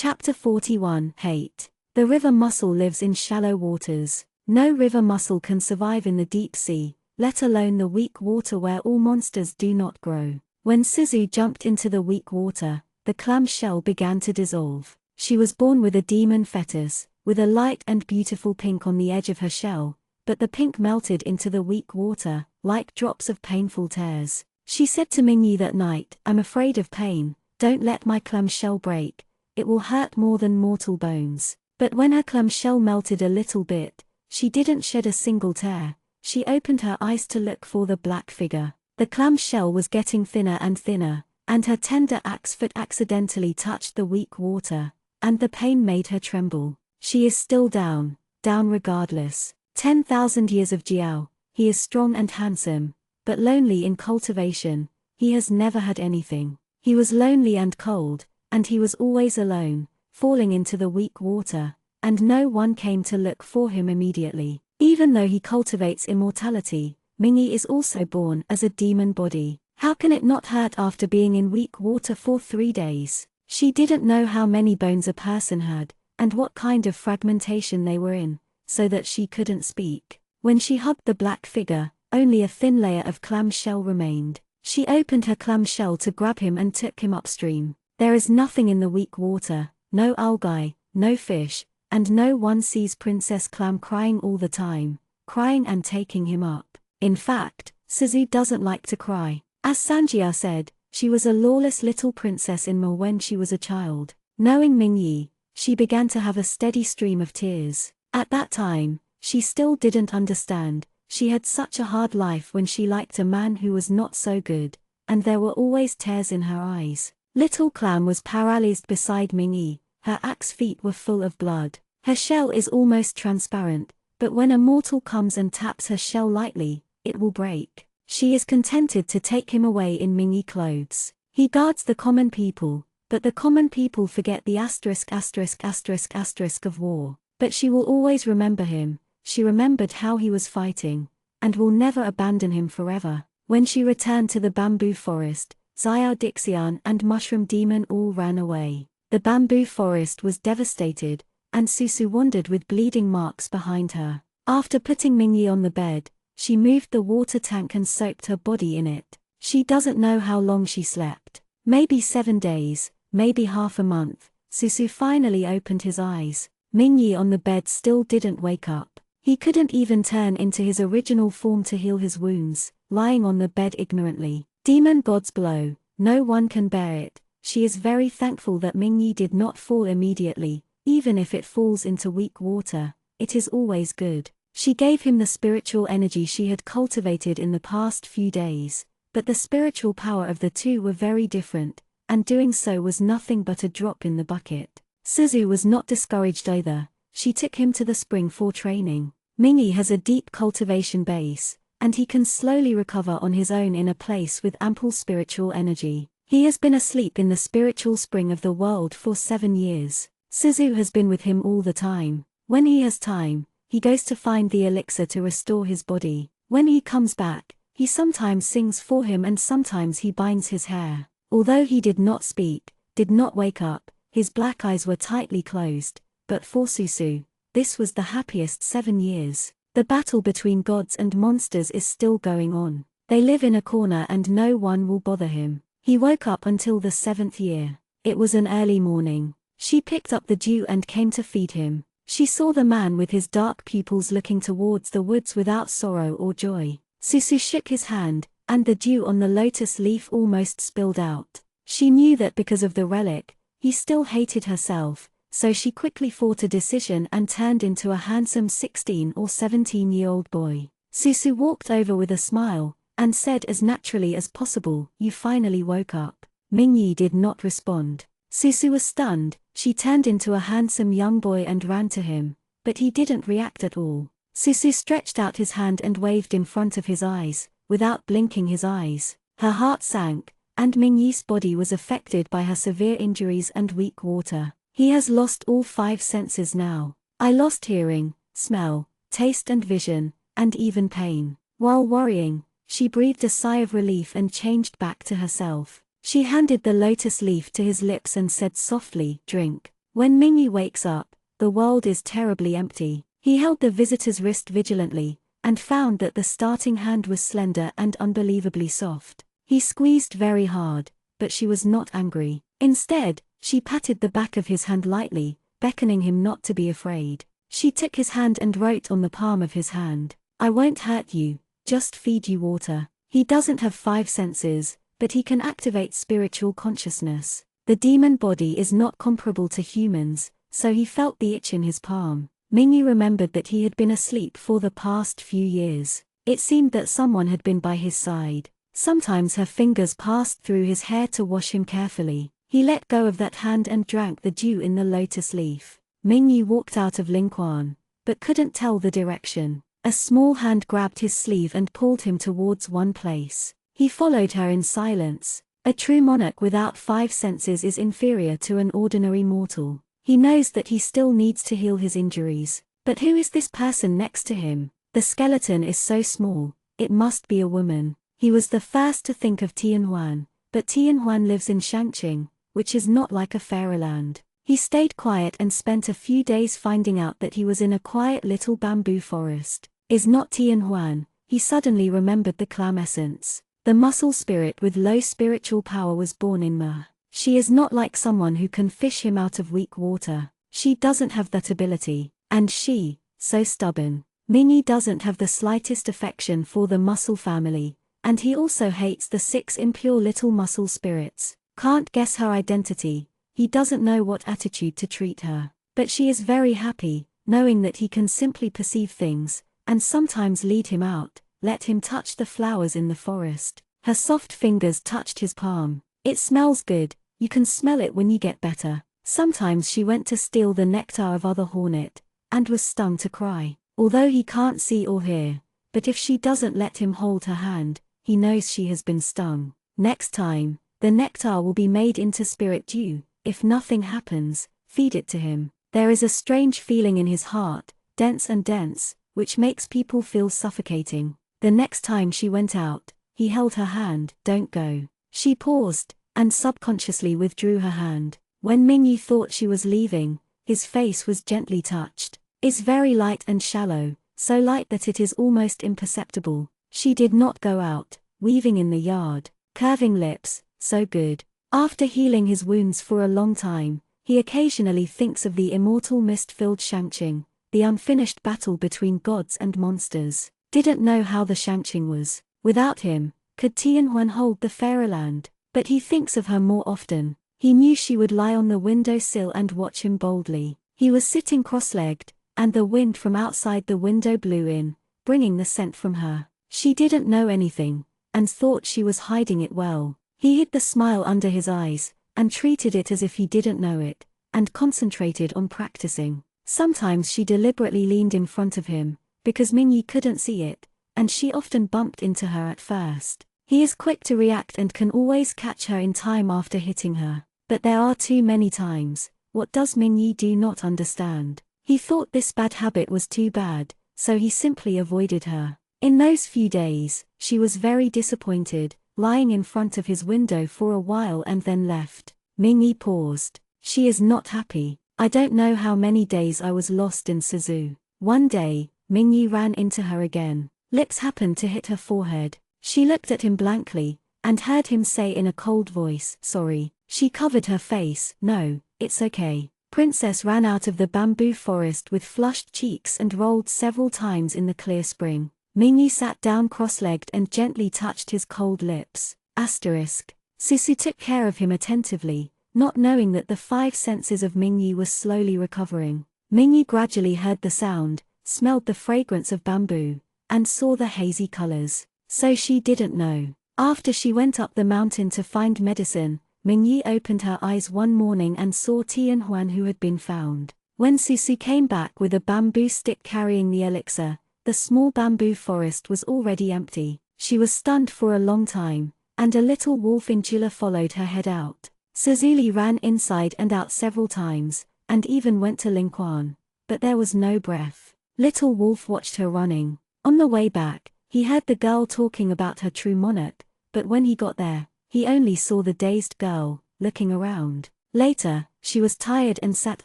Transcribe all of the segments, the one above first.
Chapter 41 Hate. The river mussel lives in shallow waters. No river mussel can survive in the deep sea, let alone the weak water where all monsters do not grow. When Suzu jumped into the weak water, the clam shell began to dissolve. She was born with a demon fetus, with a light and beautiful pink on the edge of her shell, but the pink melted into the weak water, like drops of painful tears. She said to Mingyi that night, "I'm afraid of pain, don't let my clam shell break, it will hurt more than mortal bones." But when her clam shell melted a little bit, she didn't shed a single tear. She opened her eyes to look for the black figure. The clam shell was getting thinner and thinner, and her tender axe foot accidentally touched the weak water, and the pain made her tremble. She is still down regardless. 10,000 years of Jiao, he is strong and handsome, but lonely in cultivation, he has never had anything. He was lonely and cold, and he was always alone, falling into the weak water, and no one came to look for him immediately. Even though he cultivates immortality, Mingyi is also born as a demon body. How can it not hurt after being in weak water for 3 days? She didn't know how many bones a person had, and what kind of fragmentation they were in, so that she couldn't speak. When she hugged the black figure, only a thin layer of clam shell remained. She opened her clam shell to grab him and took him upstream. There is nothing in the weak water, no algae, no fish, and no one sees Princess Clam crying all the time, crying and taking him up. In fact, Suzu doesn't like to cry. As Xianxia said, she was a lawless little princess in Mo when she was a child. Knowing Mingyi, she began to have a steady stream of tears. At that time, she still didn't understand. She had such a hard life when she liked a man who was not so good, and there were always tears in her eyes. Little Clam was paralyzed beside Mingyi, her axe feet were full of blood. Her shell is almost transparent, but when a mortal comes and taps her shell lightly, it will break. She is contented to take him away in Mingyi clothes. He guards the common people, but the common people forget the **** of war. But she will always remember him. She remembered how he was fighting, and will never abandon him forever. When she returned to the bamboo forest, Xiao Dixian and Mushroom Demon all ran away. The bamboo forest was devastated, and Susu wandered with bleeding marks behind her. After putting Mingyi on the bed, she moved the water tank and soaked her body in it. She doesn't know how long she slept. Maybe 7 days, maybe half a month. Susu finally opened his eyes. Mingyi on the bed still didn't wake up. He couldn't even turn into his original form to heal his wounds, lying on the bed ignorantly. Demon God's blow, no one can bear it. She is very thankful that Mingyi did not fall immediately. Even if it falls into weak water, it is always good. She gave him the spiritual energy she had cultivated in the past few days, but the spiritual power of the two were very different, and doing so was nothing but a drop in the bucket. Suzu was not discouraged either. She took him to the spring for training. Mingyi has a deep cultivation base, and he can slowly recover on his own in a place with ample spiritual energy. He has been asleep in the spiritual spring of the world for 7 years. Suzu has been with him all the time. When he has time, he goes to find the elixir to restore his body. When he comes back, he sometimes sings for him and sometimes he binds his hair. Although he did not speak, did not wake up, his black eyes were tightly closed, but for Susu, this was the happiest 7 years. The battle between gods and monsters is still going on. They live in a corner and no one will bother him. He woke up until the 7th year. It was an early morning. She picked up the dew and came to feed him. She saw the man with his dark pupils looking towards the woods without sorrow or joy. Susu shook his hand, and the dew on the lotus leaf almost spilled out. She knew that because of the relic, he still hated herself, so she quickly fought a decision and turned into a handsome 16 or 17-year-old boy. Susu walked over with a smile, and said as naturally as possible, "You finally woke up." Mingyi did not respond. Susu was stunned. She turned into a handsome young boy and ran to him, but he didn't react at all. Susu stretched out his hand and waved in front of his eyes, without blinking his eyes. Her heart sank, and Mingyi's body was affected by her severe injuries and weak water. He has lost all 5 senses now. I lost hearing, smell, taste and vision, and even pain. While worrying, she breathed a sigh of relief and changed back to herself. She handed the lotus leaf to his lips and said softly, "Drink." When Mingyi wakes up, the world is terribly empty. He held the visitor's wrist vigilantly, and found that the starting hand was slender and unbelievably soft. He squeezed very hard, but she was not angry. Instead, she patted the back of his hand lightly, beckoning him not to be afraid. She took his hand and wrote on the palm of his hand, "I won't hurt you, just feed you water." He doesn't have 5 senses, but he can activate spiritual consciousness. The demon body is not comparable to humans, so he felt the itch in his palm. Mingyi remembered that he had been asleep for the past few years. It seemed that someone had been by his side. Sometimes her fingers passed through his hair to wash him carefully. He let go of that hand and drank the dew in the lotus leaf. Mingyi walked out of Lingquan, but couldn't tell the direction. A small hand grabbed his sleeve and pulled him towards one place. He followed her in silence. A true monarch without 5 senses is inferior to an ordinary mortal. He knows that he still needs to heal his injuries. But who is this person next to him? The skeleton is so small, it must be a woman. He was the first to think of Tianhuan, but Tianhuan lives in Xianxia, which is not like a fairyland. He stayed quiet and spent a few days finding out that he was in a quiet little bamboo forest. Is not Tianhuan? He suddenly remembered the clam essence. The muscle spirit with low spiritual power was born in Ma. She is not like someone who can fish him out of weak water. She doesn't have that ability. And she, so stubborn. Mingyi doesn't have the slightest affection for the muscle family, and he also hates the 6 impure little muscle spirits. Can't guess her identity. He doesn't know what attitude to treat her. But she is very happy, knowing that he can simply perceive things, and sometimes lead him out, let him touch the flowers in the forest. Her soft fingers touched his palm. It smells good, you can smell it when you get better. Sometimes she went to steal the nectar of other hornet, and was stung to cry. Although he can't see or hear, but if she doesn't let him hold her hand, he knows she has been stung. Next time, the nectar will be made into spirit dew. If nothing happens, feed it to him. There is a strange feeling in his heart, dense and dense, which makes people feel suffocating. The next time she went out, he held her hand. Don't go. She paused, and subconsciously withdrew her hand. When Mingyi thought she was leaving, his face was gently touched. It's very light and shallow, so light that it is almost imperceptible. She did not go out, weaving in the yard, curving lips, so good. After healing his wounds for a long time, he occasionally thinks of the immortal mist-filled Xianxia, the unfinished battle between gods and monsters. Didn't know how the Xianxia was. Without him, could Tianhuan hold the fairyland? But he thinks of her more often. He knew she would lie on the windowsill and watch him boldly. He was sitting cross-legged, and the wind from outside the window blew in, bringing the scent from her. She didn't know anything, and thought she was hiding it well. He hid the smile under his eyes, and treated it as if he didn't know it, and concentrated on practicing. Sometimes she deliberately leaned in front of him, because Mingyi couldn't see it, and she often bumped into her at first. He is quick to react and can always catch her in time after hitting her. But there are too many times. What does Mingyi do not understand? He thought this bad habit was too bad, so he simply avoided her. In those few days, she was very disappointed, lying in front of his window for a while and then left. Mingyi paused. She is not happy. I don't know how many days I was lost in Suzhou. One day, Mingyi ran into her again. Lips happened to hit her forehead. She looked at him blankly, and heard him say in a cold voice, "Sorry." She covered her face. "No, it's okay." Princess ran out of the bamboo forest with flushed cheeks and rolled several times in the clear spring. Mingyi sat down cross-legged and gently touched his cold lips. Susu took care of him attentively, not knowing that the 5 senses of Mingyi were slowly recovering. Mingyi gradually heard the sound, smelled the fragrance of bamboo, and saw the hazy colors. So she didn't know. After she went up the mountain to find medicine, Mingyi opened her eyes one morning and saw Tianhuan who had been found. When Susu came back with a bamboo stick carrying the elixir, the small bamboo forest was already empty. She was stunned for a long time, and a little wolf in Jula followed her head out. Suzuli ran inside and out several times, and even went to Lingquan, but there was no breath. Little Wolf watched her running. On the way back, he heard the girl talking about her true monarch, but when he got there, he only saw the dazed girl, looking around. Later, she was tired and sat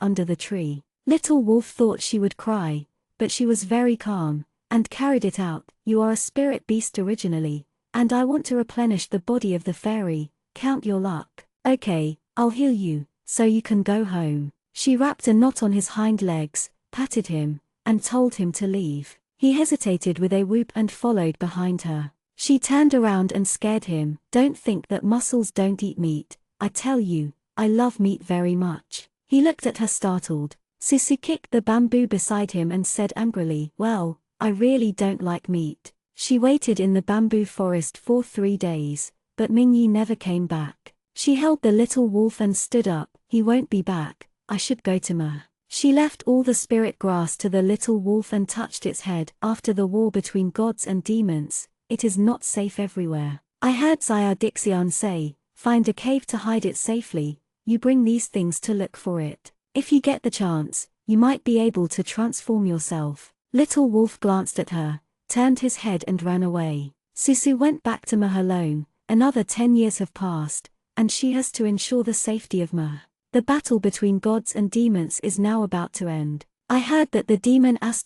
under the tree. Little Wolf thought she would cry, but she was very calm, and carried it out. You are a spirit beast originally, and I want to replenish the body of the fairy. Count your luck. Okay, I'll heal you, so you can go home. She wrapped a knot on his hind legs, patted him, and told him to leave. He hesitated with a whoop and followed behind her. She turned around and scared him. Don't think that mussels don't eat meat. I tell you, I love meat very much. He looked at her startled. Susu kicked the bamboo beside him and said angrily, well, I really don't like meat. She waited in the bamboo forest for 3 days, but Mingyi never came back. She held the little wolf and stood up. He won't be back. I should go to Ma. She left all the spirit grass to the little wolf and touched its head. After the war between gods and demons, it is not safe everywhere. I heard Xianxia say, find a cave to hide it safely. You bring these things to look for it. If you get the chance, you might be able to transform yourself. Little wolf glanced at her, turned his head and ran away. Susu went back to Ma alone. Another 10 years have passed, and she has to ensure the safety of Ma. The battle between gods and demons is now about to end. I heard that the demon ***** is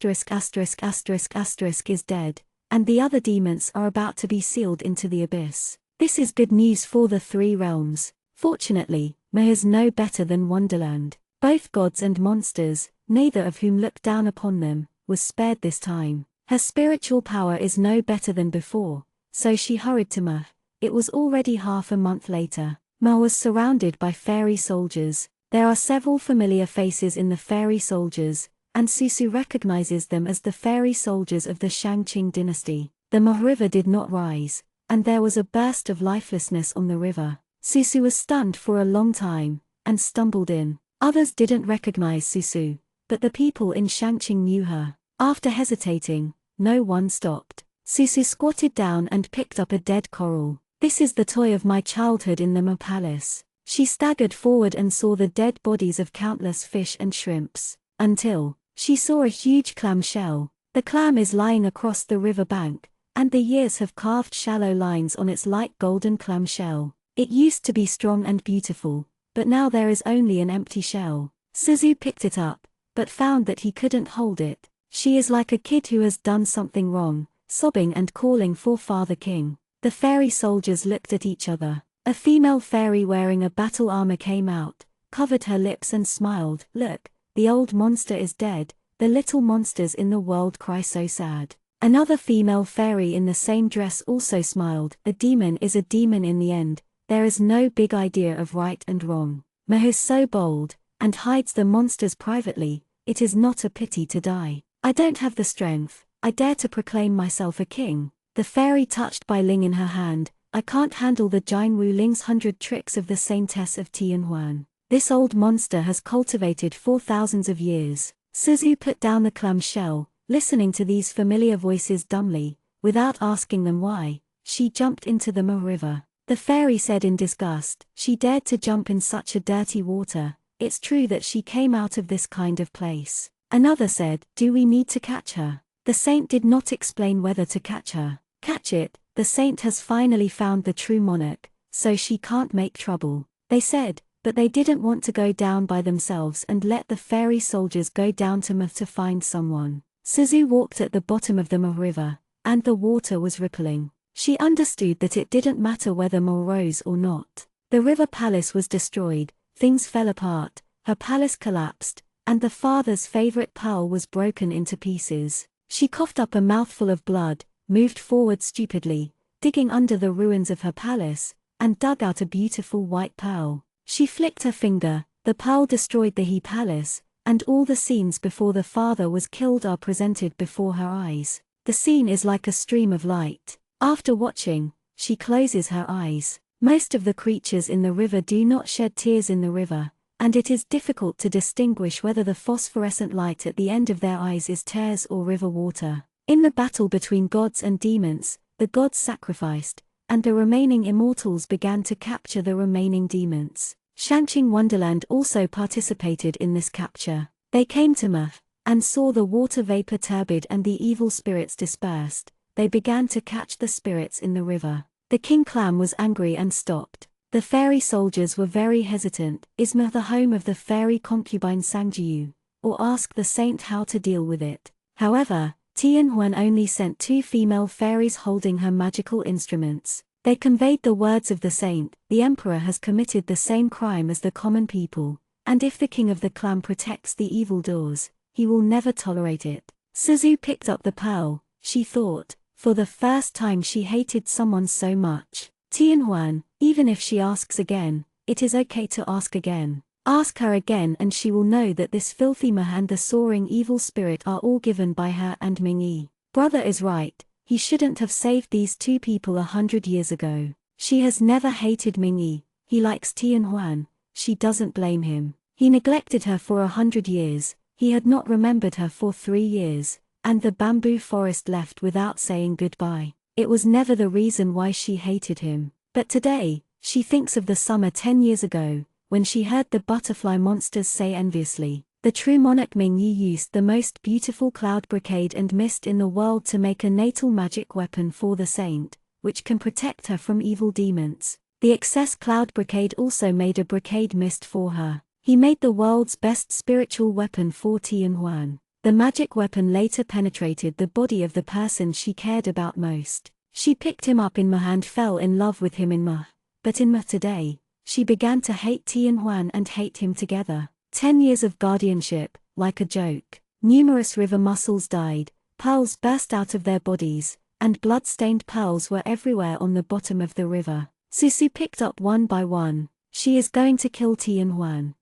dead, and the other demons are about to be sealed into the abyss. This is good news for the 3 realms. Fortunately, Ma is no better than Wonderland. Both gods and monsters, neither of whom looked down upon them, was spared this time. Her spiritual power is no better than before, so she hurried to Ma. It was already half a month later. Ma was surrounded by fairy soldiers. There are several familiar faces in the fairy soldiers, and Susu recognizes them as the fairy soldiers of the Xianxia dynasty. The Ma river did not rise, and there was a burst of lifelessness on the river. Susu was stunned for a long time, and stumbled in. Others didn't recognize Susu, but the people in Xianxia knew her. After hesitating, no one stopped. Susu squatted down and picked up a dead coral. This is the toy of my childhood in the Ma Palace. She staggered forward and saw the dead bodies of countless fish and shrimps, until she saw a huge clam shell. The clam is lying across the river bank, and the years have carved shallow lines on its light golden clam shell. It used to be strong and beautiful, but now there is only an empty shell. Suzu picked it up, but found that he couldn't hold it. She is like a kid who has done something wrong, sobbing and calling for Father King. The fairy soldiers looked at each other. A female fairy wearing a battle armor came out, covered her lips and smiled. Look, the old monster is dead, the little monsters in the world cry so sad. Another female fairy in the same dress also smiled. A demon is a demon in the end. There is no big idea of right and wrong. Ma is so bold, and hides the monsters privately. It is not a pity to die. I don't have the strength. I dare to proclaim myself a king. The fairy touched Bai Ling in her hand. I can't handle the Jin Wu Ling's 100 tricks of the Saintess of Tianhuan. This old monster has cultivated for thousands of years. Suzu put down the clam shell, listening to these familiar voices dumbly. Without asking them why, she jumped into the Ma river. The fairy said in disgust, she dared to jump in such a dirty water. It's true that she came out of this kind of place. Another said, do we need to catch her? The saint did not explain whether to catch her. Catch it, the saint has finally found the true monarch, so she can't make trouble. They said, but they didn't want to go down by themselves and let the fairy soldiers go down to Ma to find someone. Suzu walked at the bottom of the Ma river, and the water was rippling. She understood that it didn't matter whether Ma rose or not. The river palace was destroyed, things fell apart, her palace collapsed, and the father's favorite pearl was broken into pieces. She coughed up a mouthful of blood, moved forward stupidly, digging under the ruins of her palace, and dug out a beautiful white pearl. She flicked her finger, the pearl destroyed the He Palace, and all the scenes before the father was killed are presented before her eyes. The scene is like a stream of light. After watching, she closes her eyes. Most of the creatures in the river do not shed tears in the river, and it is difficult to distinguish whether the phosphorescent light at the end of their eyes is tears or river water. In the battle between gods and demons, the gods sacrificed, and the remaining immortals began to capture the remaining demons. Xianxia Wonderland also participated in this capture. They came to Ma, and saw the water vapor turbid and the evil spirits dispersed. They began to catch the spirits in the river. The king clam was angry and stopped. The fairy soldiers were very hesitant. Is Ma the home of the fairy concubine Xianxia? Or ask the saint how to deal with it. However, Tianhuan only sent 2 female fairies holding her magical instruments. They conveyed the words of the saint: the emperor has committed the same crime as the common people, and if the king of the clan protects the evildoers, he will never tolerate it. Suzu picked up the pearl. She thought, for the first time she hated someone so much. Tianhuan, even if she asks again, it is okay to ask again. Ask her again and she will know that this filthy Ma and the soaring evil spirit are all given by her and Mingyi. Brother is right, he shouldn't have saved these 2 people 100 years ago. She has never hated Mingyi, he likes Tianhuan, she doesn't blame him. He neglected her for 100 years, he had not remembered her for 3 years, and the bamboo forest left without saying goodbye. It was never the reason why she hated him. But today, she thinks of the summer 10 years ago, when she heard the butterfly monsters say enviously, the true monarch Mingyi used the most beautiful cloud brocade and mist in the world to make a natal magic weapon for the saint, which can protect her from evil demons. The excess cloud brocade also made a brocade mist for her. He made the world's best spiritual weapon for Tianhuan. The magic weapon later penetrated the body of the person she cared about most. She picked him up in Ma and fell in love with him in Ma. But in Ma today, she began to hate Tianhuan and hate him together. 10 years of guardianship, like a joke. Numerous river mussels died, pearls burst out of their bodies, and blood-stained pearls were everywhere on the bottom of the river. Susu picked up one by one. She is going to kill Tianhuan.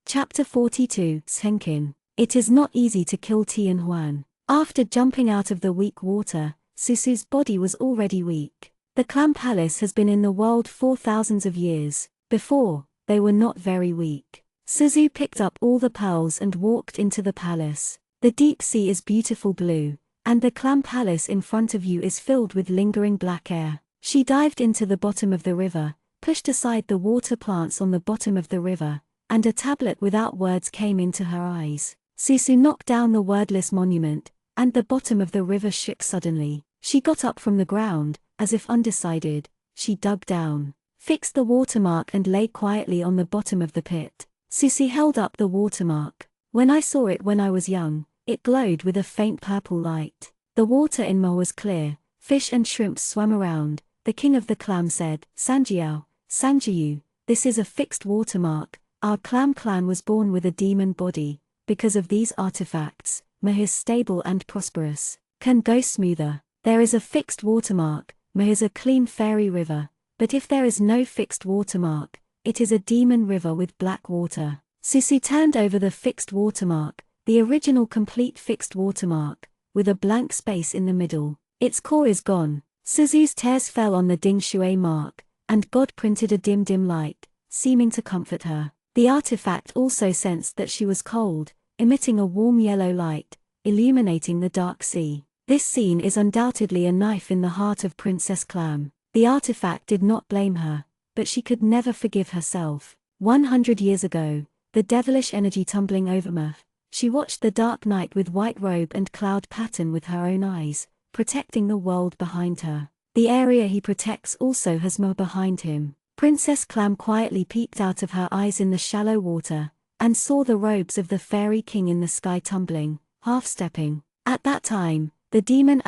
Chapter 42, Senkin. It is not easy to kill Tianhuan. After jumping out of the weak water, Susu's body was already weak. The clam palace has been in the world for thousands of years. Before, they were not very weak. Suzu picked up all the pearls and walked into the palace. The deep sea is beautiful blue, and the clam palace in front of you is filled with lingering black air. She dived into the bottom of the river, pushed aside the water plants on the bottom of the river, and a tablet without words came into her eyes. Susu knocked down the wordless monument, and the bottom of the river shook suddenly. She got up from the ground, as if undecided. She dug down, fixed the watermark and lay quietly on the bottom of the pit. Susu held up the watermark. When I saw it when I was young, it glowed with a faint purple light. The water in Ma was clear, fish and shrimps swam around. The king of the clam said, Sanjiao, Sanjiu, this is a fixed watermark. Our clam clan was born with a demon body. Because of these artifacts, Ma is stable and prosperous. Can go smoother. There is a fixed watermark. Ma is a clean fairy river. But if there is no fixed watermark, it is a demon river with black water. Susu turned over the fixed watermark, the original complete fixed watermark, with a blank space in the middle. Its core is gone. Suzu's tears fell on the ding shui mark, and God printed a dim light, seeming to comfort her. The artifact also sensed that she was cold, emitting a warm yellow light, illuminating the dark sea. This scene is undoubtedly a knife in the heart of Princess Clam. The artifact did not blame her, but she could never forgive herself. 100 years ago, the devilish energy tumbling over Ma. She watched the dark night with white robe and cloud pattern with her own eyes, protecting the world behind her. The area he protects also has Ma behind him. Princess Clam quietly peeked out of her eyes in the shallow water, and saw the robes of the fairy king in the sky tumbling, half-stepping. At that time, the demon ****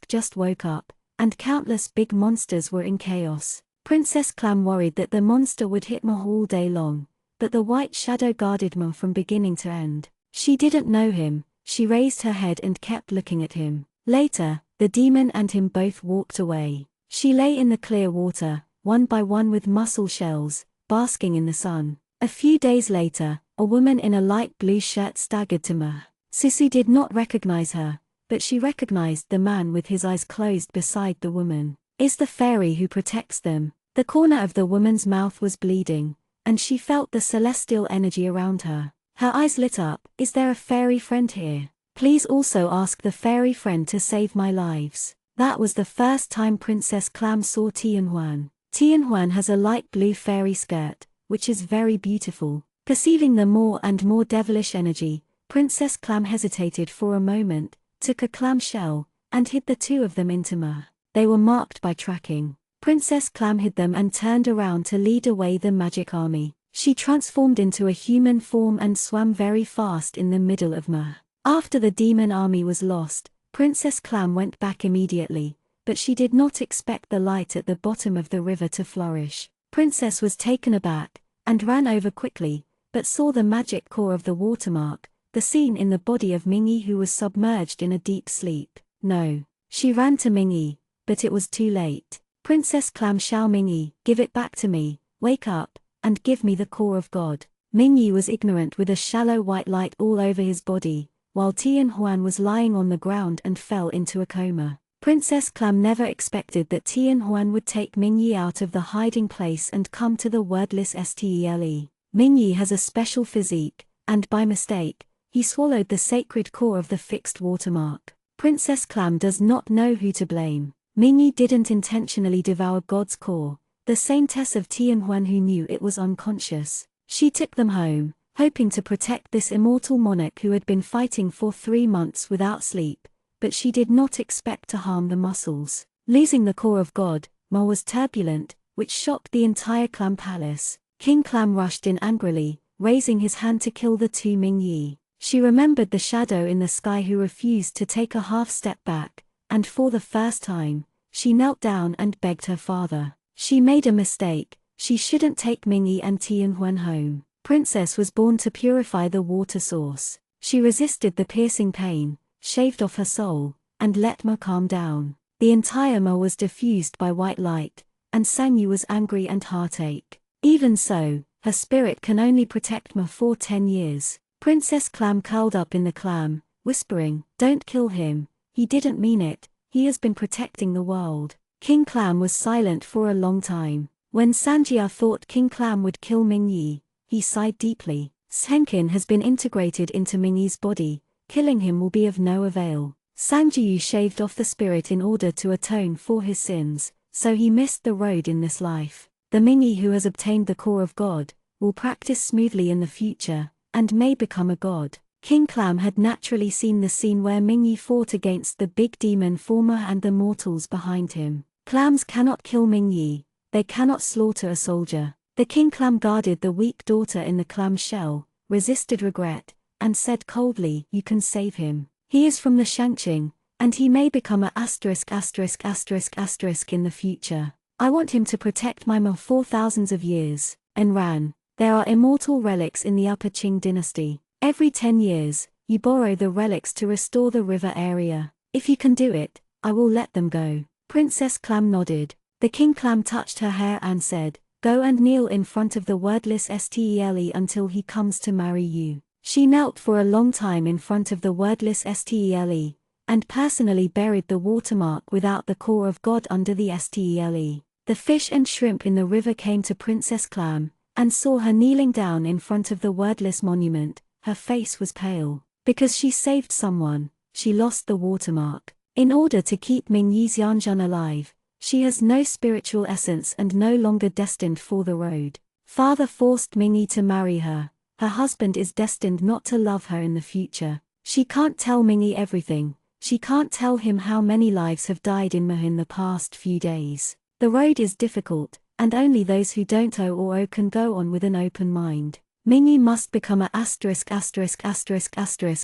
just woke up, and countless big monsters were in chaos. Princess Clam worried that the monster would hit Ma all day long, but the white shadow guarded Ma from beginning to end. She didn't know him. She raised her head and kept looking at him. Later, the demon and him both walked away. She lay in the clear water, one by one with mussel shells, basking in the sun. A few days later, a woman in a light blue shirt staggered to Ma. Susu did not recognize her, but she recognized the man with his eyes closed beside the woman. Is the fairy who protects them. The corner of the woman's mouth was bleeding, and she felt the celestial energy around her. Her eyes lit up. Is there a fairy friend here? Please also ask the fairy friend to save my lives. That was the first time Princess Clam saw Tianhuan. Tianhuan has a light blue fairy skirt, which is very beautiful. Perceiving the more and more devilish energy, Princess Clam hesitated for a moment, took a clam shell, and hid the 2 of them into Ma. They were marked by tracking. Princess Clam hid them and turned around to lead away the magic army. She transformed into a human form and swam very fast in the middle of Mer. After the demon army was lost, Princess Clam went back immediately, but she did not expect the light at the bottom of the river to flourish. Princess was taken aback, and ran over quickly, but saw the magic core of the watermark, the scene in the body of Mingyi who was submerged in a deep sleep. No. She ran to Mingyi, but it was too late. Princess Clam Xiao Mingyi, give it back to me, wake up, and give me the core of God. Mingyi was ignorant with a shallow white light all over his body, while Tian Huan was lying on the ground and fell into a coma. Princess Clam never expected that Tian Huan would take Mingyi out of the hiding place and come to the wordless stele. Mingyi has a special physique, and by mistake, he swallowed the sacred core of the fixed watermark. Princess Clam does not know who to blame. Mingyi didn't intentionally devour God's core, the saintess of Tian Huan who knew it was unconscious. She took them home, hoping to protect this immortal monarch who had been fighting for 3 months without sleep, but she did not expect to harm the muscles. Losing the core of God, Ma was turbulent, which shocked the entire Clam palace. King Clam rushed in angrily, raising his hand to kill the two Mingyi. She remembered the shadow in the sky who refused to take a half step back, and for the first time, she knelt down and begged her father. She made a mistake, she shouldn't take Mingyi and Tian Huan home. Princess was born to purify the water source. She resisted the piercing pain, shaved off her soul, and let Ma calm down. The entire Ma was diffused by white light, and Xianxia was angry and heartache. Even so, her spirit can only protect Ma for 10 years. Princess Clam curled up in the clam, whispering, "Don't kill him, he didn't mean it, he has been protecting the world." King Clam was silent for a long time. When Xianxia thought King Clam would kill Mingyi, he sighed deeply. Xianxia has been integrated into Mingyi's body, killing him will be of no avail. Xianxia shaved off the spirit in order to atone for his sins, so he missed the road in this life. The Mingyi who has obtained the core of God, will practice smoothly in the future, and may become a god. King Clam had naturally seen the scene where Mingyi fought against the big demon former and the mortals behind him. Clams cannot kill Mingyi, they cannot slaughter a soldier. The King Clam guarded the weak daughter in the clam shell, resisted regret, and said coldly, "You can save him. He is from the Xianxia, and he may become a **** in the future. I want him to protect my Ma for thousands of years." And ran. There are immortal relics in the Upper Qing dynasty. Every 10 years, you borrow the relics to restore the river area. If you can do it, I will let them go. Princess Clam nodded. The King Clam touched her hair and said, "Go and kneel in front of the wordless stele until he comes to marry you." She knelt for a long time in front of the wordless stele, and personally buried the watermark without the core of God under the stele. The fish and shrimp in the river came to Princess Clam, and saw her kneeling down in front of the wordless monument. Her face was pale. Because she saved someone, she lost the watermark. In order to keep Mingyi Xianxia alive, she has no spiritual essence and no longer destined for the road. Father forced Mingyi to marry her. Her husband is destined not to love her in the future. She can't tell Mingyi everything. She can't tell him how many lives have died in Ma in the past few days. The road is difficult, and only those who don't owe can go on with an open mind. Mingyi must become a ****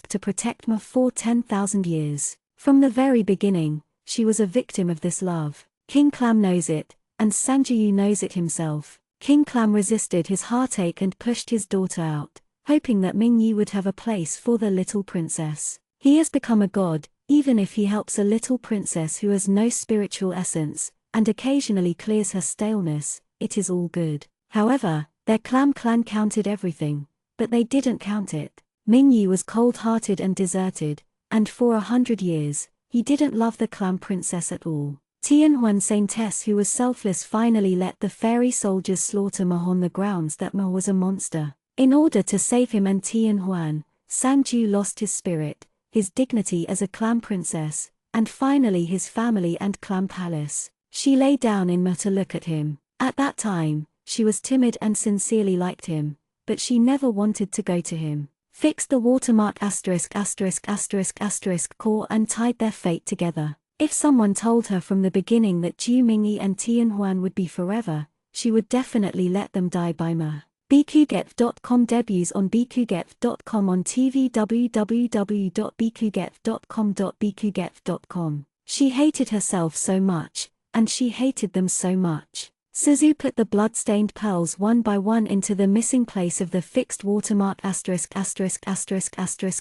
to protect Ma for 10,000 years. From the very beginning, she was a victim of this love. King Clam knows it, and Xianxia knows it himself. King Clam resisted his heartache and pushed his daughter out, hoping that Mingyi would have a place for the little princess. He has become a god, even if he helps a little princess who has no spiritual essence, and occasionally clears her staleness, it is all good. However, their clan counted everything, but they didn't count it. Mingyi was cold-hearted and deserted, and for 100 years, he didn't love the clan princess at all. Tian Huan Saintess who was selfless finally let the fairy soldiers slaughter Ma on the grounds that Ma was a monster. In order to save him and Tian Huan, Xianxia lost his spirit, his dignity as a clan princess, and finally his family and clan palace. She lay down in Ma to look at him. At that time, she was timid and sincerely liked him, but she never wanted to go to him. Fixed the watermark **** core and tied their fate together. If someone told her from the beginning that Zhu Mingyi and Tianhuan would be forever, she would definitely let them die by ma. bkuget.com debuts on bkuget.com on TV www.bkuget.com. She hated herself so much, and she hated them so much. Suzu put the blood-stained pearls one by one into the missing place of the fixed watermark *****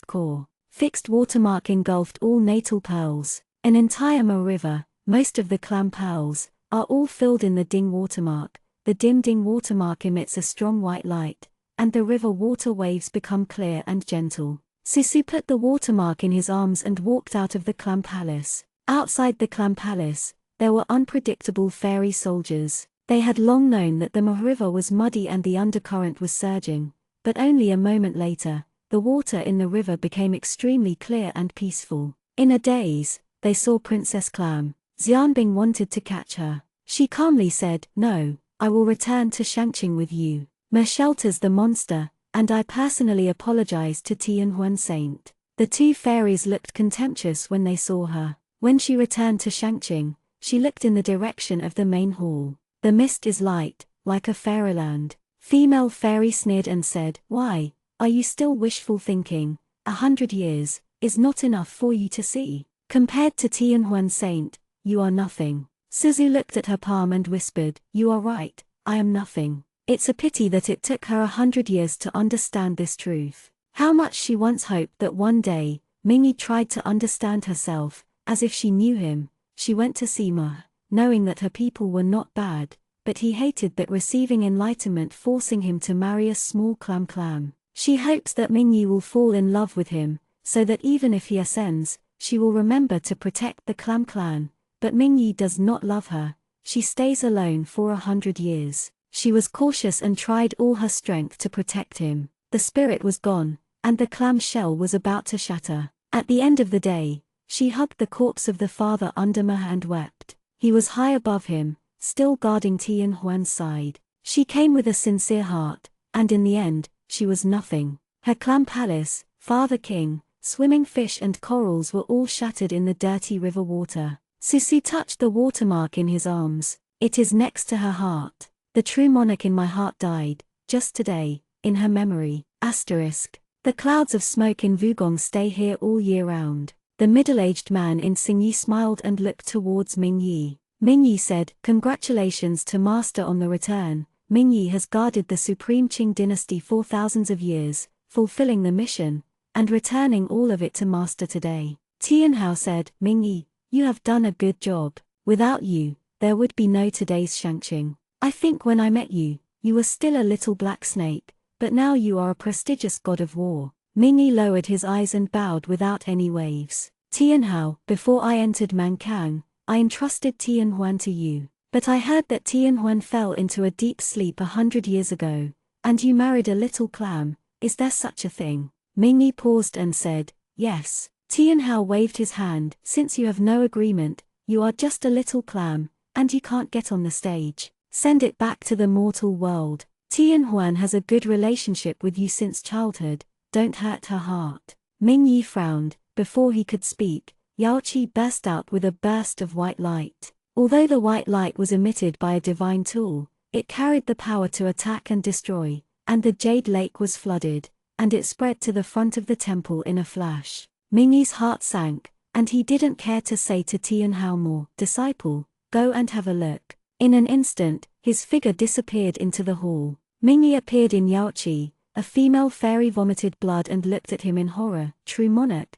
core. Fixed watermark engulfed all natal pearls, an entire Ma river, most of the clam pearls, are all filled in the ding watermark. The dim watermark emits a strong white light, and the river water waves become clear and gentle. Suzu put the watermark in his arms and walked out of the clam palace. Outside the clam palace, there were unpredictable fairy soldiers. They had long known that the Ma river was muddy and the undercurrent was surging, but only a moment later, the water in the river became extremely clear and peaceful. In a daze, they saw Princess Clam. Xianbing wanted to catch her. She calmly said, "No, I will return to Xianxia with you. Ma shelters the monster, and I personally apologize to Tianhuan Saint." The two fairies looked contemptuous when they saw her. When she returned to Xianxia, she looked in the direction of the main hall. "The mist is light, like a fairyland." Female fairy sneered and said, "Why, are you still wishful thinking? 100 years is not enough for you to see. Compared to Tianhuan Saint, you are nothing." Suzu looked at her palm and whispered, "You are right, I am nothing." It's a pity that it took her 100 years to understand this truth. How much she once hoped that one day, Mingyi tried to understand herself, as if she knew him. She went to see Ma, knowing that her people were not bad, but he hated that receiving enlightenment forcing him to marry a small clam. She hopes that Mingyi will fall in love with him, so that even if he ascends, she will remember to protect the clam clan, but Mingyi does not love her. She stays alone for 100 years. She was cautious and tried all her strength to protect him. The spirit was gone, and the clam shell was about to shatter. At the end of the day, she hugged the corpse of the father under Ma and wept. He was high above him, still guarding Tianhuan's side. She came with a sincere heart, and in the end, she was nothing. Her clam palace, father king, swimming fish and corals were all shattered in the dirty river water. Suzu touched the watermark in his arms. "It is next to her heart. The true monarch in my heart died, just today, in her memory. The clouds of smoke in Wugong stay here all year round." The middle-aged man in Xingyi smiled and looked towards Mingyi. Mingyi said, "Congratulations to Master on the return." Mingyi has guarded the supreme Qing dynasty for thousands of years, fulfilling the mission, and returning all of it to Master today. Tianhao said, "Mingyi, you have done a good job. Without you, there would be no today's Xianxia. I think when I met you, you were still a little black snake, but now you are a prestigious god of war." Mingyi lowered his eyes and bowed without any waves. "Tianhao, before I entered Mankang, I entrusted Tianhuan to you. But I heard that Tianhuan fell into a deep sleep 100 years ago, and you married a little clam. Is there such a thing?" Mingyi paused and said, "Yes." Tianhao waved his hand. "Since you have no agreement, you are just a little clam, and you can't get on the stage. Send it back to the mortal world. Tianhuan has a good relationship with you since childhood. Don't hurt her heart." Mingyi frowned. Before he could speak, Xiaoqi burst out with a burst of white light. Although the white light was emitted by a divine tool, it carried the power to attack and destroy, and the Jade Lake was flooded, and it spread to the front of the temple in a flash. Mingyi's heart sank, and he didn't care to say to Tianhao more, "Disciple, go and have a look." In an instant, his figure disappeared into the hall. Mingyi appeared in Xiaoqi. A female fairy vomited blood and looked at him in horror. True monarch,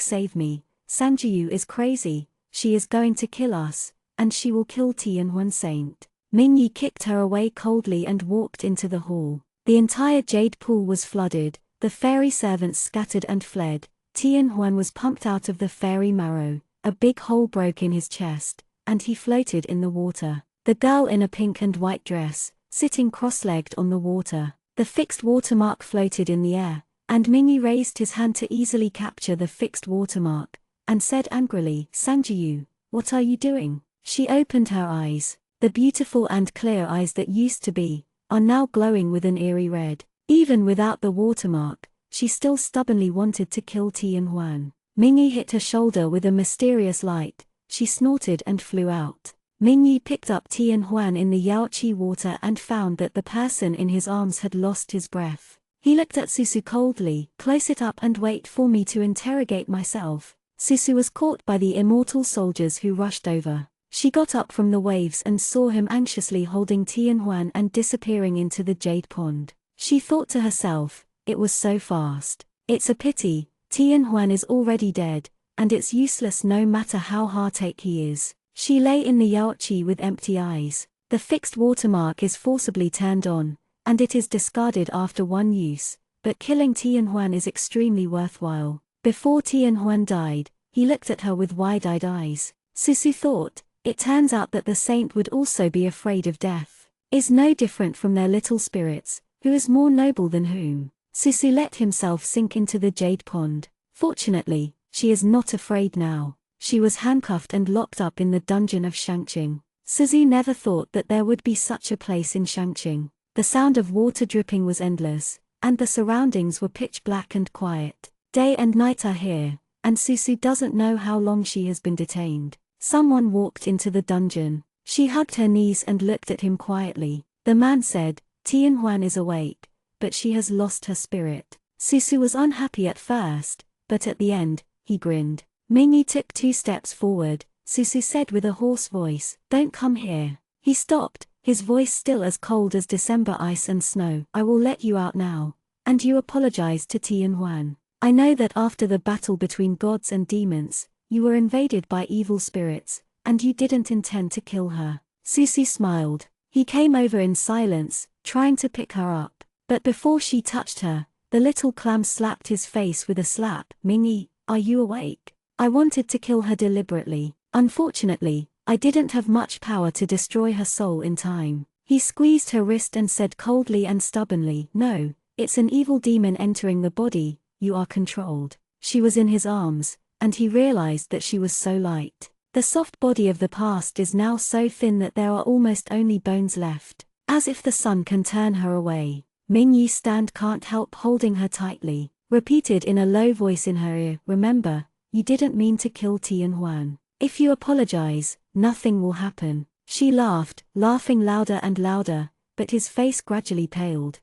save me. Sanjiu is crazy, she is going to kill us, and she will kill Tianhuan Saint." Mingyi kicked her away coldly and walked into the hall. The entire jade pool was flooded, the fairy servants scattered and fled. Tianhuan was pumped out of the fairy marrow, a big hole broke in his chest, and he floated in the water. The girl in a pink and white dress, sitting cross-legged on the water. The fixed watermark floated in the air, and Mingyi raised his hand to easily capture the fixed watermark, and said angrily, "Sanjiu, what are you doing?" She opened her eyes. The beautiful and clear eyes that used to be, are now glowing with an eerie red. Even without the watermark, she still stubbornly wanted to kill Tianhuan. Mingyi hit her shoulder with a mysterious light. she snorted and flew out. Mingyi picked up Tian Huan in the Yaoqi water and found that the person in his arms had lost his breath. He looked at Susu coldly. Close it up and wait for me to interrogate myself. Susu was caught by the immortal soldiers who rushed over. She got up from the waves and saw him anxiously holding Tian Huan and disappearing into the jade pond. She thought to herself, it was so fast. It's a pity, Tian Huan is already dead, and it's useless no matter how heartache he is. She lay in the Yaoqi with empty eyes. The fixed watermark is forcibly turned on, and it is discarded after one use, but killing Tian Huan is extremely worthwhile. Before Tian Huan died, he looked at her with wide-eyed eyes. Susu thought, it turns out that the saint would also be afraid of death. Is no different from their little spirits, who is more noble than whom. Susu let himself sink into the jade pond. Fortunately, she is not afraid now. She was handcuffed and locked up in the dungeon of Xianxia. Suzu never thought that there would be such a place in Xianxia. The sound of water dripping was endless, and the surroundings were pitch black and quiet. Day and night are here, and Susu doesn't know how long she has been detained. Someone walked into the dungeon. She hugged her knees and looked at him quietly. The man said, Tian Huan is awake, but she has lost her spirit. Susu was unhappy at first, but at the end, he grinned. Mingyi took 2 steps forward. Susu said with a hoarse voice, don't come here. He stopped, his voice still as cold as December ice and snow. I will let you out now, and you apologize to Tian Huan. I know that after the battle between gods and demons, you were invaded by evil spirits, and you didn't intend to kill her. Susu smiled. He came over in silence, trying to pick her up, but before she touched her, the little clam slapped his face with a slap. Mingyi, are you awake? I wanted to kill her deliberately. Unfortunately, I didn't have much power to destroy her soul in time. He squeezed her wrist and said coldly and stubbornly, no, it's an evil demon entering the body, you are controlled. She was in his arms, and he realized that she was so light. The soft body of the past is now so thin that there are almost only bones left. As if the sun can turn her away. Mingyi stand can't help holding her tightly. Repeated in a low voice in her ear, remember, you didn't mean to kill Tian Huan. If you apologize, nothing will happen. She laughed, laughing louder and louder, but his face gradually paled.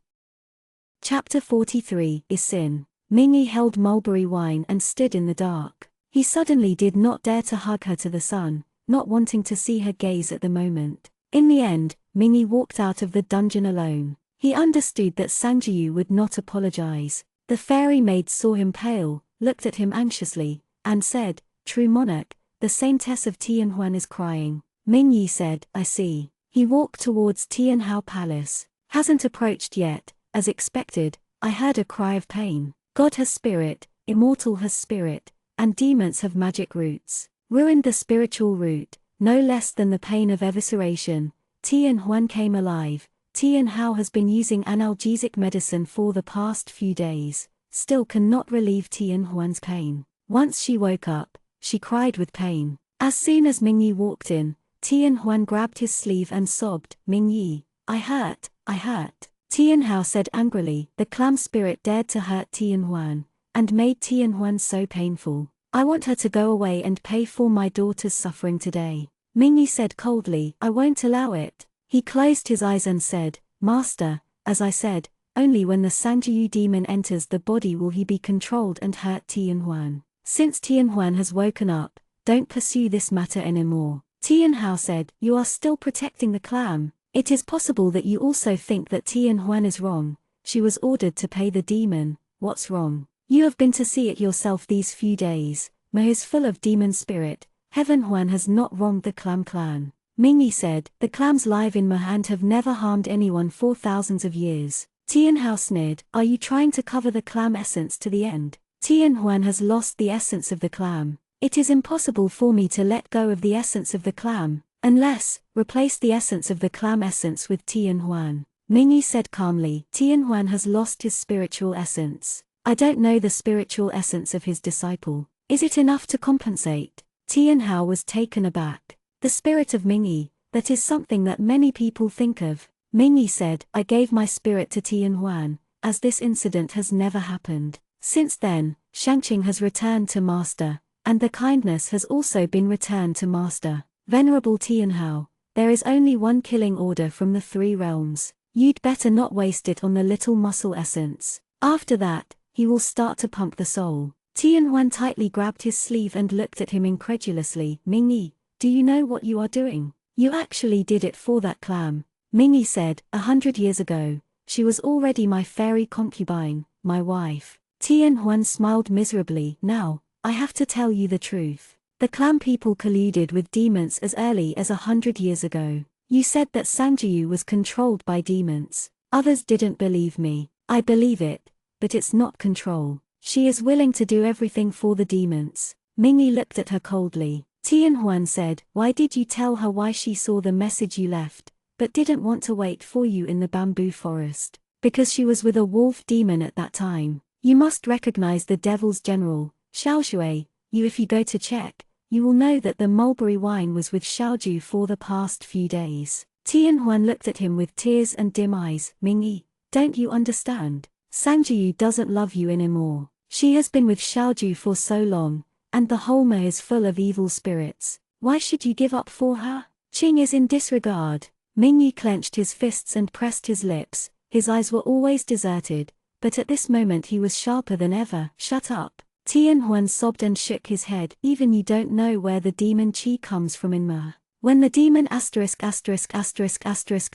Chapter 43 is Sin. Mingyi held mulberry wine and stood in the dark. He suddenly did not dare to hug her to the sun, not wanting to see her gaze at the moment. In the end, Mingyi walked out of the dungeon alone. He understood that Sangjiu would not apologize. The fairy maid saw him pale, looked at him anxiously, and said, true monarch, the saintess of Tian Huan is crying. Mingyi said, I see. He walked towards Tian Hao Palace. Hasn't approached yet, as expected, I heard a cry of pain. God has spirit, immortal has spirit, and demons have magic roots. Ruined the spiritual root, no less than the pain of evisceration. Tian Huan came alive. Tian Hao has been using analgesic medicine for the past few days, still cannot relieve Tian Huan's pain. Once she woke up, she cried with pain. As soon as Mingyi walked in, Tian Huan grabbed his sleeve and sobbed, Mingyi, I hurt, I hurt. Tian Hao said angrily, the clam spirit dared to hurt Tian Huan, and made Tian Huan so painful. I want her to go away and pay for my daughter's suffering today. Mingyi said coldly, I won't allow it. He closed his eyes and said, Master, as I said, only when the Sangjiu demon enters the body will he be controlled and hurt Tian Huan. Since Tian Huan has woken up, don't pursue this matter anymore. Tian Hao said, you are still protecting the clam. It is possible that you also think that Tian Huan is wrong. She was ordered to pay the demon. What's wrong? You have been to see it yourself these few days. Ma is full of demon spirit. Heaven Huan has not wronged the clam clan. Mingyi said, the clams live in Ma and have never harmed anyone for thousands of years. Tian Hao sneered, are you trying to cover the clam essence to the end? Tian Huan has lost the essence of the clam. It is impossible for me to let go of the essence of the clam, unless, replace the essence of the clam essence with Tian Huan. Mingyi said calmly, Tian Huan has lost his spiritual essence. I don't know the spiritual essence of his disciple. Is it enough to compensate? Tian Hao was taken aback. The spirit of Mingyi, that is something that many people think of. Mingyi said, I gave my spirit to Tian Huan, as this incident has never happened. Since then, Xianxia has returned to master, and the kindness has also been returned to Master. Venerable Tianhao, there is only one killing order from the 3 realms. You'd better not waste it on the little muscle essence. After that, he will start to pump the soul. Tianhuan tightly grabbed his sleeve and looked at him incredulously. Mingyi, do you know what you are doing? You actually did it for that clam. Mingyi said, 100 years ago, she was already my fairy concubine, my wife. Tianhuan smiled miserably. Now, I have to tell you the truth. The clam people colluded with demons as early as 100 years ago. You said that Xianxia was controlled by demons. Others didn't believe me. I believe it, but it's not control. She is willing to do everything for the demons. Mingyi looked at her coldly. Tianhuan said, why did you tell her why she saw the message you left, but didn't want to wait for you in the bamboo forest? Because she was with a wolf demon at that time. You must recognize the devil's general, Xiaoxue. If you go to check, you will know that the mulberry wine was with Xiaoju for the past few days. Tianhuan looked at him with tears and dim eyes. Mingyi, don't you understand? Xianxia doesn't love you anymore. She has been with Xiaoju for so long, and the whole ma is full of evil spirits. Why should you give up for her? Qing is in disregard. Mingyi clenched his fists and pressed his lips. His eyes were always deserted, but at this moment he was sharper than ever. Shut up. Tianhuan sobbed and shook his head. Even you don't know where the demon qi comes from in ma. When the demon ******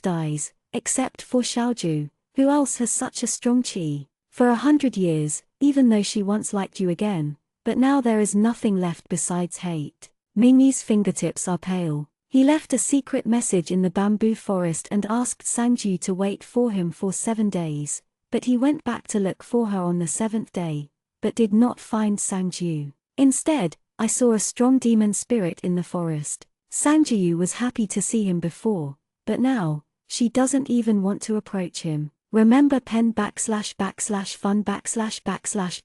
dies, except for Xiaoju, who else has such a strong qi? For 100 years, even though she once liked you again, but now there is nothing left besides hate. Mingyi's fingertips are pale. He left a secret message in the bamboo forest and asked Xianxia to wait for him for 7 days, but he went back to look for her on the 7th day, but did not find Xianxia. Instead, I saw a strong demon spirit in the forest. Xianxia was happy to see him before, but now, she doesn't even want to approach him. Remember pen //fun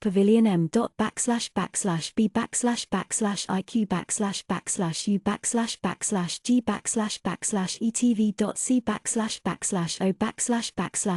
// pavilion m // b // iq // u // etv.c // o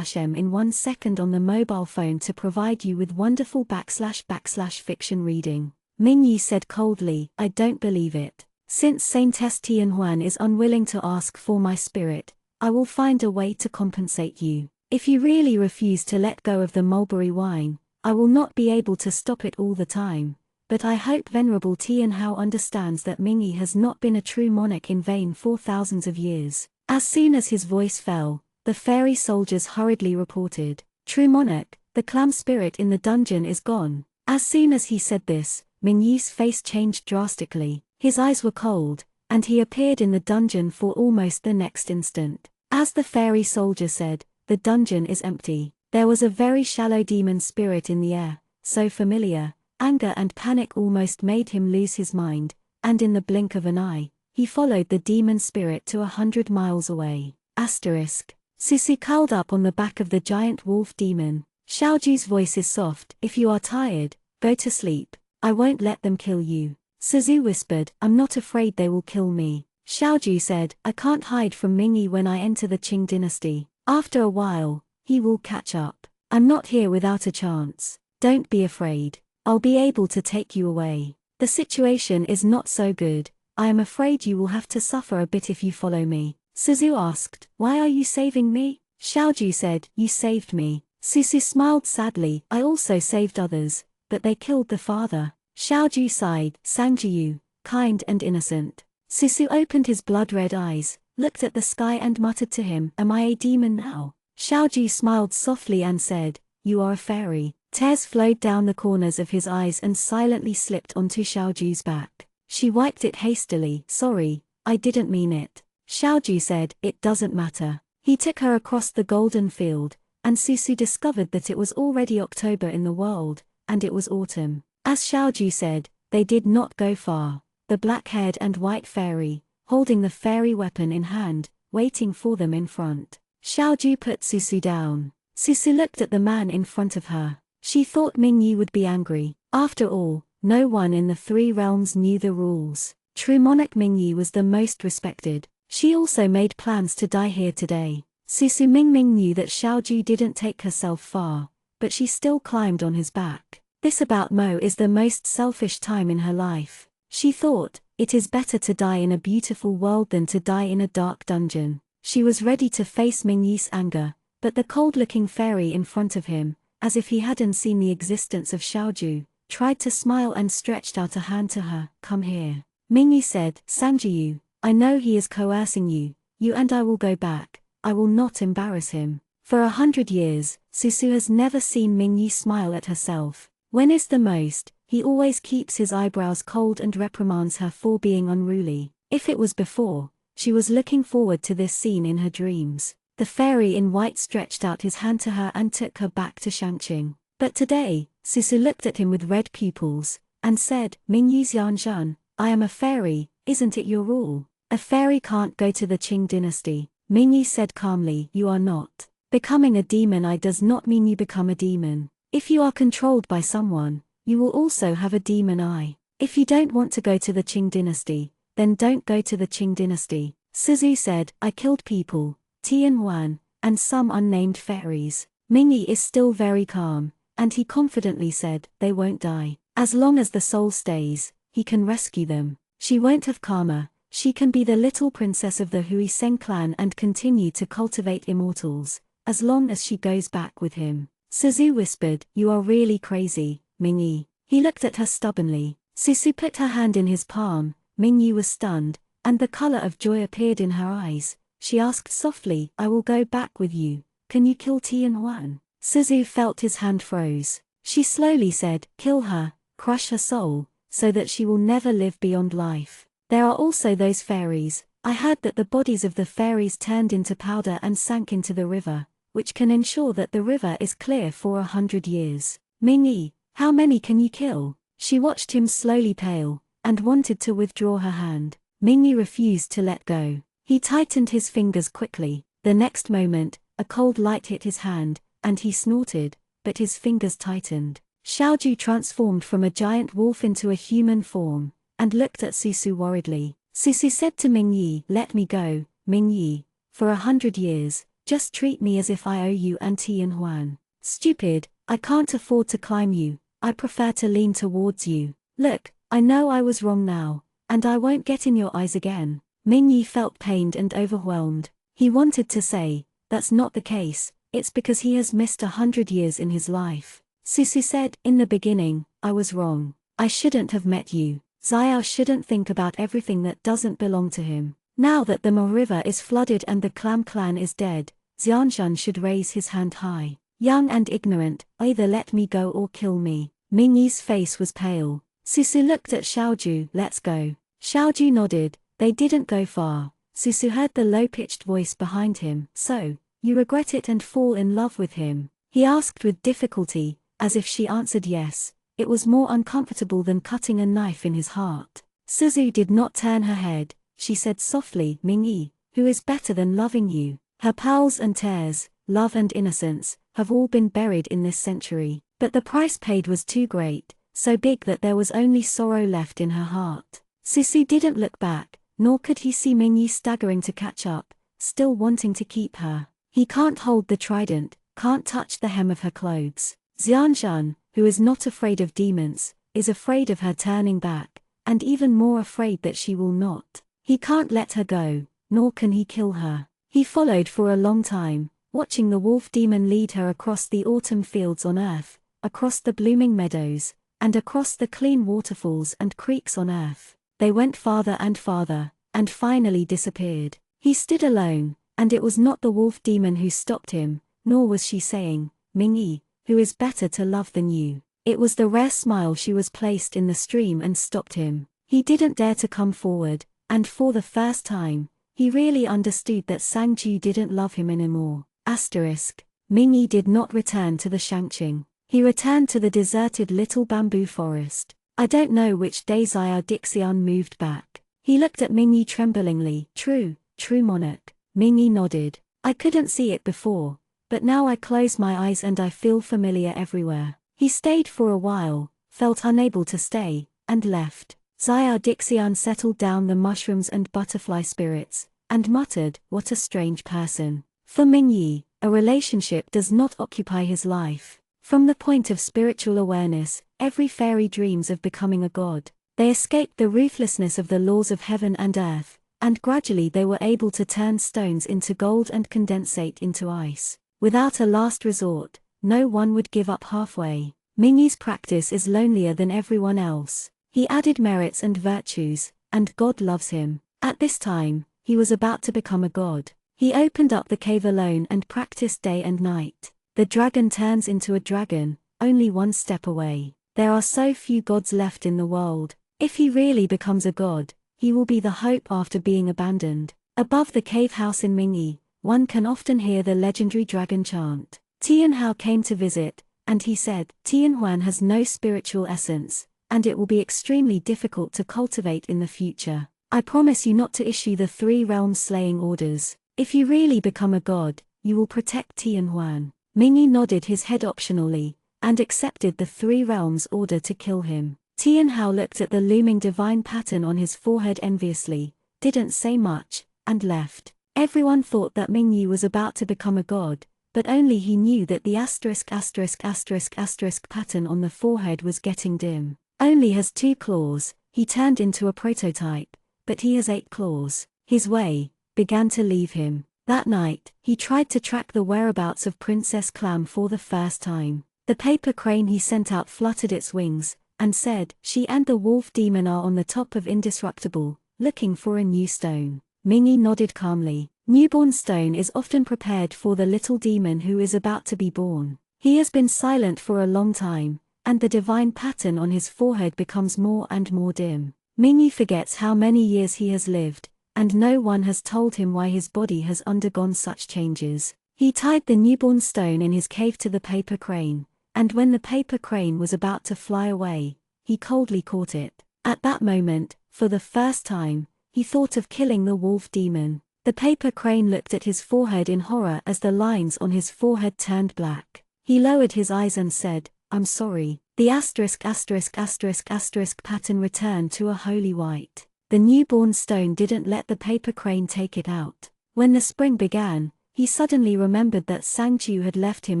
// m in 1 second on the mobile phone to provide you with wonderful / fiction reading. Mingyi said coldly, I don't believe it. Since Saintess Tianhuan is unwilling to ask for my spirit, I will find a way to compensate you. If you really refuse to let go of the mulberry wine, I will not be able to stop it all the time, but I hope Venerable Tianhao understands that Mingyi has not been a true monarch in vain for thousands of years. As soon as his voice fell, the fairy soldiers hurriedly reported, True monarch, the clam spirit in the dungeon is gone. As soon as he said this, Mingyi's face changed drastically, his eyes were cold, and he appeared in the dungeon for almost the next instant. As the fairy soldier said, the dungeon is empty. There was a very shallow demon spirit in the air, so familiar, anger and panic almost made him lose his mind, and in the blink of an eye, he followed the demon spirit to 100 miles away. Susu curled up on the back of the giant wolf demon. Xiaoju's voice is soft. If you are tired, go to sleep. I won't let them kill you. Suzu whispered, I'm not afraid they will kill me. Xiaoju said, I can't hide from Mingyi when I enter the Qing dynasty. After a while, he will catch up. I'm not here without a chance. Don't be afraid. I'll be able to take you away. The situation is not so good. I am afraid you will have to suffer a bit if you follow me. Suzu asked, why are you saving me? Xiaoju said, you saved me. Susu smiled sadly, I also saved others, but they killed the father. Xiaoju sighed, Xianxia, kind and innocent. Susu opened his blood-red eyes, looked at the sky and muttered to him, am I a demon now? Xiaoju smiled softly and said, you are a fairy. Tears flowed down the corners of his eyes and silently slipped onto Xiaoju's back. She wiped it hastily, sorry, I didn't mean it. Xiaoju said, it doesn't matter. He took her across the golden field, and Susu discovered that it was already October in the world, and it was autumn. As Xiaoju said, they did not go far. The black-haired and white fairy, holding the fairy weapon in hand, waiting for them in front. Xiaoju put Susu down. Susu looked at the man in front of her. She thought Mingyi would be angry. After all, no one in the 3 realms knew the rules. True monarch Mingyi was the most respected. She also made plans to die here today. Susu Mingming knew that Xiaoju didn't take herself far, but she still climbed on his back. This about Mo is the most selfish time in her life. She thought, it is better to die in a beautiful world than to die in a dark dungeon. She was ready to face Mingyi's anger, but the cold-looking fairy in front of him, as if he hadn't seen the existence of Xiaoju, tried to smile and stretched out a hand to her. Come here. Mingyi said, Sangjiyu, I know he is coercing you, you and I will go back, I will not embarrass him. For 100 years, Susu has never seen Mingyi smile at herself. When is the most, he always keeps his eyebrows cold and reprimands her for being unruly. If it was before, she was looking forward to this scene in her dreams. The fairy in white stretched out his hand to her and took her back to Xianxia. But today, Susu looked at him with red pupils, and said, Mingyi Xianxia, I am a fairy, isn't it your rule? A fairy can't go to the Qing dynasty. Mingyi said calmly, you are not. Becoming a demon eye does not mean you become a demon. If you are controlled by someone, you will also have a demon eye. If you don't want to go to the Qing dynasty, then don't go to the Qing dynasty. Suzu said, I killed people, Tianhuan, and some unnamed fairies. Mingyi is still very calm, and he confidently said, they won't die. As long as the soul stays, he can rescue them. She won't have karma, she can be the little princess of the Hui Seng clan and continue to cultivate immortals, as long as she goes back with him. Suzu whispered, you are really crazy, Mingyi. He looked at her stubbornly. Susu put her hand in his palm. Mingyi was stunned, and the color of joy appeared in her eyes. She asked softly, I will go back with you. Can you kill Tianhuan? Suzu felt his hand froze. She slowly said, kill her, crush her soul, so that she will never live beyond life. There are also those fairies. I heard that the bodies of the fairies turned into powder and sank into the river, which can ensure that the river is clear for 100 years. Mingyi, how many can you kill? She watched him slowly pale, and wanted to withdraw her hand. Mingyi refused to let go. He tightened his fingers quickly. The next moment, a cold light hit his hand, and he snorted, but his fingers tightened. Xiaoju transformed from a giant wolf into a human form, and looked at Susu worriedly. Susu said to Mingyi, let me go, Mingyi. For 100 years, just treat me as if I owe you and Tianhuan. Stupid, I can't afford to climb you, I prefer to lean towards you. Look, I know I was wrong now, and I won't get in your eyes again. Mingyi felt pained and overwhelmed. He wanted to say, that's not the case, it's because he has missed 100 years in his life. Susu said, in the beginning, I was wrong. I shouldn't have met you. Xiao shouldn't think about everything that doesn't belong to him. Now that the Mo River is flooded and the Clam clan is dead, Xianxia should raise his hand high. Young and ignorant, either let me go or kill me. Mingyi's face was pale. Susu looked at Xiaoju, let's go. Xiaoju nodded. They didn't go far. Susu heard the low-pitched voice behind him. So, you regret it and fall in love with him? He asked with difficulty, as if she answered yes. It was more uncomfortable than cutting a knife in his heart. Suzu did not turn her head. She said softly, Mingyi, who is better than loving you? Her pearls and tears, love and innocence, have all been buried in this century. But the price paid was too great, so big that there was only sorrow left in her heart. Susu didn't look back, nor could he see Mingyi staggering to catch up, still wanting to keep her. He can't hold the trident, can't touch the hem of her clothes. Xianxia, who is not afraid of demons, is afraid of her turning back, and even more afraid that she will not. He can't let her go, nor can he kill her. He followed for a long time, watching the wolf demon lead her across the autumn fields on earth, across the blooming meadows, and across the clean waterfalls and creeks on earth. They went farther, and finally disappeared. He stood alone, and it was not the wolf demon who stopped him, nor was she saying, Mingyi, who is better to love than you. It was the rare smile she was placed in the stream and stopped him. He didn't dare to come forward, and for the first time, he really understood that Sangju didn't love him anymore. Mingyi did not return to the Xianxia. He returned to the deserted little bamboo forest. I don't know which day Xiao Dixian moved back. He looked at Mingyi tremblingly. True monarch. Mingyi nodded. I couldn't see it before, but now I close my eyes and I feel familiar everywhere. He stayed for a while, felt unable to stay, and left. Xiao Dixian settled down the mushrooms and butterfly spirits, and muttered, what a strange person. For Mingyi, a relationship does not occupy his life. From the point of spiritual awareness, every fairy dreams of becoming a god. They escaped the ruthlessness of the laws of heaven and earth, and gradually they were able to turn stones into gold and condensate into ice. Without a last resort, no one would give up halfway. Mingyi's practice is lonelier than everyone else. He added merits and virtues, and God loves him. At this time, he was about to become a god. He opened up the cave alone and practiced day and night. The dragon turns into a dragon, only one step away. There are so few gods left in the world. If he really becomes a god, he will be the hope after being abandoned. Above the cave house in Mingyi, one can often hear the legendary dragon chant. Tianhao came to visit, and he said, Tianhuan has no spiritual essence, and it will be extremely difficult to cultivate in the future. I promise you not to issue the 3 realms slaying orders. If you really become a god, you will protect Tianhuan. Mingyi nodded his head optionally, and accepted the 3 realms order to kill him. Tianhao looked at the looming divine pattern on his forehead enviously, didn't say much, and left. Everyone thought that Mingyi was about to become a god, but only he knew that the ***** pattern on the forehead was getting dim. Only has 2 claws, he turned into a prototype, but he has 8 claws. His way began to leave him. That night, he tried to track the whereabouts of Princess Clam for the first time. The paper crane he sent out fluttered its wings, and said, she and the wolf demon are on the top of Indestructible, looking for a new stone. Mingyi nodded calmly. Newborn stone is often prepared for the little demon who is about to be born. He has been silent for a long time, and the divine pattern on his forehead becomes more and more dim. Mingyi forgets how many years he has lived, and no one has told him why his body has undergone such changes. He tied the newborn stone in his cave to the paper crane, and when the paper crane was about to fly away, he coldly caught it. At that moment, for the first time, he thought of killing the wolf demon. The paper crane looked at his forehead in horror as the lines on his forehead turned black. He lowered his eyes and said, I'm sorry. The ***** pattern returned to a holy white. The newborn stone didn't let the paper crane take it out. When the spring began, he suddenly remembered that Xianxia had left him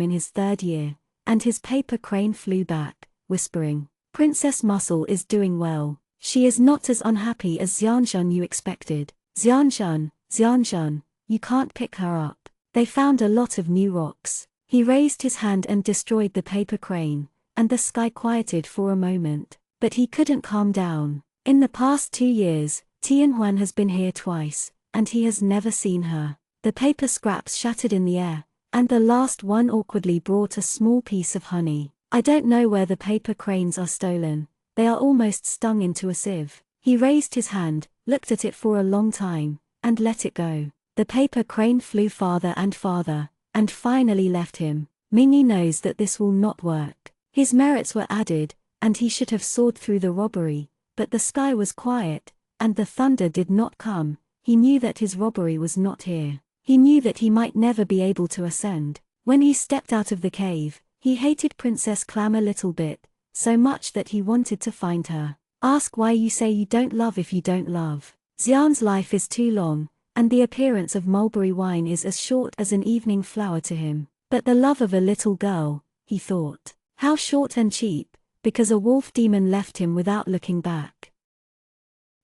in his 3rd year, and his paper crane flew back, whispering, Princess Muscle is doing well. She is not as unhappy as Xianxia you expected. Xianxia, you can't pick her up. They found a lot of new rocks. He raised his hand and destroyed the paper crane, and the sky quieted for a moment, but he couldn't calm down. In the past 2 years, Tianhuan has been here twice, and he has never seen her. The paper scraps shattered in the air, and the last one awkwardly brought a small piece of honey. I don't know where the paper cranes are stolen. They are almost stung into a sieve. He raised his hand, looked at it for a long time, and let it go. The paper crane flew farther and farther, and finally left him. Mingyi knows that this will not work. His merits were added, and he should have soared through the robbery, but the sky was quiet, and the thunder did not come. He knew that his robbery was not here. He knew that he might never be able to ascend. When he stepped out of the cave, he hated Princess Clam a little bit, so much that he wanted to find her. Ask why you say you don't love if you don't love. Xian's life is too long, and the appearance of mulberry wine is as short as an evening flower to him. But the love of a little girl, he thought, how short and cheap, because a wolf demon left him without looking back.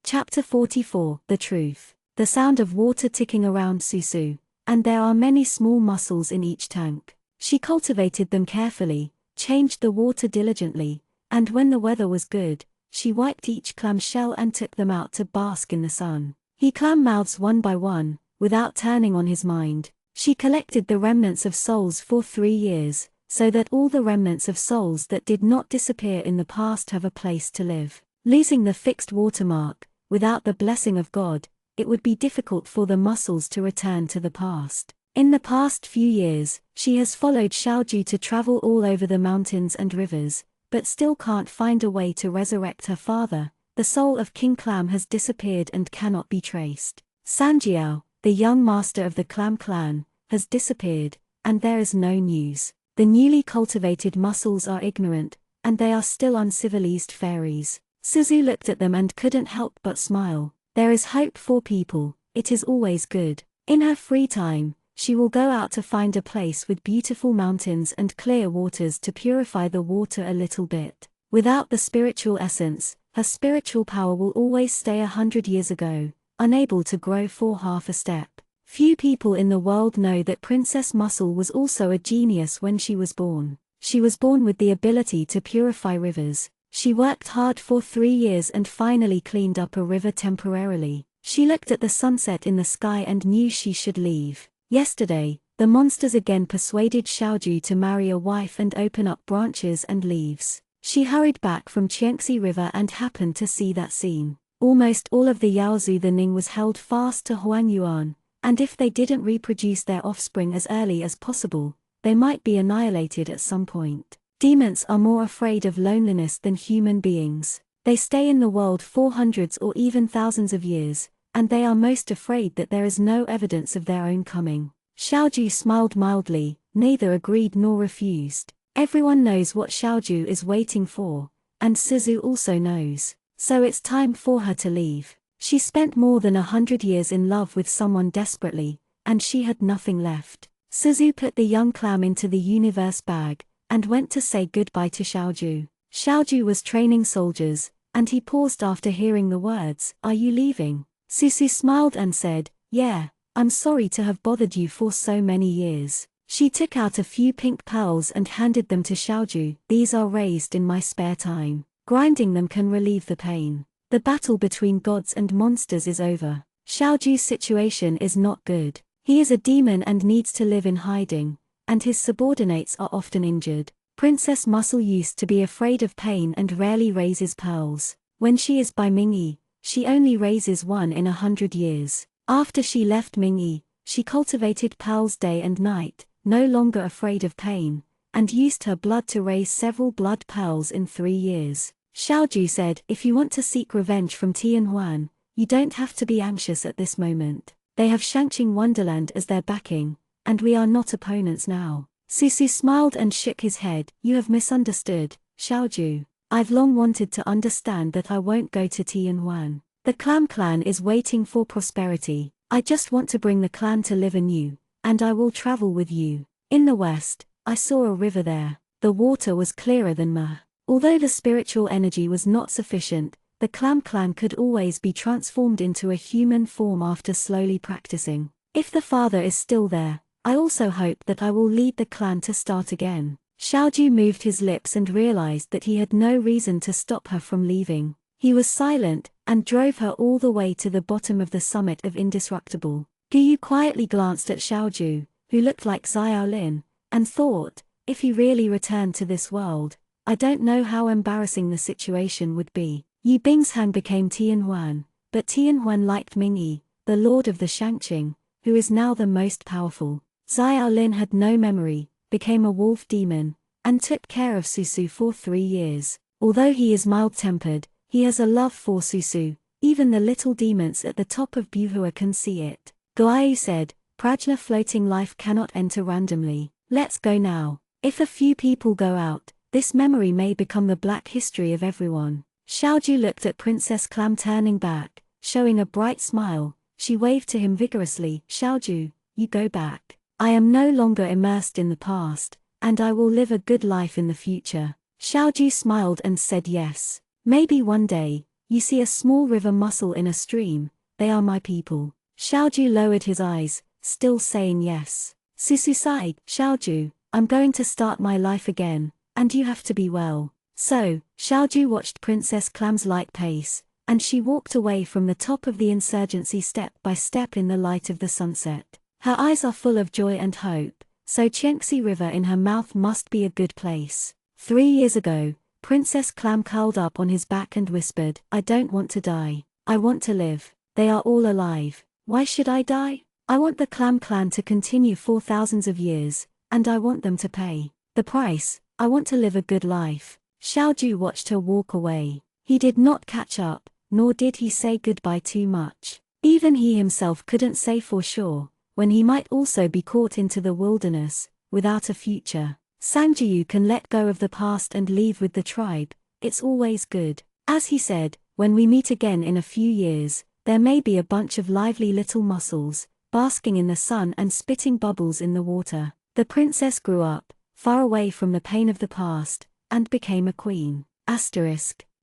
Chapter 44, The Truth. The sound of water ticking around Susu, and there are many small mussels in each tank. She cultivated them carefully, changed the water diligently, and when the weather was good, she wiped each clam shell and took them out to bask in the sun. He clam mouths one by one, without turning on his mind. She collected the remnants of souls for 3 years, so that all the remnants of souls that did not disappear in the past have a place to live. Losing the fixed watermark, without the blessing of God, it would be difficult for the mussels to return to the past. In the past few years, she has followed Xiaoju to travel all over the mountains and rivers, but still can't find a way to resurrect her father. The soul of King Clam has disappeared and cannot be traced. Sanjiao, the young master of the Clam clan, has disappeared, and there is no news. The newly cultivated mussels are ignorant, and they are still uncivilized fairies. Suzu looked at them and couldn't help but smile. There is hope for people, it is always good. In her free time, She will go out to find a place with beautiful mountains and clear waters to purify the water a little bit. Without the spiritual essence, her spiritual power will always stay 100 years ago, unable to grow for half a step. Few people in the world know that Princess Mussel was also a genius when she was born. She was born with the ability to purify rivers. She worked hard for 3 years and finally cleaned up a river temporarily. She looked at the sunset in the sky and knew she should leave. Yesterday, the monsters again persuaded Xiaoju to marry a wife and open up branches and leaves. She hurried back from Xianxia River and happened to see that scene. Almost all of the Yaozu the Ning was held fast to Huangyuan, and if they didn't reproduce their offspring as early as possible, they might be annihilated at some point. Demons are more afraid of loneliness than human beings. They stay in the world for hundreds or even thousands of years, and they are most afraid that there is no evidence of their own coming. Xiaoju smiled mildly, neither agreed nor refused. Everyone knows what Xiaoju is waiting for, and Suzu also knows, so it's time for her to leave. She spent more than 100 years in love with someone desperately, and she had nothing left. Suzu put the young clam into the universe bag, and went to say goodbye to Xiaoju. Xiaoju was training soldiers, and he paused after hearing the words, "Are you leaving?" Suzu smiled and said, "Yeah, I'm sorry to have bothered you for so many years." She took out a few pink pearls and handed them to Xiaoju. "These are raised in my spare time. Grinding them can relieve the pain. The battle between gods and monsters is over." Xiaoju's situation is not good. He is a demon and needs to live in hiding, and his subordinates are often injured. Princess Mussel used to be afraid of pain and rarely raises pearls. When she is by Mingyi, she only raises one in 100 years. After she left Mingyi, she cultivated pearls day and night, no longer afraid of pain, and used her blood to raise several blood pearls in 3 years. Xiaoju said, "If you want to seek revenge from Tianhuan, you don't have to be anxious at this moment. They have Shangqing Wonderland as their backing, and we are not opponents now." Susu smiled and shook his head. "You have misunderstood, Xiaoju. I've long wanted to understand that I won't go to Tianhuan. The Clam clan is waiting for prosperity. I just want to bring the clan to live anew, and I will travel with you." In the west, I saw a river there. The water was clearer than myrrh. Although the spiritual energy was not sufficient, the Clam clan could always be transformed into a human form after slowly practicing. If the father is still there, I also hope that I will lead the clan to start again. Xiaoju moved his lips and realized that he had no reason to stop her from leaving. He was silent, and drove her all the way to the bottom of the summit of Indestructible. Guyu quietly glanced at Xiaoju, who looked like Xiaolin, and thought, if he really returned to this world, I don't know how embarrassing the situation would be. Yu Bingshang became Tianhuan, but Tianhuan liked Mingyi, the lord of the Shangqing, who is now the most powerful. Xiaolin had no memory, became a wolf demon, and took care of Susu for 3 years. Although he is mild-tempered, he has a love for Susu. Even the little demons at the top of Buhua can see it. Guayu said, "Prajna floating life cannot enter randomly. Let's go now. If a few people go out, this memory may become the black history of everyone." Xiaoju looked at Princess Clam turning back, showing a bright smile. She waved to him vigorously. "Xiaoju, you go back. I am no longer immersed in the past, and I will live a good life in the future." Xiaoju smiled and said yes. "Maybe one day, you see a small river mussel in a stream, they are my people." Xiaoju lowered his eyes, still saying yes. Susu sighed, "Xiaoju, I'm going to start my life again, and you have to be well." So, Xiaoju watched Princess Clam's light pace, and she walked away from the top of the insurgency step by step in the light of the sunset. Her eyes are full of joy and hope, so Xianxia River in her mouth must be a good place. 3 years ago, Princess Clam curled up on his back and whispered, "I don't want to die. I want to live. They are all alive. Why should I die? I want the Clam clan to continue for thousands of years, and I want them to pay the price. I want to live a good life." Xiaoju watched her walk away. He did not catch up, nor did he say goodbye too much. Even he himself couldn't say for sure, when he might also be caught into the wilderness, without a future. Sangjiu can let go of the past and leave with the tribe, it's always good. As he said, when we meet again in a few years, there may be a bunch of lively little mussels, basking in the sun and spitting bubbles in the water. The princess grew up, far away from the pain of the past, and became a queen.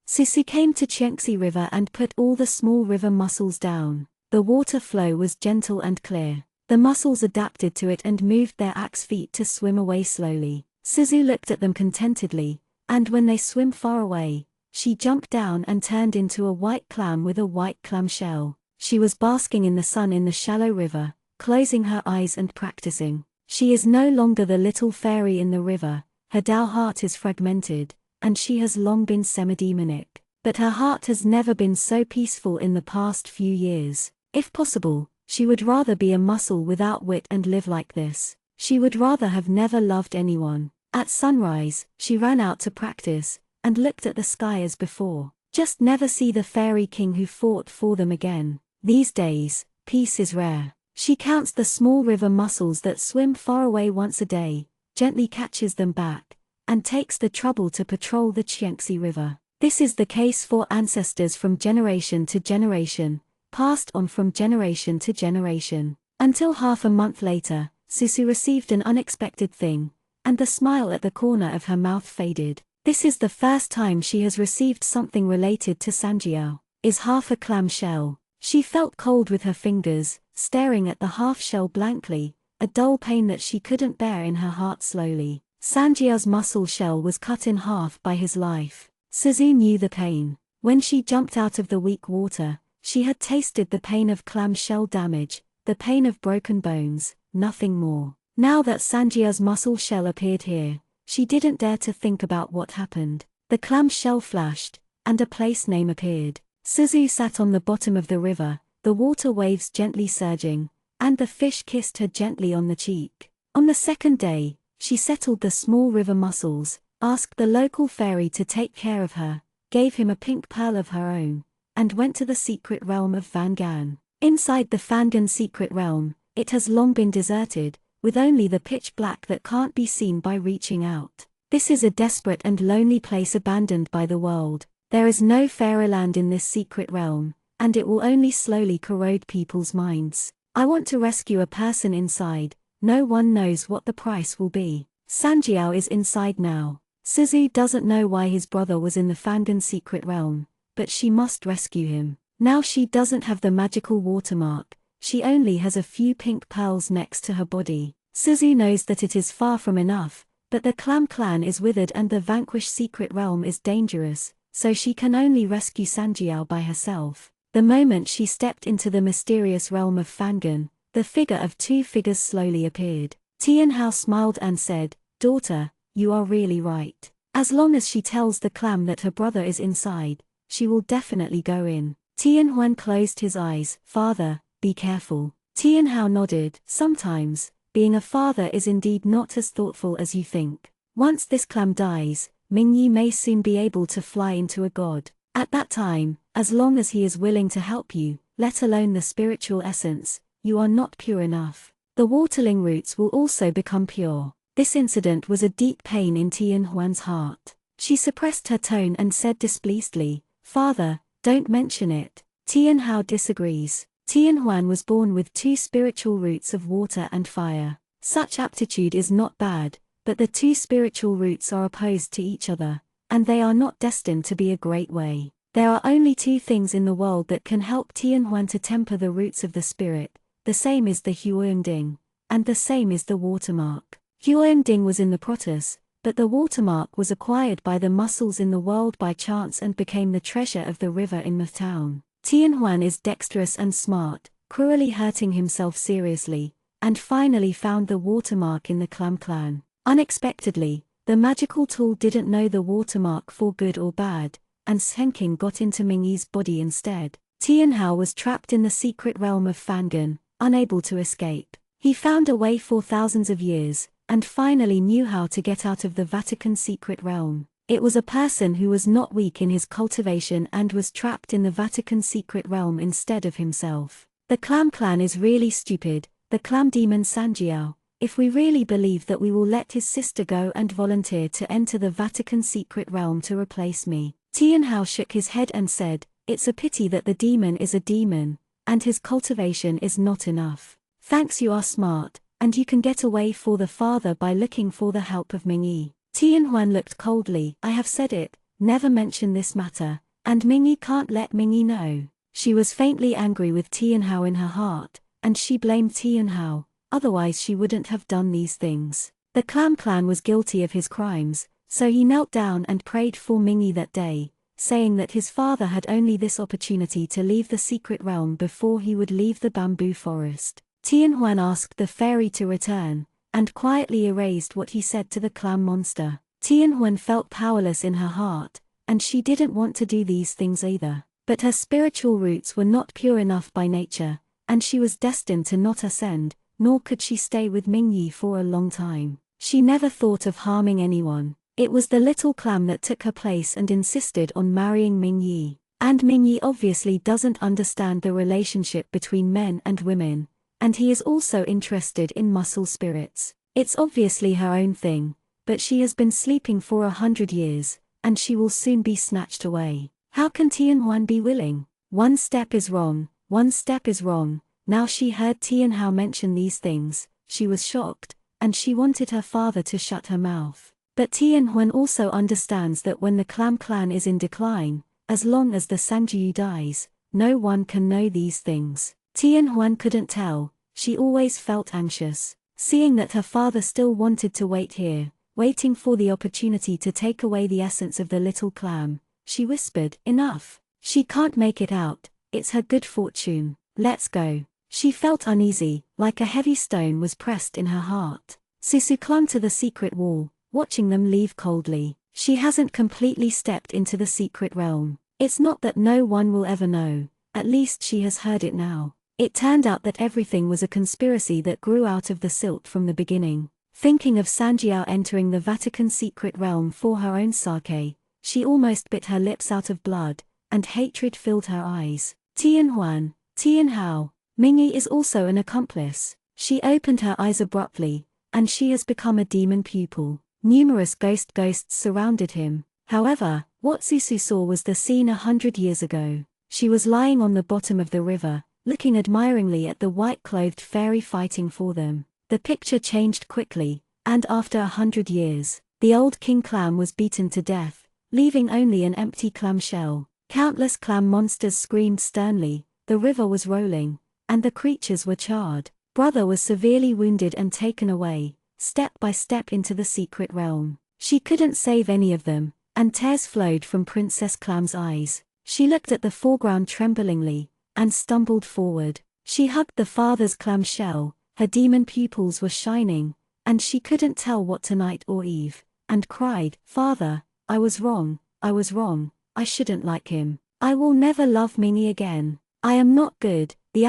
Sisu came to Xianxia River and put all the small river mussels down. The water flow was gentle and clear. The mussels adapted to it and moved their axe feet to swim away slowly. Sisu looked at them contentedly, and when they swim far away, she jumped down and turned into a white clam with a white clam shell. She was basking in the sun in the shallow river, closing her eyes and practicing. She is no longer the little fairy in the river, her Tao heart is fragmented, and she has long been semi-demonic. But her heart has never been so peaceful in the past few years. If possible, she would rather be a mussel without wit and live like this. She would rather have never loved anyone. At sunrise, she ran out to practice, and looked at the sky as before. Just never see the fairy king who fought for them again. These days, peace is rare. She counts the small river mussels that swim far away once a day, gently catches them back, and takes the trouble to patrol the Xianxia River. This is the case for ancestors from generation to generation, passed on from generation to generation. Until half a month later, Sisu received an unexpected thing, and the smile at the corner of her mouth faded. This is the first time she has received something related to Xianxia. Is half a clam shell. She felt cold with her fingers, staring at the half shell blankly, a dull pain that she couldn't bear in her heart slowly. Xianxia's mussel shell was cut in half by his life. Sisu knew the pain. When she jumped out of the weak water, she had tasted the pain of clam shell damage, the pain of broken bones, nothing more. Now that Xianxia's mussel shell appeared here, she didn't dare to think about what happened. The clam shell flashed, and a place name appeared. Sisu sat on the bottom of the river, the water waves gently surging, and the fish kissed her gently on the cheek. On the second day, she settled the small river mussels, asked the local fairy to take care of her, gave him a pink pearl of her own, and went to the secret realm of Fangan. Inside the Fangan secret realm, it has long been deserted, with only the pitch black that can't be seen by reaching out. This is a desperate and lonely place abandoned by the world. There is no fairyland in this secret realm, and it will only slowly corrode people's minds. I want to rescue a person inside, no one knows what the price will be. Xianxiao is inside now. Sisu doesn't know why his brother was in the Fangan secret realm, but she must rescue him. Now she doesn't have the magical watermark, she only has a few pink pearls next to her body. Sisu knows that it is far from enough, but the Clam clan is withered and the vanquished secret realm is dangerous, so she can only rescue Xianxiao by herself. The moment she stepped into the mysterious realm of Fangan, the figure of two figures slowly appeared. Tianhao smiled and said, "Daughter, you are really right. As long as she tells the clam that her brother is inside, she will definitely go in." Tianhuan closed his eyes. "Father, be careful." Tianhao nodded. "Sometimes, being a father is indeed not as thoughtful as you think. Once this clam dies, Mingyi may soon be able to fly into a god. At that time, as long as he is willing to help you, let alone the spiritual essence, you are not pure enough. The waterling roots will also become pure." This incident was a deep pain in Tianhuan's heart. She suppressed her tone and said displeasedly, "Father, don't mention it." Tianhao disagrees. Tianhuan was born with two spiritual roots of water and fire. Such aptitude is not bad, but the two spiritual roots are opposed to each other, and they are not destined to be a great way. There are only two things in the world that can help Tianhuan to temper the roots of the spirit. The same is the Huangding, and the same is the watermark. Huangding was in the Protus, but the watermark was acquired by the mussels in the world by chance and became the treasure of the river in the town. Tianhuan is dexterous and smart, cruelly hurting himself seriously, and finally found the watermark in the Clam clan. Unexpectedly, the magical tool didn't know the watermark for good or bad, and Shenking got into Mingyi's body instead. Tianhao was trapped in the secret realm of Fangan, unable to escape. He found a way for thousands of years, and finally knew how to get out of the Vatican secret realm. It was a person who was not weak in his cultivation and was trapped in the Vatican secret realm instead of himself. The Clam clan is really stupid, the Clam demon Xianxiao, if we really believe that we will let his sister go and volunteer to enter the Vatican secret realm to replace me. Tianhao shook his head and said, "It's a pity that the demon is a demon, and his cultivation is not enough. Thanks, you are smart, and you can get away for the father by looking for the help of Mingyi. Tianhuan looked coldly. I have said it, never mention this matter, and Mingyi can't let Mingyi know. She was faintly angry with Tianhao in her heart, and she blamed Tianhao, otherwise she wouldn't have done these things. The clan was guilty of his crimes, so he knelt down and prayed for Mingyi that day, saying that his father had only this opportunity to leave the secret realm before he would leave the bamboo forest. Tianhuan asked the fairy to return, and quietly erased what he said to the clam monster. Tianhuan felt powerless in her heart, and she didn't want to do these things either. But her spiritual roots were not pure enough by nature, and she was destined to not ascend, nor could she stay with Mingyi for a long time. She never thought of harming anyone. It was the little clam that took her place and insisted on marrying Mingyi. And Mingyi obviously doesn't understand the relationship between men and women, and he is also interested in muscle spirits. It's obviously her own thing, but she has been sleeping for 100 years, and she will soon be snatched away. How can Tianhuan be willing? One step is wrong, one step is wrong. Now she heard Tianhao mention these things, she was shocked, and she wanted her father to shut her mouth. But Tianhuan also understands that when the clan is in decline, as long as the Sangju dies, no one can know these things. Tianhuan couldn't tell, she always felt anxious. Seeing that her father still wanted to wait here, waiting for the opportunity to take away the essence of the little clam, she whispered, enough. She can't make it out, it's her good fortune, let's go. She felt uneasy, like a heavy stone was pressed in her heart. Sisu clung to the secret wall, watching them leave coldly. She hasn't completely stepped into the secret realm. It's not that no one will ever know, at least she has heard it now. It turned out that everything was a conspiracy that grew out of the silt from the beginning. Thinking of Xianxia entering the Vatican secret realm for her own sake, she almost bit her lips out of blood, and hatred filled her eyes. Tianhuan, Tianhao, Mingyi is also an accomplice. She opened her eyes abruptly, and she has become a demon pupil. Numerous ghosts surrounded him. However, what Sisu saw was the scene 100 years ago. She was lying on the bottom of the river, looking admiringly at the white-clothed fairy fighting for them. The picture changed quickly, and after 100 years, the old king clam was beaten to death, leaving only an empty clam shell. Countless clam monsters screamed sternly, the river was rolling, and the creatures were charred. Brother was severely wounded and taken away, step by step into the secret realm. She couldn't save any of them, and tears flowed from Princess Clam's eyes. She looked at the foreground tremblingly, and stumbled forward. She hugged the father's clam shell, her demon pupils were shining, and she couldn't tell what to night or eve, and cried, Father, I was wrong, I shouldn't like him. I will never love Mingyi again. I am not good, the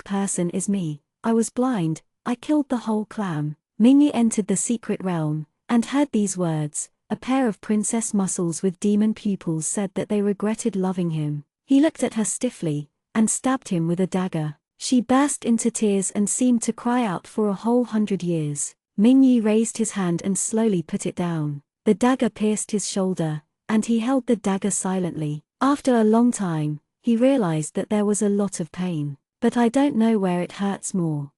person is me. I was blind, I killed the whole clam. Mingyi entered the secret realm, and heard these words. A pair of princess muscles with demon pupils said that they regretted loving him. He looked at her stiffly, and stabbed him with a dagger. She burst into tears and seemed to cry out for a whole 100 years. Mingyi raised his hand and slowly put it down. The dagger pierced his shoulder, and he held the dagger silently. After a long time, he realized that there was a lot of pain. But I don't know where it hurts more.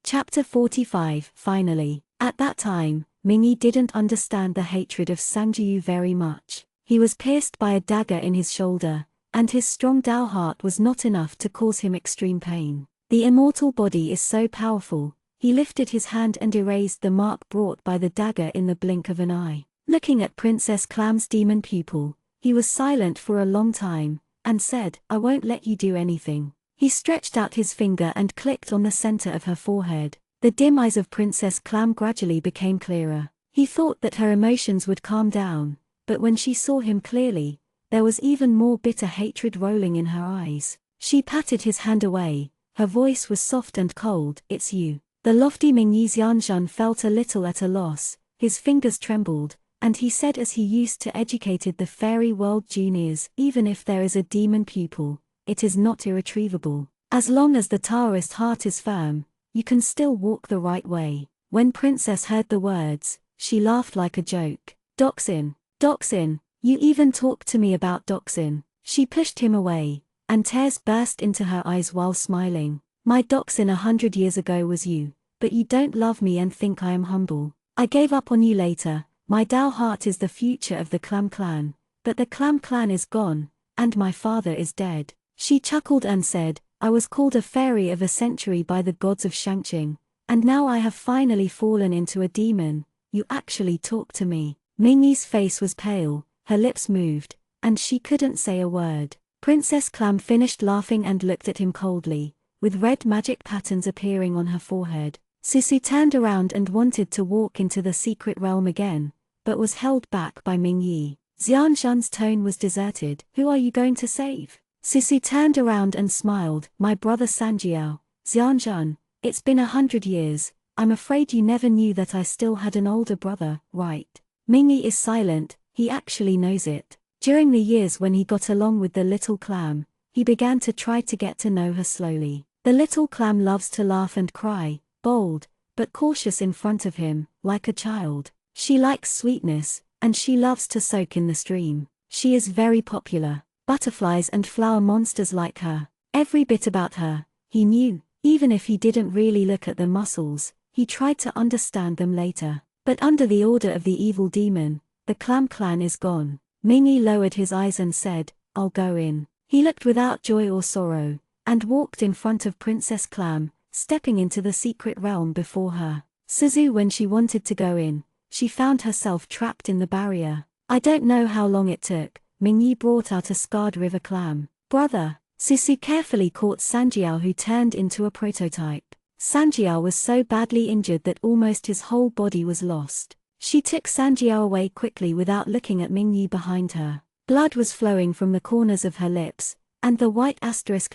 Chapter 45. Finally. At that time, Mingyi didn't understand the hatred of Sangju very much. He was pierced by a dagger in his shoulder, and his strong Dao heart was not enough to cause him extreme pain. The immortal body is so powerful. He lifted his hand and erased the mark brought by the dagger in the blink of an eye. Looking at Princess Clam's demon pupil, he was silent for a long time, and said, I won't let you do anything. He stretched out his finger and clicked on the center of her forehead. The dim eyes of Princess Clam gradually became clearer. He thought that her emotions would calm down, but when she saw him clearly, there was even more bitter hatred rolling in her eyes. She patted his hand away, her voice was soft and cold, it's you. The lofty Mingyi Xianxia felt a little at a loss, his fingers trembled, and he said as he used to educated the fairy world juniors, even if there is a demon pupil, it is not irretrievable. As long as the Taoist heart is firm, you can still walk the right way. When Princess heard the words, she laughed like a joke. Doxin, you even talked to me about Doxin. She pushed him away, and tears burst into her eyes while smiling. My dachshund 100 years ago was you, but you don't love me and think I am humble. I gave up on you later. My Dao heart is the future of the Clam clan, but the Clam clan is gone, and my father is dead. She chuckled and said, I was called a fairy of a century by the gods of Xianxia, and now I have finally fallen into a demon. You actually talk to me. Mingyi's face was pale, her lips moved, and she couldn't say a word. Princess Clam finished laughing and looked at him coldly, with red magic patterns appearing on her forehead. Susu turned around and wanted to walk into the secret realm again, but was held back by Mingyi. Xianxia's tone was deserted. Who are you going to save? Susu turned around and smiled. My brother Sanjiao. Xianxian, it's been 100 years. I'm afraid you never knew that I still had an older brother, right? Mingyi is silent, he actually knows it. During the years when he got along with the little clam, he began to try to get to know her slowly. The little clam loves to laugh and cry, bold, but cautious in front of him, like a child. She likes sweetness, and she loves to soak in the stream. She is very popular. Butterflies and flower monsters like her. Every bit about her, he knew, even if he didn't really look at the muscles, he tried to understand them later. But under the order of the evil demon, the Clam clan is gone. Mingyi lowered his eyes and said, I'll go in. He looked without joy or sorrow, and walked in front of Princess Clam, stepping into the secret realm before her. Suzu, when she wanted to go in, she found herself trapped in the barrier. I don't know how long it took. Mingyi brought out a scarred river clam. Brother. Susu carefully caught Sanjiao, who turned into a prototype. Sanjiao was so badly injured that almost his whole body was lost. She took Sanjiao away quickly without looking at Mingyi behind her. Blood was flowing from the corners of her lips, and the white asterisk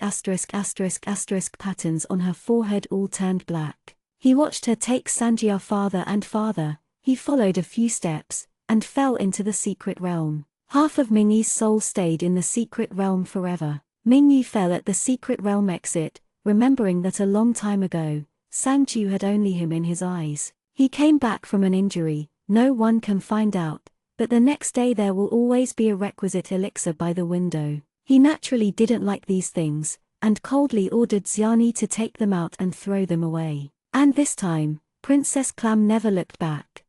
patterns on her forehead all turned black. He watched her take Sanjiao farther and farther. He followed a few steps, and fell into the secret realm. Half of Mingyi's soul stayed in the secret realm forever. Mingyi fell at the secret realm exit, remembering that a long time ago, Sangju had only him in his eyes. He came back from an injury, no one can find out, but the next day there will always be a requisite elixir by the window. He naturally didn't like these things, and coldly ordered Xiani to take them out and throw them away. And this time, Princess Clam never looked back.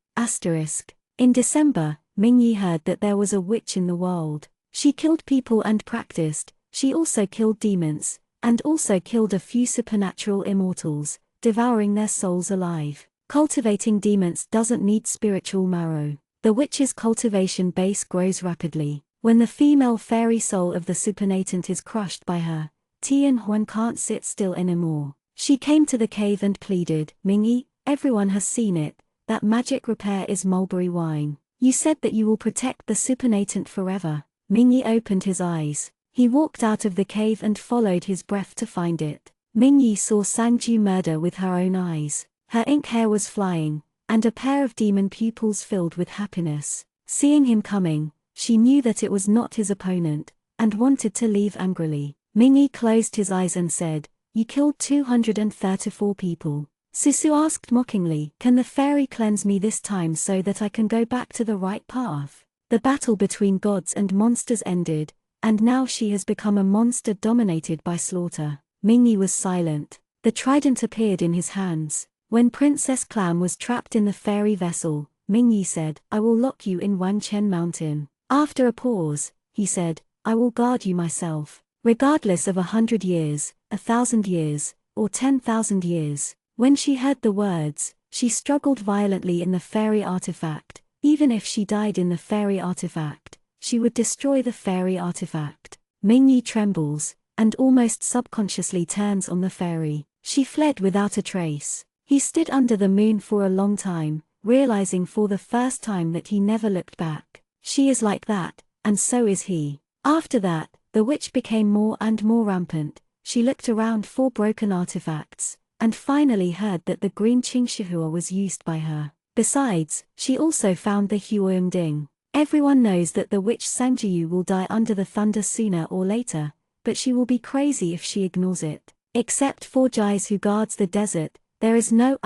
In December, Mingyi heard that there was a witch in the world. She killed people and practiced. She also killed demons, and also killed a few supernatural immortals, devouring their souls alive. Cultivating demons doesn't need spiritual marrow. The witch's cultivation base grows rapidly. When the female fairy soul of the supernatant is crushed by her, Tian Huan can't sit still anymore. She came to the cave and pleaded, Mingyi, everyone has seen it, that magic repair is mulberry wine. You said that you will protect the supernatant forever. Mingyi opened his eyes. He walked out of the cave and followed his breath to find it. Mingyi saw Sangju murder with her own eyes. Her ink hair was flying, and a pair of demon pupils filled with happiness. Seeing him coming, she knew that it was not his opponent, and wanted to leave angrily. Mingyi closed his eyes and said, You killed 234 people. Susu asked mockingly, Can the fairy cleanse me this time so that I can go back to the right path? The battle between gods and monsters ended, and now she has become a monster dominated by slaughter. Mingyi was silent. The trident appeared in his hands. When Princess Clam was trapped in the fairy vessel, Mingyi said, I will lock you in Wanchen Mountain. After a pause, he said, I will guard you myself. Regardless of 100 years, 1,000 years, or 10,000 years. When she heard the words, she struggled violently in the fairy artifact. Even if she died in the fairy artifact, she would destroy the fairy artifact. Mingyi trembles, and almost subconsciously turns on the fairy. She fled without a trace. He stood under the moon for a long time, realizing for the first time that he never looked back. She is like that, and so is he. After that, the witch became more and more rampant. She looked around for broken artifacts, and finally heard that the green Qingshihua was used by her. Besides, she also found the Huoyum Ding. Everyone knows that the witch Sangjiu will die under the thunder sooner or later, but she will be crazy if she ignores it. Except for Jais, who guards the desert, there is no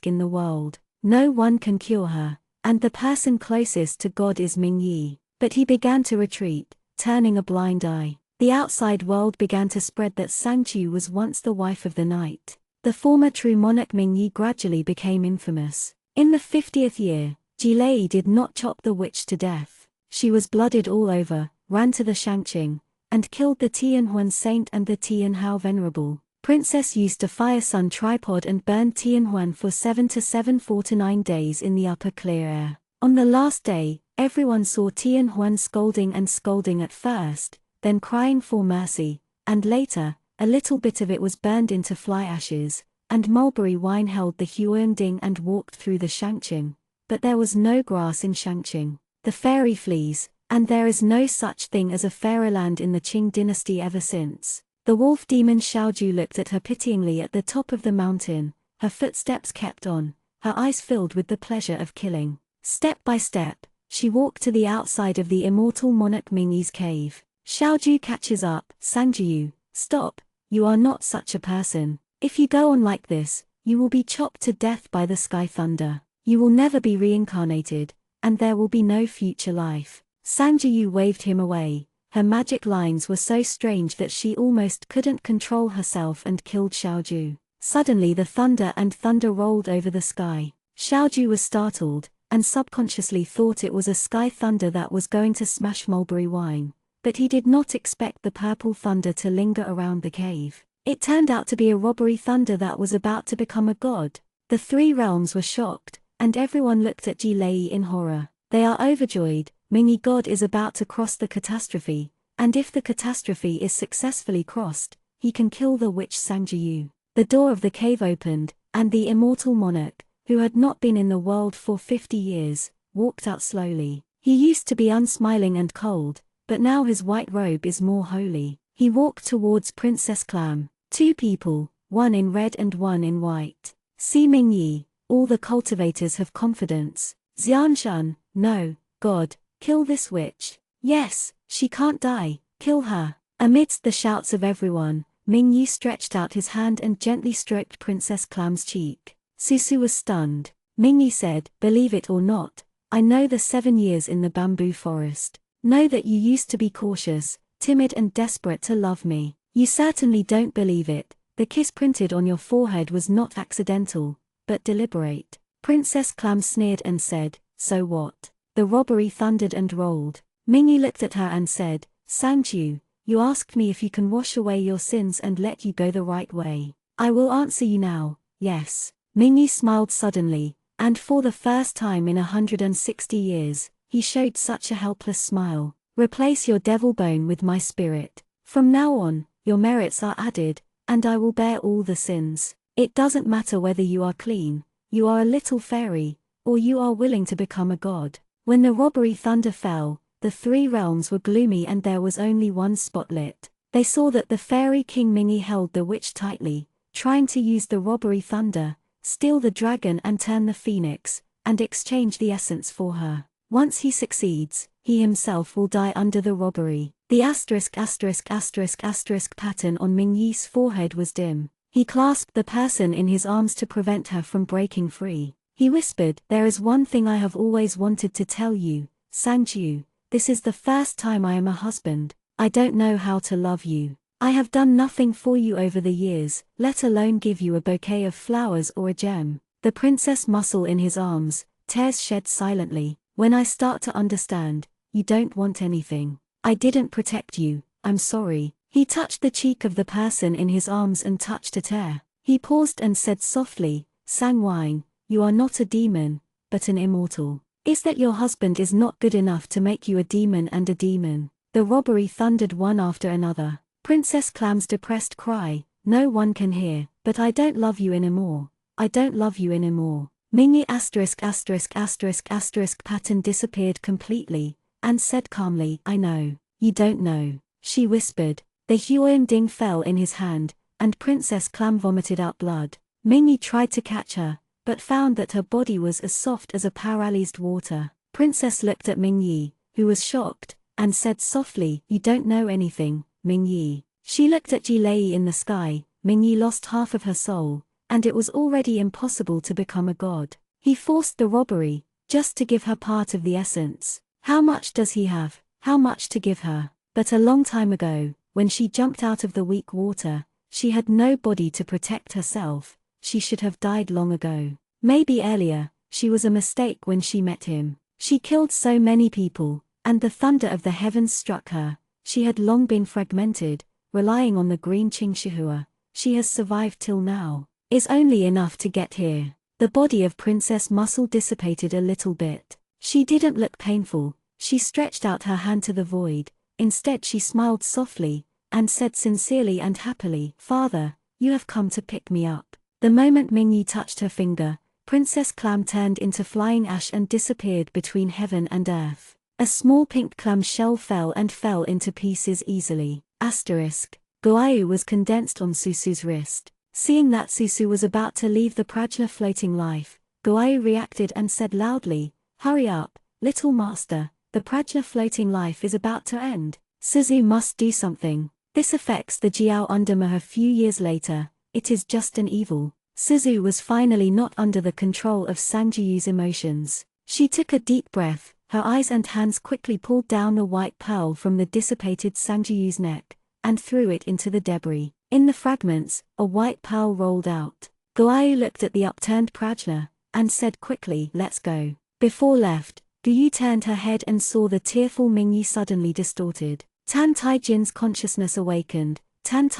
in the world. No one can cure her, and the person closest to God is Mingyi. But he began to retreat, turning a blind eye. The outside world began to spread that Xianxia was once the wife of the night. The former true monarch Mingyi gradually became infamous. In the 50th year, Jilei did not chop the witch to death. She was blooded all over, ran to the Shangqing, and killed the Tianhuan saint and the Tianhao venerable. Princess used a fire sun tripod and burned Tianhuan for 7 to 9 days in the upper clear air. On the last day, everyone saw Tianhuan scolding at first, then crying for mercy, and later, a little bit of it was burned into fly ashes, and mulberry wine held the Huangding and walked through the Shangqing. But there was no grass in Xianxia. The fairy flees, and there is no such thing as a fairyland in the Qing dynasty ever since. The wolf demon Xiaoju looked at her pityingly at the top of the mountain, her footsteps kept on, her eyes filled with the pleasure of killing. Step by step, she walked to the outside of the immortal monarch Mingyi's cave. Xiaoju catches up. Sangjiu, stop, you are not such a person. If you go on like this, you will be chopped to death by the sky thunder. You will never be reincarnated, and there will be no future life. Sangjiu waved him away. Her magic lines were so strange that she almost couldn't control herself and killed Xiaoju. Suddenly the thunder rolled over the sky. Xiaoju was startled, and subconsciously thought it was a sky thunder that was going to smash mulberry wine. But he did not expect the purple thunder to linger around the cave. It turned out to be a robbery thunder that was about to become a god. The three realms were shocked, and everyone looked at Jilei in horror. They are overjoyed. Mingyi God is about to cross the catastrophe, and if the catastrophe is successfully crossed, he can kill the witch Sangjiu. The door of the cave opened, and the immortal monarch, who had not been in the world for 50 years, walked out slowly. He used to be unsmiling and cold, but now his white robe is more holy. He walked towards Princess Clam. Two people, one in red and one in white. See Mingyi, all the cultivators have confidence. Xianxia, no, God, kill this witch. Yes, she can't die, kill her. Amidst the shouts of everyone, Mingyi stretched out his hand and gently stroked Princess Clam's cheek. Susu was stunned. Mingyi said, believe it or not, I know the 7 years in the bamboo forest. Know that you used to be cautious, timid and desperate to love me. You certainly don't believe it. The kiss printed on your forehead was not accidental, but deliberate. Princess Clam sneered and said, so what? The robbery thundered and rolled. Mingyi looked at her and said, Sangjiu, you asked me if you can wash away your sins and let you go the right way. I will answer you now, yes. Mingyi smiled suddenly, and for the first time in 160 years, he showed such a helpless smile. Replace your devil bone with my spirit. From now on, your merits are added, and I will bear all the sins. It doesn't matter whether you are clean, you are a little fairy, or you are willing to become a god. When the robbery thunder fell, the three realms were gloomy and there was only one spotlit. They saw that the fairy king Mingyi held the witch tightly, trying to use the robbery thunder, steal the dragon and turn the phoenix, and exchange the essence for her. Once he succeeds, he himself will die under the robbery. The **** pattern on Mingyi's forehead was dim. He clasped the person in his arms to prevent her from breaking free. He whispered, there is one thing I have always wanted to tell you, Sangjiu, this is the first time I am a husband. I don't know how to love you. I have done nothing for you over the years, let alone give you a bouquet of flowers or a gem. The princess muscle in his arms, tears shed silently. When I start to understand, you don't want anything. I didn't protect you, I'm sorry. He touched the cheek of the person in his arms and touched a tear. He paused and said softly, Sangwine, you are not a demon, but an immortal. Is that your husband is not good enough to make you a demon and a demon? The robbery thundered one after another. Princess Clam's depressed cry, no one can hear, but I don't love you anymore. I don't love you anymore. Mingyi **** pattern disappeared completely, and said calmly, I know. You don't know. She whispered. The Huangding fell in his hand, and Princess Clam vomited out blood. Mingyi tried to catch her, but found that her body was as soft as a paralyzed water. Princess looked at Mingyi, who was shocked, and said softly, you don't know anything, Mingyi. She looked at Jilei in the sky. Mingyi lost half of her soul, and it was already impossible to become a god. He forced the robbery, just to give her part of the essence. How much does he have? How much to give her? But a long time ago, when she jumped out of the weak water, she had no body to protect herself. She should have died long ago. Maybe earlier, she was a mistake when she met him. She killed so many people, and the thunder of the heavens struck her. She had long been fragmented, relying on the green Xianxia. She has survived till now. Is only enough to get here. The body of Princess Muscle dissipated a little bit. She didn't look painful. She stretched out her hand to the void. Instead she smiled softly, and said sincerely and happily, "Father, you have come to pick me up." The moment Mingyi touched her finger, Princess Clam turned into flying ash and disappeared between heaven and earth. A small pink clam shell fell into pieces easily. Guayu was condensed on Susu's wrist. Seeing that Susu was about to leave the prajna floating life, Guayu reacted and said loudly, "Hurry up, little master, the prajna floating life is about to end. Susu must do something. This affects the Jiao Underma a few years later. It is just an evil." Suzu was finally not under the control of Sangjiyu's emotions. She took a deep breath, her eyes and hands quickly pulled down the white pearl from the dissipated Sangjiyu's neck, and threw it into the debris. In the fragments, a white pearl rolled out. Guayu looked at the upturned prajna, and said quickly, "Let's go." Before left, Guyu turned her head and saw the tearful Mingyi suddenly distorted. Tan Taijin's consciousness awakened, and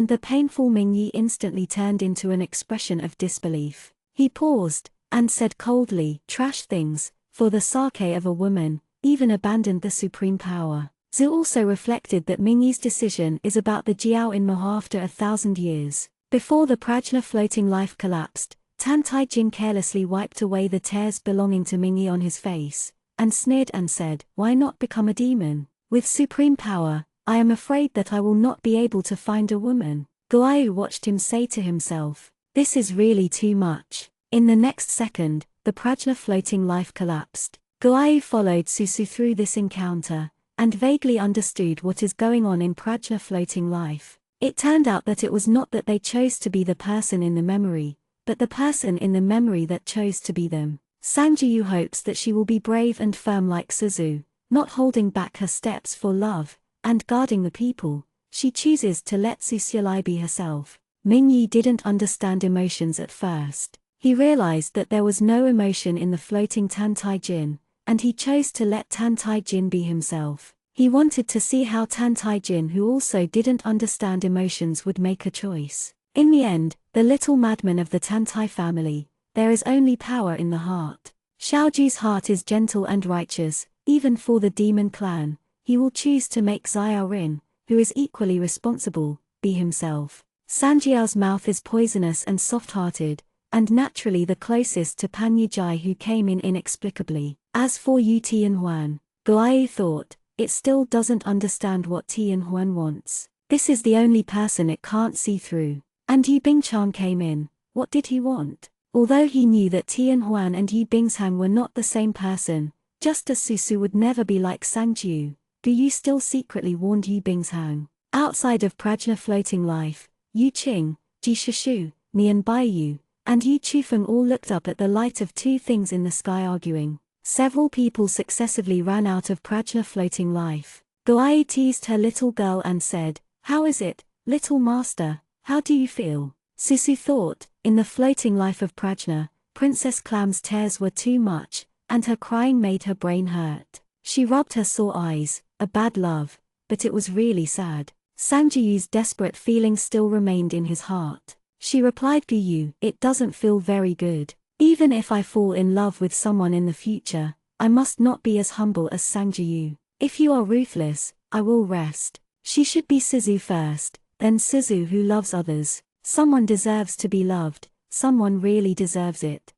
the painful Mingyi instantly turned into an expression of disbelief. He paused, and said coldly, "Trash things, for the sake of a woman, even abandoned the supreme power." Zhu also reflected that Mingyi's decision is about the Jiao in Mo after 1,000 years. Before the prajna floating life collapsed, Tan Taijin carelessly wiped away the tears belonging to Mingyi on his face, and sneered and said, "Why not become a demon? With supreme power, I am afraid that I will not be able to find a woman." Guayu watched him say to himself, "This is really too much." In the next second, the prajna floating life collapsed. Guayu followed Susu through this encounter, and vaguely understood what is going on in prajna floating life. It turned out that it was not that they chose to be the person in the memory, but the person in the memory that chose to be them. Sangjiyu hopes that she will be brave and firm like Suzu, not holding back her steps for love, and guarding the people. She chooses to let Susialai be herself. Mingyi didn't understand emotions at first. He realized that there was no emotion in the floating Tan Taijin, and he chose to let Tan Taijin be himself. He wanted to see how Tan Taijin, who also didn't understand emotions, would make a choice. In the end, the little madman of the Tantai family, there is only power in the heart. Xiaoju's heart is gentle and righteous, even for the demon clan. He will choose to make Xiao Rin, who is equally responsible, be himself. Sanjiao's mouth is poisonous and soft-hearted, and naturally the closest to Pan Yujai, who came in inexplicably. As for Yu Tianhuan, Guayu thought, it still doesn't understand what Tianhuan wants. This is the only person it can't see through. And Yu Bingchang came in. What did he want? Although he knew that Tianhuan and Yu Bingshang were not the same person, just as Susu would never be like Sangju, Guyu still secretly warned Yu Bingshang. Outside of prajna floating life, Yu Qing, Ji Shishu, Nian Baiyu, and Yu Chufeng all looked up at the light of two things in the sky arguing. Several people successively ran out of prajna floating life. Guai teased her little girl and said, "How is it, little master? How do you feel?" Susu thought, in the floating life of prajna, Princess Clam's tears were too much, and her crying made her brain hurt. She rubbed her sore eyes, a bad love, but it was really sad. Sangjiyu's desperate feelings still remained in his heart. She replied, "Guyu, it doesn't feel very good. Even if I fall in love with someone in the future, I must not be as humble as Sangjiyu. If you are ruthless, I will rest." She should be Suzu first, then Suzu who loves others. Someone deserves to be loved, someone really deserves it.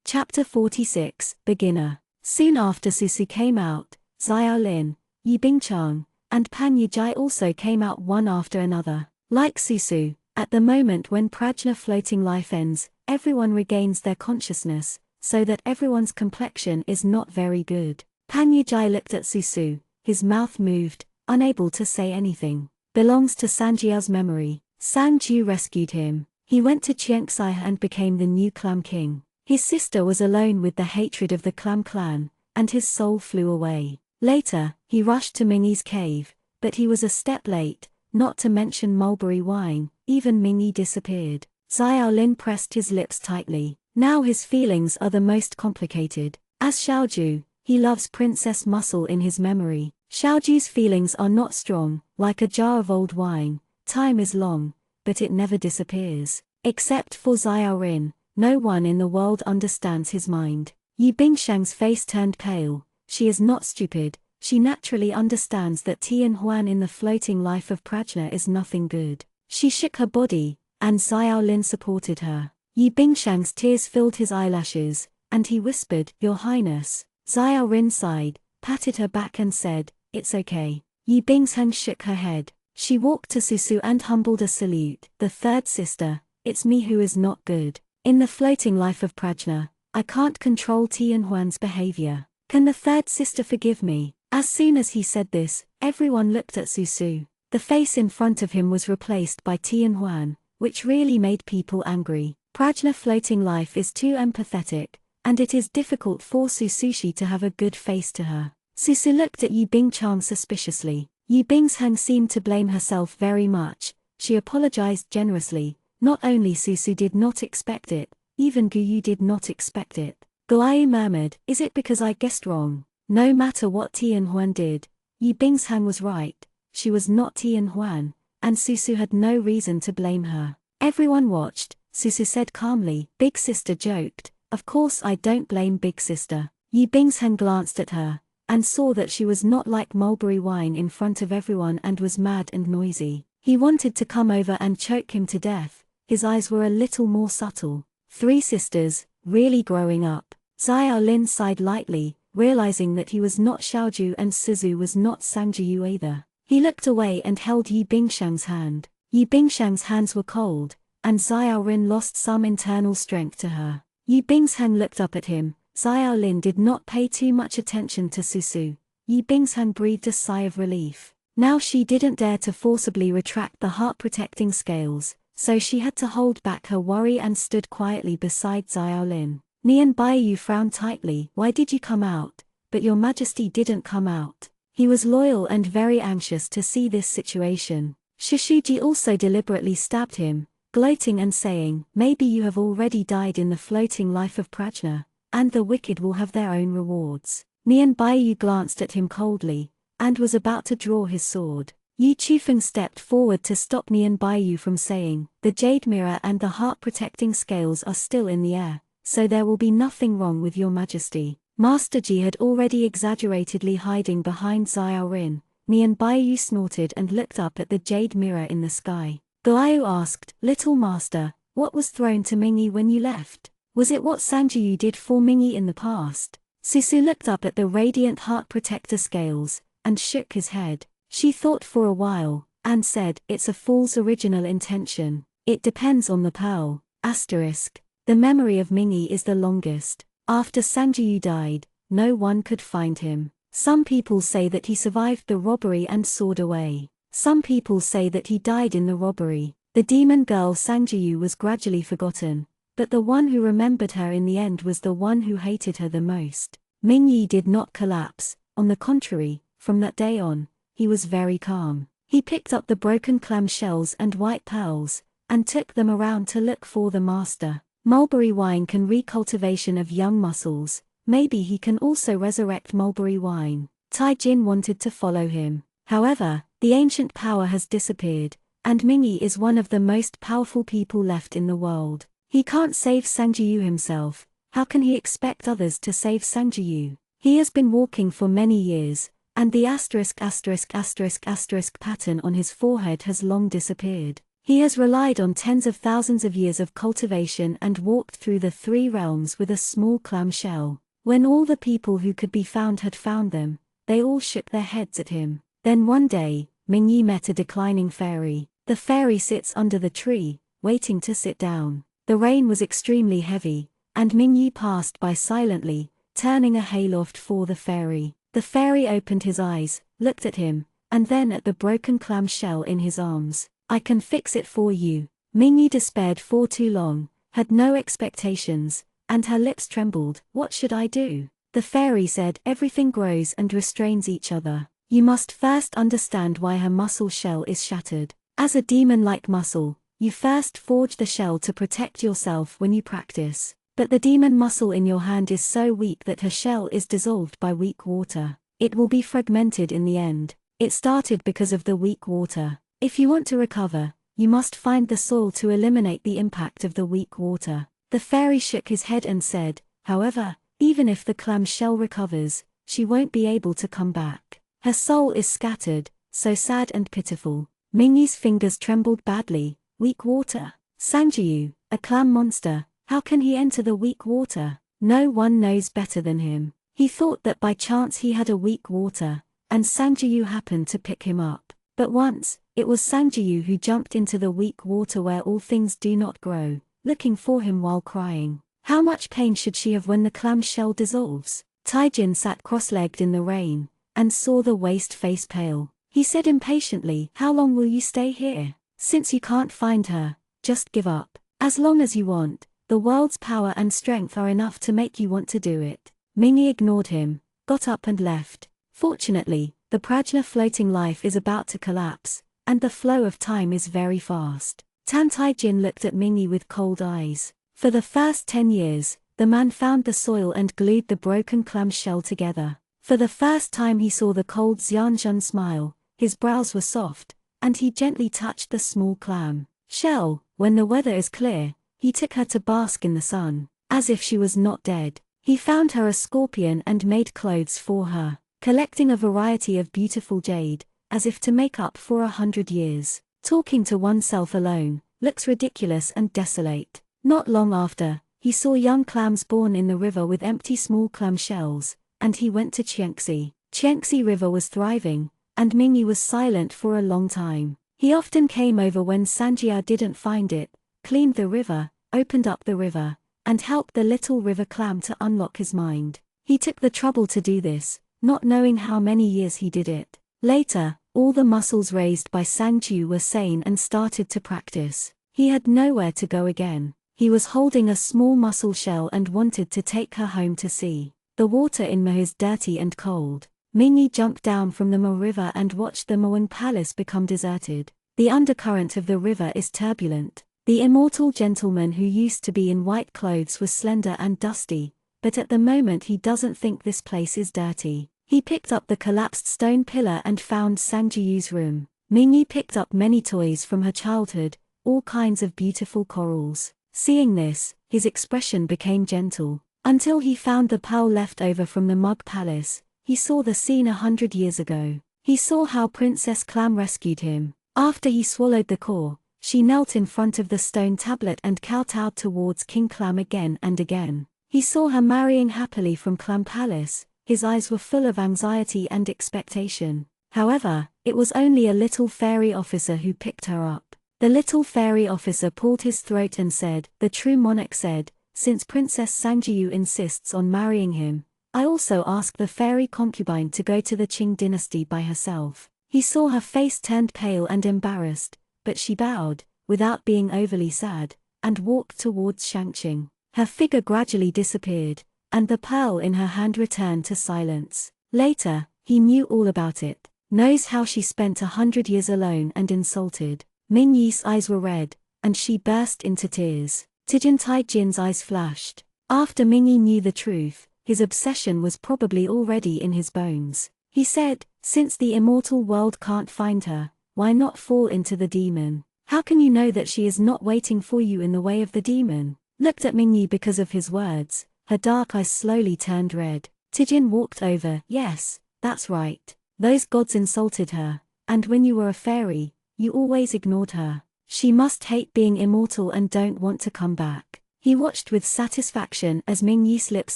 Chapter 46, Beginner. Soon after Susu came out, Xiao Lin, Yi Bingchang, and Pan Yujai also came out one after another. Like Susu, at the moment when prajna floating life ends, everyone regains their consciousness, so that everyone's complexion is not very good. Pan Yujai looked at Susu, his mouth moved, unable to say anything. Belongs to Sanjiao's memory. Sangju rescued him. He went to Xianxia and became the new Clam King. His sister was alone with the hatred of the Clam clan, and his soul flew away. Later, he rushed to Mingyi's cave, but he was a step late, not to mention mulberry wine. Even Mingyi disappeared. Xiaolin pressed his lips tightly. Now his feelings are the most complicated. As Xiaoju, he loves Princess Muscle in his memory. Xiaoju's feelings are not strong, like a jar of old wine. Time is long, but it never disappears. Except for Xiaorin, no one in the world understands his mind. Yi Bingshang's face turned pale. She is not stupid. She naturally understands that Tian Huan in the floating life of Prajna is nothing good. She shook her body, and Xiaolin supported her. Yi Bingshang's tears filled his eyelashes, and he whispered, "Your Highness." Xiaolin sighed, patted her back and said, "It's okay." Yi Bingshang shook her head. She walked to Susu and humbled a salute. "The third sister, it's me who is not good. In the floating life of Prajna, I can't control Tian Huan's behavior. Can the third sister forgive me?" As soon as he said this, everyone looked at Susu. The face in front of him was replaced by Tian Huan, which really made people angry. Prajna floating life is too empathetic, and it is difficult for Susushi to have a good face to her. Susu looked at Yi Bingchang suspiciously. Yi Bingshang seemed to blame herself very much. She apologized generously. Not only Susu did not expect it, even Guyu did not expect it. Guai murmured, "Is it because I guessed wrong?" No matter what Tian Huan did, Yi Bingshang was right. She was not Tian Huan, and Susu had no reason to blame her. Everyone watched. Susu said calmly, "Big sister joked. Of course I don't blame big sister." Yi Bingshang glanced at her, and saw that she was not like mulberry wine in front of everyone and was mad and noisy. He wanted to come over and choke him to death. His eyes were a little more subtle. Three sisters, really growing up. Xiaolin sighed lightly, realizing that he was not Xiaoju and Suzu was not Sangjiu either. He looked away and held Yi Bingshang's hand. Yi Bingshang's hands were cold, and Xiaolin lost some internal strength to her. Yi Bingshang looked up at him. Xiaolin did not pay too much attention to Susu. Yi Bingshang breathed a sigh of relief. Now she didn't dare to forcibly retract the heart-protecting scales, so she had to hold back her worry and stood quietly beside Xiaolin. Nian Baiyu frowned tightly. "Why did you come out? But your majesty didn't come out." He was loyal and very anxious to see this situation. Shishuji also deliberately stabbed him, gloating and saying, "Maybe you have already died in the floating life of Prajna, and the wicked will have their own rewards." Nian Baiyu glanced at him coldly, and was about to draw his sword. Yi Chufeng stepped forward to stop Nian Baiyu from saying, "The jade mirror and the heart-protecting scales are still in the air, so there will be nothing wrong with your majesty." Master Ji had already exaggeratedly hiding behind Xiaorin. Nian Baiyu snorted and looked up at the jade mirror in the sky. Guiyu asked, "Little master, what was thrown to Mingyi when you left? Was it what Sangjiu did for Mingyi in the past?" Susu looked up at the radiant heart protector scales, and shook his head. She thought for a while, and said, "It's a fool's original intention. It depends on the pearl. Asterisk. The memory of Mingyi is the longest. After Sangjiu died, no one could find him. Some people say that he survived the robbery and soared away. Some people say that he died in the robbery. The demon girl Sangjiu was gradually forgotten, but the one who remembered her in the end was the one who hated her the most." Mingyi did not collapse. On the contrary, from that day on, he was very calm. He picked up the broken clam shells and white pearls, and took them around to look for the master. Mulberry wine can recultivation of young muscles. Maybe he can also resurrect mulberry wine. Tai Jin wanted to follow him. However, the ancient power has disappeared, and Mingyi is one of the most powerful people left in the world. He can't save Sangjiu himself. How can he expect others to save Sangjiu? He has been walking for many years, and the **** pattern on his forehead has long disappeared. He has relied on tens of thousands of years of cultivation and walked through the three realms with a small clam shell. When all the people who could be found had found them, they all shook their heads at him. Then one day, Mingyi met a declining fairy. The fairy sits under the tree, waiting to sit down. The rain was extremely heavy, and Mingyi passed by silently, turning a hayloft for the fairy. The fairy opened his eyes, looked at him, and then at the broken clam shell in his arms. "I can fix it for you." Mingyi despaired for too long, had no expectations, and her lips trembled. "What should I do?" The fairy said, everything grows and restrains each other. You must first understand why her muscle shell is shattered. As a demon-like muscle, you first forge the shell to protect yourself when you practice. But the demon muscle in your hand is so weak that her shell is dissolved by weak water. It will be fragmented in the end. It started because of the weak water. If you want to recover, you must find the soil to eliminate the impact of the weak water. The fairy shook his head and said, however, even if the clam shell recovers, she won't be able to come back. Her soul is scattered, so sad and pitiful. Mingyi's fingers trembled badly. Weak water. Sangjiu, a clam monster, how can he enter the weak water? No one knows better than him. He thought that by chance he had a weak water, and Sangjiu happened to pick him up. But once, it was Sangjiu who jumped into the weak water where all things do not grow, looking for him while crying. How much pain should she have when the clam shell dissolves? Taijin sat cross-legged in the rain, and saw the waste face pale. He said impatiently, how long will you stay here? Since you can't find her, just give up. As long as you want, the world's power and strength are enough to make you want to do it. Mingyi ignored him, got up and left. Fortunately, the prajna floating life is about to collapse, and the flow of time is very fast. Tan Taijin looked at Mingyi with cold eyes. For the first 10 years, the man found the soil and glued the broken clam shell together. For the first time he saw the cold Xianxia smile, his brows were soft, and he gently touched the small clam shell. When the weather is clear, he took her to bask in the sun, as if she was not dead. He found her a scorpion and made clothes for her, collecting a variety of beautiful jade, as if to make up for 100 years. Talking to oneself alone looks ridiculous and desolate. Not long after, he saw young clams born in the river with empty small clam shells, and he went to Xianxia. Xianxia River was thriving, and Mingyi was silent for a long time. He often came over when Xianxia didn't find it, cleaned the river, opened up the river, and helped the little river clam to unlock his mind. He took the trouble to do this, not knowing how many years he did it. Later, all the muscles raised by Sangjiu were sane and started to practice. He had nowhere to go again. He was holding a small mussel shell and wanted to take her home to sea. The water in Mo is dirty and cold. Mingyi jumped down from the Mo River and watched the Moang Palace become deserted. The undercurrent of the river is turbulent. The immortal gentleman who used to be in white clothes was slender and dusty, but at the moment he doesn't think this place is dirty. He picked up the collapsed stone pillar and found Sangjiu's room. Mingyi picked up many toys from her childhood, all kinds of beautiful corals. Seeing this, his expression became gentle. Until he found the pearl left over from the Mug Palace, he saw the scene 100 years ago. He saw how Princess Clam rescued him. After he swallowed the core, she knelt in front of the stone tablet and kowtowed towards King Clam again and again. He saw her marrying happily from Clam Palace. His eyes were full of anxiety and expectation. However, it was only a little fairy officer who picked her up. The little fairy officer pulled his throat and said, the true monarch said, since Princess Sangjiu insists on marrying him, I also ask the fairy concubine to go to the Qing dynasty by herself. He saw her face turned pale and embarrassed, but she bowed, without being overly sad, and walked towards Xianxia. Her figure gradually disappeared, and the pearl in her hand returned to silence. Later, he knew all about it. Knows how she spent 100 years alone and insulted. Mingyi's eyes were red, and she burst into tears. Taijin's eyes flashed. After Mingyi knew the truth, his obsession was probably already in his bones. He said, since the immortal world can't find her, why not fall into the demon? How can you know that she is not waiting for you in the way of the demon? Looked at Mingyi because of his words, her dark eyes slowly turned red. Taijin walked over. Yes, that's right. Those gods insulted her, and when you were a fairy, you always ignored her. She must hate being immortal and don't want to come back. He watched with satisfaction as Mingyi's lips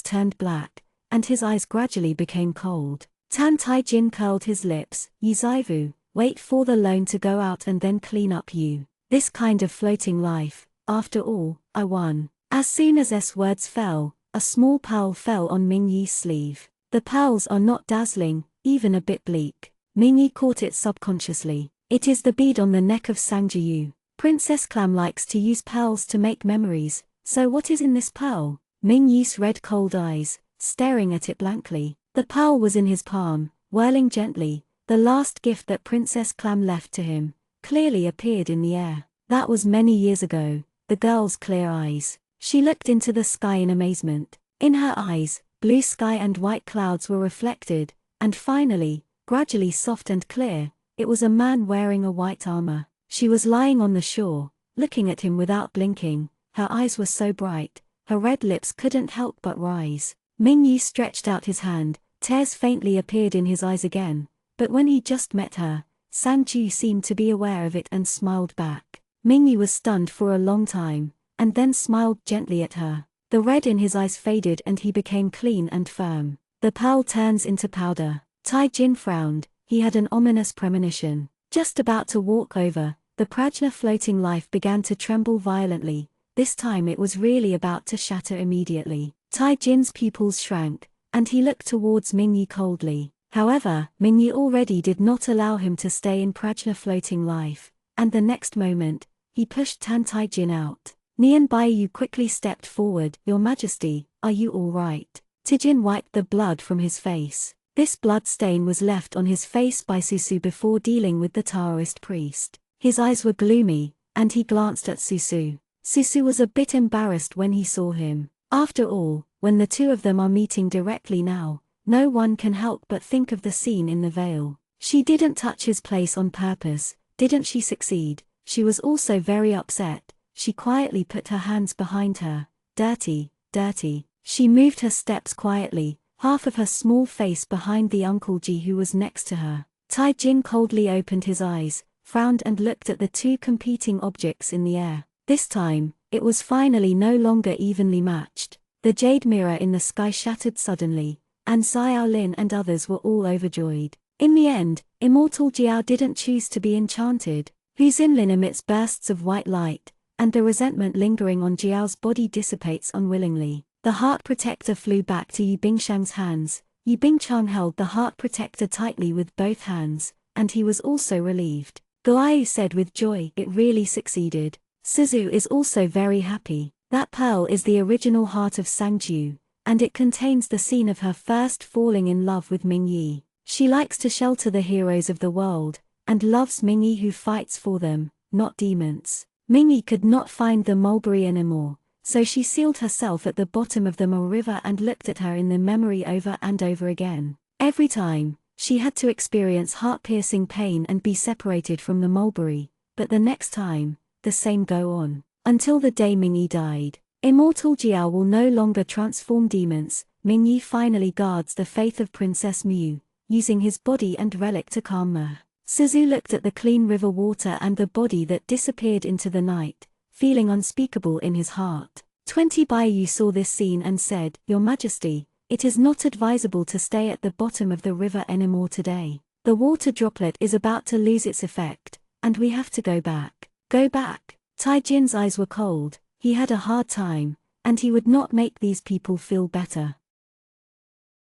turned black, and his eyes gradually became cold. Tan Taijin curled his lips. Yizaivu, wait for the loan to go out and then clean up you. This kind of floating life, after all, I won. As soon as S words fell, a small pearl fell on Mingyi's sleeve. The pearls are not dazzling, even a bit bleak. Mingyi caught it subconsciously. It is the bead on the neck of Sangjiu. Princess Clam likes to use pearls to make memories, so what is in this pearl? Mingyi's red cold eyes, staring at it blankly. The pearl was in his palm, whirling gently. The last gift that Princess Clam left to him clearly appeared in the air. That was many years ago. The girl's clear eyes. She looked into the sky in amazement. In her eyes, blue sky and white clouds were reflected, and finally, gradually soft and clear, it was a man wearing a white armor. She was lying on the shore, looking at him without blinking. Her eyes were so bright, her red lips couldn't help but rise. Mingyi stretched out his hand, tears faintly appeared in his eyes again, but when he just met her, Sangju seemed to be aware of it and smiled back. Mingyi was stunned for a long time, and then smiled gently at her. The red in his eyes faded and he became clean and firm. The pearl turns into powder. Tai Jin frowned, he had an ominous premonition. Just about to walk over, the prajna floating life began to tremble violently. This time it was really about to shatter immediately. Tai Jin's pupils shrank, and he looked towards Mingyi coldly. However, Mingyi already did not allow him to stay in prajna floating life, and the next moment, he pushed Tan Tai Jin out. Nian Baiyu quickly stepped forward. Your Majesty, are you all right? Tijin wiped the blood from his face. This blood stain was left on his face by Susu before dealing with the Taoist priest. His eyes were gloomy, and he glanced at Susu. Susu was a bit embarrassed when he saw him. After all, when the two of them are meeting directly now, no one can help but think of the scene in the veil. She didn't touch his place on purpose, didn't she succeed? She was also very upset. She quietly put her hands behind her. Dirty, dirty. She moved her steps quietly, half of her small face behind the Uncle Ji who was next to her. Tai Jin coldly opened his eyes, frowned and looked at the two competing objects in the air. This time, it was finally no longer evenly matched. The jade mirror in the sky shattered suddenly, and Xiao Lin and others were all overjoyed. In the end, immortal Jiao didn't choose to be enchanted. Hu Xinlin emits bursts of white light, and the resentment lingering on Jiao's body dissipates unwillingly. The heart protector flew back to Yu Bingshang's hands. Yu Bingchang held the heart protector tightly with both hands, and he was also relieved. Guaiyu said with joy, it really succeeded. Suzu is also very happy. That pearl is the original heart of Sangju, and it contains the scene of her first falling in love with Mingyi. She likes to shelter the heroes of the world, and loves Mingyi who fights for them, not demons. Mingyi could not find the mulberry anymore, so she sealed herself at the bottom of the Mo River and looked at her in the memory over and over again. Every time, she had to experience heart-piercing pain and be separated from the mulberry, but the next time, the same go on, until the day Mingyi died. Immortal Jiao will no longer transform demons. Mingyi finally guards the faith of Princess Mu, using his body and relic to calm her. Suzu looked at the clean river water and the body that disappeared into the night, feeling unspeakable in his heart. 20 Baiyu saw this scene and said, Your Majesty, it is not advisable to stay at the bottom of the river anymore today. The water droplet is about to lose its effect, and we have to go back. Go back. Tai Jin's eyes were cold, he had a hard time, and he would not make these people feel better.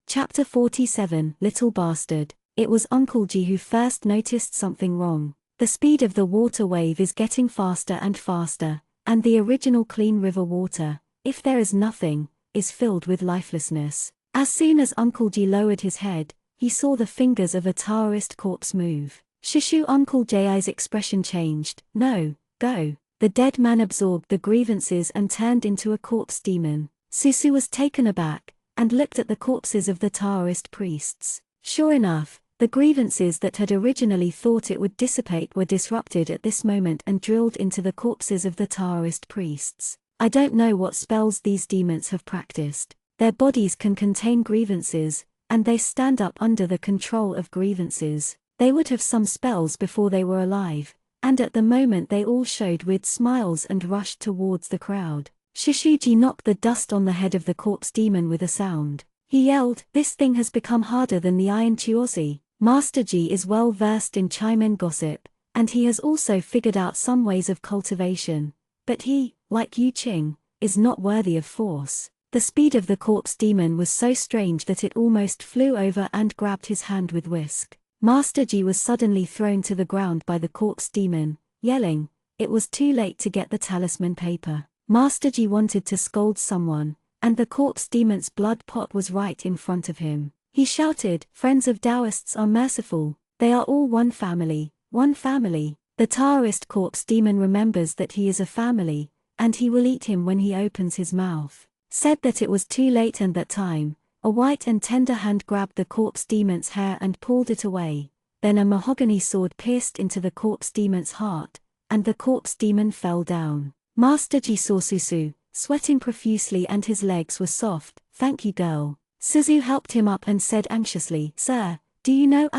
Chapter 47, Little Bastard. It was Uncle Ji who first noticed something wrong. The speed of the water wave is getting faster and faster, and the original clean river water, if there is nothing, is filled with lifelessness. As soon as Uncle Ji lowered his head, he saw the fingers of a Taoist corpse move. Shushu Uncle Ji's expression changed. No, go. The dead man absorbed the grievances and turned into a corpse demon. Susu was taken aback, and looked at the corpses of the Taoist priests. Sure enough, the grievances that had originally thought it would dissipate were disrupted at this moment and drilled into the corpses of the Taoist priests. I don't know what spells these demons have practiced. Their bodies can contain grievances, and they stand up under the control of grievances. They would have some spells before they were alive, and at the moment they all showed weird smiles and rushed towards the crowd. Shishuji knocked the dust on the head of the corpse demon with a sound. He yelled, This thing has become harder than the Iron Chuozi. Master Ji is well versed in Chimen gossip, and he has also figured out some ways of cultivation. But he, like Yu Qing, is not worthy of force. The speed of the corpse demon was so strange that it almost flew over and grabbed his hand with whisk. Master Ji was suddenly thrown to the ground by the corpse demon, yelling, It was too late to get the talisman paper. Master Ji wanted to scold someone, and the corpse demon's blood pot was right in front of him. He shouted, "Friends of Taoists are merciful, they are all one family, one family." The Taoist corpse demon remembers that he is a family, and he will eat him when he opens his mouth. Said that it was too late and that time, a white and tender hand grabbed the corpse demon's hair and pulled it away. Then a mahogany sword pierced into the corpse demon's heart, and the corpse demon fell down. Master Ji saw Susu, sweating profusely and his legs were soft. "Thank you, girl." Suzu helped him up and said anxiously, "Sir, do you know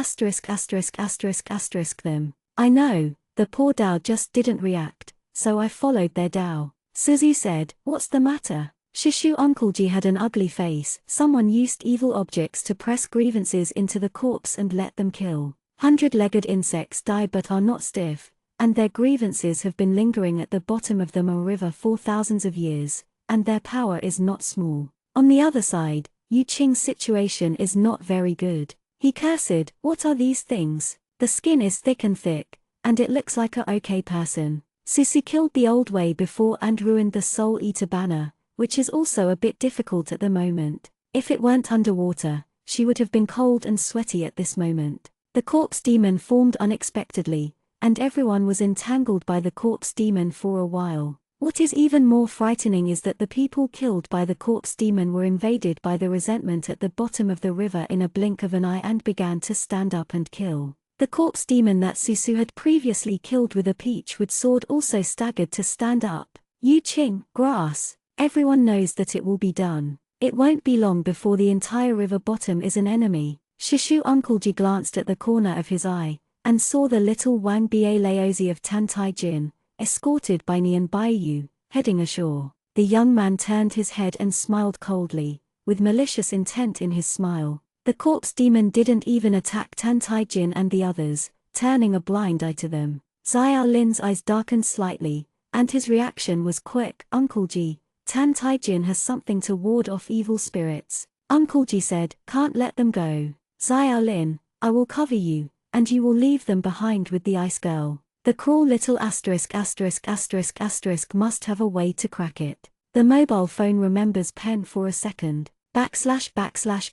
them?" "I know." The poor Dao just didn't react, so I followed their Dao. Suzu said, "What's the matter?" Shishu Uncle Ji had an ugly face. Someone used evil objects to press grievances into the corpse and let them kill. 100-legged insects die but are not stiff, and their grievances have been lingering at the bottom of the Ma River for thousands of years, and their power is not small. On the other side, Yu Qing's situation is not very good. He cursed, "What are these things? The skin is thick and thick, and it looks like a okay person." Susu killed the old way before and ruined the Soul Eater banner, which is also a bit difficult at the moment. If it weren't underwater, she would have been cold and sweaty at this moment. The corpse demon formed unexpectedly, and everyone was entangled by the corpse demon for a while. What is even more frightening is that the people killed by the corpse demon were invaded by the resentment at the bottom of the river in a blink of an eye and began to stand up and kill. The corpse demon that Susu had previously killed with a peachwood sword also staggered to stand up. Yu Qing, grass. Everyone knows that it will be done. It won't be long before the entire river bottom is an enemy. Shishu Uncle Ji glanced at the corner of his eye, and saw the little Wang Ba Laozi of Tantai Jin, escorted by Nian Baiyu, heading ashore. The young man turned his head and smiled coldly, with malicious intent in his smile. The corpse demon didn't even attack Tantai Jin and the others, turning a blind eye to them. Xiao Lin's eyes darkened slightly, and his reaction was quick. "Uncle Ji, Tantai Jin has something to ward off evil spirits." Uncle Ji said, "Can't let them go. Xiao Lin, I will cover you, and you will leave them behind with the ice girl. The cruel little must have a way to crack it." The mobile phone remembers pen for a second. //gem.backslash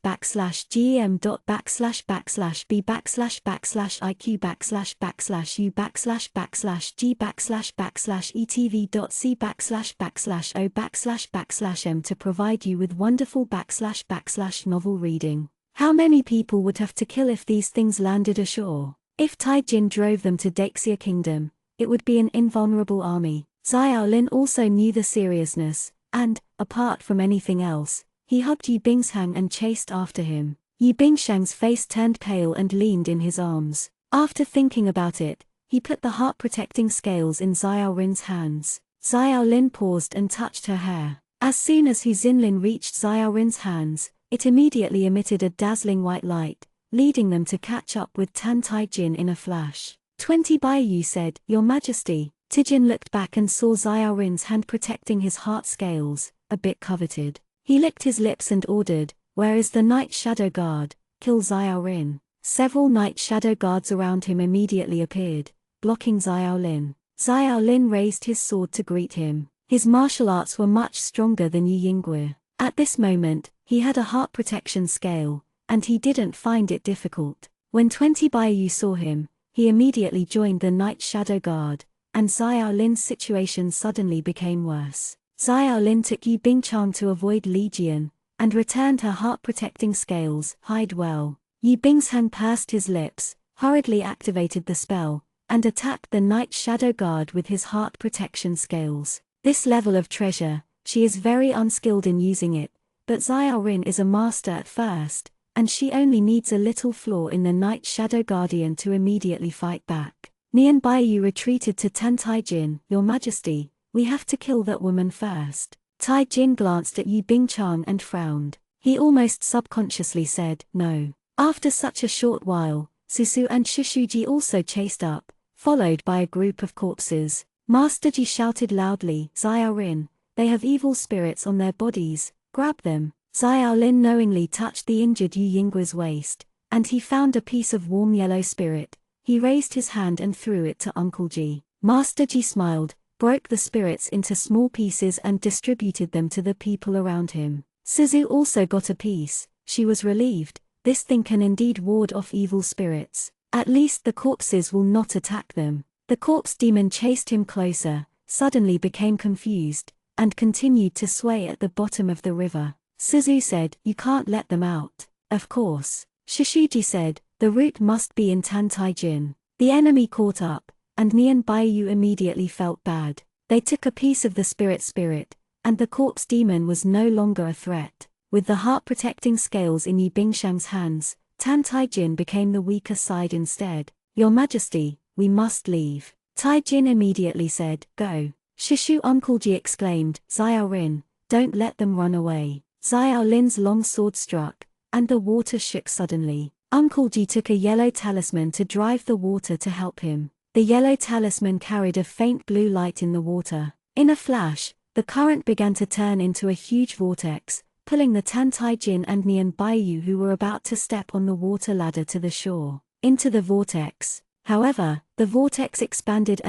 /u/etv.c//o/m to provide you with wonderful //novel reading. How many people would have to kill if these things landed ashore? If Tai Jin drove them to Daxia Kingdom, it would be an invulnerable army. Xiao Lin also knew the seriousness, and, apart from anything else, he hugged Yi Bingshang and chased after him. Yi Bingshang's face turned pale and leaned in his arms. After thinking about it, he put the heart-protecting scales in Xiao Rin's hands. Xiao Lin paused and touched her hair. As soon as Hu Xinlin reached Xiao Rin's hands, it immediately emitted a dazzling white light, leading them to catch up with Tantai Jin in a flash. 20 Baiyu said, "Your Majesty." Tijin looked back and saw Xiao Rin's hand protecting his heart scales, a bit coveted. He licked his lips and ordered, "Where is the Night Shadow Guard? Kill Xiao Rin." Several Night Shadow Guards around him immediately appeared, blocking Xiao Lin. Xiao Lin raised his sword to greet him. His martial arts were much stronger than Yu Yingguo. At this moment, he had a heart protection scale, and he didn't find it difficult. When 20 Baiyu saw him, he immediately joined the Night Shadow Guard, and Xiao Lin's situation suddenly became worse. Xiao Lin took Yu Bingchang to avoid Legion, and returned her heart-protecting scales. "Hide well." Yu Bingshang pursed his lips, hurriedly activated the spell, and attacked the Night Shadow Guard with his heart protection scales. This level of treasure, she is very unskilled in using it, but Xiao Rin is a master at first, and she only needs a little flaw in the Night Shadow Guardian to immediately fight back. Nian Baiyu retreated to Tantai Jin. "Your Majesty, we have to kill that woman first." Tai Jin glanced at Yu Bingchang and frowned. He almost subconsciously said, "No." After such a short while, Susu and Shishuji also chased up, followed by a group of corpses. Master Ji shouted loudly, "Xiao Rin, they have evil spirits on their bodies, grab them." Xiao Lin knowingly touched the injured Yu Yingguo's waist, and he found a piece of warm yellow spirit. He raised his hand and threw it to Uncle Ji. Master Ji smiled, broke the spirits into small pieces and distributed them to the people around him. Suzu also got a piece. She was relieved. This thing can indeed ward off evil spirits. At least the corpses will not attack them. The corpse demon chased him closer, suddenly became confused, and continued to sway at the bottom of the river. Suzu said, "You can't let them out." "Of course." Shishuji said, "The route must be in Tantaijin." The enemy caught up, and Nian Baiyu immediately felt bad. They took a piece of the spirit, and the corpse demon was no longer a threat. With the heart-protecting scales in Yi Bingsham's hands, Tantaijin became the weaker side instead. "Your Majesty, we must leave." Taijin immediately said, "Go." Shishu Uncle Ji exclaimed, "Xiao Rin, don't let them run away." Xiao Lin's long sword struck, and the water shook suddenly. Uncle Ji took a yellow talisman to drive the water to help him. The yellow talisman carried a faint blue light in the water. In a flash, the current began to turn into a huge vortex, pulling the Tantaijin and Nian Baiyu, who were about to step on the water ladder to the shore, into the vortex. However, the vortex expanded,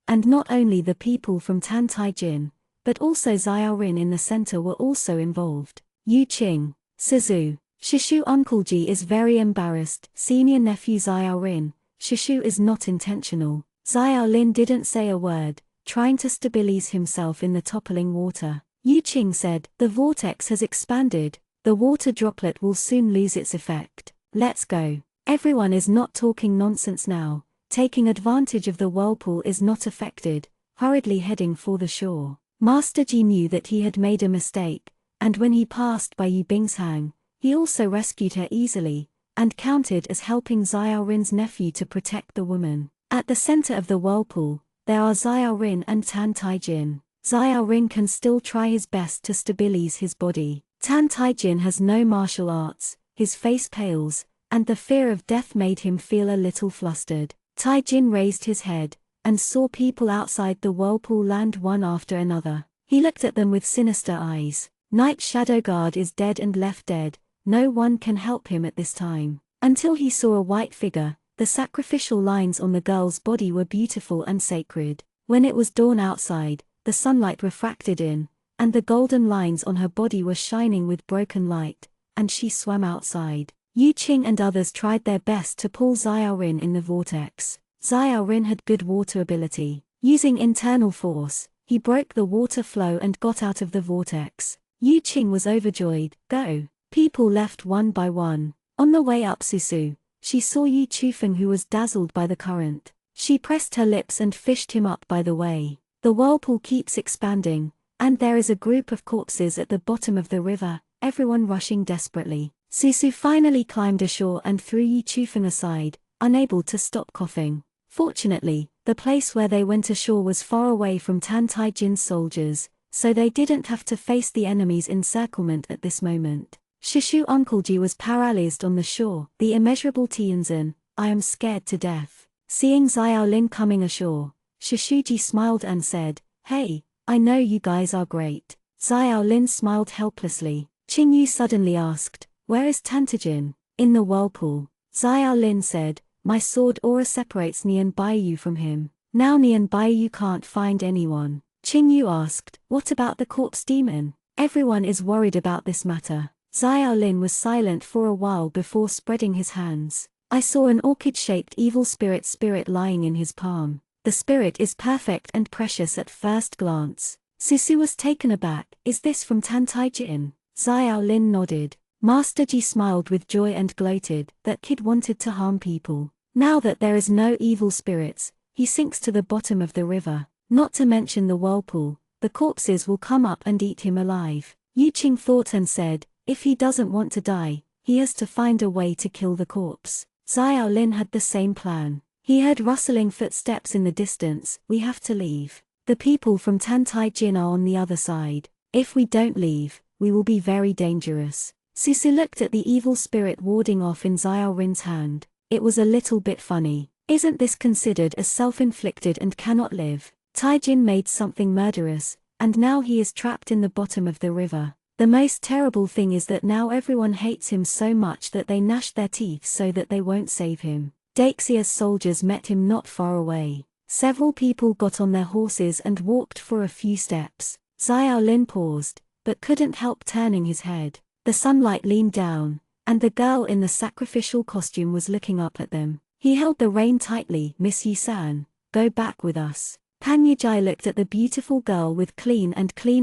and not only the people from Tantaijin, but also Xiao Rin in the center were also involved. Yu Qing, Suzu, Shishu Uncle Ji is very embarrassed. Senior nephew Xiao Rin, Shishu is not intentional. Xiao Lin didn't say a word, trying to stabilize himself in the toppling water. Yu Qing said, "The vortex has expanded. The water droplet will soon lose its effect. Let's go." Everyone is not talking nonsense now. Taking advantage of the whirlpool is not affected, hurriedly heading for the shore. Master Ji knew that he had made a mistake, and when he passed by Yi Bingshang, he also rescued her easily, and counted as helping Xiao Rin's nephew to protect the woman. At the center of the whirlpool, there are Xiao Rin and Tantaijin. Xiao Rin can still try his best to stabilize his body. Tantaijin has no martial arts, his face pales, and the fear of death made him feel a little flustered. Taijin raised his head, and saw people outside the whirlpool land one after another. He looked at them with sinister eyes. Night Shadow Guard is dead and left dead. No one can help him at this time. Until he saw a white figure. The sacrificial lines on the girl's body were beautiful and sacred. When it was dawn outside, the sunlight refracted in, and the golden lines on her body were shining with broken light, and she swam outside. Yu Qing and others tried their best to pull Xiao Rin in the vortex. Xiao Rin had good water ability. Using internal force, he broke the water flow and got out of the vortex. Yu Qing was overjoyed. "Go." People left one by one. On the way up Susu, she saw Yu Chufeng, who was dazzled by the current. She pressed her lips and fished him up by the way. The whirlpool keeps expanding, and there is a group of corpses at the bottom of the river, everyone rushing desperately. Susu finally climbed ashore and threw Yu Chufeng aside, unable to stop coughing. Fortunately, the place where they went ashore was far away from Tantaijin's soldiers, so they didn't have to face the enemy's encirclement at this moment. Shishu Uncle Ji was paralyzed on the shore. "The immeasurable Tianzin, I am scared to death." Seeing Xiao Lin coming ashore, Shishuji smiled and said, "Hey, I know you guys are great." Xiao Lin smiled helplessly. Qingyu suddenly asked, "Where is Tantajin?" "In the whirlpool." Xiao Lin said, "My sword aura separates Nian Baiyu from him. Now Nian Baiyu can't find anyone." Qingyu asked, "What about the corpse demon?" "Everyone is worried about this matter." Xiao Lin was silent for a while before spreading his hands. "I saw an orchid-shaped evil spirit lying in his palm. The spirit is perfect and precious at first glance." Susu was taken aback. "Is this from Tantaijin?" Xiao Lin nodded. Master Ji smiled with joy and gloated. "That kid wanted to harm people. Now that there is no evil spirits, he sinks to the bottom of the river. Not to mention the whirlpool, the corpses will come up and eat him alive." Yu Qing thought and said, "If he doesn't want to die, he has to find a way to kill the corpse." Xiao Lin had the same plan. He heard rustling footsteps in the distance. "We have to leave. The people from Tantaijin are on the other side. If we don't leave, we will be very dangerous." Susu looked at the evil spirit warding off in Xiao Rin's hand. It was a little bit funny. "Isn't this considered as self-inflicted and cannot live? Taijin made something murderous, and now he is trapped in the bottom of the river. The most terrible thing is that now everyone hates him so much that they gnash their teeth so that they won't save him." Daxia's soldiers met him not far away. Several people got on their horses and walked for a few steps. Xiaolin paused, but couldn't help turning his head. The sunlight leaned down, and the girl in the sacrificial costume was looking up at them. He held the rein tightly. Miss Yi-san, go back with us. Pan Yijai looked at the beautiful girl with clean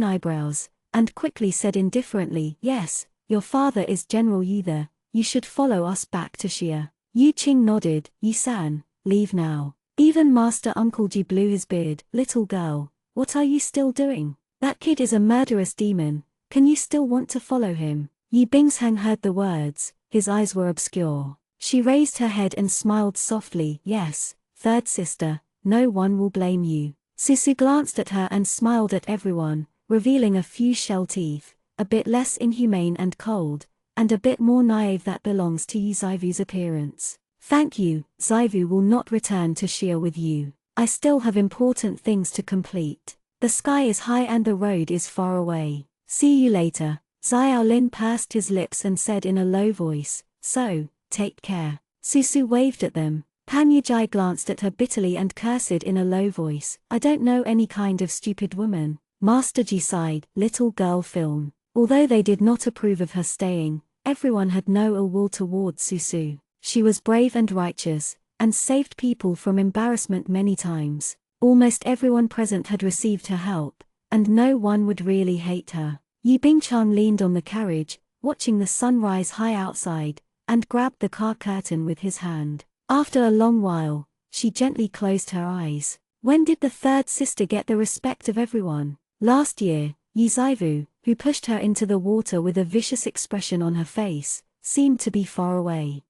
eyebrows, and quickly said indifferently, yes, your father is General Yi there, you should follow us back to Xia. Yu Qing nodded, Yi-san, leave now. Even Master Uncle Ji blew his beard. Little girl, what are you still doing? That kid is a murderous demon, can you still want to follow him? Yi Bingsheng heard the words, his eyes were obscure. She raised her head and smiled softly, yes, third sister, no one will blame you. Susu glanced at her and smiled at everyone, revealing a few shell teeth, a bit less inhumane and cold, and a bit more naive that belongs to Yi Zaivu's appearance. Thank you, Zaivu will not return to Xia with you. I still have important things to complete. The sky is high and the road is far away. See you later. Xiaolin pursed his lips and said in a low voice, so, take care. Susu waved at them. Pan Yijai glanced at her bitterly and cursed in a low voice, I don't know any kind of stupid woman. Master Ji sighed, little girl film. Although they did not approve of her staying, everyone had no ill will towards Susu. She was brave and righteous, and saved people from embarrassment many times. Almost everyone present had received her help, and no one would really hate her. Yi Bingchang leaned on the carriage, watching the sun rise high outside, and grabbed the car curtain with his hand. After a long while, she gently closed her eyes. When did the third sister get the respect of everyone? Last year, Yi Zaivu, who pushed her into the water with a vicious expression on her face, seemed to be far away.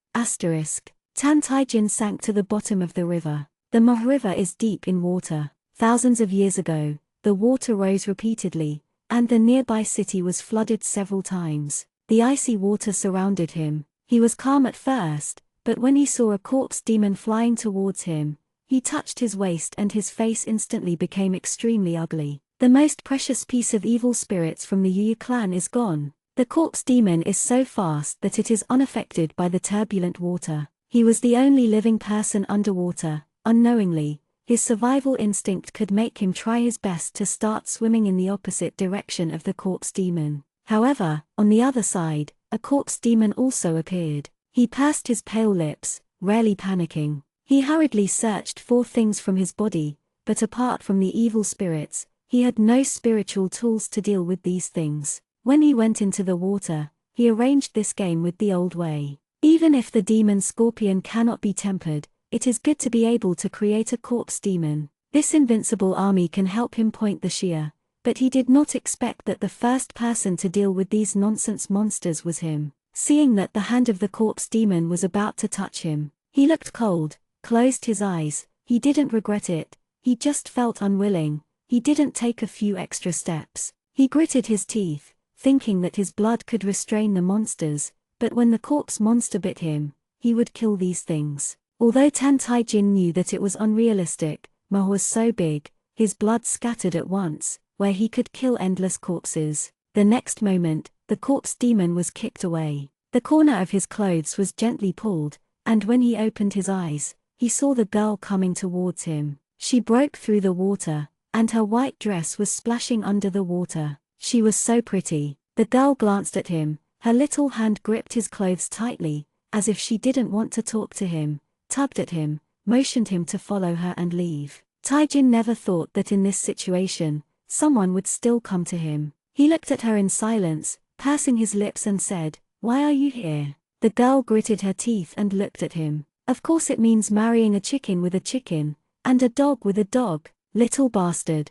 Tan Taijin sank to the bottom of the river. The Moh River is deep in water. Thousands of years ago, the water rose repeatedly, and the nearby city was flooded several times. The icy water surrounded him. He was calm at first, but when he saw a corpse demon flying towards him, he touched his waist and his face instantly became extremely ugly. The most precious piece of evil spirits from the Yu clan is gone. The corpse demon is so fast that it is unaffected by the turbulent water. He was the only living person underwater. Unknowingly, his survival instinct could make him try his best to start swimming in the opposite direction of the corpse demon. However, on the other side, a corpse demon also appeared. He pursed his pale lips, rarely panicking. He hurriedly searched for things from his body, but apart from the evil spirits, he had no spiritual tools to deal with these things. When he went into the water, he arranged this game with the old way. Even if the demon scorpion cannot be tempered, it is good to be able to create a corpse demon. This invincible army can help him point the Xia, but he did not expect that the first person to deal with these nonsense monsters was him. Seeing that the hand of the corpse demon was about to touch him, he looked cold, closed his eyes. He didn't regret it, he just felt unwilling. He didn't take a few extra steps. He gritted his teeth, thinking that his blood could restrain the monsters, but when the corpse monster bit him, he would kill these things. Although Tan Taijin knew that it was unrealistic, Ma was so big, his blood scattered at once, where he could kill endless corpses. The next moment, the corpse demon was kicked away. The corner of his clothes was gently pulled, and when he opened his eyes, he saw the girl coming towards him. She broke through the water, and her white dress was splashing under the water. She was so pretty. The girl glanced at him, her little hand gripped his clothes tightly, as if she didn't want to talk to him, tugged at him, motioned him to follow her and leave. Taijin never thought that in this situation, someone would still come to him. He looked at her in silence, pursing his lips and said, "Why are you here?" The girl gritted her teeth and looked at him. "Of course it means marrying a chicken with a chicken, and a dog with a dog, little bastard."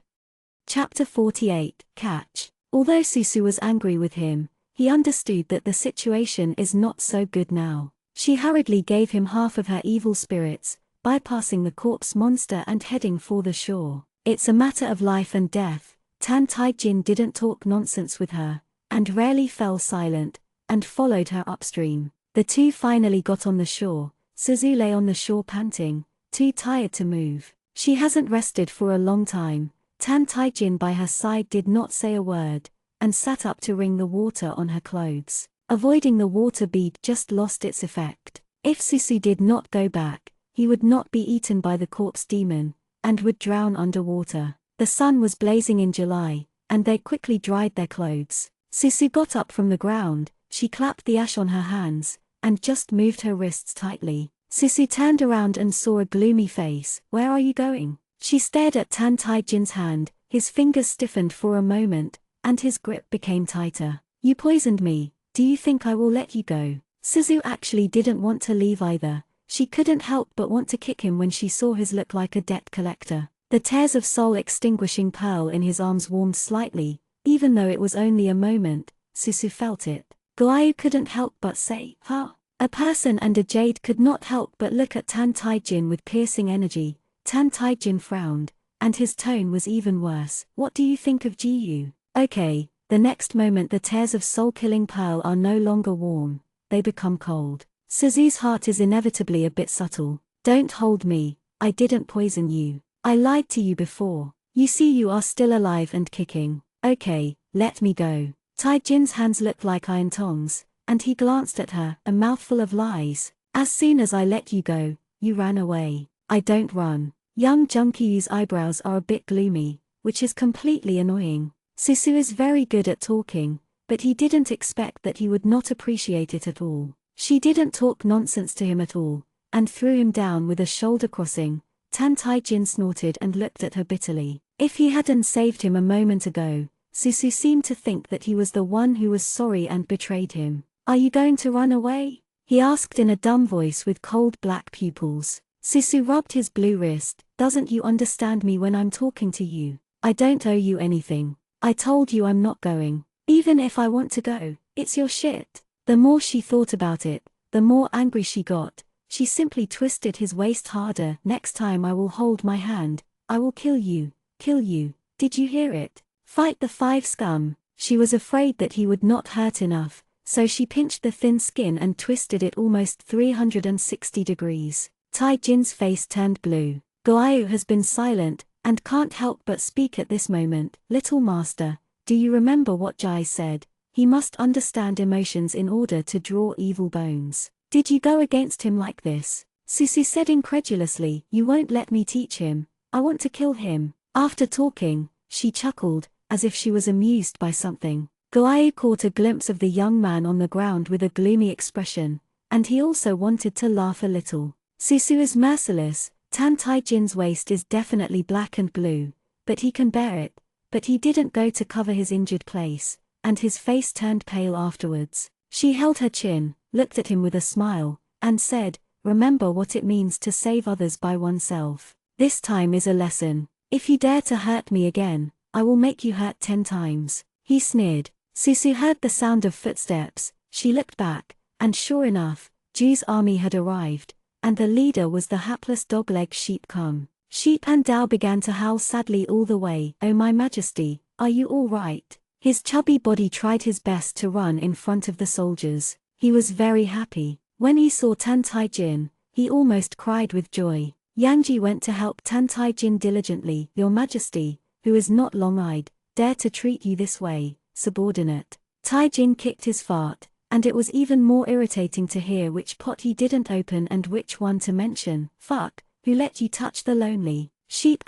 Chapter 48, Catch. Although Susu was angry with him, he understood that the situation is not so good now. She hurriedly gave him half of her evil spirits, bypassing the corpse monster and heading for the shore. It's a matter of life and death. Tan Taijin didn't talk nonsense with her, and rarely fell silent, and followed her upstream. The two finally got on the shore. Suzu lay on the shore panting, too tired to move. She hasn't rested for a long time. Tan Taijin by her side did not say a word, and sat up to wring the water on her clothes. Avoiding the water bead just lost its effect. If Susu did not go back, he would not be eaten by the corpse demon, and would drown underwater. The sun was blazing in July, and they quickly dried their clothes. Susu got up from the ground, she clapped the ash on her hands, and just moved her wrists tightly. Susu turned around and saw a gloomy face. "Where are you going?" She stared at Tan Taijin's hand, his fingers stiffened for a moment, and his grip became tighter. "You poisoned me, do you think I will let you go?" Suzu actually didn't want to leave either. She couldn't help but want to kick him when she saw his look like a debt collector. The tears of soul-extinguishing pearl in his arms warmed slightly, even though it was only a moment. Susu felt it. Guayu couldn't help but say, "Huh?" A person and a jade could not help but look at Tan Taijin with piercing energy. Tan Taijin frowned, and his tone was even worse. "What do you think of Jiyu?" "Okay." The next moment the tears of soul-killing pearl are no longer warm, they become cold. Suzu's heart is inevitably a bit subtle. "Don't hold me, I didn't poison you. I lied to you before. You see you are still alive and kicking. Okay, let me go." Taijin's hands looked like iron tongs, and he glanced at her, a mouthful of lies. "As soon as I let you go, you ran away." "I don't run." Young Junkiyu's eyebrows are a bit gloomy, which is completely annoying. Susu is very good at talking, but he didn't expect that he would not appreciate it at all. She didn't talk nonsense to him at all, and threw him down with a shoulder crossing. Tan Taijin snorted and looked at her bitterly. If he hadn't saved him a moment ago, Susu seemed to think that he was the one who was sorry and betrayed him. "Are you going to run away?" he asked in a dumb voice with cold black pupils. Susu rubbed his blue wrist. "Doesn't you understand me when I'm talking to you? I don't owe you anything. I told you I'm not going. Even if I want to go, it's your shit." The more she thought about it, the more angry she got. She simply twisted his waist harder. "Next time I will hold my hand. I will kill you. Kill you. Did you hear it? Fight the 5 scum." She was afraid that he would not hurt enough, so she pinched the thin skin and twisted it almost 360 degrees. Taijin's face turned blue. Guayu has been silent, and can't help but speak at this moment. "Little master, do you remember what Jai said? He must understand emotions in order to draw evil bones. Did you go against him like this?" Susu said incredulously. "You won't let me teach him. I want to kill him." After talking, she chuckled, as if she was amused by something. Guayu caught a glimpse of the young man on the ground with a gloomy expression, and he also wanted to laugh a little. Susu is merciless. Tan Taijin's waist is definitely black and blue, but he can bear it. But he didn't go to cover his injured place, and his face turned pale afterwards. She held her chin, looked at him with a smile, and said, "Remember what it means to save others by oneself. This time is a lesson. If you dare to hurt me again, I will make you hurt 10 times. He sneered. Susu heard the sound of footsteps. She looked back, and sure enough, Ju's army had arrived, and the leader was the hapless dog-leg sheep Kung. Sheep and Dao began to howl sadly all the way. "Oh my majesty, are you all right?" His chubby body tried his best to run in front of the soldiers. He was very happy. When he saw Tan Taijin, he almost cried with joy. Yangji went to help Tan Taijin diligently. "Your majesty, who is not long-eyed, dare to treat you this way, subordinate." Taijin kicked his fart, and it was even more irritating to hear which pot he didn't open and which one to mention. "Fuck, who let you touch the lonely sheep?" ******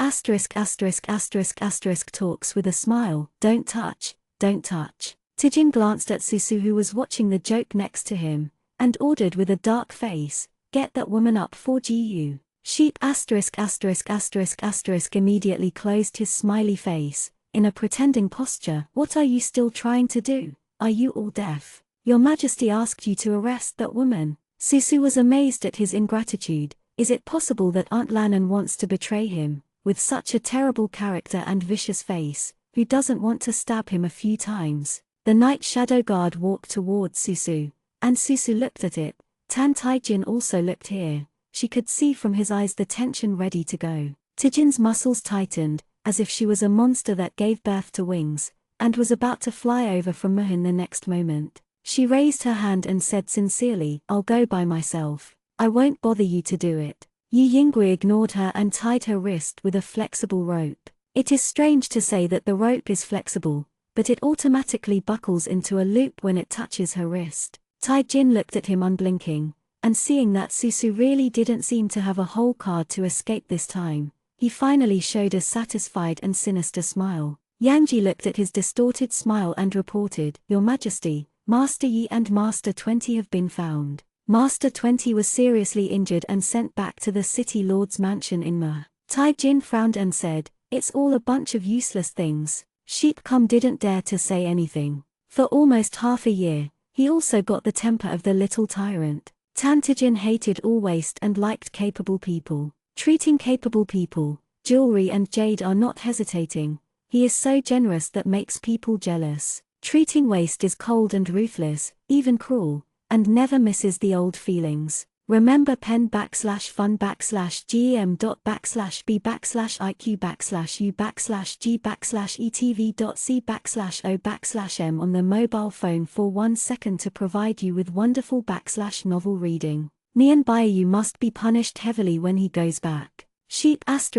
talks with a smile. Don't touch. Tijin glanced at Susu, who was watching the joke next to him, and ordered with a dark face, "Get that woman up for Gu." Sheep ***** immediately closed his smiley face, in a pretending posture. "What are you still trying to do? Are you all deaf? Your majesty asked you to arrest that woman." Susu was amazed at his ingratitude. Is it possible that Aunt Lannan wants to betray him, with such a terrible character and vicious face, who doesn't want to stab him a few times? The night shadow guard walked towards Susu, and Susu looked at it. Tan Taijin also looked here. She could see from his eyes the tension ready to go. Tijin's muscles tightened, as if she was a monster that gave birth to wings, and was about to fly over from Muhin the next moment. She raised her hand and said sincerely, "I'll go by myself. I won't bother you to do it." Yu Yingui ignored her and tied her wrist with a flexible rope. It is strange to say that the rope is flexible, but it automatically buckles into a loop when it touches her wrist. Taijin looked at him unblinking, and seeing that Susu really didn't seem to have a whole card to escape this time, He finally showed a satisfied and sinister smile. Xianxia looked at his distorted smile and reported, "Your Majesty, Master Yi and Master 20 have been found." Master 20 was seriously injured and sent back to the city lord's mansion in Ma. Taijin frowned and said, "It's all a bunch of useless things." Sheep Kum didn't dare to say anything. For almost half a year, he also got the temper of the little tyrant. Tantijin hated all waste and liked capable people. Treating capable people, jewelry and jade are not hesitating. He is so generous that makes people jealous. Treating waste is cold and ruthless, even cruel, and never misses the old feelings. Remember pen_/fun_b/b/u/etv.c/o/m on the mobile phone for 1 second to provide you with wonderful /novel reading. Nian Baiyu must be punished heavily when he goes back. Sheep **** is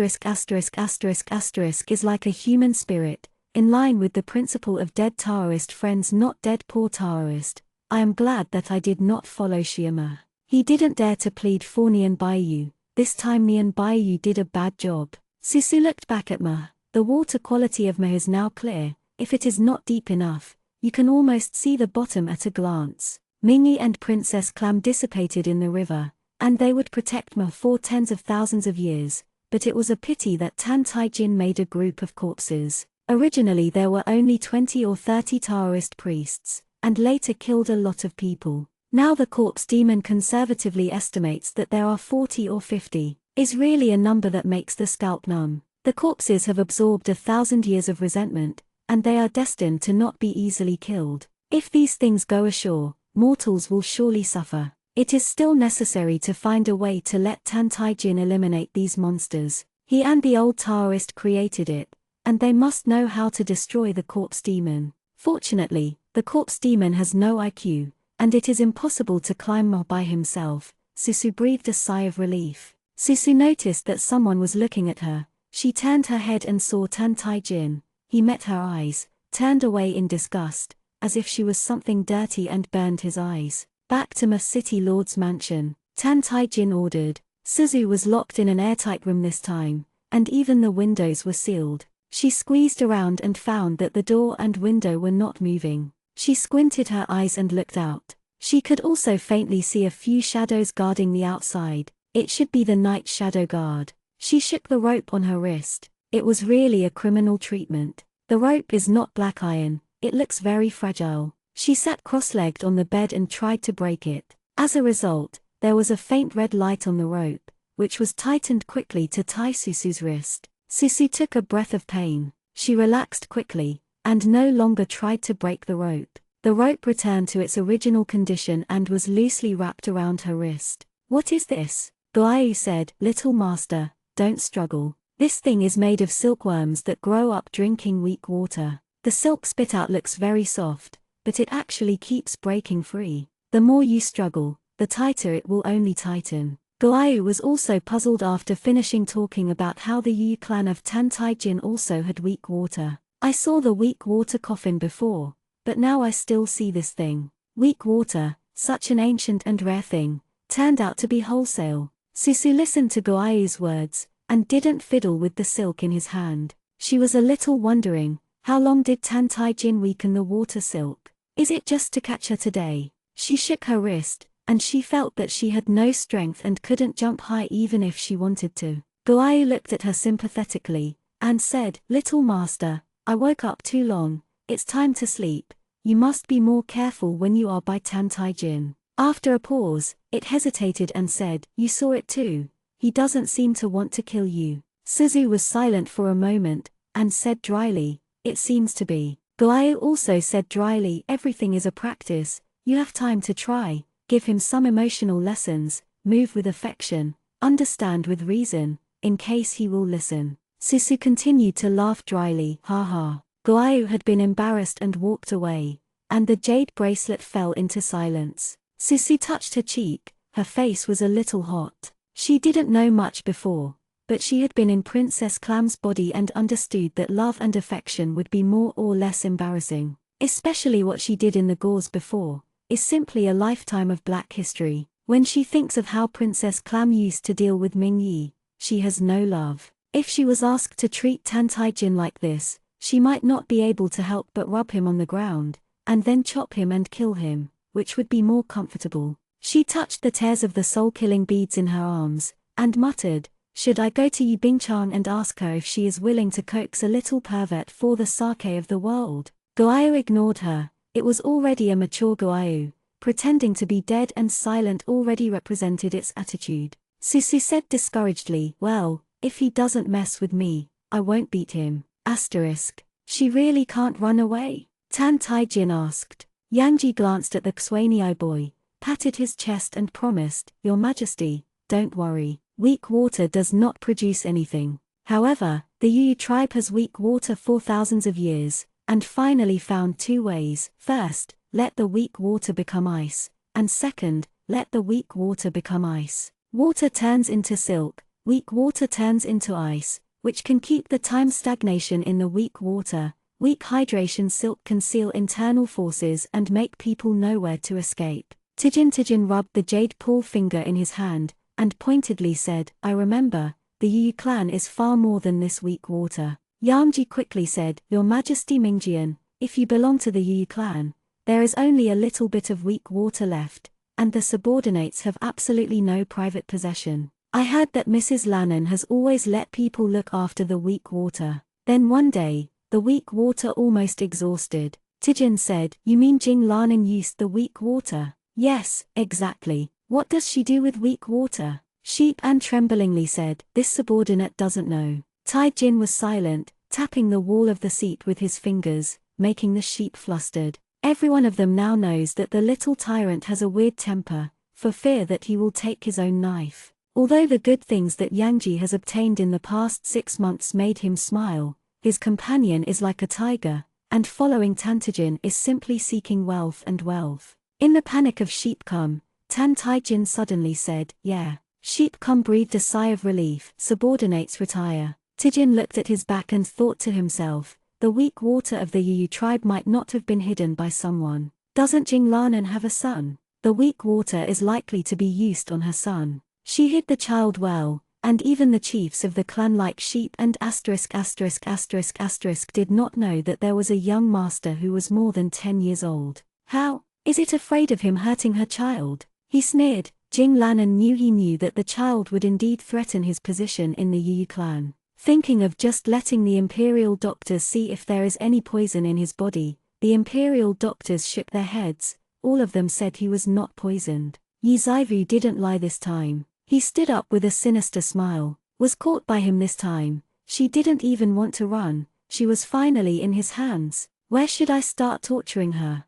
like a human spirit, in line with the principle of dead Taoist friends not dead poor Taoist. I am glad that I did not follow Xianxia. He didn't dare to plead for Nian Baiyu. This time Nian Baiyu did a bad job. Susu looked back at Ma. The water quality of Ma is now clear. If it is not deep enough, you can almost see the bottom at a glance. Mingyi and Princess Clam dissipated in the river, and they would protect Ma for tens of thousands of years, but it was a pity that Tan Taijin made a group of corpses. Originally there were only 20 or 30 Taoist priests, and later killed a lot of people. Now the corpse demon conservatively estimates that there are 40 or 50, is really a number that makes the scalp numb. The corpses have absorbed 1,000 years of resentment, and they are destined to not be easily killed. If these things go ashore, mortals will surely suffer. It is still necessary to find a way to let Tan Taijin eliminate these monsters. He and the old Taoist created it, and they must know how to destroy the corpse demon. Fortunately, the corpse demon has no IQ, and it is impossible to climb Ma by himself. Susu breathed a sigh of relief. Susu noticed that someone was looking at her. She turned her head and saw Tan Taijin. He met her eyes, turned away in disgust, as if she was something dirty, and burned his eyes. Back to Ma city lord's mansion, Tan Taijin ordered. Suzu was locked in an airtight room this time, and even the windows were sealed. She squeezed around and found that the door and window were not moving. She squinted her eyes and looked out. She could also faintly see a few shadows guarding the outside. It should be the night shadow guard. She shook the rope on her wrist. It was really a criminal treatment. The rope is not black iron, it looks very fragile. She sat cross-legged on the bed and tried to break it. As a result, there was a faint red light on the rope, which was tightened quickly to tie Susu's wrist. Susu took a breath of pain. She relaxed quickly, and no longer tried to break the rope. The rope returned to its original condition and was loosely wrapped around her wrist. "What is this?" Guayu said. "Little master, don't struggle. This thing is made of silkworms that grow up drinking weak water. The silk spit out looks very soft, but it actually keeps breaking free. The more you struggle, the tighter it will only tighten." Guayu was also puzzled after finishing talking about how the Yu clan of Tan Taijin also had weak water. "I saw the weak water coffin before, but now I still see this thing. Weak water, such an ancient and rare thing, turned out to be wholesale." Susu listened to Guayu's words, and didn't fiddle with the silk in his hand. She was a little wondering, how long did Tan Taijin weaken the water silk? Is it just to catch her today? She shook her wrist, and she felt that she had no strength and couldn't jump high even if she wanted to. Guayu looked at her sympathetically, and said, "Little master, I woke up too long, it's time to sleep. You must be more careful when you are by Tan Taijin." After a pause, it hesitated and said, "You saw it too. He doesn't seem to want to kill you." Suzu was silent for a moment, and said dryly, "It seems to be." Guayu also said dryly, "Everything is a practice, you have time to try. Give him some emotional lessons, move with affection, understand with reason, in case he will listen." Susu continued to laugh dryly, "Ha ha." Guayu had been embarrassed and walked away, and the jade bracelet fell into silence. Susu touched her cheek. Her face was a little hot. She didn't know much before, but she had been in Princess Clam's body and understood that love and affection would be more or less embarrassing. Especially what she did in the gauze before, is simply a lifetime of black history. When she thinks of how Princess Clam used to deal with Ming Yi, she has no love. If she was asked to treat Tan Tai-jin like this, she might not be able to help but rub him on the ground, and then chop him and kill him, which would be more comfortable. She touched the tears of the soul-killing beads in her arms, and muttered, "Should I go to Yu Bingchang and ask her if she is willing to coax a little pervert for the sake of the world?" Guayu ignored her. It was already a mature Guayu. Pretending to be dead and silent already represented its attitude. Susu said discouragedly, "Well, if he doesn't mess with me, I won't beat him." Asterisk. She really can't run away? Tan Tai-jin asked. Yangji glanced at the Xuanio boy, patted his chest and promised, "Your Majesty, don't worry. Weak water does not produce anything." However, the Yu tribe has weak water for thousands of years, and finally found two ways. First, let the weak water become ice, and second, let the weak water become ice. Water turns into silk, weak water turns into ice, which can keep the time stagnation in the weak water. Weak hydration silk can seal internal forces and make people know where to escape. Tijin rubbed the jade paw finger in his hand, and pointedly said, "I remember, the Yu clan is far more than this weak water." Yangji quickly said, "Your Majesty Mingjian, if you belong to the Yu clan, there is only a little bit of weak water left, and the subordinates have absolutely no private possession. I heard that Mrs. Lannon has always let people look after the weak water. Then one day, the weak water almost exhausted." Tijin said, "You mean Jing Lannon used the weak water?" "Yes, exactly. What does she do with weak water?" Sheep An tremblingly said, "This subordinate doesn't know." Tai-jin was silent, tapping the wall of the seat with his fingers, making the sheep flustered. Every one of them now knows that the little tyrant has a weird temper, for fear that he will take his own knife. Although the good things that Yangji has obtained in the past 6 months made him smile, his companion is like a tiger, and following Tantijin is simply seeking wealth and wealth. In the panic of sheepcom, Tan Tai-jin suddenly said, "Yeah." Sheepcom breathed a sigh of relief. Subordinates retire. Tijin looked at his back and thought to himself, the weak water of the Yu tribe might not have been hidden by someone. Doesn't Jing Lannon have a son? The weak water is likely to be used on her son. She hid the child well, and even the chiefs of the clan like Sheep and **** did not know that there was a young master who was more than 10 years old. How? Is it afraid of him hurting her child? He sneered. Jing Lannon knew that the child would indeed threaten his position in the Yu clan. Thinking of just letting the imperial doctors see if there is any poison in his body, the imperial doctors shook their heads. All of them said he was not poisoned. Yi Zivu didn't lie this time. He stood up with a sinister smile. Was caught by him this time. She didn't even want to run. She was finally in his hands. Where should I start torturing her?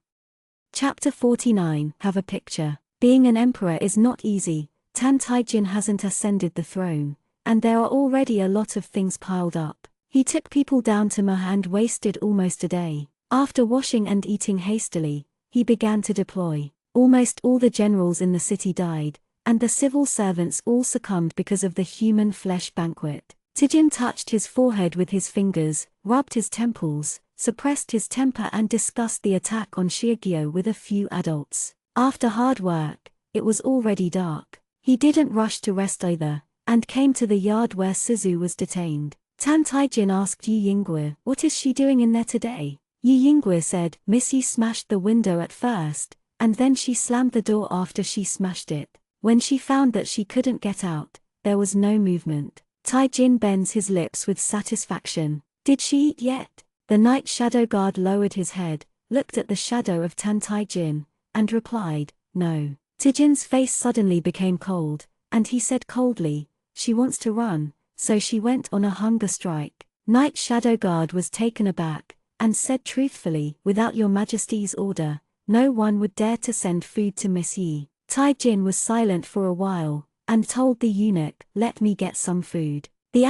Chapter 49. Have a picture. Being an emperor is not easy. Tan Tai-jin hasn't ascended the throne, and there are already a lot of things piled up. He took people down to Mah and wasted almost a day. After washing and eating hastily, he began to deploy. Almost all the generals in the city died, and the civil servants all succumbed because of the human flesh banquet. Tijin touched his forehead with his fingers, rubbed his temples, suppressed his temper and discussed the attack on Xianxia with a few adults. After hard work, it was already dark. He didn't rush to rest either, and came to the yard where Suzu was detained. Tan Tai-jin asked Yu Yingguo, "What is she doing in there today?" Yu Yingguo said, "Miss Yi smashed the window at first, and then she slammed the door after she smashed it. When she found that she couldn't get out, there was no movement." Tai-jin bends his lips with satisfaction. "Did she eat yet?" The night shadow guard lowered his head, looked at the shadow of Tan Tai-jin, and replied, "No." Tijin's face suddenly became cold, and he said coldly, "She wants to run, so she went on a hunger strike." Night shadow guard was taken aback, and said truthfully, "Without your Majesty's order, no one would dare to send food to Miss Yi." Tai-jin was silent for a while, and told the eunuch, "Let me get some food." The *****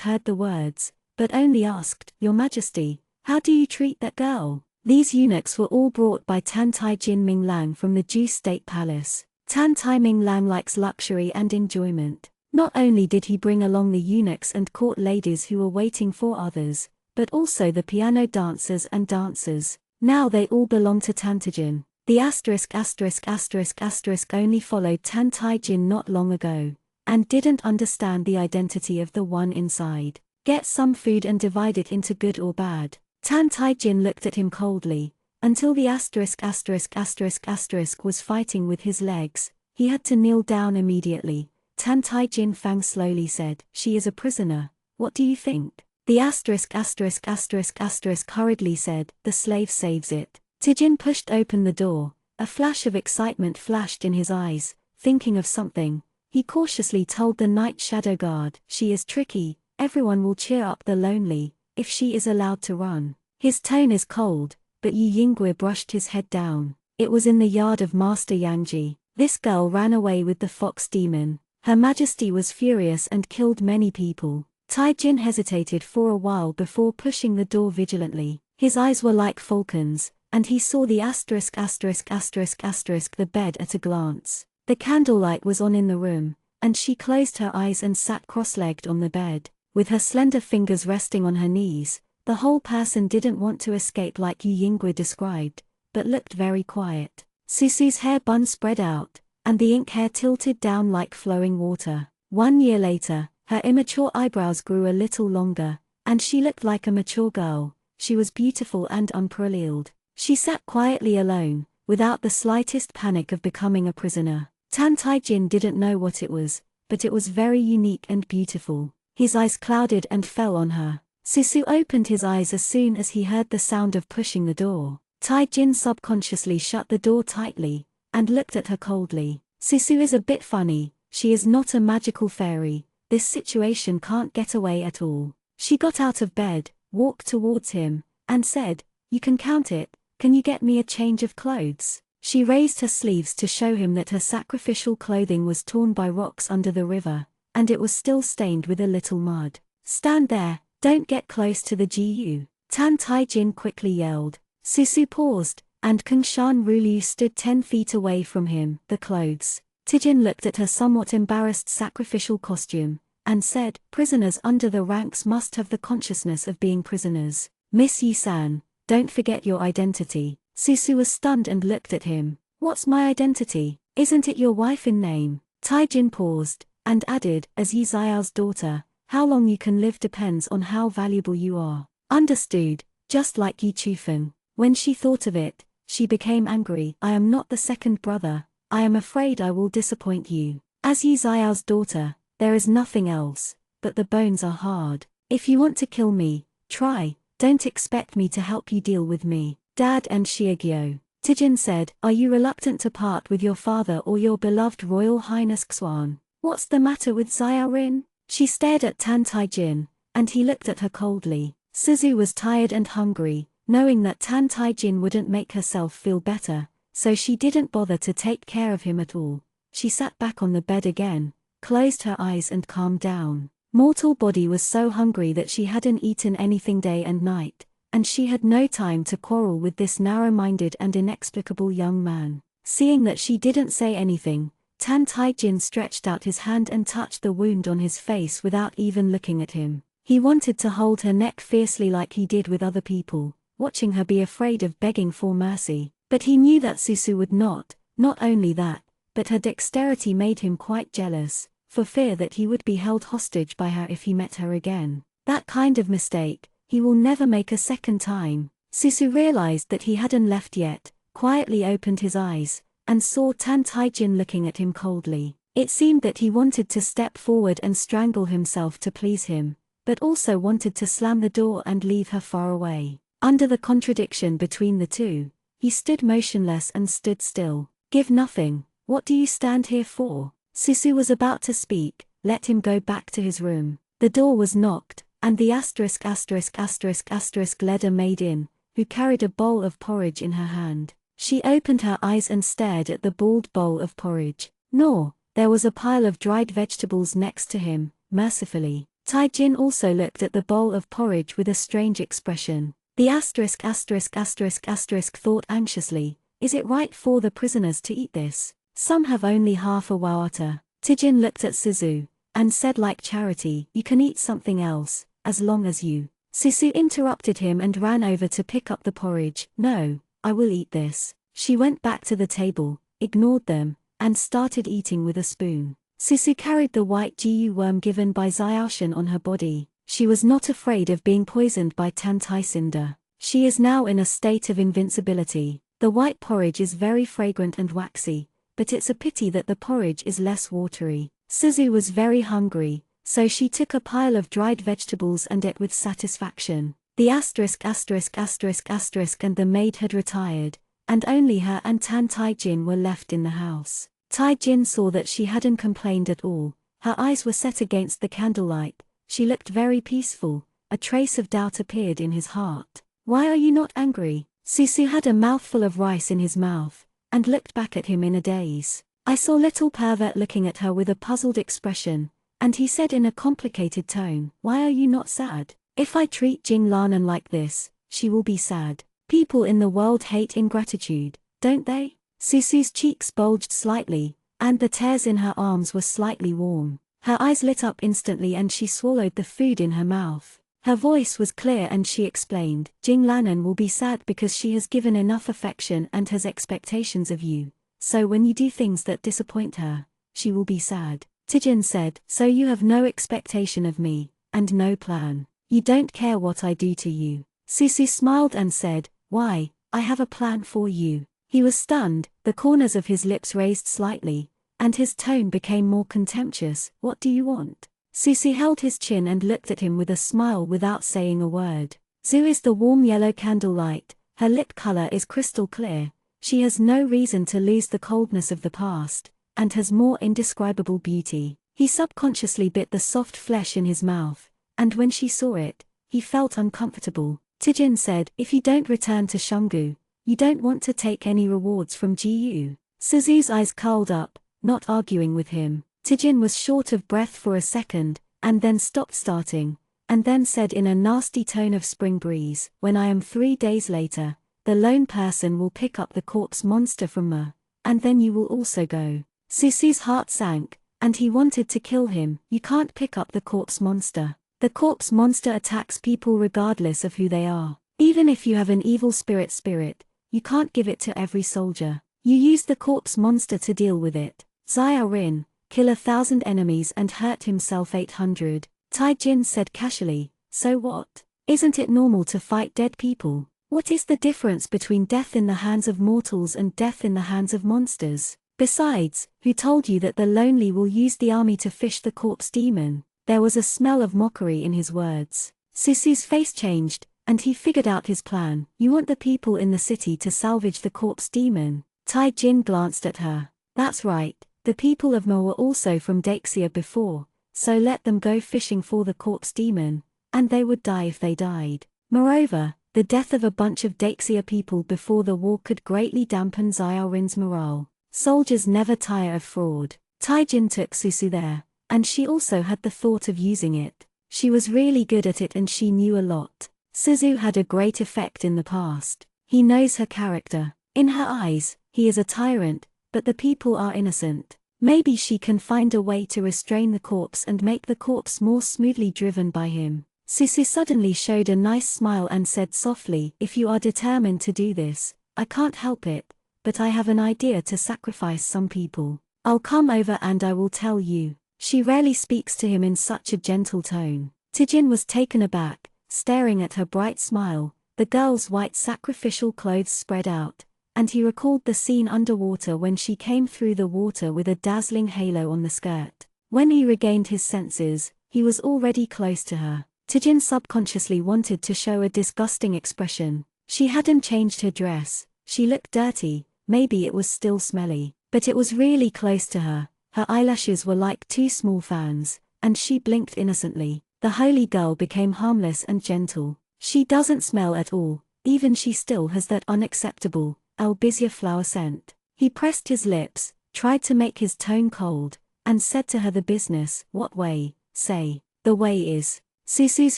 heard the words, but only asked, "Your Majesty, how do you treat that girl?" These eunuchs were all brought by Tan Tai-jin Ming-lang from the Ju State Palace. Tan Tai Ming-lang likes luxury and enjoyment. Not only did he bring along the eunuchs and court ladies who were waiting for others, but also the piano dancers and dancers. Now they all belong to Tantijin. The **** only followed Tan Tai-jin not long ago. and didn't understand the identity of the one inside. Get some food and divide it into good or bad. Tan Taijin looked at him coldly, until the **** was fighting with his legs. He had to kneel down immediately. Tan Taijin Fang slowly said, "She is a prisoner. What do you think?" The **** hurriedly said, "The slave saves it." Tijin pushed open the door. A flash of excitement flashed in his eyes. Thinking of something, he cautiously told the night shadow guard, "She is tricky, everyone will cheer up the lonely, if she is allowed to run." His tone is cold, but Yu Yingwe brushed his head down. It was in the yard of Master Yangji. This girl ran away with the fox demon. Her Majesty was furious and killed many people. Taijin hesitated for a while before pushing the door vigilantly. His eyes were like falcons, and he saw the ***** the bed at a glance. The candlelight was on in the room, and she closed her eyes and sat cross-legged on the bed, with her slender fingers resting on her knees. The whole person didn't want to escape like Yu Yingwe described, but looked very quiet. Susu's hair bun spread out, and the ink hair tilted down like flowing water. 1 year later, her immature eyebrows grew a little longer, and she looked like a mature girl. She was beautiful and unparalleled. She sat quietly alone, without the slightest panic of becoming a prisoner. Tan Taijin didn't know what it was, but it was very unique and beautiful. His eyes clouded and fell on her. Susu opened his eyes as soon as he heard the sound of pushing the door. Taijin subconsciously shut the door tightly, and looked at her coldly. "Susu is a bit funny, she is not a magical fairy, this situation can't get away at all." She got out of bed, walked towards him, and said, "You can count it, can you get me a change of clothes?" She raised her sleeves to show him that her sacrificial clothing was torn by rocks under the river, and it was still stained with a little mud. "Stand there, don't get close to the Gu." Tan Taijin quickly yelled. Susu paused, and Kengshan Rulu stood 10 feet away from him. "The clothes." Tijin looked at her somewhat embarrassed sacrificial costume, and said, "Prisoners under the ranks must have the consciousness of being prisoners. Miss Yi-san, don't forget your identity." Susu was stunned and looked at him. "What's my identity? Isn't it your wife in name?" Taijin paused, and added, "As Yi Xiao's daughter, how long you can live depends on how valuable you are." Understood, just like Yi Chufeng. When she thought of it, she became angry. "I am not the second brother, I am afraid I will disappoint you. As Yi Xiao's daughter, there is nothing else, but the bones are hard. If you want to kill me, try, don't expect me to help you deal with me." "Dad and Xiegyo," Tijin said, "are you reluctant to part with your father or your beloved Royal Highness Xuan? What's the matter with Xiaorin?" She stared at Tan Taijin, and he looked at her coldly. Suzu was tired and hungry, knowing that Tan Taijin wouldn't make herself feel better, so she didn't bother to take care of him at all. She sat back on the bed again, closed her eyes and calmed down. Mortal body was so hungry that she hadn't eaten anything day and night, and she had no time to quarrel with this narrow-minded and inexplicable young man. Seeing that she didn't say anything, Tan Taijin stretched out his hand and touched the wound on his face without even looking at him. He wanted to hold her neck fiercely like he did with other people, watching her be afraid of begging for mercy. But he knew that Susu would not only that, but her dexterity made him quite jealous, for fear that he would be held hostage by her if he met her again. That kind of mistake, he will never make a second time. Susu realized that he hadn't left yet, quietly opened his eyes, and saw Tan Taijin looking at him coldly. It seemed that he wanted to step forward and strangle himself to please him, but also wanted to slam the door and leave her far away. Under the contradiction between the two, he stood motionless and stood still. "Give nothing, what do you stand here for?" Susu was about to speak, let him go back to his room. The door was knocked, and the ***** led a maid in, who carried a bowl of porridge in her hand. She opened her eyes and stared at the bald bowl of porridge. There was a pile of dried vegetables next to him, mercifully. Taijin also looked at the bowl of porridge with a strange expression. The ***** thought anxiously, is it right for the prisoners to eat this? Some have only half a wawata. Tijin looked at Suzu, and said like charity, you can eat something else, as long as you. Suzu interrupted him and ran over to pick up the porridge. No, I will eat this. She went back to the table, ignored them, and started eating with a spoon. Susu carried the white GU worm given by Xianxia on her body. She was not afraid of being poisoned by Tantai cinder. She is now in a state of invincibility. The white porridge is very fragrant and waxy, but it's a pity that the porridge is less watery. Suzu was very hungry, so she took a pile of dried vegetables and ate with satisfaction. The asterisk and the maid had retired, and only her and Tan Tai Jin were left in the house. Tai Jin saw that she hadn't complained at all. Her eyes were set against the candlelight. She looked very peaceful. A trace of doubt appeared in his heart. Why are you not angry? Susu had a mouthful of rice in his mouth, and looked back at him in a daze. I saw little pervert looking at her with a puzzled expression, and he said in a complicated tone, why are you not sad? If I treat Jing Lanan like this, she will be sad. People in the world hate ingratitude, don't they? Susu's cheeks bulged slightly, and the tears in her arms were slightly warm. Her eyes lit up instantly and she swallowed the food in her mouth. Her voice was clear and she explained, Jing Lanan will be sad because she has given enough affection and has expectations of you. So when you do things that disappoint her, she will be sad. Tijin said, so you have no expectation of me, and no plan. You don't care what I do to you. Susu smiled and said, why, I have a plan for you. He was stunned, the corners of his lips raised slightly, and his tone became more contemptuous. What do you want? Susu held his chin and looked at him with a smile without saying a word. Zhu is the warm yellow candlelight, her lip color is crystal clear. She has no reason to lose the coldness of the past, and has more indescribable beauty. He subconsciously bit the soft flesh in his mouth, and when she saw it, he felt uncomfortable. Tijin said, if you don't return to Shungu, you don't want to take any rewards from GU. Suzu's eyes curled up, not arguing with him. Tijin was short of breath for a second, and then stopped starting, and then said in a nasty tone of spring breeze, when I am 3 days later, the lone person will pick up the corpse monster from me, and then you will also go. Susu's heart sank, and he wanted to kill him. You can't pick up the corpse monster. The corpse monster attacks people regardless of who they are. Even if you have an evil spirit, you can't give it to every soldier. You use the corpse monster to deal with it. Xia Rin, kill 1,000 enemies and hurt himself 800. Tai Jin said casually, so what? Isn't it normal to fight dead people? What is the difference between death in the hands of mortals and death in the hands of monsters? Besides, who told you that the lonely will use the army to fish the corpse demon? There was a smell of mockery in his words. Susu's face changed, and he figured out his plan. You want the people in the city to salvage the corpse demon? Tai Jin glanced at her. That's right, the people of Mo were also from Xianxia before, so let them go fishing for the corpse demon, and they would die if they died. Moreover, the death of a bunch of Xianxia people before the war could greatly dampen Xia Rin's morale. Soldiers never tire of fraud. Tai Jin took Susu there, and she also had the thought of using it. She was really good at it and she knew a lot. Suzu had a great effect in the past. He knows her character. In her eyes, he is a tyrant, but the people are innocent. Maybe she can find a way to restrain the corpse and make the corpse more smoothly driven by him. Susu suddenly showed a nice smile and said softly, if you are determined to do this, I can't help it, but I have an idea to sacrifice some people. I'll come over and I will tell you. She rarely speaks to him in such a gentle tone. Tijin was taken aback, staring at her bright smile, the girl's white sacrificial clothes spread out, and he recalled the scene underwater when she came through the water with a dazzling halo on the skirt. When he regained his senses, he was already close to her. Tijin subconsciously wanted to show a disgusting expression. She hadn't changed her dress, she looked dirty, maybe it was still smelly, but it was really close to her. Her eyelashes were like 2 small fans, and she blinked innocently. The holy girl became harmless and gentle. She doesn't smell at all, even she still has that unacceptable, albizia flower scent. He pressed his lips, tried to make his tone cold, and said to her the business, what way? Say, the way is. Susu's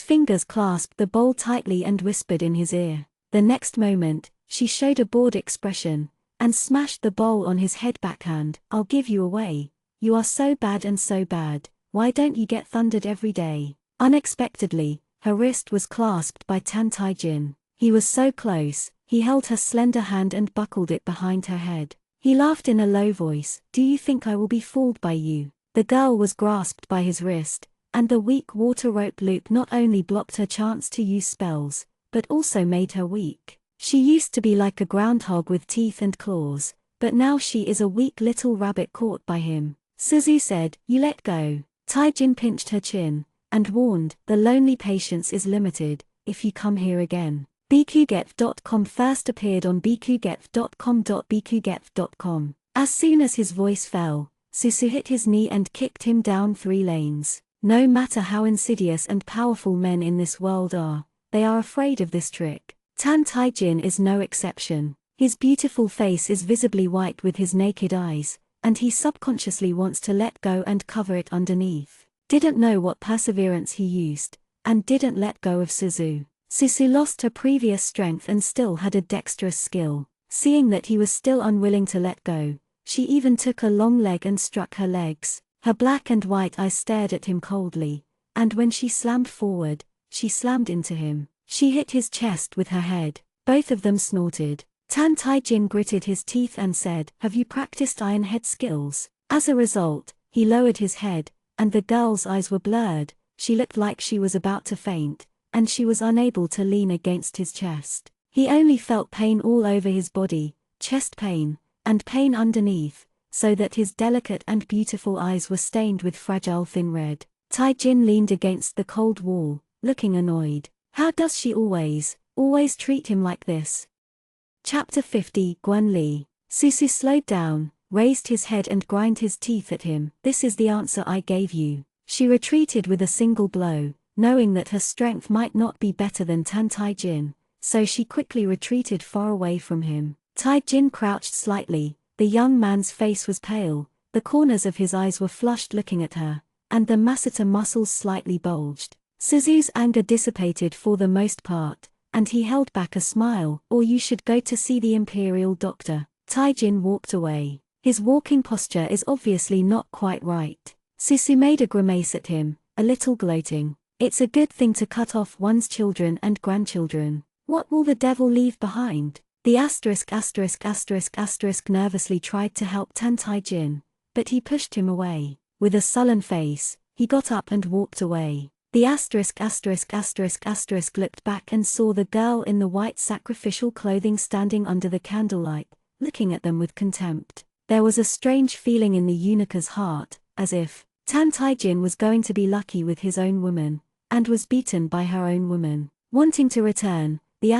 fingers clasped the bowl tightly and whispered in his ear. The next moment, she showed a bored expression, and smashed the bowl on his head backhand. I'll give you away. You are so bad and so bad, why don't you get thundered every day? Unexpectedly, her wrist was clasped by Tan Tai Jin. He was so close, he held her slender hand and buckled it behind her head. He laughed in a low voice, do you think I will be fooled by you? The girl was grasped by his wrist, and the weak water rope loop not only blocked her chance to use spells, but also made her weak. She used to be like a groundhog with teeth and claws, but now she is a weak little rabbit caught by him. Suzu said, "You let go." Taijin pinched her chin, and warned, "The lonely patience is limited, if you come here again." bikugetf.com first appeared on bikugetf.com.bikugetf.com. As soon as his voice fell, Susu hit his knee and kicked him down 3 lanes. No matter how insidious and powerful men in this world are, they are afraid of this trick. Tan Taijin is no exception. His beautiful face is visibly white with his naked eyes, and he subconsciously wants to let go and cover it underneath. Didn't know what perseverance he used, and didn't let go of Suzu. Susu lost her previous strength and still had a dexterous skill. Seeing that he was still unwilling to let go, she even took a long leg and struck her legs. Her black and white eyes stared at him coldly, and when she slammed forward, she slammed into him. She hit his chest with her head. Both of them snorted. Tan Taijin gritted his teeth and said, "Have you practiced Iron Head skills?" As a result, he lowered his head, and the girl's eyes were blurred. She looked like she was about to faint, and she was unable to lean against his chest. He only felt pain all over his body, chest pain, and pain underneath, so that his delicate and beautiful eyes were stained with fragile thin red. Taijin leaned against the cold wall, looking annoyed. How does she always treat him like this? Chapter 50, Guan Li. Susu slowed down, raised his head and grind his teeth at him. "This is the answer I gave you." She retreated with a single blow, knowing that her strength might not be better than Tan Taijin, so she quickly retreated far away from him. Taijin crouched slightly. The young man's face was pale, the corners of his eyes were flushed looking at her, and the masseter muscles slightly bulged. Suzu's anger dissipated for the most part, and he held back a smile. "Or you should go to see the imperial doctor." Taijin walked away. His walking posture is obviously not quite right. Suzu made a grimace at him, a little gloating. It's a good thing to cut off one's children and grandchildren. What will the devil leave behind? The **** nervously tried to help Tan Taijin, but he pushed him away. With a sullen face, he got up and walked away. The **** looked back and saw the girl in the white sacrificial clothing standing under the candlelight, looking at them with contempt. There was a strange feeling in the eunuch's heart, as if Tan Taijin was going to be lucky with his own woman, and was beaten by her own woman. Wanting to return, the ****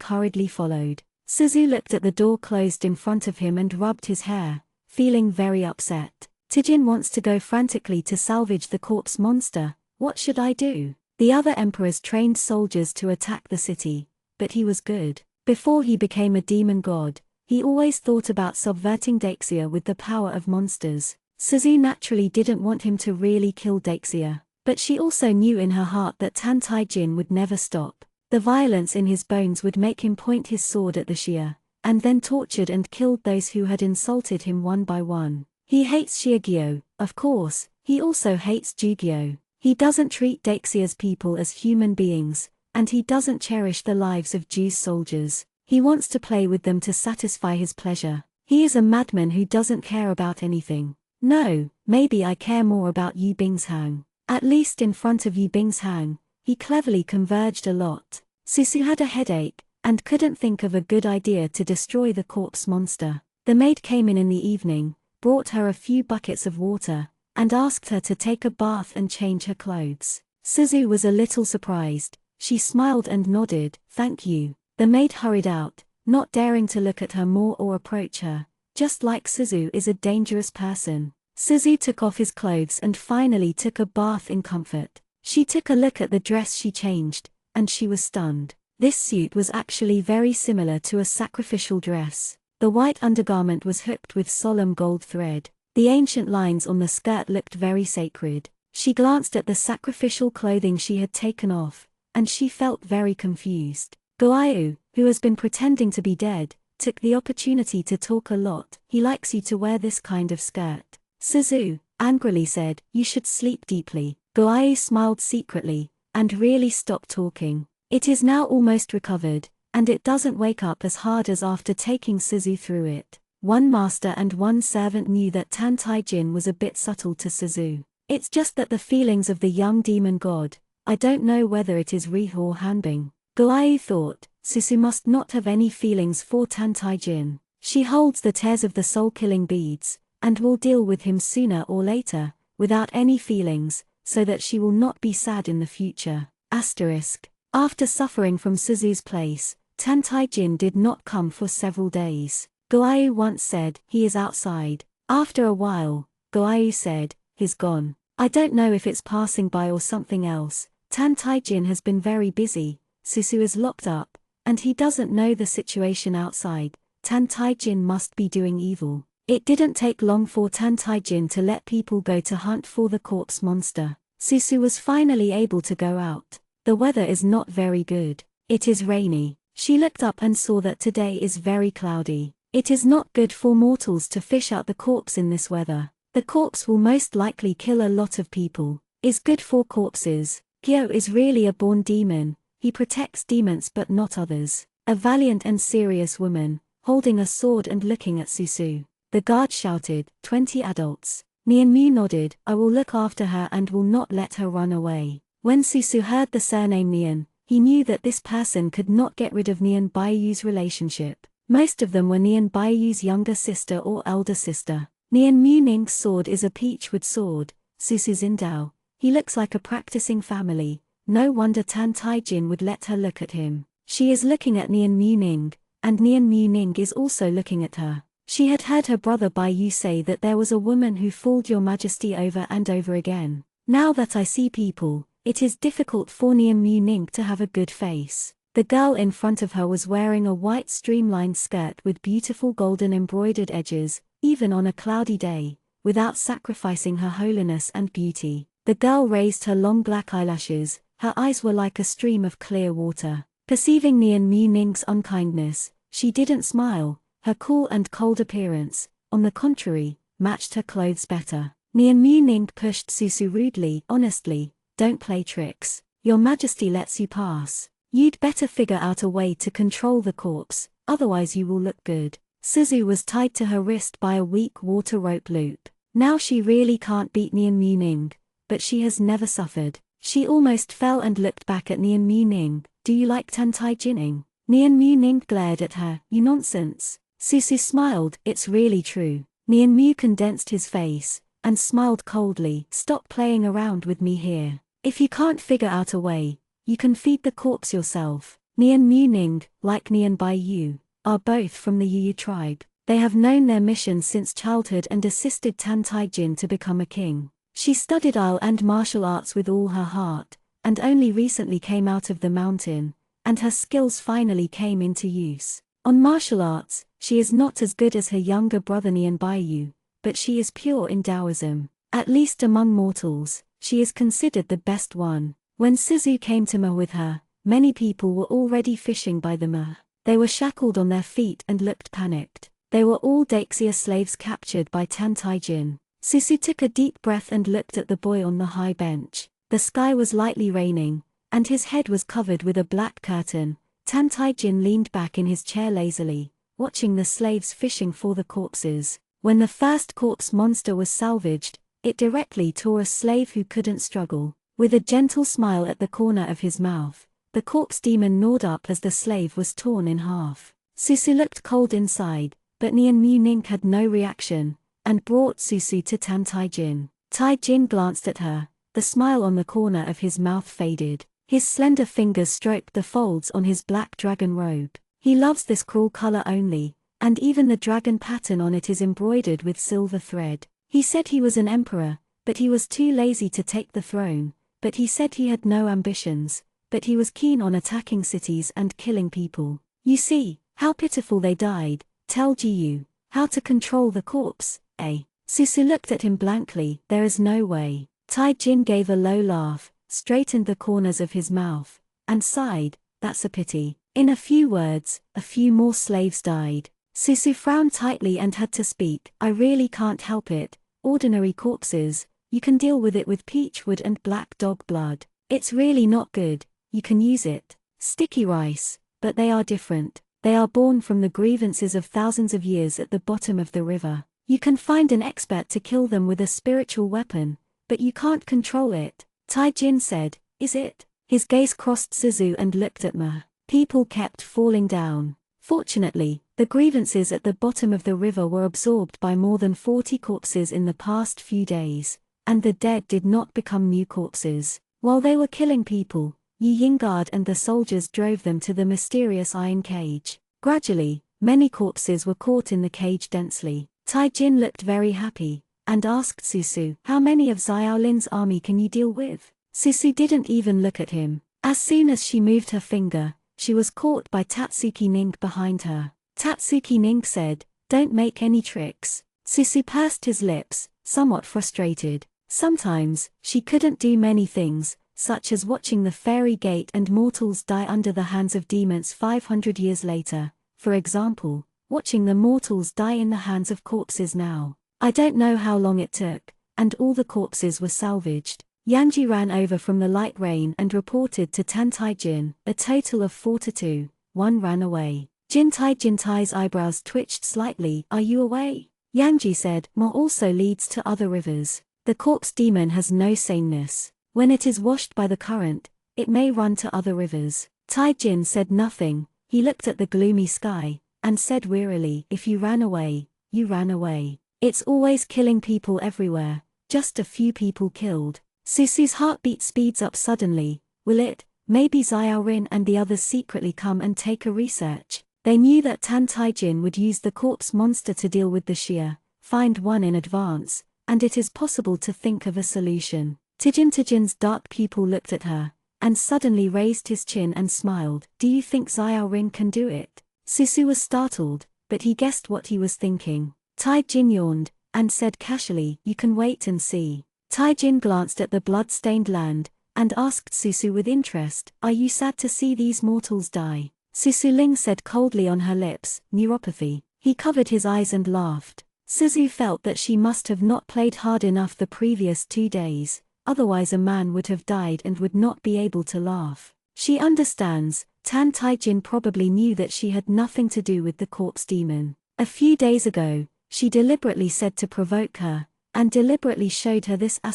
hurriedly followed. Suzu looked at the door closed in front of him and rubbed his hair, feeling very upset. Taijin wants to go frantically to salvage the corpse monster. What should I do? The other emperors trained soldiers to attack the city, but he was good. Before he became a demon god, he always thought about subverting Xianxia with the power of monsters. Suzu naturally didn't want him to really kill Xianxia, but she also knew in her heart that Tan Taijin would never stop. The violence in his bones would make him point his sword at the Xia, and then tortured and killed those who had insulted him one by one. He hates Xiaoguo, of course. He also hates Juguo. He doesn't treat Xiaxia's people as human beings, and he doesn't cherish the lives of Ju's soldiers. He wants to play with them to satisfy his pleasure. He is a madman who doesn't care about anything. No, maybe I care more about Yu Bingshang. At least in front of Yu Bingshang, he cleverly converged a lot. Susu had a headache, and couldn't think of a good idea to destroy the corpse monster. The maid came in the evening, brought her a few buckets of water, and asked her to take a bath and change her clothes. Suzu was a little surprised. She smiled and nodded, "Thank you." The maid hurried out, not daring to look at her more or approach her. Just like Suzu is a dangerous person. Suzu took off his clothes and finally took a bath in comfort. She took a look at the dress she changed, and she was stunned. This suit was actually very similar to a sacrificial dress. The white undergarment was hooked with solemn gold thread. The ancient lines on the skirt looked very sacred. She glanced at the sacrificial clothing she had taken off, and she felt very confused. Guayu, who has been pretending to be dead, took the opportunity to talk a lot. "He likes you to wear this kind of skirt." Suzu angrily said, "You should sleep deeply." Guayu smiled secretly, and really stopped talking. It is now almost recovered, and it doesn't wake up as hard as after taking Suzu through it. One master and one servant knew that Tan Tai Jin was a bit subtle to Suzu. It's just that the feelings of the young demon god, I don't know whether it is Ri or Hanbing. Guayu thought, Suzu must not have any feelings for Tan Tai Jin. She holds the tears of the soul-killing beads, and will deal with him sooner or later, without any feelings, so that she will not be sad in the future. After suffering from Suzu's place, Tan Tai Jin did not come for several days. Guayu once said, he is outside. After a while, Guayu said, he's gone. I don't know if it's passing by or something else. Tan Tai Jin has been very busy, Suzu is locked up, and he doesn't know the situation outside. Tan Tai Jin must be doing evil. It didn't take long for Tan Tai Jin to let people go to hunt for the corpse monster. Suzu was finally able to go out. The weather is not very good. It is rainy. She looked up and saw that today is very cloudy. It is not good for mortals to fish out the corpse in this weather. The corpse will most likely kill a lot of people. Is good for corpses. Gyo is really a born demon. He protects demons but not others. A valiant and serious woman, holding a sword and looking at Suzu. The guard shouted, 20 adults. Nianmu nodded, I will look after her and will not let her run away. When Suzu heard the surname Nian, he knew that this person could not get rid of Nian Baiyu's relationship. Most of them were Nian Baiyu's younger sister or elder sister. Nian Muning's sword is a peachwood sword, Suzu's Indao. He looks like a practicing family. No wonder Tan Tai Jin would let her look at him. She is looking at Nian Muning, and Nian Muning is also looking at her. She had heard her brother Baiyu say that there was a woman who fooled your majesty over and over again. Now that I see people, it is difficult for Nian Muning to have a good face. The girl in front of her was wearing a white streamlined skirt with beautiful golden embroidered edges, even on a cloudy day, without sacrificing her holiness and beauty. The girl raised her long black eyelashes, her eyes were like a stream of clear water. Perceiving Nian Muning's unkindness, she didn't smile. Her cool and cold appearance, on the contrary, matched her clothes better. Nian Muning pushed Suzu rudely. Honestly, don't play tricks. Your majesty lets you pass. You'd better figure out a way to control the corpse, otherwise you will look good. Suzu was tied to her wrist by a weak water rope loop. Now she really can't beat Nian Muning, but she has never suffered. She almost fell and looked back at Nian Muning. Do you like Tan Tai Jining? Nian Muning glared at her. You nonsense. Suzu smiled. It's really true. Nian Mu condensed his face, and smiled coldly. Stop playing around with me here. If you can't figure out a way, you can feed the corpse yourself. Nian Muning, like Nian Baiyu, are both from the Yu tribe. They have known their mission since childhood and assisted Tan Tai Jin to become a king. She studied Isle and martial arts with all her heart, and only recently came out of the mountain, and her skills finally came into use. On martial arts, she is not as good as her younger brother Nian Baiyu, but she is pure in Taoism. At least among mortals, she is considered the best one. When Suzu came to Ma with her, many people were already fishing by the Ma. They were shackled on their feet and looked panicked. They were all Daixia slaves captured by Tan Tai Jin. Suzu took a deep breath and looked at the boy on the high bench. The sky was lightly raining, and his head was covered with a black curtain. Tan Tai Jin leaned back in his chair lazily, watching the slaves fishing for the corpses. When the first corpse monster was salvaged, it directly tore a slave who couldn't struggle. With a gentle smile at the corner of his mouth, the corpse demon gnawed up as the slave was torn in half. Suzu looked cold inside, but Nian Muning had no reaction, and brought Suzu to Tan Tai Jin. Tai Jin glanced at her, the smile on the corner of his mouth faded. His slender fingers stroked the folds on his black dragon robe. He loves this cruel color only, and even the dragon pattern on it is embroidered with silver thread. He said he was an emperor, but he was too lazy to take the throne. But he said he had no ambitions, but he was keen on attacking cities and killing people. You see, how pitiful they died. Tell Jiyu how to control the corpse, eh? Suzu looked at him blankly. There is no way. Tai Jin gave a low laugh, straightened the corners of his mouth, and sighed. That's a pity. In a few words, a few more slaves died. Suzu frowned tightly and had to speak. I really can't help it. Ordinary corpses. You can deal with it with peachwood and black dog blood. It's really not good. You can use it. Sticky rice, but they are different. They are born from the grievances of thousands of years at the bottom of the river. You can find an expert to kill them with a spiritual weapon, but you can't control it, Taijin said. Is it? His gaze crossed Suzu and looked at Ma. People kept falling down. Fortunately, the grievances at the bottom of the river were absorbed by more than 40 corpses in the past few days, and the dead did not become new corpses. While they were killing people, Yi Yinggard and the soldiers drove them to the mysterious iron cage. Gradually, many corpses were caught in the cage densely. Taijin looked very happy, and asked Susu, "How many of Xiaolin's army can you deal with?" Susu didn't even look at him. As soon as she moved her finger, she was caught by Tatsuki Ning behind her. Tatsuki Ning said, "Don't make any tricks." Susu pursed his lips, somewhat frustrated. Sometimes, she couldn't do many things, such as watching the fairy gate and mortals die under the hands of demons 500 years later. For example, watching the mortals die in the hands of corpses now. I don't know how long it took, and all the corpses were salvaged. Yanji ran over from the light rain and reported to Tan Taijin, a total of 4 to 2, 1 ran away. Jin Tai's eyebrows twitched slightly. "Are you away?" Yanji said, "Ma also leads to other rivers. The corpse demon has no saneness. When it is washed by the current, it may run to other rivers." Taijin said nothing. He looked at the gloomy sky, and said wearily, "If you ran away, you ran away. It's always killing people everywhere, just a few people killed." Susu's heartbeat speeds up suddenly. Will it? Maybe Xiaorin and the others secretly come and take a research. They knew that Tan Taijin would use the corpse monster to deal with the Xia, find one in advance, and it is possible to think of a solution. Tijin's dark pupil looked at her, and suddenly raised his chin and smiled. "Do you think Xiaorin can do it?" Susu was startled, but he guessed what he was thinking. Taijin yawned, and said casually, "You can wait and see." Taijin glanced at the blood-stained land, and asked Susu with interest, "Are you sad to see these mortals die?" Susu Ling said coldly on her lips, "Neuropathy." He covered his eyes and laughed. Suzu felt that she must have not played hard enough the previous 2 days, otherwise a man would have died and would not be able to laugh. She understands. Tan Taijin probably knew that she had nothing to do with the corpse demon. A few days ago, she deliberately said to provoke her, and deliberately showed her this ****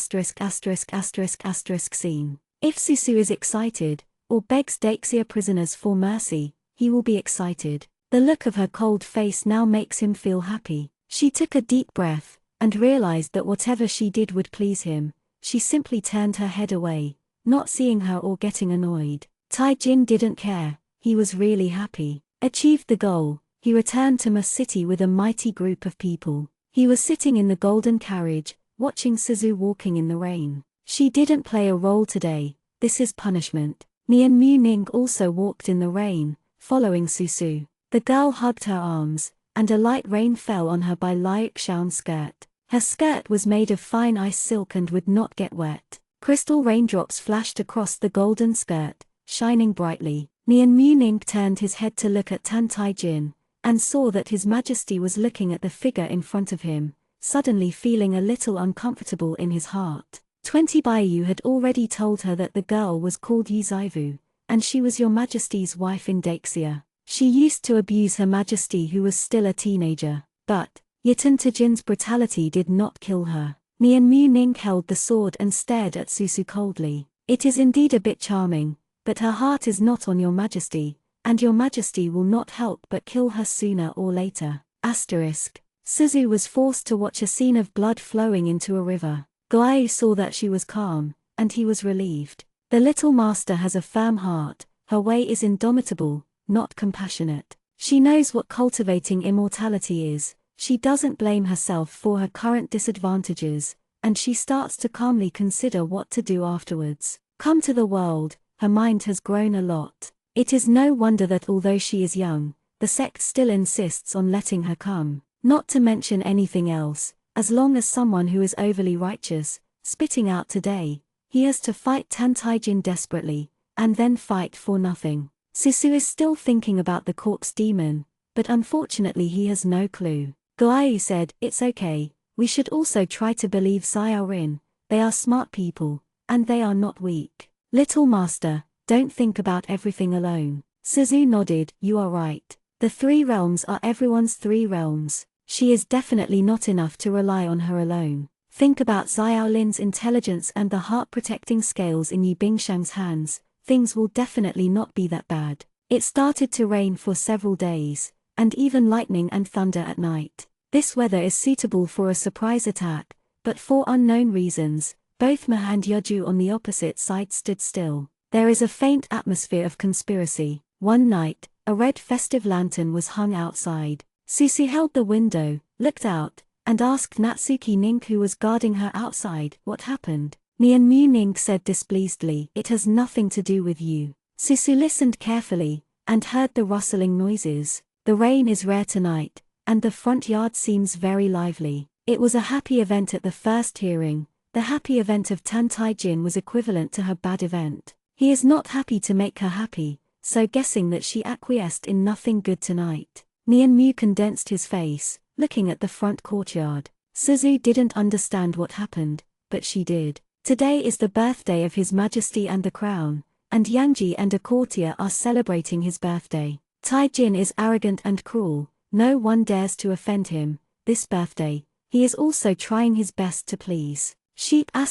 scene. If Susu is excited, or begs Xianxia prisoners for mercy, he will be excited. The look of her cold face now makes him feel happy. She took a deep breath, and realized that whatever she did would please him. She simply turned her head away, not seeing her or getting annoyed. Taijin didn't care, he was really happy. Achieved the goal, he returned to Ma City with a mighty group of people. He was sitting in the golden carriage, watching Suzu walking in the rain. She didn't play a role today, this is punishment. Nian Mu Ning also walked in the rain, following Susu. The girl hugged her arms, and a light rain fell on her by Xiao's skirt. Her skirt was made of fine ice silk and would not get wet. Crystal raindrops flashed across the golden skirt, shining brightly. Nian Mu Ning turned his head to look at Tan Taijin, and saw that His Majesty was looking at the figure in front of him, suddenly feeling a little uncomfortable in his heart. 20 Baiyu had already told her that the girl was called Yi Zaivu, and she was Your Majesty's wife in Xianxia. She used to abuse Her Majesty who was still a teenager, but Yitan Tajin's brutality did not kill her. Nian Mu Ning held the sword and stared at Susu coldly. It is indeed a bit charming, but her heart is not on Your Majesty, and Your Majesty will not help but kill her sooner or later. Suzu was forced to watch a scene of blood flowing into a river. Guai saw that she was calm, and he was relieved. The little master has a firm heart, her way is indomitable, not compassionate. She knows what cultivating immortality is, she doesn't blame herself for her current disadvantages, and she starts to calmly consider what to do afterwards. Come to the world, her mind has grown a lot. It is no wonder that although she is young, the sect still insists on letting her come. Not to mention anything else, as long as someone who is overly righteous, spitting out today, he has to fight Tan Taijin desperately, and then fight for nothing. Susu is still thinking about the corpse demon, but unfortunately he has no clue. Guai said, "It's okay, we should also try to believe Xiaorin, they are smart people, and they are not weak. Little master, don't think about everything alone." Suzu nodded, "You are right. The 3 realms are everyone's 3 realms. She is definitely not enough to rely on her alone. Think about Xiaolin's intelligence and the heart-protecting scales in Yu Bingshang's hands. Things will definitely not be that bad. It started to rain for several days, and even lightning and thunder at night. This weather is suitable for a surprise attack, but for unknown reasons, both Ma and Yeju on the opposite side stood still. There is a faint atmosphere of conspiracy. One night, a red festive lantern was hung outside. Susu held the window, looked out, and asked Natsuki Ning, who was guarding her outside, what happened. Nian Mu Ning said displeasedly, "It has nothing to do with you." Susu listened carefully, and heard the rustling noises. The rain is rare tonight, and the front yard seems very lively. It was a happy event at the first hearing. The happy event of Tan Taijin was equivalent to her bad event. He is not happy to make her happy, so guessing that she acquiesced in nothing good tonight. Nian Mu condensed his face, looking at the front courtyard. Suzu didn't understand what happened, but she did. Today is the birthday of His Majesty and the Crown, and Yangji and a courtier are celebrating his birthday. Taijin is arrogant and cruel, no one dares to offend him. This birthday, he is also trying his best to please. Sheep ******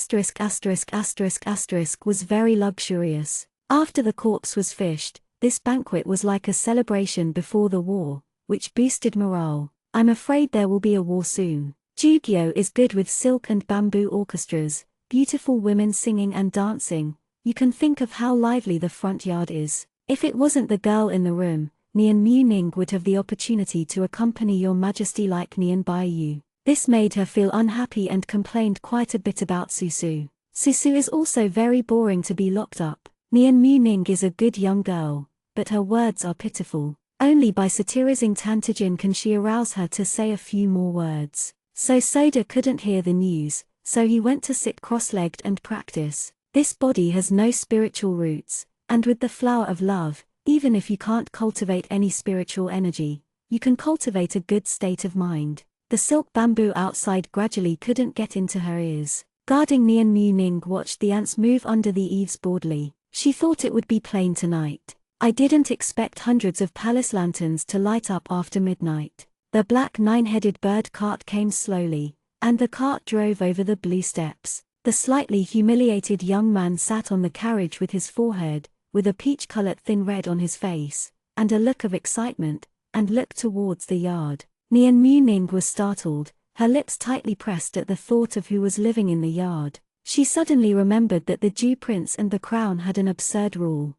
was very luxurious. After the corpse was fished, this banquet was like a celebration before the war, which boosted morale. I'm afraid there will be a war soon. Jugyo is good with silk and bamboo orchestras, beautiful women singing and dancing. You can think of how lively the front yard is. If it wasn't the girl in the room, Nian Mu Ning would have the opportunity to accompany Your Majesty like Nian Baiyu. This made her feel unhappy and complained quite a bit about Susu. Susu is also very boring to be locked up. Nian Mu Ning is a good young girl, but her words are pitiful. Only by satirizing Tantajin can she arouse her to say a few more words. So Soda couldn't hear the news, so he went to sit cross-legged and practice. This body has no spiritual roots, and with the flower of love, even if you can't cultivate any spiritual energy, you can cultivate a good state of mind. The silk bamboo outside gradually couldn't get into her ears. Guarding Nian Mu Ning watched the ants move under the eaves boredly. She thought it would be plain tonight. I didn't expect hundreds of palace lanterns to light up after midnight. The black 9-headed bird cart came slowly, and the cart drove over the blue steps. The slightly humiliated young man sat on the carriage with his forehead, with a peach-colored thin red on his face, and a look of excitement, and looked towards the yard. Nian Mu Ning was startled, her lips tightly pressed at the thought of who was living in the yard. She suddenly remembered that the Jew prince and the crown had an absurd rule.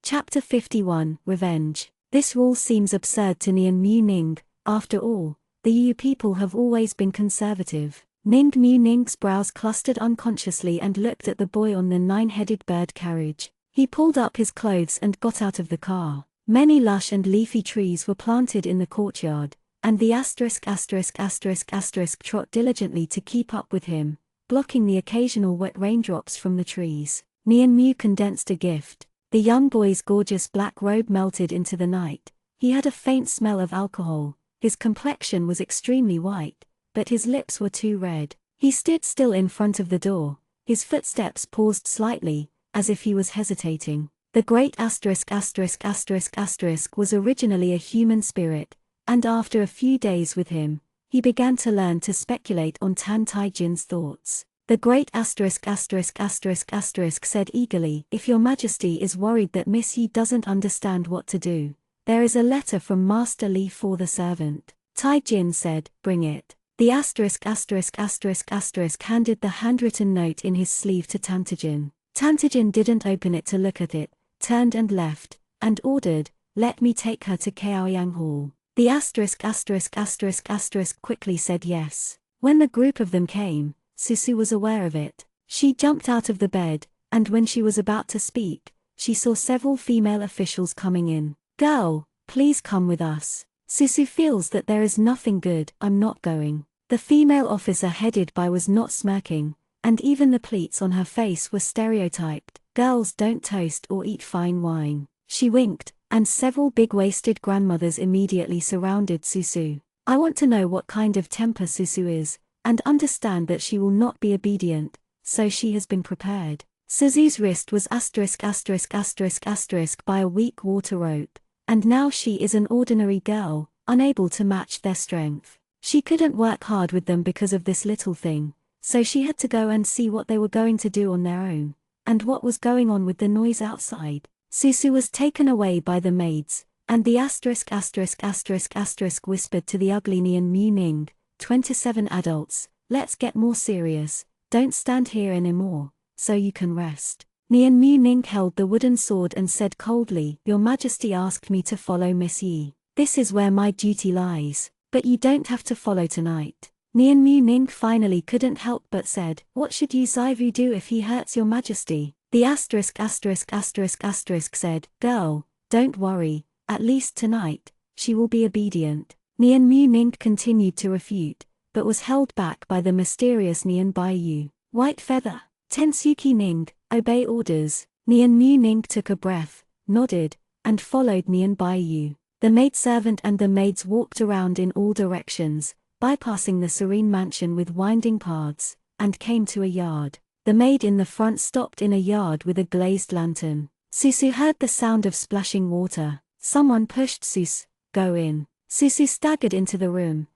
Chapter 51, Revenge. This rule seems absurd to Nian Mu Ning. After all, the Yu people have always been conservative. Ning Mu Ning's brows clustered unconsciously and looked at the boy on the 9-headed bird carriage. He pulled up his clothes and got out of the car. Many lush and leafy trees were planted in the courtyard, and the ***** trot diligently to keep up with him, blocking the occasional wet raindrops from the trees. Nian Mu condensed a gift. The young boy's gorgeous black robe melted into the night. He had a faint smell of alcohol. His complexion was extremely white, but his lips were too red. He stood still in front of the door. His footsteps paused slightly, as if he was hesitating. The great ***** was originally a human spirit, and after a few days with him, he began to learn to speculate on Tan Taijin's thoughts. The great **** said eagerly, "If Your Majesty is worried that Miss Yi doesn't understand what to do, there is a letter from Master Li for the servant." Taijin said, "Bring it." The **** handed the handwritten note in his sleeve to Tantajin. Tantajin didn't open it to look at it, turned and left, and ordered, "Let me take her to Kaoyang Hall." The **** quickly said yes. When the group of them came, Susu was aware of it. She jumped out of the bed, and when she was about to speak, she saw several female officials coming in. "Girl, please come with us. Susu feels that there is nothing good." "I'm not going." The female officer headed by was not smirking, and even the pleats on her face were stereotyped. "Girls don't toast or eat fine wine." She winked, and several big-waisted grandmothers immediately surrounded Susu. "I want to know what kind of temper Susu is, and understand that she will not be obedient, so she has been prepared." Suzu's wrist was *** by a weak water rope, and now she is an ordinary girl, unable to match their strength. She couldn't work hard with them because of this little thing, so she had to go and see what they were going to do on their own, and what was going on with the noise outside. Susu was taken away by the maids, and the ***** whispered to the ugly Nian Mu Ning, 27 adults, let's get more serious, don't stand here anymore, so you can rest. Nian Mu Ning held the wooden sword and said coldly, Your Majesty asked me to follow Miss Yi. This is where my duty lies, but you don't have to follow tonight. Nian Mu Ning finally couldn't help but said, What should Yu Zaivu do if he hurts your majesty? The ***** said, Girl, don't worry, at least tonight, she will be obedient. Nian Mu Ning continued to refute, but was held back by the mysterious Nian Baiyu. White Feather, Tensuki Ning, obey orders. Nian Mu Ning took a breath, nodded, and followed Nian Baiyu. The maidservant and the maids walked around in all directions, bypassing the serene mansion with winding paths, and came to a yard. The maid in the front stopped in a yard with a glazed lantern. Susu heard the sound of splashing water. Someone pushed Sus, go in. Susu staggered into the room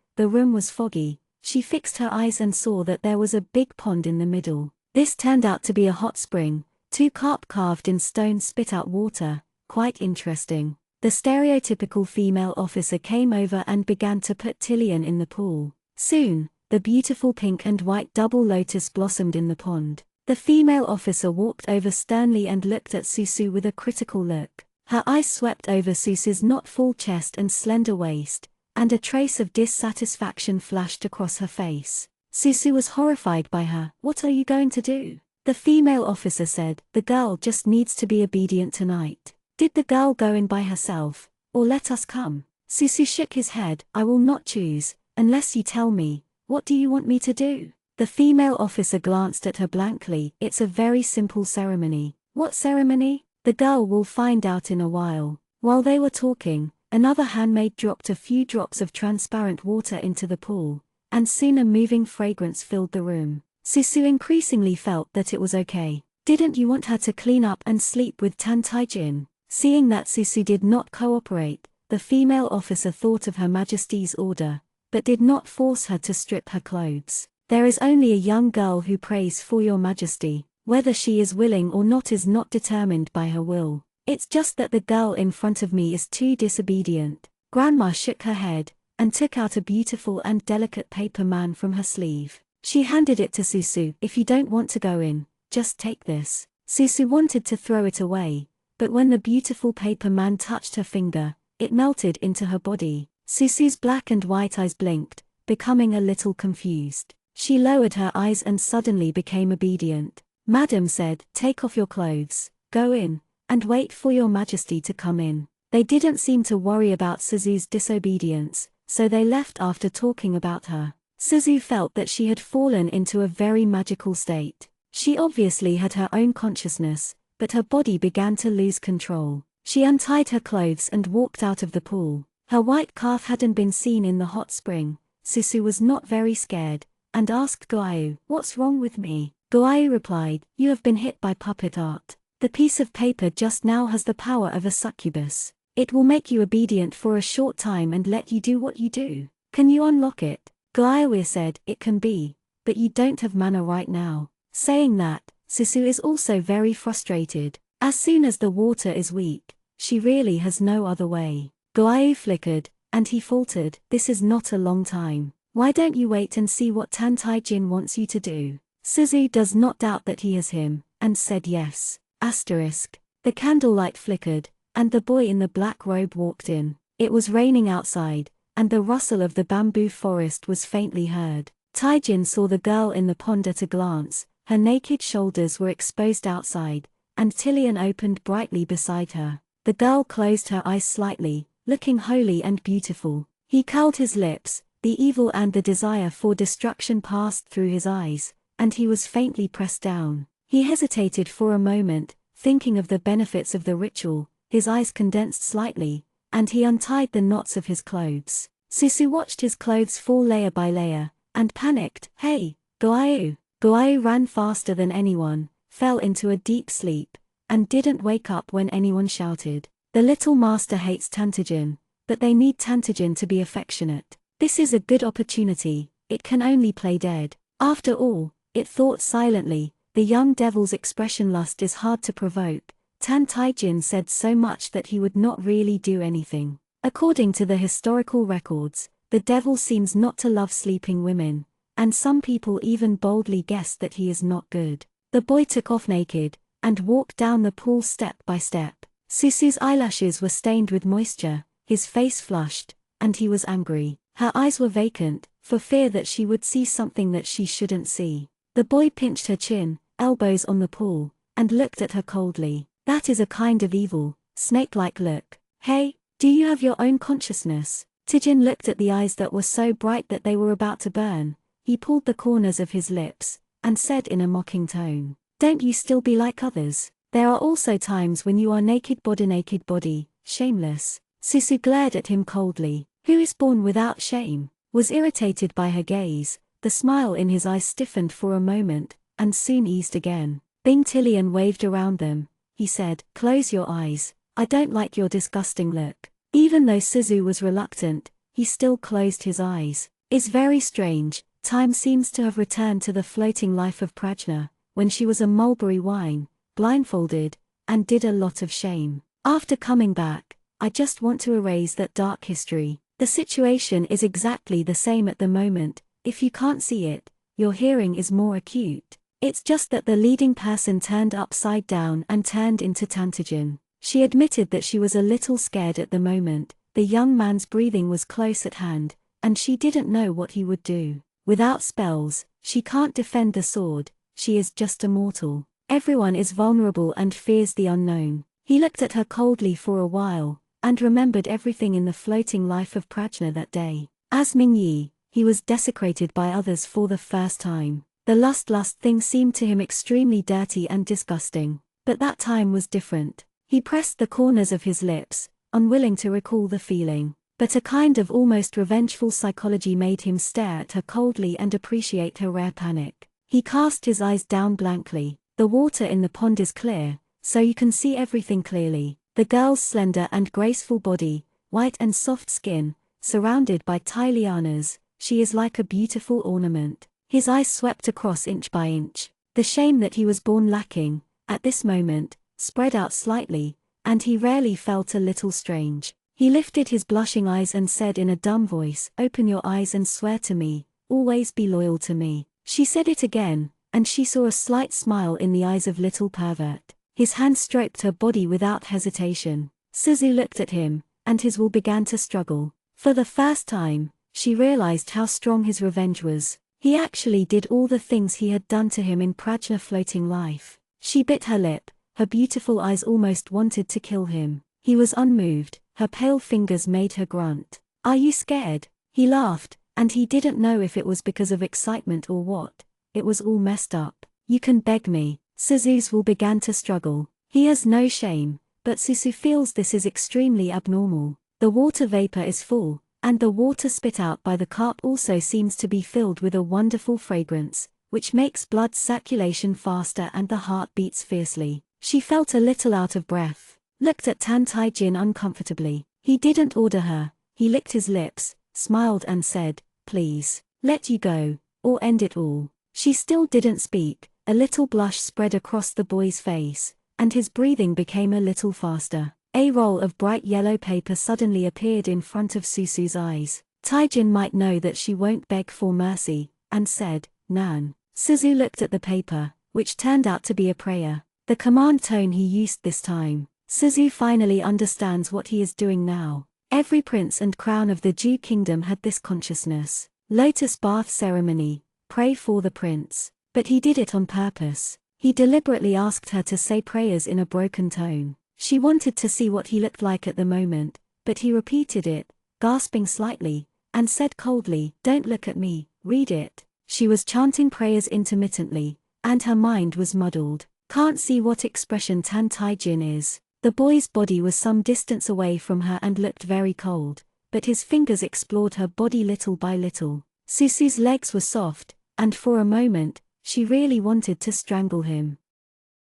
was foggy. She fixed her eyes and saw that there was a big pond in the middle. This turned out to be a hot spring. 2 carp carved in stone spit out water, quite interesting. The stereotypical female officer came over and began to put Tillian in the pool. Soon, the beautiful pink and white double lotus blossomed in the pond. The female officer walked over sternly and looked at Susu with a critical look. Her eyes swept over Susu's not full chest and slender waist, and a trace of dissatisfaction flashed across her face. Susu was horrified by her. What are you going to do? The female officer said, The girl just needs to be obedient tonight. Did the girl go in by herself, or let us come? Susu shook his head. I will not choose, unless you tell me. What do you want me to do? The female officer glanced at her blankly. It's a very simple ceremony. What ceremony? The girl will find out in a while. While they were talking, another handmaid dropped a few drops of transparent water into the pool, and soon a moving fragrance filled the room. Susu increasingly felt that it was okay. Didn't you want her to clean up and sleep with Tan Taijin? Seeing that Susu did not cooperate, the female officer thought of Her Majesty's order, but did not force her to strip her clothes. There is only a young girl who prays for your majesty. Whether she is willing or not is not determined by her will. It's just that the girl in front of me is too disobedient. Grandma shook her head, and took out a beautiful and delicate paper man from her sleeve. She handed it to Susu. If you don't want to go in, just take this. Susu wanted to throw it away, but when the beautiful paper man touched her finger, it melted into her body. Susu's black and white eyes blinked, becoming a little confused. She lowered her eyes and suddenly became obedient. Madam said, Take off your clothes, go in, and wait for your majesty to come in. They didn't seem to worry about Suzu's disobedience, so they left after talking about her. Suzu felt that she had fallen into a very magical state. She obviously had her own consciousness, but her body began to lose control. She untied her clothes and walked out of the pool. Her white calf hadn't been seen in the hot spring. Susu was not very scared, and asked Guayu, What's wrong with me? Guayu replied, You have been hit by puppet art. The piece of paper just now has the power of a succubus. It will make you obedient for a short time and let you do what you do. Can you unlock it? Guayu said, It can be, but you don't have mana right now. Saying that, Susu is also very frustrated. As soon as the water is weak, she really has no other way. Guayu flickered, and he faltered, This is not a long time. Why don't you wait and see what Tan Taijin wants you to do? Suzu does not doubt that he is him, and said yes. The candlelight flickered, and the boy in the black robe walked in. It was raining outside, and the rustle of the bamboo forest was faintly heard. Taijin saw the girl in the pond at a glance. Her naked shoulders were exposed outside, and Tillian opened brightly beside her. The girl closed her eyes slightly, looking holy and beautiful. He curled his lips, the evil and the desire for destruction passed through his eyes, and he was faintly pressed down. He hesitated for a moment, thinking of the benefits of the ritual. His eyes condensed slightly, and he untied the knots of his clothes. Susu watched his clothes fall layer by layer, and panicked. Hey, Guayu! Guayu ran faster than anyone, fell into a deep sleep, and didn't wake up when anyone shouted. The little master hates Tantagin, but they need Tantagin to be affectionate. This is a good opportunity, it can only play dead. After all, it thought silently, the young devil's expression lust is hard to provoke. Tantagin said so much that he would not really do anything. According to the historical records, the devil seems not to love sleeping women, and some people even boldly guessed that he is not good. The boy took off naked, and walked down the pool step by step. Susu's eyelashes were stained with moisture, his face flushed, and he was angry. Her eyes were vacant, for fear that she would see something that she shouldn't see. The boy pinched her chin, elbows on the pool, and looked at her coldly. That is a kind of evil, snake-like look. Hey, do you have your own consciousness? Tijin looked at the eyes that were so bright that they were about to burn. He pulled the corners of his lips, and said in a mocking tone, "Don't you still be like others? There are also times when you are naked body, shameless." Susu glared at him coldly. Who is born without shame? Was irritated by her gaze, the smile in his eyes stiffened for a moment, and soon eased again. Bing Tillian waved around them. He said, "Close your eyes, I don't like your disgusting look." Even though Suzu was reluctant, he still closed his eyes. It's very strange, time seems to have returned to the floating life of Prajna, when she was a mulberry wine, blindfolded, and did a lot of shame. After coming back, I just want to erase that dark history. The situation is exactly the same at the moment. If you can't see it, your hearing is more acute. It's just that the leading person turned upside down and turned into Tantagin. She admitted that she was a little scared at the moment. The young man's breathing was close at hand, and she didn't know what he would do. Without spells, she can't defend the sword, she is just a mortal. Everyone is vulnerable and fears the unknown. He looked at her coldly for a while, and remembered everything in the floating life of Prajna that day. As Mingyi, he was desecrated by others for the first time. The lust thing seemed to him extremely dirty and disgusting. But that time was different. He pressed the corners of his lips, unwilling to recall the feeling. But a kind of almost revengeful psychology made him stare at her coldly and appreciate her rare panic. He cast his eyes down blankly. The water in the pond is clear, so you can see everything clearly. The girl's slender and graceful body, white and soft skin, surrounded by tiny lianas, she is like a beautiful ornament. His eyes swept across inch by inch. The shame that he was born lacking, at this moment, spread out slightly, and he rarely felt a little strange. He lifted his blushing eyes and said in a dumb voice, "Open your eyes and swear to me, always be loyal to me." She said it again, and she saw a slight smile in the eyes of little pervert. His hand stroked her body without hesitation. Suzu looked at him, and his will began to struggle. For the first time, she realized how strong his revenge was. He actually did all the things he had done to him in Prajna floating life. She bit her lip, her beautiful eyes almost wanted to kill him. He was unmoved, her pale fingers made her grunt. "Are you scared?" He laughed, and he didn't know if it was because of excitement or what. It was all messed up. "You can beg me." Suzu's will began to struggle. He has no shame, but Suzu feels this is extremely abnormal. The water vapor is full, and the water spit out by the carp also seems to be filled with a wonderful fragrance, which makes blood circulation faster and the heart beats fiercely. She felt a little out of breath, looked at Tantagin uncomfortably. He didn't order her, he licked his lips, smiled and said, "Please, let you go, or end it all." She still didn't speak. A little blush spread across the boy's face, and his breathing became a little faster. A roll of bright yellow paper suddenly appeared in front of Susu's eyes. Taijin might know that she won't beg for mercy, and said, "Nan." Suzu looked at the paper, which turned out to be a prayer. The command tone he used this time. Suzu finally understands what he is doing now. Every prince and crown of the Jew kingdom had this consciousness. Lotus bath ceremony, pray for the prince. But he did it on purpose. He deliberately asked her to say prayers in a broken tone. She wanted to see what he looked like at the moment, but he repeated it, gasping slightly, and said coldly, "Don't look at me, read it." She was chanting prayers intermittently, and her mind was muddled. Can't see what expression Tantagin is. The boy's body was some distance away from her and looked very cold, but his fingers explored her body little by little. Susu's legs were soft, and for a moment, she really wanted to strangle him.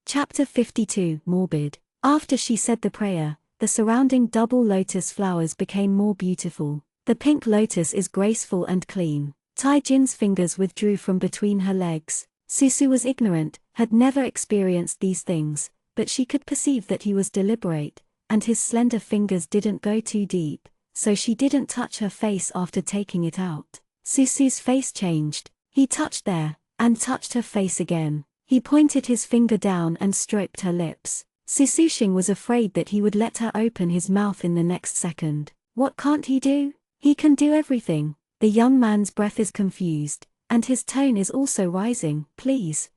Chapter 52, Morbid. After she said the prayer, the surrounding double lotus flowers became more beautiful. The pink lotus is graceful and clean. Taijin's fingers withdrew from between her legs. Susu was ignorant, had never experienced these things, but she could perceive that he was deliberate, and his slender fingers didn't go too deep, so she didn't touch her face after taking it out. Susu's face changed. He touched there, and touched her face again. He pointed his finger down and stroked her lips. Susushing was afraid that he would let her open his mouth in the next second. What can't he do? He can do everything. The young man's breath is confused, and his tone is also rising. Please,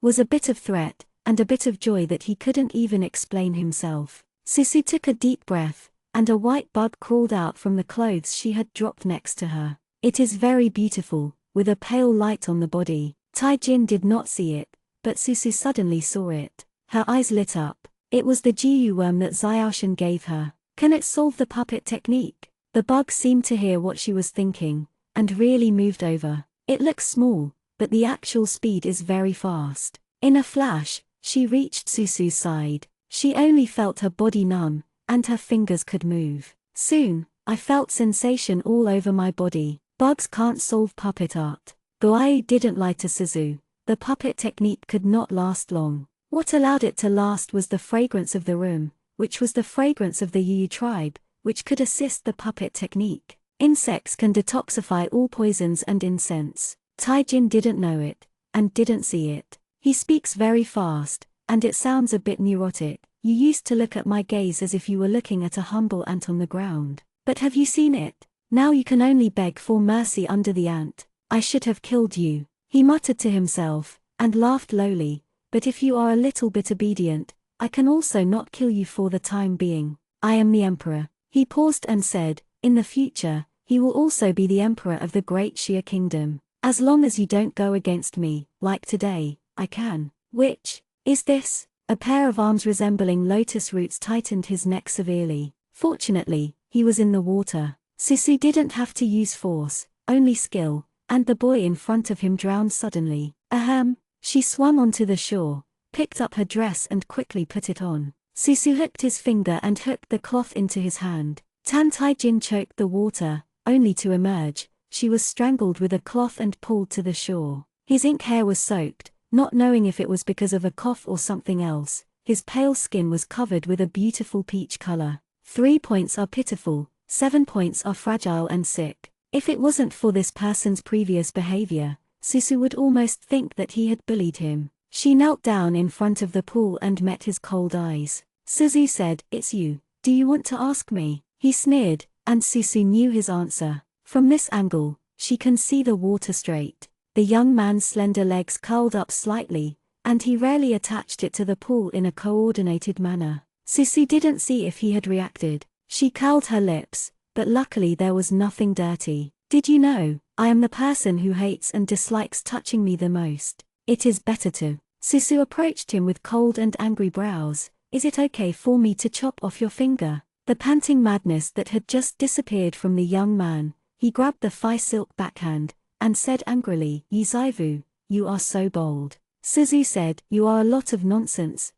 was a bit of threat, and a bit of joy that he couldn't even explain himself. Susu took a deep breath, and a white bug crawled out from the clothes she had dropped next to her. It is very beautiful, with a pale light on the body. Taijin did not see it, but Susu suddenly saw it. Her eyes lit up. It was the Jiyu worm that Xiaoxian gave her. Can it solve the puppet technique? The bug seemed to hear what she was thinking, and really moved over. It looks small, but the actual speed is very fast. In a flash, she reached Susu's side. She only felt her body numb, and her fingers could move. Soon, I felt sensation all over my body. Bugs can't solve puppet art. Guai didn't lie to Suzu. The puppet technique could not last long. What allowed it to last was the fragrance of the room, which was the fragrance of the Yu tribe, which could assist the puppet technique. Insects can detoxify all poisons and incense. Taijin didn't know it, and didn't see it. He speaks very fast, and it sounds a bit neurotic. You used to look at my gaze as if you were looking at a humble ant on the ground. But have you seen it? Now you can only beg for mercy under the ant. I should have killed you. He muttered to himself, and laughed lowly. But if you are a little bit obedient, I can also not kill you for the time being. I am the emperor. He paused and said, in the future, he will also be the emperor of the great Xia kingdom. As long as you don't go against me, like today, I can. Which is this? A pair of arms resembling lotus roots tightened his neck severely. Fortunately, he was in the water. Susu didn't have to use force, only skill, and the boy in front of him drowned suddenly. Ahem. She swam onto the shore, picked up her dress and quickly put it on. Susu hooked his finger and hooked the cloth into his hand. Tan Taijin choked the water, only to emerge. She was strangled with a cloth and pulled to the shore. His ink hair was soaked, not knowing if it was because of a cough or something else. His pale skin was covered with a beautiful peach color. 3 points are pitiful, 7 points are fragile and sick. If it wasn't for this person's previous behavior, Susu would almost think that he had bullied him. She knelt down in front of the pool and met his cold eyes. Suzu said, "It's you. Do you want to ask me?" He sneered, and Susu knew his answer. From this angle, she can see the water straight. The young man's slender legs curled up slightly, and he rarely attached it to the pool in a coordinated manner. Susu didn't see if he had reacted. She curled her lips, but luckily there was nothing dirty. Did you know, I am the person who hates and dislikes touching me the most. It is better to. Susu approached him with cold and angry brows. Is it okay for me to chop off your finger? The panting madness that had just disappeared from the young man, he grabbed the fine silk backhand, and said angrily, Yizaivu, you are so bold. Suzu said, you are a lot of nonsense.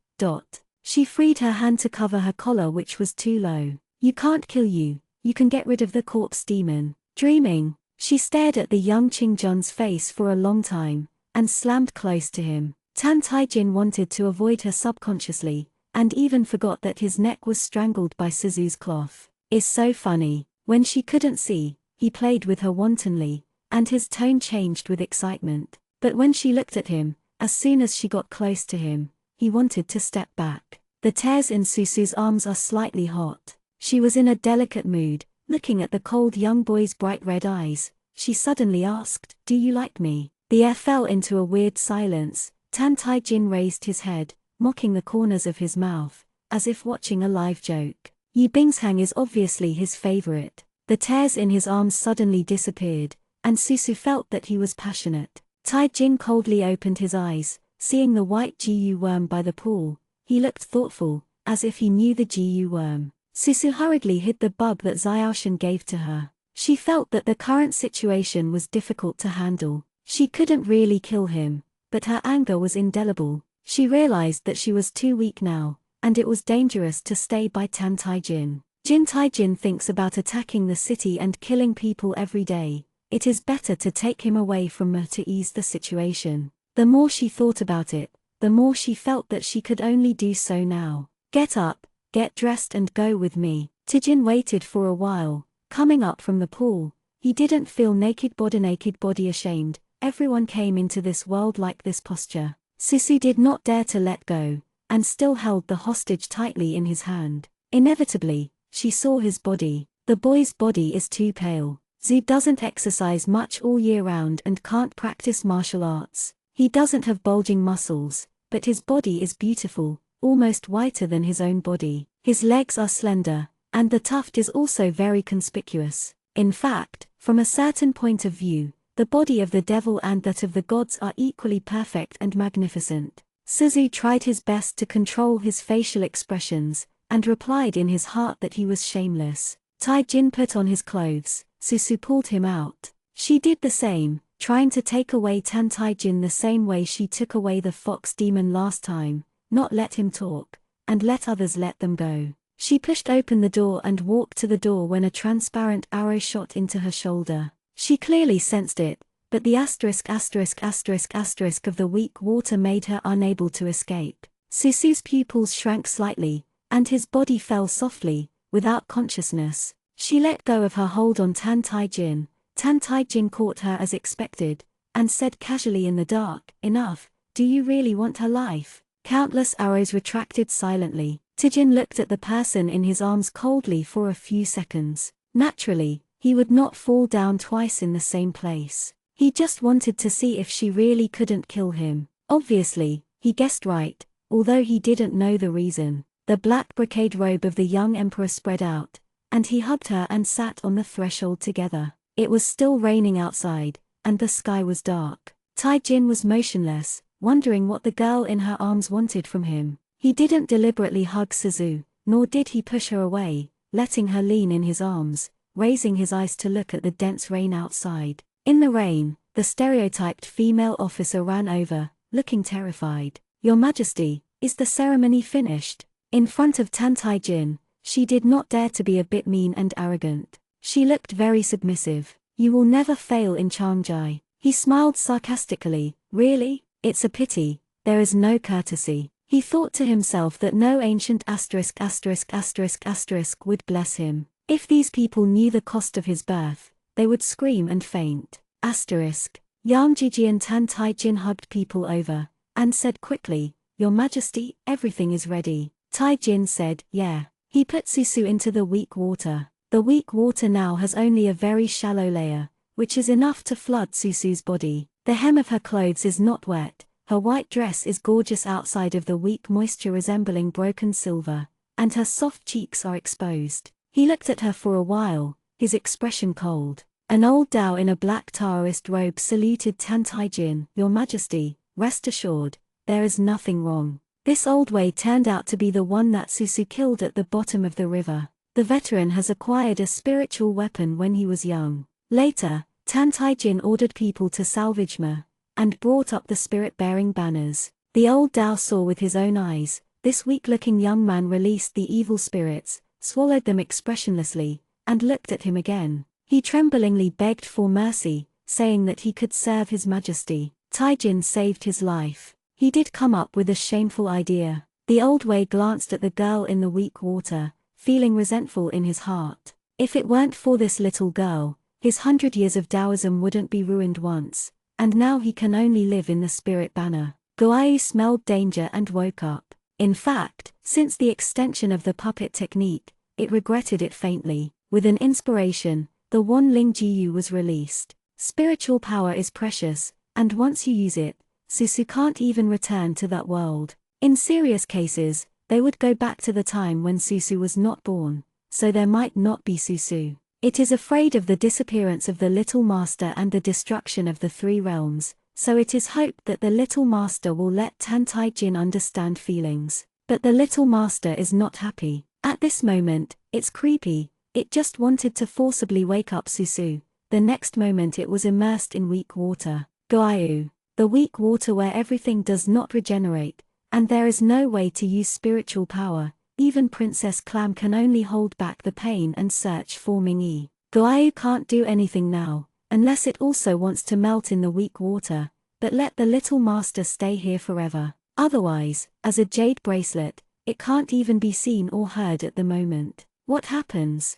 She freed her hand to cover her collar which was too low. You can't kill you can get rid of the corpse demon. Dreaming. She stared at the young Qingjun's face for a long time, and slammed close to him. Tan Taijin wanted to avoid her subconsciously, and even forgot that his neck was strangled by Suzu's cloth. Is so funny. When she couldn't see, he played with her wantonly, and his tone changed with excitement. But when she looked at him, as soon as she got close to him, he wanted to step back. The tears in Susu's arms are slightly hot. She was in a delicate mood. Looking at the cold young boy's bright red eyes, she suddenly asked, do you like me? The air fell into a weird silence. Tan Taijin raised his head, mocking the corners of his mouth, as if watching a live joke. Yi Bingshang is obviously his favorite. The tears in his arms suddenly disappeared, and Susu felt that he was passionate. Taijin coldly opened his eyes, seeing the white Jiyu worm by the pool. He looked thoughtful, as if he knew the Jiyu worm. Susu hurriedly hid the bug that Xiaoxian gave to her. She felt that the current situation was difficult to handle. She couldn't really kill him, but her anger was indelible. She realized that she was too weak now, and it was dangerous to stay by Tan Tai Jin. Jin Tai Jin thinks about attacking the city and killing people every day. It is better to take him away from her to ease the situation. The more she thought about it, the more she felt that she could only do so now. Get up, get dressed and go with me. Taijin waited for a while, coming up from the pool. He didn't feel naked body ashamed. Everyone came into this world like this posture. Susu did not dare to let go, and still held the hostage tightly in his hand. Inevitably, she saw his body. The boy's body is too pale. Zhu doesn't exercise much all year round and can't practice martial arts. He doesn't have bulging muscles, but his body is beautiful, almost whiter than his own body. His legs are slender, and the tuft is also very conspicuous. In fact, from a certain point of view, the body of the devil and that of the gods are equally perfect and magnificent. Suzu tried his best to control his facial expressions, and replied in his heart that he was shameless. Tai Jin put on his clothes. Susu pulled him out. She did the same, trying to take away Tan Tai Jin the same way she took away the fox demon last time, not let him talk, and let others let them go. She pushed open the door and walked to the door when a transparent arrow shot into her shoulder. She clearly sensed it, but the asterisk of the weak water made her unable to escape. Susu's pupils shrank slightly, and his body fell softly, without consciousness. She let go of her hold on Tan Tai Jin. Tan Tai Jin caught her as expected, and said casually in the dark, "Enough, do you really want her life?" Countless arrows retracted silently. Taijin looked at the person in his arms coldly for a few seconds. Naturally, he would not fall down twice in the same place. He just wanted to see if she really couldn't kill him. Obviously, he guessed right, although he didn't know the reason. The black brocade robe of the young emperor spread out, and he hugged her and sat on the threshold together. It was still raining outside, and the sky was dark. Tai Jin was motionless, wondering what the girl in her arms wanted from him. He didn't deliberately hug Suzu, nor did he push her away, letting her lean in his arms, raising his eyes to look at the dense rain outside. In the rain, the stereotyped female officer ran over, looking terrified. "Your Majesty, is the ceremony finished?" In front of Tan Tai Jin, she did not dare to be a bit mean and arrogant. She looked very submissive. "You will never fail in Xianxia." He smiled sarcastically. "Really? It's a pity, there is no courtesy." He thought to himself that no ancient **** would bless him. If these people knew the cost of his birth, they would scream and faint. Yang Jiji and Tan Tai Jin hugged people over, and said quickly, "Your Majesty, everything is ready." Tai Jin said, "Yeah." He put Susu into the weak water. The weak water now has only a very shallow layer, which is enough to flood Susu's body. The hem of her clothes is not wet, her white dress is gorgeous outside of the weak moisture resembling broken silver, and her soft cheeks are exposed. He looked at her for a while, his expression cold. An old Dao in a black Taoist robe saluted Tan Tai Jin. "Your Majesty, rest assured, there is nothing wrong." This old Wei turned out to be the one that Susu killed at the bottom of the river. The veteran has acquired a spiritual weapon when he was young. Later, Tan Tai Jin ordered people to salvage me, and brought up the spirit-bearing banners. The old Dao saw with his own eyes. This weak-looking young man released the evil spirits, swallowed them expressionlessly, and looked at him again. He tremblingly begged for mercy, saying that he could serve his majesty. Tai Jin saved his life. He did come up with a shameful idea. The old Wei glanced at the girl in the weak water, feeling resentful in his heart. If it weren't for this little girl, his 100 years of Taoism wouldn't be ruined once, and now he can only live in the spirit banner. Guai smelled danger and woke up. In fact, since the extension of the puppet technique, it regretted it faintly. With an inspiration, the Wanling Jiyu was released. Spiritual power is precious, and once you use it, Susu can't even return to that world. In serious cases, they would go back to the time when Susu was not born, so there might not be Susu. It is afraid of the disappearance of the Little Master and the destruction of the three realms, so it is hoped that the Little Master will let Tan Tai Jin understand feelings. But the Little Master is not happy. At this moment, it's creepy, it just wanted to forcibly wake up Susu. The next moment it was immersed in weak water. Guayu. The weak water where everything does not regenerate, and there is no way to use spiritual power. Even Princess Clam can only hold back the pain and search for Ming-Yi. Goayu can't do anything now, unless it also wants to melt in the weak water, but let the little master stay here forever. Otherwise, as a jade bracelet, it can't even be seen or heard at the moment. What happens?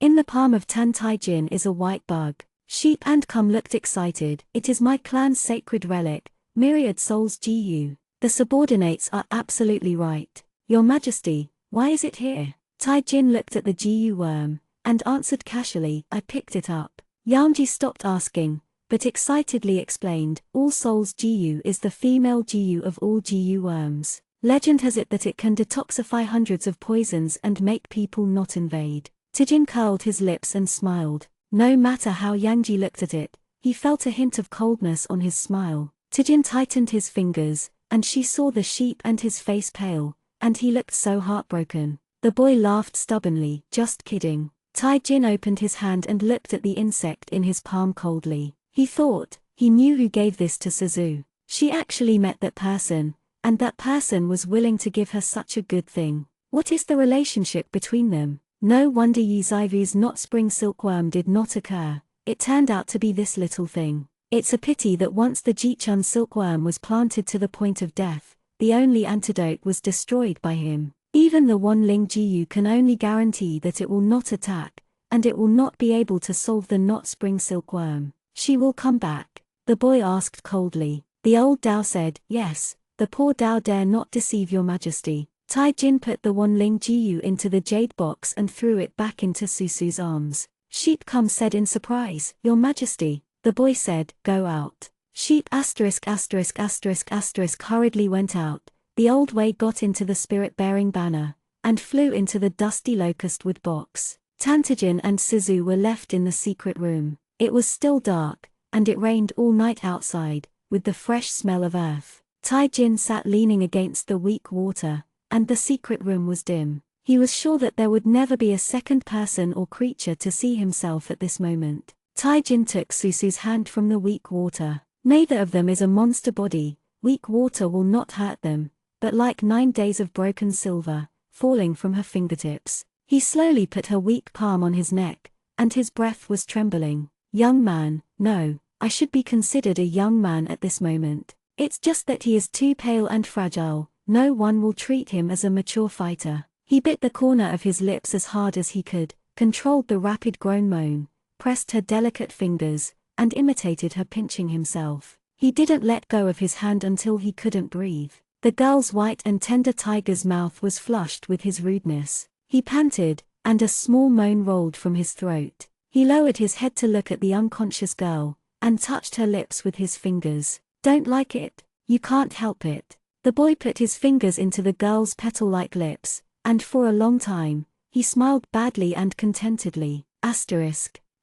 In the palm of Tan Tai-jin is a white bug. Sheep and Kum looked excited. It is my clan's sacred relic, Myriad Souls Gu. The subordinates are absolutely right. Your Majesty, why is it here? Tai-jin looked at the Gu worm, and answered casually, I picked it up. Xianxia stopped asking, but excitedly explained, All Souls Gu is the female Gu of all Gu worms. Legend has it that it can detoxify hundreds of poisons and make people not invade. Tai-jin curled his lips and smiled. No matter how Xianxia looked at it, he felt a hint of coldness on his smile. Tai-jin tightened his fingers, and she saw the sheep and his face pale, and he looked so heartbroken. The boy laughed stubbornly, just kidding. Tai-jin opened his hand and looked at the insect in his palm coldly. He thought, he knew who gave this to Suzu. She actually met that person, and that person was willing to give her such a good thing. What is the relationship between them? No wonder Yi Zaivu's not spring silkworm did not occur. It turned out to be this little thing. It's a pity that once the Jichun silkworm was planted to the point of death, the only antidote was destroyed by him. Even the Wanling Jiu can only guarantee that it will not attack, and it will not be able to solve the not spring silkworm. She will come back? The boy asked coldly. The old Dao said, yes, the poor Dao dare not deceive your Majesty. Tai-jin put the Wanling Jiu into the jade box and threw it back into Susu's arms. Sheep Kum said in surprise, Your Majesty. The boy said, go out. Sheep ***** hurriedly went out. The old Wei got into the spirit-bearing banner, and flew into the dusty locust wood box. Tantajin and Suzu were left in the secret room. It was still dark, and it rained all night outside, with the fresh smell of earth. Tai-jin sat leaning against the weak water, and the secret room was dim. He was sure that there would never be a second person or creature to see himself at this moment. Tai-jin took Susu's hand from the weak water. Neither of them is a monster body, weak water will not hurt them, but like 9 days of broken silver, falling from her fingertips. He slowly put her weak palm on his neck, and his breath was trembling. Young man, no, I should be considered a young man at this moment. It's just that he is too pale and fragile, no one will treat him as a mature fighter. He bit the corner of his lips as hard as he could, controlled the rapid groan moan, pressed her delicate fingers, and imitated her pinching himself. He didn't let go of his hand until he couldn't breathe. The girl's white and tender tiger's mouth was flushed with his rudeness. He panted, and a small moan rolled from his throat. He lowered his head to look at the unconscious girl, and touched her lips with his fingers. Don't like it? You can't help it. The boy put his fingers into the girl's petal-like lips, and for a long time, he smiled badly and contentedly.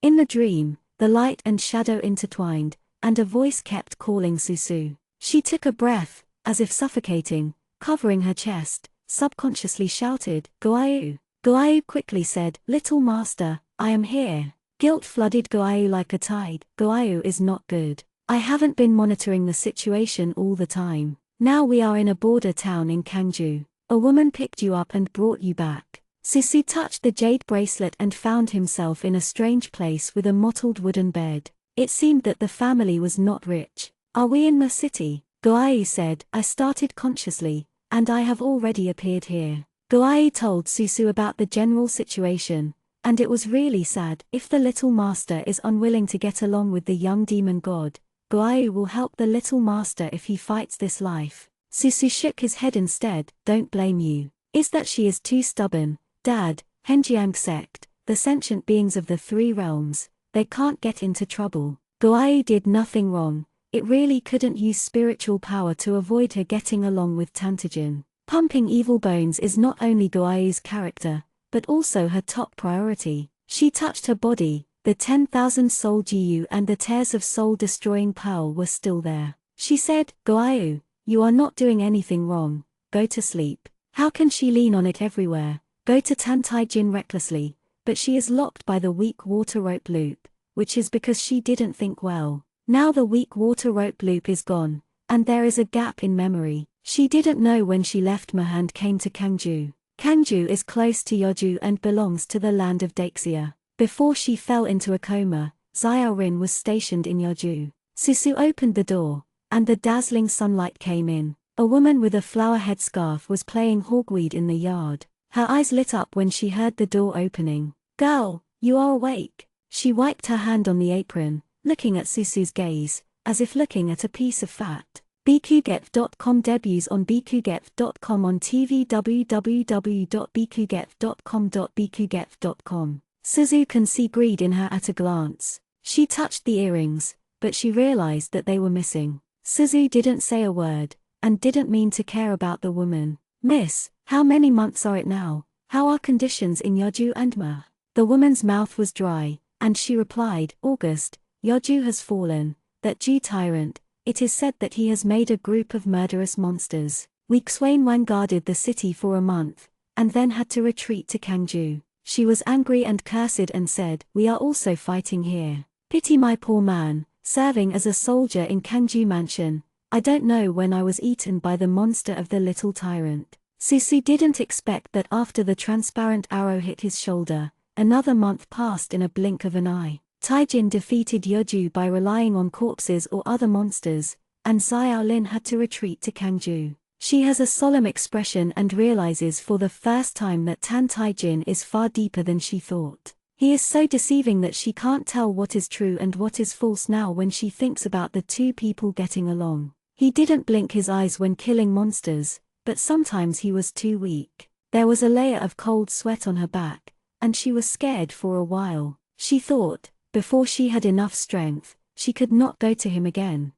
In the dream, the light and shadow intertwined, and a voice kept calling Susu. She took a breath, as if suffocating, covering her chest, subconsciously shouted, Goayu. Goayu quickly said, Little master, I am here. Guilt flooded Goayu like a tide. Goayu is not good. I haven't been monitoring the situation all the time. Now we are in a border town in Kangju. A woman picked you up and brought you back. Susu touched the jade bracelet and found himself in a strange place with a mottled wooden bed. It seemed that the family was not rich. Are we in Ma City? Goayu said, I started consciously, and I have already appeared here. Goayu told Susu about the general situation, and it was really sad. If the little master is unwilling to get along with the young demon god, Goayu will help the little master if he fights this life. Susu shook his head instead. Don't blame you. Is that she is too stubborn. Dad, Henjiang sect, the sentient beings of the 3 realms, they can't get into trouble. Goayu did nothing wrong. It really couldn't use spiritual power to avoid her getting along with Tantajin. Pumping evil bones is not only Goayu's character, but also her top priority. She touched her body, the 10,000 soul Jiu and the tears of soul-destroying pearl were still there. She said, Goayu, you are not doing anything wrong, go to sleep. How can she lean on it everywhere? Go to Tantai-jin recklessly, but she is locked by the weak water rope loop, which is because she didn't think well. Now the weak water rope loop is gone, and there is a gap in memory. She didn't know when she left Ma and came to Kangju. Kangju is close to Yeoju and belongs to the land of Xianxia. Before she fell into a coma, Xiaorin was stationed in Yeoju. Susu opened the door, and the dazzling sunlight came in. A woman with a flower headscarf was playing hogweed in the yard. Her eyes lit up when she heard the door opening. "Girl, you are awake." She wiped her hand on the apron, looking at Susu's gaze, as if looking at a piece of fat. bqget.com debuts on bqget.com on TV. www.bqget.com. Suzu can see greed in her at a glance. She touched the earrings, but she realized that they were missing. Suzu didn't say a word, and didn't mean to care about the woman. "Miss, how many months are it now? How are conditions in Yeoju and Ma?" The woman's mouth was dry, and she replied, "August, Yeoju has fallen, that Jew tyrant. It is said that he has made a group of murderous monsters. Week Swain Wang guarded the city for a month, and then had to retreat to Kangju. She was angry and cursed and said, 'We are also fighting here. Pity my poor man, serving as a soldier in Kangju Mansion. I don't know when I was eaten by the monster of the little tyrant.'" Susu didn't expect that after the transparent arrow hit his shoulder, another month passed in a blink of an eye. Taijin defeated Yeoju by relying on corpses or other monsters, and Xiaolin had to retreat to Kangju. She has a solemn expression and realizes for the first time that Tan Taijin is far deeper than she thought. He is so deceiving that she can't tell what is true and what is false now when she thinks about the two people getting along. He didn't blink his eyes when killing monsters, but sometimes he was too weak. There was a layer of cold sweat on her back, and she was scared for a while. She thought, before she had enough strength, she could not go to him again.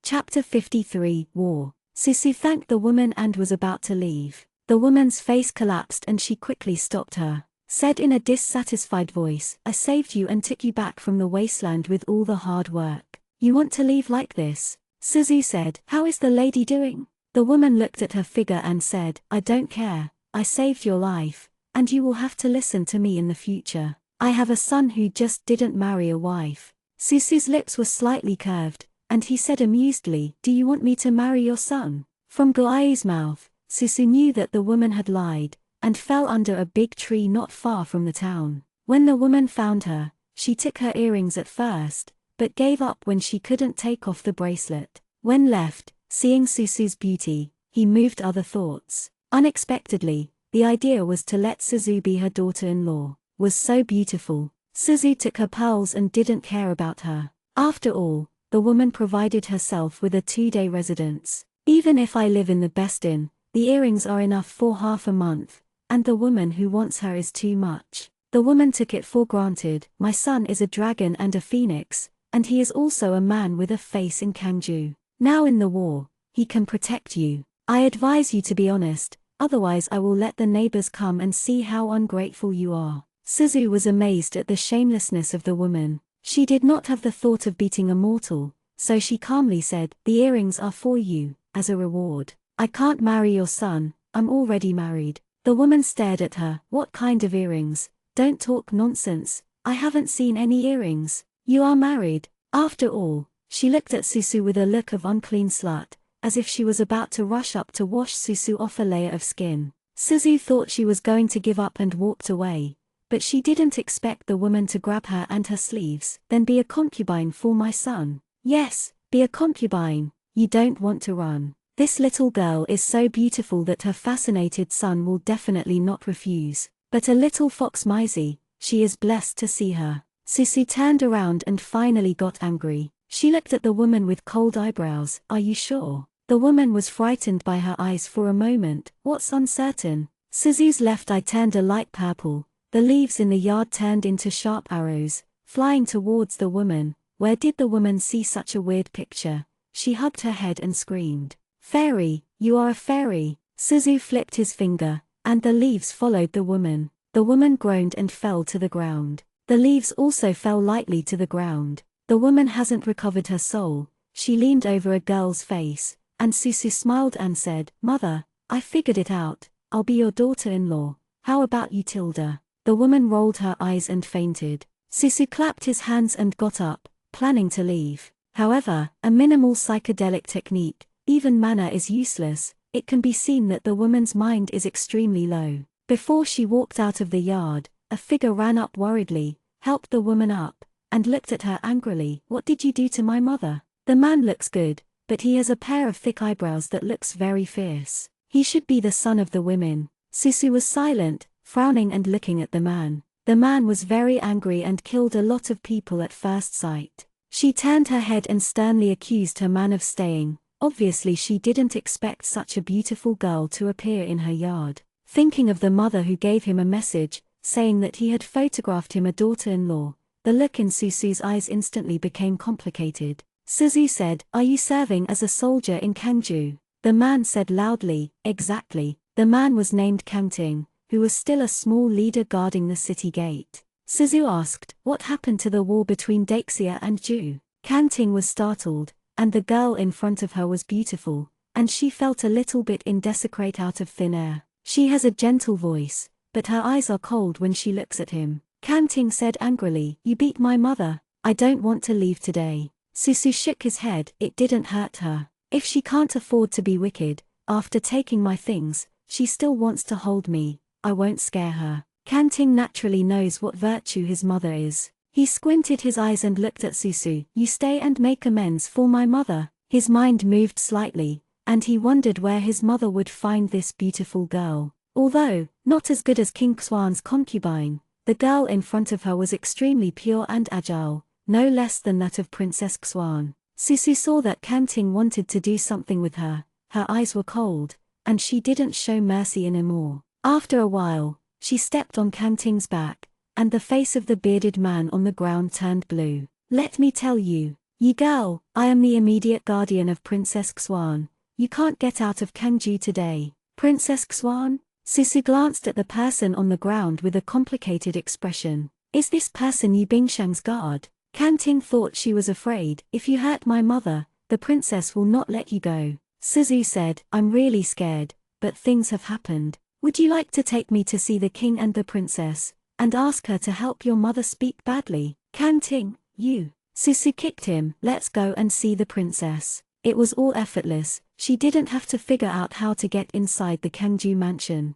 Chapter 53, War. Susu thanked the woman and was about to leave. The woman's face collapsed and she quickly stopped her. Said in a dissatisfied voice, "I saved you and took you back from the wasteland with all the hard work. You want to leave like this?" Suzu said, "How is the lady doing?" The woman looked at her figure and said, "I don't care. I saved your life, and you will have to listen to me in the future. I have a son who just didn't marry a wife." Susu's lips were slightly curved, and he said amusedly, "Do you want me to marry your son?" From Guai's mouth, Susu knew that the woman had lied, and fell under a big tree not far from the town. When the woman found her, she took her earrings at first, but gave up when she couldn't take off the bracelet. When left, seeing Susu's beauty, he moved other thoughts. Unexpectedly, the idea was to let Suzu be her daughter-in-law. Was so beautiful. Suzu took her pearls and didn't care about her. After all, the woman provided herself with a 2-day residence. "Even if I live in the best inn, the earrings are enough for half a month, and the woman who wants her is too much." The woman took it for granted. "My son is a dragon and a phoenix, and he is also a man with a face in Kangju. Now in the war, he can protect you. I advise you to be honest, otherwise I will let the neighbors come and see how ungrateful you are." Suzu was amazed at the shamelessness of the woman. She did not have the thought of beating a mortal, so she calmly said, "The earrings are for you, as a reward. I can't marry your son, I'm already married." The woman stared at her. "What kind of earrings? Don't talk nonsense, I haven't seen any earrings. You are married." After all, she looked at Susu with a look of unclean slut, as if she was about to rush up to wash Susu off a layer of skin. Suzu thought she was going to give up and walked away. But she didn't expect the woman to grab her and her sleeves. "Then be a concubine for my son." "Yes, be a concubine. You don't want to run. This little girl is so beautiful that her fascinated son will definitely not refuse. But a little fox Maisie, she is blessed to see her." Susu turned around and finally got angry. She looked at the woman with cold eyebrows. "Are you sure?" The woman was frightened by her eyes for a moment. "What's uncertain?" Suzu's left eye turned a light purple. The leaves in the yard turned into sharp arrows, flying towards the woman. Where did the woman see such a weird picture? She hugged her head and screamed. "Fairy, you are a fairy!" Suzu flipped his finger, and the leaves followed the woman. The woman groaned and fell to the ground. The leaves also fell lightly to the ground. The woman hasn't recovered her soul. She leaned over a girl's face, and Susu smiled and said, "Mother, I figured it out. I'll be your daughter-in-law. How about you, Tilda?" The woman rolled her eyes and fainted. Susu clapped his hands and got up, planning to leave. However, a minimal psychedelic technique, even manner is useless. It can be seen that the woman's mind is extremely low. Before she walked out of the yard, a figure ran up worriedly, helped the woman up, and looked at her angrily. What did you do to my mother? The man looks good, but he has a pair of thick eyebrows that looks very fierce. He should be the son of the women. Susu was silent, frowning and looking at the man. The man was very angry and killed a lot of people at first sight. She turned her head and sternly accused her man of staying. Obviously she didn't expect such a beautiful girl to appear in her yard. Thinking of the mother who gave him a message, saying that he had photographed him a daughter-in-law, the look in Susu's eyes instantly became complicated. Susu said, "Are you serving as a soldier in Kanju?" The man said loudly, "Exactly." The man was named Kanting, who was still a small leader guarding the city gate. Susu asked, "What happened to the war between Xianxia and Ju?" Kanting was startled, and the girl in front of her was beautiful, and she felt a little bit indesecrate out of thin air. She has a gentle voice, but her eyes are cold when she looks at him. Kanting said angrily, "You beat my mother. I don't want to leave today." Susu shook his head. It didn't hurt her. If she can't afford to be wicked, after taking my things, she still wants to hold me. I won't scare her. Kanting naturally knows what virtue his mother is. He squinted his eyes and looked at Susu. "You stay and make amends for my mother." His mind moved slightly, and he wondered where his mother would find this beautiful girl. Although not as good as King Xuan's concubine, the girl in front of her was extremely pure and agile, no less than that of Princess Xuan. Susu saw that Kanting wanted to do something with her. Her eyes were cold, and she didn't show mercy anymore. After a while, she stepped on Kanting's back, and the face of the bearded man on the ground turned blue. "Let me tell you, you girl, I am the immediate guardian of Princess Xuan. You can't get out of Kanju today." "Princess Xuan?" Susu glanced at the person on the ground with a complicated expression. "Is this person Yu Bingshang's guard?" Kanting thought she was afraid. "If you hurt my mother, the princess will not let you go." Susu said, "I'm really scared, but things have happened. Would you like to take me to see the king and the princess, and ask her to help your mother speak badly?" "Kanting, you." Susu kicked him. "Let's go and see the princess." It was all effortless. She didn't have to figure out how to get inside the Kanju mansion.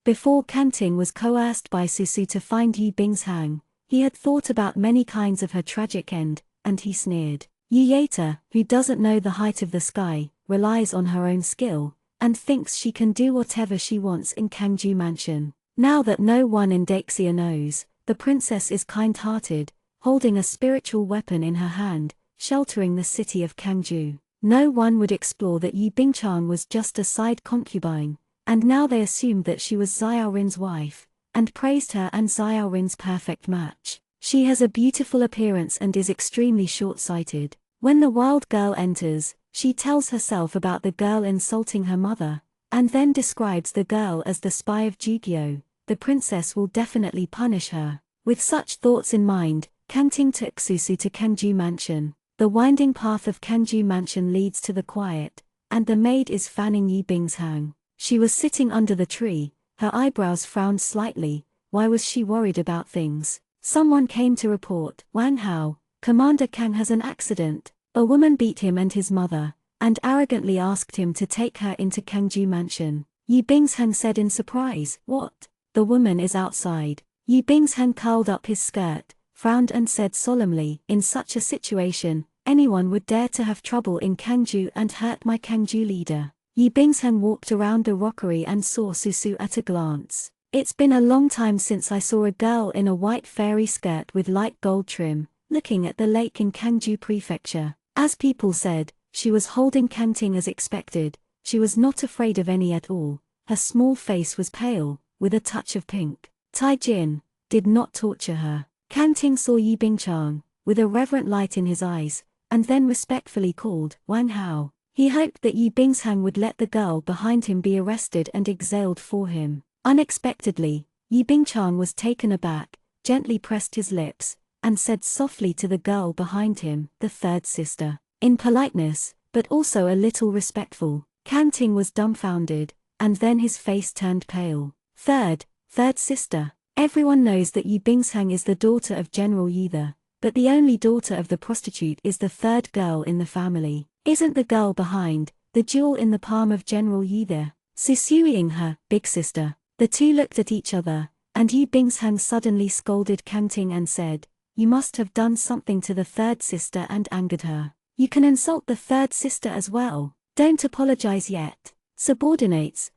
Before Kanting was coerced by Susu to find Yu Bingshang, he had thought about many kinds of her tragic end, and he sneered. Yu Yata, who doesn't know the height of the sky, relies on her own skill, and thinks she can do whatever she wants in Kanju mansion. Now that no one in Xianxia knows, the princess is kind-hearted, holding a spiritual weapon in her hand, sheltering the city of Kanju. No one would explore that Yu Bingchang was just a side concubine, and now they assumed that she was Xiaorin's wife, and praised her and Xiaorin's perfect match. She has a beautiful appearance and is extremely short-sighted. When the wild girl enters, she tells herself about the girl insulting her mother, and then describes the girl as the spy of Jugyo. The princess will definitely punish her. With such thoughts in mind, Kanting took Susu to Kanju Mansion. The winding path of Kanju Mansion leads to the quiet, and the maid is fanning Yu Bingshang. She was sitting under the tree, her eyebrows frowned slightly. Why was she worried about things? Someone came to report, "Wang Hao, Commander Kang has an accident." A woman beat him and his mother, and arrogantly asked him to take her into Kanju Mansion. Yu Bingshang said in surprise, "What? The woman is outside." Yu Bingshang curled up his skirt, frowned and said solemnly, "In such a situation, anyone would dare to have trouble in Kanju and hurt my Kanju leader." Yu Bingshang walked around the rockery and saw Susu at a glance. "It's been a long time since I saw a girl in a white fairy skirt with light gold trim, looking at the lake in Kanju Prefecture." As people said, she was holding Kanting as expected. She was not afraid of any at all. Her small face was pale, with a touch of pink. Tai Jin did not torture her. Kanting saw Yu Bingchang, with a reverent light in his eyes, and then respectfully called, "Wang Hao." He hoped that Yu Bingshang would let the girl behind him be arrested and exiled for him. Unexpectedly, Yu Bingchang was taken aback, gently pressed his lips, and said softly to the girl behind him, "The third sister." In politeness, but also a little respectful. Kanting was dumbfounded, and then his face turned pale. Third sister. Everyone knows that Yu Bingshang is the daughter of General Yu the but the only daughter of the prostitute is the third girl in the family. Isn't the girl behind, the jewel in the palm of General Yi there? Susuing her, big sister. The two looked at each other, and Yu Bingshang suddenly scolded Kang Ting and said, "You must have done something to the third sister and angered her. You can insult the third sister as well. Don't apologize yet." Subordinates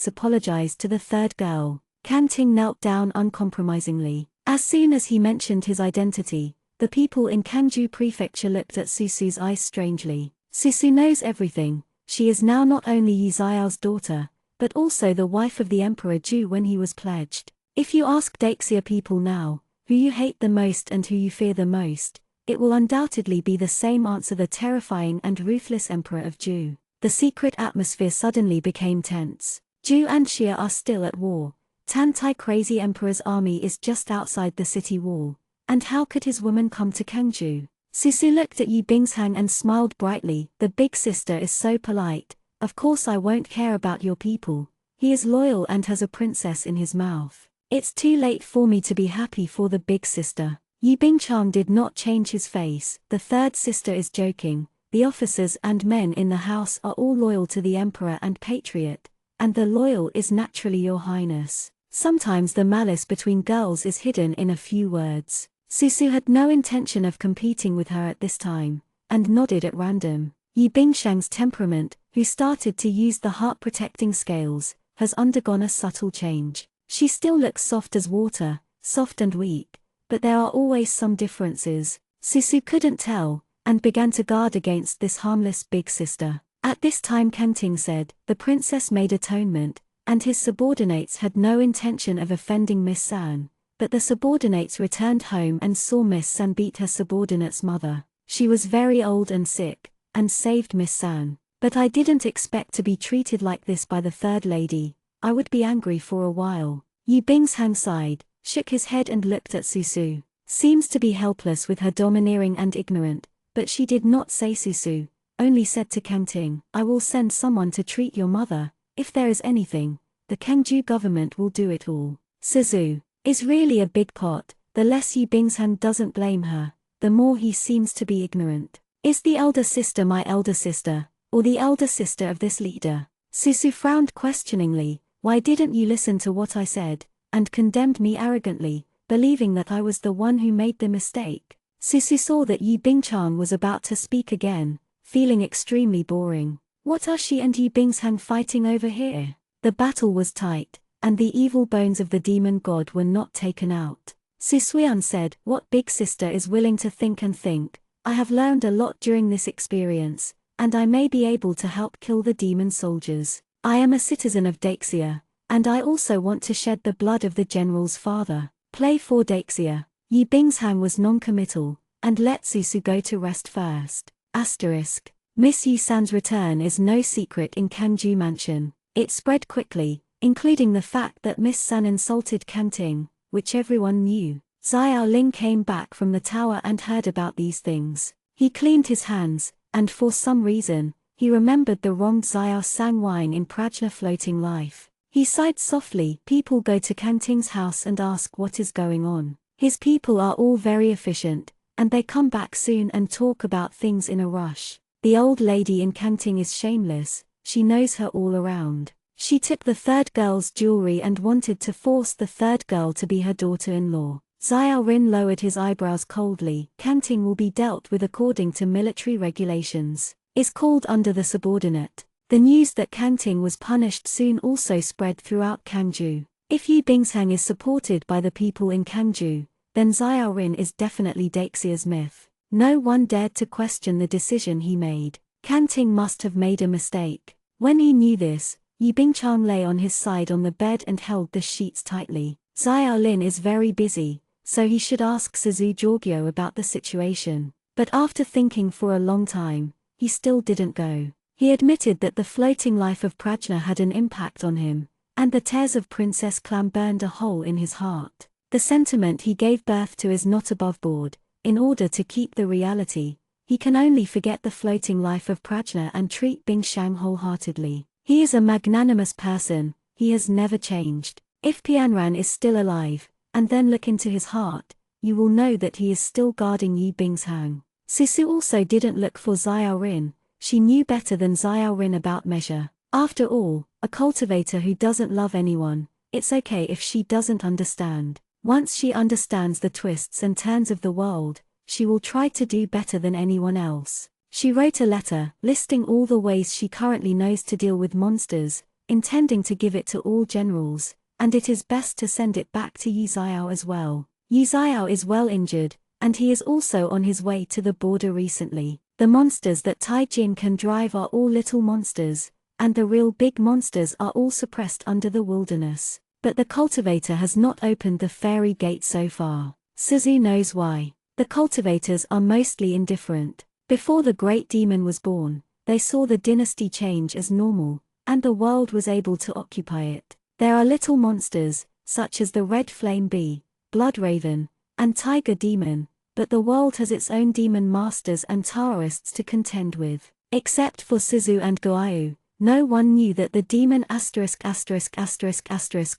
apologized to the third girl. Kang Ting knelt down uncompromisingly. As soon as he mentioned his identity, the people in Kangju Prefecture looked at Susu's eyes strangely. Susu knows everything. She is now not only Yi Xiao's daughter, but also the wife of the Emperor Zhu when he was pledged. If you ask Daxia people now, who you hate the most and who you fear the most, it will undoubtedly be the same answer: the terrifying and ruthless Emperor of Zhu. The secret atmosphere suddenly became tense. Zhu and Xia are still at war. Tantai Crazy Emperor's army is just outside the city wall. And how could his woman come to Kangju? Susu looked at Yu Bingshang and smiled brightly. The big sister is so polite. Of course I won't care about your people. He is loyal and has a princess in his mouth. It's too late for me to be happy for the big sister. Yu Bingchang did not change his face. The third sister is joking. The officers and men in the house are all loyal to the emperor and patriot, and the loyal is naturally your highness. Sometimes the malice between girls is hidden in a few words. Susu had no intention of competing with her at this time, and nodded at random. Yu Bingshang's temperament, who started to use the heart-protecting scales, has undergone a subtle change. She still looks soft as water, soft and weak, but there are always some differences. Susu couldn't tell, and began to guard against this harmless big sister. At this time Kang Ting said, "The princess made atonement," and his subordinates had no intention of offending Miss San, but the subordinates returned home and saw Miss San beat her subordinate's mother. She was very old and sick, and saved Miss San. "But I didn't expect to be treated like this by the third lady. I would be angry for a while." Yu Bingshang sighed, shook his head and looked at Susu. Seems to be helpless with her domineering and ignorant, but she did not say Susu, only said to Kang Ting, "I will send someone to treat your mother. If there is anything, the Kangju government will do it all." Susu is really a big pot. The less Yu Bingshang doesn't blame her, the more he seems to be ignorant. Is the elder sister my elder sister, or the elder sister of this leader? Susu frowned questioningly. "Why didn't you listen to what I said, and condemned me arrogantly, believing that I was the one who made the mistake?" Susu saw that Yu Bingchang was about to speak again, feeling extremely boring. What are she and Yu Bingshang fighting over here? The battle was tight, and the evil bones of the demon god were not taken out. Su Suian said, "What big sister is willing to think and think? I have learned a lot during this experience, and I may be able to help kill the demon soldiers. I am a citizen of Daxia, and I also want to shed the blood of the general's father. Play for Daxia." Yu Bingshang was non-committal, and let Susu go to rest first. Asterisk. Miss Yu San's return is no secret in Kangju Mansion. It spread quickly, including the fact that Miss San insulted Kang Ting, which everyone knew. Xiao Ling came back from the tower and heard about these things. He cleaned his hands, and for some reason, he remembered the wronged Xiao Sang wine in Prajna Floating Life. He sighed softly. People go to Kang Ting's house and ask what is going on. His people are all very efficient, and they come back soon and talk about things in a rush. The old lady in Kang Ting is shameless. She knows her all around. She took the third girl's jewelry and wanted to force the third girl to be her daughter-in-law. Xiao Rin lowered his eyebrows coldly. Kang Ting will be dealt with according to military regulations. Is called under the subordinate. The news that Kang Ting was punished soon also spread throughout Kangju. If Yu Bingshang is supported by the people in Kangju, then Xiao Rin is definitely Daxia's myth. No one dared to question the decision he made. Kang Ting must have made a mistake. When he knew this, Yu Bingchang lay on his side on the bed and held the sheets tightly. Xiao Lin is very busy, so he should ask Suzu Jorgyo about the situation. But after thinking for a long time, he still didn't go. He admitted that the floating life of Prajna had an impact on him, and the tears of Princess Clam burned a hole in his heart. The sentiment he gave birth to is not above board. In order to keep the reality, he can only forget the floating life of Prajna and treat Bingshang wholeheartedly. He is a magnanimous person, he has never changed. If Pianran is still alive, and then look into his heart, you will know that he is still guarding Yu Bing's hang. Susu also didn't look for Xiao Rin. She knew better than Xiao Rin about measure. After all, a cultivator who doesn't love anyone, it's okay if she doesn't understand. Once she understands the twists and turns of the world, she will try to do better than anyone else. She wrote a letter, listing all the ways she currently knows to deal with monsters, intending to give it to all generals, and it is best to send it back to Yu Xiao as well. Yu Xiao is well injured, and he is also on his way to the border recently. The monsters that Tai Jin can drive are all little monsters, and the real big monsters are all suppressed under the wilderness. But the cultivator has not opened the fairy gate so far. Suzu knows why. The cultivators are mostly indifferent. Before the great demon was born, they saw the dynasty change as normal, and the world was able to occupy it. There are little monsters, such as the red flame bee, blood raven, and tiger demon, but the world has its own demon masters and terrorists to contend with. Except for Suzu and Guayu, no one knew that the demon ****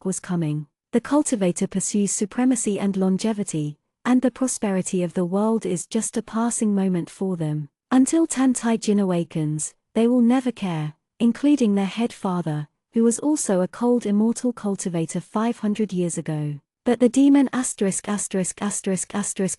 was coming. The cultivator pursues supremacy and longevity, and the prosperity of the world is just a passing moment for them. Until Tan Tai Jin awakens, they will never care, including their head father, who was also a cold immortal cultivator 500 years ago. But the demon ****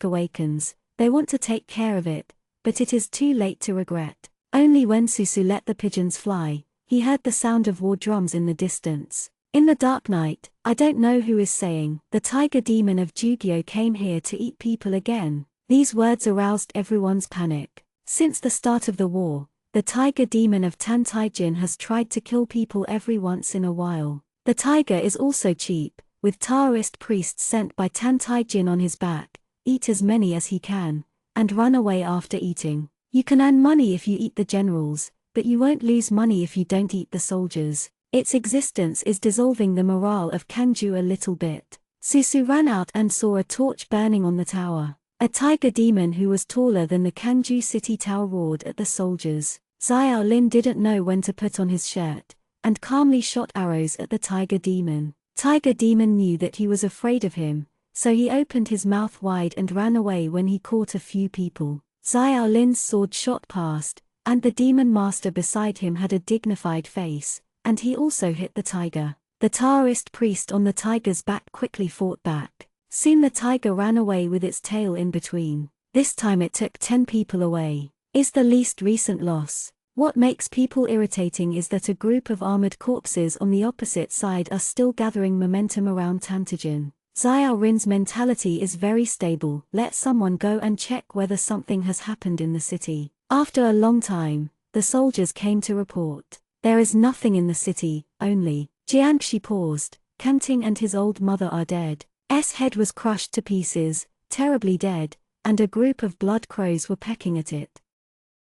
awakens, they want to take care of it, but it is too late to regret. Only when Susu let the pigeons fly, he heard the sound of war drums in the distance. In the dark night, I don't know who is saying, the tiger demon of Jugyo came here to eat people again. These words aroused everyone's panic. Since the start of the war, the tiger demon of Tan Tai Jin has tried to kill people every once in a while. The tiger is also cheap, with Taoist priests sent by Tan Tai Jin on his back, eat as many as he can, and run away after eating. You can earn money if you eat the generals, but you won't lose money if you don't eat the soldiers. Its existence is dissolving the morale of Kanju a little bit. Susu ran out and saw a torch burning on the tower. A tiger demon who was taller than the Kanju city tower roared at the soldiers. Xiao Lin didn't know when to put on his shirt, and calmly shot arrows at the tiger demon. Tiger demon knew that he was afraid of him, so he opened his mouth wide and ran away when he caught a few people. Xiao Lin's sword shot past, and the demon master beside him had a dignified face, and he also hit the tiger. The Taoist priest on the tiger's back quickly fought back. Soon the tiger ran away with its tail in between. This time it took 10 people away. Is the least recent loss. What makes people irritating is that a group of armored corpses on the opposite side are still gathering momentum around Tantajin. Xiao Rin's mentality is very stable. Let someone go and check whether something has happened in the city. After a long time, the soldiers came to report. There is nothing in the city, only. Xianxia paused. Kanting and his old mother are dead. S head was crushed to pieces, terribly dead, and a group of blood crows were pecking at it.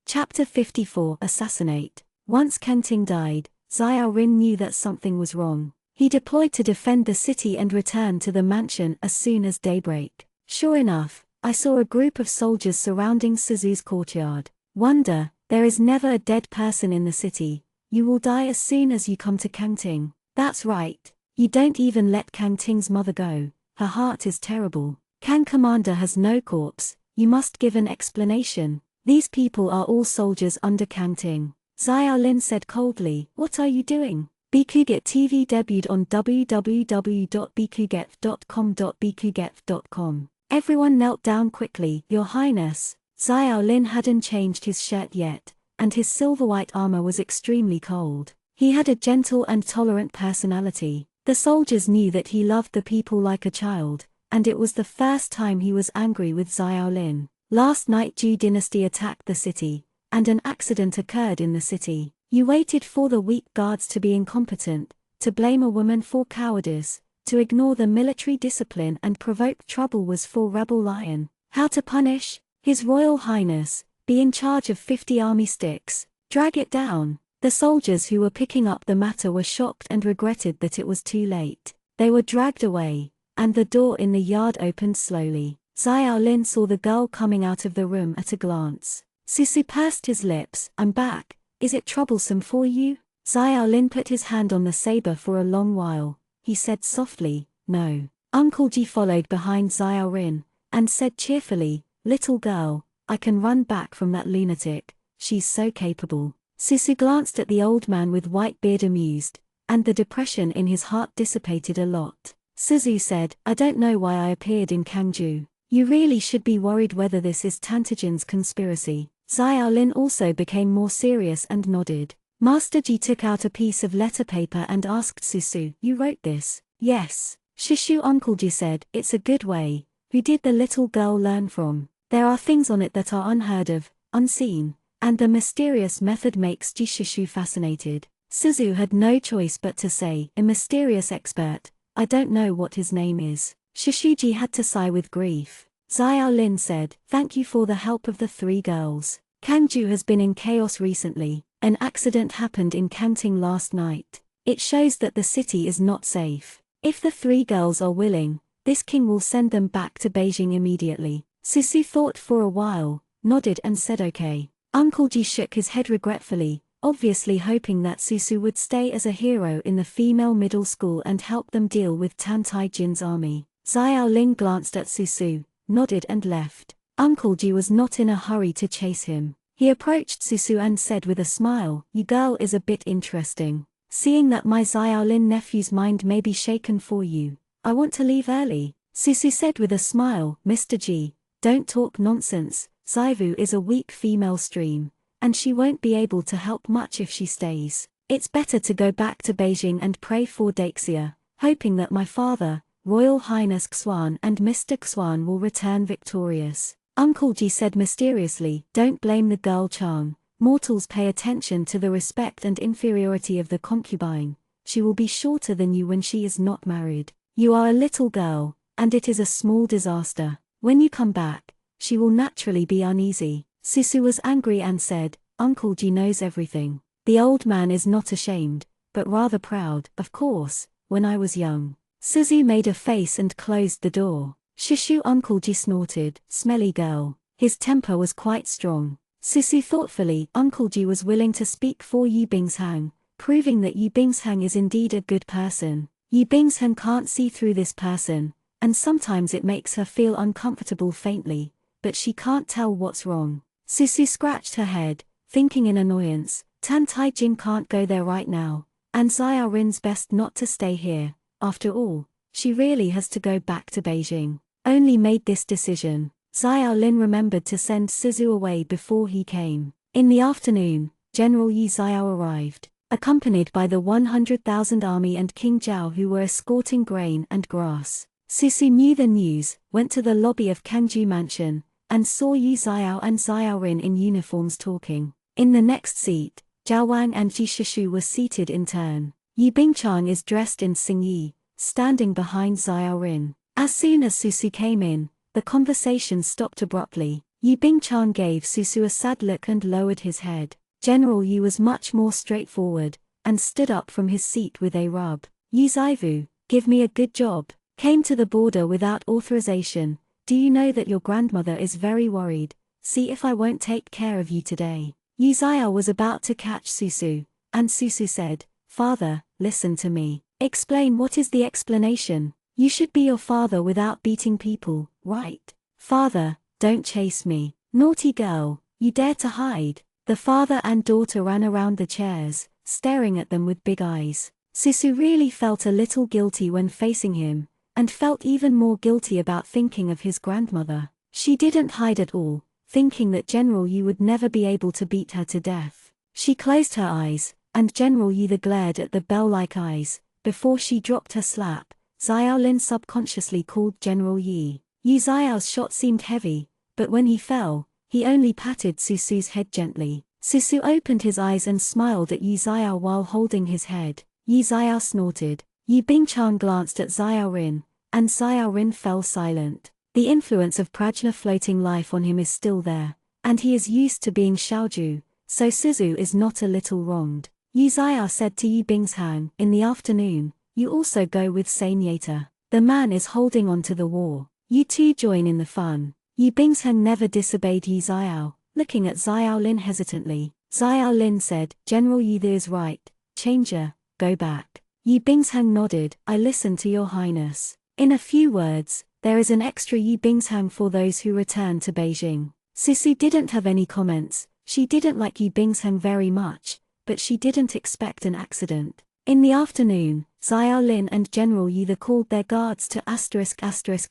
Chapter 54 Assassinate. Once Kanting died, Xiao Rin knew that something was wrong. He deployed to defend the city and returned to the mansion as soon as daybreak. Sure enough, I saw a group of soldiers surrounding Suzu's courtyard. Wonder, there is never a dead person in the city. You will die as soon as you come to Kanting. That's right. You don't even let Kanting's mother go. Her heart is terrible. Kang Commander has no corpse. You must give an explanation. These people are all soldiers under Kanting. Xiao Lin said coldly, what are you doing? Bikuget TV debuted on www.bikuget.com. Everyone knelt down quickly. Your Highness. Xiao Lin hadn't changed his shirt yet, and his silver-white armor was extremely cold. He had a gentle and tolerant personality. The soldiers knew that he loved the people like a child, and it was the first time he was angry with Xiao Lin. Last night Zhu dynasty attacked the city, and an accident occurred in the city. You waited for the weak guards to be incompetent, to blame a woman for cowardice, to ignore the military discipline and provoke trouble was for rebel lion. How to punish? His Royal Highness, be in charge of 50 army sticks, drag it down. The soldiers who were picking up the matter were shocked and regretted that it was too late. They were dragged away, and the door in the yard opened slowly. Xiao Lin saw the girl coming out of the room at a glance. Susu pursed his lips. I'm back. Is it troublesome for you? Xiao Lin put his hand on the saber for a long while. He said softly, no. Uncle Ji followed behind Xiao Rin, and said cheerfully, "Little girl, I can run back from that lunatic, she's so capable." Susu glanced at the old man with white beard amused, and the depression in his heart dissipated a lot. Suzu said, "I don't know why I appeared in Kangju. You really should be worried whether this is Tantijin's conspiracy." Xiao Lin also became more serious and nodded. Master Ji took out a piece of letter paper and asked Susu, "You wrote this?" "Yes." Shishu Uncle Ji said, "It's a good way. Who did the little girl learn from? There are things on it that are unheard of, unseen, and the mysterious method makes Ji Shishu fascinated." Suzu had no choice but to say, "A mysterious expert, I don't know what his name is." Shishuji had to sigh with grief. Xiao Lin said, "Thank you for the help of the three girls. Kangju has been in chaos recently. An accident happened in Kanting last night. It shows that the city is not safe. If the three girls are willing, this king will send them back to Beijing immediately." Susu thought for a while, nodded and said okay. Uncle Ji shook his head regretfully, obviously hoping that Susu would stay as a hero in the female middle school and help them deal with Tan Tai Jin's army. Xiao Ling glanced at Susu, nodded and left. Uncle Ji was not in a hurry to chase him. He approached Susu and said with a smile, "You girl is a bit interesting. Seeing that my Xiao Lin nephew's mind may be shaken for you, I want to leave early." Susu said with a smile, "Mr. Ji, don't talk nonsense. Zaivu is a weak female stream, and she won't be able to help much if she stays. It's better to go back to Beijing and pray for Xianxia, hoping that my father, Royal Highness Xuan and Mr. Xuan will return victorious." Uncle Ji said mysteriously, "Don't blame the girl Chang. Mortals pay attention to the respect and inferiority of the concubine. She will be shorter than you when she is not married. You are a little girl, and it is a small disaster. When you come back, she will naturally be uneasy." Susu was angry and said, "Uncle Ji knows everything. The old man is not ashamed, but rather proud. Of course, when I was young." Suzu made a face and closed the door. Shishu Uncle Ji snorted, "Smelly girl." His temper was quite strong. Susu thoughtfully, Uncle Ji was willing to speak for Yu Bingshang, proving that Yu Bingshang is indeed a good person. Yu Bingshang can't see through this person, and sometimes it makes her feel uncomfortable faintly, but she can't tell what's wrong. Susu scratched her head, thinking in annoyance, Tan Tai Jin can't go there right now, and Xiao Rin's best not to stay here. After all, she really has to go back to Beijing. Only made this decision. Xiao Lin remembered to send Suzu away before he came. In the afternoon, General Yi Xiao arrived, accompanied by the 100,000 army and King Zhao who were escorting grain and grass. Susu knew the news, went to the lobby of Kangju Mansion, and saw Yi Xiao and Xiao Rin in uniforms talking. In the next seat, Zhao Wang and Ji Shishu were seated in turn. Yi Bingchang is dressed in Xingyi, standing behind Xiao Rin. As soon as Susu came in, the conversation stopped abruptly. Yi Bingchang gave Susu a sad look and lowered his head. General Yi was much more straightforward, and stood up from his seat with a rub. "Yu Zaivu, give me a good job. Came to the border without authorization. Do you know that your grandmother is very worried? See if I won't take care of you today." Yu Xiao was about to catch Susu, and Susu said, "Father, listen to me. Explain what is the explanation. You should be your father without beating people, right? Father, don't chase me. Naughty girl, you dare to hide." The father and daughter ran around the chairs, staring at them with big eyes. Susu really felt a little guilty when facing him, and felt even more guilty about thinking of his grandmother. She didn't hide at all, thinking that General Yu would never be able to beat her to death. She closed her eyes, and General Yu glared at the bell-like eyes. Before she dropped her slap, Xiao Lin subconsciously called General Yi. Yu Xiao's shot seemed heavy, but when he fell, he only patted Susu's head gently. Susu opened his eyes and smiled at Yu Xiao while holding his head. Yu Xiao snorted. Yu Bingchang glanced at Xiao Rin, and Xiao Rin fell silent. The influence of prajna floating life on him is still there, and he is used to being Xiaoju, so Suzu is not a little wronged. Yu Xiao said to Yu Bingshang, "In the afternoon, you also go with Xianxia. The man is holding on to the war. You two join in the fun." Yu Bingshang never disobeyed Yu Xiao, looking at Xiao Lin hesitantly. Xiao Lin said, "General Yu is right, Changer, go back." Yu Bingshang nodded, "I listen to your highness." In a few words, there is an extra Yibingshang for those who return to Beijing. Sisu didn't have any comments. She didn't like Yibingshang very much, but she didn't expect an accident. In the afternoon, Xiaolin and General Yi called their guards to Susu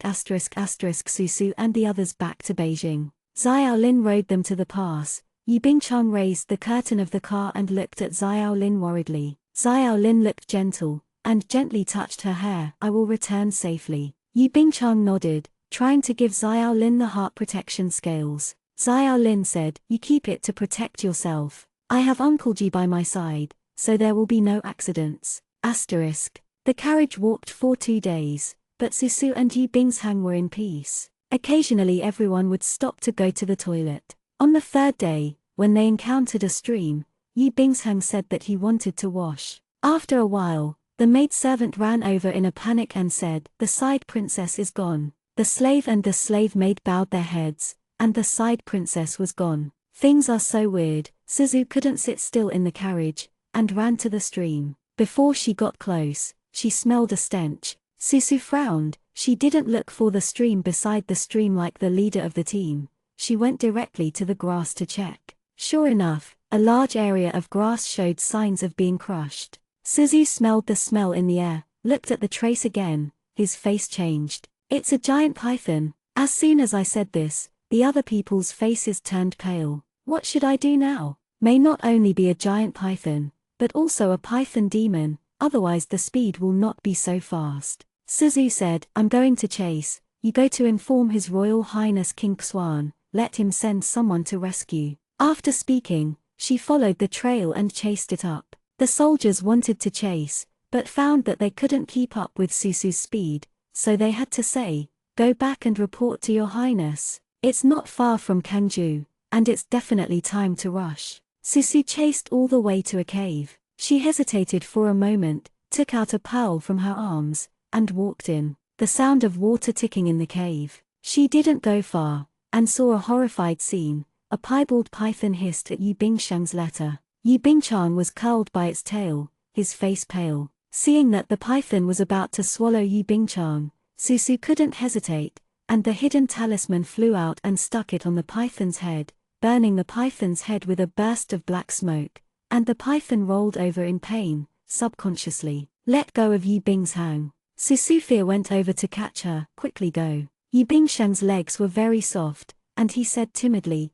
and the others back to Beijing. Xiaolin rode them to the pass. Yibingchang raised the curtain of the car and looked at Xiaolin worriedly. Xiaolin looked gentle, and gently touched her hair. I will return safely. Yibingchang nodded, trying to give Xiaolin the heart protection scales. Xiaolin said, you keep it to protect yourself. I have Uncle Ji by my side, so there will be no accidents. The carriage walked for 2 days, but Susu and Yibingshang were in peace. Occasionally everyone would stop to go to the toilet. On the 3rd day, when they encountered a stream, Yibingshang said that he wanted to wash. After a while, the maidservant ran over in a panic and said, the side princess is gone. The slave and the slave maid bowed their heads, and the side princess was gone. Things are so weird. Suzu couldn't sit still in the carriage, and ran to the stream. Before she got close, she smelled a stench. Susu frowned. She didn't look for the stream beside the stream like the leader of the team. She went directly to the grass to check. Sure enough, a large area of grass showed signs of being crushed. Suzu smelled the smell in the air, looked at the trace again. His face changed. It's a giant python. As soon as I said this, the other people's faces turned pale. What should I do now? May not only be a giant python, but also a python demon, otherwise the speed will not be so fast. Suzu said, I'm going to chase. You go to inform His Royal Highness King Xuan, let him send someone to rescue. After speaking, she followed the trail and chased it up. The soldiers wanted to chase, but found that they couldn't keep up with Susu's speed, so they had to say, go back and report to Your Highness. It's not far from Kangju, and it's definitely time to rush. Susu chased all the way to a cave. She hesitated for a moment, took out a pearl from her arms, and walked in. The sound of water ticking in the cave. She didn't go far, and saw a horrified scene. A piebald python hissed at Yibingshang's letter. Yibingchang was curled by its tail, his face pale. Seeing that the python was about to swallow Yibingchang, Susu couldn't hesitate, and the hidden talisman flew out and stuck it on the python's head, burning the python's head with a burst of black smoke, and the python rolled over in pain, subconsciously. Let go of Yibingshang. Susufia went over to catch her. Quickly go. Yibingshang's legs were very soft, and he said timidly,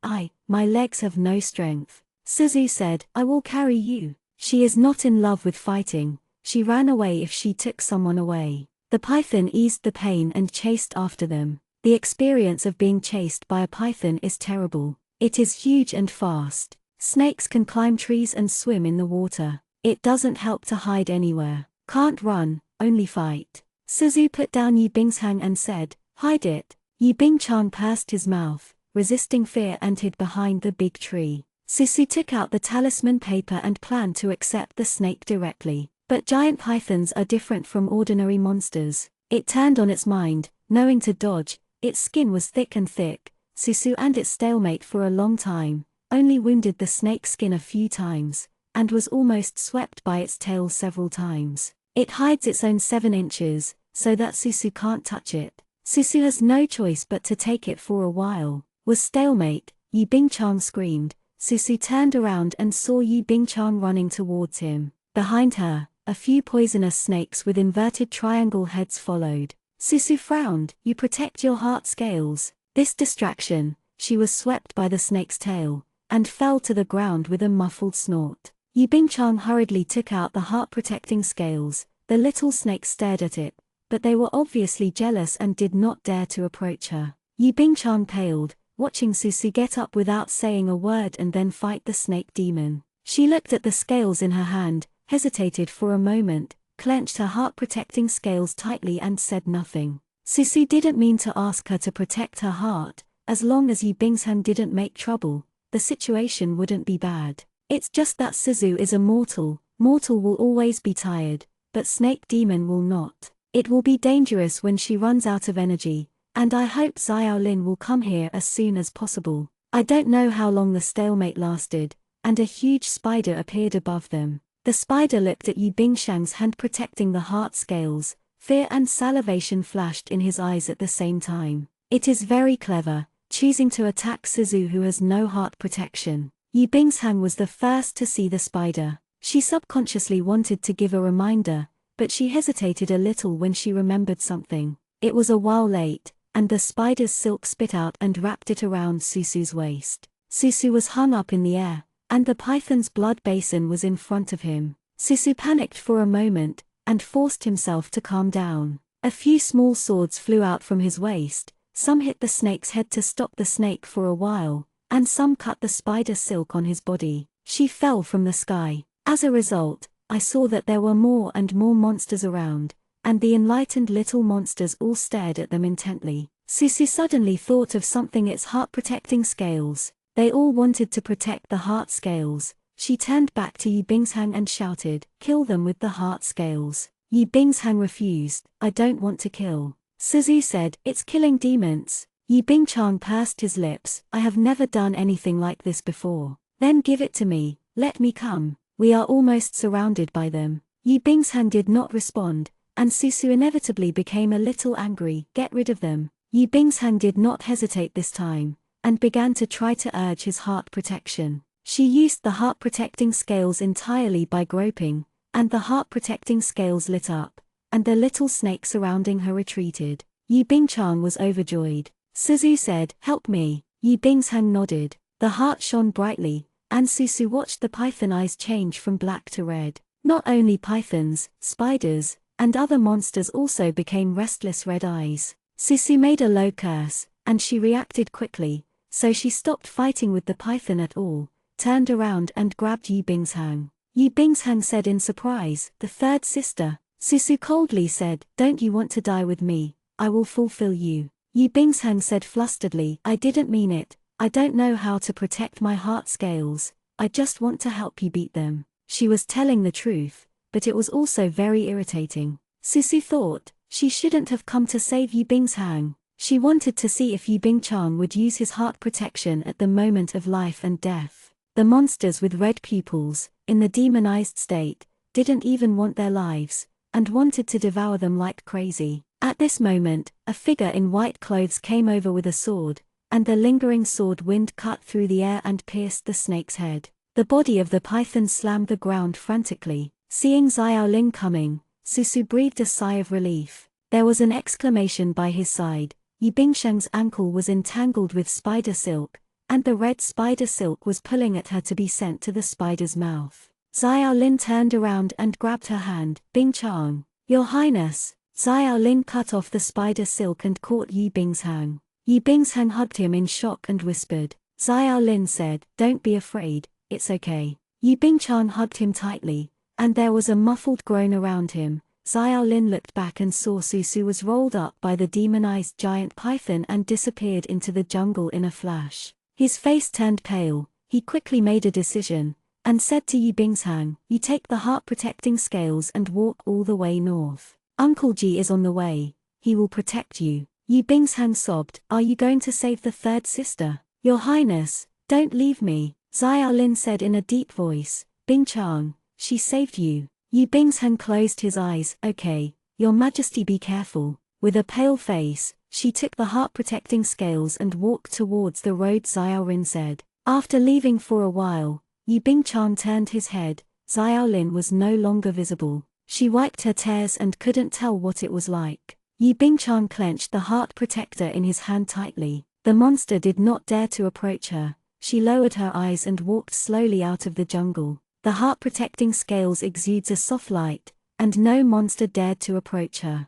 my legs have no strength. Suzu said, I will carry you. She is not in love with fighting. She ran away if she took someone away. The python eased the pain and chased after them. The experience of being chased by a python is terrible. It is huge and fast. Snakes can climb trees and swim in the water. It doesn't help to hide anywhere. Can't run, only fight. Suzu put down Yibingshang and said, hide it. Yibingchang pursed his mouth, resisting fear, and hid behind the big tree. Susu took out the talisman paper and planned to accept the snake directly. But giant pythons are different from ordinary monsters. It turned on its mind, knowing to dodge. Its skin was thick and thick. Susu and its stalemate for a long time, only wounded the snake's skin a few times, and was almost swept by its tail several times. It hides its own 7 inches, so that Susu can't touch it. Susu has no choice but to take it for a while. Was stalemate, Yibingchang screamed. Susu turned around and saw Yibingchang running towards him. Behind her, a few poisonous snakes with inverted triangle heads followed. Susu frowned. You protect your heart scales. This distraction, she was swept by the snake's tail, and fell to the ground with a muffled snort. Yibingchang hurriedly took out the heart-protecting scales. The little snakes stared at it, but they were obviously jealous and did not dare to approach her. Yibingchang paled, watching Susu get up without saying a word and then fight the snake demon. She looked at the scales in her hand, hesitated for a moment, clenched her heart-protecting scales tightly and said nothing. Susu didn't mean to ask her to protect her heart. As long as Yibingshang didn't make trouble, the situation wouldn't be bad. It's just that Suzu is a mortal. Mortal will always be tired, but snake demon will not. It will be dangerous when she runs out of energy, and I hope Xiaolin will come here as soon as possible. I don't know how long the stalemate lasted, and a huge spider appeared above them. The spider looked at Yibingshang's hand protecting the heart scales, Fear and salivation flashed in his eyes at the same time. It is very clever, choosing to attack Suzu who has no heart protection. Yi Bingshang was the first to see the spider. She subconsciously wanted to give a reminder, but she hesitated a little when she remembered something. It was a while late, and the spider's silk spit out and wrapped it around Susu's waist. Susu was hung up in the air, and the python's blood basin was in front of him. Susu panicked for a moment, and forced himself to calm down. A few small swords flew out from his waist, some hit the snake's head to stop the snake for a while, and some cut the spider silk on his body. She fell from the sky. As a result, I saw that there were more and more monsters around, and the enlightened little monsters all stared at them intently. Susu suddenly thought of something: its heart-protecting scales. They all wanted to protect the heart scales. She turned back to Yi Bingshang and shouted, "Kill them with the heart scales." Yi Bingshang refused. "I don't want to kill." Suzu said, "It's killing demons." Yi Bingchang pursed his lips. "I have never done anything like this before." "Then give it to me, let me come. We are almost surrounded by them." Yi Bingshang did not respond, and Susu inevitably became a little angry. "Get rid of them." Yi Bingshang did not hesitate this time, and began to try to urge his heart protection. She used the heart-protecting scales entirely by groping, and the heart-protecting scales lit up, and the little snake surrounding her retreated. Yi Bingchang was overjoyed. Suzu said, "Help me." Yi Bingshang nodded. The heart shone brightly, and Susu watched the python eyes change from black to red. Not only pythons, spiders, and other monsters also became restless red eyes. Susu made a low curse, and she reacted quickly, so she stopped fighting with the python at all, turned around and grabbed Yi Bingshang. Yi Bingshang said in surprise, "The third sister." Susu coldly said, "Don't you want to die with me? I will fulfill you." Yi Bingshang said flusteredly, "I didn't mean it. I don't know how to protect my heart scales. I just want to help you beat them." She was telling the truth, but it was also very irritating. Susu thought, she shouldn't have come to save Yi Bingshang. She wanted to see if Yi Bingchang would use his heart protection at the moment of life and death. The monsters with red pupils, in the demonized state, didn't even want their lives, and wanted to devour them like crazy. At this moment, a figure in white clothes came over with a sword, and the lingering sword wind cut through the air and pierced the snake's head. The body of the python slammed the ground frantically. Seeing Xiaolin coming, Susu breathed a sigh of relief. There was an exclamation by his side. Yi Bingshang's ankle was entangled with spider silk, and the red spider silk was pulling at her to be sent to the spider's mouth. Xiaolin turned around and grabbed her hand. "Bingchang, Your Highness." Xiaolin cut off the spider silk and caught Yi Bingshang. Yi Bingshang hugged him in shock and whispered. Xiaolin said, "Don't be afraid, it's okay." Yi Bingchang hugged him tightly, and there was a muffled groan around him. Xiaolin looked back and saw Susu was rolled up by the demonized giant python and disappeared into the jungle in a flash. His face turned pale. He quickly made a decision, and said to Yi Bingshang, "You take the heart-protecting scales and walk all the way north. Uncle Ji is on the way. He will protect you." Yi Bingshang sobbed, "Are you going to save the third sister?" "Your Highness, don't leave me," Xiaolin said in a deep voice. "Bingchang, she saved you." Yi Bingshang closed his eyes. "Okay, Your Majesty, be careful." With a pale face, she took the heart-protecting scales and walked towards the road Xiaolin said. After leaving for a while, Yi Bingchang turned his head. Xiaolin was no longer visible. She wiped her tears and couldn't tell what it was like. Yi Bingchang clenched the heart protector in his hand tightly. The monster did not dare to approach her. She lowered her eyes and walked slowly out of the jungle. The heart-protecting scales exudes a soft light, and no monster dared to approach her.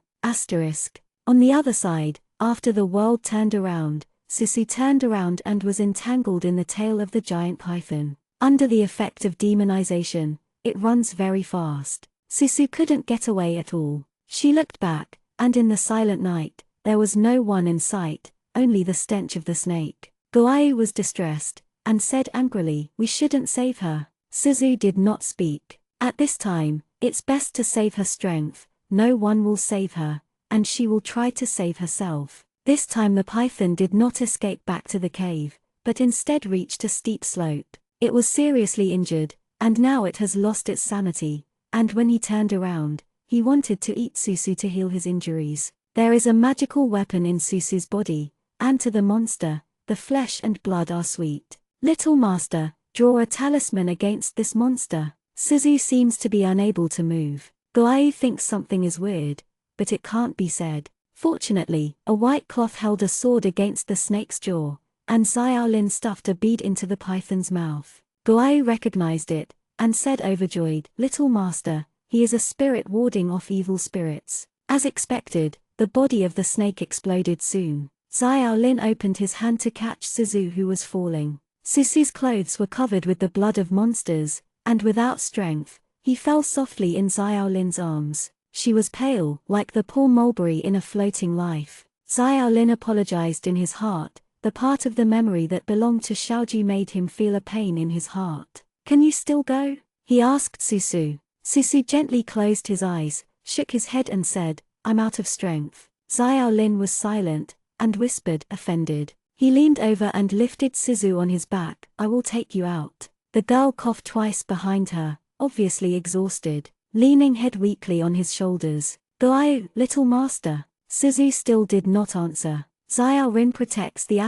On the other side, after the world turned around, Susu turned around and was entangled in the tail of the giant python. Under the effect of demonization, it runs very fast. Susu couldn't get away at all. She looked back, and in the silent night, there was no one in sight, only the stench of the snake. Guai was distressed, and said angrily, "We shouldn't save her." Suzu did not speak. At this time, it's best to save her strength. No one will save her, and she will try to save herself. This time the python did not escape back to the cave, but instead reached a steep slope. It was seriously injured, and now it has lost its sanity, and when he turned around, he wanted to eat Susu to heal his injuries. There is a magical weapon in Susu's body, and to the monster, the flesh and blood are sweet. Little master, draw a talisman against this monster. Susu seems to be unable to move. Guai thinks something is weird, but it can't be said. Fortunately, a white cloth held a sword against the snake's jaw, and Xiaolin stuffed a bead into the python's mouth. Guai recognized it, and said overjoyed, "Little master, he is a spirit warding off evil spirits." As expected, the body of the snake exploded soon. Xiaolin opened his hand to catch Susu, who was falling. Susu's clothes were covered with the blood of monsters, and without strength, he fell softly in Xiaolin's arms. She was pale, like the poor mulberry in a floating life. Xiaolin apologized in his heart. The part of the memory that belonged to Xiaoju made him feel a pain in his heart. "Can you still go?" he asked Susu. Susu gently closed his eyes, shook his head and said, "I'm out of strength." Xiaolin was silent, and whispered, offended. He leaned over and lifted Susu on his back. "I will take you out." The girl coughed twice behind her, obviously exhausted, leaning head weakly on his shoulders. "Go, little master." Susu still did not answer. Xiaorin protects the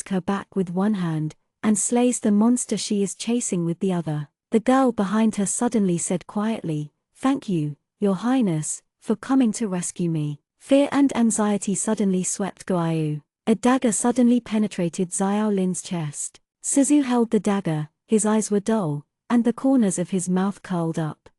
her back with one hand, and slays the monster she is chasing with the other. The girl behind her suddenly said quietly, "Thank you, Your Highness, for coming to rescue me." Fear and anxiety suddenly swept Guayu. A dagger suddenly penetrated Xiaolin's chest. Suzu held the dagger, his eyes were dull, and the corners of his mouth curled up.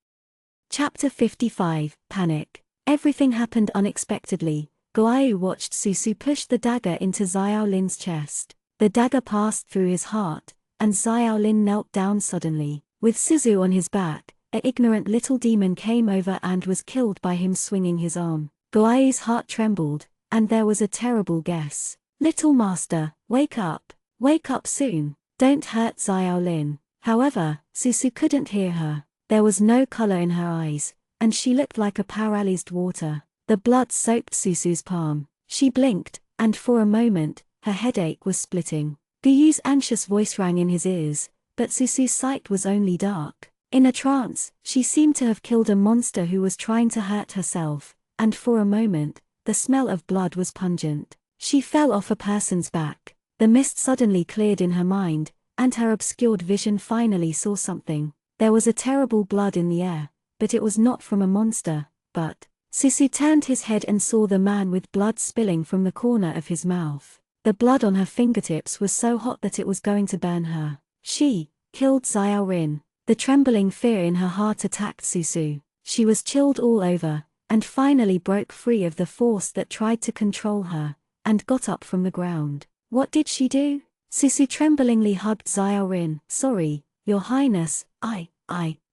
Chapter 55, Panic. Everything happened unexpectedly. Guayu watched Susu push the dagger into Xiaolin's chest. The dagger passed through his heart, and Xiaolin knelt down suddenly. With Suzu on his back, an ignorant little demon came over and was killed by him swinging his arm. Guai's heart trembled, and there was a terrible guess. "Little master, wake up soon. Don't hurt Xiaolin." However, Susu couldn't hear her. There was no color in her eyes, and she looked like a paralyzed water. The blood soaked Susu's palm. She blinked, and for a moment, her headache was splitting. Guyu's anxious voice rang in his ears, but Susu's sight was only dark. In a trance, she seemed to have killed a monster who was trying to hurt herself, and for a moment, the smell of blood was pungent. She fell off a person's back. The mist suddenly cleared in her mind, and her obscured vision finally saw something. There was a terrible blood in the air, but it was not from a monster, but... Susu turned his head and saw the man with blood spilling from the corner of his mouth. The blood on her fingertips was so hot that it was going to burn her. She killed Xiaorin. The trembling fear in her heart attacked Susu. She was chilled all over, and finally broke free of the force that tried to control her, and got up from the ground. What did she do? Susu tremblingly hugged Xiaorin. "Sorry, Your Highness, I.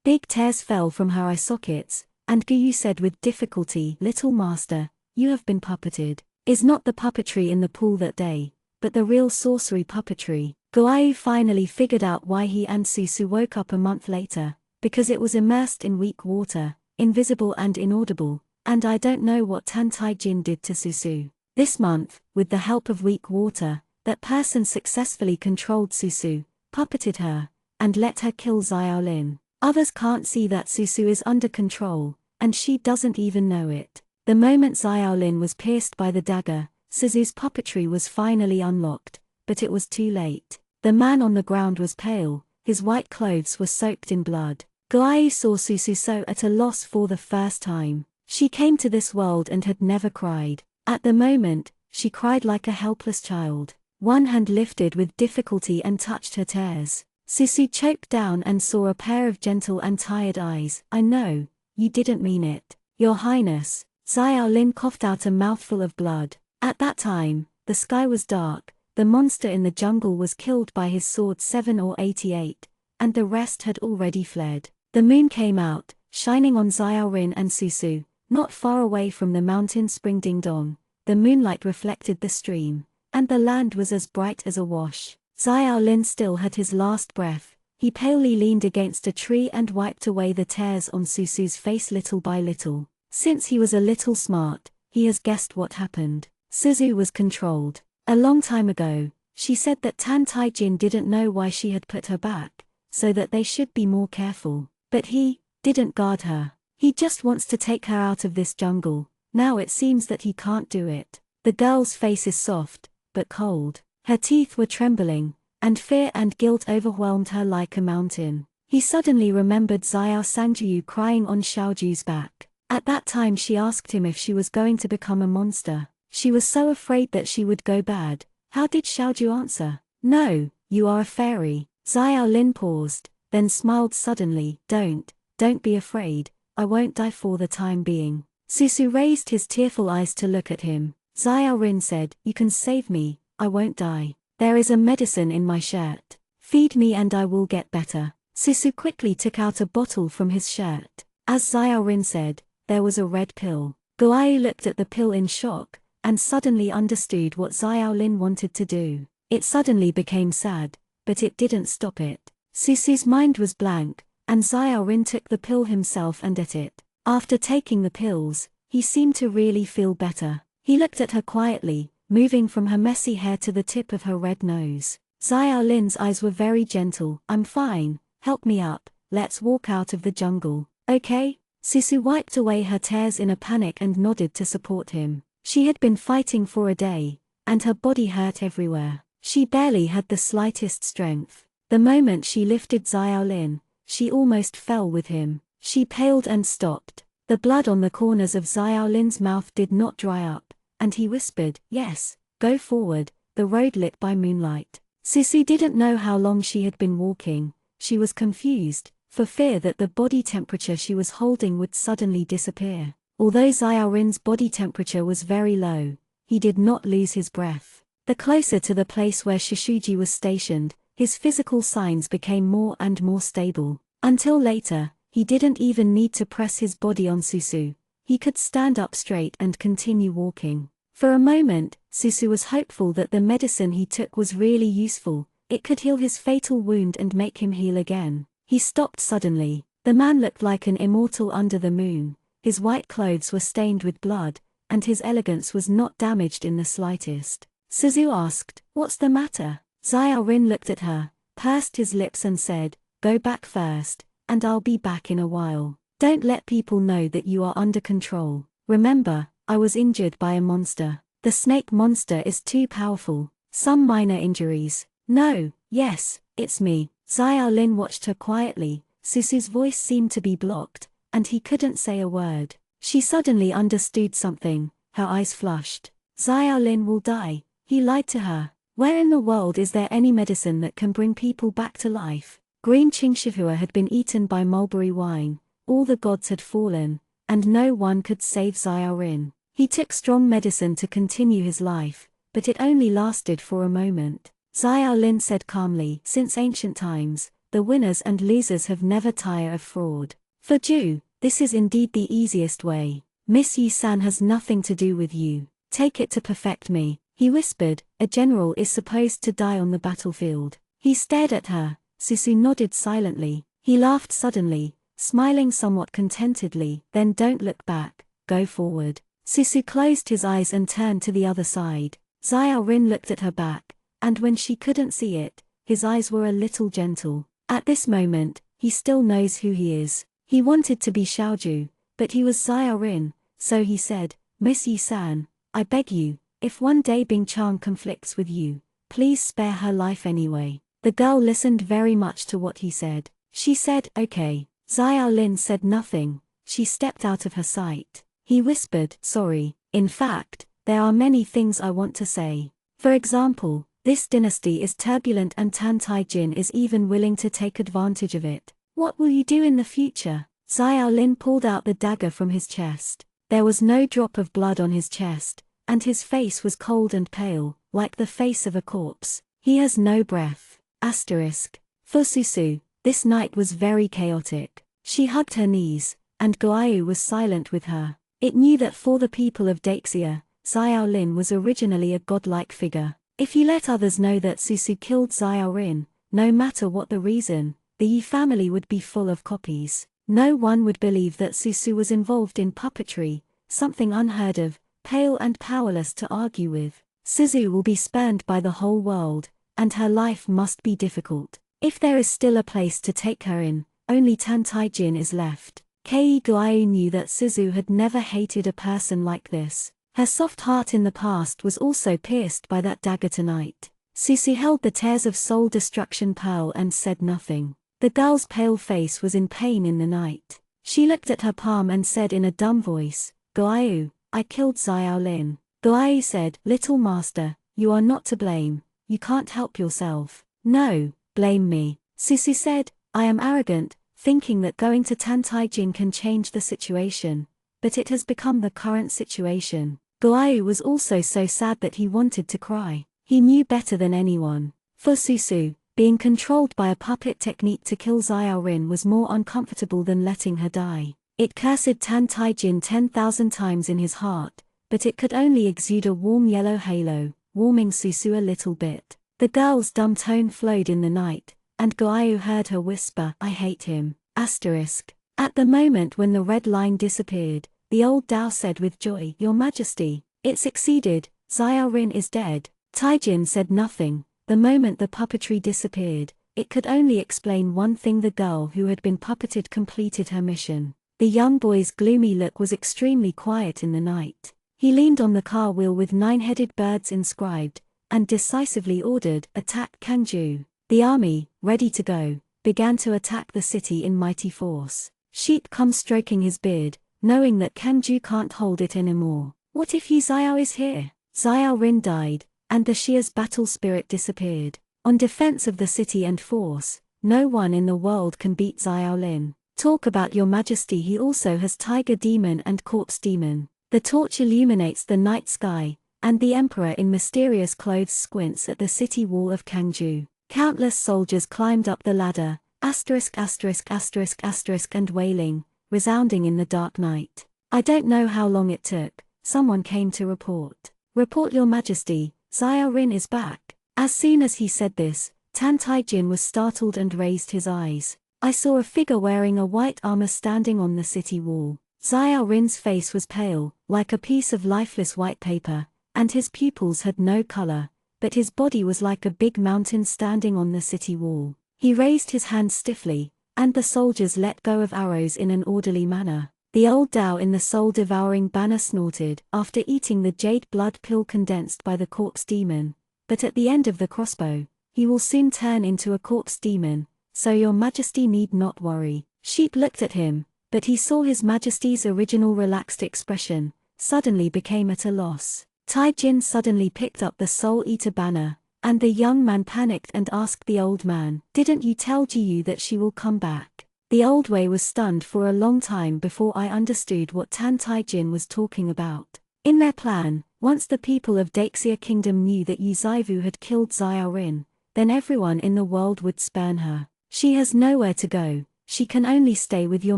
Big tears fell from her eye sockets, and Guyu said with difficulty, "Little master, you have been puppeted." Is not the puppetry in the pool that day, but the real sorcery puppetry. Guayu finally figured out why he and Susu woke up a month later, because it was immersed in weak water, invisible and inaudible, and I don't know what Tantai Jin did to Susu. This month, with the help of weak water, that person successfully controlled Susu, puppeted her, and let her kill Xiaolin. Others can't see that Susu is under control, and she doesn't even know it. The moment Xiaolin was pierced by the dagger, Suzu's puppetry was finally unlocked, but it was too late. The man on the ground was pale, his white clothes were soaked in blood. Guai saw Susu so at a loss for the first time. She came to this world and had never cried. At the moment, she cried like a helpless child. One hand lifted with difficulty and touched her tears. Susu choked down and saw a pair of gentle and tired eyes. "I know, you didn't mean it, Your Highness." Xiaolin coughed out a mouthful of blood. At that time, the sky was dark, the monster in the jungle was killed by his sword 7 or 88, and the rest had already fled. The moon came out, shining on Xiaorin and Susu. Not far away from the mountain spring Ding Dong, the moonlight reflected the stream, and the land was as bright as a wash. Xiaolin still had his last breath. He palely leaned against a tree and wiped away the tears on Susu's face little by little. Since he was a little smart, he has guessed what happened. Susu was controlled. A long time ago, she said that Tan Tai Jin didn't know why she had put her back, so that they should be more careful. But he didn't guard her. He just wants to take her out of this jungle. Now it seems that he can't do it. The girl's face is soft, but cold. Her teeth were trembling, and fear and guilt overwhelmed her like a mountain. He suddenly remembered Xiao Sangju crying on Xiaoju's back. At that time she asked him if she was going to become a monster. She was so afraid that she would go bad. How did Xiaoju answer? No, you are a fairy. Xiao Lin paused, then smiled suddenly. Don't be afraid, I won't die for the time being. Susu raised his tearful eyes to look at him. Xiao Rin said, you can save me, I won't die. There is a medicine in my shirt. Feed me and I will get better. Susu quickly took out a bottle from his shirt. As Xiao Rin said, there was a red pill. Guai looked at the pill in shock, and suddenly understood what Xiao Lin wanted to do. It suddenly became sad, but it didn't stop it. Susu's mind was blank, and Xiao Rin took the pill himself and ate it. After taking the pills, he seemed to really feel better. He looked at her quietly, moving from her messy hair to the tip of her red nose. Xiao Lin's eyes were very gentle. I'm fine, help me up, let's walk out of the jungle. Okay? Susu wiped away her tears in a panic and nodded to support him. She had been fighting for a day, and her body hurt everywhere. She barely had the slightest strength. The moment she lifted Xiao Lin, she almost fell with him. She paled and stopped. The blood on the corners of Xiao Lin's mouth did not dry up, and he whispered, yes, go forward, the road lit by moonlight. Susu didn't know how long she had been walking. She was confused, for fear that the body temperature she was holding would suddenly disappear. Although Xiao Rin's body temperature was very low, he did not lose his breath. The closer to the place where Shishuji was stationed, his physical signs became more and more stable. Until later, he didn't even need to press his body on Susu. He could stand up straight and continue walking. For a moment, Susu was hopeful that the medicine he took was really useful. It could heal his fatal wound and make him heal again. He stopped suddenly. The man looked like an immortal under the moon. His white clothes were stained with blood, and his elegance was not damaged in the slightest. Suzu asked, what's the matter? Xiao Rin looked at her, pursed his lips and said, go back first, and I'll be back in a while. Don't let people know that you are under control. Remember, I was injured by a monster. The snake monster is too powerful. Some minor injuries. No, yes, it's me. Xiao Lin watched her quietly. Susu's voice seemed to be blocked, and he couldn't say a word. She suddenly understood something. Her eyes flushed. Xiao Lin will die. He lied to her. Where in the world is there any medicine that can bring people back to life? Green Qingshihua had been eaten by mulberry wine. All the gods had fallen, and no one could save Xiao Rin. He took strong medicine to continue his life, but it only lasted for a moment. Xiao Lin said calmly, since ancient times, the winners and losers have never tired of fraud. For Ju, this is indeed the easiest way. Miss Yu-san has nothing to do with you. Take it to perfect me, he whispered. A general is supposed to die on the battlefield. He stared at her. Susu nodded silently. He laughed suddenly, smiling somewhat contentedly. Then don't look back, go forward. Susu closed his eyes and turned to the other side. Xiao Rin looked at her back, and when she couldn't see it, his eyes were a little gentle. At this moment, he still knows who he is. He wanted to be Xiaoju, but he was Xiao Rin, so he said, Miss Yi-san, I beg you, if one day Bing Chan conflicts with you, please spare her life anyway. The girl listened very much to what he said. She said, okay. Xiao Lin said nothing. She stepped out of her sight. He whispered, sorry. In fact, there are many things I want to say. For example, this dynasty is turbulent and Tan Tai Jin is even willing to take advantage of it. What will you do in the future? Xiao Lin pulled out the dagger from his chest. There was no drop of blood on his chest, and his face was cold and pale, like the face of a corpse. He has no breath. Asterisk. For Susu, this night was very chaotic. She hugged her knees, and Guayu was silent with her. It knew that for the people of Xianxia, Xiao Lin was originally a godlike figure. If he let others know that Susu killed Xiao Rin, no matter what the reason, the Yi family would be full of copies. No one would believe that Susu was involved in puppetry, something unheard of, pale and powerless to argue with. Suzu will be spurned by the whole world, and her life must be difficult. If there is still a place to take her in, only Tan Tai Jin is left. Kei Guiyu knew that Suzu had never hated a person like this. Her soft heart in the past was also pierced by that dagger tonight. Suzu held the tears of soul destruction pearl and said nothing. The girl's pale face was in pain in the night. She looked at her palm and said in a dumb voice, Guiyu, I killed Xiaolin. Guiyu said, Little master, you are not to blame, you can't help yourself. No, blame me. Suzu said, I am arrogant, thinking that going to Tantaijin can change the situation, but it has become the current situation. Guiyu was also so sad that he wanted to cry. He knew better than anyone. For Suzu, being controlled by a puppet technique to kill Xiaorin was more uncomfortable than letting her die. It cursed Tantaijin 10,000 times in his heart, but it could only exude a warm yellow halo, warming Suzu a little bit. The girl's dumb tone flowed in the night, and Guiyu heard her whisper, I hate him. Asterisk. At the moment when the red line disappeared, the old Dao said with joy, Your Majesty, it succeeded, Xiaorin is dead. Taijin said nothing. The moment the puppetry disappeared, it could only explain one thing: the girl who had been puppeted completed her mission. The young boy's gloomy look was extremely quiet in the night. He leaned on the car wheel with 9-headed birds inscribed, and decisively ordered, Attack Kangju. The army, ready to go, began to attack the city in mighty force. Sheep come stroking his beard, knowing that Kangju can't hold it anymore. What if Yi Xiao is here? Xiaorin died, and the Shia's battle spirit disappeared. On defense of the city and force, no one in the world can beat Xiaolin. Talk about Your Majesty, he also has Tiger Demon and Corpse Demon. The torch illuminates the night sky, and the emperor in mysterious clothes squints at the city wall of Kangju. Countless soldiers climbed up the ladder, asterisk asterisk asterisk asterisk, and wailing, resounding in the dark night. I don't know how long it took. Someone came to report. Report, Your Majesty, Xiaorin is back. As soon as he said this, Tantaijin was startled and raised his eyes. I saw a figure wearing a white armor standing on the city wall. Xiaorin's face was pale, like a piece of lifeless white paper, and his pupils had no color, but his body was like a big mountain standing on the city wall. He raised his hand stiffly, and the soldiers let go of arrows in an orderly manner. The old Dao in the soul-devouring banner snorted, after eating the jade blood pill condensed by the corpse demon, but at the end of the crossbow, he will soon turn into a corpse demon, so Your Majesty need not worry. Sheep looked at him, but he saw His Majesty's original relaxed expression, suddenly became at a loss. Taijin suddenly picked up the Soul Eater banner, and the young man panicked and asked the old man, Didn't you tell Jiyu that she will come back? The old Wei was stunned for a long time before I understood what Tan Taijin was talking about. In their plan, once the people of Daxia Kingdom knew that Yu Zaivu had killed Xiaorin, then everyone in the world would spurn her. She has nowhere to go, she can only stay with Your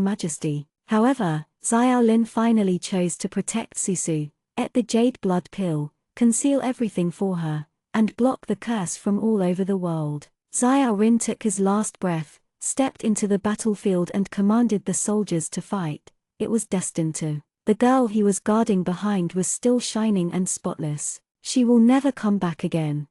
Majesty. However, Xiaolin finally chose to protect Suzu, ate the jade blood pill, conceal everything for her, and block the curse from all over the world. Xiaorin took his last breath, stepped into the battlefield and commanded the soldiers to fight. It was destined to. The girl he was guarding behind was still shining and spotless. She will never come back again.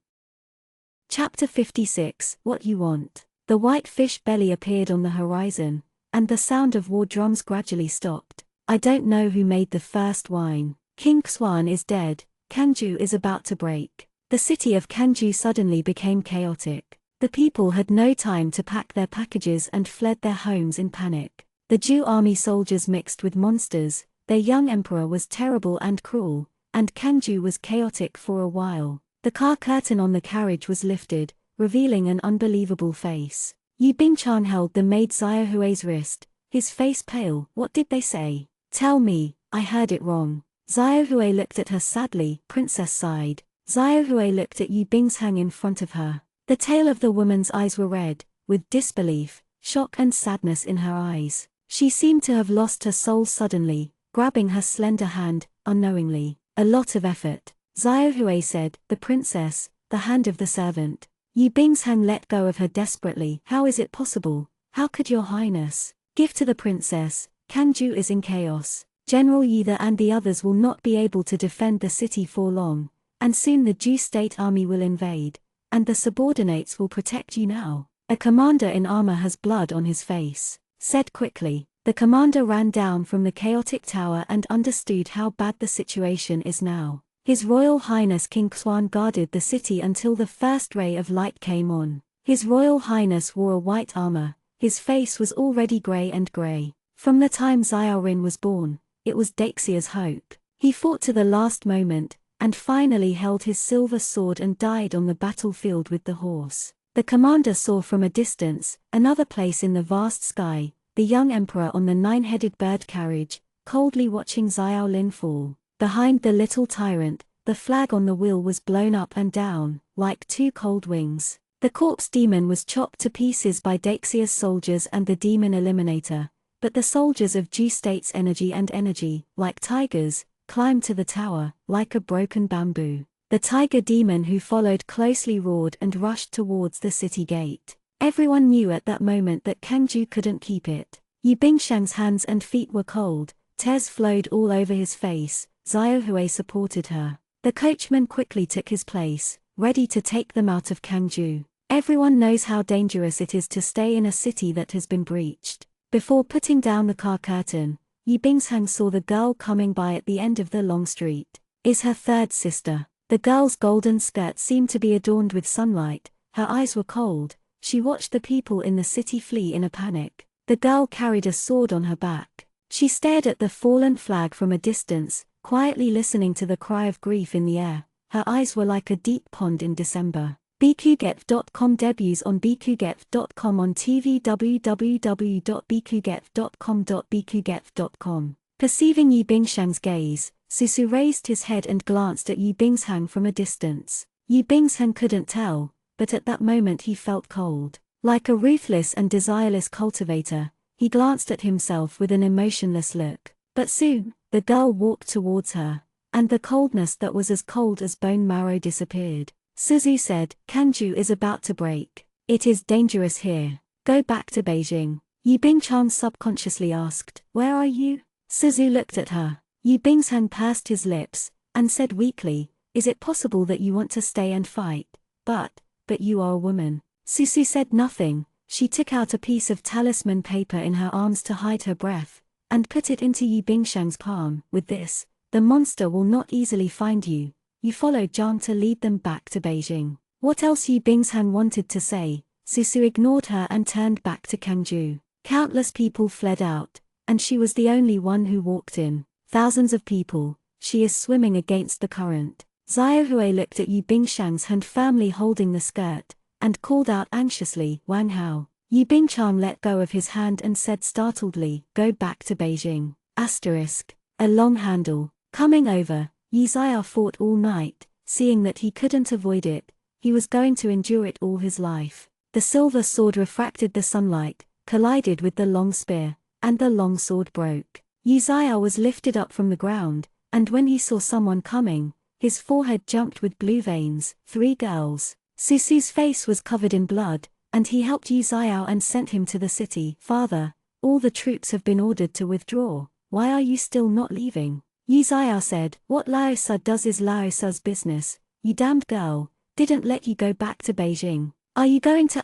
Chapter 56, What You Want. The white fish belly appeared on the horizon, and the sound of war drums gradually stopped. I don't know who made the first wine. King Xuan is dead, Kangju is about to break. The city of Kangju suddenly became chaotic. The people had no time to pack their packages and fled their homes in panic. The Ju army soldiers mixed with monsters, their young emperor was terrible and cruel, and Kangju was chaotic for a while. The car curtain on the carriage was lifted, revealing an unbelievable face. Yu Bingchan held the maid Xiaohui's wrist, his face pale. What did they say? Tell me, I heard it wrong. Xiaohui looked at her sadly. Princess sighed. Xiaohui looked at Yu Bingshang in front of her. The tail of the woman's eyes were red, with disbelief, shock and sadness in her eyes. She seemed to have lost her soul suddenly, grabbing her slender hand, unknowingly. A lot of effort. Xiaohui said, The princess, the hand of the servant. Yu Bingshang let go of her desperately. How is it possible? How could your highness give to the princess? Kangju is in chaos. General Yida and the others will not be able to defend the city for long, and soon the Ju state army will invade, and the subordinates will protect you now. A commander in armor has blood on his face. Said quickly. The commander ran down from the chaotic tower and understood how bad the situation is now. His Royal Highness King Xuan guarded the city until the first ray of light came on. His Royal Highness wore a white armor, his face was already grey and grey. From the time Xiaorin was born, it was Daxia's hope. He fought to the last moment, and finally held his silver sword and died on the battlefield with the horse. The commander saw from a distance, another place in the vast sky, the young emperor on the nine-headed bird carriage, coldly watching Xiaolin fall. Behind the little tyrant, the flag on the wheel was blown up and down, like two cold wings. The corpse demon was chopped to pieces by Daxia's soldiers and the demon eliminator, but the soldiers of Ju State's energy, like tigers, climbed to the tower, like a broken bamboo. The tiger demon who followed closely roared and rushed towards the city gate. Everyone knew at that moment that Kangju couldn't keep it. Yu Bingshang's hands and feet were cold, tears flowed all over his face. Xiaohui supported her. The coachman quickly took his place, ready to take them out of Kangju. Everyone knows how dangerous it is to stay in a city that has been breached. Before putting down the car curtain, Yu Bingshang saw the girl coming by at the end of the long street. Is her third sister. The girl's golden skirt seemed to be adorned with sunlight, her eyes were cold. She watched the people in the city flee in a panic. The girl carried a sword on her back. She stared at the fallen flag from a distance, quietly listening to the cry of grief in the air. Her eyes were like a deep pond in December. bkuget.com debuts on bkuget.com on TV. www.bkuget.com. Perceiving Yu Bingshang's gaze, Susu raised his head and glanced at Yu Bingshang from a distance. Yu Bingshang couldn't tell, but at that moment he felt cold. Like a ruthless and desireless cultivator, he glanced at himself with an emotionless look. But soon, the girl walked towards her, and the coldness that was as cold as bone marrow disappeared. Suzu said, Kangju is about to break. It is dangerous here. Go back to Beijing. Yu Bingchang subconsciously asked, where are you? Suzu looked at her. Yu Bingshang pursed his lips, and said weakly, is it possible that you want to stay and fight? But you are a woman. Susu said nothing. She took out a piece of talisman paper in her arms to hide her breath, and put it into Yu Bingshang's palm. With this, the monster will not easily find you. You followed Jiang to lead them back to Beijing. What else Yu Bingshang wanted to say, Susu ignored her and turned back to Kangju. Countless people fled out, and she was the only one who walked in. Thousands of people, she is swimming against the current. Xiaohui looked at Yu Bingshang's hand firmly holding the skirt, and called out anxiously, Wang Hao. Yu Bingchang let go of his hand and said startledly, go back to Beijing. A long handle. Coming over, Yi Xia fought all night, seeing that he couldn't avoid it, he was going to endure it all his life. The silver sword refracted the sunlight, collided with the long spear, and the long sword broke. Yi Xia was lifted up from the ground, and when he saw someone coming, his forehead jumped with blue veins. 3 girls. Susu's face was covered in blood, and he helped Yi Xiao and sent him to the city. Father, all the troops have been ordered to withdraw. Why are you still not leaving? Yi Xiao said, what Lao Sa does is Lao Sa's business. You damned girl, didn't let you go back to Beijing. Are you going to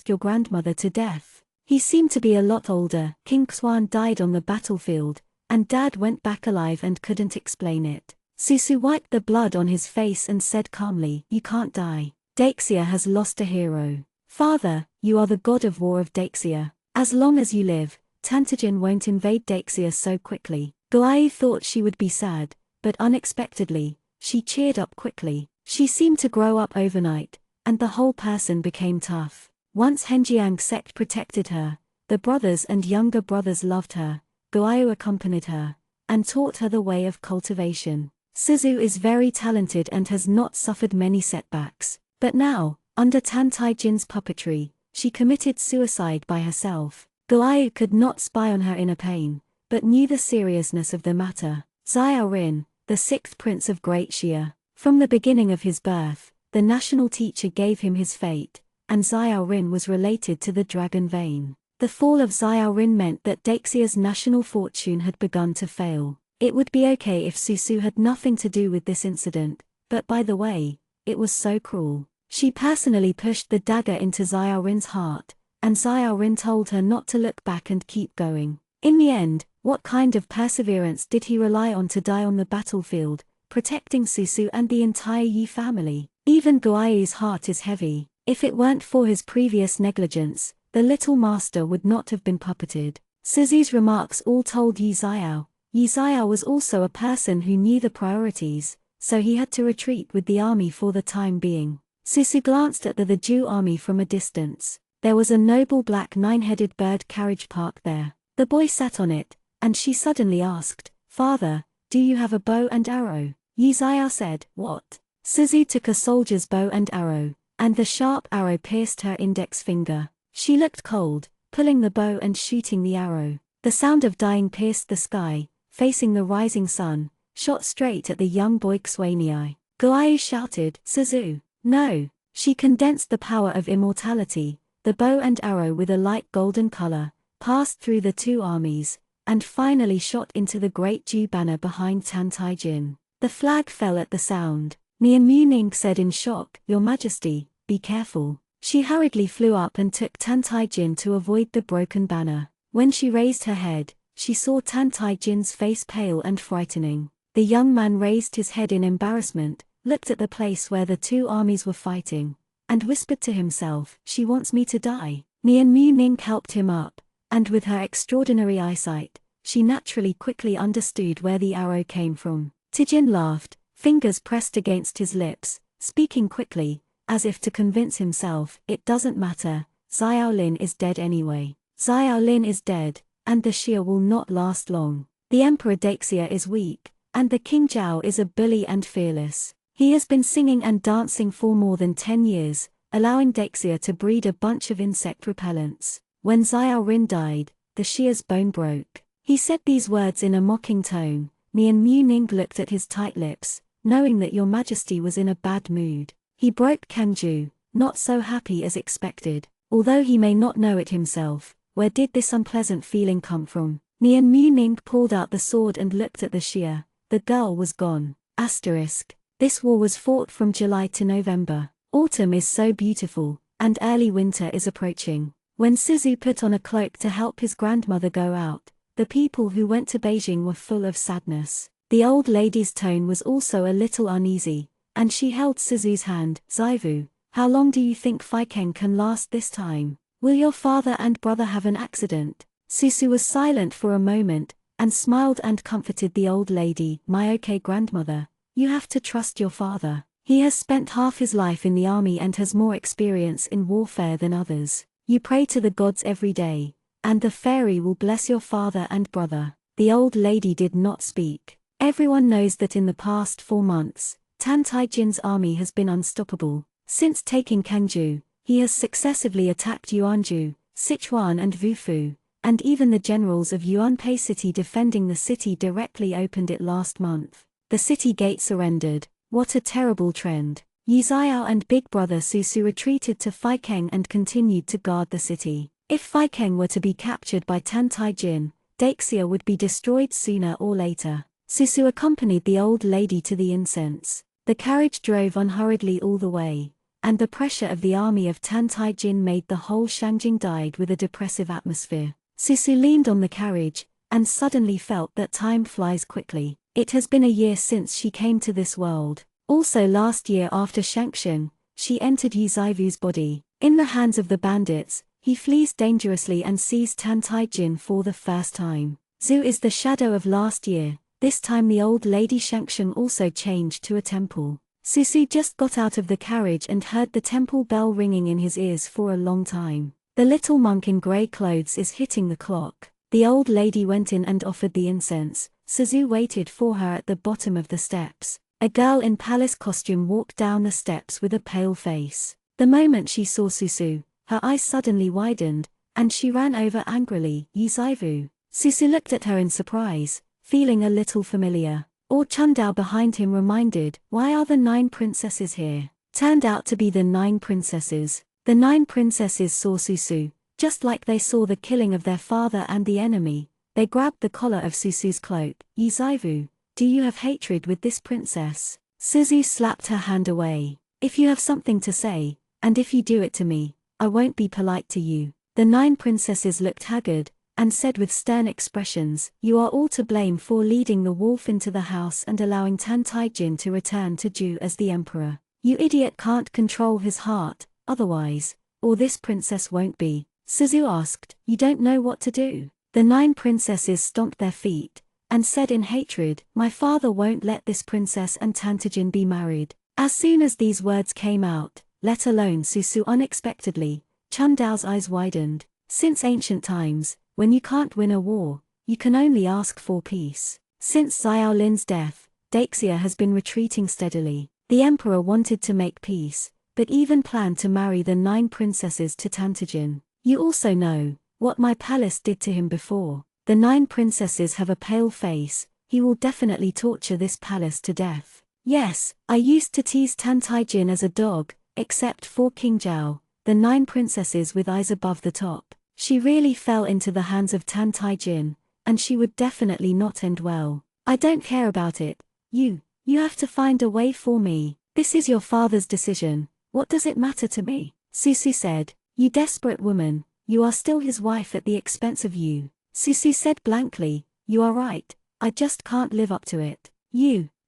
your grandmother to death? He seemed to be a lot older. King Xuan died on the battlefield, and Dad went back alive and couldn't explain it. Susu wiped the blood on his face and said calmly, you can't die. Daxia has lost a hero. Father, you are the god of war of Daxia. As long as you live, Tantajin won't invade Daxia so quickly. Guai thought she would be sad, but unexpectedly, she cheered up quickly. She seemed to grow up overnight, and the whole person became tough. Once Henjiang sect protected her, the brothers and younger brothers loved her, Guai accompanied her, and taught her the way of cultivation. Suzu is very talented and has not suffered many setbacks. But now, under Tan Taijin's puppetry, she committed suicide by herself. Guai could not spy on her inner pain, but knew the seriousness of the matter. Xiaorin, the 6th prince of Great Xia. From the beginning of his birth, the national teacher gave him his fate, and Xiaorin was related to the dragon vein. The fall of Xiaorin meant that Daxia's national fortune had begun to fail. It would be okay if Susu had nothing to do with this incident, but by the way, it was so cruel. She personally pushed the dagger into Xiaorin's heart, and Xiao Rin told her not to look back and keep going. In the end, what kind of perseverance did he rely on to die on the battlefield, protecting Susu and the entire Yi family? Even Guai's heart is heavy. If it weren't for his previous negligence, the little master would not have been puppeted. Suzu's remarks all told Yi Xiao. Yi Xiao was also a person who knew the priorities, so he had to retreat with the army for the time being. Susu glanced at the Ju army from a distance. There was a noble black nine-headed bird carriage parked there. The boy sat on it, and she suddenly asked, "Father, do you have a bow and arrow?" Yi Xiao said, "What?" Suzu took a soldier's bow and arrow, and the sharp arrow pierced her index finger. She looked cold, pulling the bow and shooting the arrow. The sound of dying pierced the sky, facing the rising sun, shot straight at the young boy Xuanyi. Guai shouted, "Suzu, no!" She condensed the power of immortality. The bow and arrow with a light golden color passed through the two armies, and finally shot into the great Ju banner behind Tan Tai Jin. The flag fell at the sound. Nian Muning said in shock, "Your Majesty, be careful." She hurriedly flew up and took Tan Tai Jin to avoid the broken banner. When she raised her head, she saw Tan Tai Jin's face pale and frightening. The young man raised his head in embarrassment, looked at the place where the two armies were fighting, and whispered to himself, "She wants me to die." Nian Muning helped him up, and with her extraordinary eyesight, she naturally quickly understood where the arrow came from. Tijin laughed, fingers pressed against his lips, speaking quickly, as if to convince himself, "It doesn't matter, Xiao Lin is dead anyway. Xiao Lin is dead, and the Xia will not last long. The Emperor Daixia is weak, and the King Zhao is a bully and fearless. He has been singing and dancing for more than 10 years, allowing Daixia to breed a bunch of insect repellents. When Xiao Rin died, the Xia's bone broke." He said these words in a mocking tone. Nian Muning looked at his tight lips, knowing that Your Majesty was in a bad mood. He broke Kanju, not so happy as expected. Although he may not know it himself, where did this unpleasant feeling come from? Nian Muning pulled out the sword and looked at the Xia. The girl was gone. Asterisk. This war was fought from July to November. Autumn is so beautiful, and early winter is approaching. When Suzu put on a cloak to help his grandmother go out, the people who went to Beijing were full of sadness. The old lady's tone was also a little uneasy, and she held Suzu's hand. "Zaivu, how long do you think Feikeng can last this time? Will your father and brother have an accident?" Suzu was silent for a moment, and smiled and comforted the old lady. "My okay grandmother, you have to trust your father. He has spent half his life in the army and has more experience in warfare than others. You pray to the gods every day, and the fairy will bless your father and brother." The old lady did not speak. Everyone knows that in the past 4 months, Tan Tai Jin's army has been unstoppable. Since taking Kangju, he has successively attacked Yuanju, Sichuan and Wufu, and even the generals of Yuanpei City defending the city directly opened it last month. The city gate surrendered. What a terrible trend. Yi Xiao and big brother Susu retreated to Feikeng and continued to guard the city. If Feikeng were to be captured by Tan Tai Jin, Daixia would be destroyed sooner or later. Susu accompanied the old lady to the incense. The carriage drove unhurriedly all the way, and the pressure of the army of Tan Tai Jin made the whole Shangjing died with a depressive atmosphere. Susu leaned on the carriage, and suddenly felt that time flies quickly. It has been a year since she came to this world. Also last year after Xianxia, she entered Yu Zaivu's body. In the hands of the bandits, he flees dangerously and sees Tan Tai Jin for the first time. Zhu is the shadow of last year. This time the old lady Xianxia also changed to a temple. Susu just got out of the carriage and heard the temple bell ringing in his ears for a long time. The little monk in grey clothes is hitting the clock. The old lady went in and offered the incense. Suzu waited for her at the bottom of the steps. A girl in palace costume walked down the steps with a pale face. The moment she saw Susu, her eyes suddenly widened, and she ran over angrily. "Yi Zaivu." Susu looked at her in surprise, feeling a little familiar. Or Chundao behind him reminded, "Why are the 9 princesses here?" Turned out to be the 9 princesses. The 9 princesses saw Susu, just like they saw the killing of their father and the enemy. They grabbed the collar of Susu's cloak. "Yi Zaivu, do you have hatred with this princess?" Suzu slapped her hand away. "If you have something to say, and if you do it to me, I won't be polite to you." The 9 princesses looked haggard, and said with stern expressions, "You are all to blame for leading the wolf into the house and allowing Tantaijin to return to Ju as the emperor. You idiot can't control his heart, otherwise, or this princess won't be." Suzu asked, "You don't know what to do?" The 9 princesses stomped their feet, and said in hatred, "My father won't let this princess and Tantaijin be married." As soon as these words came out, let alone Susu unexpectedly, Chundao's eyes widened. Since ancient times, when you can't win a war, you can only ask for peace. Since Xiaolin's death, Deixia has been retreating steadily. The emperor wanted to make peace, but even planned to marry the 9 princesses to Tantaijin. You also know what my palace did to him before. The 9 princesses have a pale face, he will definitely torture this palace to death. Yes, I used to tease Tantaijin as a dog, except for King Zhao, the 9 princesses with eyes above the top. She really fell into the hands of Tantaijin, and she would definitely not end well. I don't care about it. You have to find a way for me. This is your father's decision. What does it matter to me? Susu said. You desperate woman, you are still his wife at the expense of you. Susu said blankly, "You are right, I just can't live up to it."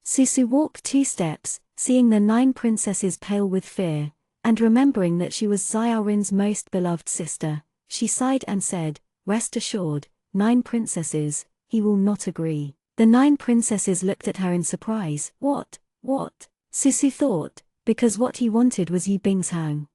Susu walked 2 steps, seeing the 9 princesses pale with fear, and remembering that she was Xiaorin's most beloved sister, she sighed and said, "Rest assured, 9 princesses, he will not agree." The 9 princesses looked at her in surprise. What? Susu thought, because what he wanted was Yu Bingshang.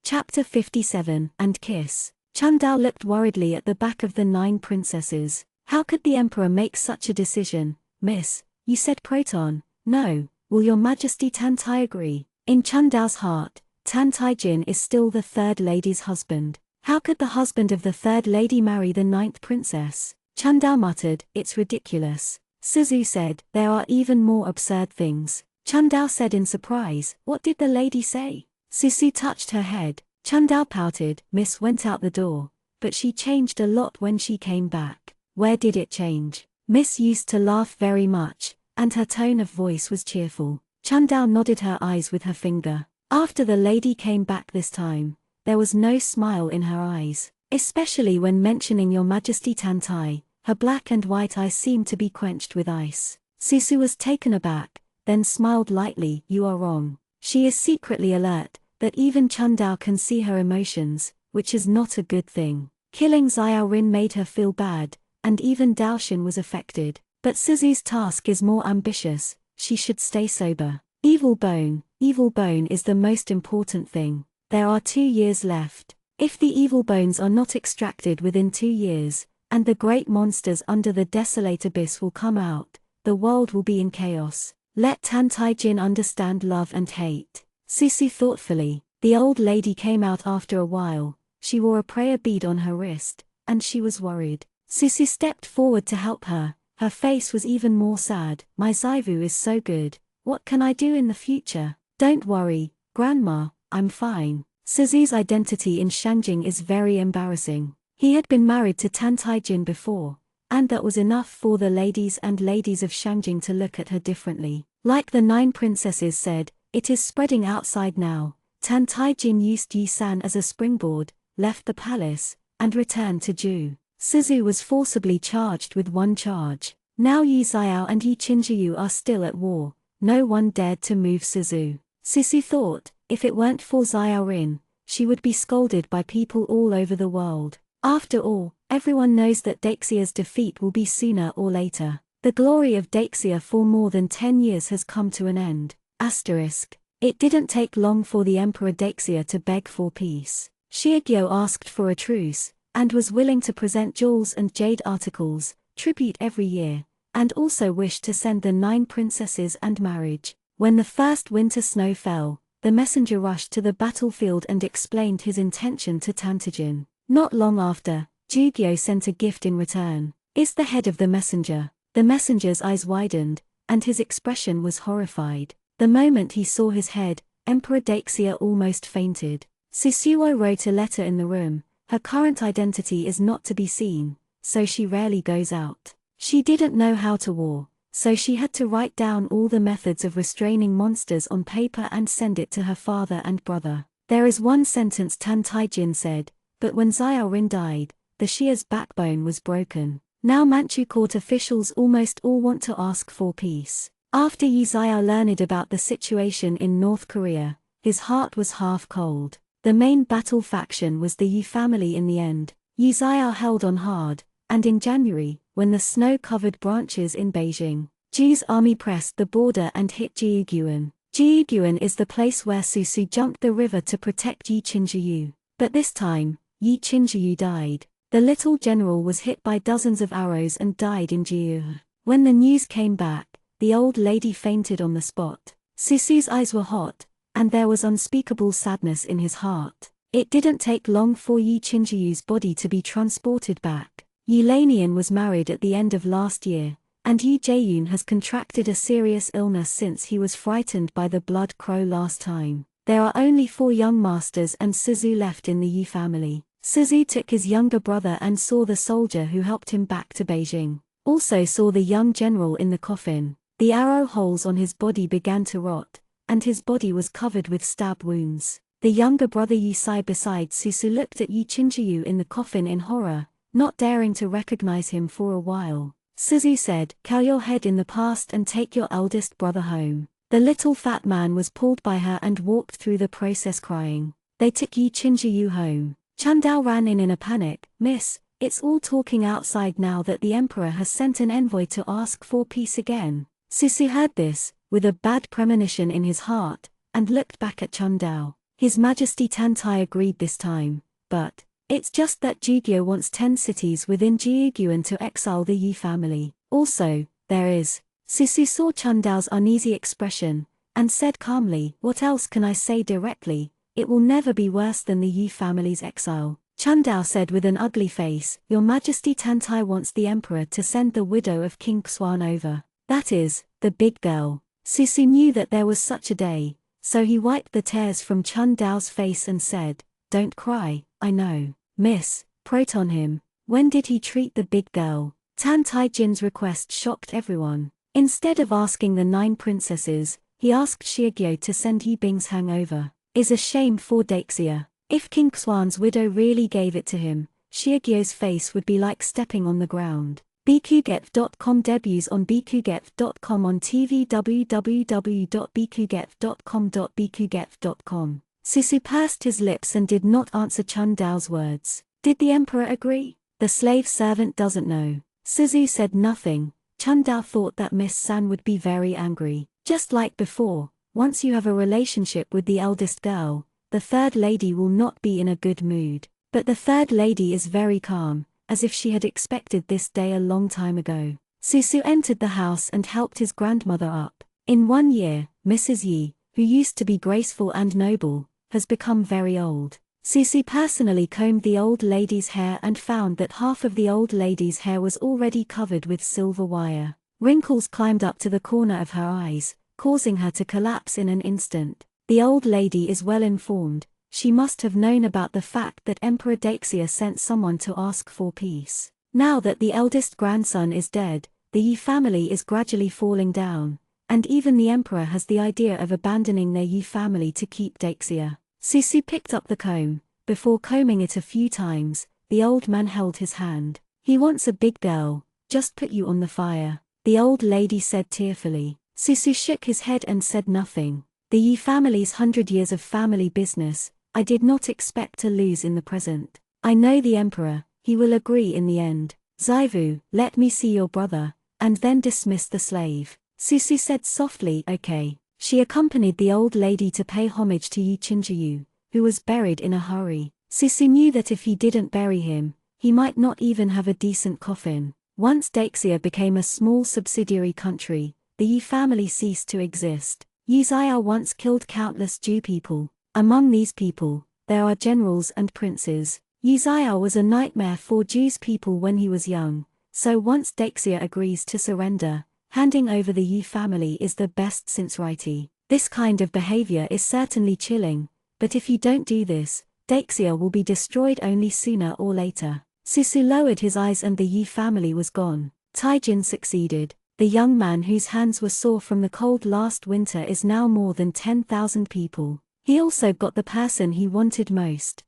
Chapter 57, and Kiss. Chundao looked worriedly at the back of the 9 princesses. How could the emperor make such a decision? "Miss, you said Proton, no, will your majesty Tantai agree?" In Chundao's heart, Tantaijin is still the 3rd lady's husband. How could the husband of the 3rd lady marry the 9th princess? Chundao muttered, "It's ridiculous." Suzu said, "There are even more absurd things." Chundao said in surprise, "What did the lady say?" Susu touched her head. Chundao pouted. "Miss went out the door, but she changed a lot when she came back." "Where did it change?" "Miss used to laugh very much, and her tone of voice was cheerful." Chundao nodded her eyes with her finger. "After the lady came back this time, there was no smile in her eyes. Especially when mentioning your majesty Tantai, her black and white eyes seemed to be quenched with ice." Susu was taken aback, then smiled lightly. "You are wrong. She is secretly alert, but even Chundao can see her emotions, which is not a good thing. Killing Xiaorin made her feel bad, and even Daoshin was affected. But Suzu's task is more ambitious, she should stay sober. Evil bone is the most important thing. There are 2 years left. If the evil bones are not extracted within 2 years, and the great monsters under the desolate abyss will come out, the world will be in chaos. Let Tantaijin understand love and hate." Susu thoughtfully. The old lady came out after a while. She wore a prayer bead on her wrist, and she was worried. Susu stepped forward to help her. Her face was even more sad. "My Zaivu is so good. What can I do in the future?" "Don't worry, Grandma, I'm fine." Suzu's identity in Shangjing is very embarrassing. He had been married to Tantaijin before, and that was enough for the ladies and ladies of Shangjing to look at her differently. Like the 9 princesses said, it is spreading outside now. Tantaijin used Yisan as a springboard, left the palace, and returned to Ju. Suzu was forcibly charged with 1 charge. Now Yi Xiao and Yi Qinzhiyu are still at war. No one dared to move Suzu. Suzu thought, if it weren't for Xiaorin, she would be scolded by people all over the world. After all, everyone knows that Daxia's defeat will be sooner or later. The glory of Daxia for more than 10 years has come to an end. It didn't take long for the Emperor Daxia to beg for peace. Shiagyo asked for a truce, and was willing to present jewels and jade articles, tribute every year, and also wished to send the 9 princesses and marriage. When the first winter snow fell, the messenger rushed to the battlefield and explained his intention to Tantaijin. Not long after, Jugyo sent a gift in return. Is the head of the messenger. The messenger's eyes widened, and his expression was horrified. The moment he saw his head, Emperor Daxia almost fainted. Susuo wrote a letter in the room. Her current identity is not to be seen, so she rarely goes out. She didn't know how to war, so she had to write down all the methods of restraining monsters on paper and send it to her father and brother. There is one sentence Tantaijin said, but when Xiaorin died, the Xia's backbone was broken. Now Manchu court officials almost all want to ask for peace. After Yi Xiao learned about the situation in North Korea, his heart was half cold. The main battle faction was the Yi family in the end. Yi Xiao held on hard, and in January, when the snow covered branches in Beijing, Ji's army pressed the border and hit Jiuguan. Jiuguan is the place where Susu jumped the river to protect Yi Qinzhiyu. But this time, Yi Qinzhiyu died. The little general was hit by dozens of arrows and died in Jiu. When the news came back, the old lady fainted on the spot. Susu's eyes were hot, and there was unspeakable sadness in his heart. It didn't take long for Yi Qinzhiyu's body to be transported back. Yi Lanian was married at the end of last year, and Yi Jaeyun has contracted a serious illness since he was frightened by the blood crow last time. There are only 4 young masters and Suzu left in the Yi family. Suzu took his younger brother and saw the soldier who helped him back to Beijing. Also saw the young general in the coffin. The arrow holes on his body began to rot, and his body was covered with stab wounds. The younger brother Yi Sai beside Susu looked at Yi Qinzhiyu in the coffin in horror, not daring to recognize him for a while. Suzu said, "Cow your head in the past and take your eldest brother home." The little fat man was pulled by her and walked through the process crying. They took Yi Qinzhiyu home. Chandao ran in a panic. "Miss, it's all talking outside now that the emperor has sent an envoy to ask for peace again." Susu heard this, with a bad premonition in his heart, and looked back at Chandao. His Majesty Tantai agreed this time, but it's just that Jigyo wants 10 cities within Jiuguan to exile the Yi family. Also, there is. Susu saw Chandao's uneasy expression, and said calmly, "What else can I say directly? It will never be worse than the Yi family's exile." Chandao said with an ugly face, "Your Majesty Tantai wants the emperor to send the widow of King Xuan over. That is, the big girl." Susu knew that there was such a day, so he wiped the tears from Chandao's face and said, "Don't cry, I know. Miss, proton him. When did he treat the big girl?" Tan Taijin's request shocked everyone. Instead of asking the 9 princesses, he asked Xiegyo to send Yi Bingshang over. Is a shame for Daixia. If King Xuan's widow really gave it to him, Xiegyo's face would be like stepping on the ground. bkuget.com debuts on bkuget.com on TV www.bkuget.com. Susu pursed his lips and did not answer Chandao's words. Did the emperor agree? The slave servant doesn't know. Susu said nothing. Chandao thought that Miss San would be very angry. Just like before, once you have a relationship with the eldest girl, the third lady will not be in a good mood. But the third lady is very calm, as if she had expected this day a long time ago. Susu entered the house and helped his grandmother up. In 1 year, Mrs. Yi, who used to be graceful and noble, has become very old. Susu personally combed the old lady's hair and found that half of the old lady's hair was already covered with silver wire. Wrinkles climbed up to the corner of her eyes, causing her to collapse in an instant. The old lady is well informed. She must have known about the fact that Emperor Daixia sent someone to ask for peace. Now that the eldest grandson is dead, the Yi family is gradually falling down, and even the emperor has the idea of abandoning their Yi family to keep Daixia. Susu picked up the comb. Before combing it a few times, the old man held his hand. "He wants a big girl, just put you on the fire," the old lady said tearfully. Susu shook his head and said nothing. "The Yi family's 100 years of family business, I did not expect to lose in the present. I know the emperor, he will agree in the end. Zaivu, let me see your brother," and then dismissed the slave. Susu said softly, "Okay." She accompanied the old lady to pay homage to Yi Qinzhiyu, who was buried in a hurry. Susu knew that if he didn't bury him, he might not even have a decent coffin. Once Daixia became a small subsidiary country, the Yi family ceased to exist. Yi Xiao once killed countless Jew people. Among these people, there are generals and princes. Yi Xiao was a nightmare for Jews people when he was young, so once Daixia agrees to surrender, handing over the Yi family is the best since Righty. This kind of behavior is certainly chilling, but if you don't do this, Daixia will be destroyed only sooner or later. Susu lowered his eyes and the Yi family was gone. Taijin succeeded. The young man whose hands were sore from the cold last winter is now more than 10,000 people. He also got the person he wanted most.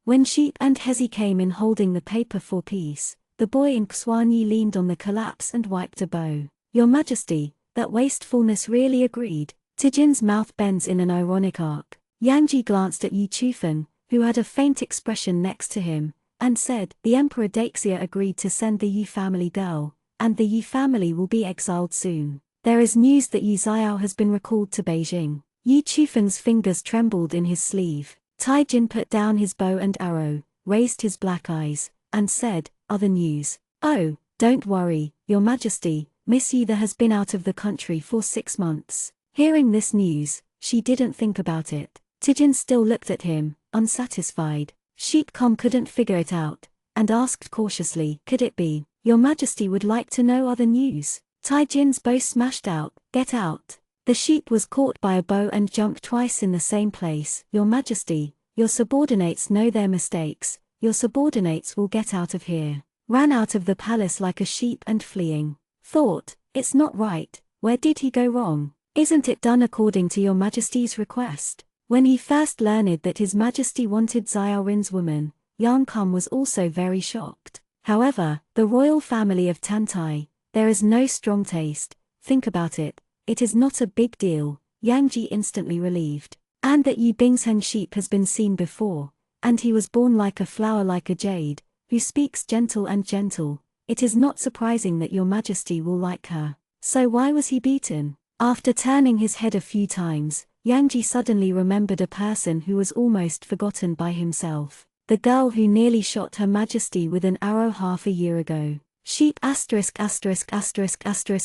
When Sheep and Hezi came in holding the paper for peace, the boy in Xianxia leaned on the collapse and wiped a bow. Your Majesty, that wastefulness really agreed. Tijin's mouth bends in an ironic arc. Yangji glanced at Yi Chufeng, who had a faint expression next to him, and said, the Emperor Daxia agreed to send the Yi family girl, and the Yi family will be exiled soon. There is news that Yi Xiao has been recalled to Beijing. Yi Chufeng's fingers trembled in his sleeve. Taijin put down his bow and arrow, raised his black eyes, and said, other news. Oh, don't worry, Your Majesty, Miss Yi has been out of the country for 6 months. Hearing this news, she didn't think about it. Tijin still looked at him, unsatisfied. Sheepcom couldn't figure it out, and asked cautiously, could it be, Your Majesty would like to know other news? Taijin's bow smashed out, get out. The sheep was caught by a bow and jumped twice in the same place. Your Majesty, your subordinates know their mistakes, your subordinates will get out of here. Ran out of the palace like a sheep and fleeing. Thought, it's not right, where did he go wrong? Isn't it done according to Your Majesty's request? When he first learned that His Majesty wanted Xiaorin's woman, Yang Kum was also very shocked. However, the royal family of Tantai, there is no strong taste, think about it. It is not a big deal, Yang Ji instantly relieved. And that Yi Bingsheng sheep has been seen before, and he was born like a flower like a jade, who speaks gentle and gentle. It is not surprising that Your Majesty will like her. So why was he beaten? After turning his head a few times, Yang Ji suddenly remembered a person who was almost forgotten by himself. The girl who nearly shot Her Majesty with an arrow half a year ago. Sheep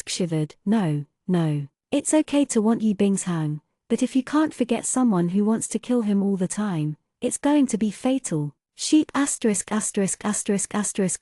shivered. No. It's okay to want Yi Bingsheng, but if you can't forget someone who wants to kill him all the time, it's going to be fatal. Sheep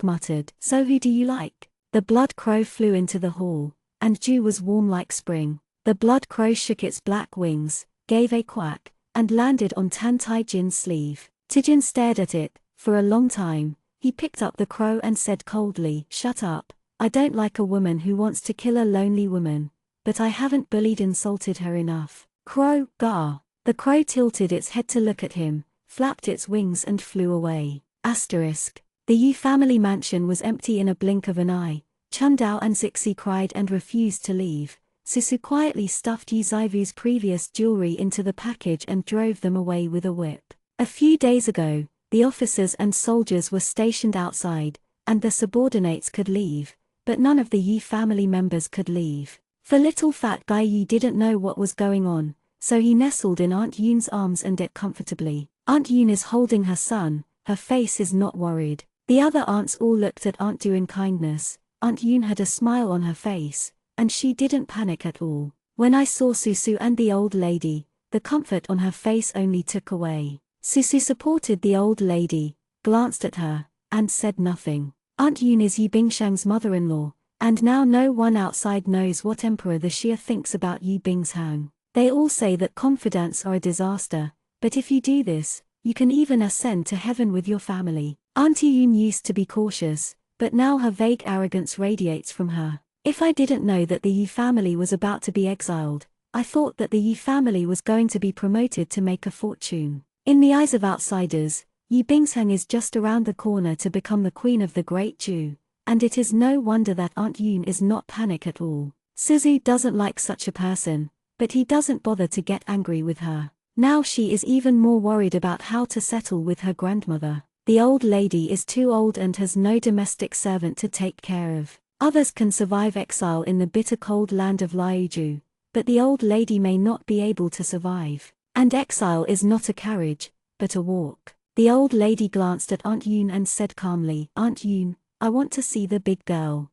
muttered. So who do you like? The blood crow flew into the hall, and dew was warm like spring. The blood crow shook its black wings, gave a quack, and landed on Tan Taijin's sleeve. Tijin stared at it, for a long time. He picked up the crow and said coldly, shut up, I don't like a woman who wants to kill a lonely woman. But I haven't insulted her enough. Crow, gar. The crow tilted its head to look at him, flapped its wings and flew away. The Yi family mansion was empty in a blink of an eye. Chundao and Zixi cried and refused to leave. Susu quietly stuffed Yi Zaivu's previous jewelry into the package and drove them away with a whip. A few days ago, the officers and soldiers were stationed outside, and the subordinates could leave, but none of the Yi family members could leave. For little fat guy Yi didn't know what was going on, so he nestled in Aunt Yoon's arms and ate comfortably. Aunt Yoon is holding her son, her face is not worried. The other aunts all looked at Aunt Do in kindness. Aunt Yoon had a smile on her face, and she didn't panic at all. When I saw Susu and the old lady, the comfort on her face only took away. Susu supported the old lady, glanced at her, and said nothing. Aunt Yoon is Yi Bingsheng's mother-in-law, and now no one outside knows what Emperor the Xia thinks about Yi Bingsheng. They all say that confidants are a disaster, but if you do this, you can even ascend to heaven with your family. Auntie Yoon used to be cautious, but now her vague arrogance radiates from her. If I didn't know that the Yi family was about to be exiled, I thought that the Yi family was going to be promoted to make a fortune. In the eyes of outsiders, Yi Bingsheng is just around the corner to become the queen of the Great Jew. And it is no wonder that Aunt Yoon is not panic at all. Suzu doesn't like such a person, but he doesn't bother to get angry with her. Now she is even more worried about how to settle with her grandmother. The old lady is too old and has no domestic servant to take care of. Others can survive exile in the bitter cold land of Liuju, but the old lady may not be able to survive. And exile is not a carriage, but a walk. The old lady glanced at Aunt Yoon and said calmly, Aunt Yoon, I want to see the big girl.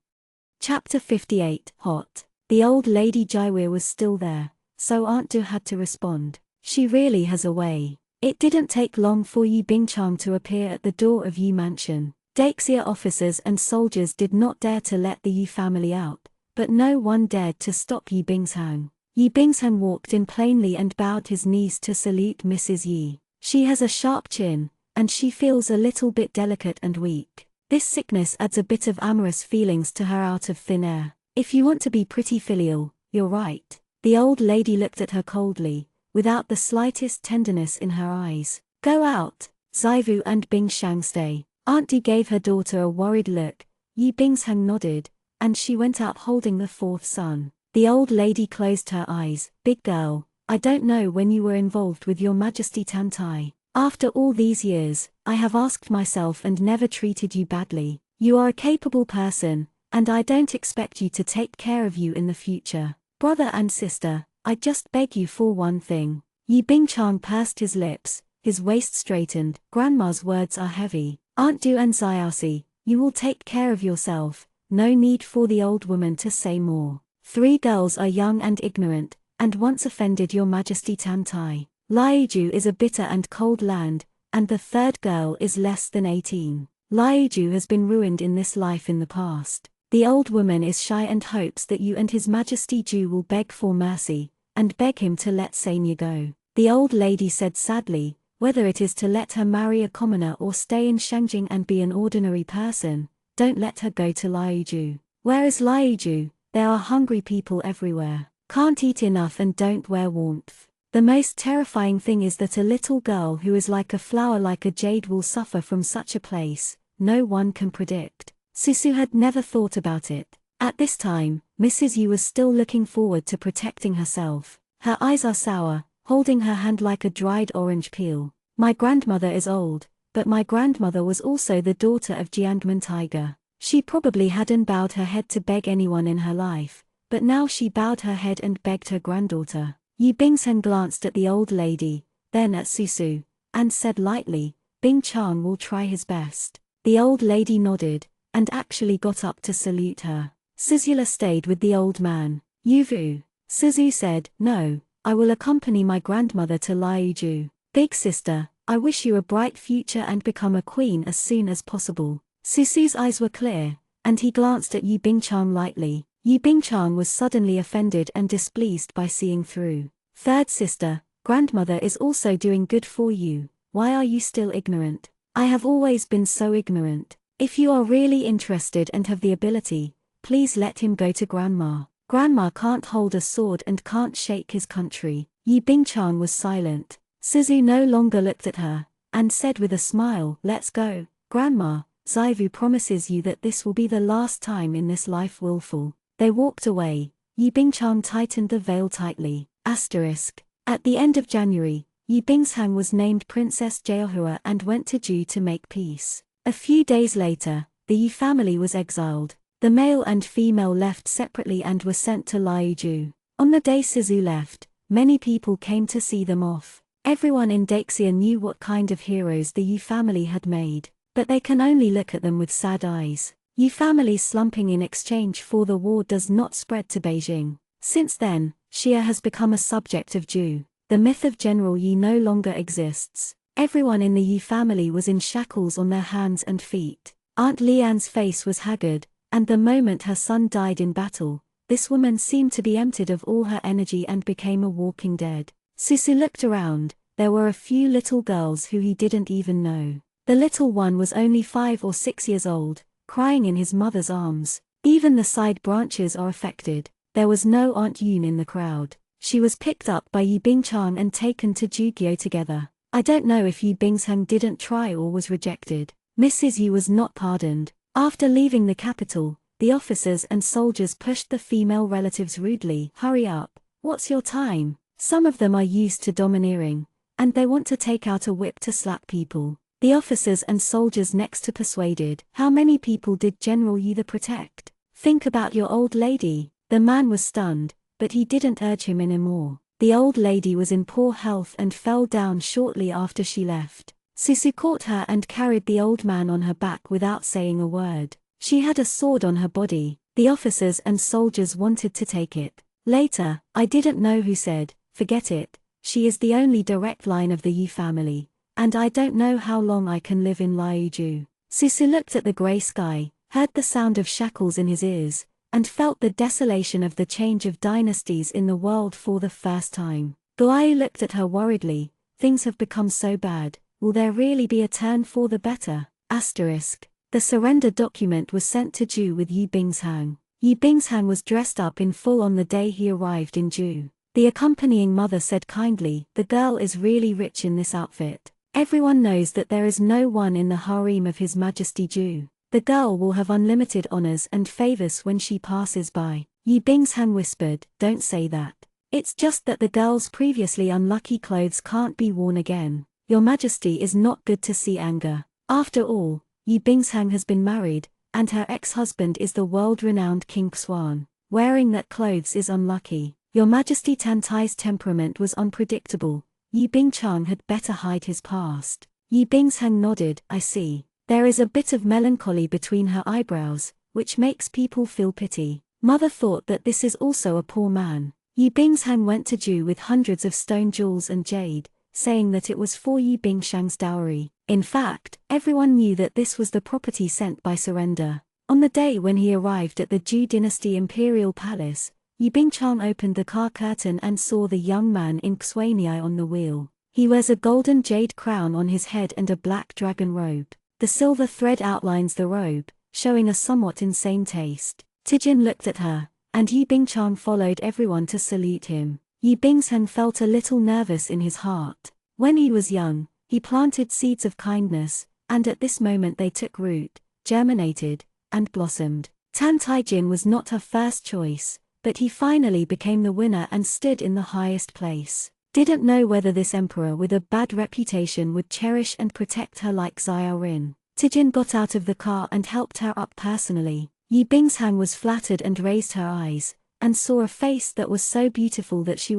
Chapter 58, Hot. The old lady Jaiweir was still there, so Aunt Du had to respond. She really has a way. It didn't take long for Yi Bingchang to appear at the door of Yi Mansion. Daxia officers and soldiers did not dare to let the Yi family out, but no one dared to stop Yi Bingsheng. Yi Bingsheng walked in plainly and bowed his knees to salute Mrs. Yi. She has a sharp chin, and she feels a little bit delicate and weak. This sickness adds a bit of amorous feelings to her out of thin air. If you want to be pretty filial, you're right. The old lady looked at her coldly, without the slightest tenderness in her eyes. Go out. Zivu and Bing Shang stay. Aunt Du gave her daughter a worried look. Yi Bingshang nodded, and she went out holding the fourth son. The old lady closed her eyes. Big girl, I don't know when you were involved with your Majesty Tantai. After all these years, I have asked myself and never treated you badly. You are a capable person, and I don't expect you to take care of you in the future. Brother and sister, I just beg you for one thing. Yi Bingchang pursed his lips, his waist straightened. Grandma's words are heavy. Aunt Du and Xiaoxi, you will take care of yourself. No need for the old woman to say more. 3 girls are young and ignorant, and once offended your Majesty Tantai. Liuju is a bitter and cold land, and the 3rd girl is less than 18. Liuju has been ruined in this life in the past. The old woman is shy and hopes that you and His Majesty Ju will beg for mercy, and beg him to let Xianxia go. The old lady said sadly, whether it is to let her marry a commoner or stay in Shangjing and be an ordinary person, don't let her go to Liuju. Where is Liuju? There are hungry people everywhere. Can't eat enough and don't wear warmth. The most terrifying thing is that a little girl who is like a flower like a jade will suffer from such a place. No one can predict. Susu had never thought about it. At this time, Mrs. Yu was still looking forward to protecting herself. Her eyes are sour, holding her hand like a dried orange peel. My grandmother is old, but my grandmother was also the daughter of Jiangmen Tiger. She probably hadn't bowed her head to beg anyone in her life, but now she bowed her head and begged her granddaughter. Yi Bingsheng glanced at the old lady, then at Susu, and said lightly, Bing Chang will try his best. The old lady nodded, and actually got up to salute her. Susula stayed with the old man. Yuvu. Suzu said, no, I will accompany my grandmother to Liuju. Big sister, I wish you a bright future and become a queen as soon as possible. Susu's eyes were clear, and he glanced at Yi Bingchang lightly. Yi Bingchang was suddenly offended and displeased by seeing through. 3rd sister, grandmother is also doing good for you. Why are you still ignorant? I have always been so ignorant. If you are really interested and have the ability, please let him go to grandma. Grandma can't hold a sword and can't shake his country. Yi Bingchang was silent. Suzu no longer looked at her, and said with a smile, let's go, grandma. Zivu promises you that this will be the last time in this life willful. They walked away. Yi Bingchang tightened the veil tightly. Asterisk. At the end of January, Yi Bingshang was named Princess Jeohua and went to Ju to make peace. A few days later, the Yi family was exiled. The male and female left separately and were sent to Liuju. On the day Suzu left, many people came to see them off. Everyone in Daxia knew what kind of heroes the Yi family had made, but they can only look at them with sad eyes. Yi family slumping in exchange for the war does not spread to Beijing. Since then, Xia has become a subject of Ju. The myth of General Yi no longer exists. Everyone in the Yi family was in shackles on their hands and feet. Aunt Lian's face was haggard, and the moment her son died in battle, this woman seemed to be emptied of all her energy and became a walking dead. Susu looked around. There were a few little girls who he didn't even know. The little one was only 5 or 6 years old, crying in his mother's arms. Even the side branches are affected. There was no Aunt Yun in the crowd. She was picked up by Yi Bingchang and taken to Jugyo together. I don't know if Yi Bingsheng didn't try or was rejected. Mrs. Yi was not pardoned. After leaving the capital, the officers and soldiers pushed the female relatives rudely. Hurry up, what's your time? Some of them are used to domineering, and they want to take out a whip to slap people. The officers and soldiers next to persuaded. How many people did General Yi protect? Think about your old lady. The man was stunned, but he didn't urge him anymore. The old lady was in poor health and fell down shortly after she left. Susu caught her and carried the old man on her back without saying a word. She had a sword on her body. The officers and soldiers wanted to take it. Later, I didn't know who said, forget it, she is the only direct line of the Yi family, and I don't know how long I can live in Liuju. Susu looked at the grey sky, heard the sound of shackles in his ears, and felt the desolation of the change of dynasties in the world for the first time. Guai looked at her worriedly. Things have become so bad, will there really be a turn for the better? Asterisk. The surrender document was sent to Ju with Yi Bingshang. Yi Bingshang was dressed up in full on the day he arrived in Ju. The accompanying mother said kindly, the girl is really rich in this outfit. Everyone knows that there is no one in the harem of His Majesty Ju. The girl will have unlimited honors and favors when she passes by. Yi Bingshang whispered, "Don't say that. It's just that the girl's previously unlucky clothes can't be worn again. Your Majesty is not good to see anger. After all, Yi Bingshang has been married, and her ex-husband is the world-renowned King Xuan. Wearing that clothes is unlucky. Your Majesty Tan Tai's temperament was unpredictable. Yi Bingchang had better hide his past." Yi Bingshang nodded, "I see. There is a bit of melancholy between her eyebrows, which makes people feel pity. Mother thought that this is also a poor man." Yi Bingshang went to Ju with hundreds of stone jewels and jade, saying that it was for Yi Bingshang's dowry. In fact, everyone knew that this was the property sent by surrender. On the day when he arrived at the Ju Dynasty Imperial Palace, Yi Bingchang opened the car curtain and saw the young man in Xianxia on the wheel. He wears a golden jade crown on his head and a black dragon robe. The silver thread outlines the robe, showing a somewhat insane taste. Tijin looked at her, and Yi Bingchang followed everyone to salute him. Yi Bingshang felt a little nervous in his heart. When he was young, he planted seeds of kindness, and at this moment they took root, germinated, and blossomed. Tan Taijin was not her first choice, but he finally became the winner and stood in the highest place. Didn't know whether this emperor with a bad reputation would cherish and protect her like Xiaorin. Tijin got out of the car and helped her up personally. Yi Bingshang was flattered and raised her eyes, and saw a face that was so beautiful that she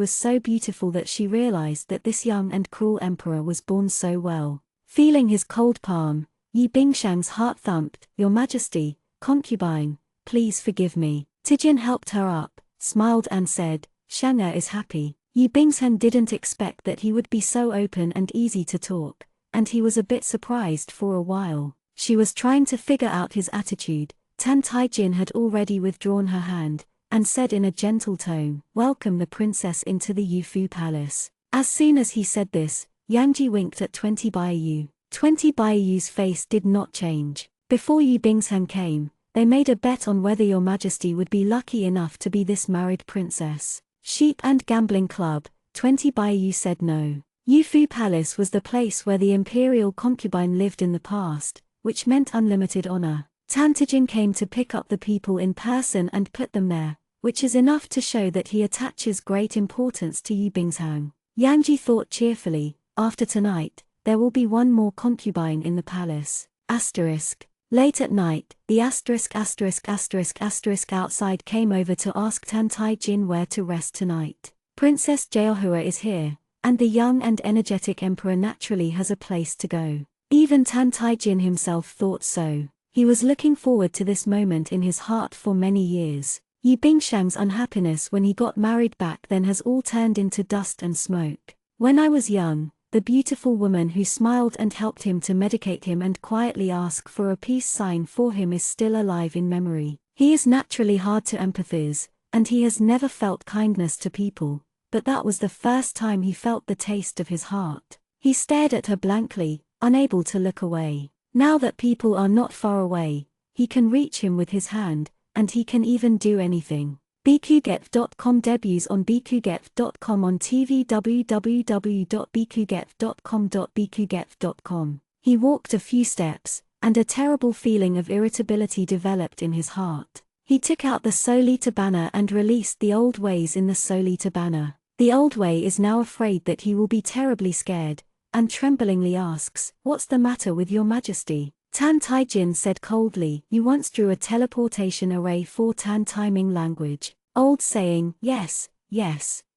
realized that this young and cruel emperor was born so well. Feeling his cold palm, Yi Bingshang's heart thumped. "Your Majesty, concubine, please forgive me." Tijin helped her up, smiled and said, "Xianxia is happy." Yi Bingshang didn't expect that he would be so open and easy to talk, and he was a bit surprised for a while. She was trying to figure out his attitude. Tan Taijin had already withdrawn her hand, and said in a gentle tone, "Welcome the princess into the Yufu Palace." As soon as he said this, Yangji winked at 20 Baiyu. 20 Baiyu's face did not change. Before Yi Bingshang came, they made a bet on whether Your Majesty would be lucky enough to be this married princess. Sheep and gambling club, 20 Baiyu said no. Yufu Palace was the place where the imperial concubine lived in the past, which meant unlimited honor. Tan Tijin came to pick up the people in person and put them there, which is enough to show that he attaches great importance to Yi Bingshang. Yangji thought cheerfully, after tonight, there will be one more concubine in the palace. Late at night, the outside came over to ask Tan Taijin where to rest tonight. Princess Jaohua is here, and the young and energetic emperor naturally has a place to go. Even Tan Taijin himself thought so. He was looking forward to this moment in his heart for many years. Yi Bingshang's unhappiness when he got married back then has all turned into dust and smoke. When I was young, the beautiful woman who smiled and helped him to medicate him and quietly ask for a peace sign for him is still alive in memory. He is naturally hard to empathize, and he has never felt kindness to people, but that was the first time he felt the taste of his heart. He stared at her blankly, unable to look away. Now that people are not far away, he can reach him with his hand, and he can even do anything. bqget.com debuts on bqget.com on TV www.bqget.com. He walked a few steps, and a terrible feeling of irritability developed in his heart. He took out the Solita banner and released the old ways in the Solita banner. The old way is now afraid that he will be terribly scared, and tremblingly asks, "What's the matter with Your Majesty?" Tan Taijin said coldly, "You once drew a teleportation array for Tan Timing language." Old saying, yes,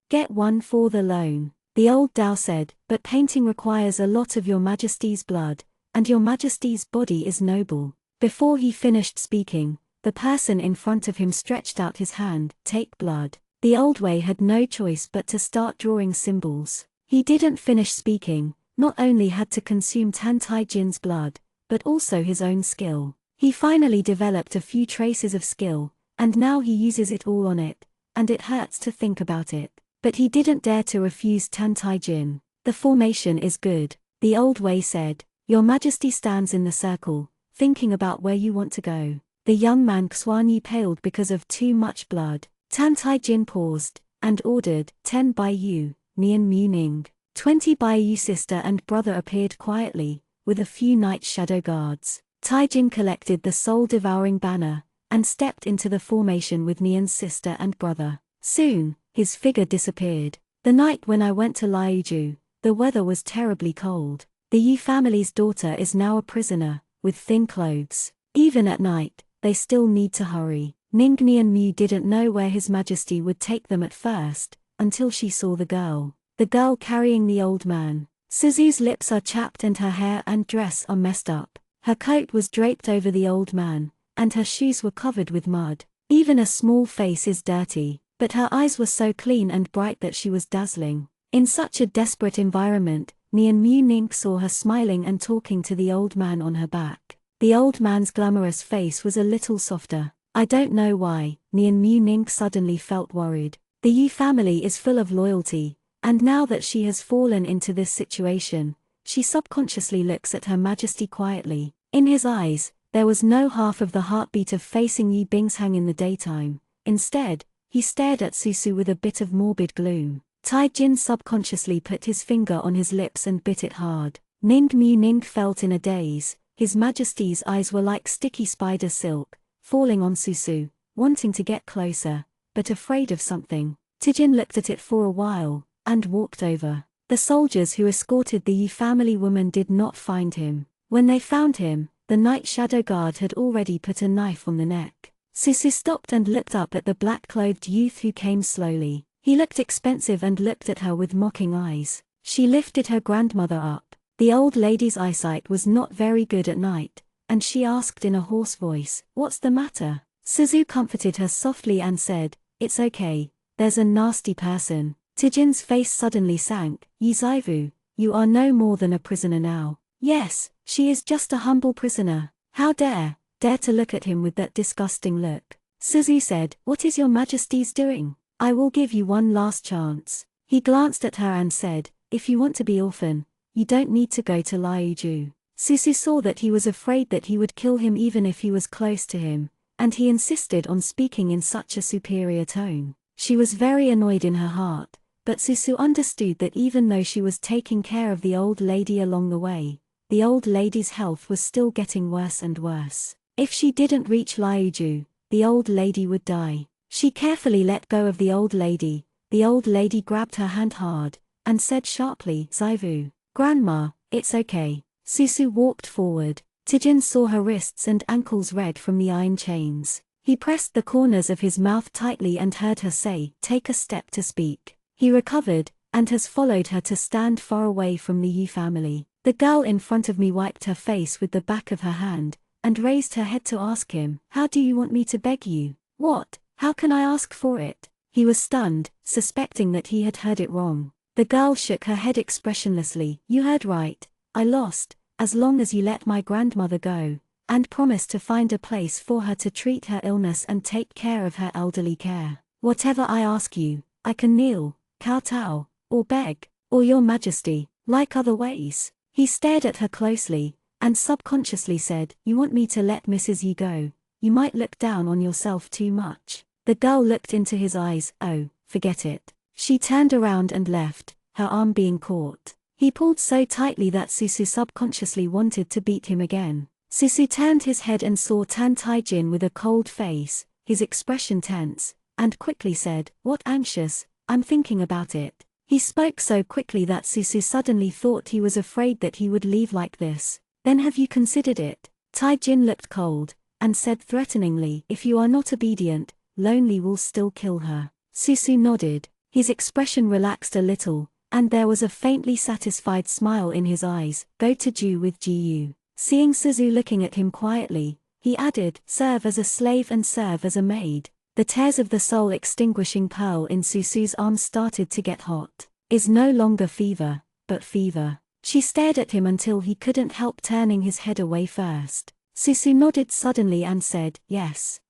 get one for the loan. The old Dao said, "But painting requires a lot of Your Majesty's blood, and Your Majesty's body is noble." Before he finished speaking, the person in front of him stretched out his hand, "Take blood." The old way had no choice but to start drawing symbols. He didn't finish speaking, not only had to consume Tan Taijin's blood, but also his own skill. He finally developed a few traces of skill, and now he uses it all on it, and it hurts to think about it. But he didn't dare to refuse Tan Taijin. "The formation is good," the old way said. "Your Majesty stands in the circle, thinking about where you want to go." The young man Xuanyi paled because of too much blood. Tan Taijin paused, and ordered, 10 by you, Nian Muning. 20 Baiyu sister and brother appeared quietly, with a few night shadow guards. Taijin collected the soul-devouring banner, and stepped into the formation with Nian's sister and brother. Soon, his figure disappeared. The night when I went to Liuju, the weather was terribly cold. The Yu family's daughter is now a prisoner, with thin clothes. Even at night, they still need to hurry. Ningni and Mu didn't know where His Majesty would take them at first, until she saw the girl carrying the old man. Suzu's lips are chapped and her hair and dress are messed up. Her coat was draped over the old man, and her shoes were covered with mud. Even a small face is dirty, but her eyes were so clean and bright that she was dazzling. In such a desperate environment, Nian Mu Ning saw her smiling and talking to the old man on her back. The old man's glamorous face was a little softer. I don't know why, Nian Mu Ning suddenly felt worried. The Yu family is full of loyalty, and now that she has fallen into this situation, she subconsciously looks at Her Majesty quietly. In his eyes, there was no half of the heartbeat of facing Yi Bingshang in the daytime. Instead, he stared at Susu with a bit of morbid gloom. Taijin subconsciously put his finger on his lips and bit it hard. Ning Mu Ning felt in a daze. His Majesty's eyes were like sticky spider silk, falling on Susu, wanting to get closer, but afraid of something. Taijin looked at it for a while, and walked over. The soldiers who escorted the Yu family woman did not find him. When they found him, the night shadow guard had already put a knife on the neck. Susu stopped and looked up at the black-clothed youth who came slowly. He looked expensive and looked at her with mocking eyes. She lifted her grandmother up. The old lady's eyesight was not very good at night, and she asked in a hoarse voice, "What's the matter?" Suzu comforted her softly and said, "It's okay, there's a nasty person." Taijin's face suddenly sank. "Yi Zaivu, you are no more than a prisoner now." "Yes, she is just a humble prisoner. How dare to look at him with that disgusting look." Suzu said, "What is your Majesty's doing? I will give you one last chance." He glanced at her and said, "If you want to be orphan, you don't need to go to Liuju." Susu saw that he was afraid that he would kill him even if he was close to him, and he insisted on speaking in such a superior tone. She was very annoyed in her heart, but Susu understood that even though she was taking care of the old lady along the way, the old lady's health was still getting worse and worse. If she didn't reach Liuju, the old lady would die. She carefully let go of the old lady. The old lady grabbed her hand hard, and said sharply, "Zaivu, Grandma, it's okay." Susu walked forward. Taijin saw her wrists and ankles red from the iron chains. He pressed the corners of his mouth tightly and heard her say, "Take a step to speak." He recovered, and has followed her to stand far away from the Yu family. The girl in front of me wiped her face with the back of her hand, and raised her head to ask him, "How do you want me to beg you?" "What? How can I ask for it?" He was stunned, suspecting that he had heard it wrong. The girl shook her head expressionlessly. "You heard right. I lost, as long as you let my grandmother go, and promised to find a place for her to treat her illness and take care of her elderly care. Whatever I ask you, I can kneel, kowtow, or beg, or your Majesty, like other ways." He stared at her closely, and subconsciously said, "You want me to let Mrs. Yi go? You might look down on yourself too much." The girl looked into his eyes. "Oh, forget it." She turned around and left, her arm being caught. He pulled so tightly that Susu subconsciously wanted to beat him again. Susu turned his head and saw Tan Taijin with a cold face, his expression tense, and quickly said, "What anxious? I'm thinking about it." He spoke so quickly that Susu suddenly thought he was afraid that he would leave like this. "Then have you considered it?" Taijin looked cold, and said threateningly, "If you are not obedient, Lonely will still kill her." Susu nodded. His expression relaxed a little, and there was a faintly satisfied smile in his eyes. "Go to Ju with Jiu." Seeing Suzu looking at him quietly, he added, "Serve as a slave and serve as a maid." The tears of the soul-extinguishing pearl in Susu's arms started to get hot. Is no longer fever, but fever. She stared at him until he couldn't help turning his head away first. Susu nodded suddenly and said, "Yes."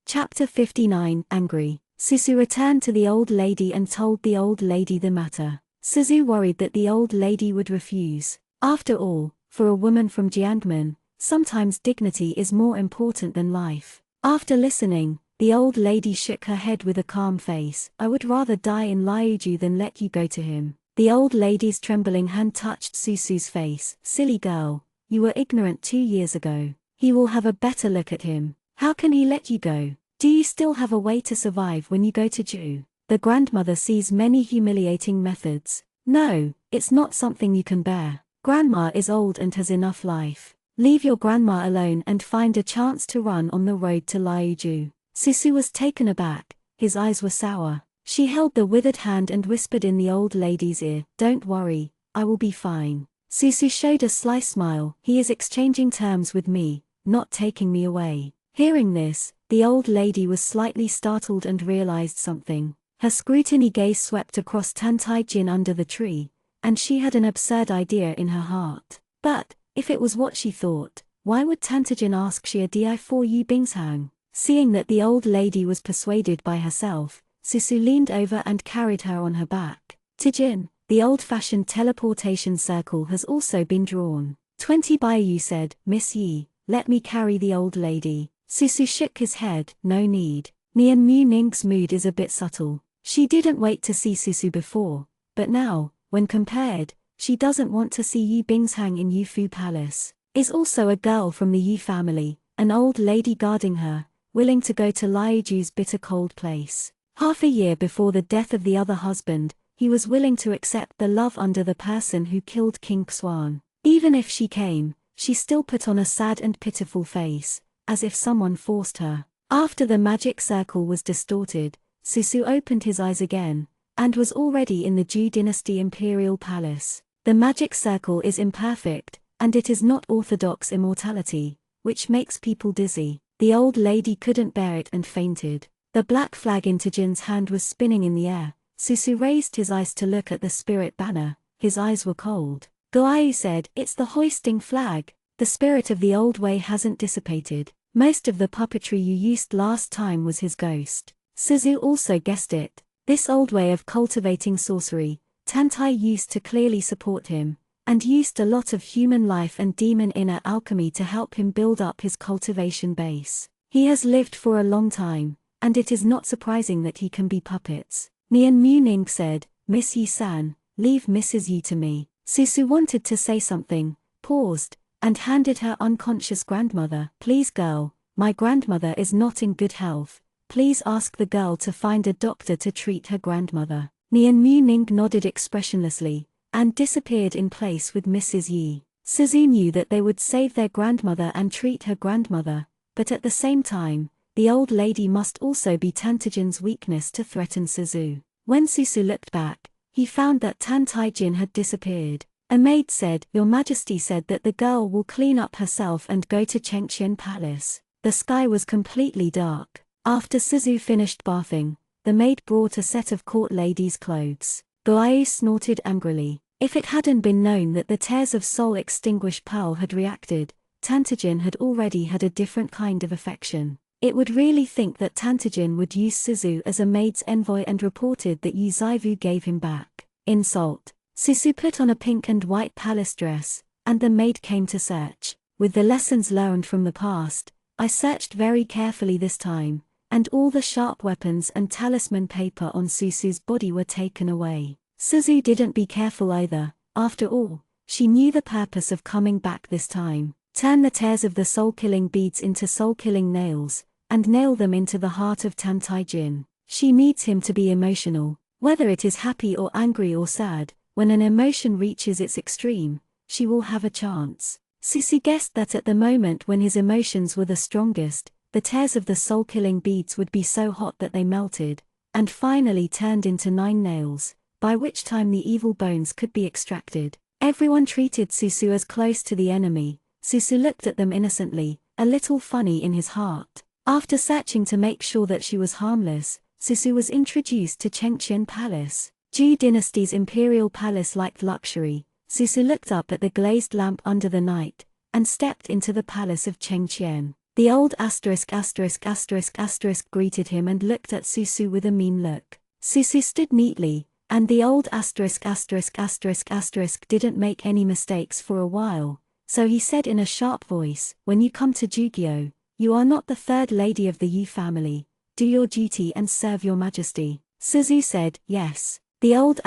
Chapter 59, Angry. Susu returned to the old lady and told the old lady the matter. Suzu worried that the old lady would refuse. After all, for a woman from Jiangmen, sometimes dignity is more important than life. After listening, the old lady shook her head with a calm face. "I would rather die in Liuju than let you go to him." The old lady's trembling hand touched Susu's face. Silly girl, you were ignorant 2 years ago. He will have a better look at him. How can he let you go? Do you still have a way to survive when you go to Jew? The grandmother sees many humiliating methods. No, it's not something you can bear. Grandma is old and has enough life. Leave your grandma alone and find a chance to run on the road to Liuju. Susu was taken aback, his eyes were sour. She held the withered hand and whispered in the old lady's ear, "Don't worry, I will be fine." Susu showed a sly smile. He is exchanging terms with me, not taking me away. Hearing this, the old lady was slightly startled and realized something. Her scrutiny gaze swept across Tantai-jin under the tree, and she had an absurd idea in her heart. But, if it was what she thought, why would Tantai-jin ask Xia Di for Yu Bingshang? Seeing that the old lady was persuaded by herself, Susu leaned over and carried her on her back. Tijin, the old-fashioned teleportation circle has also been drawn. 20 Baiyu said, "Miss Yi, let me carry the old lady." Susu shook his head, "No need." Nian Mu Ning's mood is a bit subtle. She didn't wait to see Susu before, but now, when compared, she doesn't want to see Yu Bingshang in Yufu Palace. Is also a girl from the Yu family, an old lady guarding her, willing to go to Liuju's bitter cold place. Half a year before the death of the other husband, he was willing to accept the love under the person who killed King Xuan. Even if she came, she still put on a sad and pitiful face, as if someone forced her. After the magic circle was distorted, Susu opened his eyes again, and was already in the Zhou Dynasty Imperial Palace. The magic circle is imperfect, and it is not orthodox immortality, which makes people dizzy. The old lady couldn't bear it and fainted. The black flag in Tijin's hand was spinning in the air. Susu raised his eyes to look at the spirit banner. His eyes were cold. Goayu said, "It's the hoisting flag. The spirit of the old way hasn't dissipated. Most of the puppetry you used last time was his ghost." Suzu also guessed it. This old way of cultivating sorcery, Tantai used to clearly support him, and used a lot of human life and demon inner alchemy to help him build up his cultivation base. He has lived for a long time, and it is not surprising that he can be puppets. Nian Muning said, "Miss Yi-san, leave Mrs. Yi to me." Susu wanted to say something, paused, and handed her unconscious grandmother. "Please girl, my grandmother is not in good health. Please ask the girl to find a doctor to treat her grandmother." Nian Muning nodded expressionlessly, and disappeared in place with Mrs. Yi. Suzu knew that they would save their grandmother and treat her grandmother, but at the same time, the old lady must also be Tantai-jin's weakness to threaten Suzu. When Susu looked back, he found that Tantai-jin had disappeared. A maid said, "Your Majesty said that the girl will clean up herself and go to Xianxia Palace." The sky was completely dark. After Suzu finished bathing, the maid brought a set of court ladies' clothes. Goayu snorted angrily. If it hadn't been known that the tears of soul extinguished pearl had reacted, Tantai-jin had already had a different kind of affection. It would really think that Tantai-jin would use Suzu as a maid's envoy and reported that Yu Zaivu gave him back. Insult. Suzu put on a pink and white palace dress, and the maid came to search. With the lessons learned from the past, I searched very carefully this time, and all the sharp weapons and talisman paper on Susu's body were taken away. Suzu didn't be careful either. After all, she knew the purpose of coming back this time. Turn the tears of the soul-killing beads into soul-killing nails, and nail them into the heart of Tantai-jin. She needs him to be emotional, whether it is happy or angry or sad. When an emotion reaches its extreme, she will have a chance. Susu guessed that at the moment when his emotions were the strongest, the tears of the soul-killing beads would be so hot that they melted, and finally turned into 9 nails, by which time the evil bones could be extracted. Everyone treated Susu as close to the enemy. Susu looked at them innocently, a little funny in his heart. After searching to make sure that she was harmless, Susu was introduced to Xianxia Palace. Zhou Dynasty's imperial palace lacked luxury. Susu looked up at the glazed lamp under the night, and stepped into the palace of Xianxia. The old **** greeted him and looked at Susu with a mean look. Susu stood neatly, and the old **** didn't make any mistakes for a while, so he said in a sharp voice, "When you come to Jugyo, you are not the third lady of the Yu family. Do your duty and serve your majesty." Suzu said, "Yes." The old ****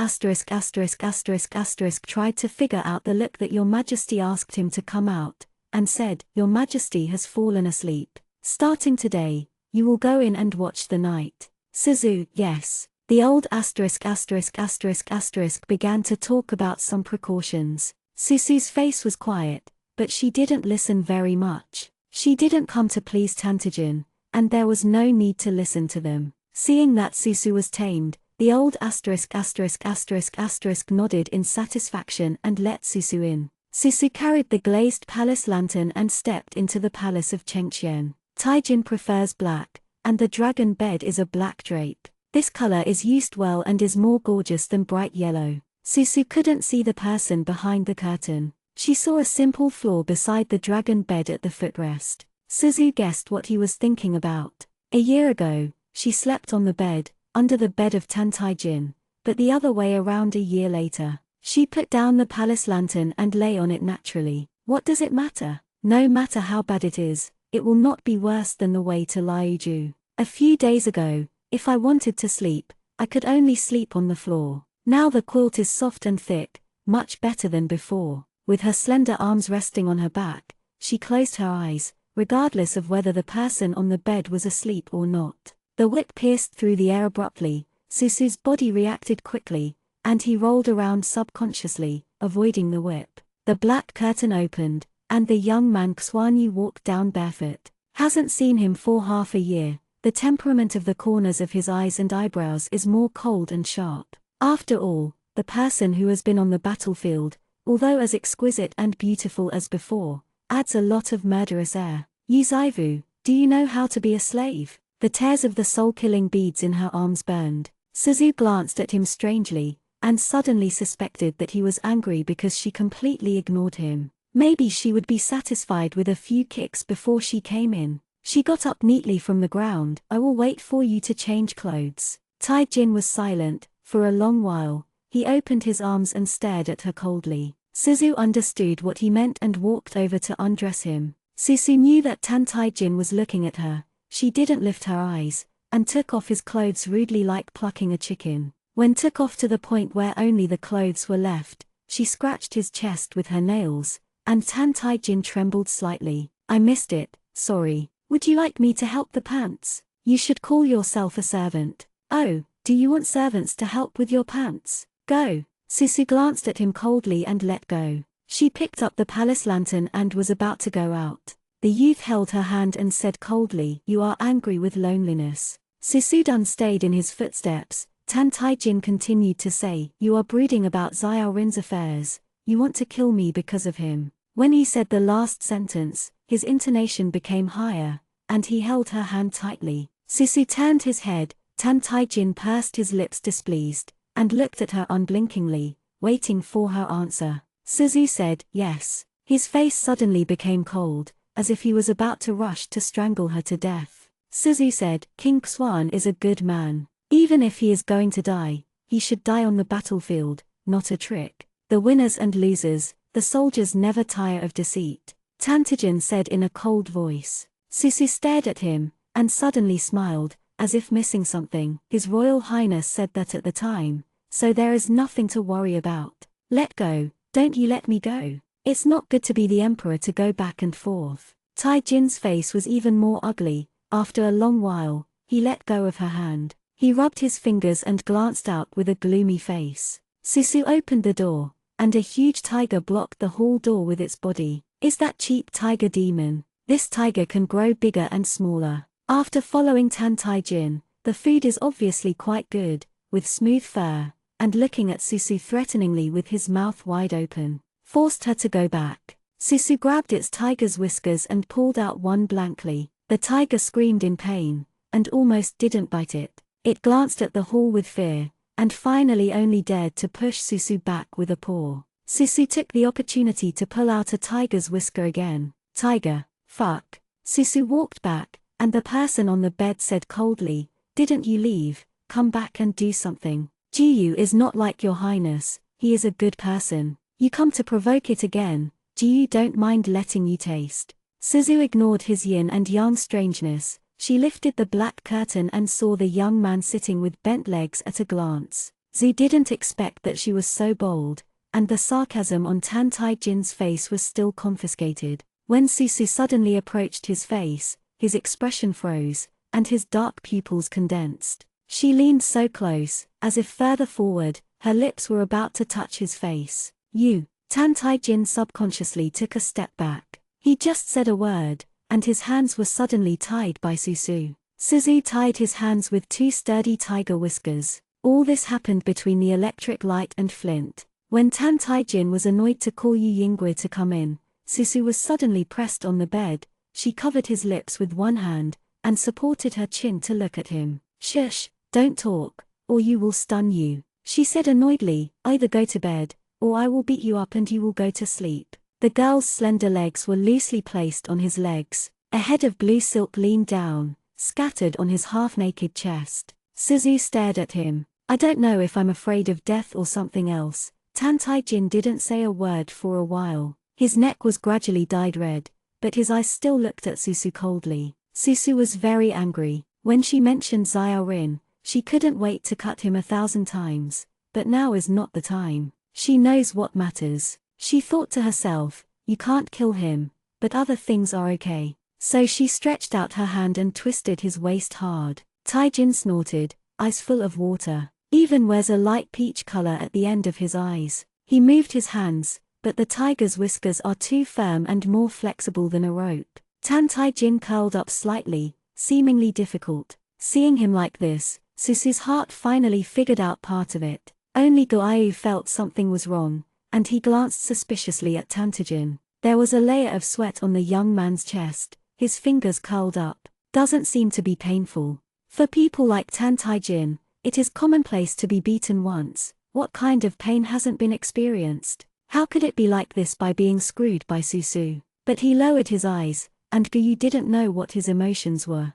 tried to figure out the look that Your Majesty asked him to come out, and said, Your Majesty has fallen asleep. Starting today, you will go in and watch the night. Suzu, yes. The old **** began to talk about some precautions. Susu's face was quiet, but she didn't listen very much. She didn't come to please Tantijin, and there was no need to listen to them. Seeing that Susu was tamed, the old **** nodded in satisfaction and let Susu in. Susu carried the glazed palace lantern and stepped into the palace of Xianxia. Taijin prefers black, and the dragon bed is a black drape. This color is used well and is more gorgeous than bright yellow. Susu couldn't see the person behind the curtain. She saw a simple floor beside the dragon bed at the footrest. Suzu guessed what he was thinking about. A year ago, she slept on the bed, under the bed of Taijin, but the other way around a year later. She put down the palace lantern and lay on it naturally. What does it matter? No matter how bad it is, it will not be worse than the way to Liuju. A few days ago, if I wanted to sleep, I could only sleep on the floor. Now the quilt is soft and thick, much better than before. With her slender arms resting on her back, she closed her eyes, regardless of whether the person on the bed was asleep or not. The whip pierced through the air abruptly. Susu's body reacted quickly, and he rolled around subconsciously, avoiding the whip. The black curtain opened, and the young man Xuanyu walked down barefoot. Hasn't seen him for half a year. The temperament of the corners of his eyes and eyebrows is more cold and sharp. After all, the person who has been on the battlefield, although as exquisite and beautiful as before, adds a lot of murderous air. Yuzaivu, do you know how to be a slave? The tears of the soul-killing beads in her arms burned. Suzu glanced at him strangely, and suddenly suspected that he was angry because she completely ignored him. Maybe she would be satisfied with a few kicks before she came in. She got up neatly from the ground. I will wait for you to change clothes. Taijin was silent. For a long while, he opened his arms and stared at her coldly. Suzu understood what he meant and walked over to undress him. Suzu knew that Taijin was looking at her. She didn't lift her eyes, and took off his clothes rudely like plucking a chicken. When took off to the point where only the clothes were left, she scratched his chest with her nails, and Taijin trembled slightly. I missed it, sorry. Would you like me to help the pants? You should call yourself a servant. Oh, do you want servants to help with your pants? Go. Susu glanced at him coldly and let go. She picked up the palace lantern and was about to go out. The youth held her hand and said coldly, You are angry with loneliness. Susudun stayed in his footsteps. Taijin continued to say, You are brooding about Xiaorin's affairs. You want to kill me because of him. When he said the last sentence, his intonation became higher, and he held her hand tightly. Susu turned his head. Taijin pursed his lips displeased, and looked at her unblinkingly, waiting for her answer. Suzu said, Yes. His face suddenly became cold, as if he was about to rush to strangle her to death. Suzu said, King Xuan is a good man. Even if he is going to die, he should die on the battlefield, not a trick. The winners and losers, the soldiers never tire of deceit. Tantijin said in a cold voice. Susu stared at him, and suddenly smiled, as if missing something. His Royal Highness said that at the time, so there is nothing to worry about. Let go, don't you let me go. It's not good to be the emperor to go back and forth. Taijin's face was even more ugly. After a long while, he let go of her hand. He rubbed his fingers and glanced out with a gloomy face. Susu opened the door, and a huge tiger blocked the hall door with its body. Is that cheap tiger demon? This tiger can grow bigger and smaller. After following Taijin, the food is obviously quite good, with smooth fur, and looking at Susu threateningly with his mouth wide open, forced her to go back. Susu grabbed its tiger's whiskers and pulled out one blankly. The tiger screamed in pain, and almost didn't bite it. It glanced at the hall with fear, and finally only dared to push Susu back with a paw. Susu took the opportunity to pull out a tiger's whisker again. Tiger, fuck. Susu walked back, and the person on the bed said coldly, Didn't you leave? Come back and do something. Jiyu is not like your highness, he is a good person. You come to provoke it again. Jiyu don't mind letting you taste. Suzu ignored his yin and yang strangeness. She lifted the black curtain and saw the young man sitting with bent legs at a glance. Zhu didn't expect that she was so bold, and the sarcasm on Tan Tai Jin's face was still confiscated. When Susu suddenly approached his face, his expression froze, and his dark pupils condensed. She leaned so close, as if further forward, her lips were about to touch his face. "You." Tan Tai Jin subconsciously took a step back. He just said a word, and his hands were suddenly tied by Susu. Suzu tied his hands with two sturdy tiger whiskers. All this happened between the electric light and flint. When Tan Tai Jin was annoyed to call Yu Yingwe to come in, Susu was suddenly pressed on the bed. She covered his lips with one hand, and supported her chin to look at him. "Shush, don't talk, or you will stun you," she said annoyedly. "Either go to bed, or I will beat you up and you will go to sleep." The girl's slender legs were loosely placed on his legs. A head of blue silk leaned down, scattered on his half-naked chest. Suzu stared at him. "I don't know if I'm afraid of death or something else." Tan Tai Jin didn't say a word for a while. His neck was gradually dyed red, but his eyes still looked at Susu coldly. Susu was very angry. When she mentioned Xiao Rin, she couldn't wait to cut him 1,000 times, but now is not the time. She knows what matters. She thought to herself, you can't kill him, but other things are okay. So she stretched out her hand and twisted his waist hard. Tai Jin snorted, eyes full of water. Even wears a light peach color at the end of his eyes. He moved his hands, but the tiger's whiskers are too firm and more flexible than a rope. Tan Tai Jin curled up slightly, seemingly difficult. Seeing him like this, Susu's heart finally figured out part of it. Only Guayu felt something was wrong, and he glanced suspiciously at Tan Tai Jin. There was a layer of sweat on the young man's chest, his fingers curled up. Doesn't seem to be painful. For people like Tan Tai Jin, it is commonplace to be beaten once. What kind of pain hasn't been experienced? How could it be like this by being screwed by Susu? But he lowered his eyes, and Guyu didn't know what his emotions were.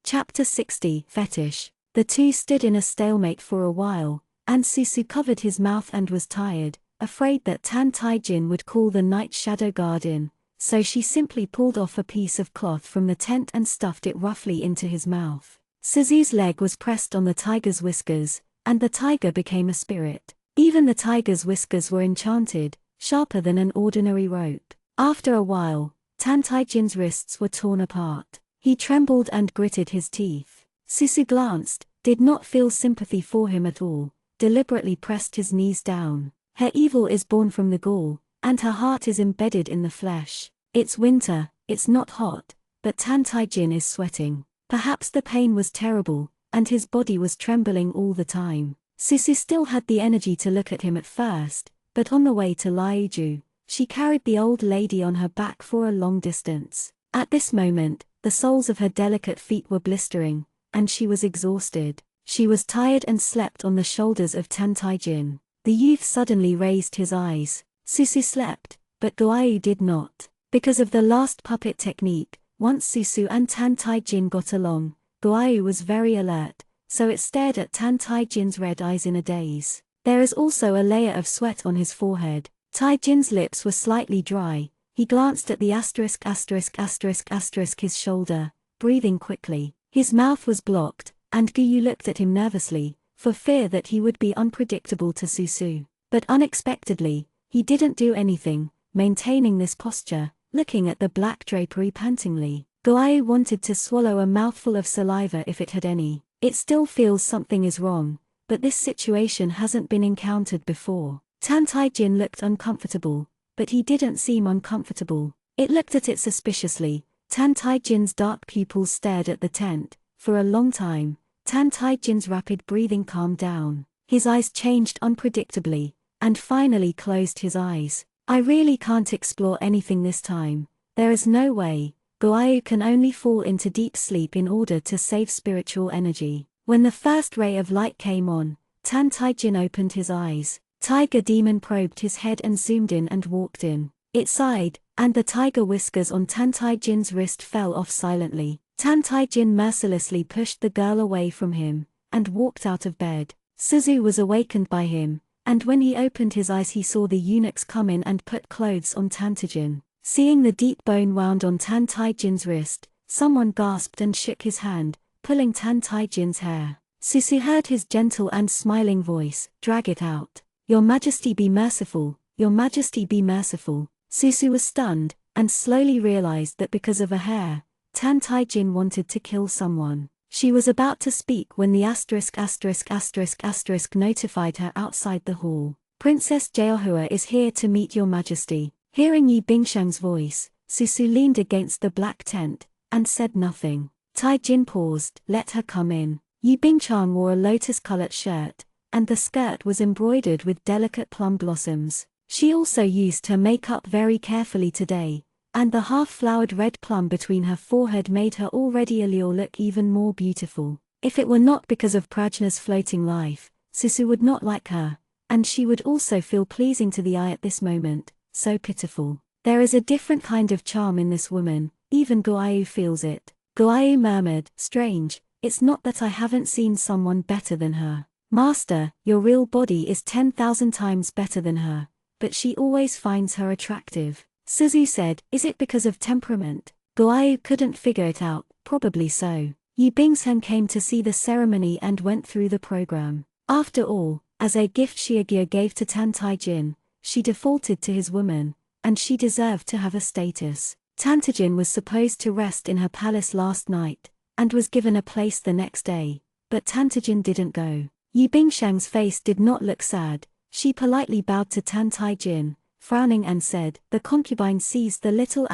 Chapter 60, Fetish. The two stood in a stalemate for a while, and Susu covered his mouth and was tired, afraid that Tan Tai Jin would call the night shadow guard in, so she simply pulled off a piece of cloth from the tent and stuffed it roughly into his mouth. Suzu's leg was pressed on the tiger's whiskers, and the tiger became a spirit. Even the tiger's whiskers were enchanted, sharper than an ordinary rope. After a while, Tan Tai Jin's wrists were torn apart. He trembled and gritted his teeth. Susu glanced, did not feel sympathy for him at all, deliberately pressed his knees down. Her evil is born from the gall, and her heart is embedded in the flesh. It's winter, it's not hot, but Tan Tai Jin is sweating. Perhaps the pain was terrible, and his body was trembling all the time. Susu still had the energy to look at him at first, but on the way to Liuju, she carried the old lady on her back for a long distance. At this moment, the soles of her delicate feet were blistering, and she was exhausted. She was tired and slept on the shoulders of Tan Tai Jin. The youth suddenly raised his eyes. Susu slept, but Guayu did not. Because of the last puppet technique, once Susu and Tan Tai Jin got along, Guayu was very alert, so it stared at Tan Tai Jin's red eyes in a daze. There is also a layer of sweat on his forehead. Tai Jin's lips were slightly dry. He glanced at the ****** his shoulder, breathing quickly. His mouth was blocked, and Guyu looked at him nervously, for fear that he would be unpredictable to Susu. But unexpectedly, he didn't do anything, maintaining this posture, looking at the black drapery pantingly. Guayu wanted to swallow a mouthful of saliva if it had any. It still feels something is wrong, but this situation hasn't been encountered before. Tan Tai Jin looked uncomfortable, but he didn't seem uncomfortable. It looked at it suspiciously. Tan Tai Jin's dark pupils stared at the tent. For a long time, Tan Tai Jin's rapid breathing calmed down. His eyes changed unpredictably, and finally closed his eyes. I really can't explore anything this time. There is no way. Guayu can only fall into deep sleep in order to save spiritual energy. When the first ray of light came on, Tan Tai Jin opened his eyes. Tiger Demon probed his head and zoomed in and walked in. It sighed, and the tiger whiskers on Tan Tai Jin's wrist fell off silently. Tan Tai Jin mercilessly pushed the girl away from him, and walked out of bed. Suzu was awakened by him, and when he opened his eyes he saw the eunuchs come in and put clothes on Tan Tai Jin. Seeing the deep bone wound on Tan Tai Jin's wrist, someone gasped and shook his hand, pulling Tan Tai Jin's hair. Susu heard his gentle and smiling voice. Drag it out. Your Majesty be merciful, Your Majesty be merciful. Susu was stunned, and slowly realized that because of a hair, Tan Tai Jin wanted to kill someone. She was about to speak when the ***** notified her outside the hall. Princess Jeohua is here to meet Your Majesty. Hearing Yi Bingshang's voice, Susu leaned against the black tent, and said nothing. Tai Jin paused. Let her come in. Yi Bingchang wore a lotus-colored shirt, and the skirt was embroidered with delicate plum blossoms. She also used her makeup very carefully today, and the half-flowered red plum between her forehead made her already allure look even more beautiful. If it were not because of Prajna's floating life, Susu would not like her, and she would also feel pleasing to the eye at this moment, so pitiful. There is a different kind of charm in this woman, even Guayu feels it. Guayu murmured, strange, it's not that I haven't seen someone better than her. Master, your real body is 10,000 times better than her, but she always finds her attractive. Suzu said, is it because of temperament? Guayu couldn't figure it out, probably so. Yi Bingsheng came to see the ceremony and went through the program. After all, as a gift Xianxia gave to Tan Tai Jin, she defaulted to his woman, and she deserved to have a status. Tan Tai Jin was supposed to rest in her palace last night, and was given a place the next day, but Tan Tai Jin didn't go. Yi Bingshang's face did not look sad. She politely bowed to Tan Tai Jin, frowning and said, the concubine sees the little *****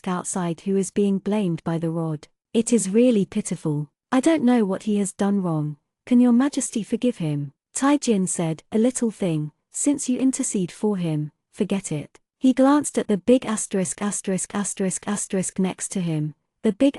outside who is being blamed by the rod. It is really pitiful. I don't know what he has done wrong. Can your Majesty forgive him? Tai Jin said, a little thing, since you intercede for him, forget it. He glanced at the big **** next to him. The big ***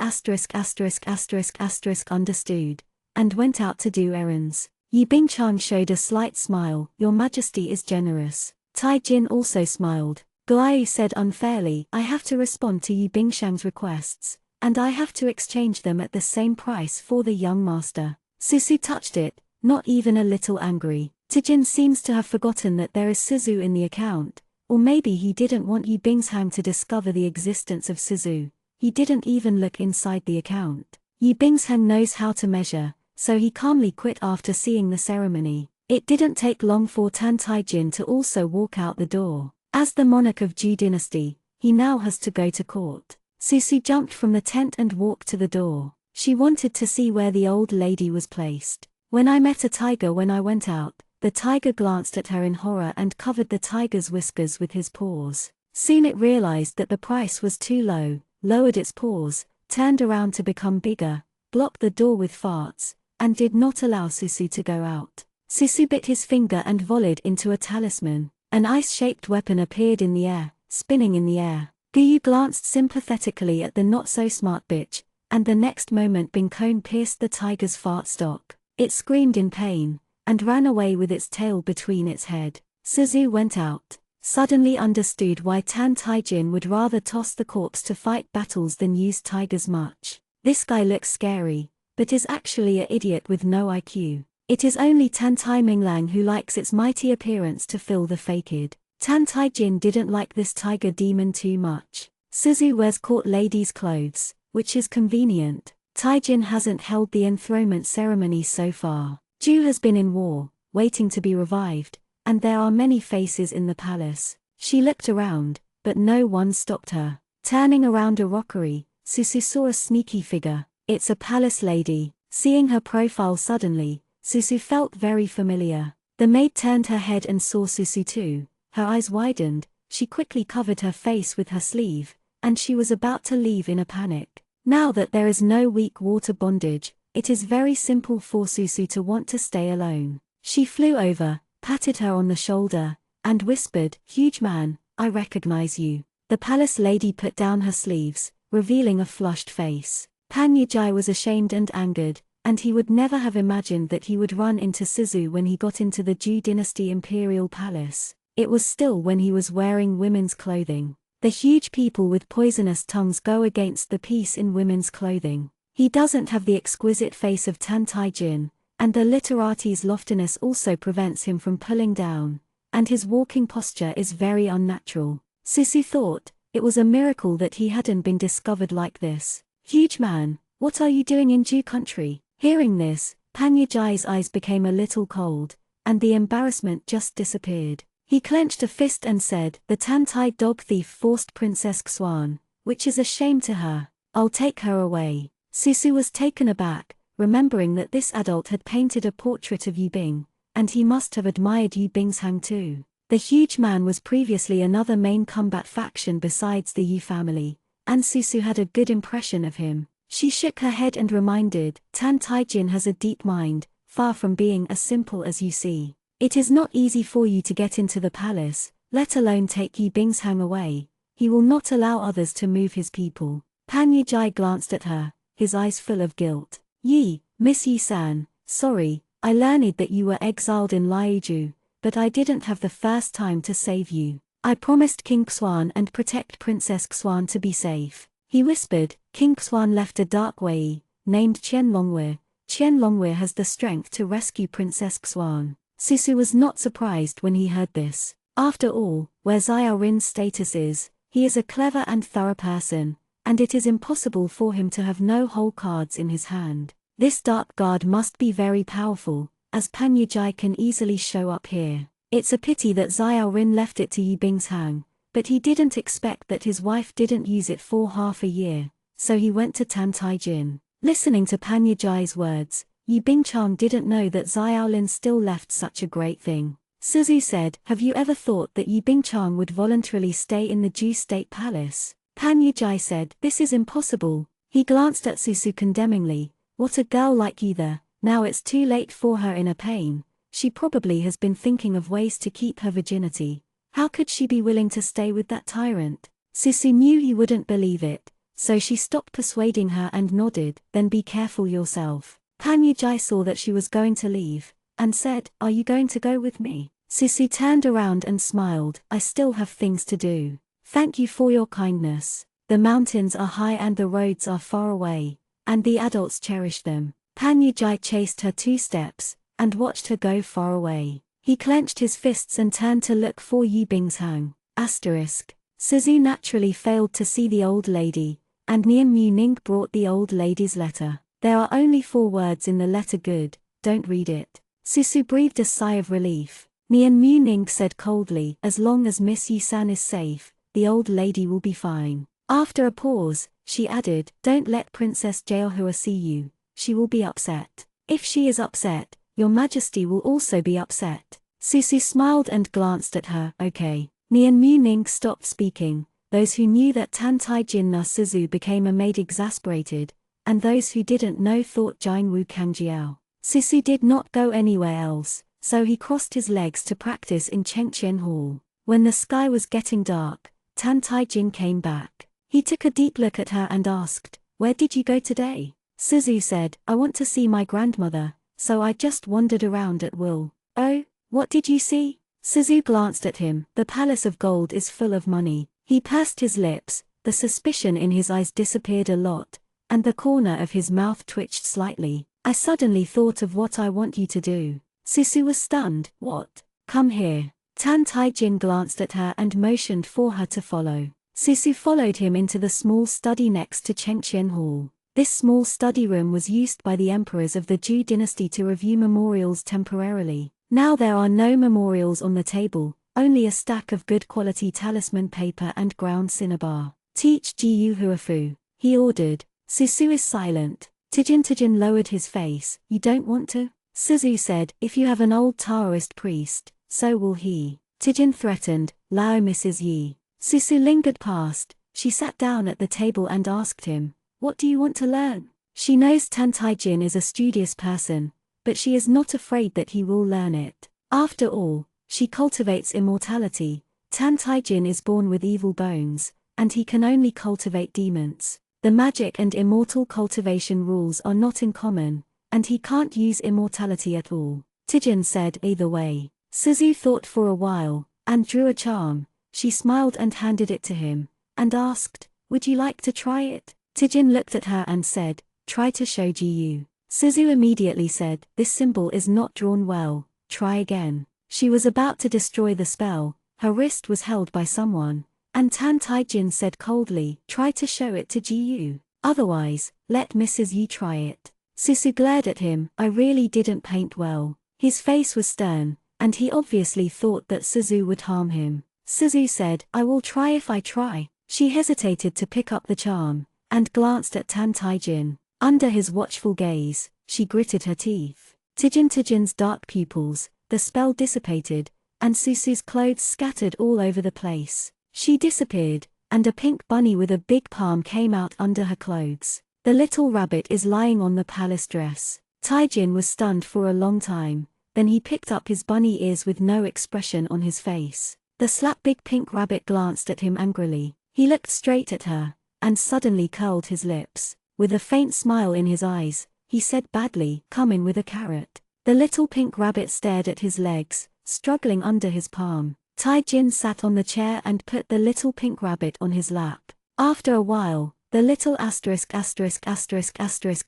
understood, and went out to do errands. Yi Bingchang showed a slight smile. Your Majesty is generous. Tai Jin also smiled. Guayu said unfairly, I have to respond to Yi Bingshang's requests, and I have to exchange them at the same price for the young master. Susu touched it, not even a little angry. Tijin seems to have forgotten that there is Suzu in the account, or maybe he didn't want Yi Bingshang to discover the existence of Suzu. He didn't even look inside the account. Yi Bingshang knows how to measure, so he calmly quit after seeing the ceremony. It didn't take long for Tan Tai Jin to also walk out the door. As the monarch of Zhou dynasty, he now has to go to court. Susu jumped from the tent and walked to the door. She wanted to see where the old lady was placed. When I met a tiger when I went out, the tiger glanced at her in horror and covered the tiger's whiskers with his paws. Soon it realized that the price was too low, lowered its paws, turned around to become bigger, blocked the door with farts, and did not allow Susu to go out. Susu bit his finger and volleyed into a talisman. An ice-shaped weapon appeared in the air, spinning in the air. Guyu glanced sympathetically at the not-so-smart bitch, and the next moment Bincone pierced the tiger's fart stock. It screamed in pain, and ran away with its tail between its head. Suzu went out. Suddenly understood why Tan Tai Jin would rather toss the corpse to fight battles than use tigers much. This guy looks scary, but is actually an idiot with no IQ. It is only Tan Tai Minglang who likes its mighty appearance to fill the faked. Tan Tai Jin didn't like this tiger demon too much. Suzu wears court lady's clothes, which is convenient. Tai Jin hasn't held the enthronement ceremony so far. Zhu has been in war, waiting to be revived, and there are many faces in the palace. She looked around, but no one stopped her. Turning around a rockery, Susu saw a sneaky figure. It's a palace lady. Seeing her profile suddenly, Susu felt very familiar. The maid turned her head and saw Susu too. Her eyes widened, she quickly covered her face with her sleeve, and she was about to leave in a panic. Now that there is no weak water bondage, it is very simple for Susu to want to stay alone. She flew over, patted her on the shoulder, and whispered, "Huge man, I recognize you." The palace lady put down her sleeves, revealing a flushed face. Pan Yijai was ashamed and angered, and he would never have imagined that he would run into Suzu when he got into the Zhou dynasty imperial palace. It was still when he was wearing women's clothing. The huge people with poisonous tongues go against the peace in women's clothing. He doesn't have the exquisite face of Tan Tai Jin, and the literate's loftiness also prevents him from pulling down, and his walking posture is very unnatural. Susu thought, it was a miracle that he hadn't been discovered like this. "Huge man, what are you doing in Zhou country?" Hearing this, Pan Yijai's eyes became a little cold, and the embarrassment just disappeared. He clenched a fist and said, "The Tantai dog thief forced Princess Xuan, which is a shame to her. I'll take her away." Susu was taken aback, remembering that this adult had painted a portrait of Yibing, and he must have admired Yibing's hang too. The huge man was previously another main combat faction besides the Yi family, and Susu had a good impression of him. She shook her head and reminded, "Tan Taijin has a deep mind, far from being as simple as you see. It is not easy for you to get into the palace, let alone take Yibing's hang away. He will not allow others to move his people." Pan Yijai glanced at her, his eyes full of guilt. "Yi, Miss Yi-san, sorry, I learned that you were exiled in Liuju, but I didn't have the first time to save you. I promised King Xuan and protect Princess Xuan to be safe." He whispered. King Xuan left a dark wei, named Qian Longwe. Qian Longwe has the strength to rescue Princess Xuan. Susu was not surprised when he heard this. After all, where Xiao Rin's status is, he is a clever and thorough person, and it is impossible for him to have no whole cards in his hand. This dark guard must be very powerful, as Pan Yijai can easily show up here. It's a pity that Xiao Rin left it to Yibing's hang, but he didn't expect that his wife didn't use it for half a year, so he went to Tan Taijin. Listening to Pan Yijai's words, Yibing Chang didn't know that Xiao Lin still left such a great thing. Suzu said, "Have you ever thought that Yibing Chang would voluntarily stay in the Ju State Palace?" Pan Yijai said, "This is impossible." He glanced at Susu condemningly. "What a girl like you there, now it's too late for her in a pain. She probably has been thinking of ways to keep her virginity. How could she be willing to stay with that tyrant?" Susu knew he wouldn't believe it, so she stopped persuading her and nodded, "Then be careful yourself." Pan Yijai saw that she was going to leave, and said, "Are you going to go with me?" Susu turned around and smiled, "I still have things to do. Thank you for your kindness. The mountains are high and the roads are far away, and the adults cherish them." Pan Yijai chased her 2 steps, and watched her go far away. He clenched his fists and turned to look for Yibing's hang. Suzu naturally failed to see the old lady, and Nian Mu Ning brought the old lady's letter. There are only 4 words in the letter. Good, don't read it. Susu breathed a sigh of relief. Nian Mu Ning said coldly, "As long as Miss Yi-san is safe, the old lady will be fine." After a pause, she added, "Don't let Princess Jaehua see you, she will be upset. If she is upset, Your Majesty will also be upset." Susu smiled and glanced at her. "Okay." Nian Mu Ning stopped speaking. Those who knew that Tan Taijin na Suzu became a maid exasperated, and those who didn't know thought Jine Wu Kanjiao. Susu did not go anywhere else, so he crossed his legs to practice in Chengqian Hall. When the sky was getting dark, Tan Taijin came back. He took a deep look at her and asked, "Where did you go today?" Suzu said, "I want to see my grandmother, so I just wandered around at will." "Oh, what did you see?" Suzu glanced at him. "The Palace of Gold is full of money." He pursed his lips, the suspicion in his eyes disappeared a lot, and the corner of his mouth twitched slightly. "I suddenly thought of what I want you to do." Susu was stunned. "What?" "Come here." Tan Taijin glanced at her and motioned for her to follow. Susu followed him into the small study next to Chengqian Hall. This small study room was used by the emperors of the Zhou dynasty to review memorials temporarily. Now there are no memorials on the table, only a stack of good quality talisman paper and ground cinnabar. "Teach Jiyu Huafu," he ordered. Susu is silent. Tijin lowered his face. "You don't want to?" Suzu said, "If you have an old Taoist priest, so will he." Tijin threatened, "Lao Mrs. Yi." Susu lingered past. She sat down at the table and asked him, "What do you want to learn?" She knows Tan Taijin is a studious person, but she is not afraid that he will learn it. After all, she cultivates immortality. Tan Taijin is born with evil bones, and he can only cultivate demons. The magic and immortal cultivation rules are not in common, and he can't use immortality at all. Tijin said, "Either way." Suzu thought for a while, and drew a charm. She smiled and handed it to him, and asked, "Would you like to try it?" Tijin looked at her and said, "Try to show Jiyu." Suzu immediately said, "This symbol is not drawn well, try again." She was about to destroy the spell, her wrist was held by someone, and Tan Taijin said coldly, "Try to show it to Jiyu. Otherwise, let Mrs. Yi try it." Susu glared at him. I really didn't paint well. His face was stern, and he obviously thought that Suzu would harm him. Suzu said, I will try if I try. She hesitated to pick up the charm, and glanced at Tan Taijin. Under his watchful gaze, she gritted her teeth. Taijin's dark pupils, the spell dissipated, and Susu's clothes scattered all over the place. She disappeared, and a pink bunny with a big palm came out under her clothes. The little rabbit is lying on the palace dress. Taijin was stunned for a long time, then he picked up his bunny ears with no expression on his face. The slap big pink rabbit glanced at him angrily. He looked straight at her, and suddenly curled his lips. With a faint smile in his eyes, he said badly, come in with a carrot. The little pink rabbit stared at his legs, struggling under his palm. Taijin sat on the chair and put the little pink rabbit on his lap. After a while, the little ****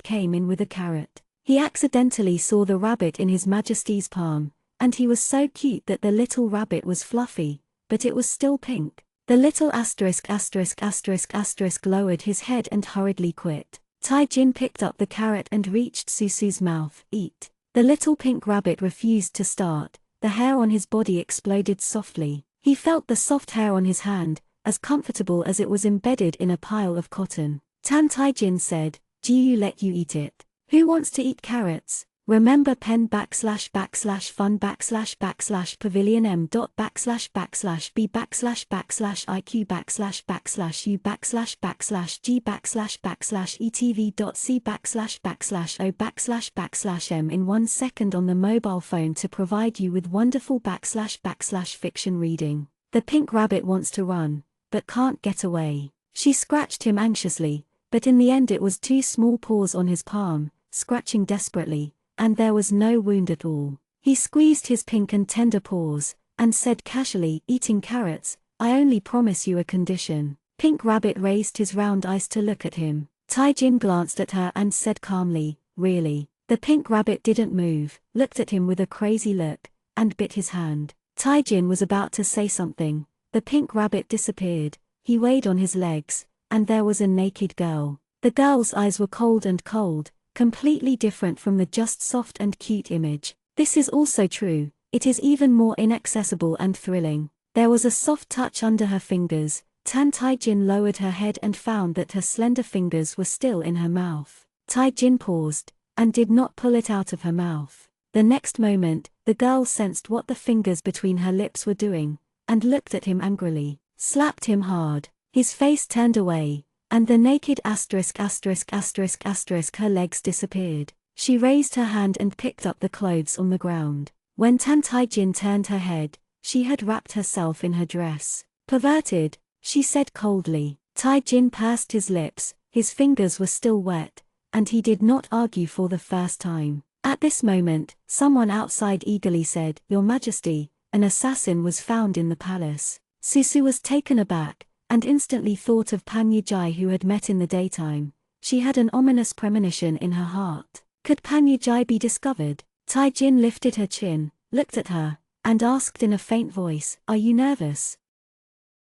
came in with a carrot. He accidentally saw the rabbit in His Majesty's palm, and he was so cute that the little rabbit was fluffy, but it was still pink. The little **** lowered his head and hurriedly quit. Taijin picked up the carrot and reached Susu's mouth. Eat. The little pink rabbit refused to start. The hair on his body exploded softly. He felt the soft hair on his hand, as comfortable as it was embedded in a pile of cotton. Tan Taijin said, "Jiu let you eat it. Who wants to eat carrots? Remember pen //fun //pavilion m./b //iq u g/g/etv.c //o /m in 1 second on the mobile phone to provide you with wonderful // fiction reading. The pink rabbit wants to run, but can't get away." She scratched him anxiously, but in the end it was 2 small paws on his palm, scratching desperately, and there was no wound at all. He squeezed his pink and tender paws, and said casually, "Eating carrots, I only promise you a condition." Pink Rabbit raised his round eyes to look at him. Taijin glanced at her and said calmly, "Really?" The Pink Rabbit didn't move, looked at him with a crazy look, and bit his hand. Taijin was about to say something. The Pink Rabbit disappeared. He weighed on his legs, and there was a naked girl. The girl's eyes were cold, completely different from the just soft and cute image. This is also true, it is even more inaccessible and thrilling. There was a soft touch under her fingers. Tan Taijin lowered her head and found that her slender fingers were still in her mouth. Taijin paused, and did not pull it out of her mouth. The next moment, the girl sensed what the fingers between her lips were doing, and looked at him angrily, slapped him hard. His face turned away, and the naked ***** her legs disappeared. She raised her hand and picked up the clothes on the ground. When Tan Taijin turned her head, she had wrapped herself in her dress. "Perverted," she said coldly. Taijin pursed his lips, his fingers were still wet, and he did not argue for the first time. At this moment, someone outside eagerly said, "Your Majesty, an assassin was found in the palace." Susu was taken aback, and instantly thought of Pan Yijai who had met in the daytime. She had an ominous premonition in her heart. Could Pan Yijai be discovered? Taijin lifted her chin, looked at her, and asked in a faint voice, "Are you nervous?"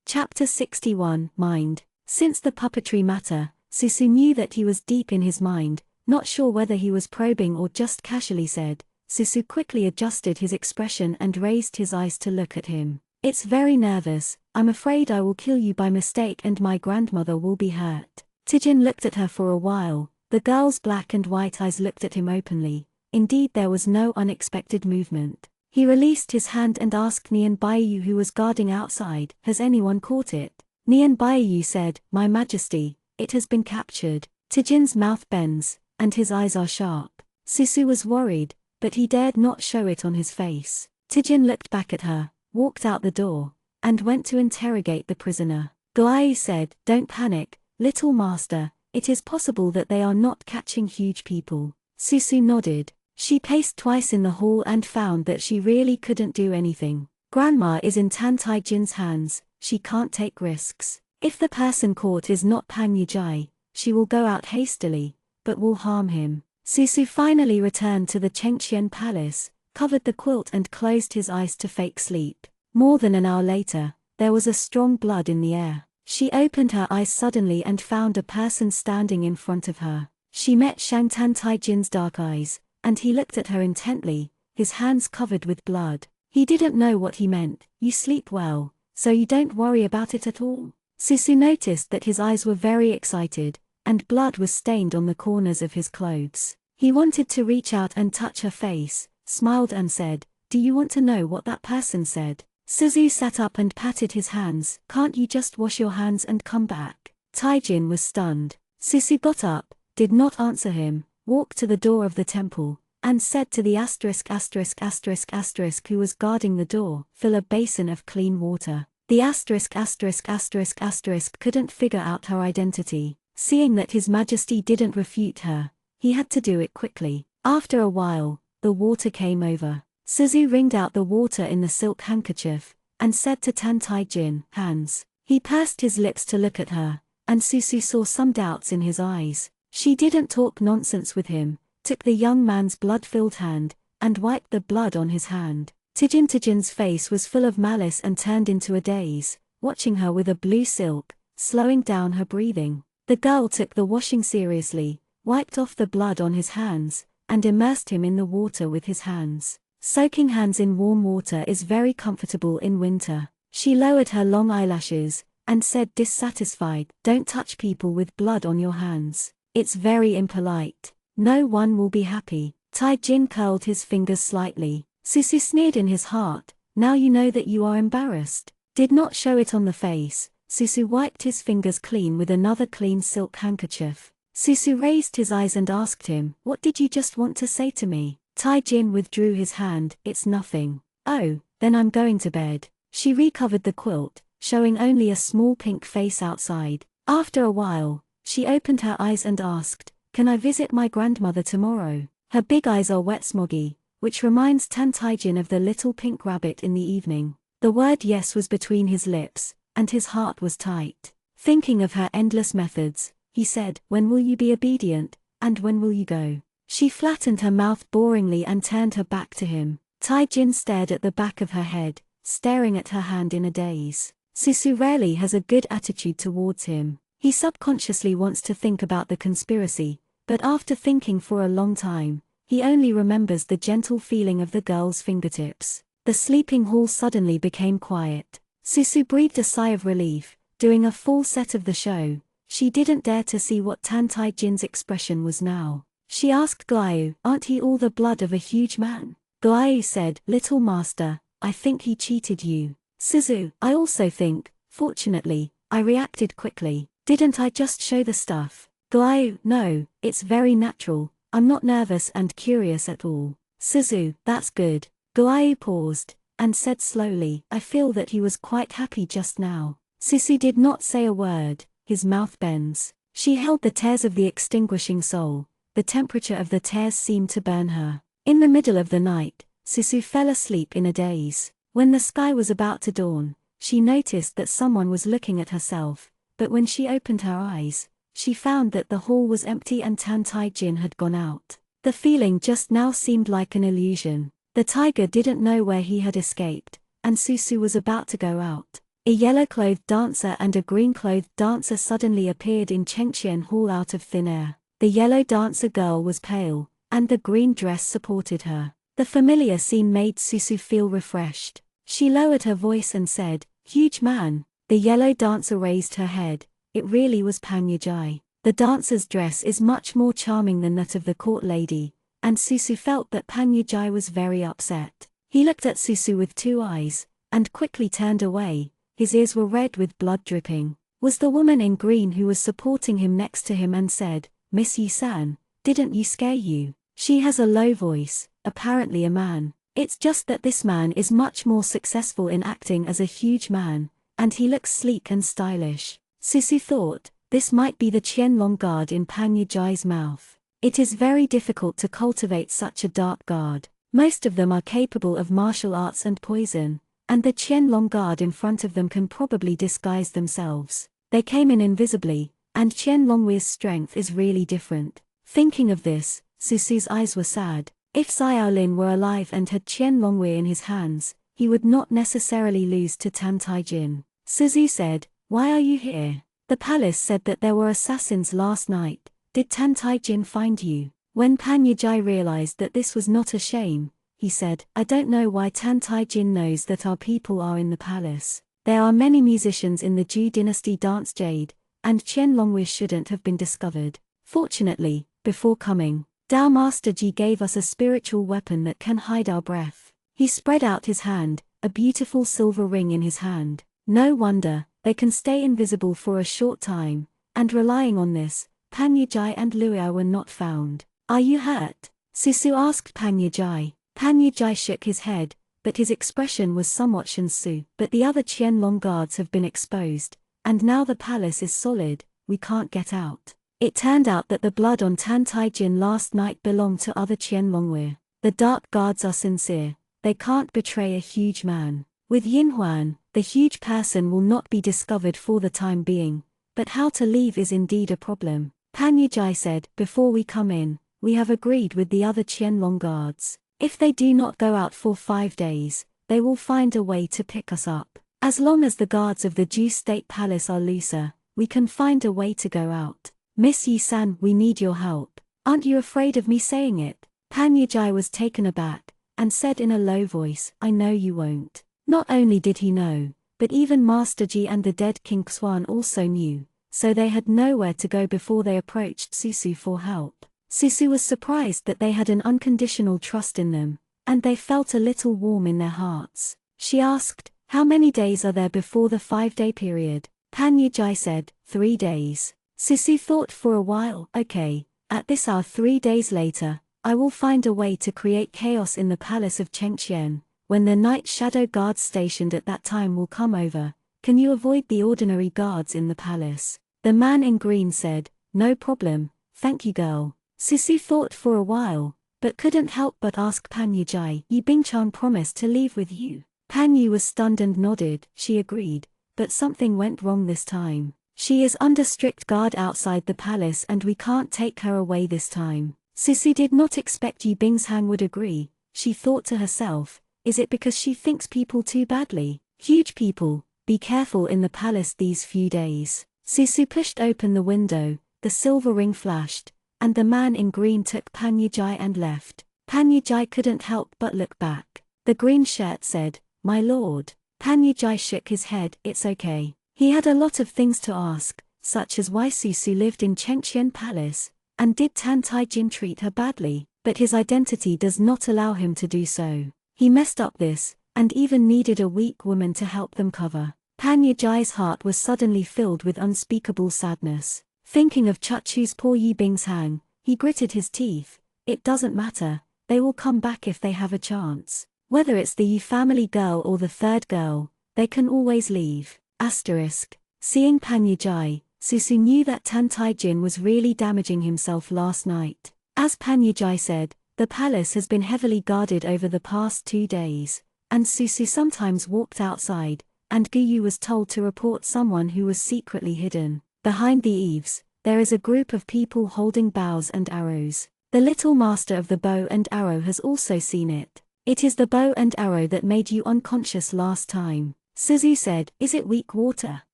Chapter 61, Mind. Since the puppetry matter, Susu knew that he was deep in his mind, not sure whether he was probing or just casually said. Susu quickly adjusted his expression and raised his eyes to look at him. "It's very nervous. I'm afraid I will kill you by mistake and my grandmother will be hurt." Taijin looked at her for a while. The girl's black and white eyes looked at him openly. Indeed, there was no unexpected movement. He released his hand and asked Nian Baiyu, who was guarding outside, "Has anyone caught it?" Nian Baiyu said, "My Majesty, it has been captured." Taijin's mouth bends, and his eyes are sharp. Susu was worried, but he dared not show it on his face. Taijin looked back at her, walked out the door, and went to interrogate the prisoner. Guai said, "Don't panic, little master, it is possible that they are not catching huge people." Susu nodded. She paced twice in the hall and found that she really couldn't do anything. Grandma is in Tan Taijin's hands, she can't take risks. If the person caught is not Pan Yijai, she will go out hastily, but will harm him. Susu finally returned to the Xianxia palace, covered the quilt and closed his eyes to fake sleep. More than an hour later, there was a strong blood in the air. She opened her eyes suddenly and found a person standing in front of her. She met Shang Taijin's dark eyes, and he looked at her intently, his hands covered with blood. He didn't know what he meant. You sleep well, so you don't worry about it at all? Susu noticed that his eyes were very excited, and blood was stained on the corners of his clothes. He wanted to reach out and touch her face, smiled and said, "Do you want to know what that person said?" Suzu sat up and patted his hands. "Can't you just wash your hands and come back?" Taijin was stunned. Susu got up, did not answer him, walked to the door of the temple, and said to the ***** who was guarding the door, "Fill a basin of clean water." The ***** couldn't figure out her identity. Seeing that His Majesty didn't refute her, he had to do it quickly. After a while, the water came over. Suzu wringed out the water in the silk handkerchief, and said to Tan Taijin, "Hands." He pursed his lips to look at her, and Susu saw some doubts in his eyes. She didn't talk nonsense with him, took the young man's blood-filled hand, and wiped the blood on his hand. Tijin's face was full of malice and turned into a daze, watching her with a blue silk, slowing down her breathing. The girl took the washing seriously, wiped off the blood on his hands, and immersed him in the water with his hands. Soaking hands in warm water is very comfortable in winter. She lowered her long eyelashes, and said dissatisfied, "Don't touch people with blood on your hands. It's very impolite. No one will be happy." Taijin curled his fingers slightly. Susu sneered in his heart, "Now you know that you are embarrassed." Did not show it on the face. Susu wiped his fingers clean with another clean silk handkerchief. Susu raised his eyes and asked him, "What did you just want to say to me?" Taijin withdrew his hand. "It's nothing." "Oh, then I'm going to bed." She recovered the quilt, showing only a small pink face outside. After a while, she opened her eyes and asked, "Can I visit my grandmother tomorrow?" Her big eyes are wet smoggy, which reminds Tan Taijin of the little pink rabbit in the evening. The word yes was between his lips, and his heart was tight. Thinking of her endless methods, he said, "When will you be obedient, and when will you go?" She flattened her mouth boringly and turned her back to him. Taijin stared at the back of her head, staring at her hand in a daze. Susu rarely has a good attitude towards him. He subconsciously wants to think about the conspiracy, but after thinking for a long time, he only remembers the gentle feeling of the girl's fingertips. The sleeping hall suddenly became quiet. Susu breathed a sigh of relief, doing a full set of the show. She didn't dare to see what Tan Taijin's expression was now. She asked Guayu, "Aren't he all the blood of a huge man?" Guayu said, "Little master, I think he cheated you." Suzu, "I also think, fortunately, I reacted quickly. Didn't I just show the stuff?" Guayu, "No, it's very natural. I'm not nervous and curious at all." Suzu, "That's good." Guayu paused, and said slowly, "I feel that he was quite happy just now." Susu did not say a word, his mouth bends. She held the tears of the extinguishing soul. The temperature of the tears seemed to burn her. In the middle of the night, Susu fell asleep in a daze. When the sky was about to dawn, she noticed that someone was looking at herself, but when she opened her eyes, she found that the hall was empty and Tan Taijin had gone out. The feeling just now seemed like an illusion. The tiger didn't know where he had escaped, and Susu was about to go out. A yellow-clothed dancer and a green-clothed dancer suddenly appeared in Xianxia Hall out of thin air. The yellow dancer girl was pale, and the green dress supported her. The familiar scene made Susu feel refreshed. She lowered her voice and said, "Huge man." The yellow dancer raised her head. It really was Pan Yujai. The dancer's dress is much more charming than that of the court lady, and Susu felt that Pan Yujai was very upset. He looked at Susu with two eyes, and quickly turned away. His ears were red with blood dripping. Was the woman in green who was supporting him next to him and said, "Miss Yi-san, didn't you scare you?" She has a low voice, apparently a man. It's just that this man is much more successful in acting as a huge man, and he looks sleek and stylish. Susu thought, this might be the Qianlong guard in Pan Yujai's mouth. It is very difficult to cultivate such a dark guard. Most of them are capable of martial arts and poison, and the Qianlong guard in front of them can probably disguise themselves. They came in invisibly, and Qianlongwe's strength is really different. Thinking of this, Susu's eyes were sad. If Xiaolin were alive and had Qianlongwe in his hands, he would not necessarily lose to Tan Taijin. Suzu said, "Why are you here?" The palace said that there were assassins last night, did Tan Taijin find you? When Pan Yijai realized that this was not a shame, he said, I don't know why Tan Taijin knows that our people are in the palace. There are many musicians in the Zhou dynasty dance jade, and Qianlonghui shouldn't have been discovered. Fortunately, before coming, Dao Master Ji gave us a spiritual weapon that can hide our breath. He spread out his hand, a beautiful silver ring in his hand. No wonder, they can stay invisible for a short time, and relying on this, Pan Yijai and Luo were not found. Are you hurt? Susu asked Pan Yijai. Pan Yijai shook his head, but his expression was somewhat Xianxia. But the other Qianlong guards have been exposed, and now the palace is solid, we can't get out. It turned out that the blood on Tan Taijin last night belonged to other Qianlonghui. The dark guards are sincere, they can't betray a huge man. With Yin Huan, the huge person will not be discovered for the time being, but how to leave is indeed a problem. Pan Yijai said, before we come in, we have agreed with the other Qianlong guards. If they do not go out for 5 days, they will find a way to pick us up. As long as the guards of the Zhou State Palace are looser, we can find a way to go out. Miss Yi-san, we need your help. Aren't you afraid of me saying it? Pan Yijai was taken aback, and said in a low voice, I know you won't. Not only did he know, but even Master Ji and the dead King Xuan also knew, so they had nowhere to go before they approached Susu for help. Susu was surprised that they had an unconditional trust in them, and they felt a little warm in their hearts. She asked, how many days are there before the 5-day period? Pan Yijai said, 3 days. Susu thought for a while, okay, at this hour 3 days later, I will find a way to create chaos in the palace of Xianxia. When the night shadow guards stationed at that time will come over, can you avoid the ordinary guards in the palace? The man in green said, no problem, thank you girl. Susu thought for a while, but couldn't help but ask Pan Yijai, Yi Bingchan promised to leave with you. Pan Yi was stunned and nodded, she agreed, but something went wrong this time. She is under strict guard outside the palace and we can't take her away this time. Susu did not expect Yi Bingchan would agree. She thought to herself, is it because she thinks people too badly? Huge people, be careful in the palace these few days. Susu pushed open the window, the silver ring flashed, and the man in green took Pan Yijai and left. Pan Yijai couldn't help but look back. The green shirt said, my lord. Pan Yijai shook his head, it's okay. He had a lot of things to ask, such as why Susu lived in Qianxia Palace, and did Tan Taijin treat her badly, but his identity does not allow him to do so. He messed up this, and even needed a weak woman to help them cover. Pan Yijai's heart was suddenly filled with unspeakable sadness. Thinking of Chuchu's poor Yi Bingchan, he gritted his teeth. It doesn't matter, they will come back if they have a chance. Whether it's the Yi family girl or the third girl, they can always leave. Asterisk. Seeing Pan Yijai, Susu knew that Tan Taijin was really damaging himself last night. As Pan Yijai said, the palace has been heavily guarded over the past 2 days, and Susu sometimes walked outside, and Guyu was told to report someone who was secretly hidden. Behind the eaves, there is a group of people holding bows and arrows. The little master of the bow and arrow has also seen it. It is the bow and arrow that made you unconscious last time. Suzu said, is it weak water?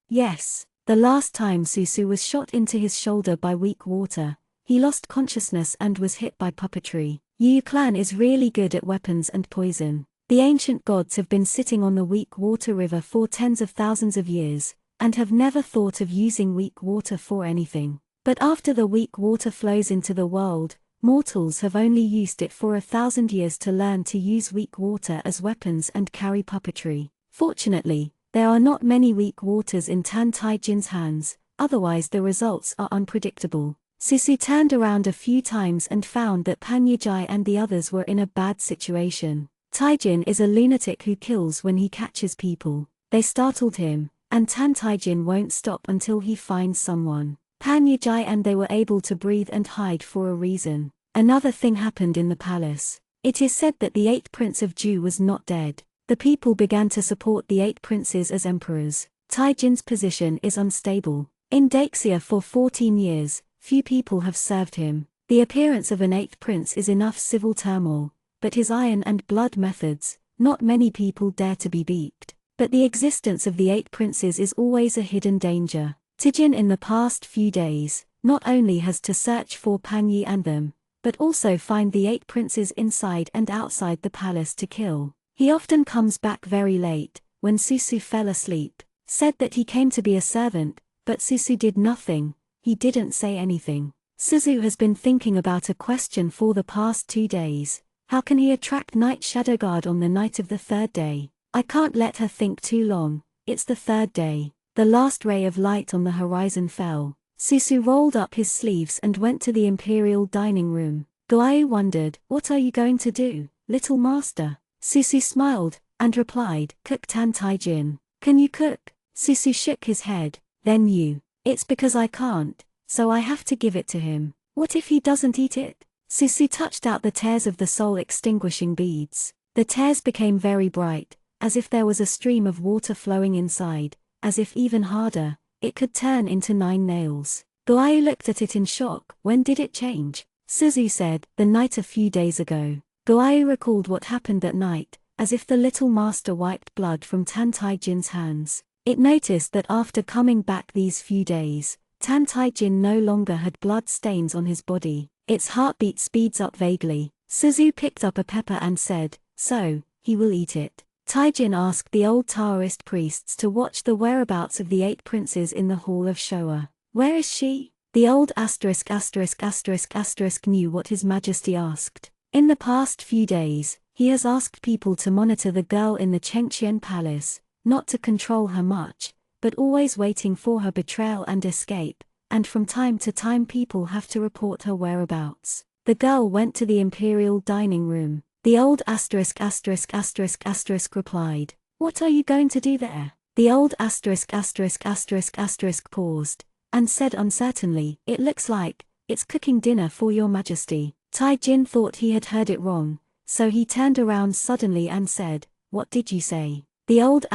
Yes. The last time Susu was shot into his shoulder by weak water, he lost consciousness and was hit by puppetry. Yu clan is really good at weapons and poison. The ancient gods have been sitting on the weak water river for tens of thousands of years, and have never thought of using weak water for anything. But after the weak water flows into the world, mortals have only used it for 1,000 years to learn to use weak water as weapons and carry puppetry. Fortunately, there are not many weak waters in Tan Taijin's hands, otherwise the results are unpredictable. Susu turned around a few times and found that Pan Yijai and the others were in a bad situation. Taijin is a lunatic who kills when he catches people. They startled him, and Tan Taijin won't stop until he finds someone. Pan Yijai and they were able to breathe and hide for a reason. Another thing happened in the palace. It is said that the 8th prince of Zhou was not dead. The people began to support the 8 princes as emperors. Taijin's position is unstable. In Xianxia for 14 years, few people have served him. The appearance of an 8th prince is enough civil turmoil, but his iron and blood methods, not many people dare to be beat. But the existence of the 8 princes is always a hidden danger. Tijin in the past few days, not only has to search for Pan Yi and them, but also find the 8 princes inside and outside the palace to kill. He often comes back very late. When Susu fell asleep, said that he came to be a servant, but Susu did nothing, he didn't say anything. Suzu has been thinking about a question for the past 2 days. How can he attract Night Shadow Guard on the night of the 3rd day? I can't let her think too long, it's the 3rd day. The last ray of light on the horizon fell. Susu rolled up his sleeves and went to the imperial dining room. Guayu wondered, "What are you going to do, little master?" Susu smiled, and replied, "Cook Tan Tai Jin." "Can you cook?" Susu shook his head. "Then you." "It's because I can't, so I have to give it to him." "What if he doesn't eat it?" Susu touched out the tears of the soul-extinguishing beads. The tears became very bright, as if there was a stream of water flowing inside, as if even harder, it could turn into 9 nails. Guayu looked at it in shock. "When did it change?" Suzu said, "The night a few days ago." Guayu recalled what happened that night, as if the little master wiped blood from Tan Tai Jin's hands. It noticed that after coming back these few days, Tan Tai Jin no longer had blood stains on his body. Its heartbeat speeds up vaguely. Suzu picked up a pepper and said, "So, he will eat it." Tai Jin asked the old Taoist priests to watch the whereabouts of the 8 princes in the Hall of Showa. "Where is she?" The old **** knew what His Majesty asked. In the past few days, he has asked people to monitor the girl in the Xianxia palace, not to control her much, but always waiting for her betrayal and escape, and from time to time people have to report her whereabouts. The girl went to the imperial dining room. The old **** replied, "What are you going to do there?" The old **** paused, and said uncertainly, "It looks like, it's cooking dinner for your majesty." Tai Jin thought he had heard it wrong, so he turned around suddenly and said, "What did you say?" The old ****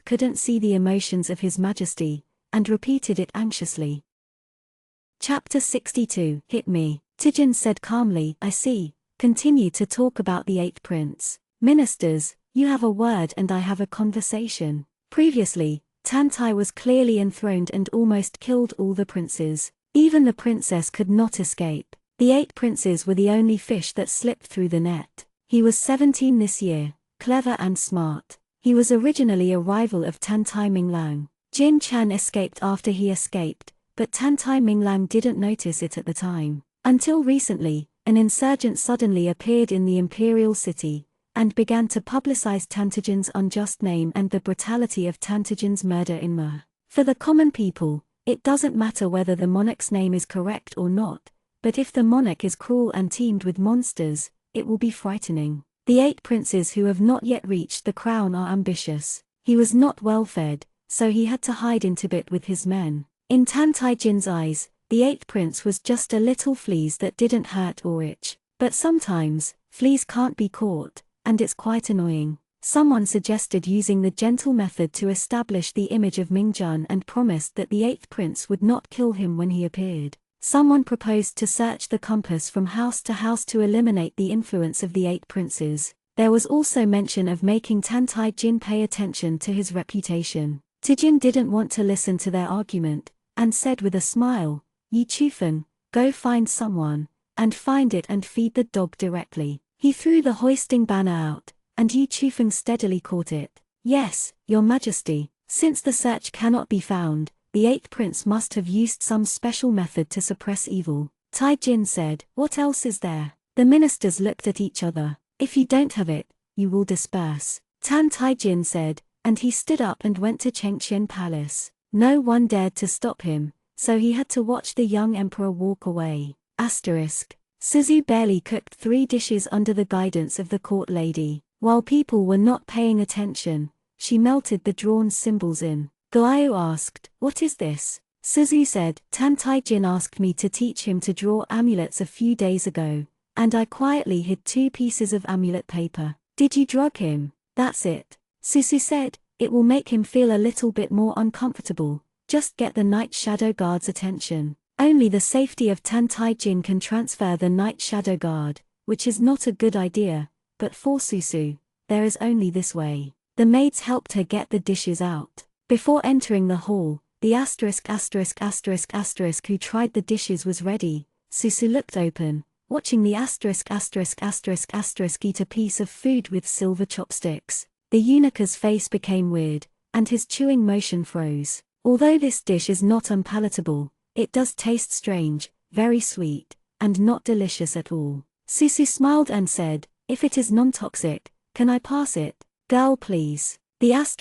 couldn't see the emotions of His Majesty, and repeated it anxiously. Chapter 62, Hit Me. Tijin said calmly, "I see. Continue to talk about the 8 prince. Ministers, you have a word and I have a conversation." Previously, Tantai was clearly enthroned and almost killed all the princes. Even the princess could not escape. The 8 princes were the only fish that slipped through the net. He was 17 this year, clever and smart. He was originally a rival of Tantai Minglang. Jin Chan escaped after he escaped, but Tantai Minglang didn't notice it at the time. Until recently, an insurgent suddenly appeared in the imperial city, and began to publicize Tantajin's unjust name and the brutality of Tantajin's murder in Mur. For the common people, it doesn't matter whether the monarch's name is correct or not, but if the monarch is cruel and teamed with monsters, it will be frightening. The 8 princes who have not yet reached the crown are ambitious. He was not well fed, so he had to hide in Tibet with his men. In Tantai Jin's eyes, the 8th prince was just a little fleas that didn't hurt or itch. But sometimes, fleas can't be caught, and it's quite annoying. Someone suggested using the gentle method to establish the image of Mingjun and promised that the 8th prince would not kill him when he appeared. Someone proposed to search the compass from house to house to eliminate the influence of the 8 princes. There was also mention of making Tantai Jin pay attention to his reputation. Tijin didn't want to listen to their argument, and said with a smile, "Yi Chufeng, go find someone, and find it and feed the dog directly." He threw the hoisting banner out, and Yi Chufeng steadily caught it. "Yes, your majesty, since the search cannot be found, the 8th prince must have used some special method to suppress evil." Tai Jin said, "What else is there?" The ministers looked at each other. "If you don't have it, you will disperse," Tan Tai Jin said, and he stood up and went to Chengqian Palace. No one dared to stop him, so he had to watch the young emperor walk away. Suzu barely cooked 3 dishes under the guidance of the court lady. While people were not paying attention, she melted the drawn symbols in. Guayu asked, "What is this?" Suzu said, "Tan Tai Jin asked me to teach him to draw amulets a few days ago, and I quietly hid 2 pieces of amulet paper." "Did you drug him?" "That's it." Suzu said, "It will make him feel a little bit more uncomfortable. Just get the Night Shadow Guard's attention." Only the safety of Tantai Jin can transfer the Night Shadow Guard, which is not a good idea, but for Susu, there is only this way. The maids helped her get the dishes out. Before entering the hall, The ***** who tried the dishes was ready. Susu looked open, watching the ***** eat a piece of food with silver chopsticks. The eunuch's face became weird, and his chewing motion froze. Although this dish is not unpalatable, it does taste strange, very sweet, and not delicious at all. Susu smiled and said, if it is non-toxic, can I pass it? Girl, please. The *****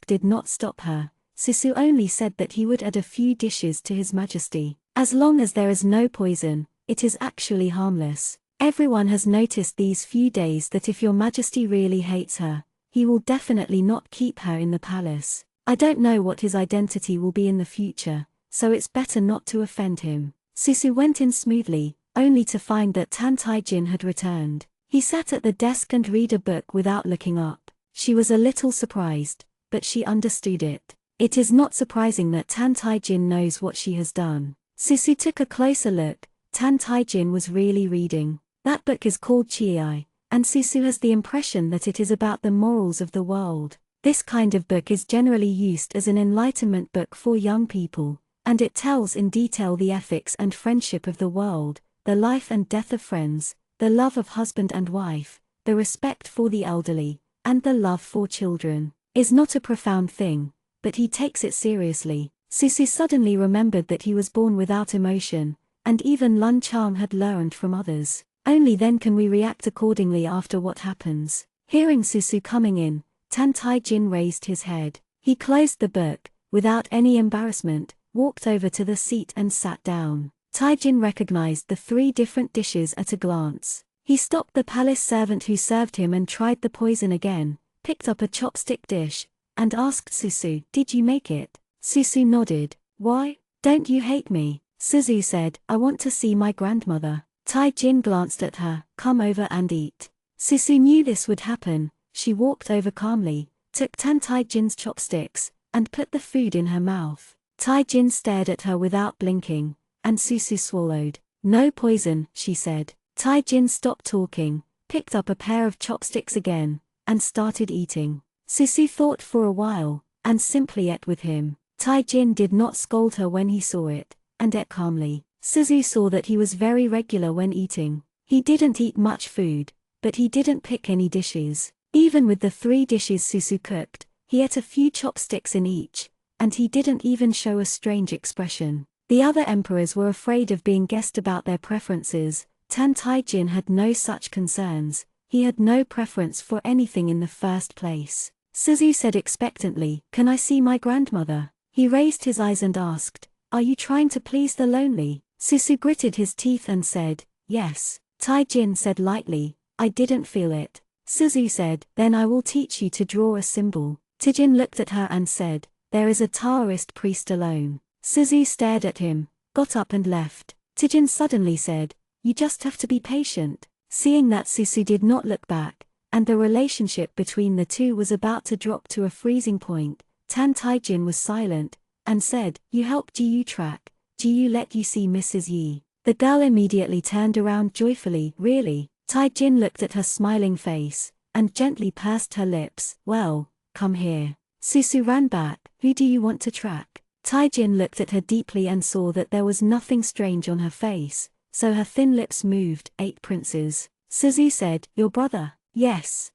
did not stop her. Susu only said that he would add a few dishes to His Majesty. As long as there is no poison, it is actually harmless. Everyone has noticed these few days that if your Majesty really hates her, he will definitely not keep her in the palace. I don't know what his identity will be in the future, so it's better not to offend him. Susu went in smoothly, only to find that Tan Tai-jin had returned. He sat at the desk and read a book without looking up. She was a little surprised, but she understood it. It is not surprising that Tan Tai-jin knows what she has done. Susu took a closer look. Tan Tai-jin was really reading. That book is called Chiai, and Susu has the impression that it is about the morals of the world. This kind of book is generally used as an enlightenment book for young people, and it tells in detail the ethics and friendship of the world, the life and death of friends, the love of husband and wife, the respect for the elderly, and the love for children. Is not a profound thing, but he takes it seriously. Susu suddenly remembered that he was born without emotion, and even Lun Chang had learned from others. Only then can we react accordingly after what happens. Hearing Susu coming in, Tan Tai-jin raised his head. He closed the book, without any embarrassment, walked over to the seat and sat down. Tai-jin recognized the 3 different dishes at a glance. He stopped the palace servant who served him and tried the poison again, picked up a chopstick dish, and asked Susu, "Did you make it?" Susu nodded. "Why? Don't you hate me?" Susu said, "I want to see my grandmother." Tai-jin glanced at her. "Come over and eat." Susu knew this would happen. She walked over calmly, took Tan Tai-jin's chopsticks, and put the food in her mouth. Tai-jin stared at her without blinking, and Susu swallowed. "No poison," she said. Tai-jin stopped talking, picked up a pair of chopsticks again, and started eating. Susu thought for a while, and simply ate with him. Tai-jin did not scold her when he saw it, and ate calmly. Susu saw that he was very regular when eating. He didn't eat much food, but he didn't pick any dishes. Even with the 3 dishes Susu cooked, he ate a few chopsticks in each, and he didn't even show a strange expression. The other emperors were afraid of being guessed about their preferences. Tan Tai-jin had no such concerns. He had no preference for anything in the first place. Susu said expectantly, "Can I see my grandmother?" He raised his eyes and asked, "Are you trying to please the lonely?" Susu gritted his teeth and said, "Yes." Tai-jin said lightly, "I didn't feel it." Susu said, "Then I will teach you to draw a symbol." Tai-jin looked at her and said, "There is a Taoist priest alone." Susu stared at him, got up and left. Tai-jin suddenly said, "You just have to be patient." Seeing that Susu did not look back, and the relationship between the two was about to drop to a freezing point, Tan Tai-jin was silent, and said, "You help Ji track. Ji let you see Mrs. Yi." The girl immediately turned around joyfully. "Really?" Tai-jin looked at her smiling face, and gently pursed her lips. "Well, come here." Susu ran back. "Who do you want to track?" Tai-jin looked at her deeply and saw that there was nothing strange on her face, so her thin lips moved. 8 princes. Susu said, "Your brother?" "Yes,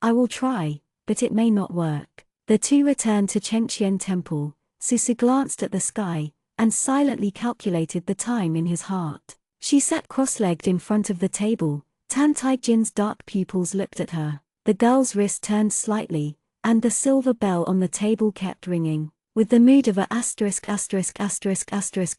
I will try, but it may not work." The 2 returned to Xianxia temple. Susu glanced at the sky, and silently calculated the time in his heart. She sat cross-legged in front of the table. Tan Tai-jin's dark pupils looked at her. The girl's wrist turned slightly, and the silver bell on the table kept ringing. With the mood of a *****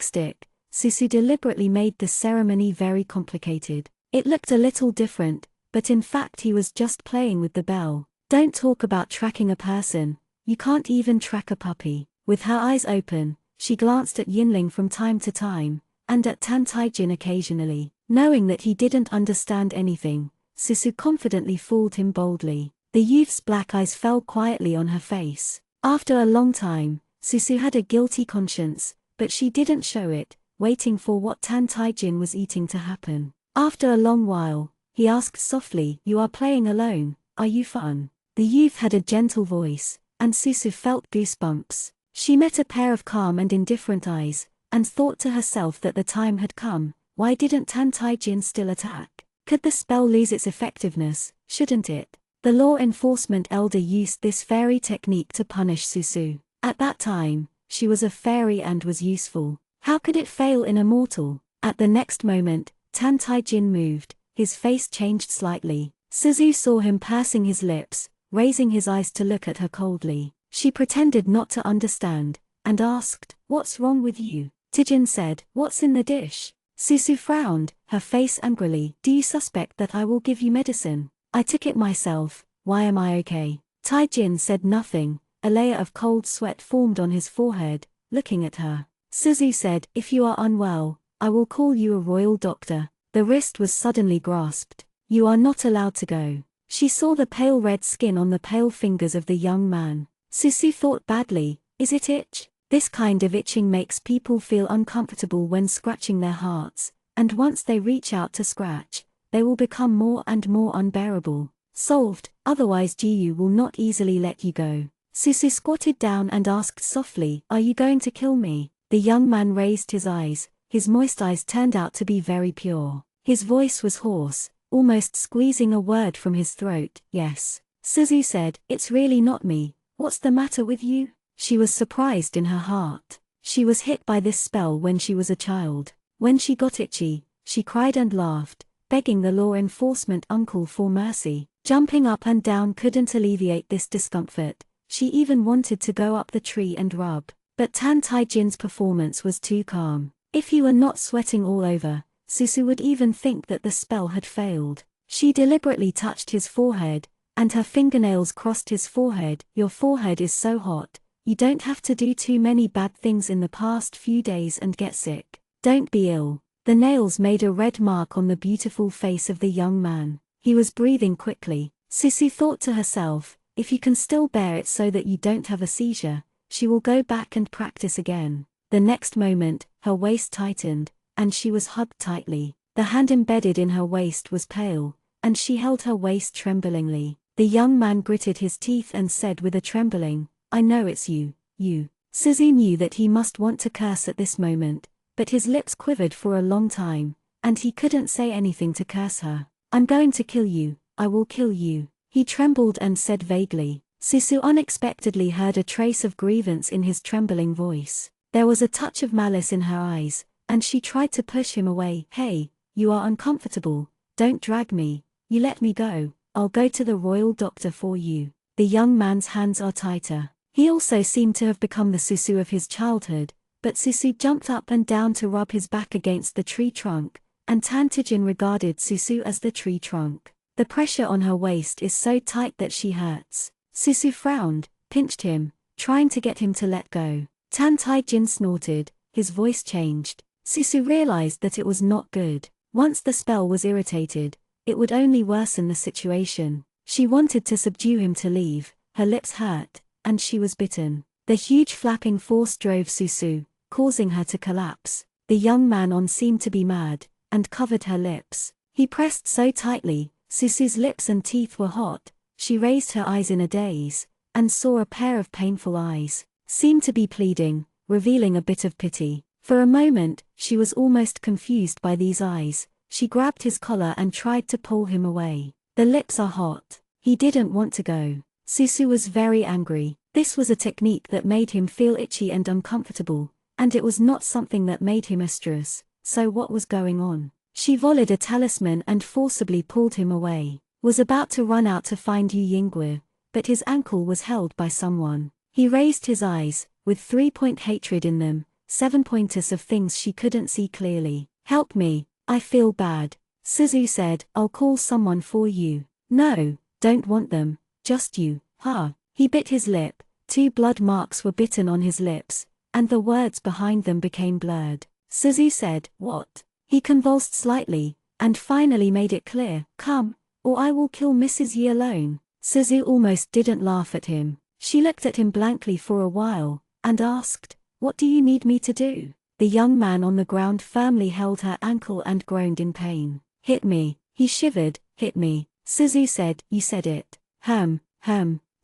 stick, Susu deliberately made the ceremony very complicated. It looked a little different, but in fact he was just playing with the bell. Don't talk about tracking a person, you can't even track a puppy. With her eyes open, she glanced at Yinling from time to time, and at Tan Tai-jin occasionally. Knowing that he didn't understand anything, Susu confidently fooled him boldly. The youth's black eyes fell quietly on her face. After a long time, Susu had a guilty conscience, but she didn't show it, waiting for what Tan Tai-jin was eating to happen. After a long while, he asked softly, "You are playing alone, are you fun?" The youth had a gentle voice, and Susu felt goosebumps. She met a pair of calm and indifferent eyes, and thought to herself that the time had come. Why didn't Tan Tai-jin still attack? Could the spell lose its effectiveness? Shouldn't it? The law enforcement elder used this fairy technique to punish Susu. At that time, she was a fairy and was useful. How could it fail in a mortal? At the next moment, Tan Tai-jin moved, his face changed slightly. Suzu saw him pursing his lips, raising his eyes to look at her coldly. She pretended not to understand, and asked, "What's wrong with you?" Taijin said, "What's in the dish?" Susu frowned, her face angrily. "Do you suspect that I will give you medicine? I took it myself, why am I okay?" Taijin said nothing, a layer of cold sweat formed on his forehead, looking at her. Suzu said, "If you are unwell, I will call you a royal doctor." The wrist was suddenly grasped. "You are not allowed to go." She saw the pale red skin on the pale fingers of the young man. Susu thought badly, "Is it itch?" This kind of itching makes people feel uncomfortable when scratching their hearts, and once they reach out to scratch, they will become more and more unbearable. Solved, otherwise Jiyu will not easily let you go. Susu squatted down and asked softly, "Are you going to kill me?" The young man raised his eyes, his moist eyes turned out to be very pure. His voice was hoarse, almost squeezing a word from his throat. "Yes." Suzu said, "It's really not me. What's the matter with you?" She was surprised in her heart. She was hit by this spell when she was a child. When she got itchy, she cried and laughed, begging the law enforcement uncle for mercy. Jumping up and down couldn't alleviate this discomfort. She even wanted to go up the tree and rub. But Tan Tai-jin's performance was too calm. If he were not sweating all over, Susu would even think that the spell had failed. She deliberately touched his forehead, and her fingernails crossed his forehead. "Your forehead is so hot. You don't have to do too many bad things in the past few days and get sick. Don't be ill." The nails made a red mark on the beautiful face of the young man. He was breathing quickly. Susu thought to herself, "If you can still bear it so that you don't have a seizure, she will go back and practice again." The next moment, her waist tightened, and she was hugged tightly. The hand embedded in her waist was pale, and she held her waist tremblingly. The young man gritted his teeth and said with a trembling, "I know it's you, you." Suzu knew that he must want to curse at this moment, but his lips quivered for a long time, and he couldn't say anything to curse her. "I'm going to kill you, I will kill you," he trembled and said vaguely. Susu unexpectedly heard a trace of grievance in his trembling voice. There was a touch of malice in her eyes, and she tried to push him away. "Hey, you are uncomfortable, don't drag me, you let me go, I'll go to the royal doctor for you." The young man's hands are tighter. He also seemed to have become the Susu of his childhood, but Susu jumped up and down to rub his back against the tree trunk, and Tan Tai-jin regarded Susu as the tree trunk. The pressure on her waist is so tight that she hurts. Susu frowned, pinched him, trying to get him to let go. Tan Tai-jin snorted, his voice changed. Susu realized that it was not good. Once the spell was irritated, it would only worsen the situation. She wanted to subdue him to leave, her lips hurt, and she was bitten. The huge flapping force drove Susu, causing her to collapse. The young man on seemed to be mad, and covered her lips. He pressed so tightly, Susu's lips and teeth were hot. She raised her eyes in a daze, and saw a pair of painful eyes, seemed to be pleading, revealing a bit of pity. For a moment, she was almost confused by these eyes. She grabbed his collar and tried to pull him away. "The lips are hot." He didn't want to go. Susu was very angry. This was a technique that made him feel itchy and uncomfortable, and it was not something that made him estrus. So what was going on? She volleyed a talisman and forcibly pulled him away. Was about to run out to find Yu Yingguo, but his ankle was held by someone. He raised his eyes, with 3-point hatred in them, 7 pointers of things she couldn't see clearly. "Help me, I feel bad." Suzu said, "I'll call someone for you." "No, don't want them, just you." "Huh." He bit his lip, 2 blood marks were bitten on his lips, and the words behind them became blurred. Suzu said, "What?" He convulsed slightly, and finally made it clear, "Come, or I will kill Mrs. Yi alone." Suzu almost didn't laugh at him. She looked at him blankly for a while, and asked, "What do you need me to do?" The young man on the ground firmly held her ankle and groaned in pain. "Hit me." He shivered. "Hit me." Suzu said, "You said it." Hum.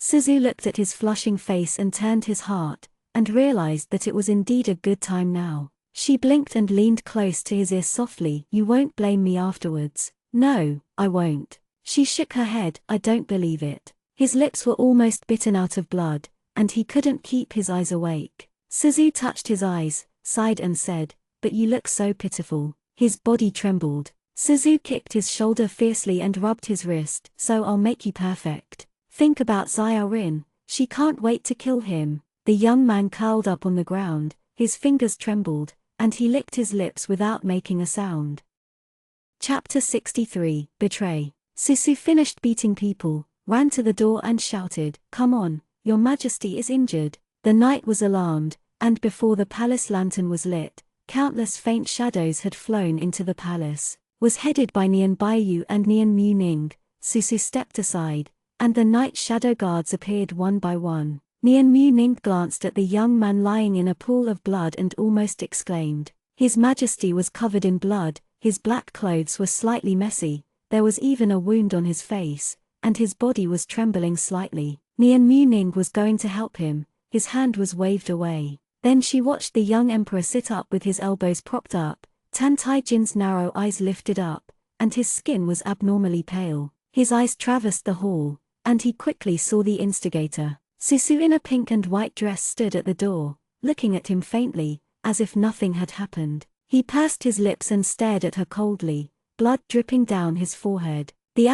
Suzu looked at his flushing face and turned his heart, and realized that it was indeed a good time now. She blinked and leaned close to his ear softly. You won't blame me afterwards. No, I won't. She shook her head. I don't believe it. His lips were almost bitten out of blood, and he couldn't keep his eyes awake. Suzu touched his eyes, sighed and said, but you look so pitiful. His body trembled. Suzu kicked his shoulder fiercely and rubbed his wrist. So I'll make you perfect. Think about Xiaorin. She can't wait to kill him. The young man curled up on the ground, his fingers trembled, and he licked his lips without making a sound. Chapter 63, Betray. Suzu finished beating people, ran to the door and shouted, Come on, your majesty is injured. The knight was alarmed, and before the palace lantern was lit, countless faint shadows had flown into the palace. Was headed by Nian Baiyu and Nian Muning. Suzu stepped aside, and the knight's shadow guards appeared one by one. Nian Muning glanced at the young man lying in a pool of blood and almost exclaimed. His majesty was covered in blood, his black clothes were slightly messy, there was even a wound on his face, and his body was trembling slightly. Nian Muning was going to help him, his hand was waved away. Then she watched the young emperor sit up with his elbows propped up, Tan Taijin's narrow eyes lifted up, and his skin was abnormally pale. His eyes traversed the hall, and he quickly saw the instigator. Suzu in a pink and white dress stood at the door, looking at him faintly, as if nothing had happened. He pursed his lips and stared at her coldly, blood dripping down his forehead. The ******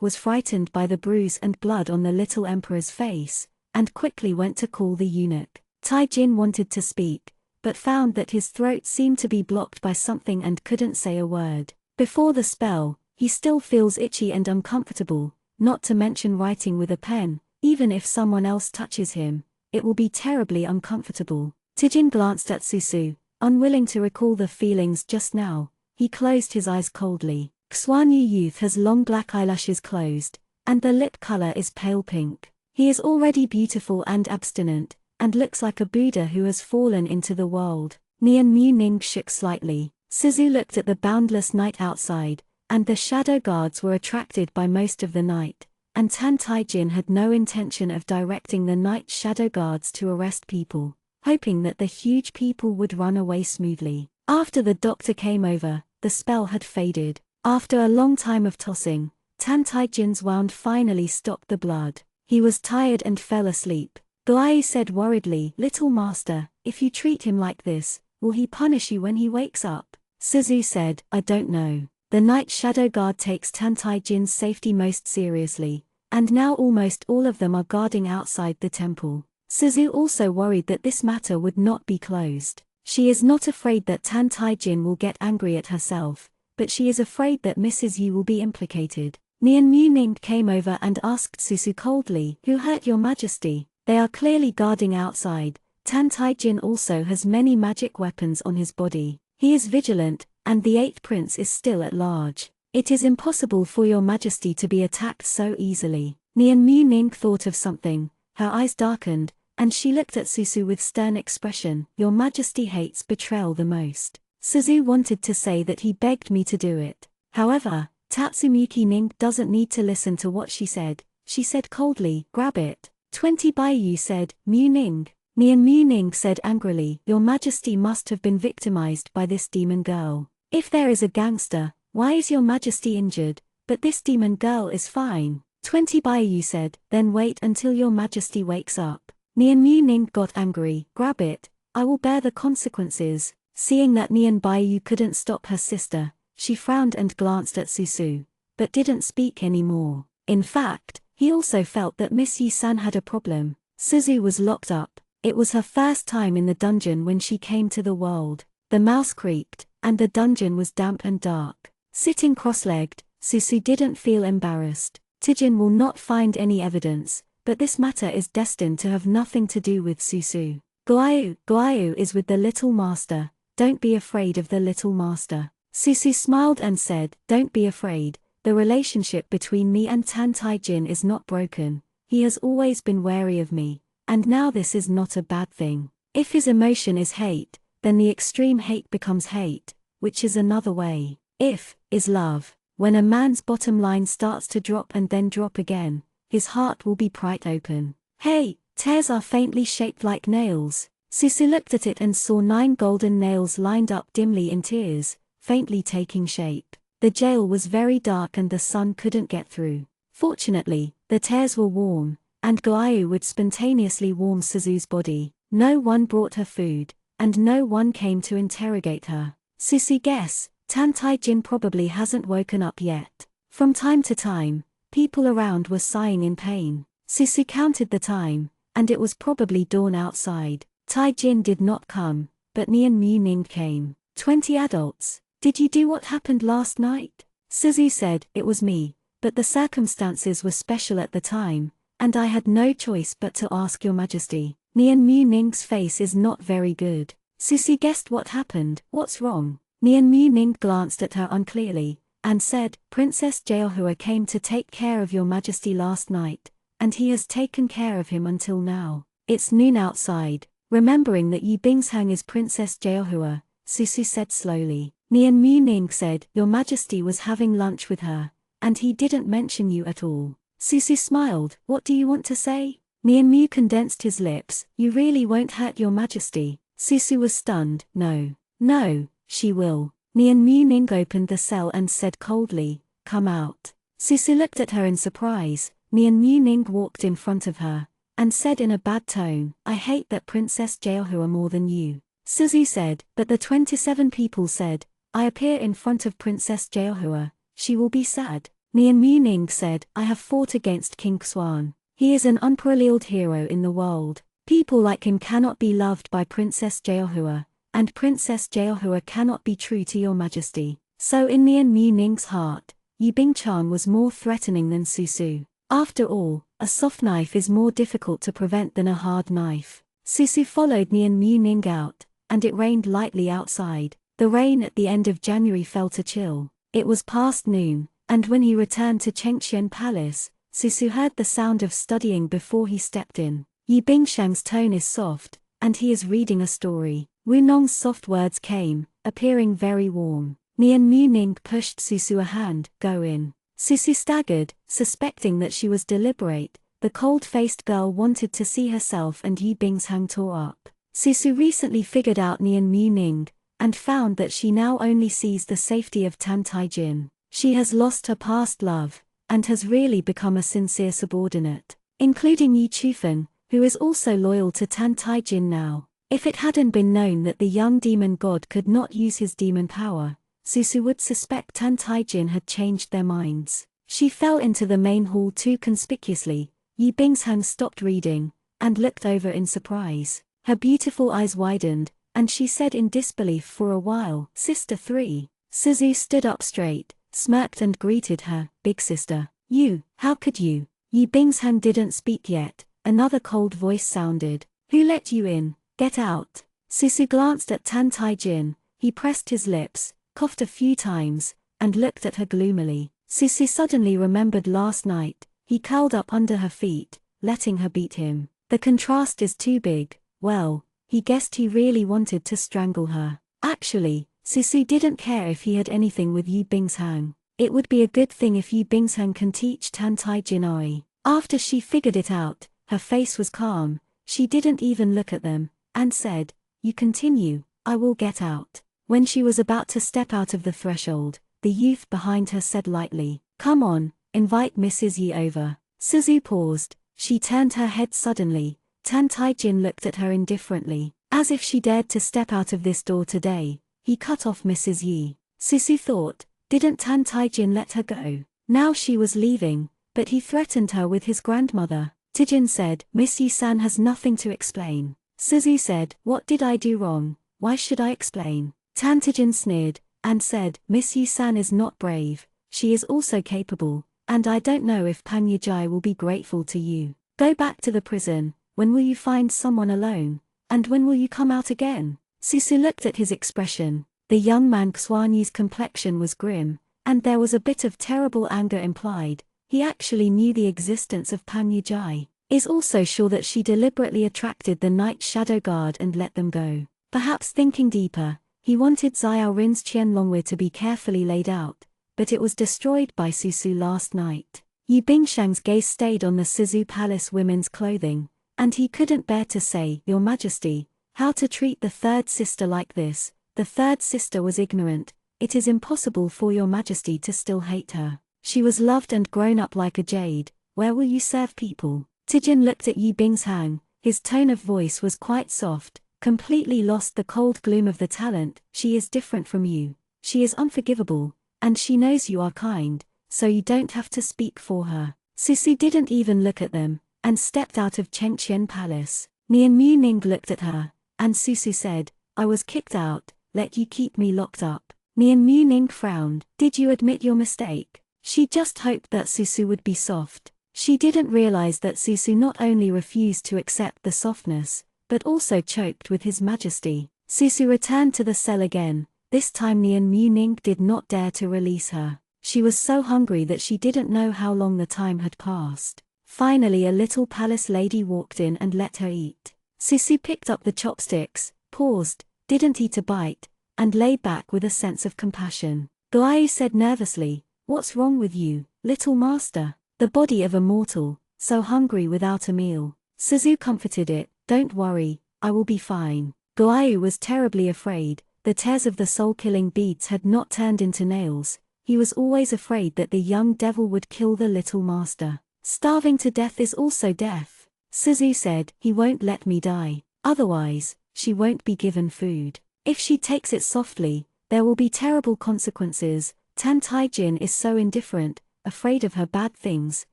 was frightened by the bruise and blood on the little emperor's face, and quickly went to call the eunuch. Taijin wanted to speak, but found that his throat seemed to be blocked by something and couldn't say a word. Before the spell, he still feels itchy and uncomfortable, not to mention writing with a pen. Even if someone else touches him, it will be terribly uncomfortable. Taijin glanced at Suzu, unwilling to recall the feelings just now. He closed his eyes coldly. Xuanyu youth has long black eyelashes closed, and the lip color is pale pink. He is already beautiful and abstinent, and looks like a Buddha who has fallen into the world. Nian Muning shook slightly. Suzu looked at the boundless night outside, and the shadow guards were attracted by most of the night, and Tan Taijin had no intention of directing the night shadow guards to arrest people, hoping that the huge people would run away smoothly. After the doctor came over, the spell had faded. After a long time of tossing, Tan Taijin's wound finally stopped the blood. He was tired and fell asleep. Guai said worriedly, Little master, if you treat him like this, will he punish you when he wakes up? Suzu said, I don't know. The night shadow guard takes Tan Taijin's safety most seriously, and now almost all of them are guarding outside the temple. Suzu also worried that this matter would not be closed. She is not afraid that Tan Taijin will get angry at herself, but she is afraid that Mrs. Yu will be implicated. Nian Muning came over and asked Suzu coldly, Who hurt your majesty? They are clearly guarding outside. Tan Taijin also has many magic weapons on his body. He is vigilant, and the 8th prince is still at large. It is impossible for your majesty to be attacked so easily. Nian Muning thought of something, her eyes darkened, and she looked at Suzu with stern expression. Your majesty hates betrayal the most. Suzu wanted to say that he begged me to do it. However, Tatsumiki Ning doesn't need to listen to what she said. She said coldly, Grab it. 20 Baiyu said, Muning. Nian Muning said angrily, Your majesty must have been victimized by this demon girl. If there is a gangster, why is your majesty injured? But this demon girl is fine. 20 Baiyu said, Then wait until your majesty wakes up. Nian Muning got angry, Grab it, I will bear the consequences. Seeing that Nian Baiyu couldn't stop her sister, she frowned and glanced at Suzu, but didn't speak anymore. In fact, he also felt that Miss Yi-san had a problem. Suzu was locked up. It was her first time in the dungeon when she came to the world. The mouse creaked, and the dungeon was damp and dark. Sitting cross-legged, Suzu didn't feel embarrassed. Taijin will not find any evidence, but this matter is destined to have nothing to do with Suzu. Guayu is with the little master. Don't be afraid of the little master. Suzu smiled and said, Don't be afraid. The relationship between me and Tan Taijin is not broken. He has always been wary of me, and now this is not a bad thing. If his emotion is hate, then the extreme hate becomes hate, which is another way. If is love. When a man's bottom line starts to drop and then drop again, his heart will be pried open. Hey, tears are faintly shaped like nails. Susu looked at it and saw 9 golden nails lined up dimly in tears, faintly taking shape. The jail was very dark and the sun couldn't get through. Fortunately, the tears were warm, and Goayu would spontaneously warm Suzu's body. No one brought her food, and no one came to interrogate her. Susu guess, Tan Tai Jin probably hasn't woken up yet. From time to time, people around were sighing in pain. Susu counted the time, and it was probably dawn outside. Tai Jin did not come, but Nian Mu Ning came. 20 adults. Did you do what happened last night? Suzu said, it was me, but the circumstances were special at the time, and I had no choice but to ask your majesty. Nian Mu Ning's face is not very good. Suzu guessed what happened. What's wrong? Nian Mu Ning glanced at her unclearly, and said, Princess Jaehua came to take care of your majesty last night, and he has taken care of him until now. It's noon outside. Remembering that Yi Bingshang is Princess Jaehua, Susu said slowly. Nian Mu Ning said, your majesty was having lunch with her, and he didn't mention you at all. Susu smiled, what do you want to say? Nian Mu condensed his lips, you really won't hurt your majesty. Susu was stunned, no. No, she will. Nian Mu Ning opened the cell and said coldly, come out. Susu looked at her in surprise. Nian Mu Ning walked in front of her, and said in a bad tone, I hate that Princess Jaehua more than you. Suzu said, but the 27 people said, I appear in front of Princess Jaehua, she will be sad. Nian Mu Ning said, I have fought against King Xuan. He is an unparalleled hero in the world. People like him cannot be loved by Princess Jaehua, and Princess Jaehua cannot be true to your majesty. So in Nian Mu Ning's heart, Yi Bingchang was more threatening than Susu. After all, a soft knife is more difficult to prevent than a hard knife. Susu followed Nian Mu Ning out, and it rained lightly outside. The rain at the end of January felt a chill. It was past noon, and when he returned to Xianxia Palace, Susu heard the sound of studying before he stepped in. Yi Bingshang's tone is soft, and he is reading a story. Wu Nong's soft words came, appearing very warm. Nian Mu Ning pushed Susu a hand, go in. Susu staggered, suspecting that she was deliberate. The cold-faced girl wanted to see herself and Yi Bingshang tore up. Susu recently figured out Nian Mu Ning, and found that she now only sees the safety of Tan Tai Jin. She has lost her past love, and has really become a sincere subordinate, including Yi Chufen, who is also loyal to Tan Tai Jin now. If it hadn't been known that the young demon god could not use his demon power, Susu would suspect Tan Tai Jin had changed their minds. She fell into the main hall too conspicuously. Yi Bingshang stopped reading, and looked over in surprise. Her beautiful eyes widened, and she said in disbelief for a while, Sister 3. Suzu stood up straight, smirked and greeted her, Big Sister. You, how could you? Yi Bingshang didn't speak yet. Another cold voice sounded. Who let you in? Get out. Susu glanced at Tan Tai Jin. He pressed his lips, coughed a few times, and looked at her gloomily. Susu suddenly remembered last night. He curled up under her feet, letting her beat him. The contrast is too big. Well, he guessed he really wanted to strangle her. Actually, Susu didn't care if he had anything with Yi Bingshang. It would be a good thing if Yi Bingshang can teach Tan Tai Jin Oi. After she figured it out, her face was calm. She didn't even look at them, and said, you continue, I will get out. When she was about to step out of the threshold, the youth behind her said lightly, come on, invite Mrs. Yi over. Suzu paused. She turned her head suddenly. Tan Tai Jin looked at her indifferently, as if she dared to step out of this door today. He cut off Mrs. Yi. Susu thought, didn't Tan Tai Jin let her go? Now she was leaving, but he threatened her with his grandmother. Tijin said, Miss Yi-san has nothing to explain. Suzu said, what did I do wrong? Why should I explain? Tan Tijin sneered, and said, Miss Yi-san is not brave, she is also capable, and I don't know if Pan Yijai will be grateful to you. Go back to the prison. When will you find someone alone? And when will you come out again? Susu looked at his expression. The young man Xuanyi's complexion was grim, and there was a bit of terrible anger implied. He actually knew the existence of Pan Yijai. Is also sure that she deliberately attracted the Night Shadow Guard and let them go. Perhaps thinking deeper, he wanted Xiao Rin's Qianlongwe to be carefully laid out, but it was destroyed by Susu last night. Yi Bingshang's gaze stayed on the Sizu Palace women's clothing, and he couldn't bear to say, "Your Majesty, how to treat the third sister like this." The third sister was ignorant. "It is impossible for your Majesty to still hate her. She was loved and grown up like a jade. Where will you serve people?" Tijin looked at Yi Bingshang. His tone of voice was quite soft, completely lost the cold gloom of the talent. "She is different from you. She is unforgivable, and she knows you are kind, so you don't have to speak for her." Susu didn't even look at them, and stepped out of Xianxia Palace. Nian Muning looked at her, and Susu said, "I was kicked out, let you keep me locked up." Nian Muning frowned. "Did you admit your mistake?" She just hoped that Susu would be soft. She didn't realize that Susu not only refused to accept the softness, but also choked with his majesty. Susu returned to the cell again. This time Nian Muning did not dare to release her. She was so hungry that she didn't know how long the time had passed. Finally a little palace lady walked in and let her eat. Susu picked up the chopsticks, paused, didn't eat a bite, and lay back with a sense of compassion. Guai said nervously, "What's wrong with you, little master?" "The body of a mortal, so hungry without a meal." Suzu comforted it, "Don't worry, I will be fine." Guai was terribly afraid. The tears of the soul-killing beads had not turned into nails. He was always afraid that the young devil would kill the little master. "Starving to death is also death." Suzu said, "He won't let me die. Otherwise, she won't be given food. If she takes it softly, there will be terrible consequences." Tan Taijin is so indifferent, afraid of her bad things,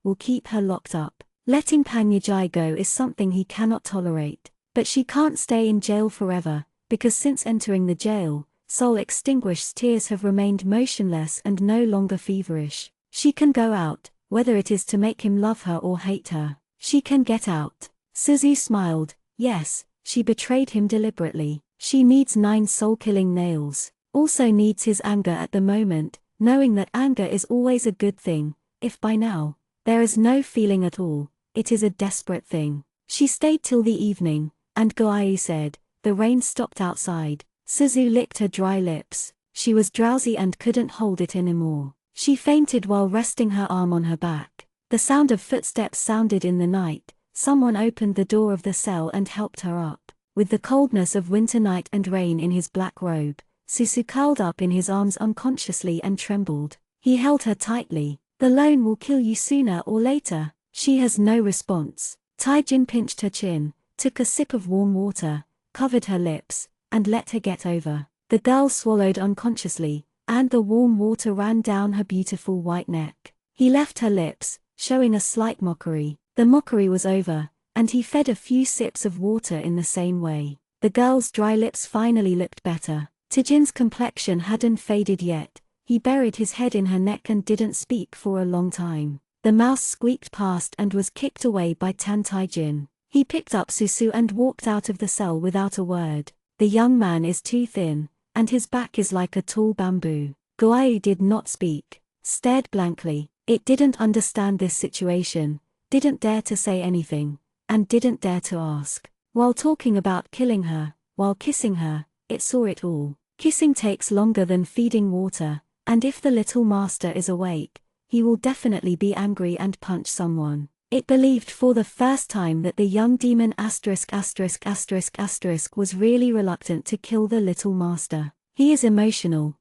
will keep her locked up. Letting Pan Yijai go is something he cannot tolerate. But she can't stay in jail forever, because since entering the jail, soul-extinguished tears have remained motionless and no longer feverish. She can go out, whether it is to make him love her or hate her. She can get out. Suzu smiled. Yes, she betrayed him deliberately. She needs 9 soul-killing nails. Also needs his anger at the moment, knowing that anger is always a good thing. If by now, there is no feeling at all, it is a desperate thing. She stayed till the evening, and Guai said, "The rain stopped outside." Suzu licked her dry lips. She was drowsy and couldn't hold it anymore. She fainted while resting her arm on her back. The sound of footsteps sounded in the night. Someone opened the door of the cell and helped her up. With the coldness of winter night and rain in his black robe, Susu curled up in his arms unconsciously and trembled. He held her tightly. "The loan will kill you sooner or later." She has no response. Taijin pinched her chin, took a sip of warm water, covered her lips, and let her get over. The girl swallowed unconsciously, and the warm water ran down her beautiful white neck. He left her lips, showing a slight mockery. The mockery was over, and he fed a few sips of water in the same way. The girl's dry lips finally looked better. Tijin's complexion hadn't faded yet. He buried his head in her neck and didn't speak for a long time. The mouse squeaked past and was kicked away by Tan Taijin. He picked up Susu and walked out of the cell without a word. The young man is too thin, and his back is like a tall bamboo. Guai did not speak, stared blankly. It didn't understand this situation, didn't dare to say anything, and didn't dare to ask. While talking about killing her, while kissing her, it saw it all. Kissing takes longer than feeding water, and if the little master is awake, he will definitely be angry and punch someone. It believed for the first time that the young demon was really reluctant to kill the little master. He is emotional.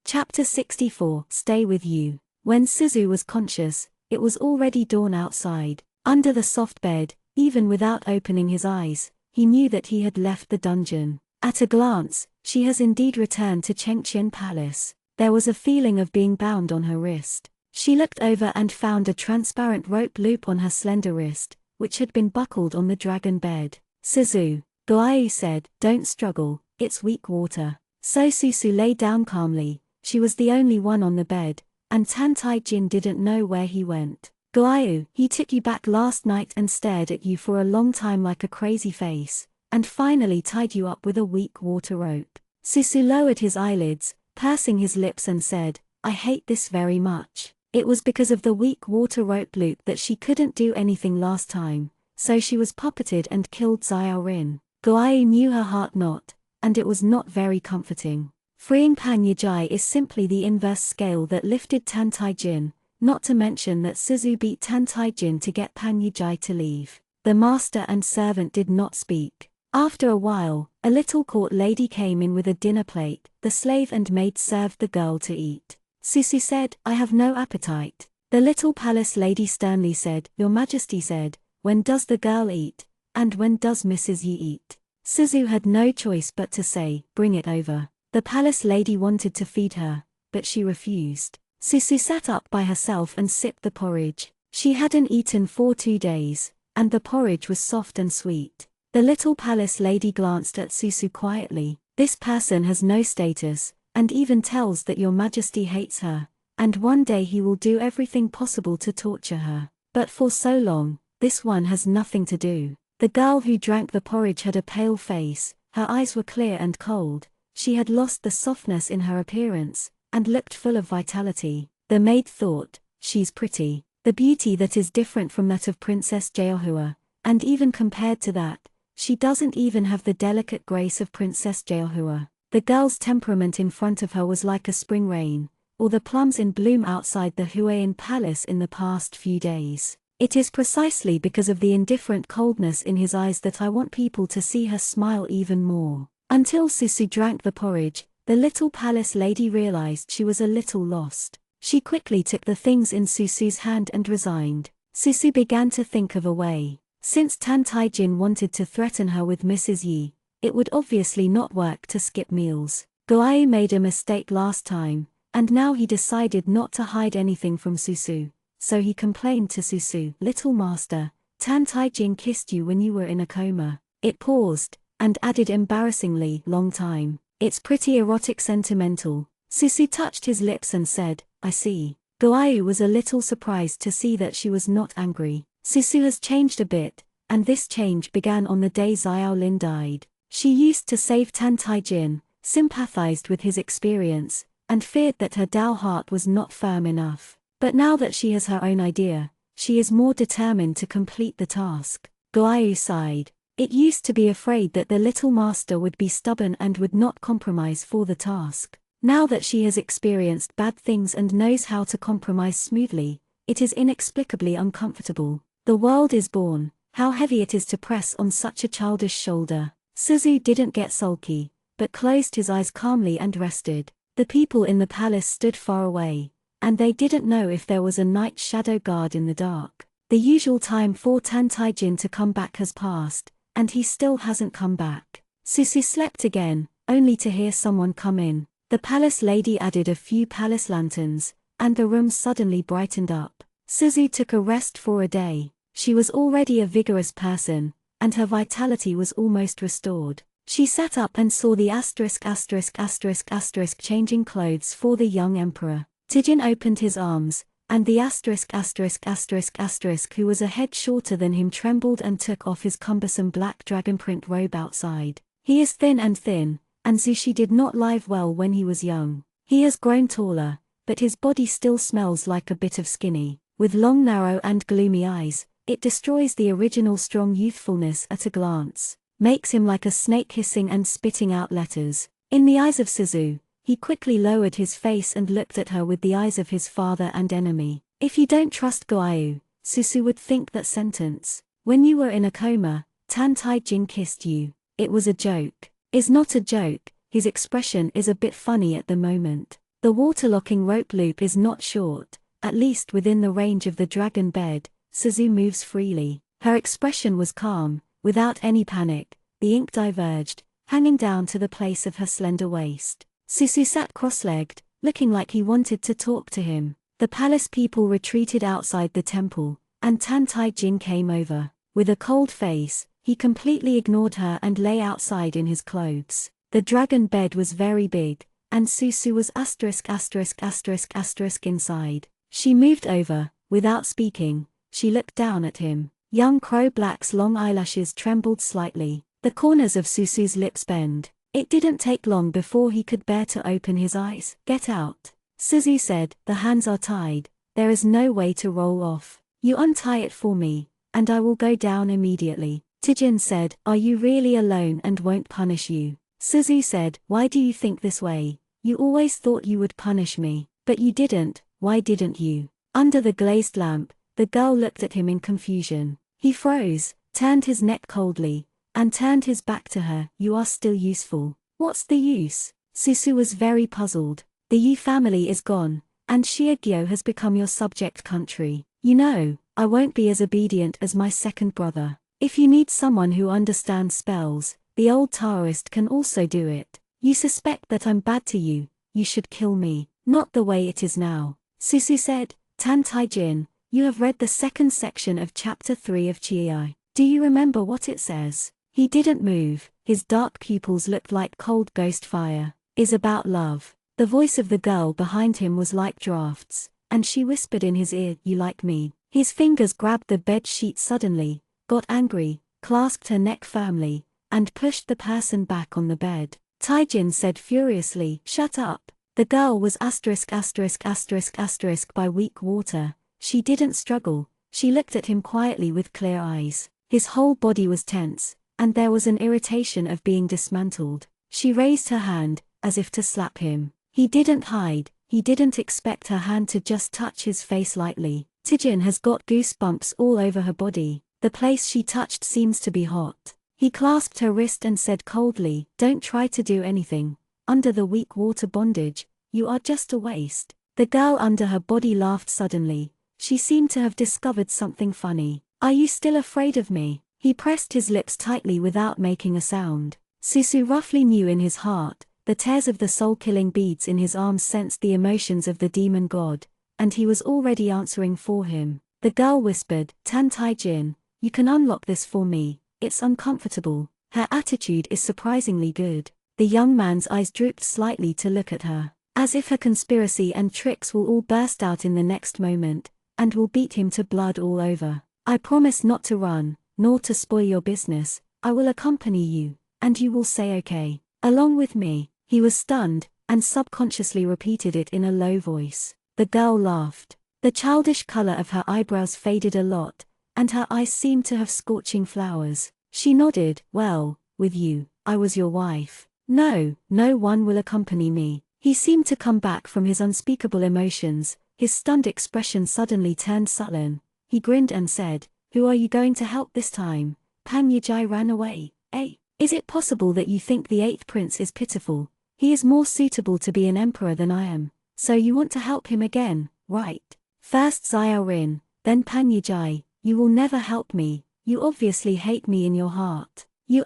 Chapter 64. Stay with you. When Suzu was conscious, it was already dawn outside. Under the soft bed, even without opening his eyes, he knew that he had left the dungeon. At a glance, she has indeed returned to Xianxia Palace. There was a feeling of being bound on her wrist. She looked over and found a transparent rope loop on her slender wrist, which had been buckled on the dragon bed. "Suzu," Guai said, "don't struggle, it's weak water." So Susu lay down calmly. She was the only one on the bed, and Tan Taijin didn't know where he went. "Guai, he took you back last night and stared at you for a long time like a crazy face, and finally tied you up with a weak water rope." Susu lowered his eyelids, pursing his lips and said, "I hate this very much." It was because of the weak water rope loop that she couldn't do anything last time, so she was puppeted and killed Xiao Rin. Guai knew her heart not, and it was not very comforting. Freeing Pan Yijai is simply the inverse scale that lifted Tan Taijin. not to mention that Suzu beat Tan Tai-jin to get Pan Yujai to leave. The master and servant did not speak. After a while, a little court lady came in with a dinner plate. The slave and maid served the girl to eat. Susu said, "I have no appetite." The little palace lady sternly said, "Your Majesty said, when does the girl eat, and when does Mrs. Yi eat?" Suzu had no choice but to say, "Bring it over." The palace lady wanted to feed her, but she refused. Susu sat up by herself and sipped the porridge. She hadn't eaten for 2 days, and the porridge was soft and sweet. The little palace lady glanced at Susu quietly. "This person has no status, and even tells that your Majesty hates her, and one day he will do everything possible to torture her. But for so long, this one has nothing to do." The girl who drank the porridge had a pale face, her eyes were clear and cold, she had lost the softness in her appearance, and looked full of vitality. The maid thought, "She's pretty. The beauty that is different from that of Princess Jeohua, and even compared to that, she doesn't even have the delicate grace of Princess Jeohua." The girl's temperament in front of her was like a spring rain, or the plums in bloom outside the Huayan Palace in the past few days. It is precisely because of the indifferent coldness in his eyes that I want people to see her smile even more. Until Susu drank the porridge, the little palace lady realized she was a little lost. She quickly took the things in Susu's hand and resigned. Susu began to think of a way. Since Tan Tai-jin wanted to threaten her with Mrs. Yi, it would obviously not work to skip meals. Goai made a mistake last time, and now he decided not to hide anything from Susu. So he complained to Susu, "Little master, Tan Tai-jin kissed you when you were in a coma." It paused, and added embarrassingly, "Long time. It's pretty erotic sentimental." Susu touched his lips and said, "I see." Goai was a little surprised to see that she was not angry. Susu has changed a bit, and this change began on the day Xiao Lin died. She used to save Tan Tai-jin, sympathized with his experience, and feared that her Dao heart was not firm enough. But now that she has her own idea, she is more determined to complete the task. Goai sighed. It used to be afraid that the little master would be stubborn and would not compromise for the task. Now that she has experienced bad things and knows how to compromise smoothly, it is inexplicably uncomfortable. The world is born, how heavy it is to press on such a childish shoulder. Suzu didn't get sulky, but closed his eyes calmly and rested. The people in the palace stood far away, and they didn't know if there was a night shadow guard in the dark. The usual time for Tan Tai-jin to come back has passed, and he still hasn't come back. Susu slept again, only to hear someone come in. The palace lady added a few palace lanterns, and the room suddenly brightened up. Suzu took a rest for a day. She was already a vigorous person, and her vitality was almost restored. She sat up and saw the ****** changing clothes for the young emperor. Tijin opened his arms, and the ******, who was a head shorter than him, trembled and took off his cumbersome black dragonprint robe outside. He is thin, and Zushi did not live well when he was young. He has grown taller, but his body still smells like a bit of skinny. With long, narrow and gloomy eyes, it destroys the original strong youthfulness at a glance. Makes him like a snake hissing and spitting out letters. In the eyes of Suzu, he quickly lowered his face and looked at her with the eyes of his father and enemy. "If you don't trust Goayu," Susu would think that sentence. "When you were in a coma, Tan Tai-jin kissed you. It was a joke." Is not a joke, his expression is a bit funny at the moment. The waterlocking rope loop is not short, at least within the range of the dragon bed. Suzu moves freely. Her expression was calm, without any panic. The ink diverged, hanging down to the place of her slender waist. Susu sat cross-legged, looking like he wanted to talk to him. The palace people retreated outside the temple, and Tan Tai-jin came over. With a cold face, he completely ignored her and lay outside in his clothes. The dragon bed was very big, and Susu was ***** inside. She moved over, without speaking. She looked down at him. Young Crow Black's long eyelashes trembled slightly. The corners of Susu's lips bent. It didn't take long before he could bear to open his eyes. "Get out," Suzu said. "The hands are tied. There is no way to roll off. You untie it for me, and I will go down immediately." Tijin said, "Are you really alone and won't punish you?" Suzu said, "Why do you think this way? You always thought you would punish me, but you didn't. Why didn't you?" Under the glazed lamp, the girl looked at him in confusion. He froze, turned his neck coldly, and turned his back to her. You are still useful. What's the use? Susu was very puzzled. The Yi family is gone, and Xianxia has become your subject country. You know, I won't be as obedient as my second brother. If you need someone who understands spells, the old Taoist can also do it. You suspect that I'm bad to you, you should kill me, not the way it is now. Susu said, Tan Taijin, you have read the second section of chapter 3 of Qi. Do you remember what it says? He didn't move, his dark pupils looked like cold ghost fire. Is about love. The voice of the girl behind him was like drafts, and she whispered in his ear, you like me. His fingers grabbed the bed sheet suddenly, got angry, clasped her neck firmly, and pushed the person back on the bed. Taijin said furiously, shut up. The girl was ***** by weak water. She didn't struggle, she looked at him quietly with clear eyes. His whole body was tense, and there was an irritation of being dismantled. She raised her hand, as if to slap him. He didn't hide, he didn't expect her hand to just touch his face lightly. Taijin has got goosebumps all over her body. The place she touched seems to be hot. He clasped her wrist and said coldly, don't try to do anything. Under the weak water bondage, you are just a waste. The girl under her body laughed suddenly. She seemed to have discovered something funny. Are you still afraid of me? He pressed his lips tightly without making a sound. Susu roughly knew in his heart, the tears of the soul-killing beads in his arms sensed the emotions of the demon god, and he was already answering for him. The girl whispered, Tan Taijin, you can unlock this for me, it's uncomfortable. Her attitude is surprisingly good. The young man's eyes drooped slightly to look at her, as if her conspiracy and tricks will all burst out in the next moment, and will beat him to blood all over. I promise not to run, nor to spoil your business. I will accompany you, and you will say okay, along with me. He was stunned, and subconsciously repeated it in a low voice. The girl laughed. The childish color of her eyebrows faded a lot, and her eyes seemed to have scorching flowers. She nodded, well, with you, I was your wife. No, no one will accompany me. He seemed to come back from his unspeakable emotions, his stunned expression suddenly turned sullen. He grinned and said, who are you going to help this time? Pan Yijai ran away, eh? Is it possible that you think the 8th prince is pitiful? He is more suitable to be an emperor than I am, so you want to help him again, right? First Xiao Rin, then Pan Yijai, you will never help me, you obviously hate me in your heart. You ******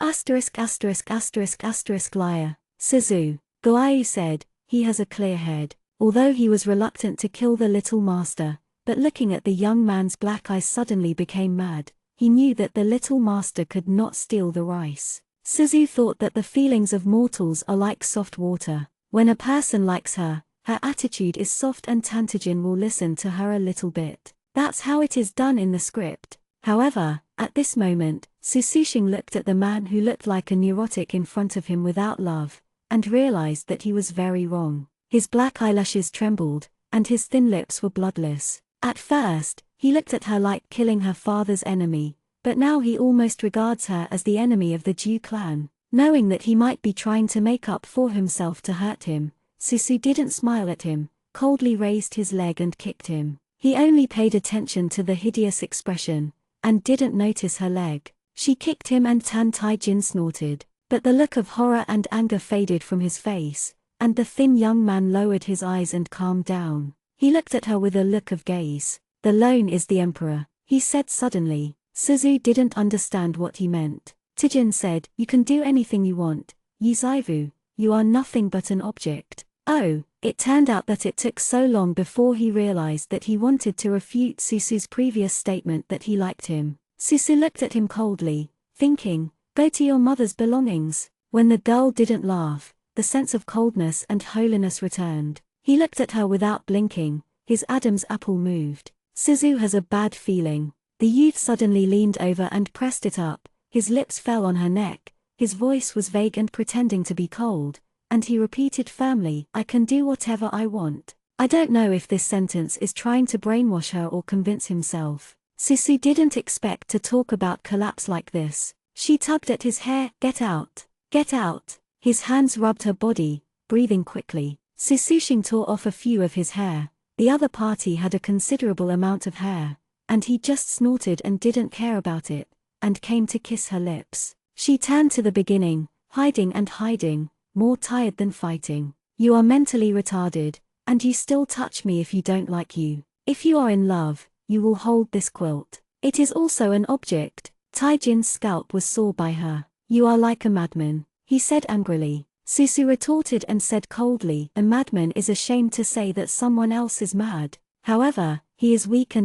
liar. Suzu. Guayu said, he has a clear head. Although he was reluctant to kill the little master, but looking at the young man's black eyes suddenly became mad. He knew that the little master could not steal the rice. Suzu thought that the feelings of mortals are like soft water. When a person likes her, her attitude is soft and Tantajin will listen to her a little bit. That's how it is done in the script. However, at this moment, Susushing looked at the man who looked like a neurotic in front of him without love, and realized that he was very wrong. His black eyelashes trembled, and his thin lips were bloodless. At first, he looked at her like killing her father's enemy, but now he almost regards her as the enemy of the Ju clan. Knowing that he might be trying to make up for himself to hurt him, Susu didn't smile at him, coldly raised his leg and kicked him. He only paid attention to the hideous expression, and didn't notice her leg. She kicked him and Tan Taijin snorted, but the look of horror and anger faded from his face, and the thin young man lowered his eyes and calmed down. He looked at her with a look of gaze. The lone is the emperor, he said suddenly. Suzu didn't understand what he meant. Taijin said, you can do anything you want, Yizaivu, you are nothing but an object. Oh, it turned out that it took so long before he realized that he wanted to refute Susu's previous statement that he liked him. Susu looked at him coldly, thinking, go to your mother's belongings. When the girl didn't laugh, the sense of coldness and holiness returned. He looked at her without blinking, his Adam's apple moved. Suzu has a bad feeling. The youth suddenly leaned over and pressed it up, his lips fell on her neck, his voice was vague and pretending to be cold, and he repeated firmly, I can do whatever I want. I don't know if this sentence is trying to brainwash her or convince himself. Susu didn't expect to talk about collapse like this. She tugged at his hair, get out, get out. His hands rubbed her body, breathing quickly. Susushing tore off a few of his hair, The other party had a considerable amount of hair, and he just snorted and didn't care about it, and came to kiss her lips. She turned to the beginning, hiding and hiding, more tired than fighting. You are mentally retarded, and you still touch me if you don't like you. If you are in love, you will hold this quilt. It is also an object. Taijin's scalp was sore by her. You are like a madman, he said angrily. Susu retorted and said coldly, a madman is ashamed to say that someone else is mad. However, he is weak,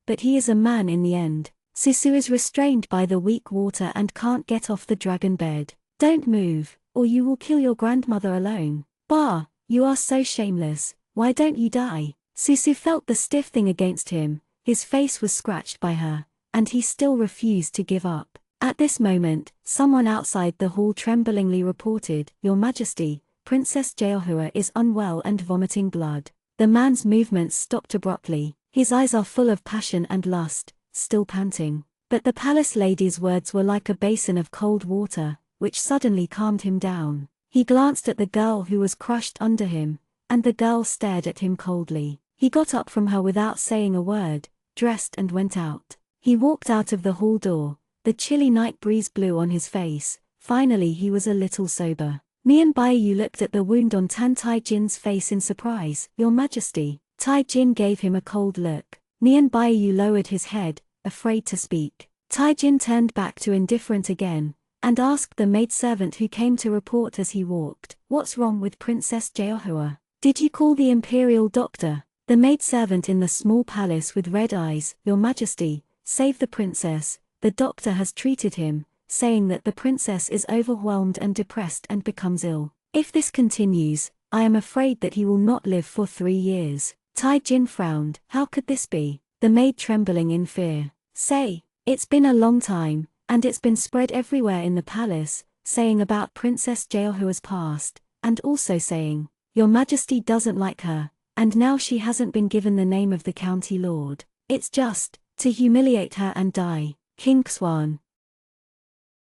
but he is a man in the end. Susu is restrained by the weak water and can't get off the dragon bed. Don't move, or you will kill your grandmother alone. Bah, you are so shameless, why don't you die? Susu felt the stiff thing against him, his face was scratched by her, and he still refused to give up. At this moment, someone outside the hall tremblingly reported, Your Majesty, Princess Xianxia is unwell and vomiting blood. The man's movements stopped abruptly, his eyes are full of passion and lust, still panting. But the palace lady's words were like a basin of cold water, which suddenly calmed him down. He glanced at the girl who was crushed under him, and the girl stared at him coldly. He got up from her without saying a word, dressed and went out. He walked out of the hall door, the chilly night breeze blew on his face. Finally he was a little sober. Nian Baiyu looked at the wound on Tan Taijin's face in surprise. Your Majesty. Taijin gave him a cold look. Nian Baiyu lowered his head, afraid to speak. Taijin turned back to indifferent again, and asked the maidservant who came to report as he walked, What's wrong with Princess Xianxia? Did you call the imperial doctor? The maidservant in the small palace with red eyes, Your Majesty, save the princess, the doctor has treated him, saying that the princess is overwhelmed and depressed and becomes ill. If this continues, I am afraid that he will not live for 3 years. Taijin frowned. How could this be? The maid trembling in fear. Say, it's been a long time, and it's been spread everywhere in the palace, saying about Princess Xianxia's past, and also saying, Your Majesty doesn't like her, and now she hasn't been given the name of the county lord. It's just, to humiliate her and die. King Xuan.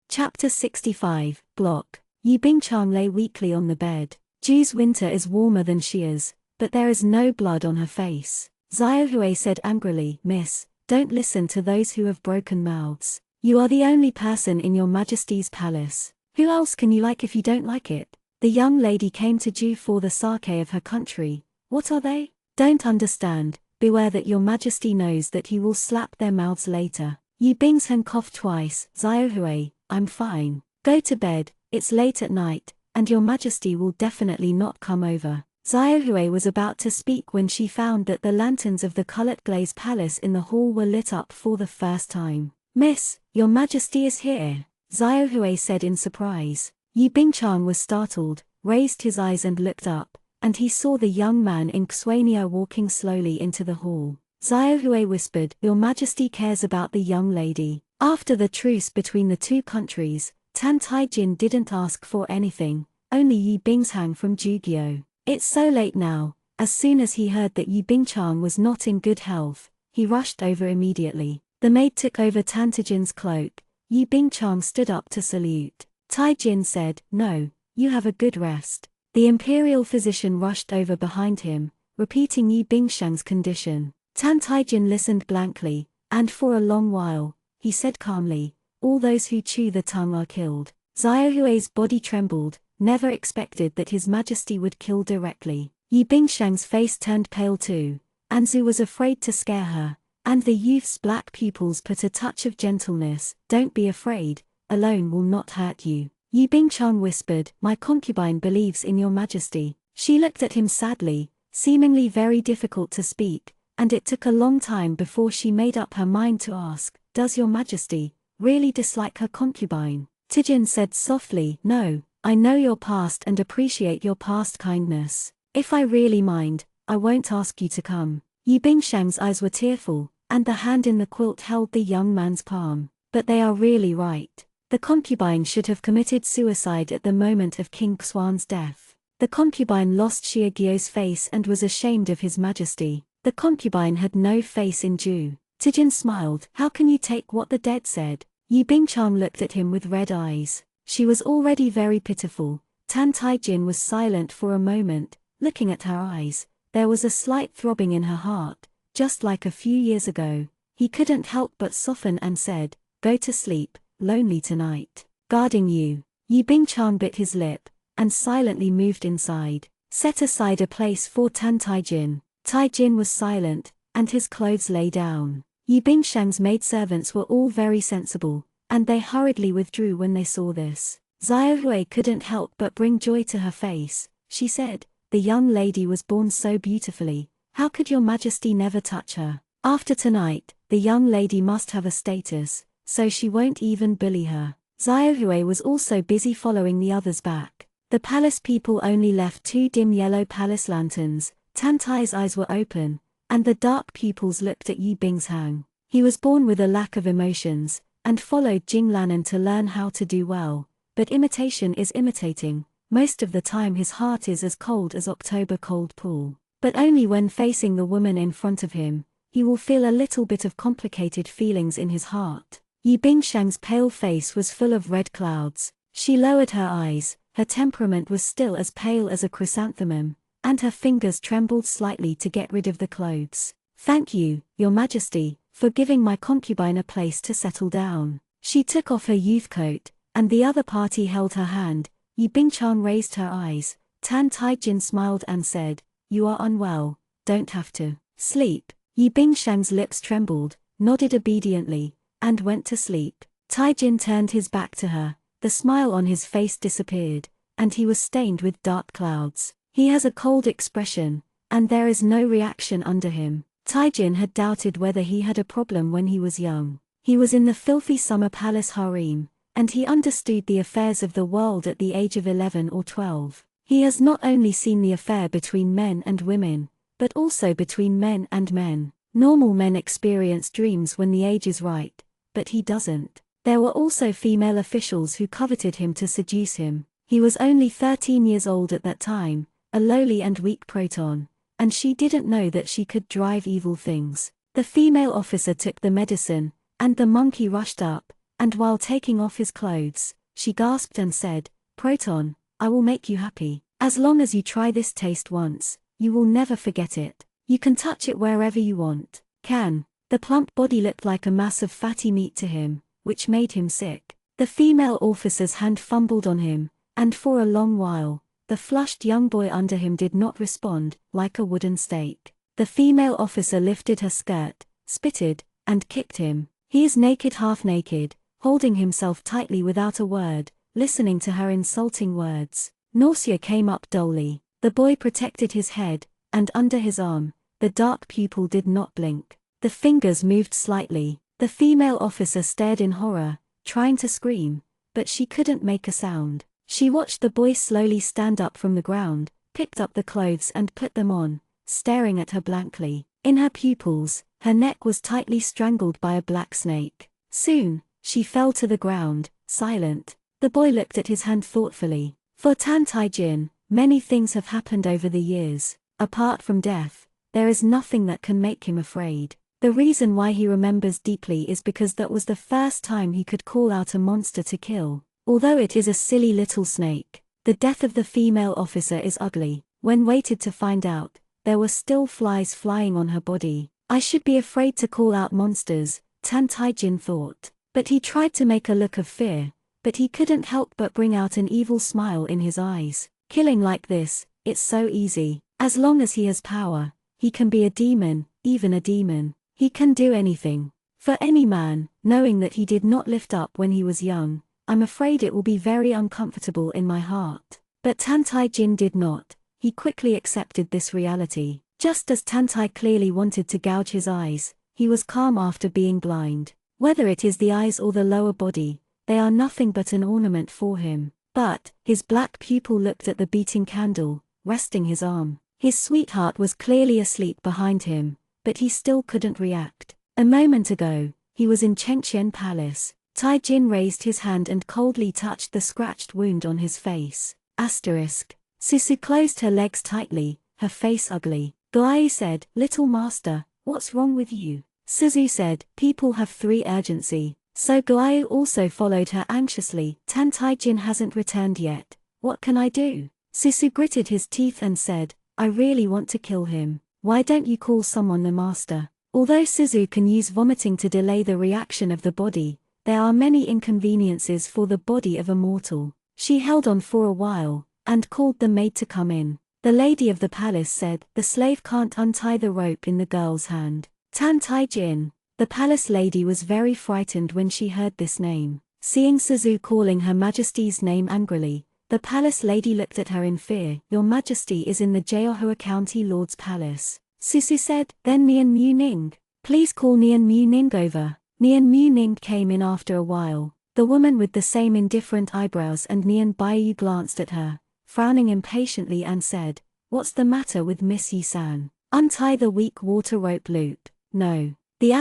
Chapter 65, Block. Yu Bingchang lay weakly on the bed. Ju's winter is warmer than Xia's, but there is no blood on her face. Xiaohui said angrily, Miss, don't listen to those who have broken mouths. You are the only person in your Majesty's palace. Who else can you like if you don't like it? The young lady came to Ju for the sake of her country. What are they? Don't understand, beware that your Majesty knows that he will slap their mouths later. Yu Bingsheng coughed twice. Xiaohui, I'm fine. Go to bed, it's late at night, and your Majesty will definitely not come over. Xiaohui was about to speak when she found that the lanterns of the colored glaze palace in the hall were lit up for the first time. Miss, your Majesty is here, Xiaohui said in surprise. Yu Bingchang was startled, raised his eyes and looked up, and he saw the young man in Xianxia walking slowly into the hall. Xiaohui whispered, Your Majesty cares about the young lady. After the truce between the two countries, Tan Taijin didn't ask for anything, only Yu Bingshang from Jugyo. It's so late now. As soon as he heard that Yu Bingchang was not in good health, he rushed over immediately. The maid took over Tan Taijin's cloak. Yu Bingchang stood up to salute. Taijin said, No, you have a good rest. The imperial physician rushed over behind him, repeating Yu Bingshang's condition. Tan Taijin listened blankly, and for a long while, he said calmly, All those who chew the tongue are killed. Xiaohui's body trembled, never expected that his Majesty would kill directly. Yu Bingshang's face turned pale too. Anzu was afraid to scare her, and the youth's black pupils put a touch of gentleness. Don't be afraid, alone will not hurt you. Yu Bingchang whispered, My concubine believes in your Majesty. She looked at him sadly, seemingly very difficult to speak, and it took a long time before she made up her mind to ask, Does your Majesty really dislike her concubine? Taijin said softly, No, I know your past and appreciate your past kindness. If I really mind, I won't ask you to come. Yu Bingshang's eyes were tearful, and the hand in the quilt held the young man's palm. But they are really right. The concubine should have committed suicide at the moment of King Xuan's death. The concubine lost Xia Gyo's face and was ashamed of his Majesty. The concubine had no face in Ju. Taijin smiled. How can you take what the dead said? Yu Bingchang looked at him with red eyes. She was already very pitiful. Tan Taijin was silent for a moment, looking at her eyes, There was a slight throbbing in her heart, just like a few years ago. He couldn't help but soften and said, "Go to sleep, lonely tonight. Guarding you." Yi Bingchan bit his lip, and silently moved inside. Set aside a place for Tan Taijin. Taijin was silent, and his clothes lay down. Yi Bingshang's maidservants were all very sensible, and they hurriedly withdrew when they saw this. Xiaohui couldn't help but bring joy to her face. She said, "The young lady was born so beautifully, how could your majesty never touch her? After tonight, the young lady must have a status, so she won't even bully her." Xiaohui was also busy following the others back. The palace people only left 2 dim yellow palace lanterns. Tantai's eyes were open, and the dark pupils looked at Yi Bingshang. He was born with a lack of emotions, and followed Jing Lannan to learn how to do well. But imitation is imitating. Most of the time his heart is as cold as October cold pool. But only when facing the woman in front of him, he will feel a little bit of complicated feelings in his heart. Yi Bingshang's pale face was full of red clouds. She lowered her eyes, her temperament was still as pale as a chrysanthemum, and her fingers trembled slightly to get rid of the clothes. "Thank you, your majesty, for giving my concubine a place to settle down." She took off her youth coat, and the other party held her hand. Yi Bingchan raised her eyes. Tan Taijin smiled and said, "You are unwell, don't have to sleep." Yi Bingshang's lips trembled, nodded obediently, and went to sleep. Taijin turned his back to her, the smile on his face disappeared, and he was stained with dark clouds. He has a cold expression, and there is no reaction under him. Taijin had doubted whether he had a problem when he was young. He was in the filthy summer palace harem, and he understood the affairs of the world at the age of 11 or 12. He has not only seen the affair between men and women, but also between men and men. Normal men experience dreams when the age is right, but he doesn't. There were also female officials who coveted him to seduce him. He was only 13 years old at that time, a lowly and weak proton, and she didn't know that she could drive evil things. The female officer took the medicine, and the monkey rushed up, and while taking off his clothes, she gasped and said, "Proton, I will make you happy. As long as you try this taste once, you will never forget it. You can touch it wherever you want." The plump body looked like a mass of fatty meat to him, which made him sick. The female officer's hand fumbled on him, and for a long while, the flushed young boy under him did not respond, like a wooden stake. The female officer lifted her skirt, spitted, and kicked him. He is naked, half naked, holding himself tightly without a word, listening to her insulting words. Nausea came up dully. The boy protected his head, and under his arm, the dark pupil did not blink. The fingers moved slightly. The female officer stared in horror, trying to scream, but she couldn't make a sound. She watched the boy slowly stand up from the ground, picked up the clothes and put them on, staring at her blankly. In her pupils, her neck was tightly strangled by a black snake. Soon, she fell to the ground, silent. The boy looked at his hand thoughtfully. For Tan Taijin, many things have happened over the years. Apart from death, there is nothing that can make him afraid. The reason why he remembers deeply is because that was the first time he could call out a monster to kill. Although it is a silly little snake, the death of the female officer is ugly. When waited to find out, there were still flies flying on her body. I should be afraid to call out monsters, Tan Taijin thought. But he tried to make a look of fear, but he couldn't help but bring out an evil smile in his eyes. Killing like this, it's so easy. As long as he has power, he can be a demon, even a demon. He can do anything. For any man, knowing that he did not lift up when he was young, I'm afraid it will be very uncomfortable in my heart. But Tan Taijin did not. He quickly accepted this reality. Just as Tantai clearly wanted to gouge his eyes, he was calm after being blind. Whether it is the eyes or the lower body, they are nothing but an ornament for him. But, his black pupil looked at the beating candle, resting his arm. His sweetheart was clearly asleep behind him, but he still couldn't react. A moment ago, he was in Xianxia Palace. Taijin raised his hand and coldly touched the scratched wound on his face. Susu closed her legs tightly, her face ugly. Guai said, "Little master, what's wrong with you?" Suzu said, "People have 3 urgency." So Guai also followed her anxiously. Tan Taijin hasn't returned yet. What can I do? Susu gritted his teeth and said, I really want to kill him. Why don't you call someone the master? Although Suzu can use vomiting to delay the reaction of the body, there are many inconveniences for the body of a mortal. She held on for a while, and called the maid to come in. The lady of the palace said, "The slave can't untie the rope in the girl's hand." Tan Tai Jin. The palace lady was very frightened when she heard this name. Seeing Suzu calling Her Majesty's name angrily, the palace lady looked at her in fear. "Your Majesty is in the Jeohua County Lord's Palace." Suzu said, "Then Nian Mu Ning. Please call Nian Mu Ning over." Nian Mu Ning came in after a while. The woman with the same indifferent eyebrows and Nian Baiyu glanced at her, frowning impatiently and said, "What's the matter with Miss Yi-san? Untie the weak water rope loop." "No." The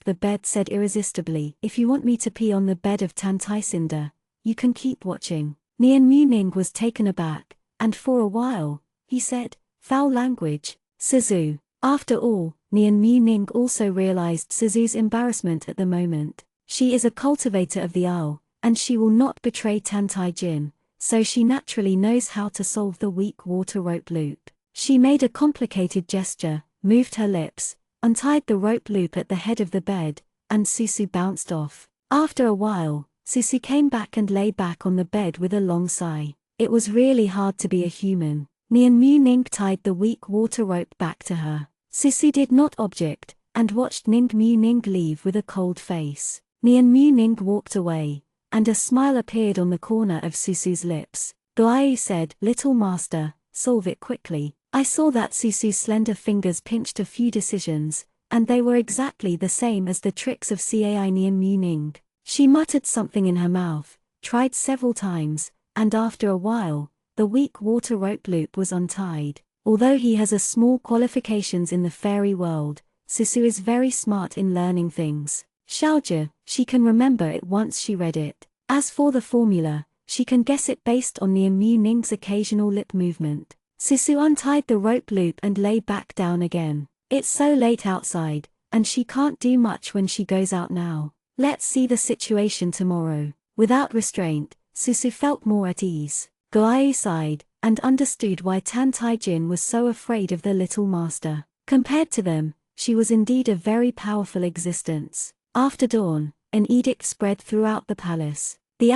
the bed said irresistibly, "If you want me to pee on the bed of Tantai Cinder, you can keep watching." Nian Mu Ning was taken aback, and for a while, he said, "Foul language, Suzu." After all, Nian Mu Ning also realized Suzu's embarrassment at the moment. She is a cultivator of the owl, and she will not betray Tantai Jin, so she naturally knows how to solve the weak water rope loop. She made a complicated gesture, moved her lips, untied the rope loop at the head of the bed, and Susu bounced off. After a while, Susu came back and lay back on the bed with a long sigh. It was really hard to be a human. Nian Mu Ning tied the weak water rope back to her. Susu did not object, and watched Ning Mu Ning leave with a cold face. Nian Mu Ning walked away, and a smile appeared on the corner of Susu's lips. Guai said, "Little master, solve it quickly." I saw that Susu's slender fingers pinched a few decisions, and they were exactly the same as the tricks of Cai Nian Mu Ning. She muttered something in her mouth, tried several times, and after a while, the weak water rope loop was untied. Although he has a small qualifications in the fairy world, Susu is very smart in learning things. Xiaojia, she can remember it once she read it. As for the formula, she can guess it based on Nian Mu Ning's occasional lip movement. Susu untied the rope loop and lay back down again. It's so late outside, and she can't do much when she goes out now. Let's see the situation tomorrow. Without restraint, Susu felt more at ease. Guai sighed, and understood why Tan Tai Jin was so afraid of the little master. Compared to them, she was indeed a very powerful existence. After dawn, an edict spread throughout the palace. The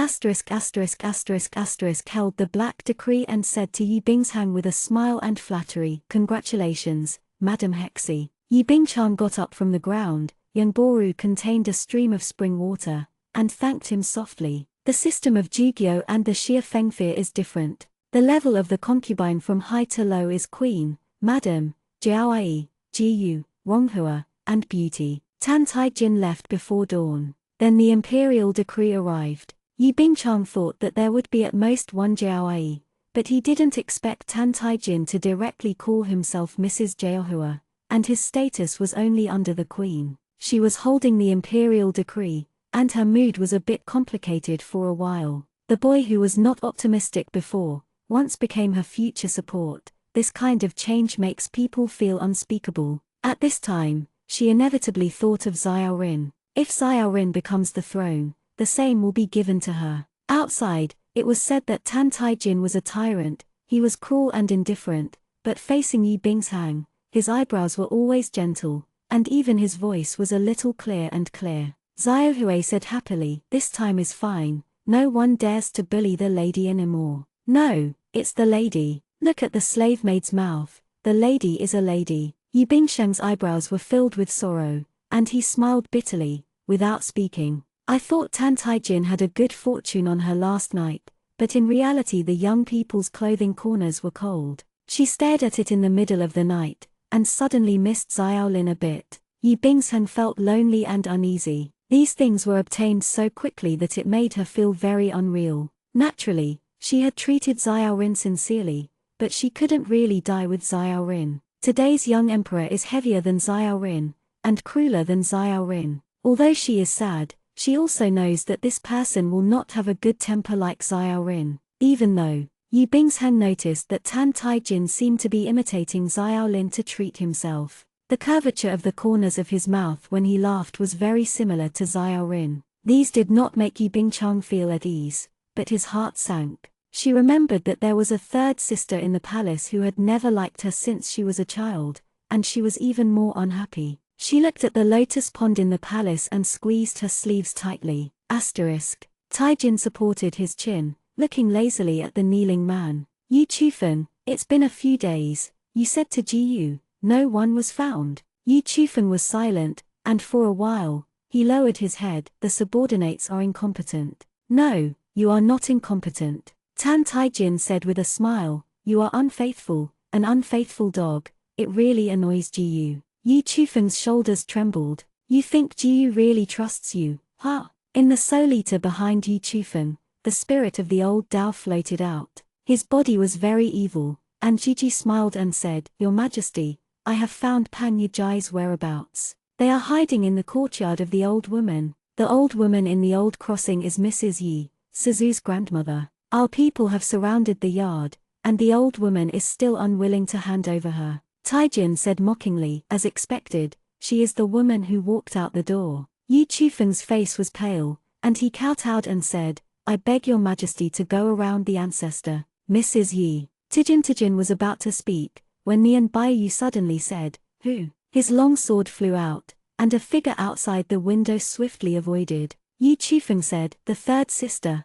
held the black decree and said to Yi Bingshang with a smile and flattery, "Congratulations, Madam Hexi." Yi Bingchang got up from the ground, Young Boru contained a stream of spring water, and thanked him softly. The system of Jugyo and the Xia Fengfei is different. The level of the concubine from high to low is queen, madam, jiaoai, jiyu, ronghua, and beauty. Tan Tai Jin left before dawn. Then the imperial decree arrived. Yi Bingchang thought that there would be at most one jiaoai, but he didn't expect Tan Tai Jin to directly call himself Mrs. Jeohua, and his status was only under the queen. She was holding the imperial decree, and her mood was a bit complicated for a while. The boy who was not optimistic before, once became her future support. This kind of change makes people feel unspeakable. At this time, she inevitably thought of Xiao Rin. If Xiao Rin becomes the throne, the same will be given to her. Outside, it was said that Tan Tai Jin was a tyrant, he was cruel and indifferent, but facing Yi Bingshang, his eyebrows were always gentle, and even his voice was a little clear and clear. Xiao Hui said happily, "This time is fine, no one dares to bully the lady anymore." "No, it's the lady. Look at the slave maid's mouth, the lady is a lady." Yi Bingsheng's eyebrows were filled with sorrow, and he smiled bitterly, without speaking. "I thought Tan Tai Jin had a good fortune on her last night, but in reality the young people's clothing corners were cold." She stared at it in the middle of the night, and suddenly missed Xiao Lin a bit. Yi Bingsheng felt lonely and uneasy. These things were obtained so quickly that it made her feel very unreal. Naturally, she had treated Xiao Rin sincerely, but she couldn't really die with Xiao Rin. Today's young emperor is heavier than Xiao Rin, and crueler than Xiao Rin. Although she is sad, she also knows that this person will not have a good temper like Xiao Rin. Even though, Yi Bingsheng noticed that Tan Tai Jin seemed to be imitating Xiao Lin to treat himself. The curvature of the corners of his mouth when he laughed was very similar to Xiao Rin. These did not make Yi Bingchang feel at ease, but his heart sank. She remembered that there was a third sister in the palace who had never liked her since she was a child, and she was even more unhappy. She looked at the lotus pond in the palace and squeezed her sleeves tightly. Taijin supported his chin, looking lazily at the kneeling man. Yu Chufeng, it's been a few days, you said to Jiyu. No one was found. Yu Chufeng was silent, and for a while, he lowered his head. The subordinates are incompetent. No, you are not incompetent. Tan Taijin said with a smile, you are unfaithful, an unfaithful dog. It really annoys Jiyu. Yu Chufeng's shoulders trembled. You think Jiyu really trusts you, huh? In the soul eater behind Yu Chufeng, the spirit of the old Tao floated out. His body was very evil, and Jiji smiled and said, Your Majesty, I have found Pan Yijai's whereabouts. They are hiding in the courtyard of the old woman. The old woman in the old crossing is Mrs. Yi, Suzu's grandmother. Our people have surrounded the yard, and the old woman is still unwilling to hand over her. Taijin said mockingly, as expected, she is the woman who walked out the door. Yu Chufeng's face was pale, and he kowtowed and said, I beg your majesty to go around the ancestor, Mrs. Yi. Tijin was about to speak, when Nian Baiyu suddenly said, Who? His long sword flew out, and a figure outside the window swiftly avoided. Yu Chufeng said, The third sister.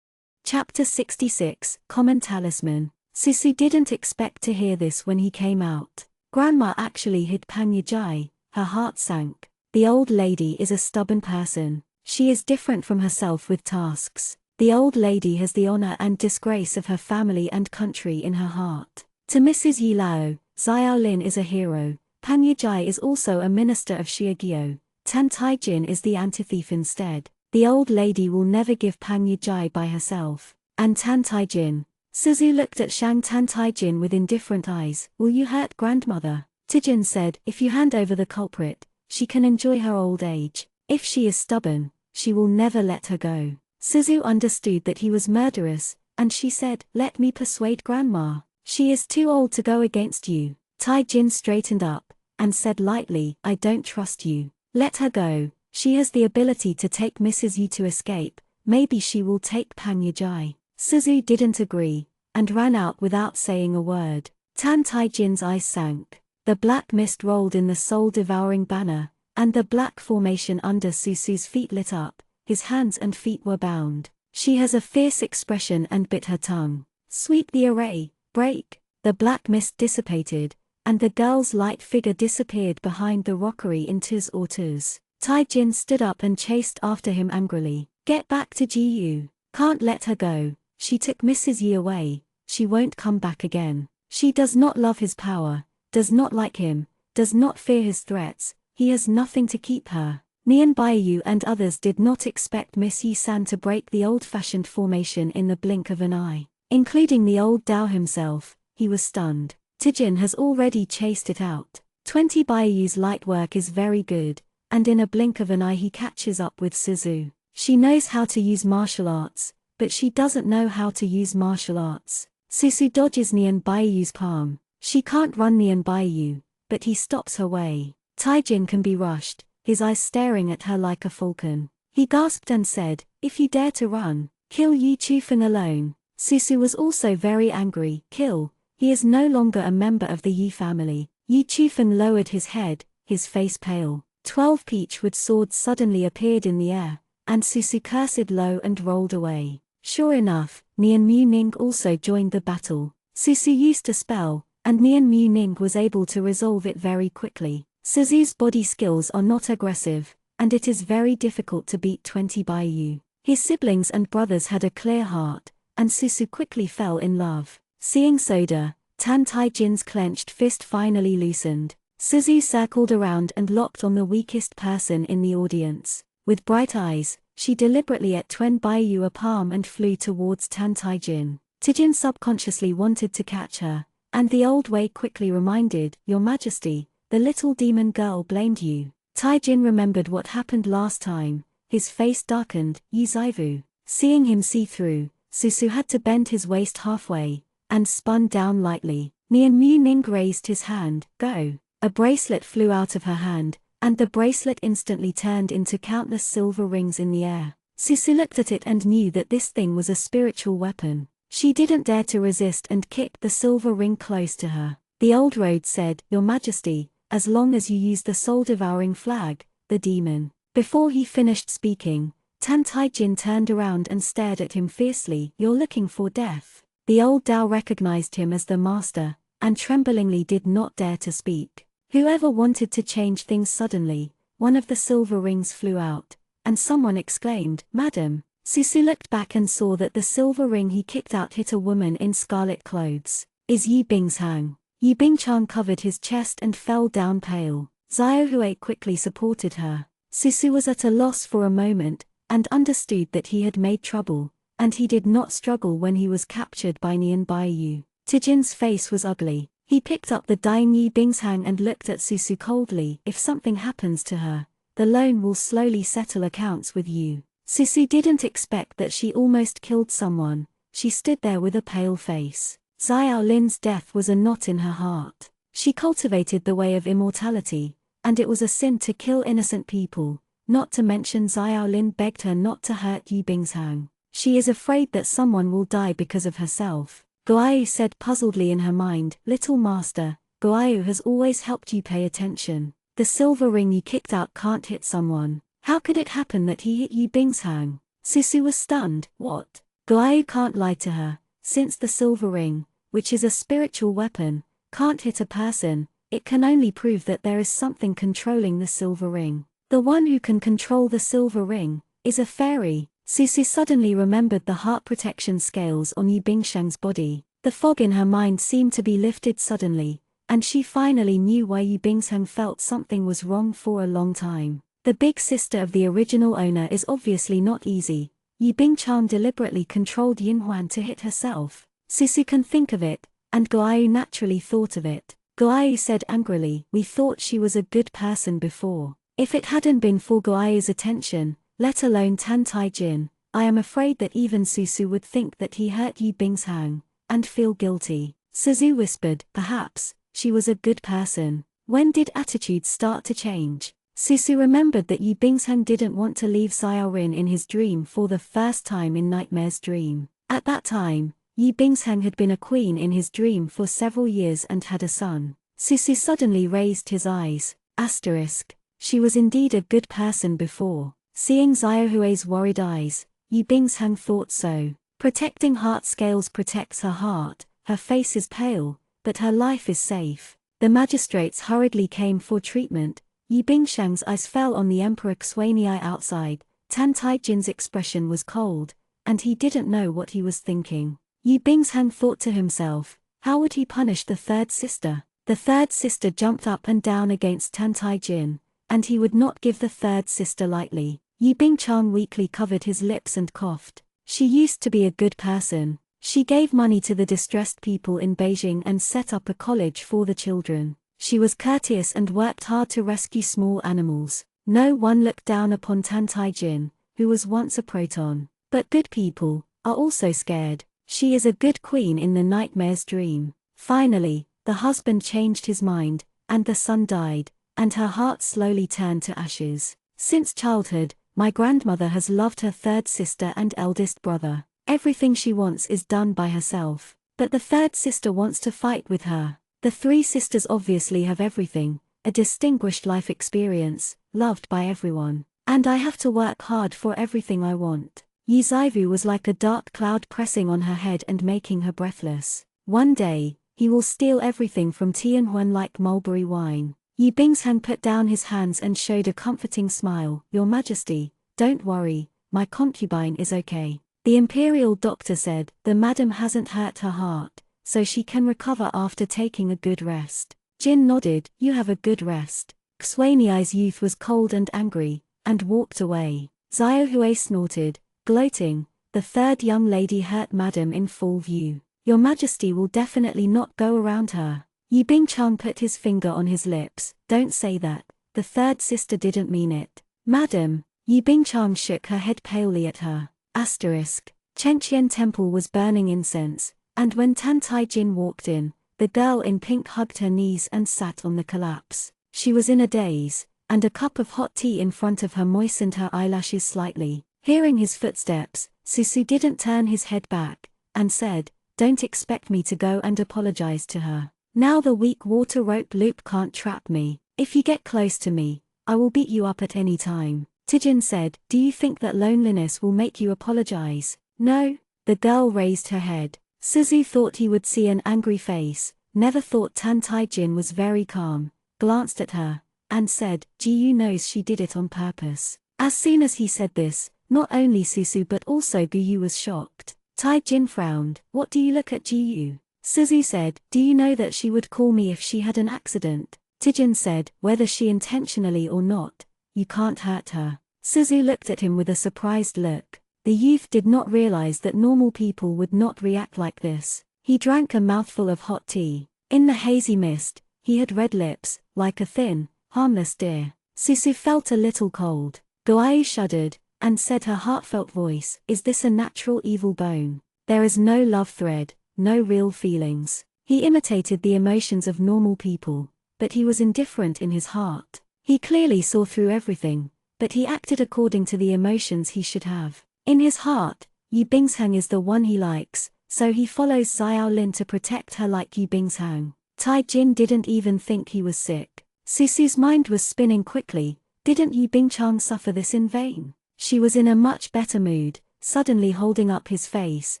Chapter 66, Common Talisman. Susu didn't expect to hear this when he came out. Grandma actually hid Pan Yijai. Her heart sank. The old lady is a stubborn person. She is different from herself with tasks. The old lady has the honor and disgrace of her family and country in her heart. To Mrs. Yi Lao, Xiaolin is a hero. Pan Yijai is also a minister of Xiaogyo. Tan Taijin is the anti-thief instead. The old lady will never give Pan Yijai by herself. And Tan Taijin. Suzu looked at Tan Taijin with indifferent eyes. Will you hurt grandmother? Tijin said, If you hand over the culprit, she can enjoy her old age. If she is stubborn, she will never let her go. Suzu understood that he was murderous, and she said, Let me persuade grandma. She is too old to go against you. Taijin straightened up, and said lightly, I don't trust you. Let her go. She has the ability to take Mrs. Yi to escape. Maybe she will take Pan Yijai. Suzu didn't agree, and ran out without saying a word. Tan Taijin's eyes sank. The black mist rolled in the soul-devouring banner, and the black formation under Susu's feet lit up. His hands and feet were bound. She has a fierce expression and bit her tongue. Sweep the array, break. The black mist dissipated, and the girl's light figure disappeared behind the rockery in Tuz or Tuz. Taijin stood up and chased after him angrily. Get back to Jiyu. Can't let her go. She took Mrs. Yi away. She won't come back again. She does not love his power, does not like him, does not fear his threats. He has nothing to keep her. Nian Baiyu and others did not expect Miss Yi-san to break the old-fashioned formation in the blink of an eye. Including the old Dao himself, he was stunned. Tijin has already chased it out. 20 Baiyu's light work is very good, and in a blink of an eye he catches up with Suzu. She knows how to use martial arts, but she doesn't know how to use martial arts. Suzu dodges Nian Baiyu's palm. She can't run Nian Baiyu, but he stops her way. Taijin can be rushed, his eyes staring at her like a falcon. He gasped and said, If you dare to run, kill Yu Chufeng alone. Susu was also very angry. Kill. He is no longer a member of the Yi family. Yu Chufeng lowered his head, his face pale. 12 peachwood swords suddenly appeared in the air, and Susu cursed low and rolled away. Sure enough, Nian Mu Ning also joined the battle. Susu used a spell, and Nian Mu Ning was able to resolve it very quickly. Suzu's body skills are not aggressive, and it is very difficult to beat 20 Baiyu. His siblings and brothers had a clear heart, and Susu quickly fell in love. Seeing Soda, Tan Taijin's clenched fist finally loosened. Suzu circled around and locked on the weakest person in the audience. With bright eyes, she deliberately ate Twen Baiyu a palm and flew towards Tan Taijin. Tijin subconsciously wanted to catch her, and the old way quickly reminded, Your Majesty, the little demon girl blamed you. Taijin remembered what happened last time. His face darkened. Yu Zaivu. Seeing him see through, Susu had to bend his waist halfway, and spun down lightly. Nian Mu Ning raised his hand. Go. A bracelet flew out of her hand, and the bracelet instantly turned into countless silver rings in the air. Susu looked at it and knew that this thing was a spiritual weapon. She didn't dare to resist and kicked the silver ring close to her. The old road said, "Your Majesty, as long as you use the soul-devouring flag, the demon." Before he finished speaking, Tan Tai Jin turned around and stared at him fiercely. "You're looking for death." The old Dao recognized him as the master, and tremblingly did not dare to speak. Whoever wanted to change things suddenly, one of the silver rings flew out, and someone exclaimed, "Madam." Susu looked back and saw that the silver ring he kicked out hit a woman in scarlet clothes. "Is Yi Bingshang?" Yi Bingchang covered his chest and fell down pale. Xiaohui quickly supported her. Susu was at a loss for a moment, and understood that he had made trouble, and he did not struggle when he was captured by Nian Baiyu. Tijin's face was ugly. He picked up the dying Yi Bingshang and looked at Susu coldly. "If something happens to her, the loan will slowly settle accounts with you." Susu didn't expect that she almost killed someone. She stood there with a pale face. Xiao Lin's death was a knot in her heart. She cultivated the way of immortality, and it was a sin to kill innocent people, not to mention Xiao Lin begged her not to hurt Yi Bingshang. She is afraid that someone will die because of herself. Guayu said puzzledly in her mind, "Little master, Guayu has always helped you pay attention. The silver ring you kicked out can't hit someone. How could it happen that he hit Yi Bingshang?" Susu was stunned. "What?" Guayu can't lie to her. Since the silver ring, which is a spiritual weapon, can't hit a person, it can only prove that there is something controlling the silver ring. The one who can control the silver ring is a fairy. Susu suddenly remembered the heart protection scales on Yi Bingshang's body. The fog in her mind seemed to be lifted suddenly, and she finally knew why Yi Bingshang felt something was wrong for a long time. The big sister of the original owner is obviously not easy. Yi Bingchang deliberately controlled Yin Huan to hit herself. Susu can think of it, and Guayu naturally thought of it. Guayu said angrily, "We thought she was a good person before. If it hadn't been for Guayu's attention, let alone Tan Tai Jin, I am afraid that even Susu would think that he hurt Yi Bingshang, and feel guilty." Suzu whispered, "Perhaps she was a good person." When did attitudes start to change? Susu remembered that Yi Bingshang didn't want to leave Xiao Rin in his dream for the first time in Nightmare's dream. At that time, Yi Bingshang had been a queen in his dream for several years and had a son. Susu suddenly raised his eyes. Asterisk. She was indeed a good person before. Seeing Xiaohui's worried eyes, Yi Bingshang thought so. Protecting heart scales protects her heart, her face is pale, but her life is safe. The magistrates hurriedly came for treatment. Yi Bingshang's eyes fell on the Emperor Xuanyi outside. Tan Tai Jin's expression was cold, and he didn't know what he was thinking. Yi Bingshang thought to himself, how would he punish the third sister? The third sister jumped up and down against Tan Tai Jin, and he would not give the third sister lightly. Yi Bingchang weakly covered his lips and coughed. She used to be a good person. She gave money to the distressed people in Beijing and set up a college for the children. She was courteous and worked hard to rescue small animals. No one looked down upon Tan Tai Jin, who was once a proton. But good people are also scared. She is a good queen in the Nightmare's dream. Finally, the husband changed his mind, and the son died, and her heart slowly turned to ashes. Since childhood, my grandmother has loved her third sister and eldest brother. Everything she wants is done by herself. But the third sister wants to fight with her. The three sisters obviously have everything, a distinguished life experience, loved by everyone. And I have to work hard for everything I want. Yi Zaivu was like a dark cloud pressing on her head and making her breathless. One day, he will steal everything from Tianhuan like mulberry wine. Yi Bingshang put down his hands and showed a comforting smile. Your Majesty, don't worry, my concubine is okay. The imperial doctor said, the madam hasn't hurt her heart, so she can recover after taking a good rest. Jin nodded, you have a good rest. Xuanyi's youth was cold and angry, and walked away. Xiaohui snorted, gloating, the third young lady hurt madam in full view. Your Majesty will definitely not go around her. Yi Bingchang put his finger on his lips, don't say that, the third sister didn't mean it. Madam, Yi Bingchang shook her head palely at her. Asterisk. Qianxian temple was burning incense, and when Tan Tai Jin walked in, the girl in pink hugged her knees and sat on the collapse. She was in a daze, and a cup of hot tea in front of her moistened her eyelashes slightly. Hearing his footsteps, Susu didn't turn his head back, and said, "Don't expect me to go and apologize to her. Now the weak water rope loop can't trap me. If you get close to me, I will beat you up at any time." Tijin said, "Do you think that loneliness will make you apologize?" "No." The girl raised her head. Suzu thought he would see an angry face, never thought Tan Taijin was very calm, glanced at her, and said, "Jiyu knows she did it on purpose." As soon as he said this, not only Suzu but also Jiyu was shocked. Taijin frowned. "What do you look at Jiyu?" Suzu said, "Do you know that she would call me if she had an accident?" Tijin said, "Whether she intentionally or not, you can't hurt her." Suzu looked at him with a surprised look. The youth did not realize that normal people would not react like this. He drank a mouthful of hot tea. In the hazy mist, he had red lips, like a thin, harmless deer. Suzu felt a little cold. Goayu shuddered, and said her heartfelt voice, "Is this a natural evil bone? There is no love thread, no real feelings." He imitated the emotions of normal people, but he was indifferent in his heart. He clearly saw through everything, but he acted according to the emotions he should have. In his heart, Yu Bingshang is the one he likes, so he follows Xiao Lin to protect her like Yu Bingshang. Taijin didn't even think he was sick. Susu's mind was spinning quickly. Didn't Yu Bingchang suffer this in vain? She was in a much better mood, suddenly holding up his face,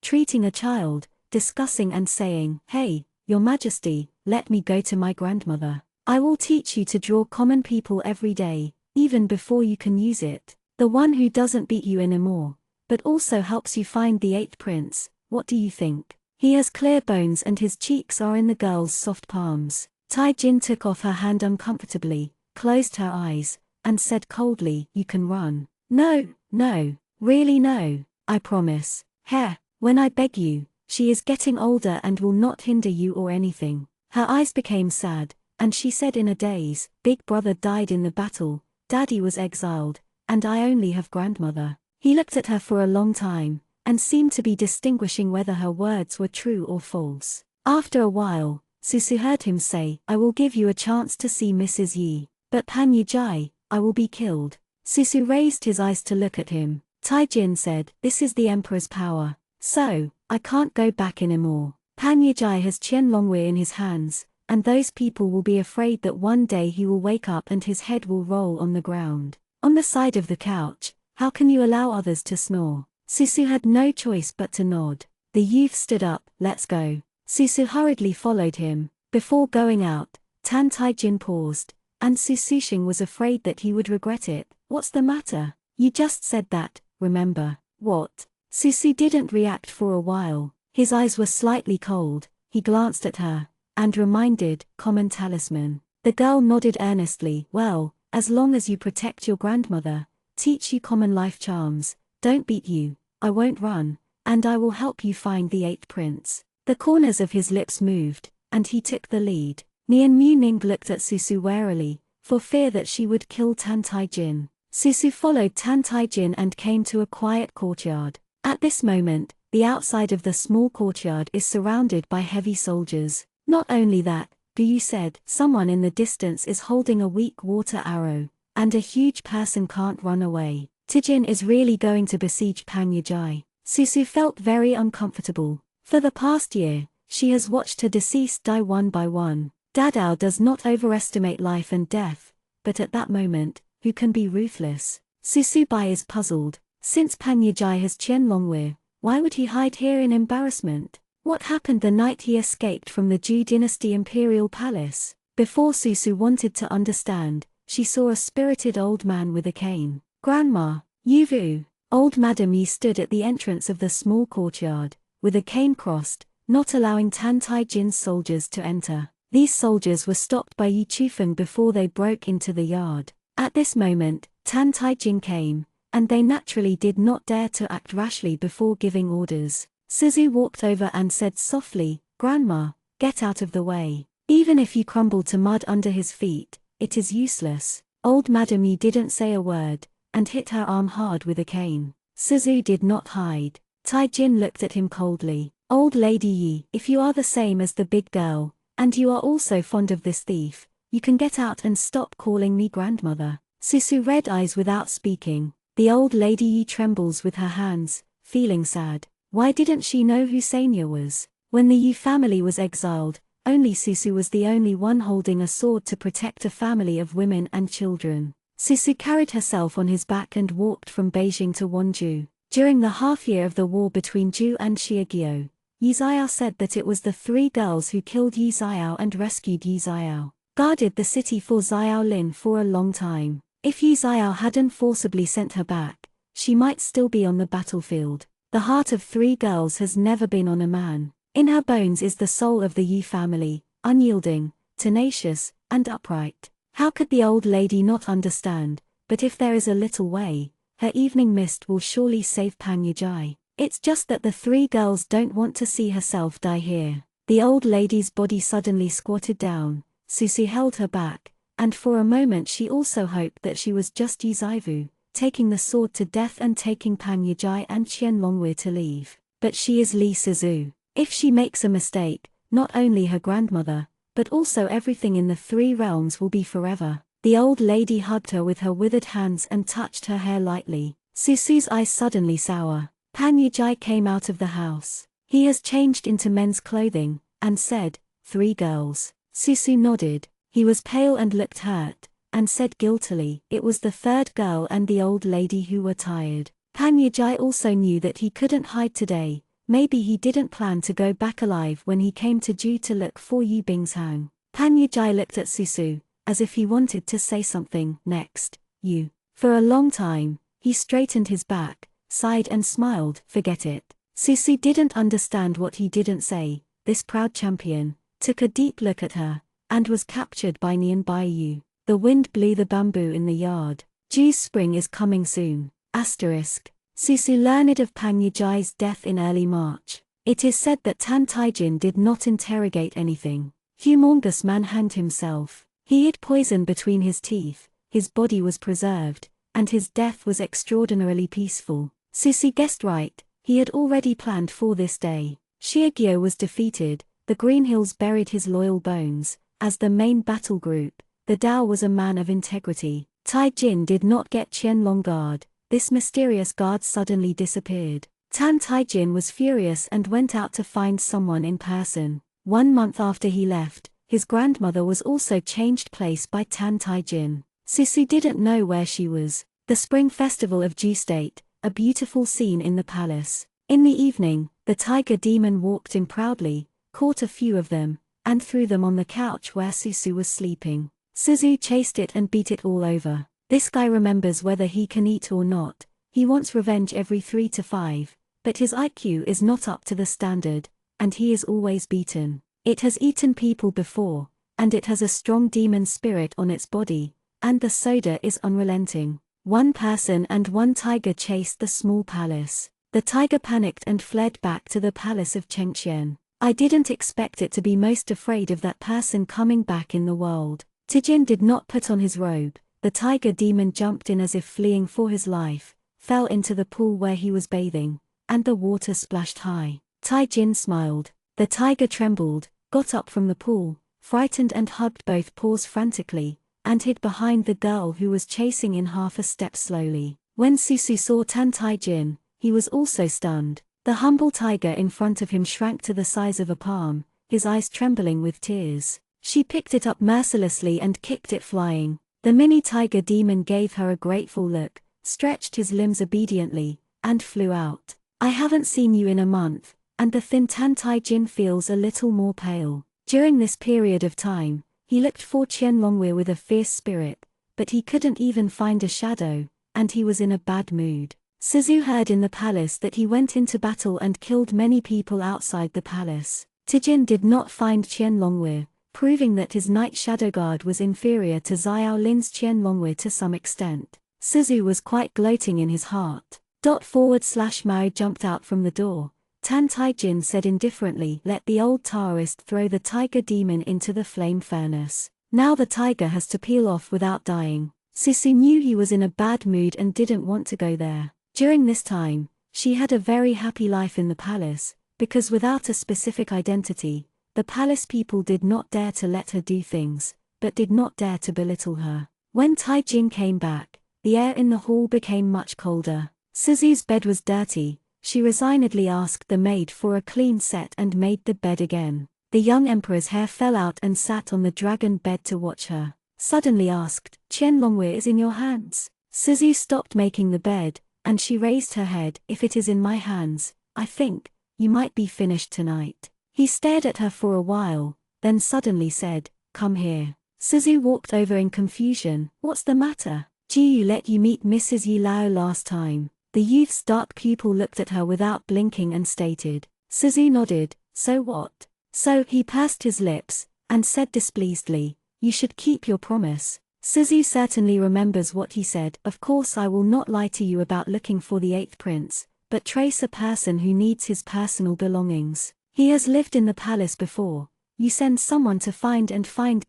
treating a child, discussing and saying, "Hey, Your Majesty, let me go to my grandmother. I will teach you to draw common people every day, even before you can use it. The one who doesn't beat you anymore, but also helps you find the 8th prince. What do you think? He has clear bones and his cheeks are in the girl's soft palms." Taijin took off her hand uncomfortably, closed her eyes, and said coldly, "You can run." "No, no, really no, I promise. Heh, when I beg you, she is getting older and will not hinder you or anything." Her eyes became sad, and she said in a daze, "Big brother died in the battle, daddy was exiled, and I only have grandmother." He looked at her for a long time, and seemed to be distinguishing whether her words were true or false. After a while, Susu heard him say, "I will give you a chance to see Mrs. Yi, but Pan Yijai, I will be killed." Susu raised his eyes to look at him. Taijin said, "This is the emperor's power. So, I can't go back anymore. Pan Yijai has Qianlongwei in his hands, and those people will be afraid that one day he will wake up and his head will roll on the ground. On the side of the couch, how can you allow others to snore?" Susu had no choice but to nod. The youth stood up, "Let's go." Susu hurriedly followed him. Before going out, Tan Taijin paused, and Susushing was afraid that he would regret it. "What's the matter? You just said that, remember." "What?" Susu didn't react for a while. His eyes were slightly cold. He glanced at her, and reminded, "Common talisman." The girl nodded earnestly. "Well, as long as you protect your grandmother, teach you common life charms, don't beat you, I won't run, and I will help you find the 8th prince." The corners of his lips moved, and he took the lead. Nian Muning looked at Susu warily, for fear that she would kill Tan Taijin. Susu followed Tan Taijin and came to a quiet courtyard. At this moment, the outside of the small courtyard is surrounded by heavy soldiers. Not only that, Guyu said, "Someone in the distance is holding a weak water arrow, and a huge person can't run away. Tijin is really going to besiege Pan Yijai." Susu felt very uncomfortable. For the past year, she has watched her deceased die one by one. Dadao does not overestimate life and death, but at that moment, who can be ruthless? Susu Bai is puzzled. Since Pan Yijai has Qianlongwei, why would he hide here in embarrassment? What happened the night he escaped from the Zhu Dynasty Imperial Palace? Before Susu wanted to understand, she saw a spirited old man with a cane. "Grandma, Yuvu." Old Madam Yi stood at the entrance of the small courtyard, with a cane crossed, not allowing Tan Taijin's soldiers to enter. These soldiers were stopped by Yi Chufeng before they broke into the yard. At this moment, Tan Taijin came, and they naturally did not dare to act rashly before giving orders. Suzu walked over and said softly, "Grandma, get out of the way. Even if you crumble to mud under his feet, it is useless." Old Madam Yi didn't say a word, and hit her arm hard with a cane. Suzu did not hide. Taijin looked at him coldly. "Old Lady Yi, if you are the same as the big girl, and you are also fond of this thief, you can get out and stop calling me grandmother." Susu read eyes without speaking. The old lady Yi trembles with her hands, feeling sad. Why didn't she know who Xianxia was? When the Yu family was exiled, only Susu was the only one holding a sword to protect a family of women and children. Susu carried herself on his back and walked from Beijing to Wonju. During the half-year of the war between Zhu and Xiaoguo, Yi Xiao said that it was the three girls who killed Yi Xiao and rescued Yi Xiao, guarded the city for Xiao Lin for a long time. If Yi Xiao hadn't forcibly sent her back, she might still be on the battlefield. The heart of three girls has never been on a man. In her bones is the soul of the Yi family, unyielding, tenacious, and upright. How could the old lady not understand? But if there is a little way, her evening mist will surely save Pan Yijai. It's just that the three girls don't want to see herself die here. The old lady's body suddenly squatted down. Susu held her back, and for a moment she also hoped that she was just Yi Zaivu, taking the sword to death and taking Pan Yijai and Qian Longwei to leave. But she is Li Sizu. If she makes a mistake, not only her grandmother, but also everything in the three realms will be forever. The old lady hugged her with her withered hands and touched her hair lightly. Susu's eyes suddenly sour. Pan Yijai came out of the house. He has changed into men's clothing, and said, "Three girls." Susu nodded. He was pale and looked hurt, and said guiltily, "It was the third girl and the old lady who were tired." Pan Yijai also knew that he couldn't hide today. Maybe he didn't plan to go back alive when he came to Ju to look for Yu Bingshang. Pan Yijai looked at Susu, as if he wanted to say something. Next, you. For a long time, he straightened his back, sighed and smiled. Forget it. Susu didn't understand what he didn't say. This proud champion took a deep look at her, and was captured by Nian Baiyu. The wind blew the bamboo in the yard. Ju's spring is coming soon. Asterisk. Susu learned of Pan Yijai's death in early March. It is said that Tan Taijin did not interrogate anything. Humongous man hanged himself. He had poison between his teeth, his body was preserved, and his death was extraordinarily peaceful. Susu guessed right, he had already planned for this day. Xiaoguo was defeated, the Green Hills buried his loyal bones. As the main battle group, the Dao was a man of integrity. Taijin did not get Qianlong guard. This mysterious guard suddenly disappeared. Tan Taijin was furious and went out to find someone in person. 1 month after he left, his grandmother was also changed place by Tan Taijin. Susu didn't know where she was. The spring festival of Ju State, a beautiful scene in the palace. In the evening, the tiger demon walked in proudly, caught a few of them, and threw them on the couch where Susu was sleeping. Susu chased it and beat it all over. This guy remembers whether he can eat or not. He wants revenge every 3 to 5, but his IQ is not up to the standard, and he is always beaten. It has eaten people before, and it has a strong demon spirit on its body, and the soda is unrelenting. One person and one tiger chased the small palace. The tiger panicked and fled back to the palace of Xianxia. I didn't expect it to be most afraid of that person coming back in the world. Tijin did not put on his robe. The tiger demon jumped in as if fleeing for his life, fell into the pool where he was bathing, and the water splashed high. Taijin smiled. The tiger trembled, got up from the pool, frightened and hugged both paws frantically, and hid behind the girl who was chasing in half a step slowly. When Susu saw Tan Taijin, he was also stunned. The humble tiger in front of him shrank to the size of a palm, his eyes trembling with tears. She picked it up mercilessly and kicked it flying. The mini tiger demon gave her a grateful look, stretched his limbs obediently, and flew out. I haven't seen you in a month, and the thin Tan Taijin feels a little more pale. During this period of time, he looked for Qianlongwei with a fierce spirit, but he couldn't even find a shadow, and he was in a bad mood. Suzu heard in the palace that he went into battle and killed many people outside the palace. Tijin did not find Qianlongwei, proving that his night shadow guard was inferior to Xiao Lin's Qianlongwei to some extent. Suzu was quite gloating in his heart. /Mao jumped out from the door. Tan Taijin said indifferently, "Let the old Taoist throw the tiger demon into the flame furnace. Now the tiger has to peel off without dying." Susu knew he was in a bad mood and didn't want to go there. During this time, she had a very happy life in the palace, because without a specific identity, the palace people did not dare to let her do things, but did not dare to belittle her. When Taijin came back, the air in the hall became much colder. Suzu's bed was dirty. she resignedly asked the maid for a clean set and made the bed again. The young emperor's hair fell out and sat on the dragon bed to watch her. Suddenly asked, Qianlonghui is in your hands. Suzu stopped making the bed, and she raised her head. If it is in my hands, I think, you might be finished tonight. He stared at her for a while, then suddenly said, come here. Suzu walked over in confusion. What's the matter? Jiyu let you meet Mrs. Yi Lao last time. The youth's dark pupil looked at her without blinking and stated. Suzu nodded. So what? So he pursed his lips, and said displeasedly, you should keep your promise. Suzu certainly remembers what he said. Of course I will not lie to you about looking for the 8th prince, but trace a person who needs his personal belongings. He has lived in the palace before. You send someone to find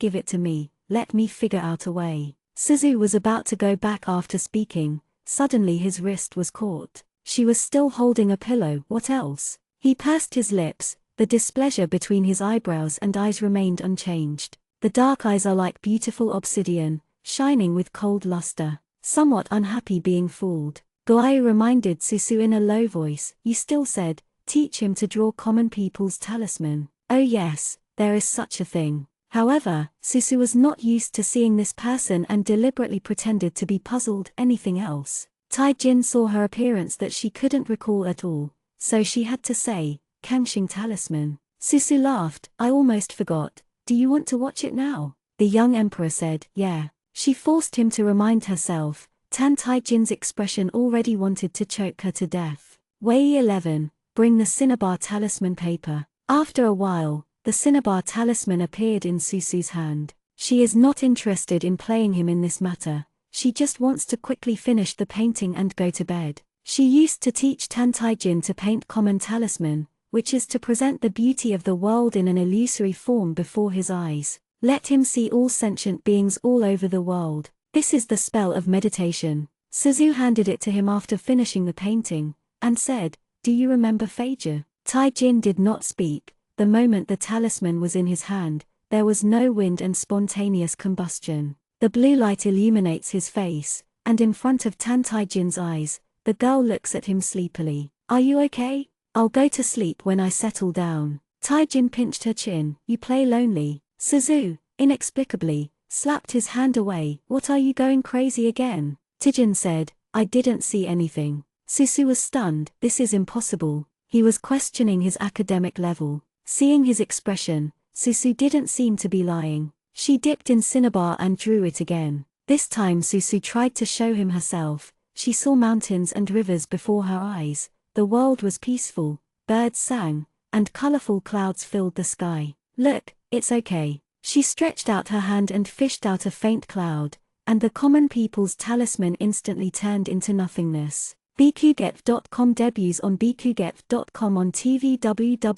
give it to me, let me figure out a way. Suzu was about to go back after speaking, suddenly his wrist was caught. She was still holding a pillow. What else? He pursed his lips, the displeasure between his eyebrows and eyes remained unchanged. The dark eyes are like beautiful obsidian, shining with cold luster. Somewhat unhappy being fooled, Goai reminded Susu in a low voice, you still said, teach him to draw common people's talisman. Oh yes, there is such a thing. However, Susu was not used to seeing this person and deliberately pretended to be puzzled. Anything else? Tai Jin saw her appearance that she couldn't recall at all, so she had to say, Kangxing talisman. Susu laughed, I almost forgot. Do you want to watch it now? The young emperor said, yeah. She forced him to remind herself. Tan Tai Jin's expression already wanted to choke her to death. Wei 11, bring the cinnabar talisman paper. After a while, the cinnabar talisman appeared in Susu's hand. She is not interested in playing him in this matter. She just wants to quickly finish the painting and go to bed. She used to teach Tan Tai Jin to paint common talisman, which is to present the beauty of the world in an illusory form before his eyes. Let him see all sentient beings all over the world. This is the spell of meditation. Suzu handed it to him after finishing the painting, and said, do you remember Feijia? Tai Jin did not speak. The moment the talisman was in his hand, there was no wind and spontaneous combustion. The blue light illuminates his face, and in front of Tan Tai Jin's eyes, the girl looks at him sleepily. Are you okay? I'll go to sleep when I settle down. Tai Jin pinched her chin. You play lonely. Suzu, inexplicably, slapped his hand away. What are you going crazy again? Tijin said, I didn't see anything. Susu was stunned. This is impossible. He was questioning his academic level. Seeing his expression, Susu didn't seem to be lying. She dipped in cinnabar and drew it again. This time Susu tried to show him herself. She saw mountains and rivers before her eyes. The world was peaceful, birds sang, and colorful clouds filled the sky. Look, it's okay. She stretched out her hand and fished out a faint cloud, and the common people's talisman instantly turned into nothingness. bqget.com debuts on bqget.com on TV. www.bqget.com.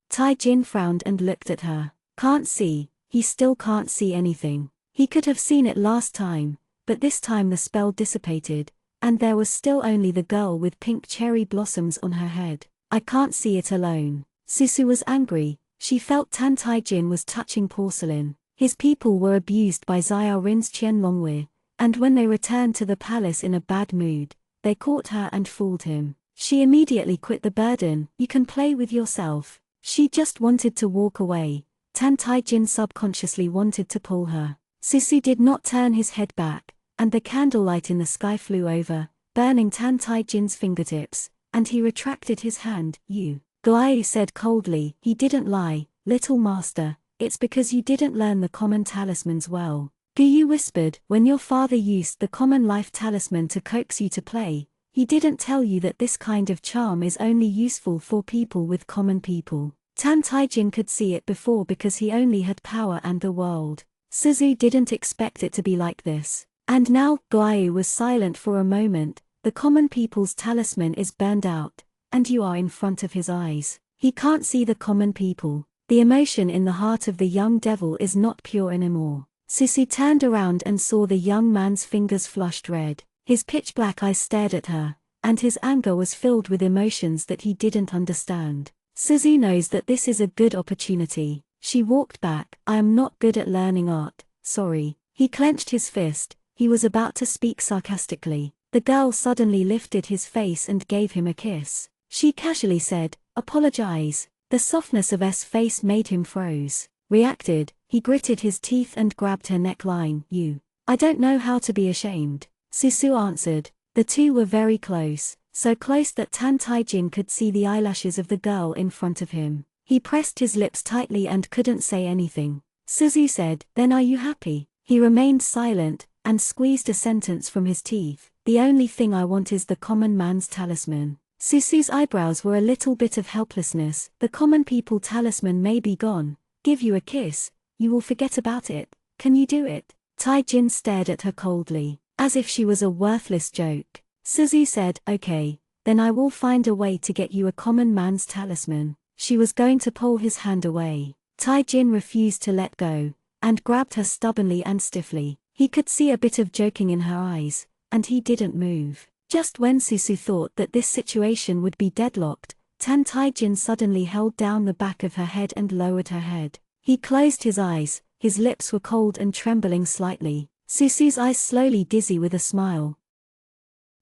Tai Jin frowned and looked at her. Can't see. He still can't see anything. He could have seen it last time, but this time the spell dissipated, and there was still only the girl with pink cherry blossoms on her head. I can't see it alone. Susu was angry. She felt Tan Tai Jin was touching porcelain. His people were abused by Xiaorin's Qianlonghui, and when they returned to the palace in a bad mood, they caught her and fooled him. She immediately quit the burden. You can play with yourself. She just wanted to walk away. Tan Tai Jin subconsciously wanted to pull her. Susu did not turn his head back, and the candlelight in the sky flew over, burning Tan Tai Jin's fingertips, and he retracted his hand. You. Guai said coldly, he didn't lie, little master, it's because you didn't learn the common talismans well. Guyu whispered, when your father used the common life talisman to coax you to play, he didn't tell you that this kind of charm is only useful for people with common people. Tan Tai Jin could see it before because he only had power and the world. Suzu didn't expect it to be like this. And now, Guai was silent for a moment. The common people's talisman is burned out, and you are in front of his eyes. He can't see the common people. The emotion in the heart of the young devil is not pure anymore. Susu turned around and saw the young man's fingers flushed red. His pitch-black eyes stared at her, and his anger was filled with emotions that he didn't understand. Suzu knows that this is a good opportunity. She walked back. I am not good at learning art, sorry. He clenched his fist. He was about to speak sarcastically. The girl suddenly lifted his face and gave him a kiss. She casually said, "Apologize." The softness of S face made him froze. Reacted, he gritted his teeth and grabbed her neckline. I don't know how to be ashamed," Susu answered. The two were very close, so close that Tan Taijin could see the eyelashes of the girl in front of him. He pressed his lips tightly and couldn't say anything. Suzu said, "Then are you happy?" He remained silent, and squeezed a sentence from his teeth. "The only thing I want is the common man's talisman." Susu's eyebrows were a little bit of helplessness. "The common people talisman may be gone. Give you a kiss, you will forget about it. Can you do it?" Taijin stared at her coldly, as if she was a worthless joke. Suzu said, "Okay, then I will find a way to get you a common man's talisman." She was going to pull his hand away. Taijin refused to let go, and grabbed her stubbornly and stiffly. He could see a bit of joking in her eyes, and he didn't move. Just when Susu thought that this situation would be deadlocked, Tan Taijin suddenly held down the back of her head and lowered her head. He closed his eyes, his lips were cold and trembling slightly. Susu's eyes slowly dizzy with a smile.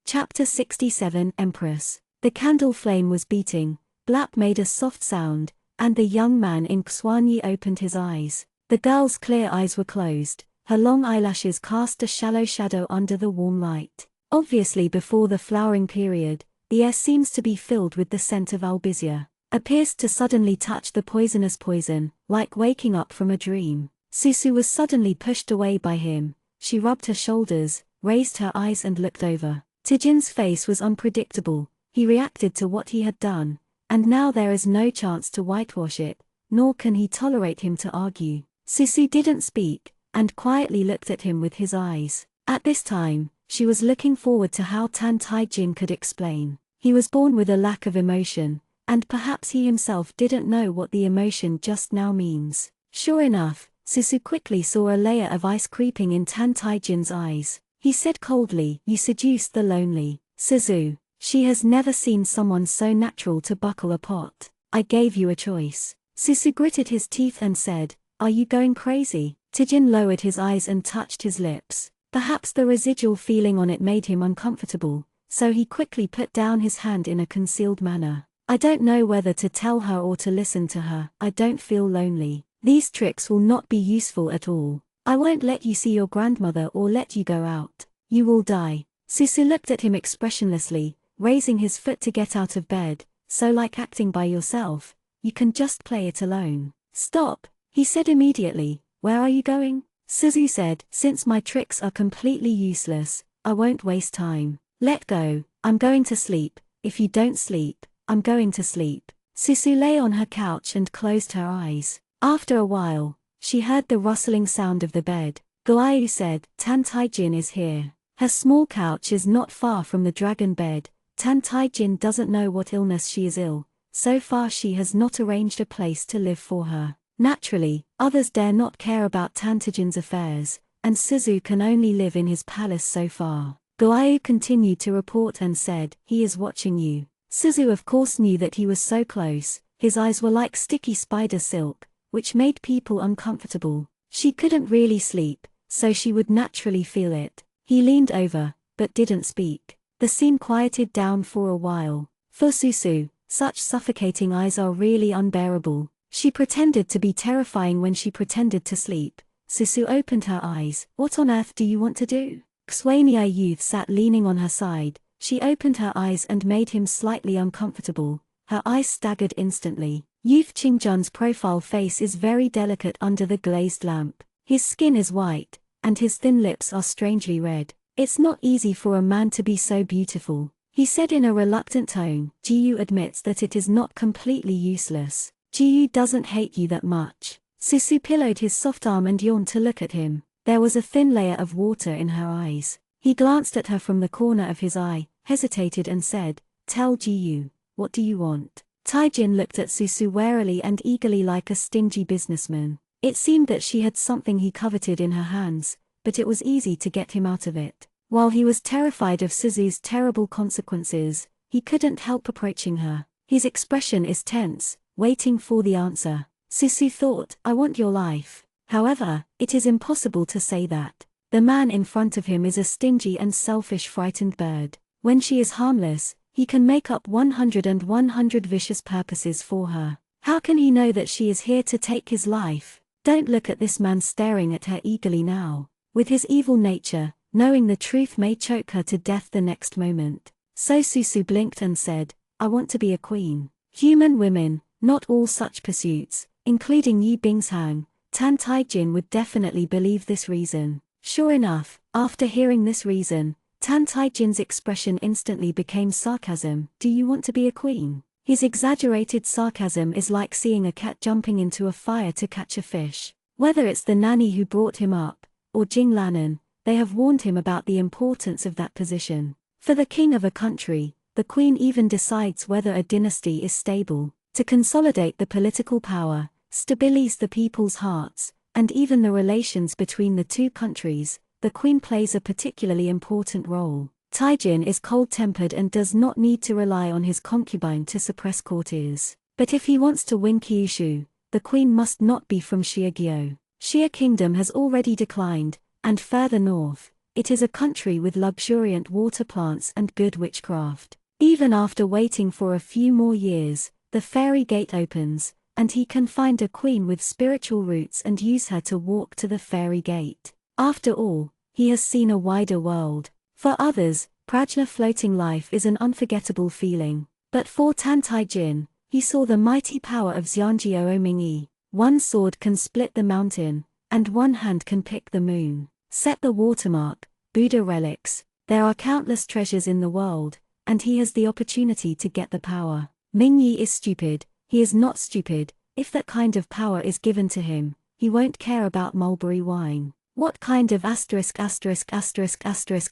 Chapter 67 Empress. The candle flame was beating, Blap made a soft sound, and the young man in Xianxia opened his eyes. The girl's clear eyes were closed, her long eyelashes cast a shallow shadow under the warm light. Obviously before the flowering period, the air seems to be filled with the scent of albizia. Appears to suddenly touch the poisonous poison, like waking up from a dream. Susu was suddenly pushed away by him. She rubbed her shoulders, raised her eyes and looked over. Taijin's face was unpredictable. He reacted to what he had done, and now there is no chance to whitewash it, nor can he tolerate him to argue. Susu didn't speak, and quietly looked at him with his eyes. At this time, she was looking forward to how Tan Taijin could explain. He was born with a lack of emotion, and perhaps he himself didn't know what the emotion just now means. Sure enough, Susu quickly saw a layer of ice creeping in Tan Taijin's eyes. He said coldly, "You seduced the lonely." Susu, she has never seen someone so natural to buckle a pot. "I gave you a choice." Susu gritted his teeth and said, "Are you going crazy?" Taijin lowered his eyes and touched his lips. Perhaps the residual feeling on it made him uncomfortable, so he quickly put down his hand in a concealed manner. "I don't know whether to tell her or to listen to her. I don't feel lonely. These tricks will not be useful at all. I won't let you see your grandmother or let you go out. You will die." Susu looked at him expressionlessly, raising his foot to get out of bed. "So like acting by yourself, you can just play it alone." "Stop," he said immediately. "Where are you going?" Suzu said, "Since my tricks are completely useless, I won't waste time. Let go, I'm going to sleep. If you don't sleep, I'm going to sleep." Susu lay on her couch and closed her eyes. After a while, she heard the rustling sound of the bed. Guayu said, "Tan Taijin is here." Her small couch is not far from the dragon bed. Tan Taijin doesn't know what illness she is ill. So far she has not arranged a place to live for her. Naturally, others dare not care about Tan Taijin's affairs, and Suzu can only live in his palace so far. Guayu continued to report and said, "He is watching you." Suzu of course knew that he was so close. His eyes were like sticky spider silk, which made people uncomfortable. She couldn't really sleep, so she would naturally feel it. He leaned over, but didn't speak. The scene quieted down for a while. For Susu, such suffocating eyes are really unbearable. She pretended to be terrifying when she pretended to sleep. Susu opened her eyes. "What on earth do you want to do?" Xianxia youth sat leaning on her side. She opened her eyes and made him slightly uncomfortable. Her eyes staggered instantly. Youth Qingjun's profile face is very delicate under the glazed lamp. His skin is white, and his thin lips are strangely red. "It's not easy for a man to be so beautiful," he said in a reluctant tone. "Jiyu admits that it is not completely useless. Jiyu doesn't hate you that much." Susu pillowed his soft arm and yawned to look at him. There was a thin layer of water in her eyes. He glanced at her from the corner of his eye, hesitated and said, "Tell Jiyu, what do you want?" Taijin looked at Susu warily and eagerly like a stingy businessman. It seemed that she had something he coveted in her hands, but it was easy to get him out of it. While he was terrified of Suzu's terrible consequences, he couldn't help approaching her. His expression is tense, waiting for the answer. Susu thought, "I want your life." However, it is impossible to say that. The man in front of him is a stingy and selfish frightened bird. When she is harmless, he can make up 100 vicious purposes for her. How can he know that she is here to take his life? Don't look at this man staring at her eagerly now. With his evil nature, knowing the truth may choke her to death the next moment. So Susu blinked and said, I want to be a queen. Human women, not all such pursuits, including Yi Bingshang, Tan Taijin would definitely believe this reason. Sure enough, after hearing this reason, Tan Taijin's expression instantly became sarcasm. Do you want to be a queen? His exaggerated sarcasm is like seeing a cat jumping into a fire to catch a fish. Whether it's the nanny who brought him up, or Jing Lannan, they have warned him about the importance of that position. For the king of a country, the queen even decides whether a dynasty is stable. To consolidate the political power, stabilize the people's hearts, and even the relations between the two countries, the queen plays a particularly important role. Taijin is cold-tempered and does not need to rely on his concubine to suppress courtiers. But if he wants to win Kyushu, the queen must not be from Xianxia. Xia Kingdom has already declined, and further north, it is a country with luxuriant water plants and good witchcraft. Even after waiting for a few more years, the fairy gate opens, and he can find a queen with spiritual roots and use her to walk to the fairy gate. After all, he has seen a wider world. For others, prajna floating life is an unforgettable feeling. But for Tan Taijin, he saw the mighty power of Xianxia Mingyi. One sword can split the mountain, and one hand can pick the moon. Set the watermark, Buddha relics, there are countless treasures in the world, and he has the opportunity to get the power. Mingyi is stupid, he is not stupid. If that kind of power is given to him, he won't care about mulberry wine. What kind of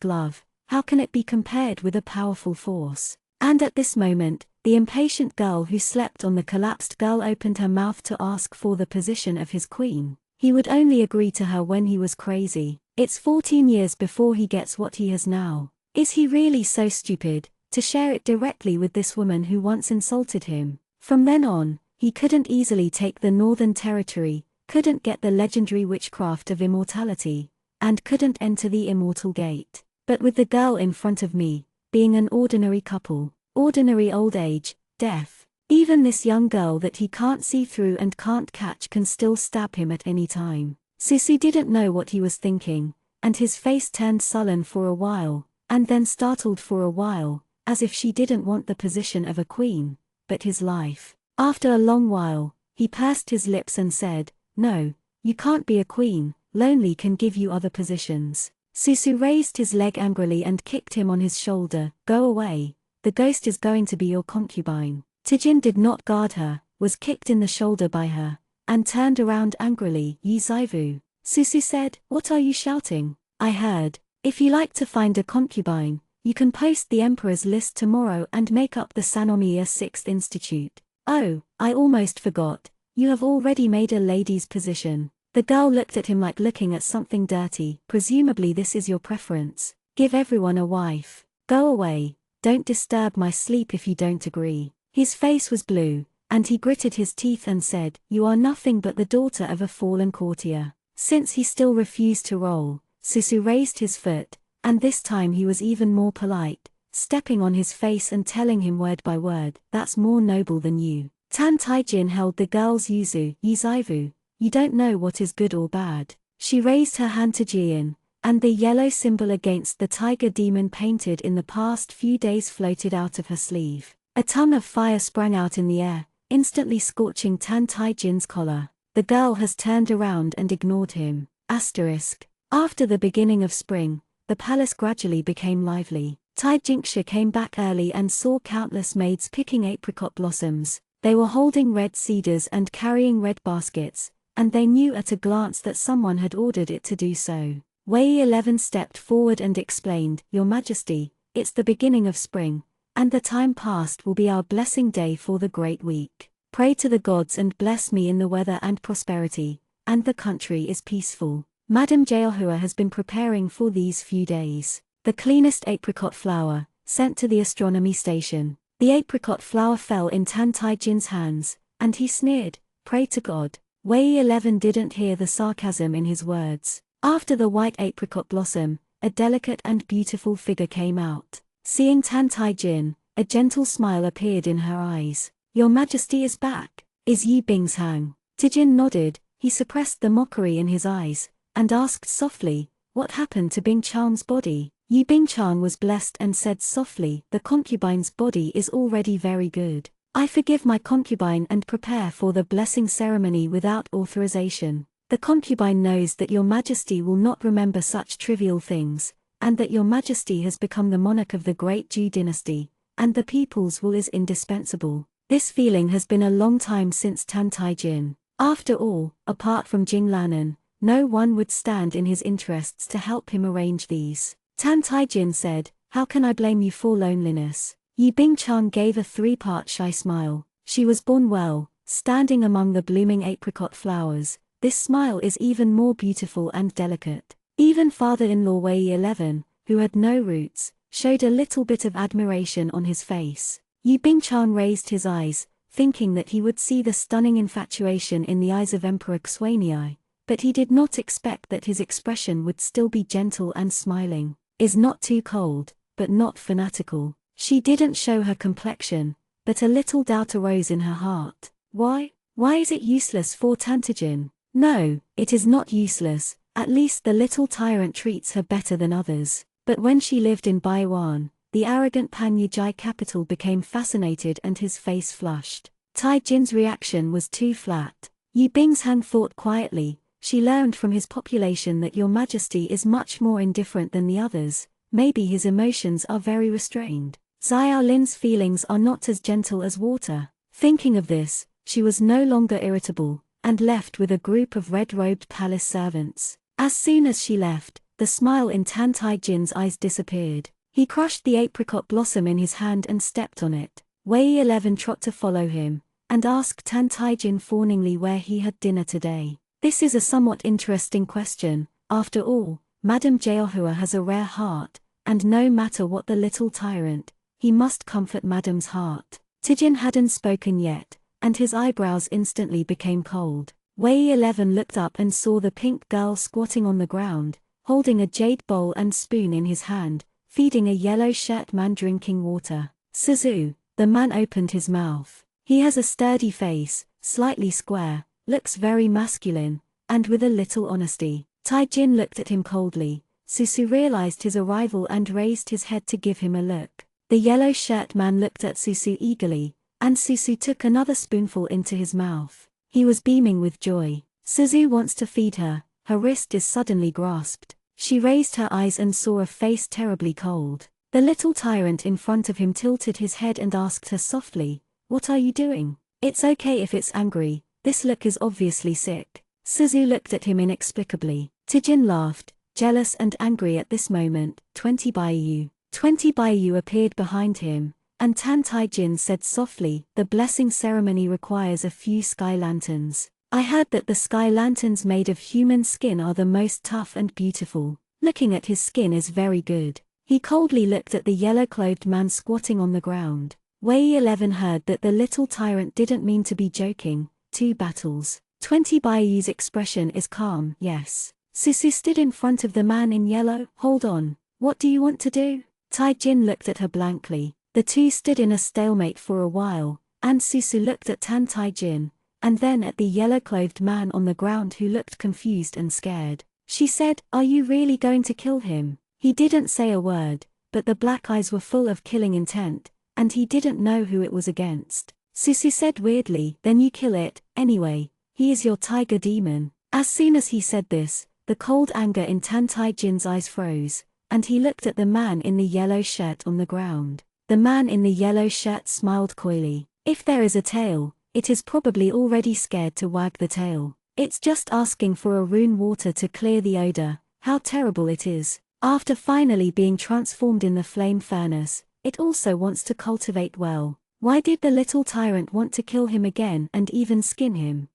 love, how can it be compared with a powerful force? And at this moment, the impatient girl who slept on the collapsed girl opened her mouth to ask for the position of his queen. He would only agree to her when he was crazy. It's 14 years before he gets what he has now. Is he really so stupid, to share it directly with this woman who once insulted him? From then on, he couldn't easily take the Northern Territory, couldn't get the legendary witchcraft of immortality, and couldn't enter the immortal gate. But with the girl in front of me, being an ordinary couple, ordinary old age, death, even this young girl that he can't see through and can't catch can still stab him at any time. Sissy didn't know what he was thinking, and his face turned sullen for a while, and then startled for a while, as if she didn't want the position of a queen, but his life. After a long while, he pursed his lips and said, No, you can't be a queen, Lonely can give you other positions. Susu raised his leg angrily and kicked him on his shoulder. Go away, the ghost is going to be your concubine. Tijin did not guard her, was kicked in the shoulder by her, and turned around angrily. Yi Zaivu. Susu said, What are you shouting? I heard. If you like to find a concubine, you can post the emperor's list tomorrow and make up the Sanomiya 6th Institute. Oh, I almost forgot. You have already made a lady's position. The girl looked at him like looking at something dirty. Presumably this is your preference. Give everyone a wife. Go away, don't disturb my sleep if you don't agree. His face was blue, and he gritted his teeth and said, You are nothing but the daughter of a fallen courtier. Since he still refused to roll, Susu raised his foot, and this time he was even more polite, stepping on his face and telling him word by word, That's more noble than you. Tan Taijin held the girl's yuzu, Yizaivu. You don't know what is good or bad. She raised her hand to Jian, and the yellow symbol against the tiger demon painted in the past few days floated out of her sleeve. A tongue of fire sprang out in the air, instantly scorching Tan Taijin's collar. The girl has turned around and ignored him. After the beginning of spring, the palace gradually became lively. Xianxia came back early and saw countless maids picking apricot blossoms. They were holding red cedars and carrying red baskets, and they knew at a glance that someone had ordered it to do so. Wei 11 stepped forward and explained, Your Majesty, it's the beginning of spring, and the time past will be our blessing day for the great week. Pray to the gods and bless me in the weather and prosperity, and the country is peaceful. Madame Jailhua has been preparing for these few days. The cleanest apricot flower, sent to the astronomy station. The apricot flower fell in Tan Taijin's hands, and he sneered, Pray to God. Wei 11 didn't hear the sarcasm in his words. After the white apricot blossom, a delicate and beautiful figure came out. Seeing Tan Tai Jin, a gentle smile appeared in her eyes. Your Majesty is back. Is Yi Bingshang? Tijin nodded, he suppressed the mockery in his eyes, and asked softly, what happened to Bing Chan's body? Yi Bingchang was blessed and said softly, the concubine's body is already very good. I forgive my concubine and prepare for the blessing ceremony without authorization. The concubine knows that your Majesty will not remember such trivial things, and that your Majesty has become the monarch of the great Zhu dynasty, and the people's will is indispensable. This feeling has been a long time since Tan Tai Jin. After all, apart from Jing Lanan, no one would stand in his interests to help him arrange these. Tan Tai Jin said, how can I blame you for loneliness? Yi Bingchang gave a three-part shy smile. She was born well, standing among the blooming apricot flowers. This smile is even more beautiful and delicate. Even father-in-law Wei 11, who had no roots, showed a little bit of admiration on his face. Yi Bingchang raised his eyes, thinking that he would see the stunning infatuation in the eyes of Emperor Xuanyi, but he did not expect that his expression would still be gentle and smiling. Is not too cold, but not fanatical. She didn't show her complexion, but a little doubt arose in her heart. Why? Why is it useless for Tantijin? No, it is not useless, at least the little tyrant treats her better than others. But when she lived in Baiwan, the arrogant Pan Yijai capital became fascinated and his face flushed. Tai Jin's reaction was too flat. Yi Bingshang thought quietly, she learned from his population that your Majesty is much more indifferent than the others, maybe his emotions are very restrained. Xiao Lin's feelings are not as gentle as water. Thinking of this, she was no longer irritable, and left with a group of red-robed palace servants. As soon as she left, the smile in Tan Tai Jin's eyes disappeared. He crushed the apricot blossom in his hand and stepped on it. Wei 11 trot to follow him, and asked Tan Tai Jin fawningly where he had dinner today. This is a somewhat interesting question. After all, Madame Jeohua has a rare heart, and no matter what the little tyrant, he must comfort Madame's heart. Tijin hadn't spoken yet, and his eyebrows instantly became cold. Wei 11 looked up and saw the pink girl squatting on the ground, holding a jade bowl and spoon in his hand, feeding a yellow-shirt man drinking water. Suzu, the man opened his mouth. He has a sturdy face, slightly square, looks very masculine, and with a little honesty. Tai Jin looked at him coldly. Susu realized his arrival and raised his head to give him a look. The yellow-shirt man looked at Susu eagerly, and Susu took another spoonful into his mouth. He was beaming with joy. Suzu wants to feed her, her wrist is suddenly grasped. She raised her eyes and saw a face terribly cold. The little tyrant in front of him tilted his head and asked her softly, what are you doing? It's okay if it's angry, this look is obviously sick. Suzu looked at him inexplicably. Tijin laughed, jealous and angry at this moment. 20 Baiyu. 20 Baiyu appeared behind him, and Tan Tai Jin said softly, the blessing ceremony requires a few sky lanterns. I heard that the sky lanterns made of human skin are the most tough and beautiful. Looking at his skin is very good. He coldly looked at the yellow-clothed man squatting on the ground. Wei 11 heard that the little tyrant didn't mean to be joking. 2 battles. 20 Baiyu's expression is calm. Yes. Susu stood in front of the man in yellow. Hold on. What do you want to do? Tai Jin looked at her blankly. The two stood in a stalemate for a while, and Susu looked at Tan Tai Jin, and then at the yellow-clothed man on the ground who looked confused and scared. She said, are you really going to kill him? He didn't say a word, but the black eyes were full of killing intent, and he didn't know who it was against. Susu said weirdly, then you kill it, anyway, he is your tiger demon. As soon as he said this, the cold anger in Tan Tai Jin's eyes froze, and he looked at the man in the yellow shirt on the ground. The man in the yellow shirt smiled coyly. If there is a tail, it is probably already scared to wag the tail. It's just asking for a rune water to clear the odor. How terrible it is. After finally being transformed in the flame furnace, it also wants to cultivate well. Why did the little tyrant want to kill him again and even skin him?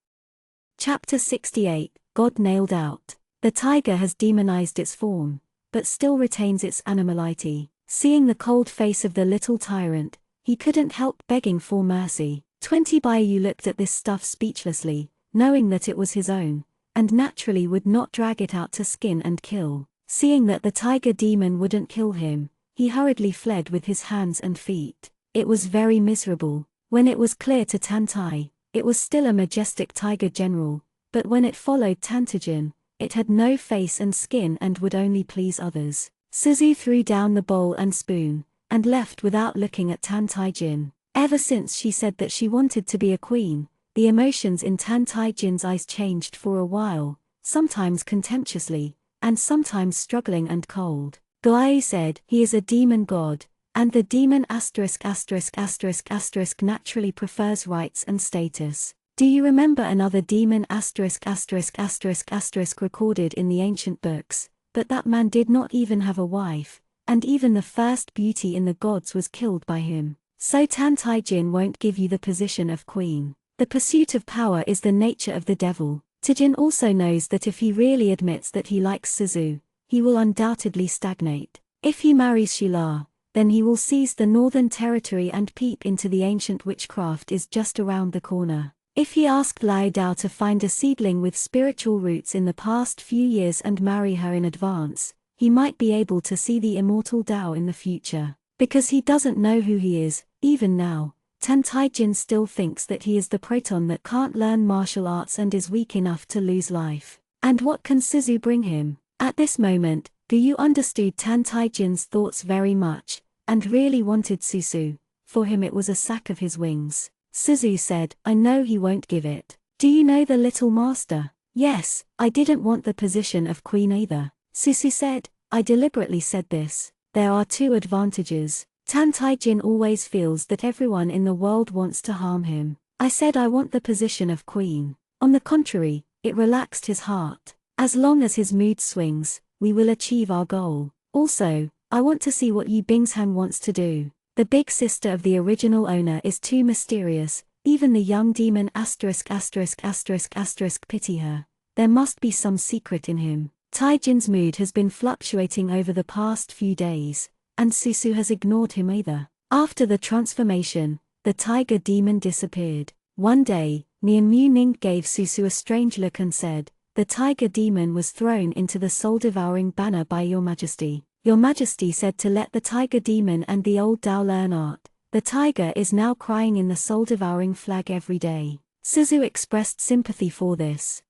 Chapter 68, God Nailed Out. The tiger has demonized its form, but still retains its animality. Seeing the cold face of the little tyrant, he couldn't help begging for mercy. 20 Baiyu looked at this stuff speechlessly, knowing that it was his own, and naturally would not drag it out to skin and kill. Seeing that the tiger demon wouldn't kill him, he hurriedly fled with his hands and feet. It was very miserable. When it was clear to Tantai, it was still a majestic tiger general, but when it followed Tantijin, it had no face and skin and would only please others. Suzu threw down the bowl and spoon, and left without looking at Tantijin. Ever since she said that she wanted to be a queen, the emotions in Tantijin's eyes changed for a while, sometimes contemptuously, and sometimes struggling and cold. Guai said, "He is a demon god, and the demon **** naturally prefers rights and status. Do you remember another demon **** recorded in the ancient books, but that man did not even have a wife, and even the first beauty in the gods was killed by him. So Tantijin won't give you the position of queen. The pursuit of power is the nature of the devil." Tijin also knows that if he really admits that he likes Suzu, he will undoubtedly stagnate. If he marries Shila, then he will seize the northern territory and peep into the ancient witchcraft is just around the corner. If he asked Lao Dao to find a seedling with spiritual roots in the past few years and marry her in advance, he might be able to see the immortal Dao in the future. Because he doesn't know who he is, even now, Tantijin still thinks that he is the proton that can't learn martial arts and is weak enough to lose life. And what can Suzu bring him? At this moment, Guyu understood Tantijin's thoughts very much, and really wanted Suzu. For him it was a sack of his wings. Suzu said, "I know he won't give it. Do you know the little master?" "Yes, I didn't want the position of queen either." Suzu said, "I deliberately said this. There are two advantages. Tantijin always feels that everyone in the world wants to harm him. I said I want the position of queen. On the contrary, it relaxed his heart. As long as his mood swings, we will achieve our goal. Also, I want to see what Yu Bingshang wants to do. The big sister of the original owner is too mysterious, even the young demon ***** pity her. There must be some secret in him." Taijin's mood has been fluctuating over the past few days, and Susu has ignored him either. After the transformation, the tiger demon disappeared. One day, Nian Mu Ning gave Susu a strange look and said, "The tiger demon was thrown into the soul-devouring banner by Your Majesty. Your Majesty said to let the tiger demon and the old Dao learn art. The tiger is now crying in the soul-devouring flag every day." Suzu expressed sympathy for this.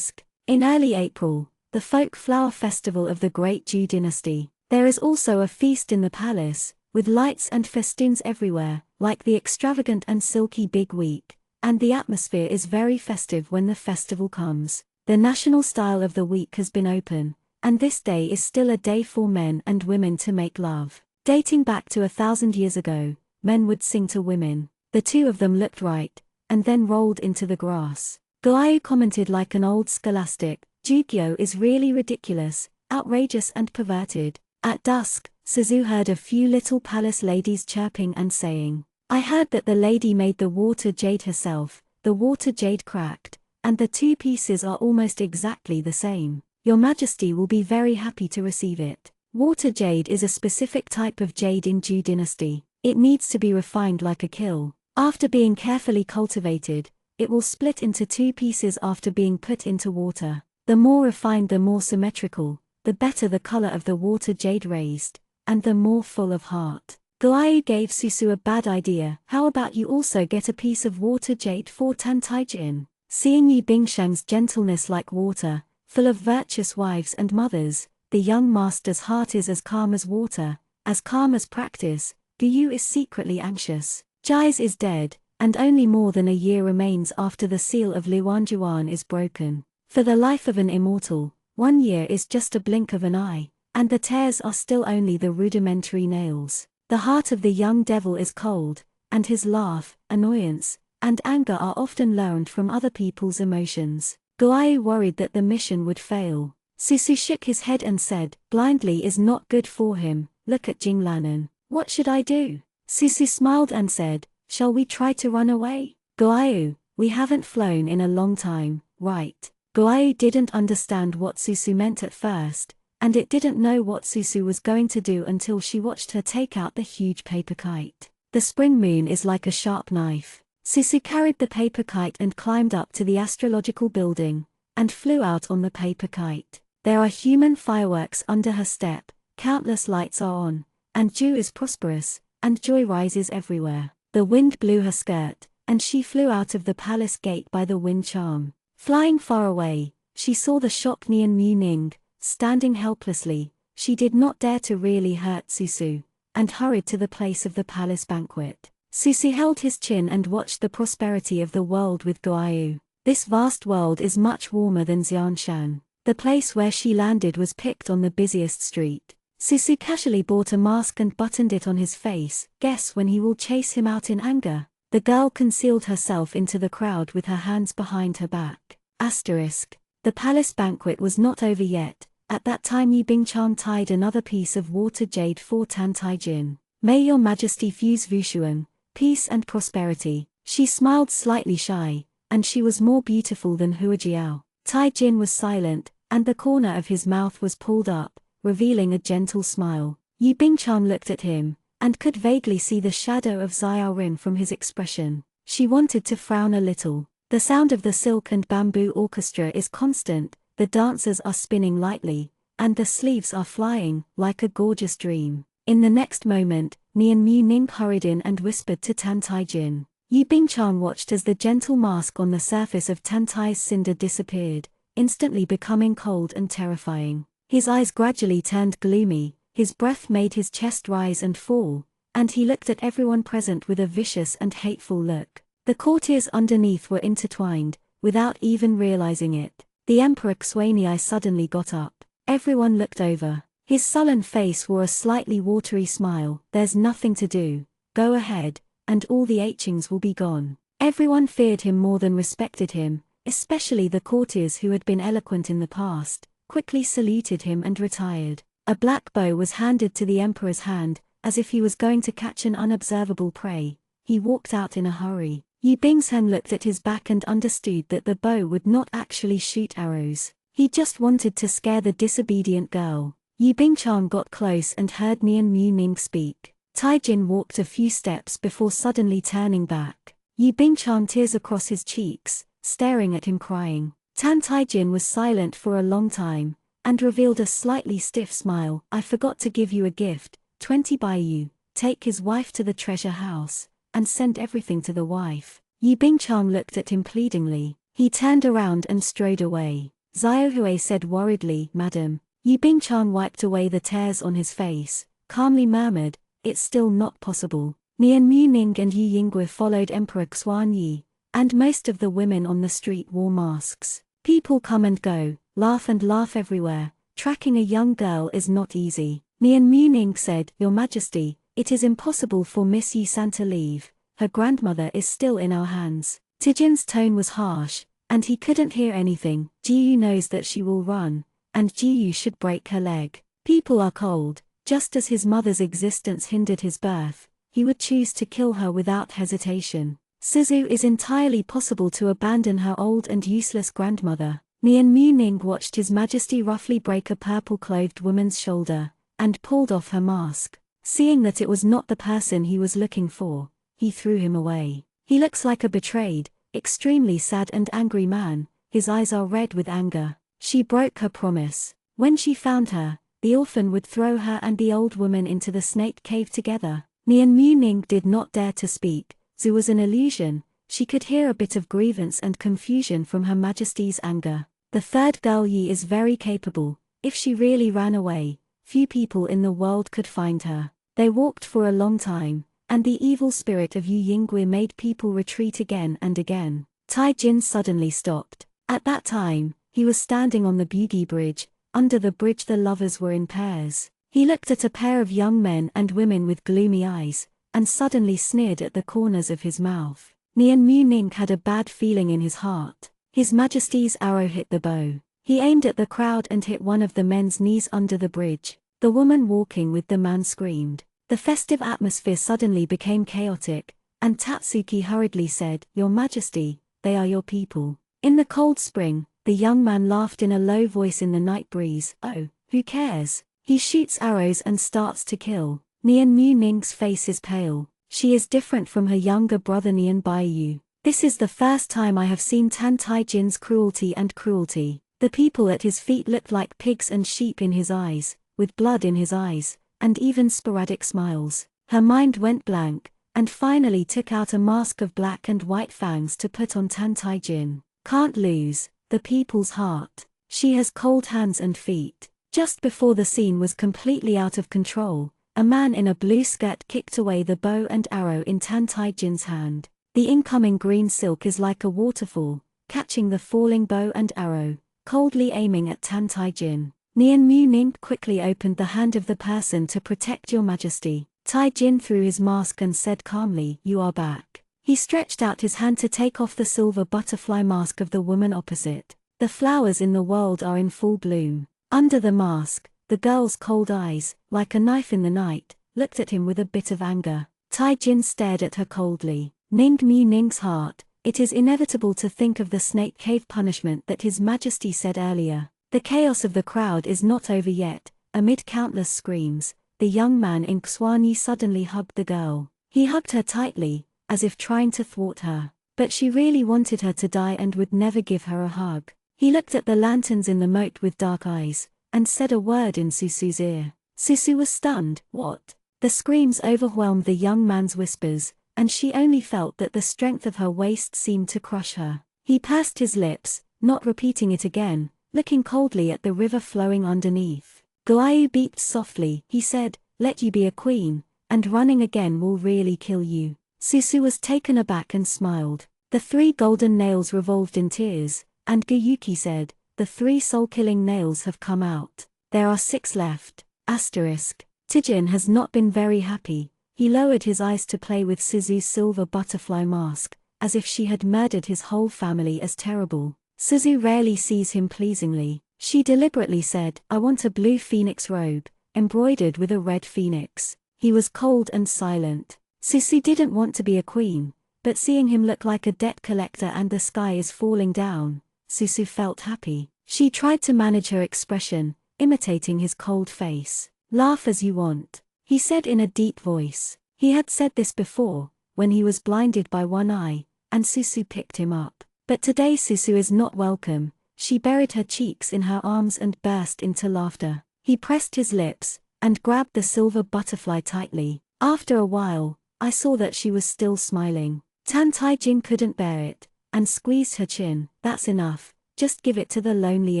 In early April, the folk flower festival of the Great Zhou dynasty. There is also a feast in the palace, with lights and festoons everywhere, like the extravagant and silky Big Week, and the atmosphere is very festive when the festival comes. The national style of the week has been open, and this day is still a day for men and women to make love. Dating back to 1,000 years ago, men would sing to women. The two of them looked right, and then rolled into the grass. Guayu commented like an old scholastic, "Jugyo is really ridiculous, outrageous and perverted." At dusk, Suzu heard a few little palace ladies chirping and saying, "I heard that the lady made the water jade herself." The water jade cracked, and the two pieces are almost exactly the same. Your Majesty will be very happy to receive it. Water jade is a specific type of jade in Zhou dynasty. It needs to be refined like a kill. After being carefully cultivated, it will split into two pieces after being put into water. The more refined, the more symmetrical, the better the color of the water jade raised, and the more full of heart. Guayu gave Susu a bad idea. "How about you also get a piece of water jade for Tantaijin?" Seeing Yu Bingsheng's gentleness like water, full of virtuous wives and mothers, the young master's heart is as calm as water, as calm as practice. Guyu is secretly anxious. Jais is dead, and only more than a year remains after the seal of Liwanjuan is broken. For the life of an immortal, 1 year is just a blink of an eye, and the tears are still only the rudimentary nails. The heart of the young devil is cold, and his laugh, annoyance, and anger are often learned from other people's emotions. Guayu worried that the mission would fail. Susu shook his head and said, "Blindly is not good for him. Look at Jinglanen. What should I do?" Susu smiled and said, "Shall we try to run away?" "Guayu, we haven't flown in a long time, right?" Guayu didn't understand what Susu meant at first, and it didn't know what Susu was going to do until she watched her take out the huge paper kite. The spring moon is like a sharp knife. Susu carried the paper kite and climbed up to the astrological building, and flew out on the paper kite. There are human fireworks under her step, countless lights are on, and Jew is prosperous, and joy rises everywhere. The wind blew her skirt, and she flew out of the palace gate by the wind charm. Flying far away, she saw the shocked Nian Mu Ning, standing helplessly. She did not dare to really hurt Susu, and hurried to the place of the palace banquet. Susu held his chin and watched the prosperity of the world with Guayu. This vast world is much warmer than Xianxia. The place where she landed was picked on the busiest street. Susu casually bought a mask and buttoned it on his face. Guess when he will chase him out in anger? The girl concealed herself into the crowd with her hands behind her back. The palace banquet was not over yet. At that time Yi Bingchan tied another piece of water jade for Tan Taijin. May your majesty fuse Wushuan, peace and prosperity. She smiled slightly shy, and she was more beautiful than Huajiao. Taijin was silent, and the corner of his mouth was pulled up, revealing a gentle smile. Yi Bingchan looked at him, and could vaguely see the shadow of Xiaorin from his expression. She wanted to frown a little. The sound of the silk and bamboo orchestra is constant, the dancers are spinning lightly, and the sleeves are flying, like a gorgeous dream. In the next moment, Nian Mu Ning hurried in and whispered to Tan Taijin. Yi Bingchan watched as the gentle mask on the surface of Tan Tai's cinder disappeared, instantly becoming cold and terrifying. His eyes gradually turned gloomy, his breath made his chest rise and fall, and he looked at everyone present with a vicious and hateful look. The courtiers underneath were intertwined, without even realizing it. The Emperor Xuanyi suddenly got up. Everyone looked over. His sullen face wore a slightly watery smile. There's nothing to do. Go ahead, and all the Hings will be gone. Everyone feared him more than respected him, especially the courtiers who had been eloquent in the past, quickly saluted him and retired. A black bow was handed to the Emperor's hand, as if he was going to catch an unobservable prey. He walked out in a hurry. Yi Bingchan looked at his back and understood that the bow would not actually shoot arrows. He just wanted to scare the disobedient girl. Yi Bingchan got close and heard Nian Mu Ning speak. Taijin walked a few steps before suddenly turning back. Yi Bingchan tears across his cheeks, staring at him crying. Tan Taijin was silent for a long time, and revealed a slightly stiff smile. I forgot to give you a gift, 20 Baiyu. Take his wife to the treasure house, and send everything to the wife. Yi Bingchan looked at him pleadingly. He turned around and strode away. Xiaohui said worriedly, Madam. Yi Bingchan wiped away the tears on his face, calmly murmured, it's still not possible. Nian Mu Ning and Yi Yingwe followed Emperor Xuanyi, and most of the women on the street wore masks. People come and go, laugh everywhere. Tracking a young girl is not easy. Nian Mu Ning said, Your Majesty, it is impossible for Miss Yi San to leave. Her grandmother is still in our hands. Tijin's tone was harsh, and he couldn't hear anything. Jiyu knows that she will run, and Jiyu should break her leg. People are cold. Just as his mother's existence hindered his birth, he would choose to kill her without hesitation. Suzu is entirely possible to abandon her old and useless grandmother. Nian Mu Ning watched His Majesty roughly break a purple-clothed woman's shoulder, and pulled off her mask. Seeing that it was not the person he was looking for, he threw him away. He looks like a betrayed, extremely sad and angry man. His eyes are red with anger. She broke her promise. When she found her, the orphan would throw her and the old woman into the snake cave together. Nian Mu Ning did not dare to speak. Zu was an illusion. She could hear a bit of grievance and confusion from Her Majesty's anger. The third girl Yi is very capable. If she really ran away, few people in the world could find her. They walked for a long time, and the evil spirit of Yu Yingwe made people retreat again and again. Taijin suddenly stopped. At that time, he was standing on the Bugi Bridge. Under the bridge the lovers were in pairs. He looked at a pair of young men and women with gloomy eyes, and suddenly sneered at the corners of his mouth. Nian Mu Ning had a bad feeling in his heart. His Majesty's arrow hit the bow. He aimed at the crowd and hit one of the men's knees under the bridge. The woman walking with the man screamed. The festive atmosphere suddenly became chaotic, and Tatsuki hurriedly said, Your Majesty, they are your people. In the cold spring, the young man laughed in a low voice in the night breeze. Oh, who cares? He shoots arrows and starts to kill. Nian Mu Ning's face is pale. She is different from her younger brother Nian Baiyu. This is the first time I have seen Tan Taijin's cruelty and cruelty. The people at his feet looked like pigs and sheep in his eyes, with blood in his eyes, and even sporadic smiles. Her mind went blank, and finally took out a mask of black and white fangs to put on Tan Taijin. Can't lose the people's heart. She has cold hands and feet. Just before the scene was completely out of control, a man in a blue skirt kicked away the bow and arrow in Tan Taijin's hand. The incoming green silk is like a waterfall, catching the falling bow and arrow, coldly aiming at Tan Taijin. Nian Mu Ning quickly opened the hand of the person to protect your majesty. Taijin threw his mask and said calmly, "You are back." He stretched out his hand to take off the silver butterfly mask of the woman opposite. The flowers in the world are in full bloom. Under the mask, the girl's cold eyes, like a knife in the night, looked at him with a bit of anger. Taijin stared at her coldly. Ning Mu Ning's heart, it is inevitable to think of the snake cave punishment that His Majesty said earlier. The chaos of the crowd is not over yet. Amid countless screams, the young man in Xianxia suddenly hugged the girl. He hugged her tightly, as if trying to thwart her. But she really wanted her to die and would never give her a hug. He looked at the lanterns in the moat with dark eyes, and said a word in Susu's ear. Susu was stunned. What? The screams overwhelmed the young man's whispers, and she only felt that the strength of her waist seemed to crush her. He pursed his lips, not repeating it again, looking coldly at the river flowing underneath. Guayu beeped softly. He said, "Let you be a queen, and running again will really kill you." Susu was taken aback and smiled. The 3 golden nails revolved in tears, and Guyuki said, "The 3 soul-killing nails have come out. There are 6 left. Tijin has not been very happy. He lowered his eyes to play with Suzu's silver butterfly mask, as if she had murdered his whole family as terrible. Suzu rarely sees him pleasingly. She deliberately said, "I want a blue phoenix robe, embroidered with a red phoenix." He was cold and silent. Susu didn't want to be a queen, but seeing him look like a debt collector and the sky is falling down, Susu felt happy. She tried to manage her expression, imitating his cold face. "Laugh as you want," he said in a deep voice. He had said this before, when he was blinded by one eye, and Susu picked him up. But today Susu is not welcome. She buried her cheeks in her arms and burst into laughter. He pressed his lips, and grabbed the silver butterfly tightly. After a while, I saw that she was still smiling. Tan Taijin couldn't bear it, and squeezed her chin. "That's enough, just give it to the lonely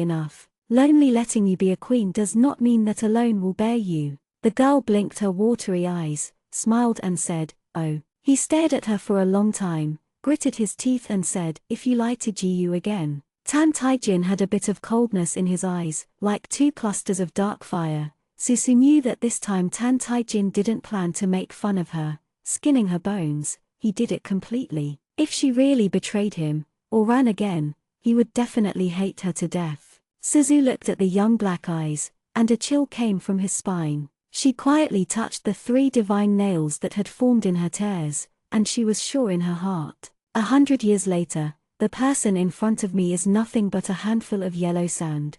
enough. Lonely letting you be a queen does not mean that alone will bear you." The girl blinked her watery eyes, smiled and said, "Oh." He stared at her for a long time, gritted his teeth and said, "If you lie to you again." Tan Taijin had a bit of coldness in his eyes, like 2 clusters of dark fire. Susu knew that this time Tan Taijin didn't plan to make fun of her, skinning her bones. He did it completely. If she really betrayed him, or ran again, he would definitely hate her to death. Suzu looked at the young black eyes, and a chill came from his spine. She quietly touched the 3 divine nails that had formed in her tears, and she was sure in her heart, 100 years later, the person in front of me is nothing but a handful of yellow sand.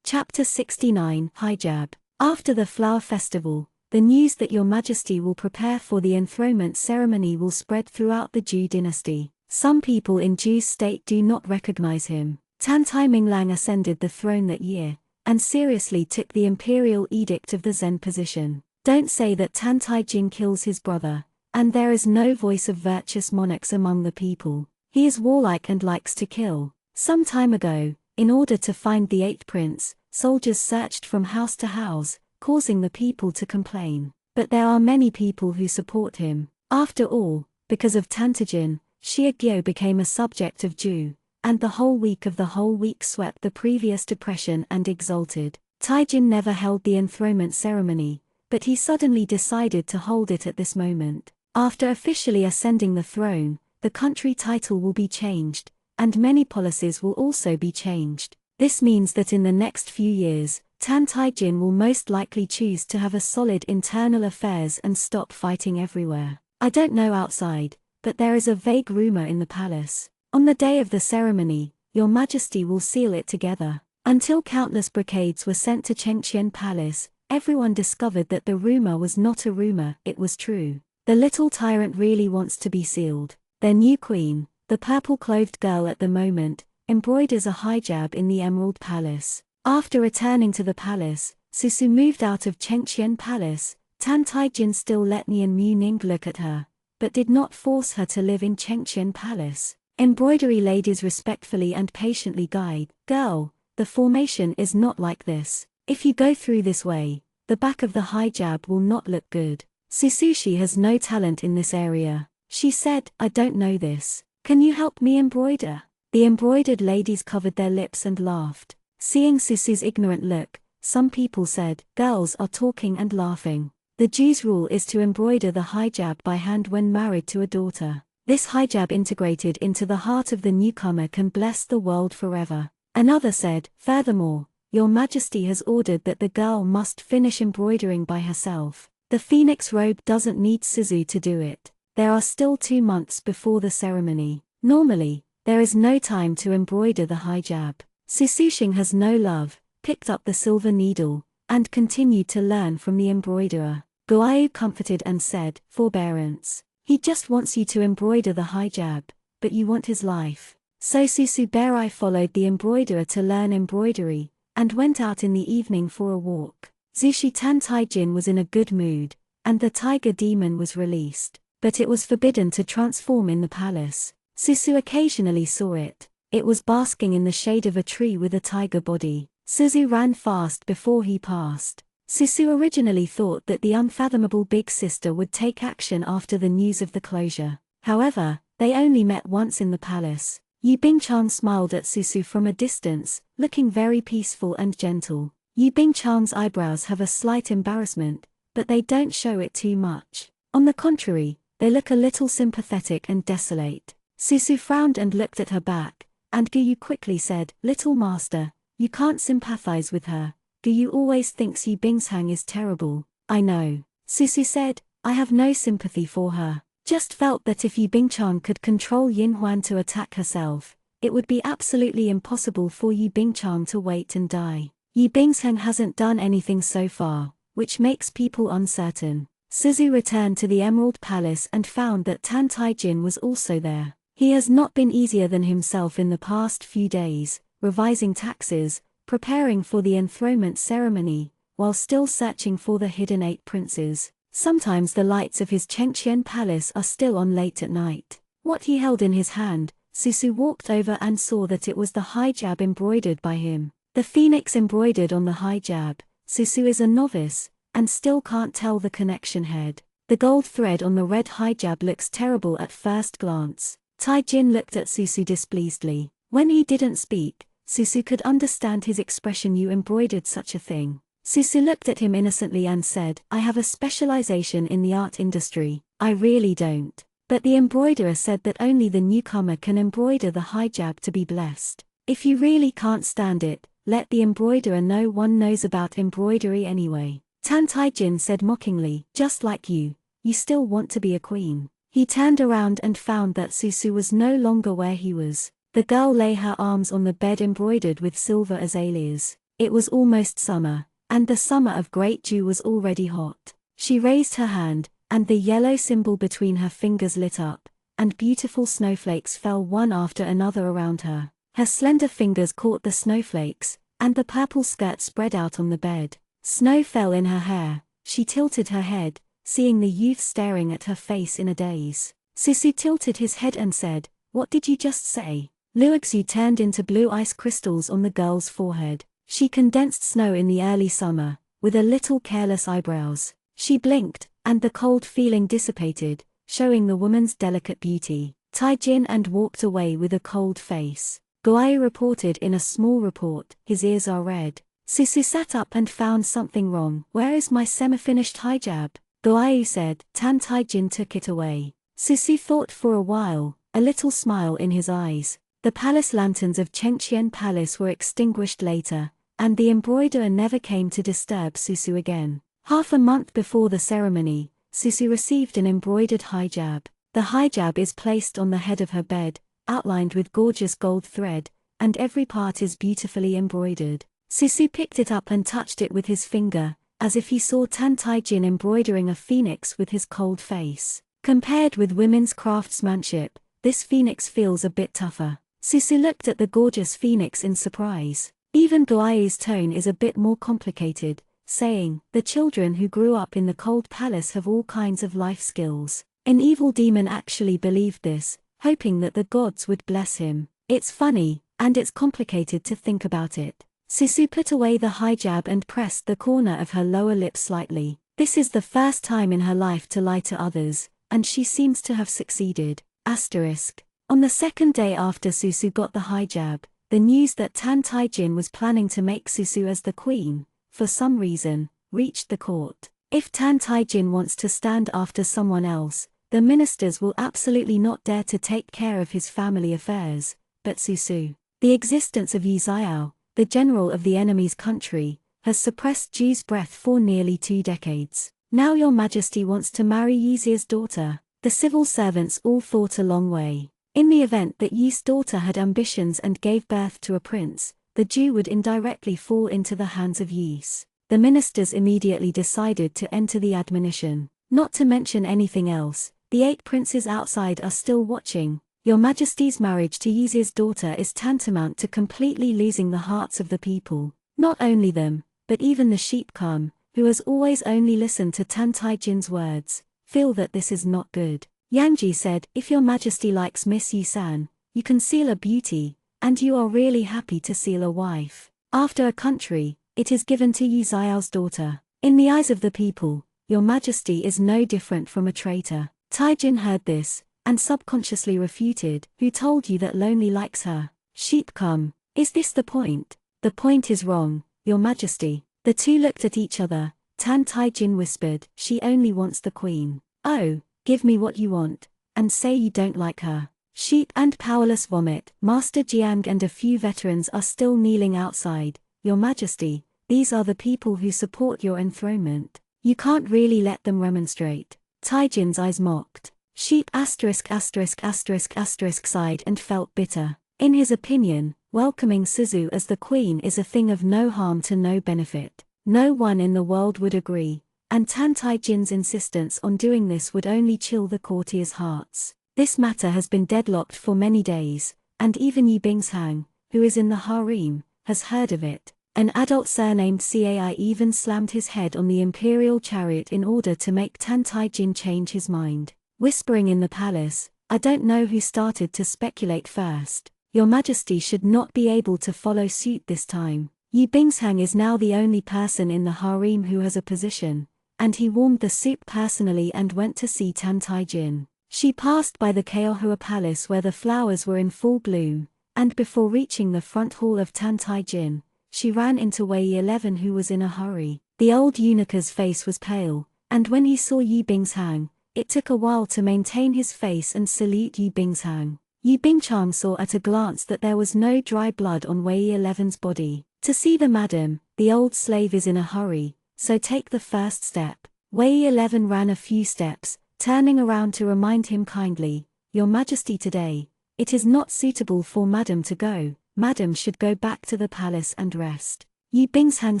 Chapter 69, Hijab. After the flower festival, the news that Your Majesty will prepare for the enthronement ceremony will spread throughout the Zhou dynasty. Some people in Zhou's state do not recognize him. Tan Taiminglang ascended the throne that year, and seriously took the imperial edict of the Zen position. Don't say that Tan Taijin kills his brother, and there is no voice of virtuous monarchs among the people. He is warlike and likes to kill. Some time ago, in order to find the 8th prince, soldiers searched from house to house, causing the people to complain. But there are many people who support him. After all, because of Tantijin, Xianxia became a subject of Zhou, and the whole week swept the previous depression and exalted. Taijin never held the enthronement ceremony, but he suddenly decided to hold it at this moment. After officially ascending the throne, the country title will be changed, and many policies will also be changed. This means that in the next few years, Tan Taijin will most likely choose to have a solid internal affairs and stop fighting everywhere. I don't know outside, but there is a vague rumor in the palace. On the day of the ceremony, Your Majesty will seal it together. Until countless brigades were sent to Xianxia Palace, everyone discovered that the rumor was not a rumor, it was true. The little tyrant really wants to be sealed. Their new queen, the purple-clothed girl at the moment, embroiders a hijab in the Emerald Palace. After returning to the palace, Susu moved out of Xianxia Palace. Tan Taijin still let Nian Muning look at her, but did not force her to live in Xianxia Palace. Embroidery ladies respectfully and patiently guide, "Girl, the formation is not like this. If you go through this way, the back of the hijab will not look good. Susushi has no talent in this area." She said, "I don't know this. Can you help me embroider?" The embroidered ladies covered their lips and laughed. Seeing Susu's ignorant look, some people said, "Girls are talking and laughing. The Jews' rule is to embroider the hijab by hand when married to a daughter. This hijab integrated into the heart of the newcomer can bless the world forever." Another said, "Furthermore, Your Majesty has ordered that the girl must finish embroidering by herself. The phoenix robe doesn't need Suzu to do it. There are still 2 months before the ceremony. Normally, there is no time to embroider the hijab." Susushing has no love, picked up the silver needle, and continued to learn from the embroiderer. Guayu comforted and said, "Forbearance. He just wants you to embroider the hijab, but you want his life." So Susu Berai followed the embroiderer to learn embroidery, and went out in the evening for a walk. Zushi Tan Taijin was in a good mood, and the tiger demon was released, but it was forbidden to transform in the palace. Susu occasionally saw it. It was basking in the shade of a tree with a tiger body. Suzu ran fast before he passed. Susu originally thought that the unfathomable big sister would take action after the news of the closure. However, they only met once in the palace. Yu Bingchan smiled at Susu from a distance, looking very peaceful and gentle. Yu Bingchan's eyebrows have a slight embarrassment, but they don't show it too much. On the contrary, they look a little sympathetic and desolate. Susu frowned and looked at her back, and Guyu quickly said, "Little master, you can't sympathize with her. Guyu always thinks Yu Bingshang is terrible." "I know." Susu said, "I have no sympathy for her. Just felt that if Yu Bingchan could control Yin Huan to attack herself, it would be absolutely impossible for Yu Bingchan to wait and die. Yu Bingsheng hasn't done anything so far, which makes people uncertain." Suzu returned to the Emerald Palace and found that Tan Taijin was also there. He has not been easier than himself in the past few days, revising taxes, preparing for the enthronement ceremony, while still searching for the hidden 8 princes. Sometimes the lights of his Xianxia Palace are still on late at night. What he held in his hand, Susu walked over and saw that it was the hijab embroidered by him. The phoenix embroidered on the hijab. Susu is a novice, and still can't tell the connection head. The gold thread on the red hijab looks terrible at first glance. Taijin looked at Susu displeasedly. When he didn't speak, Susu could understand his expression. "You embroidered such a thing." Susu looked at him innocently and said, "I have a specialization in the art industry." "I really don't." But the embroiderer said that only the newcomer can embroider the hijab to be blessed. "If you really can't stand it, let the embroiderer know. One knows about embroidery anyway." Tan Taijin said mockingly, "Just like you still want to be a queen." He turned around and found that Susu was no longer where he was. The girl lay her arms on the bed embroidered with silver azaleas. It was almost summer, and the summer of Great Dew was already hot. She raised her hand, and the yellow symbol between her fingers lit up, and beautiful snowflakes fell one after another around her. Her slender fingers caught the snowflakes, and the purple skirt spread out on the bed. Snow fell in her hair. She tilted her head, seeing the youth staring at her face in a daze. Susu tilted his head and said, "What did you just say?" Luoxu turned into blue ice crystals on the girl's forehead. She condensed snow in the early summer, with a little careless eyebrows. She blinked, and the cold feeling dissipated, showing the woman's delicate beauty. Taijin and walked away with a cold face. Guai reported in a small report, "His ears are red." Susu sat up and found something wrong. "Where is my semi-finished hijab?" Guai said. Tan Taijin took it away. Susu thought for a while, a little smile in his eyes. The palace lanterns of Xianxia Palace were extinguished later, and the embroiderer never came to disturb Susu again. Half a month before the ceremony, Susu received an embroidered hijab. The hijab is placed on the head of her bed, outlined with gorgeous gold thread, and every part is beautifully embroidered. Susu picked it up and touched it with his finger, as if he saw Tan Taijin embroidering a phoenix with his cold face. Compared with women's craftsmanship, this phoenix feels a bit tougher. Susu looked at the gorgeous phoenix in surprise. Even Guai's tone is a bit more complicated, saying, the children who grew up in the cold palace have all kinds of life skills. An evil demon actually believed this, hoping that the gods would bless him. It's funny, and it's complicated to think about it. Susu put away the hijab and pressed the corner of her lower lip slightly. This is the first time in her life to lie to others, and she seems to have succeeded. Asterisk. On the second day after Susu got the hijab, the news that Tan Taijin was planning to make Susu as the queen, for some reason, reached the court. If Tan Taijin wants to stand after someone else, the ministers will absolutely not dare to take care of his family affairs, but Susu. The existence of Yi Xiao, the general of the enemy's country, has suppressed Ju's breath for nearly 2 decades. Now your majesty wants to marry Yi's daughter. The civil servants all thought a long way. In the event that Yi's daughter had ambitions and gave birth to a prince, the Ju would indirectly fall into the hands of Yis. The ministers immediately decided to enter the admonition. Not to mention anything else, the 8 princes outside are still watching. Your Majesty's marriage to Yi's daughter is tantamount to completely losing the hearts of the people. Not only them, but even the sheep Kam, who has always only listened to Tan Taijin's words, feel that this is not good. Xianxia said, if your majesty likes Miss Yusan, you can seal a beauty, and you are really happy to seal a wife. After a country, it is given to Yi Xiao's daughter. In the eyes of the people, your majesty is no different from a traitor. Taijin heard this, and subconsciously refuted, who told you that Lonely likes her? Sheep Come, is this the point? The point is wrong, your majesty. The two looked at each other. Tan Taijin whispered, she only wants the queen. Oh, give me what you want, and say you don't like her. Sheep and Powerless vomit. Master Jiang and a few veterans are still kneeling outside. Your majesty, these are the people who support your enthronement. You can't really let them remonstrate. Taijin's eyes mocked. Sheep asterisk asterisk asterisk asterisk sighed and felt bitter. In his opinion, welcoming Suzu as the queen is a thing of no harm to no benefit. No one in the world would agree, and Tan Taijin's insistence on doing this would only chill the courtiers' hearts. This matter has been deadlocked for many days, and even Yi Bingshang, who is in the harem, has heard of it. An adult surnamed Cai even slammed his head on the imperial chariot in order to make Tan Taijin change his mind. Whispering in the palace, I don't know who started to speculate first. Your majesty should not be able to follow suit this time. Yi Bingshang is now the only person in the harem who has a position, and he warmed the soup personally and went to see Tan Taijin. She passed by the Kaohua Palace where the flowers were in full bloom, and before reaching the front hall of Tan Taijin, she ran into Wei 11 who was in a hurry. The old eunuch's face was pale, and when he saw Yi Bingshang, it took a while to maintain his face and salute Yi Bingshang. Yi Bingchang saw at a glance that there was no dry blood on Wei 11's body. To see the madam, the old slave is in a hurry, so take the first step. Wei 11 ran a few steps, turning around to remind him kindly, Your Majesty today, it is not suitable for madam to go, madam should go back to the palace and rest. Yi Bingshang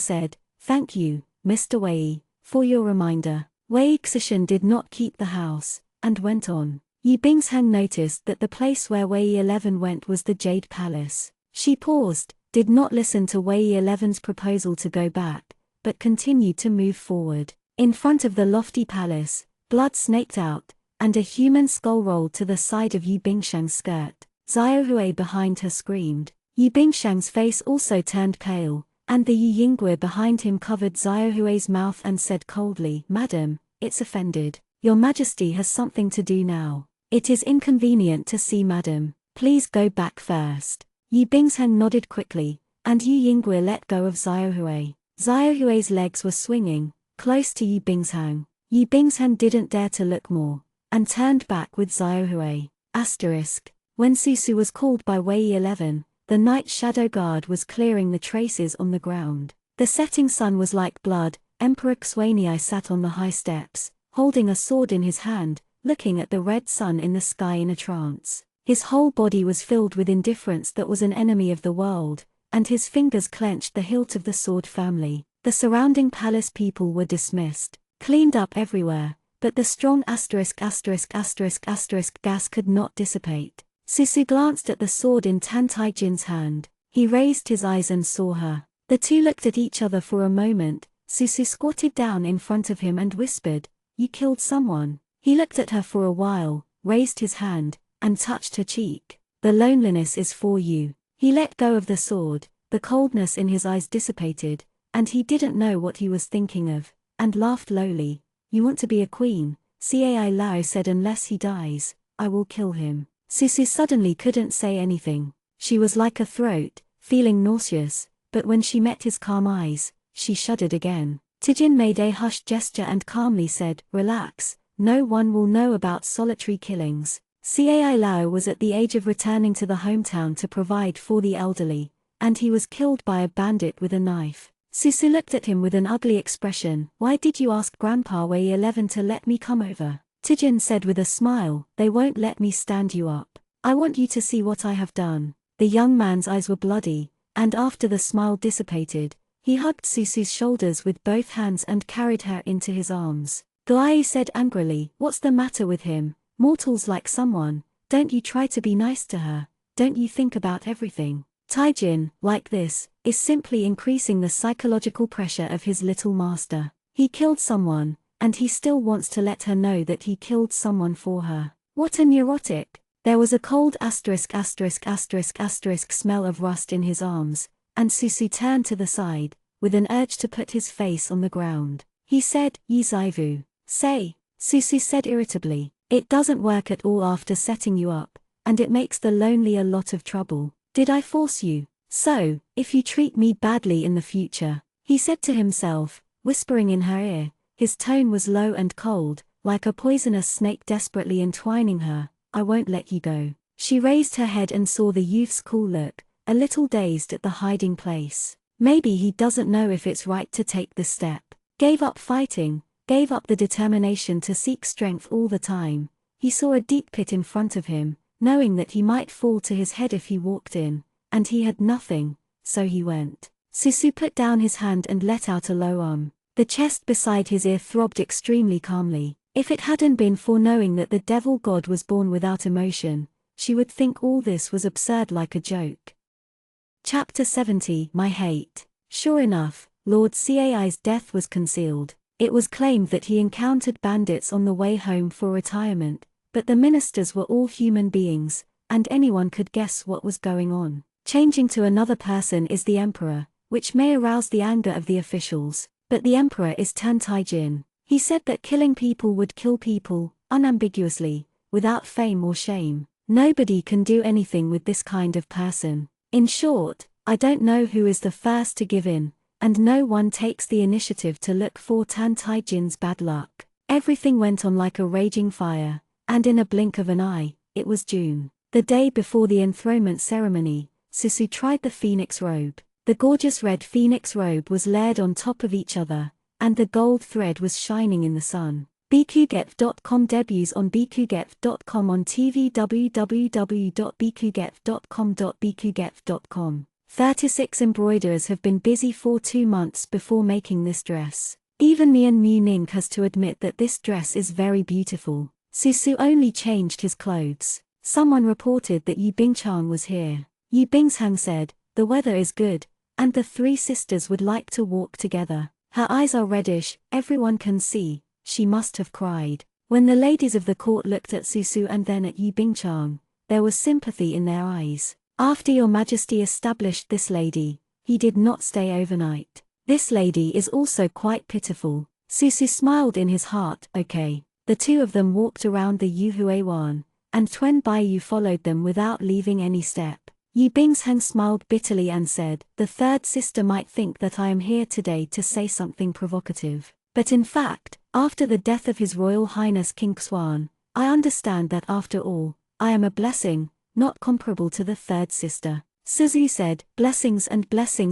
said, Thank you, Mr. Wei, for your reminder. Wei Xishan did not keep the house, and went on. Yi Bingshang noticed that the place where Wei 11 went was the Jade Palace. She paused, did not listen to Wei 11's proposal to go back, but continued to move forward. In front of the lofty palace, blood snaked out, and a human skull rolled to the side of Yi Bingshang's skirt. Xiaohui behind her screamed. Yi Bingshang's face also turned pale, and the Yi Yingguo behind him covered Xiaohui's mouth and said coldly, Madam, it's offended. Your Majesty has something to do now. It is inconvenient to see madam. Please go back first. Yi Bingshang nodded quickly, and Yi Yingguo let go of Xiaohui. Xiaohui's legs were swinging, close to Yi Bingshang. Yi Bingshang didn't dare to look more, and turned back with Xiaohui. Asterisk. When Susu was called by Wei 11, the night shadow guard was clearing the traces on the ground. The setting sun was like blood. Emperor Xuanyi sat on the high steps, holding a sword in his hand, looking at the red sun in the sky in a trance. His whole body was filled with indifference that was an enemy of the world, and his fingers clenched the hilt of the sword firmly. The surrounding palace people were dismissed, cleaned up everywhere, but the strong ***** gas could not dissipate. Susu glanced at the sword in Tan Taijin's hand. He raised his eyes and saw her. The two looked at each other for a moment. Susu squatted down in front of him and whispered, "You killed someone." He looked at her for a while, raised his hand, and touched her cheek. "The loneliness is for you." He let go of the sword, the coldness in his eyes dissipated, and he didn't know what he was thinking of, and laughed lowly. "You want to be a queen," Cai Lao said. "Unless he dies, I will kill him." Susu suddenly couldn't say anything. She was like a throat, feeling nauseous, but when she met his calm eyes, she shuddered again. Tijin made a hushed gesture and calmly said, "Relax, no one will know about solitary killings." Cai Lao was at the age of returning to the hometown to provide for the elderly, and he was killed by a bandit with a knife. Susu looked at him with an ugly expression. "Why did you ask Grandpa Wei 11 to let me come over?" Tijin said with a smile, "They won't let me stand you up. I want you to see what I have done." The young man's eyes were bloody, and after the smile dissipated, he hugged Susu's shoulders with both hands and carried her into his arms. Guai said angrily, "What's the matter with him? Mortals like someone, don't you try to be nice to her? Don't you think about everything?" Taijin, like this, is simply increasing the psychological pressure of his little master. He killed someone, and he still wants to let her know that he killed someone for her. What a neurotic! There was a cold ***** smell of rust in his arms, and Susu turned to the side, with an urge to put his face on the ground. He said, "Yi Zaivu. Say." Susu said irritably, "It doesn't work at all after setting you up, and it makes the lonely a lot of trouble. Did I force you? So, if you treat me badly in the future," he said to himself, whispering in her ear. His tone was low and cold, like a poisonous snake desperately entwining her. "I won't let you go." She raised her head and saw the youth's cool look, a little dazed at the hiding place. Maybe he doesn't know if it's right to take this step. Gave up fighting, gave up the determination to seek strength all the time. He saw a deep pit in front of him, knowing that he might fall to his head if he walked in, and he had nothing, so he went. Susu put down his hand and let out a low The chest beside his ear throbbed extremely calmly. If it hadn't been for knowing that the devil god was born without emotion, she would think all this was absurd, like a joke. Chapter 70, My Hate. Sure enough, Lord Cai's death was concealed. It was claimed that he encountered bandits on the way home for retirement, but the ministers were all human beings, and anyone could guess what was going on. Changing to another person is the emperor, which may arouse the anger of the officials, but the emperor is Tan Taijin. He said that killing people would kill people, unambiguously, without fame or shame. Nobody can do anything with this kind of person. In short, I don't know who is the first to give in, and no one takes the initiative to look for Tan Taijin's bad luck. Everything went on like a raging fire, and in a blink of an eye, it was June. The day before the enthronement ceremony, Susu tried the phoenix robe. The gorgeous red phoenix robe was layered on top of each other, and the gold thread was shining in the sun. bqget.com debuts on bqget.com on TV. www.bqget.com. 36 embroiderers have been busy for 2 months before making this dress. Even Mian Muning has to admit that this dress is very beautiful. Susu only changed his clothes. Someone reported that Yu Bingchang was here. Yu Bingshang said, "The weather is good, and the 3 sisters would like to walk together." Her eyes are reddish, everyone can see. She must have cried. When the ladies of the court looked at Susu and then at Yu Bingchang, there was sympathy in their eyes. "After your majesty established this lady, he did not stay overnight. This lady is also quite pitiful." Susu smiled in his heart. "Okay." The 2 of them walked around the Yuhuawan, and Tuen Baiyu followed them without leaving any step. Yu Bingsheng smiled bitterly and said, "The 3rd sister might think that I am here today to say something provocative. But in fact, after the death of His Royal Highness King Xuan, I understand that after all, I am a blessing, not comparable to the 3rd sister." Suzu said, blessings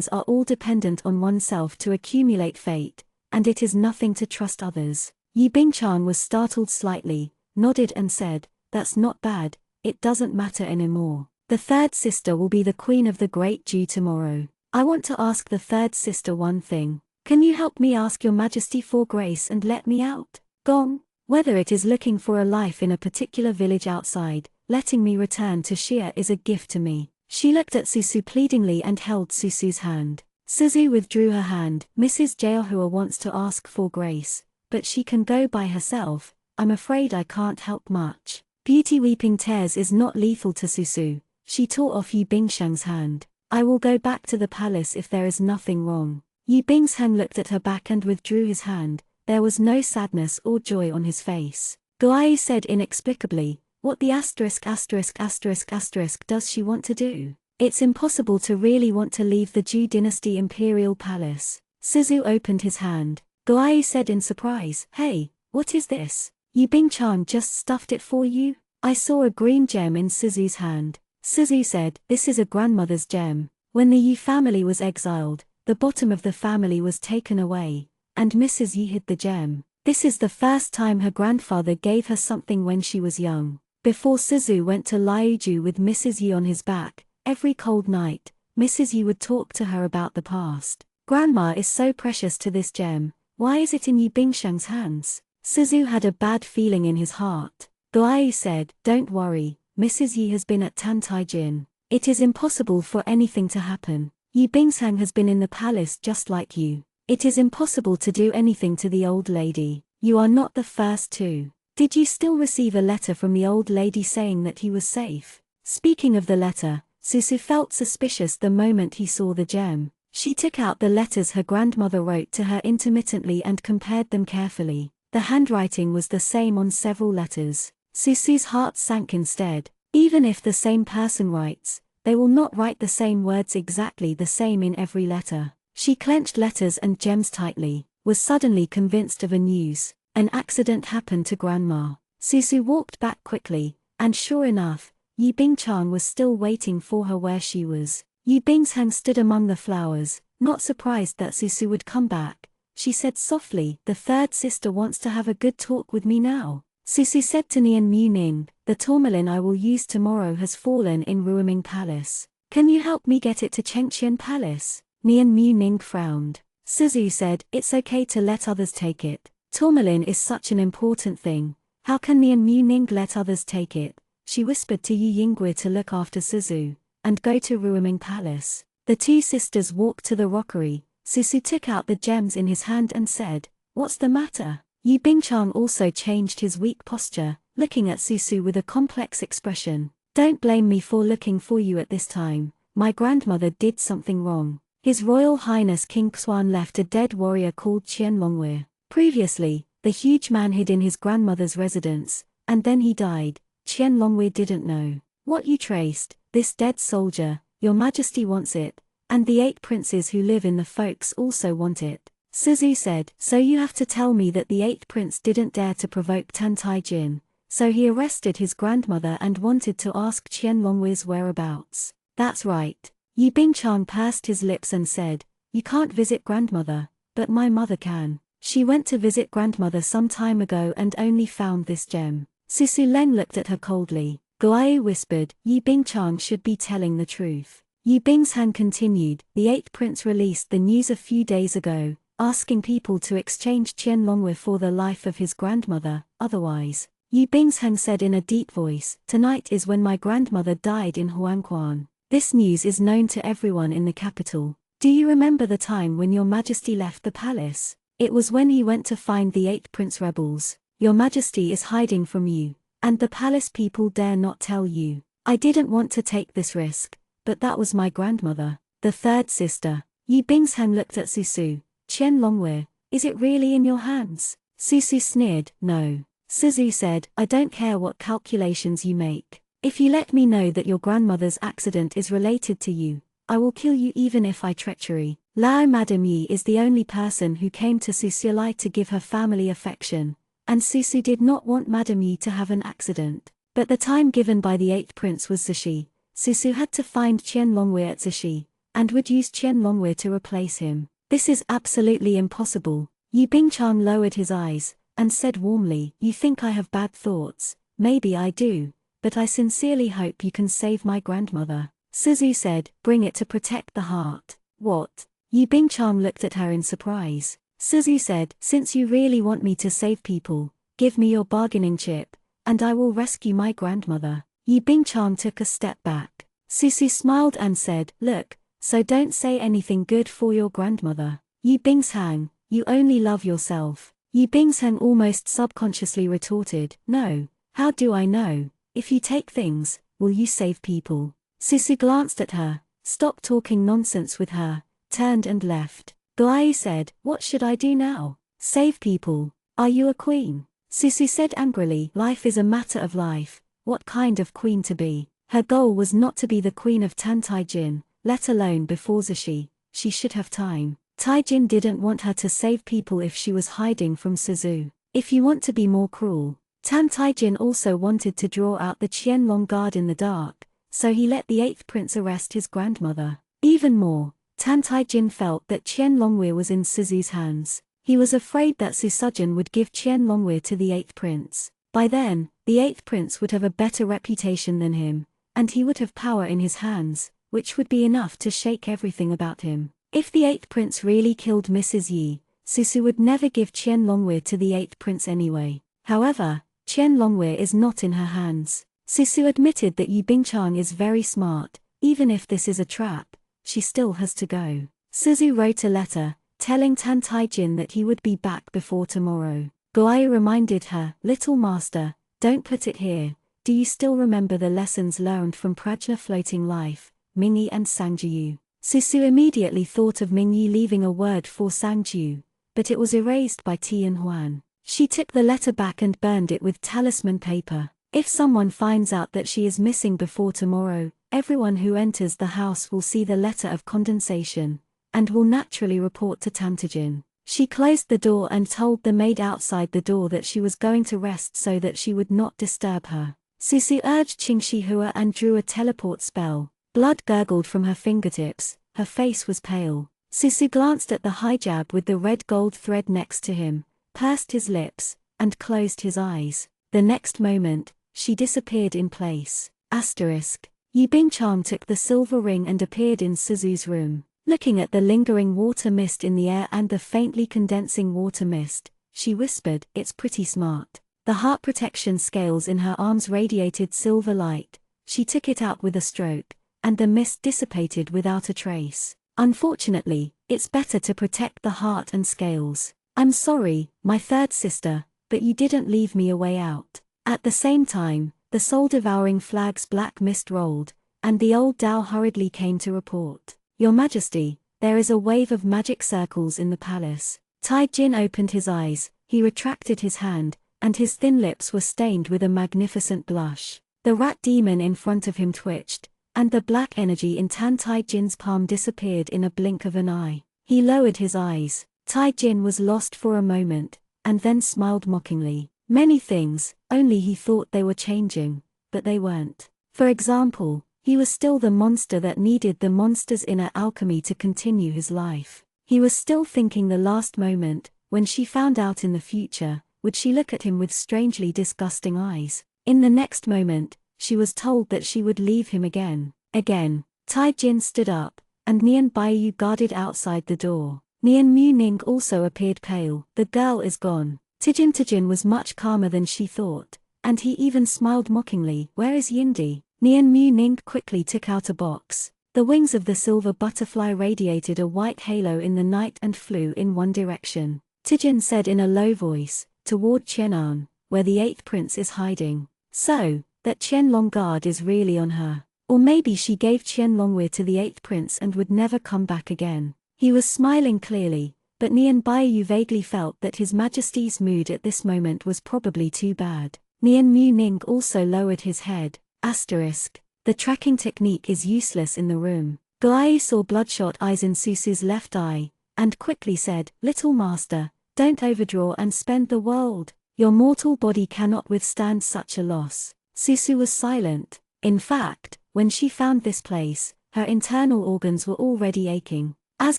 are all dependent on oneself to accumulate fate, and it is nothing to trust others." Yu Bingchang was startled slightly, nodded and said, "That's not bad, it doesn't matter anymore. The 3rd sister will be the queen of the Great Jew tomorrow. I want to ask the 3rd sister one thing. Can you help me ask your majesty for grace and let me out?" Gong. Whether it is looking for a life in a particular village outside, letting me return to Xia is a gift to me. She looked at Susu pleadingly and held Susu's hand. Suzu withdrew her hand. Mrs. Jaohua wants to ask for grace, but she can go by herself. I'm afraid I can't help much. Beauty weeping tears is not lethal to Susu. She tore off Yu Bingsheng's hand. I will go back to the palace if there is nothing wrong. Yu Bingsheng looked at her back and withdrew his hand. There was no sadness or joy on his face. Guai said inexplicably, what the **** does she want to do? It's impossible to really want to leave the Zhou dynasty imperial palace. Suzu opened his hand. Guai said in surprise, hey, what is this? Yu Bingchan just stuffed it for you? I saw a green gem in Suzu's hand. Suzu said, this is a grandmother's gem. When the Yu family was exiled, the bottom of the family was taken away, and Mrs. Yi hid the gem. This is the first time her grandfather gave her something when she was young. Before Suzu went to Liuju with Mrs. Yi on his back, every cold night, Mrs. Yi would talk to her about the past. Grandma is so precious to this gem. Why is it in Yu Bingsheng's hands? Suzu had a bad feeling in his heart. Guai said, don't worry, Mrs. Yi has been at Tantaijin. It is impossible for anything to happen. Yu Bingsheng has been in the palace just like you. It is impossible to do anything to the old lady. You are not the first to. Did you still receive a letter from the old lady saying that he was safe? Speaking of the letter, Susu felt suspicious the moment he saw the gem. She took out the letters her grandmother wrote to her intermittently and compared them carefully. The handwriting was the same on several letters. Susu's heart sank instead. Even if the same person writes, they will not write the same words exactly the same in every letter. She clenched letters and gems tightly, was suddenly convinced of a news. An accident happened to Grandma. Susu walked back quickly, and sure enough, Yu Bingchan was still waiting for her where she was. Yu Bingsheng stood among the flowers, not surprised that Susu would come back. She said softly, the third sister wants to have a good talk with me now. Susu said to Nian Muning, the tourmaline I will use tomorrow has fallen in Ruiming Palace. Can you help me get it to Chengqian Palace? Nian Muning frowned. Suzu said, it's okay to let others take it. Tourmaline is such an important thing. How can Nian Muning let others take it? She whispered to Yu Yingui to look after Suzu, and go to Ruiming Palace. The two sisters walked to the rockery. Susu took out the gems in his hand and said, what's the matter? Yu Bingchan also changed his weak posture, looking at Susu with a complex expression. Don't blame me for looking for you at this time. My grandmother did something wrong. His Royal Highness King Xuan left a dead warrior called Qianlongwei. Previously, the huge man hid in his grandmother's residence, and then he died. Qianlongwei didn't know. What you traced, this dead soldier, your majesty wants it, and the 8 princes who live in the folks also want it. Suzu said, so you have to tell me that the 8th prince didn't dare to provoke Tantaijin, so he arrested his grandmother and wanted to ask Qianlongwei's whereabouts. That's right. Yu Bingchan pursed his lips and said, you can't visit grandmother, but my mother can. She went to visit grandmother some time ago and only found this gem. Susu Leng looked at her coldly. Guai whispered, Yu Bingchan should be telling the truth. Yu Bingsheng continued, the 8th prince released the news a few days ago, asking people to exchange Qianlongwei for the life of his grandmother, otherwise. Yu Bingsheng said in a deep voice, tonight is when my grandmother died in Huangquan. This news is known to everyone in the capital. Do you remember the time when your majesty left the palace? It was when he went to find the 8th prince rebels. Your majesty is hiding from you, and the palace people dare not tell you. I didn't want to take this risk, but that was my grandmother, the third sister. Yu Bingsheng looked at Susu. Qianlongwei, is it really in your hands? Susu sneered, no. Suzu said, I don't care what calculations you make. If you let me know that your grandmother's accident is related to you, I will kill you even if I treachery. Lao Madame Yi is the only person who came to Susialai to give her family affection, and Susu did not want Madame Yi to have an accident. But the time given by the 8th prince was Zishi. Susu had to find Qianlongwei at Zishi, and would use Qianlongwei to replace him. This is absolutely impossible. Yu Bingchan lowered his eyes, and said warmly, you think I have bad thoughts? Maybe I do, but I sincerely hope you can save my grandmother. Suzu said, bring it to protect the heart. What? Yu Bingchan looked at her in surprise. Suzu said, since you really want me to save people, give me your bargaining chip, and I will rescue my grandmother. Yi Bingchang took a step back. Susu smiled and said, look, so don't say anything good for your grandmother. Yi Bingshang, you only love yourself. Yi Bingshang almost subconsciously retorted, no, how do I know? If you take things, will you save people? Susu glanced at her, stopped talking nonsense with her, turned and left. Guai said, what should I do now? Save people. Are you a queen? Susu said angrily, life is a matter of life, what kind of queen to be? Her goal was not to be the queen of Tantaijin, let alone before Zishi. She should have time. Taijin didn't want her to save people if she was hiding from Suzu. If you want to be more cruel. Tantaijin also wanted to draw out the Qianlong guard in the dark, so he let the 8th prince arrest his grandmother. Even more, Tantaijin felt that Qianlongwei was in Suzu's hands. He was afraid that Susujin would give Qianlongwei to the 8th prince. By then, the 8th prince would have a better reputation than him, and he would have power in his hands, which would be enough to shake everything about him. If the 8th prince really killed Mrs. Yi, Susu would never give Qianlongwei to the 8th prince anyway. However, Qianlongwei is not in her hands. Susu admitted that Yi Bingchang is very smart, even if this is a trap, she still has to go. Suzu wrote a letter, telling Tantaijin that he would be back before tomorrow. Guai reminded her, little master, don't put it here, do you still remember the lessons learned from Prajna Floating Life, Mingyi and Sangjiu? Susu immediately thought of Mingyi leaving a word for Sangjiu, but it was erased by Tian Huan. She took the letter back and burned it with talisman paper. If someone finds out that she is missing before tomorrow, everyone who enters the house will see the letter of condensation, and will naturally report to Tantajin. She closed the door and told the maid outside the door that she was going to rest so that she would not disturb her. Susu urged Qingshihua and drew a teleport spell. Blood gurgled from her fingertips, her face was pale. Susu glanced at the hijab with the red gold thread next to him, pursed his lips, and closed his eyes. The next moment, she disappeared in place. Yi Bingchang took the silver ring and appeared in Suzu's room. Looking at the lingering water mist in the air and the faintly condensing water mist, she whispered, it's pretty smart. The heart protection scales in her arms radiated silver light. She took it out with a stroke, and the mist dissipated without a trace. Unfortunately, it's better to protect the heart and scales. I'm sorry, my third sister, but you didn't leave me a way out. At the same time, the soul-devouring flag's black mist rolled, and the old Dao hurriedly came to report. Your Majesty, there is a wave of magic circles in the palace. Taijin opened his eyes, he retracted his hand, and his thin lips were stained with a magnificent blush. The rat demon in front of him twitched, and the black energy in Taijin's palm disappeared in a blink of an eye. He lowered his eyes. Taijin was lost for a moment, and then smiled mockingly. Many things, only he thought they were changing, but they weren't. For example, he was still the monster that needed the monster's inner alchemy to continue his life. He was still thinking the last moment, when she found out in the future, would she look at him with strangely disgusting eyes? In the next moment, she was told that she would leave him again. Taijin stood up, and Nian Baiyu guarded outside the door. Nian Muning also appeared pale. The girl is gone. Tijin was much calmer than she thought, and he even smiled mockingly. Where is Yindi? Nian Muning quickly took out a box. The wings of the silver butterfly radiated a white halo in the night and flew in one direction. Tijin said in a low voice, toward Qianan, where the 8th prince is hiding. So, that Qianlong guard is really on her. Or maybe she gave Qianlongwei to the 8th prince and would never come back again. He was smiling clearly, but Nian Baiyu vaguely felt that His Majesty's mood at this moment was probably too bad. Nian Muning also lowered his head. The tracking technique is useless in the room. Guai saw bloodshot eyes in Susu's left eye, and quickly said, Little master, don't overdraw and spend the world. Your mortal body cannot withstand such a loss. Susu was silent. In fact, when she found this place, her internal organs were already aching. As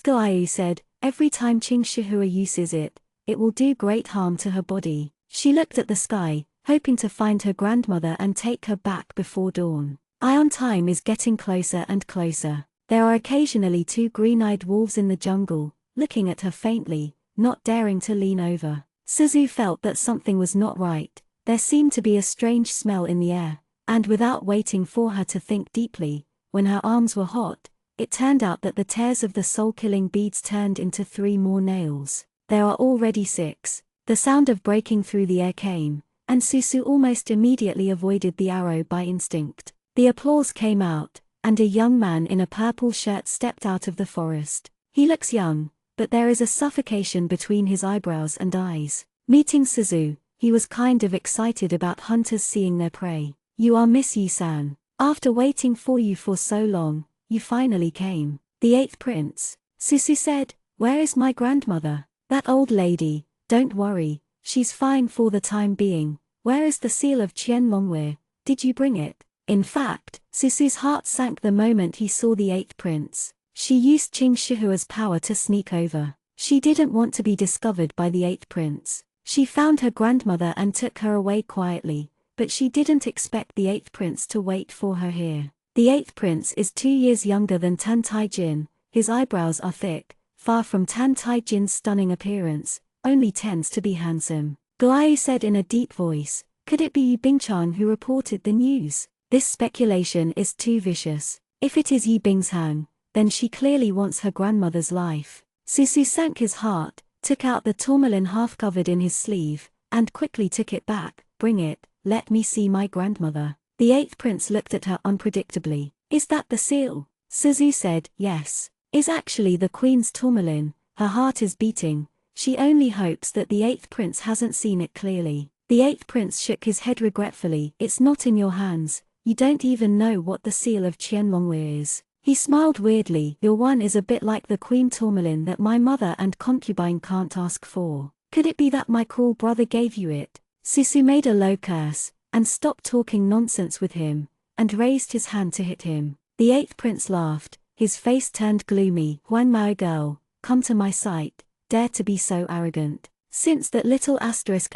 Guai said, every time Qingshihua uses it, it will do great harm to her body. She looked at the sky, hoping to find her grandmother and take her back before dawn. Ion time is getting closer and closer. There are occasionally 2 green-eyed wolves in the jungle, looking at her faintly, not daring to lean over. Suzu felt that something was not right. There seemed to be a strange smell in the air, and without waiting for her to think deeply, when her arms were hot, it turned out that the tears of the soul-killing beads turned into 3 more nails. There are already 6. The sound of breaking through the air came, and Suzu almost immediately avoided the arrow by instinct. The applause came out, and a young man in a purple shirt stepped out of the forest. He looks young, but there is a suffocation between his eyebrows and eyes. Meeting Suzu, he was kind of excited about hunters seeing their prey. "You are Miss Yi-san. After waiting for you for so long, you finally came." "The 8th prince," Suzu said. "Where is my grandmother?" "That old lady, don't worry, she's fine for the time being." "Where is the seal of Qianlongwei? Did you bring it?" In fact, Suzu's heart sank the moment he saw the 8th prince. She used Qing Shihua's power to sneak over. She didn't want to be discovered by the 8th prince. She found her grandmother and took her away quietly, but she didn't expect the 8th prince to wait for her here. The 8th prince is 2 years younger than Tan Tai-jin. His eyebrows are thick, far from Tan Tai-jin's stunning appearance, only tends to be handsome. Guai said in a deep voice, "Could it be Yi Bingchan who reported the news?" This speculation is too vicious. If it is Yi Bingshang, then she clearly wants her grandmother's life. Suzu sank his heart, took out the tourmaline half covered in his sleeve, and quickly took it back. "Bring it, let me see my grandmother." The 8th prince looked at her unpredictably. "Is that the seal?" Suzu said, "Yes. Is actually the queen's tourmaline." Her heart is beating. She only hopes that the 8th prince hasn't seen it clearly. The 8th prince shook his head regretfully. "It's not in your hands. You don't even know what the seal of Qianlongwei is." He smiled weirdly. "Your one is a bit like the queen tourmaline that my mother and concubine can't ask for. Could it be that my cruel brother gave you it?" Suzu made a low curse, and stopped talking nonsense with him, and raised his hand to hit him. The 8th prince laughed, his face turned gloomy. "Huang Mao girl, come to my sight, dare to be so arrogant. Since that little asterisk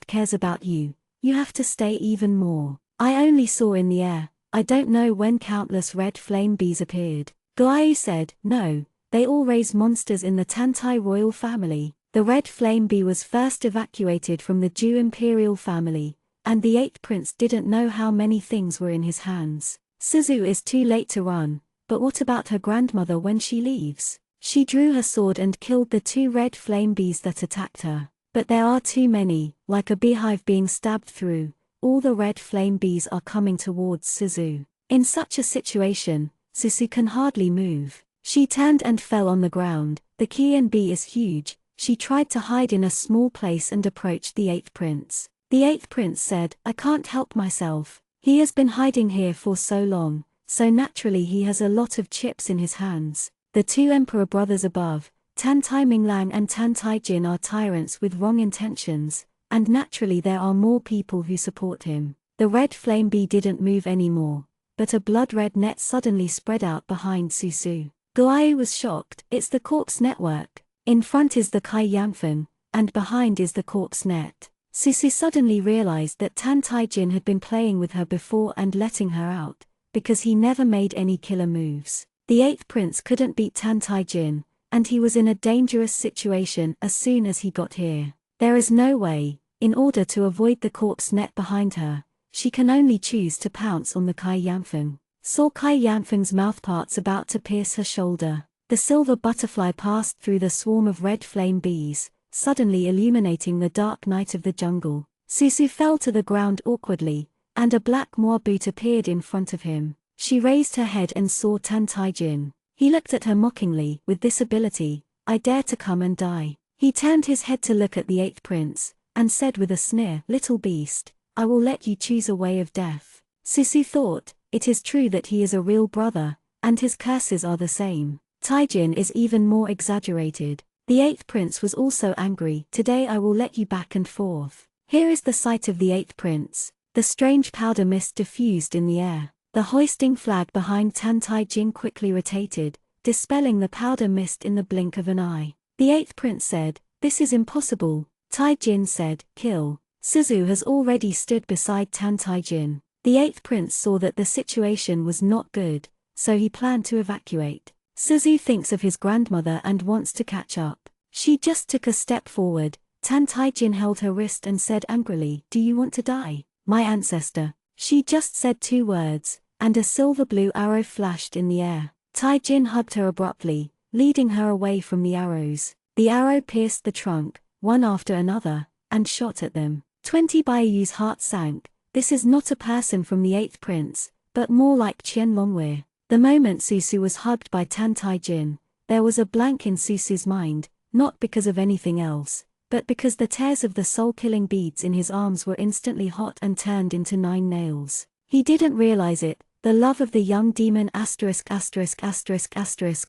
cares about you, you have to stay even more. I only saw in the air, I don't know when countless red flame bees appeared." Guai said, "No, they all raise monsters in the Tantai royal family." The red flame bee was first evacuated from the Ju imperial family, and the 8th prince didn't know how many things were in his hands. Suzu is too late to run, but what about her grandmother when she leaves? She drew her sword and killed the 2 red flame bees that attacked her. But there are too many, like a beehive being stabbed through. All the red flame bees are coming towards Suzu. In such a situation, Suzu can hardly move. She turned and fell on the ground. The Qian bee is huge. She tried to hide in a small place and approached the 8th prince. The 8th prince said, "I can't help myself. He has been hiding here for so long, so naturally he has a lot of chips in his hands." The 2 emperor brothers above, Tan Tai Minglang and Tan Tai Jin, are tyrants with wrong intentions, and naturally there are more people who support him. The red flame bee didn't move anymore, but a blood-red net suddenly spread out behind Suzu. Guai was shocked. "It's the corpse network. In front is the Kai Yanfen, and behind is the corpse net." Suzu suddenly realized that Tan Tai Jin had been playing with her before and letting her out, because he never made any killer moves. The 8th prince couldn't beat Tan Tai Jin, and he was in a dangerous situation as soon as he got here. There is no way. In order to avoid the corpse net behind her, she can only choose to pounce on the Kai Yanfen. Saw Kai Yanfen's mouthparts about to pierce her shoulder. The silver butterfly passed through the swarm of red flame bees, suddenly illuminating the dark night of the jungle. Suzu fell to the ground awkwardly, and a black moa boot appeared in front of him. She raised her head and saw Tan Tai Jin. He looked at her mockingly. "With this ability, I dare to come and die." He turned his head to look at the 8th prince, and said with a sneer, "Little beast, I will let you choose a way of death." Suzu thought, it is true that he is a real brother, and his curses are the same. Taijin is even more exaggerated. The 8th prince was also angry. "Today I will let you back and forth." Here is the sight of the 8th prince. The strange powder mist diffused in the air. The hoisting flag behind Tan Tai Jin quickly rotated, dispelling the powder mist in the blink of an eye. The 8th prince said, "This is impossible." Tai Jin said, "Kill." Suzu has already stood beside Tan Tai Jin. The 8th prince saw that the situation was not good, so he planned to evacuate. Suzu thinks of his grandmother and wants to catch up. She just took a step forward. Tan Taijin held her wrist and said angrily, "Do you want to die, my ancestor?" She just said 2 words, and a silver blue arrow flashed in the air. Taijin hugged her abruptly, leading her away from the arrows. The arrow pierced the trunk, one after another, and shot at them. 20 Baiyu's heart sank. This is not a person from the 8th prince, but more like Qianlongwei. The moment Susu was hugged by Tan Taijin, there was a blank in Susu's mind, not because of anything else, but because the tears of the soul-killing beads in his arms were instantly hot and turned into 9 nails. He didn't realize it. The love of the young demon *****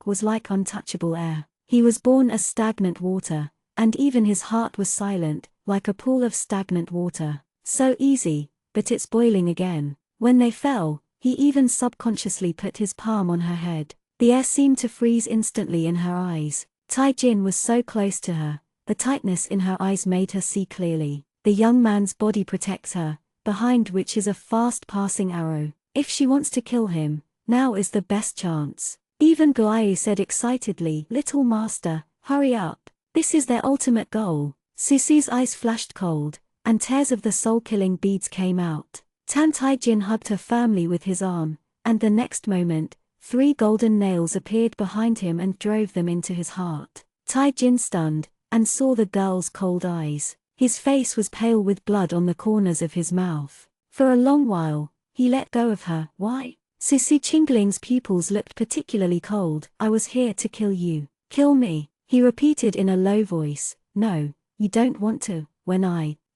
was like untouchable air. He was born as stagnant water, and even his heart was silent, like a pool of stagnant water. So easy, but it's boiling again. When they fell, he even subconsciously put his palm on her head. The air seemed to freeze instantly in her eyes. Taijin was so close to her. The tightness in her eyes made her see clearly. The young man's body protects her, behind which is a fast-passing arrow. If she wants to kill him, now is the best chance. Even Guayu said excitedly, "Little master, hurry up. This is their ultimate goal." Susu's eyes flashed cold, and tears of the soul-killing beads came out. Tan Taijin hugged her firmly with his arm, and the next moment, 3 golden nails appeared behind him and drove them into his heart. Taijin stunned, and saw the girl's cold eyes. His face was pale with blood on the corners of his mouth. For a long while, he let go of her. "Why?" Susu Qingling's pupils looked particularly cold. "I was here to kill you." "Kill me," he repeated in a low voice. "No, you don't want to."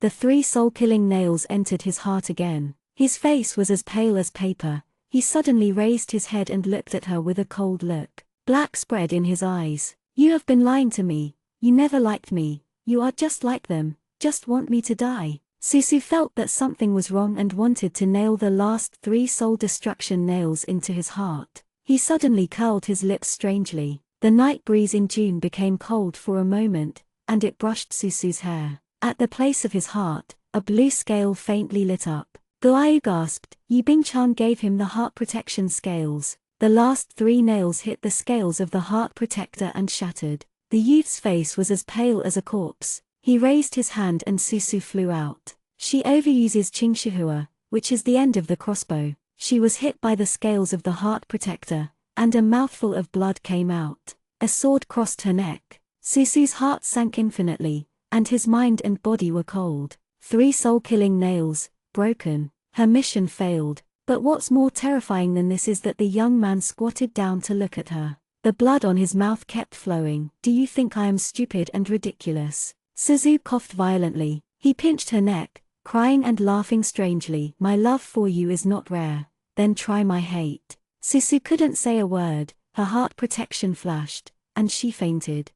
The 3 soul-killing nails entered his heart again. His face was as pale as paper. He suddenly raised his head and looked at her with a cold look. Black spread in his eyes. "You have been lying to me. You never liked me. You are just like them. Just want me to die." Susu felt that something was wrong and wanted to nail the last 3 soul destruction nails into his heart. He suddenly curled his lips strangely. The night breeze in June became cold for a moment, and it brushed Susu's hair. At the place of his heart, a blue scale faintly lit up. Guayu gasped. Yi Bingchan gave him the heart protection scales. The last 3 nails hit the scales of the heart protector and shattered. The youth's face was as pale as a corpse. He raised his hand and Susu flew out. She overuses Qingshihua, which is the end of the crossbow. She was hit by the scales of the heart protector, and a mouthful of blood came out. A sword crossed her neck. Susu's heart sank infinitely, and his mind and body were cold. 3 soul-killing nails, broken. Her mission failed. But what's more terrifying than this is that the young man squatted down to look at her. The blood on his mouth kept flowing. "Do you think I am stupid and ridiculous?" Suzu coughed violently. He pinched her neck, crying and laughing strangely. "My love for you is not rare. Then try my hate." Susu couldn't say a word. Her heart protection flashed, and she fainted.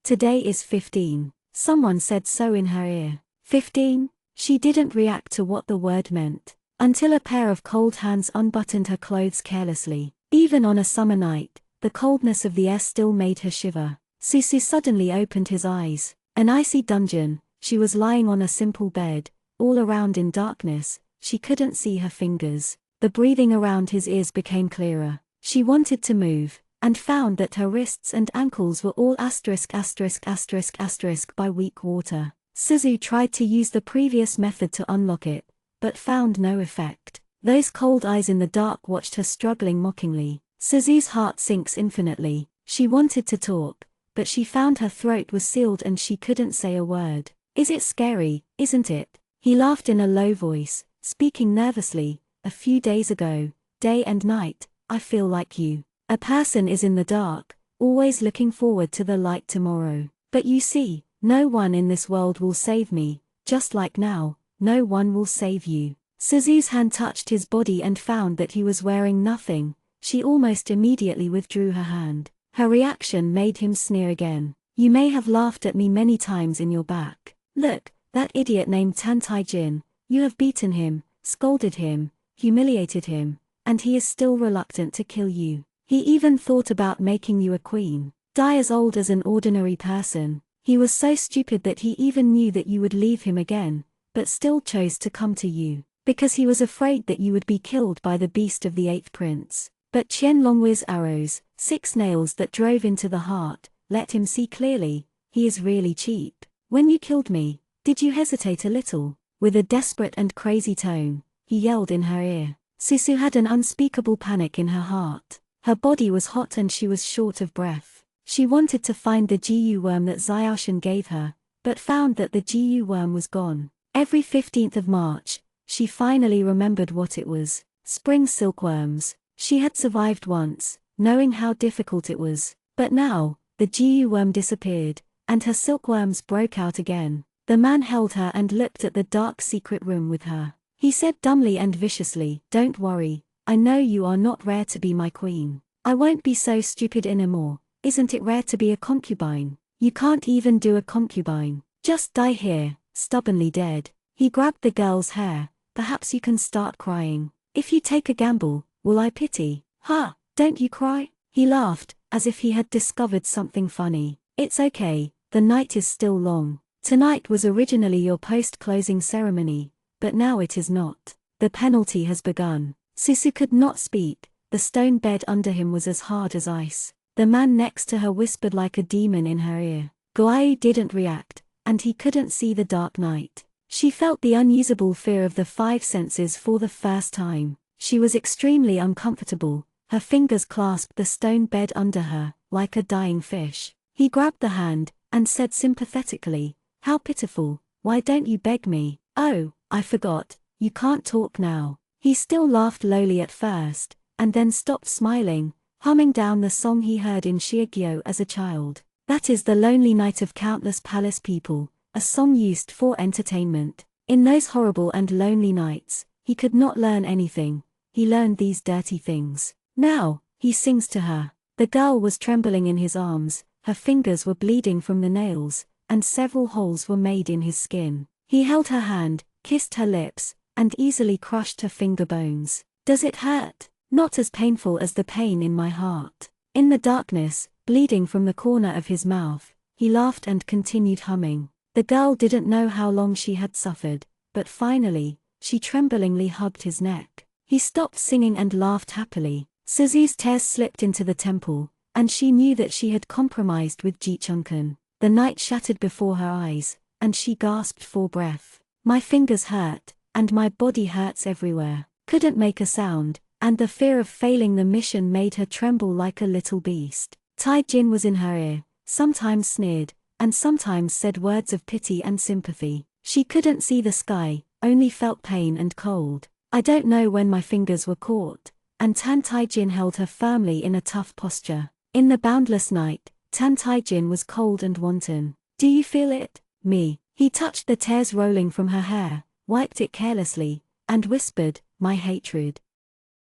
Today is 15. Someone said so in her ear. 15? She didn't react to what the word meant, until a pair of cold hands unbuttoned her clothes carelessly. Even on a summer night, the coldness of the air still made her shiver. Susu suddenly opened his eyes. An icy dungeon. She was lying on a simple bed, all around in darkness. She couldn't see her fingers. The breathing around his ears became clearer. She wanted to move, and found that her wrists and ankles were all **** by weak water. Suzu tried to use the previous method to unlock it, but found no effect. Those cold eyes in the dark watched her struggling mockingly. Suzu's heart sinks infinitely. She wanted to talk, but she found her throat was sealed and she couldn't say a word. "Is it scary, isn't it?" He laughed in a low voice, speaking nervously. "A few days ago, day and night, I feel like you. A person is in the dark, always looking forward to the light tomorrow. But you see, no one in this world will save me, just like now, no one will save you." Suzu's hand touched his body and found that he was wearing nothing. She almost immediately withdrew her hand. Her reaction made him sneer again. "You may have laughed at me many times in your back. Look, that idiot named Tan Taijin, you have beaten him, scolded him, humiliated him, and he is still reluctant to kill you. He even thought about making you a queen. Die as old as an ordinary person. He was so stupid that he even knew that you would leave him again, but still chose to come to you, because he was afraid that you would be killed by the beast of the 8th prince. But Qianlongwei's arrows, 6 nails that drove into the heart, let him see clearly, he is really cheap. When you killed me, did you hesitate a little? With a desperate and crazy tone, he yelled in her ear. Susu had an unspeakable panic in her heart. Her body was hot and she was short of breath. She wanted to find the GU worm that Xiaoxian gave her, but found that the GU worm was gone. Every 15th of March, she finally remembered what it was. Spring silkworms. She had survived once, knowing how difficult it was. But now, the GU worm disappeared, and her silkworms broke out again. The man held her and looked at the dark secret room with her. He said dumbly and viciously, "Don't worry, I know you are not rare to be my queen. I won't be so stupid anymore. Isn't it rare to be a concubine? You can't even do a concubine. Just die here, stubbornly dead." He grabbed the girl's hair. "Perhaps you can start crying. If you take a gamble, will I pity? Ha, don't you cry?" He laughed, as if he had discovered something funny. "It's okay, the night is still long. Tonight was originally your post-closing ceremony, but now it is not. The penalty has begun." Susu could not speak. The stone bed under him was as hard as ice. The man next to her whispered like a demon in her ear. Guai didn't react, and he couldn't see the dark night. She felt the unusable fear of the five senses for the first time. She was extremely uncomfortable. Her fingers clasped the stone bed under her, like a dying fish. He grabbed the hand, and said sympathetically, "How pitiful, why don't you beg me?" "Oh, I forgot, you can't talk now." He still laughed lowly at first, and then stopped smiling, humming down the song he heard in Xianxia as a child. That is the lonely night of countless palace people, a song used for entertainment. In those horrible and lonely nights, he could not learn anything. He learned these dirty things. Now, he sings to her. The girl was trembling in his arms, her fingers were bleeding from the nails, and several holes were made in his skin. He held her hand, kissed her lips, and easily crushed her finger bones. "Does it hurt?" "Not as painful as the pain in my heart." In the darkness, bleeding from the corner of his mouth, he laughed and continued humming. The girl didn't know how long she had suffered, but finally, she tremblingly hugged his neck. He stopped singing and laughed happily. Suzu's tears slipped into the temple, and she knew that she had compromised with Jichunkan. The night shattered before her eyes, and she gasped for breath. "My fingers hurt, and my body hurts everywhere." Couldn't make a sound, and the fear of failing the mission made her tremble like a little beast. Tai Jin was in her ear, sometimes sneered, and sometimes said words of pity and sympathy. She couldn't see the sky, only felt pain and cold. "I don't know when my fingers were caught," and Tan Taijin held her firmly in a tough posture. In the boundless night, Tan Taijin was cold and wanton. "Do you feel it, me?" He touched the tears rolling from her hair, wiped it carelessly, and whispered, "My hatred."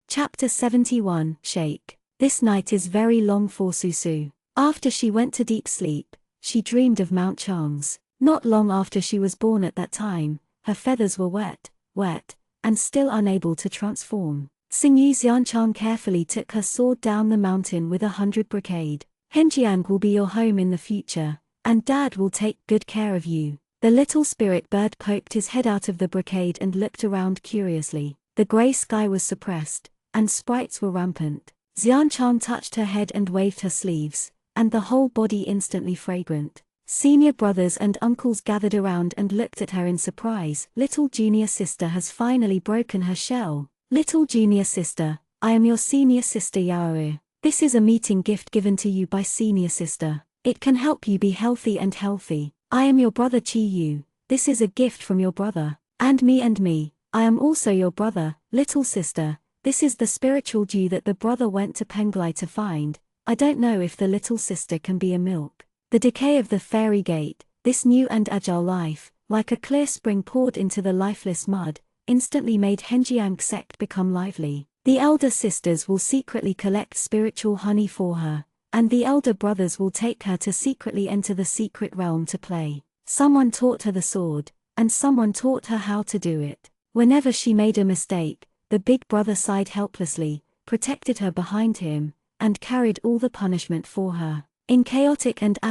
Chapter 71, Shake. This night is very long for Susu. After she went to deep sleep, she dreamed of Mount Chang's. Not long after she was born at that time, her feathers were wet, and still unable to transform. Xingyu Xianchang carefully took her sword down the mountain with 100 brigade. "Henjiang will be your home in the future, and Dad will take good care of you." The little spirit bird poked his head out of the brocade and looked around curiously. The grey sky was suppressed, and sprites were rampant. Xianchang touched her head and waved her sleeves, and the whole body instantly fragrant. Senior brothers and uncles gathered around and looked at her in surprise. "Little junior sister has finally broken her shell." "Little junior sister, I am your senior sister Yaoe. This is a meeting gift given to you by senior sister. It can help you be healthy and healthy. I am your brother Chi Yu. This is a gift from your brother. And me, I am also your brother, little sister. This is the spiritual dew that the brother went to Penglai to find. I don't know if the little sister can be a milk." The decay of the fairy gate, this new and agile life, like a clear spring poured into the lifeless mud, instantly made Henjiang sect become lively. The elder sisters will secretly collect spiritual honey for her, and the elder brothers will take her to secretly enter the secret realm to play. Someone taught her the sword, and someone taught her how to do it. Whenever she made a mistake, the big brother sighed helplessly, protected her behind him, and carried all the punishment for her. In chaotic and ****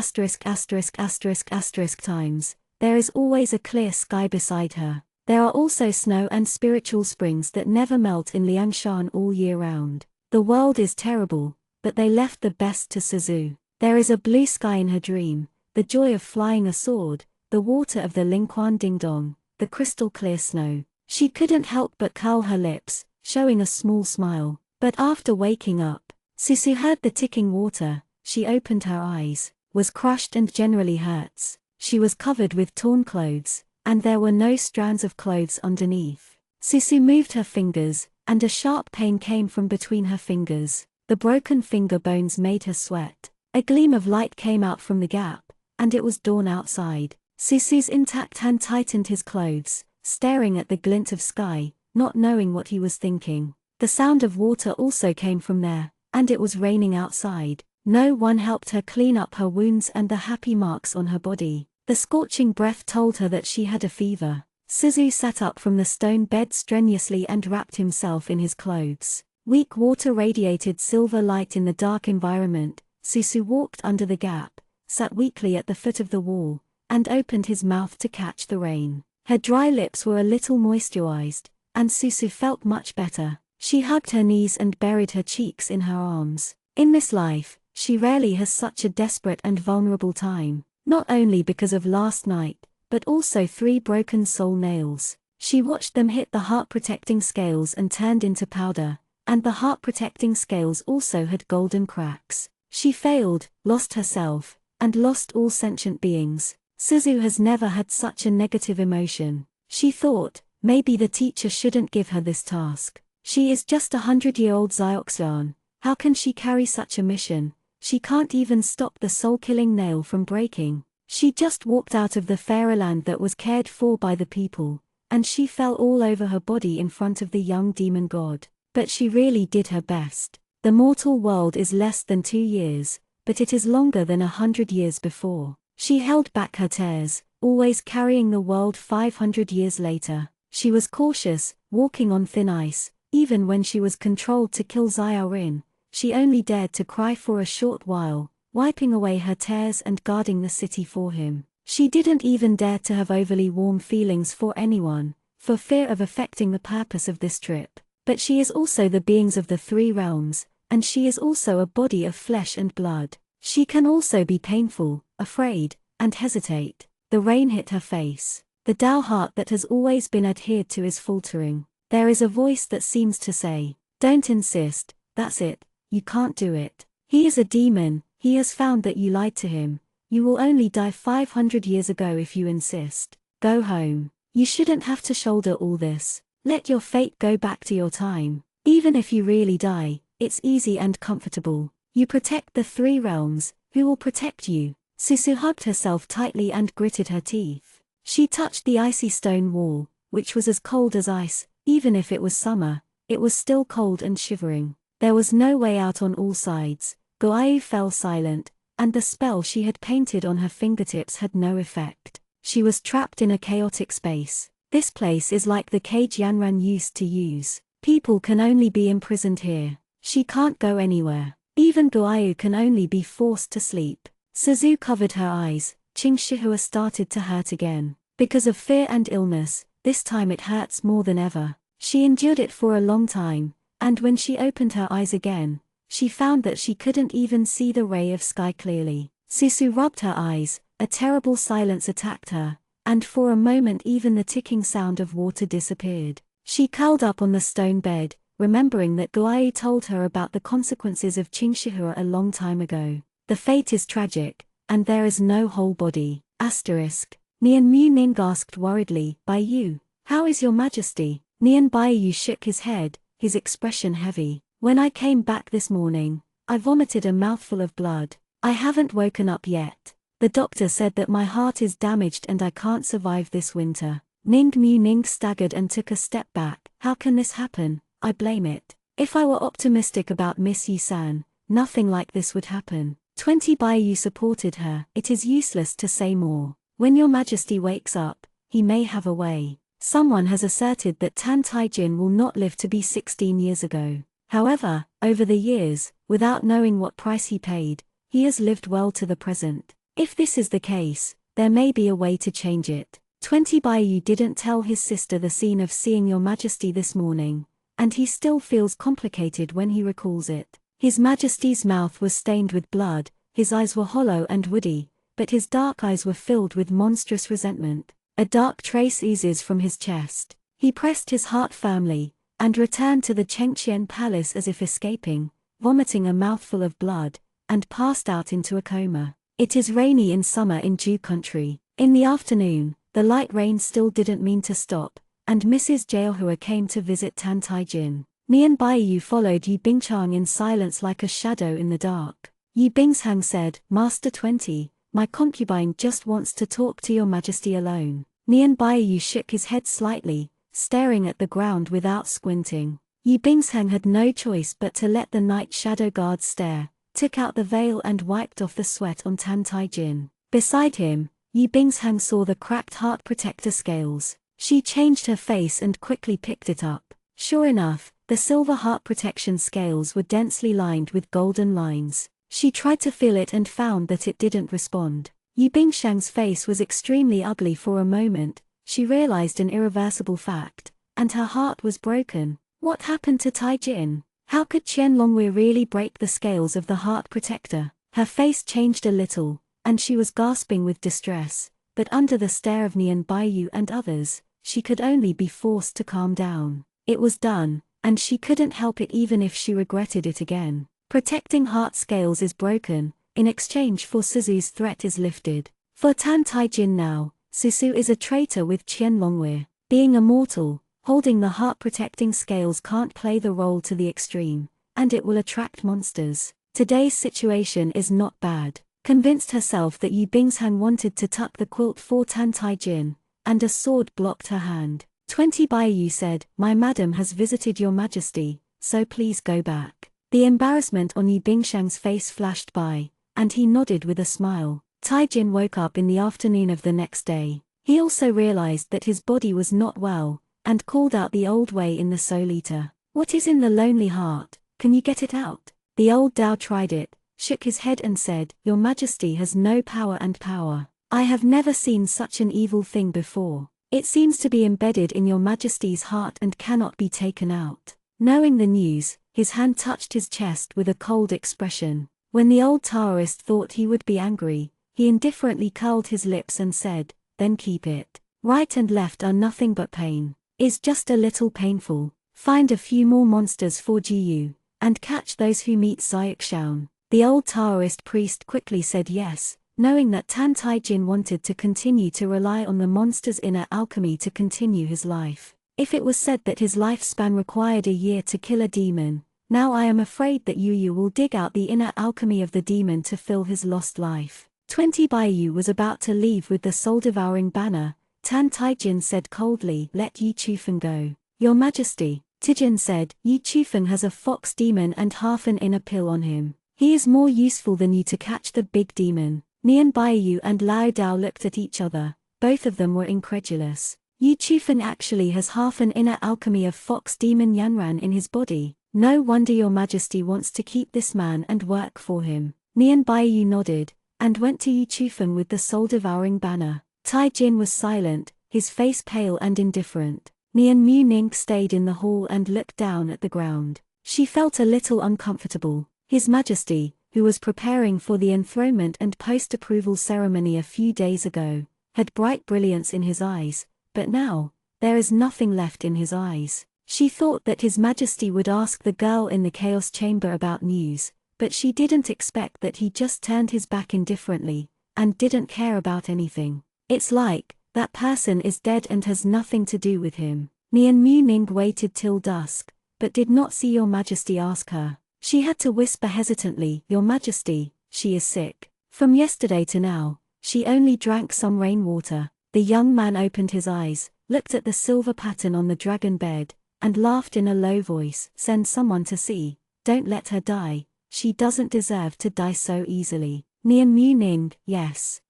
times, there is always a clear sky beside her. There are also snow and spiritual springs that never melt in Liangshan all year round. The world is terrible, but they left the best to Suzu. There is a blue sky in her dream, the joy of flying a sword, the water of the Lingquan Ding Dong, the crystal clear snow. She couldn't help but curl her lips, showing a small smile. But after waking up, Susu heard the ticking water. She opened her eyes, was crushed and generally hurts. She was covered with torn clothes, and there were no strands of clothes underneath. Susu moved her fingers, and a sharp pain came from between her fingers. The broken finger bones made her sweat. A gleam of light came out from the gap, and it was dawn outside. Susu's intact hand tightened his clothes, staring at the glint of sky, not knowing what he was thinking. The sound of water also came from there, and it was raining outside. No one helped her clean up her wounds and the happy marks on her body. The scorching breath told her that she had a fever. Suzu sat up from the stone bed strenuously and wrapped himself in his clothes. Weak water radiated silver light in the dark environment. Susu walked under the gap, sat weakly at the foot of the wall, and opened his mouth to catch the rain. Her dry lips were a little moisturized, and Susu felt much better. She hugged her knees and buried her cheeks in her arms. In this life, she rarely has such a desperate and vulnerable time, not only because of last night, but also 3 broken soul nails. She watched them hit the heart-protecting scales and turned into powder, and the heart-protecting scales also had golden cracks. She failed, lost herself, and lost all sentient beings. Suzu has never had such a negative emotion. She thought, maybe the teacher shouldn't give her this task. She is just 100-year-old Xianxia. How can she carry such a mission? She can't even stop the soul-killing nail from breaking. She just walked out of the fairyland that was cared for by the people, and she fell all over her body in front of the young demon god. But she really did her best. The mortal world is less than 2 years, but it is longer than 100 years before. She held back her tears, always carrying the world 500 years later. She was cautious, walking on thin ice. Even when she was controlled to kill Xiaorin, she only dared to cry for a short while, wiping away her tears and guarding the city for him. She didn't even dare to have overly warm feelings for anyone, for fear of affecting the purpose of this trip. But she is also the beings of the 3 realms, and she is also a body of flesh and blood. She can also be painful, afraid, and hesitate. The rain hit her face. The Tao heart that has always been adhered to is faltering. There is a voice that seems to say, "Don't insist, that's it, you can't do it. He is a demon, he has found that you lied to him. You will only die 500 years ago if you insist. Go home. You shouldn't have to shoulder all this. Let your fate go back to your time. Even if you really die, it's easy and comfortable. You protect the 3 realms, who will protect you?" Susu hugged herself tightly and gritted her teeth. She touched the icy stone wall, which was as cold as ice. Even if it was summer, it was still cold and shivering. There was no way out on all sides. Guayu fell silent, and the spell she had painted on her fingertips had no effect. She was trapped in a chaotic space. This place is like the cage Yanran used to use. People can only be imprisoned here. She can't go anywhere. Even Guayu can only be forced to sleep. Suzu covered her eyes. Xianxia started to hurt again. Because of fear and illness, this time it hurts more than ever. She endured it for a long time, and when she opened her eyes again, she found that she couldn't even see the ray of sky clearly. Susu rubbed her eyes, a terrible silence attacked her, and for a moment even the ticking sound of water disappeared. She curled up on the stone bed, remembering that Guai told her about the consequences of Xianxia a long time ago. The fate is tragic, and there is no whole body. Nian Mu Ning asked worriedly, "Bai Yu, how is your majesty?" Nian Bai Yu shook his head, his expression heavy. "When I came back this morning, I vomited a mouthful of blood. I haven't woken up yet. The doctor said that my heart is damaged and I can't survive this winter." Ning Mu Ning staggered and took a step back. "How can this happen? I blame it. If I were optimistic about Miss Yu-san, nothing like this would happen." 20 Bai Yu supported her. "It is useless to say more. When your majesty wakes up, he may have a way. Someone has asserted that Tan Taijin will not live to be 16 years ago. However, over the years, without knowing what price he paid, he has lived well to the present. If this is the case, there may be a way to change it." 20 Bai Yu didn't tell his sister the scene of seeing your majesty this morning, and he still feels complicated when he recalls it. His majesty's mouth was stained with blood, his eyes were hollow and woody, but his dark eyes were filled with monstrous resentment. A dark trace oozes from his chest. He pressed his heart firmly, and returned to the Xianxia palace as if escaping, vomiting a mouthful of blood, and passed out into a coma. It is rainy in summer in Jew country. In the afternoon, the light rain still didn't mean to stop, and Mrs. Jailhua came to visit Tan Taijin. Nian Baiyu followed Yi Bingchang in silence like a shadow in the dark. Yi Bingchang said, Master 20, my concubine just wants to talk to your majesty alone. Nian Baiyu shook his head slightly, staring at the ground without squinting. Yi Bingchang had no choice but to let the night shadow guard stare, took out the veil and wiped off the sweat on Tan Taijin. Beside him, Yi Bingchang saw the cracked heart protector scales. She changed her face and quickly picked it up. Sure enough, the silver heart protection scales were densely lined with golden lines. She tried to feel it and found that it didn't respond. Yi Bingchang's face was extremely ugly for a moment. She realized an irreversible fact, and her heart was broken. What happened to Taijin? How could Qian Longwei really break the scales of the heart protector? Her face changed a little, and she was gasping with distress, but under the stare of Nian Baiyu and others, she could only be forced to calm down. It was done, and she couldn't help it even if she regretted it again. Protecting heart scales is broken, in exchange for Suzu's threat is lifted. For Tan Taijin now, Suzu is a traitor with Qian Longwei. Being a mortal, holding the heart-protecting scales can't play the role to the extreme, and it will attract monsters. Today's situation is not bad. Convinced herself that Yi Bingchang wanted to tuck the quilt for Tan Taijin, and a sword blocked her hand. 20 Baiyu said, My madam has visited your majesty, so please go back. The embarrassment on Yi Bingchang's face flashed by, and he nodded with a smile. Taijin woke up in the afternoon of the next day. He also realized that his body was not well, and called out the old way in the soul eater. What is in the lonely heart? Can you get it out? The old Dao tried it, shook his head and said, Your majesty has no power and power. I have never seen such an evil thing before. It seems to be embedded in your majesty's heart and cannot be taken out. Knowing the news, his hand touched his chest with a cold expression. When the old Taoist thought he would be angry, he indifferently curled his lips and said, Then keep it. Right and left are nothing but pain. Is just a little painful. Find a few more monsters for Jiyu, and catch those who meet Xianxia. The old Taoist priest quickly said yes, knowing that Tan Taijin wanted to continue to rely on the monster's inner alchemy to continue his life. If it was said that his lifespan required a year to kill a demon, now I am afraid that Yu will dig out the inner alchemy of the demon to fill his lost life. 20 Baiyu was about to leave with the soul-devouring banner. Tan Taijin said coldly, Let Yi Chufeng go. Your Majesty. Taijin said, Yi Chufeng has a fox demon and half an inner pill on him. He is more useful than you to catch the big demon. Nian Baiyu and Lao Dao looked at each other. Both of them were incredulous. Yi Chufeng actually has half an inner alchemy of fox demon Yanran in his body. No wonder your Majesty wants to keep this man and work for him. Nian Baiyu nodded, and went to Yi Chufeng with the soul-devouring banner. Taijin was silent, his face pale and indifferent. Nian Mu-ning stayed in the hall and looked down at the ground. She felt a little uncomfortable. His Majesty, who was preparing for the enthronement and post-approval ceremony a few days ago, had bright brilliance in his eyes, but now, there is nothing left in his eyes. She thought that His Majesty would ask the girl in the chaos chamber about news, but she didn't expect that he just turned his back indifferently, and didn't care about anything. It's like, that person is dead and has nothing to do with him. Nian Mu-ning waited till dusk, but did not see Your Majesty ask her. She had to whisper hesitantly, Your Majesty, she is sick. From yesterday to now, she only drank some rainwater. The young man opened his eyes, looked at the silver pattern on the dragon bed, and laughed in a low voice. Send someone to see. Don't let her die. She doesn't deserve to die so easily. Nian Mu-ning, yes.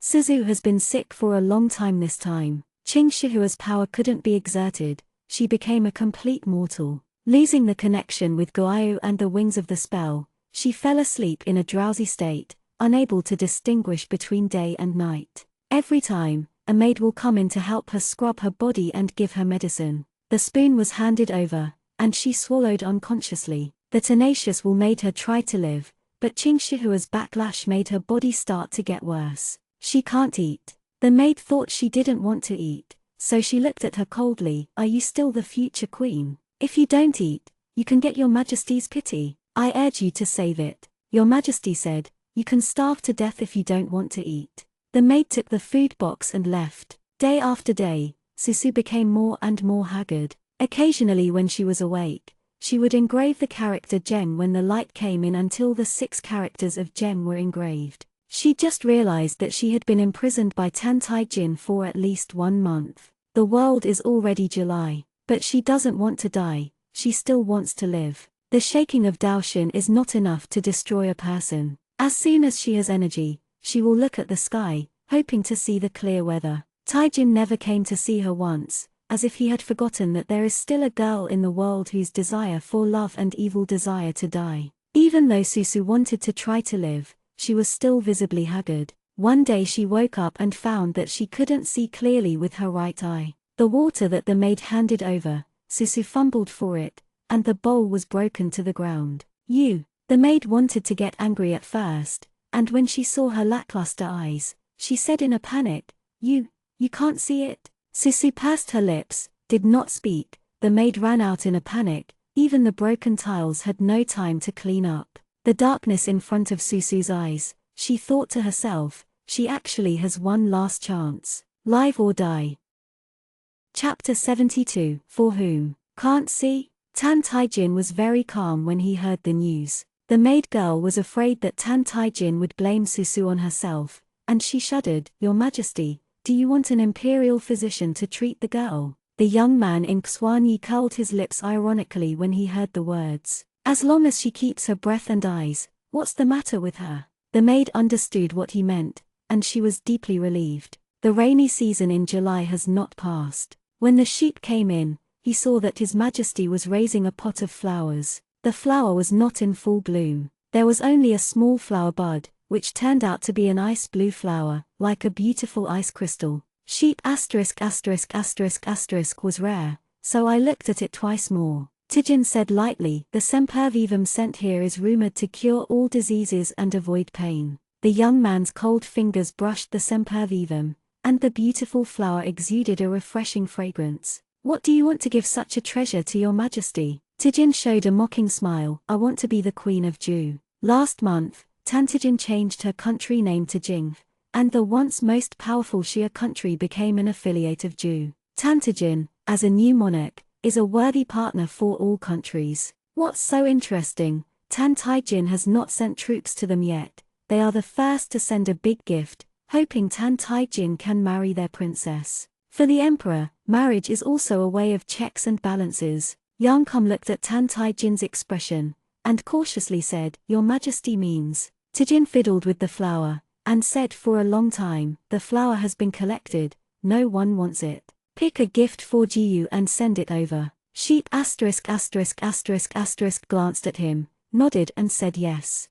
Suzu has been sick for a long time this time. Xianxia's power couldn't be exerted. She became a complete mortal. Losing the connection with Guoyu and the wings of the spell, she fell asleep in a drowsy state, unable to distinguish between day and night. Every time, a maid will come in to help her scrub her body and give her medicine. The spoon was handed over, and she swallowed unconsciously. The tenacious will made her try to live, but Xianxia's backlash made her body start to get worse. She can't eat. The maid thought she didn't want to eat, so she looked at her coldly. Are you still the future queen? If you don't eat, you can get your majesty's pity. I urge you to save it. Your majesty said, you can starve to death if you don't want to eat. The maid took the food box and left. Day after day, Susu became more and more haggard. Occasionally when she was awake, she would engrave the character gem when the light came in until the 6 characters of gem were engraved. She just realized that she had been imprisoned by Tan Taijin for at least 1 month. The world is already July, but she doesn't want to die, she still wants to live. The shaking of Daoshin is not enough to destroy a person. As soon as she has energy, she will look at the sky, hoping to see the clear weather. Taijin never came to see her once, as if he had forgotten that there is still a girl in the world whose desire for love and evil desire to die. Even though Susu wanted to try to live, she was still visibly haggard. One day she woke up and found that she couldn't see clearly with her right eye. The water that the maid handed over, Susu fumbled for it, and the bowl was broken to the ground. The maid wanted to get angry at first, and when she saw her lackluster eyes, she said in a panic, You can't see it? Susu pursed her lips, did not speak. The maid ran out in a panic. Even the broken tiles had no time to clean up. The darkness in front of Susu's eyes, she thought to herself, she actually has one last chance. Live or die. Chapter 72, For Whom? Can't see? Tan Taijin was very calm when he heard the news. The maid girl was afraid that Tan Taijin would blame Susu on herself, and she shuddered. Your Majesty, do you want an imperial physician to treat the girl? The young man in Xianxia curled his lips ironically when he heard the words. As long as she keeps her breath and eyes, what's the matter with her? The maid understood what he meant, and she was deeply relieved. The rainy season in July has not passed. When the sheep came in, he saw that His Majesty was raising a pot of flowers. The flower was not in full bloom. There was only a small flower bud, which turned out to be an ice blue flower, like a beautiful ice crystal. Sheep ***** was rare, so I looked at it twice more. Taijin said lightly, the sempervivum sent here is rumored to cure all diseases and avoid pain. The young man's cold fingers brushed the sempervivum, and the beautiful flower exuded a refreshing fragrance. What do you want to give such a treasure to your Majesty? Taijin showed a mocking smile. I want to be the Queen of Zhu. Last month, Taijin changed her country name to Jing, and the once most powerful Xia country became an affiliate of Zhu. Taijin, as a new monarch, is a worthy partner for all countries. What's so interesting, Tan Taijin has not sent troops to them yet. They are the first to send a big gift, hoping Tan Taijin can marry their princess. For the emperor, marriage is also a way of checks and balances. Yang Kum looked at Tan Taijin's expression, and cautiously said, Your Majesty means. Taijin fiddled with the flower, and said for a long time, the flower has been collected, no one wants it. Pick a gift for Jiyu and send it over. Sheep ***** glanced at him, nodded and said yes.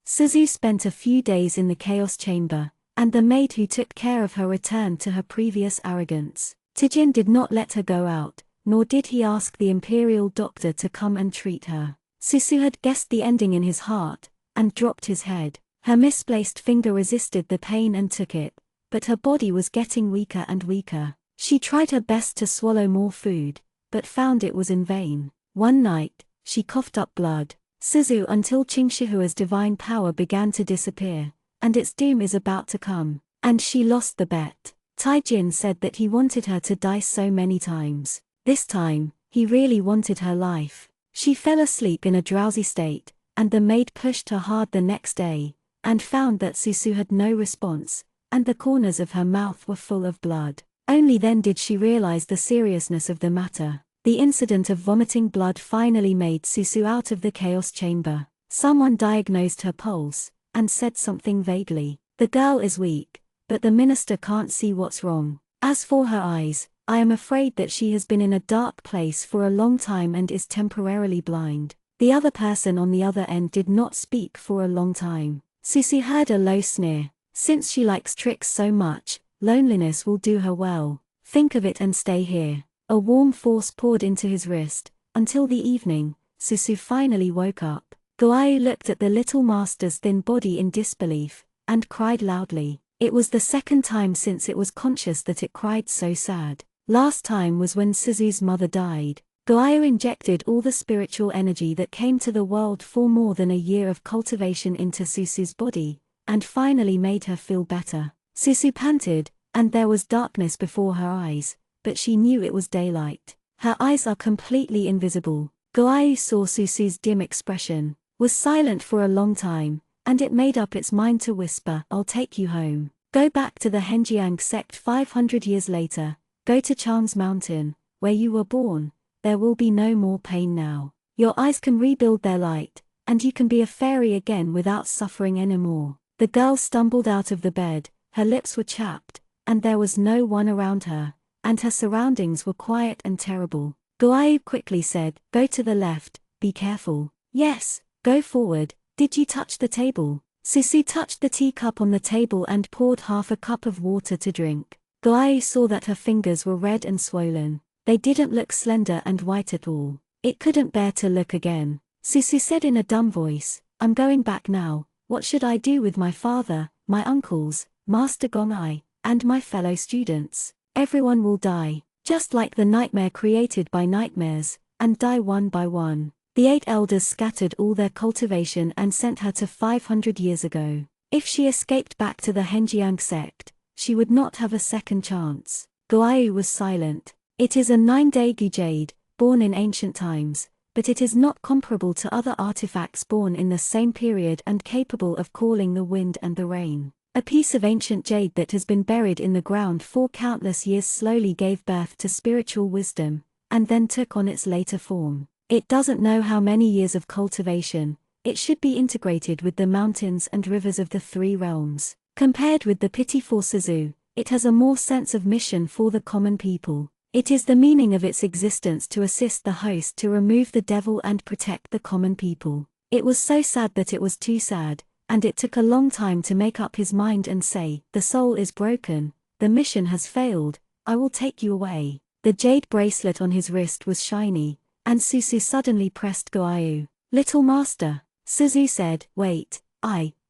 Suzu spent a few days in the chaos chamber, and the maid who took care of her returned to her previous arrogance. Taijin did not let her go out, nor did he ask the imperial doctor to come and treat her. Susu had guessed the ending in his heart, and dropped his head. Her misplaced finger resisted the pain and took it, but her body was getting weaker and weaker. She tried her best to swallow more food, but found it was in vain. One night, she coughed up blood. Suzu until Xianxia's divine power began to disappear, and its doom is about to come, and she lost the bet. Taijin said that he wanted her to die so many times. This time, he really wanted her life. She fell asleep in a drowsy state, and the maid pushed her hard the next day, and found that Susu had no response, and the corners of her mouth were full of blood. Only then did she realize the seriousness of the matter. The incident of vomiting blood finally made Susu out of the chaos chamber. Someone diagnosed her pulse, and said something vaguely. The girl is weak, but the minister can't see what's wrong. As for her eyes, I am afraid that she has been in a dark place for a long time and is temporarily blind. The other person on the other end did not speak for a long time. Susu heard a low sneer. Since she likes tricks so much, loneliness will do her well. Think of it and stay here. A warm force poured into his wrist. Until the evening, Susu finally woke up. Guayu looked at the little master's thin body in disbelief, and cried loudly. It was the second time since it was conscious that it cried so sad. Last time was when Suzu's mother died. Guayu injected all the spiritual energy that came to the world for more than a year of cultivation into Suzu's body, and finally made her feel better. Suzu panted, and there was darkness before her eyes, but she knew it was daylight. Her eyes are completely invisible. Guayu saw Suzu's dim expression, was silent for a long time, and it made up its mind to whisper, "I'll take you home. Go back to the Henjiang sect 500 years later, go to Chang's mountain, where you were born. There will be no more pain now. Your eyes can rebuild their light, and you can be a fairy again without suffering anymore." The girl stumbled out of the bed, her lips were chapped, and there was no one around her, and her surroundings were quiet and terrible. Guayu quickly said, "Go to the left, be careful." "Yes, go forward." "Did you touch the table?" Suzu touched the teacup on the table and poured half a cup of water to drink. Guayu saw that her fingers were red and swollen. They didn't look slender and white at all. It couldn't bear to look again. Suzu said in a dumb voice, "I'm going back now. What should I do with my father, my uncles, Master Gong'ai, and my fellow students? Everyone will die, just like the nightmare created by nightmares, and die one by one." The 8 elders scattered all their cultivation and sent her to 500 years ago. If she escaped back to the Henjiang sect, she would not have a second chance. Guayu was silent. It is a 9-daegu jade, born in ancient times, but it is not comparable to other artifacts born in the same period and capable of calling the wind and the rain. A piece of ancient jade that has been buried in the ground for countless years slowly gave birth to spiritual wisdom, and then took on its later form. It doesn't know how many years of cultivation. It should be integrated with the mountains and rivers of the 3 realms. Compared with the pitiful Suzu, it has a more sense of mission for the common people. It is the meaning of its existence to assist the host to remove the devil and protect the common people. It was so sad that it was too sad, and it took a long time to make up his mind and say, "The soul is broken, the mission has failed, I will take you away." The jade bracelet on his wrist was shiny, and Suzu suddenly pressed Guayu. "Little master," Suzu said, "wait,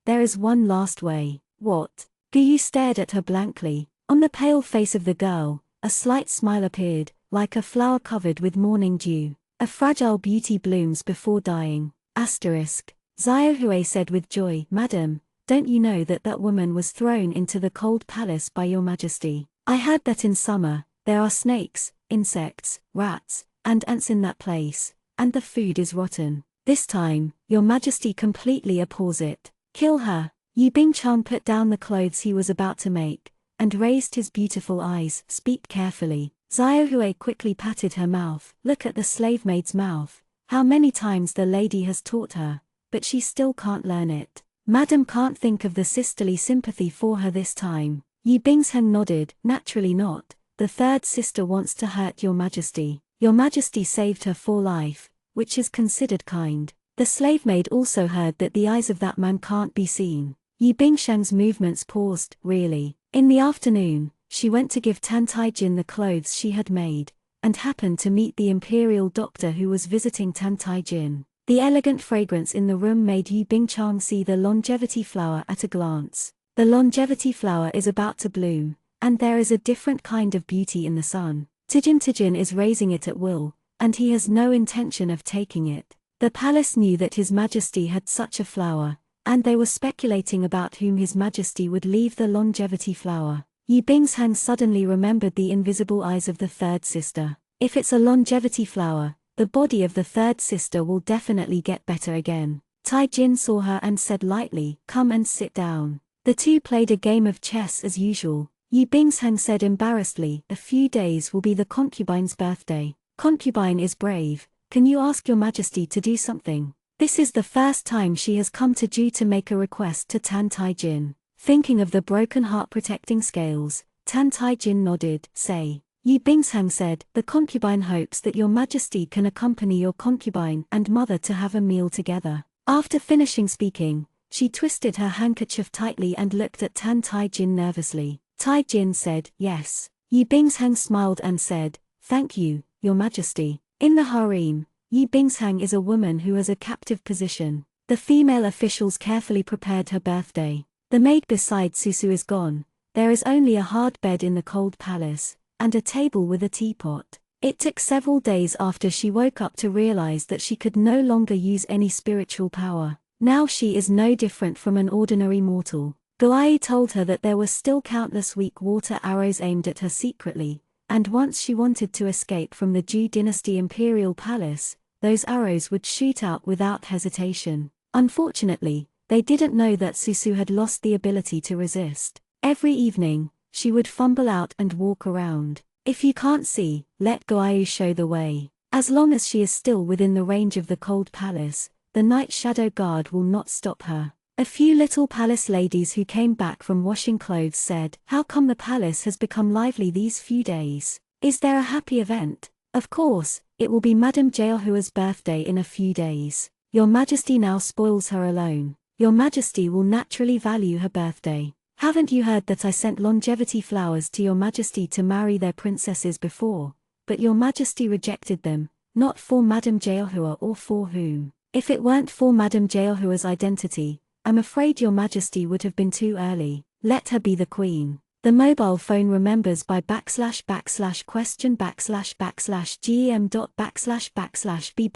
there is one last way." "What?" Guayu stared at her blankly. On the pale face of the girl, a slight smile appeared, like a flower covered with morning dew. A fragile beauty blooms before dying. Xiaohui said with joy, "Madam, don't you know that that woman was thrown into the cold palace by your majesty? I heard that in summer, there are snakes, insects, rats, and ants in that place, and the food is rotten. This time, your majesty completely abhors it. Kill her." Yu Bingchang put down the clothes he was about to make, and raised his beautiful eyes. "Speak carefully." Xiaohui quickly patted her mouth. "Look at the slave maid's mouth. How many times the lady has taught her, but she still can't learn it. Madam can't think of the sisterly sympathy for her this time." Yu Bingsheng nodded. "Naturally not. The 3rd sister wants to hurt your majesty. Your majesty saved her for life, which is considered kind." The slave maid also heard that the eyes of that man can't be seen. Yu Bingsheng's movements paused. "Really?" In the afternoon, she went to give Tan Taijin the clothes she had made, and happened to meet the imperial doctor who was visiting Tan Taijin. The elegant fragrance in the room made Yu Bingchang see the longevity flower at a glance. The longevity flower is about to bloom, and there is a different kind of beauty in the sun. Tijin is raising it at will, and he has no intention of taking it. The palace knew that His Majesty had such a flower, and they were speculating about whom His Majesty would leave the longevity flower. Yu Bingshang suddenly remembered the invisible eyes of the 3rd sister. If it's a longevity flower, the body of the 3rd sister will definitely get better again. Taijin saw her and said lightly, "Come and sit down." The two played a game of chess as usual. Yu Bingshang said embarrassedly, "A few days will be the concubine's birthday. Concubine is brave. Can you ask your majesty to do something?" This is the first time she has come to Ju to make a request to Tan Taijin. Thinking of the broken heart protecting scales, Tan Taijin nodded. "Say." Yu Bingshang said, "The concubine hopes that your majesty can accompany your concubine and mother to have a meal together." After finishing speaking, she twisted her handkerchief tightly and looked at Tan Taijin nervously. Taijin said, "Yes." Yu Bingshang smiled and said, "Thank you, your majesty." In the harem, Yu Bingshang is a woman who has a captive position. The female officials carefully prepared her birthday. The maid beside Susu is gone. There is only a hard bed in the cold palace, and a table with a teapot. It took several days after she woke up to realize that she could no longer use any spiritual power. Now she is no different from an ordinary mortal. Guai told her that there were still countless weak water arrows aimed at her secretly, and once she wanted to escape from the Zhou dynasty imperial palace, those arrows would shoot out without hesitation. Unfortunately, they didn't know that Susu had lost the ability to resist. Every evening, she would fumble out and walk around. If you can't see, let Guai show the way. As long as she is still within the range of the cold palace, the night shadow guard will not stop her. A few little palace ladies who came back from washing clothes said, "How come the palace has become lively these few days? Is there a happy event?" "Of course, it will be Madame Jeohua's birthday in a few days. Your Majesty now spoils her alone. Your Majesty will naturally value her birthday. Haven't you heard that I sent longevity flowers to your Majesty to marry their princesses before? But your Majesty rejected them, not for Madame Jeohua or for whom. If it weren't for Madame Jeohua's identity, I'm afraid your Majesty would have been too early. Let her be the queen." The mobile phone remembers by // question / gem dot / b / iq / u /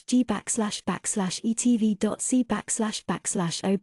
g etv.c / o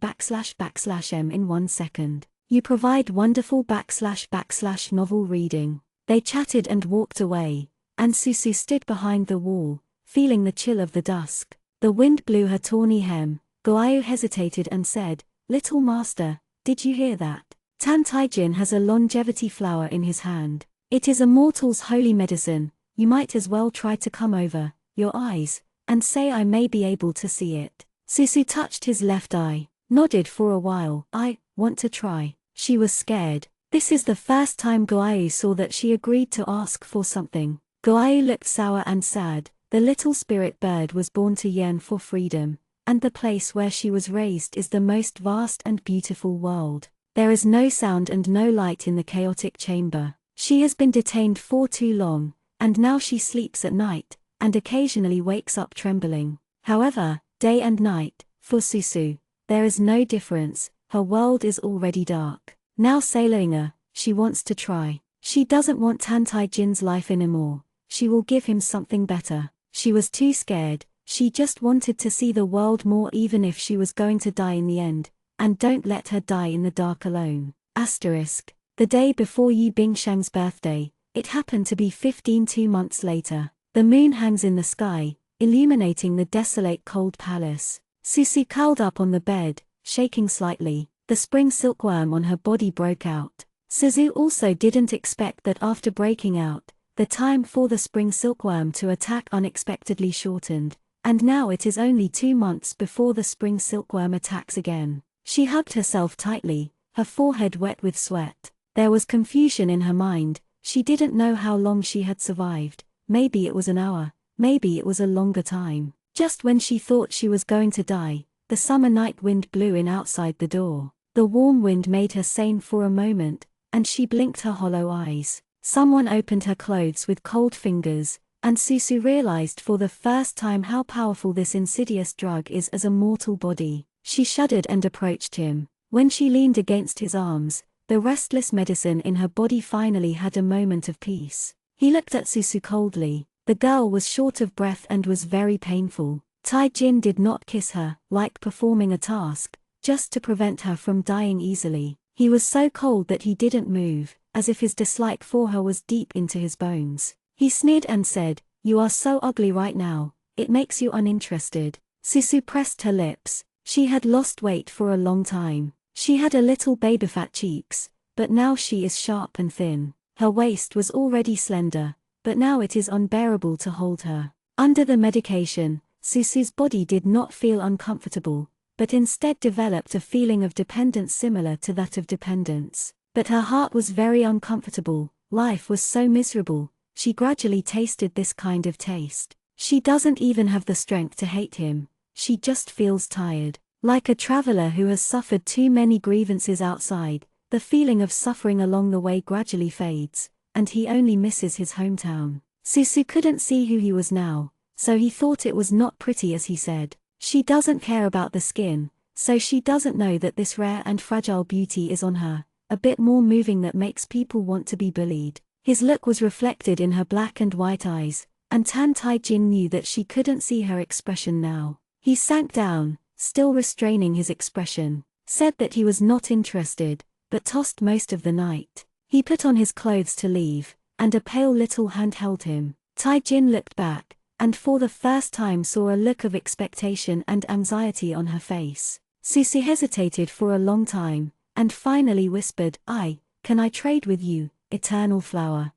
/ m in 1 second. You provide wonderful / novel reading. They chatted and walked away, and Susu stood behind the wall, feeling the chill of the dusk. The wind blew her tawny hem. Guayu hesitated and said, "Little master, did you hear that? Tan Taijin has a longevity flower in his hand. It is a mortal's holy medicine. You might as well try to come over, your eyes, and say I may be able to see it." Susu touched his left eye, nodded for a while. "I want to try." She was scared. This is the first time Guayu saw that she agreed to ask for something. Guayu looked sour and sad. The little spirit bird was born to yearn for freedom, and the place where she was raised is the most vast and beautiful world. There is no sound and no light in the chaotic chamber. She has been detained for too long, and now she sleeps at night, and occasionally wakes up trembling. However, day and night, for Susu, there is no difference. Her world is already dark. Now Sailor, she wants to try. She doesn't want Tan Taijin's life anymore. She will give him something better. She was too scared. She just wanted to see the world more, even if she was going to die in the end. And don't let her die in the dark alone. Asterisk. The day before Yu Bingsheng's birthday, it happened to be 2 months later. The moon hangs in the sky, illuminating the desolate cold palace. Susu curled up on the bed, shaking slightly. The spring silkworm on her body broke out. Suzu also didn't expect that after breaking out, the time for the spring silkworm to attack unexpectedly shortened, and now it is only 2 months before the spring silkworm attacks again. She hugged herself tightly, her forehead wet with sweat. There was confusion in her mind. She didn't know how long she had survived. Maybe it was an hour, maybe it was a longer time. Just when she thought she was going to die, the summer night wind blew in outside the door. The warm wind made her sane for a moment, and she blinked her hollow eyes. Someone opened her clothes with cold fingers, and Susu realized for the first time how powerful this insidious drug is as a mortal body. She shuddered and approached him. When she leaned against his arms, the restless medicine in her body finally had a moment of peace. He looked at Susu coldly. The girl was short of breath and was very painful. Tai Jin did not kiss her, like performing a task, just to prevent her from dying easily. He was so cold that he didn't move, as if his dislike for her was deep into his bones. He sneered and said, "You are so ugly right now, it makes you uninterested." Susu pressed her lips. She had lost weight for a long time. She had a little babyfat cheeks, but now she is sharp and thin. Her waist was already slender, but now it is unbearable to hold her. Under the medication, Susu's body did not feel uncomfortable, but instead developed a feeling of dependence similar to that of dependence. But her heart was very uncomfortable. Life was so miserable. She gradually tasted this kind of taste. She doesn't even have the strength to hate him. She just feels tired. Like a traveler who has suffered too many grievances outside, the feeling of suffering along the way gradually fades, and he only misses his hometown. Susu couldn't see who he was now, so he thought it was not pretty as he said. She doesn't care about the skin, so she doesn't know that this rare and fragile beauty is on her, a bit more moving that makes people want to be bullied. His look was reflected in her black and white eyes, and Tan Tai-jin knew that she couldn't see her expression now. He sank down, still restraining his expression, said that he was not interested, but tossed most of the night. He put on his clothes to leave, and a pale little hand held him. Tai-jin looked back, and for the first time saw a look of expectation and anxiety on her face. Susu hesitated for a long time, and finally whispered, Can I trade with you, eternal flower?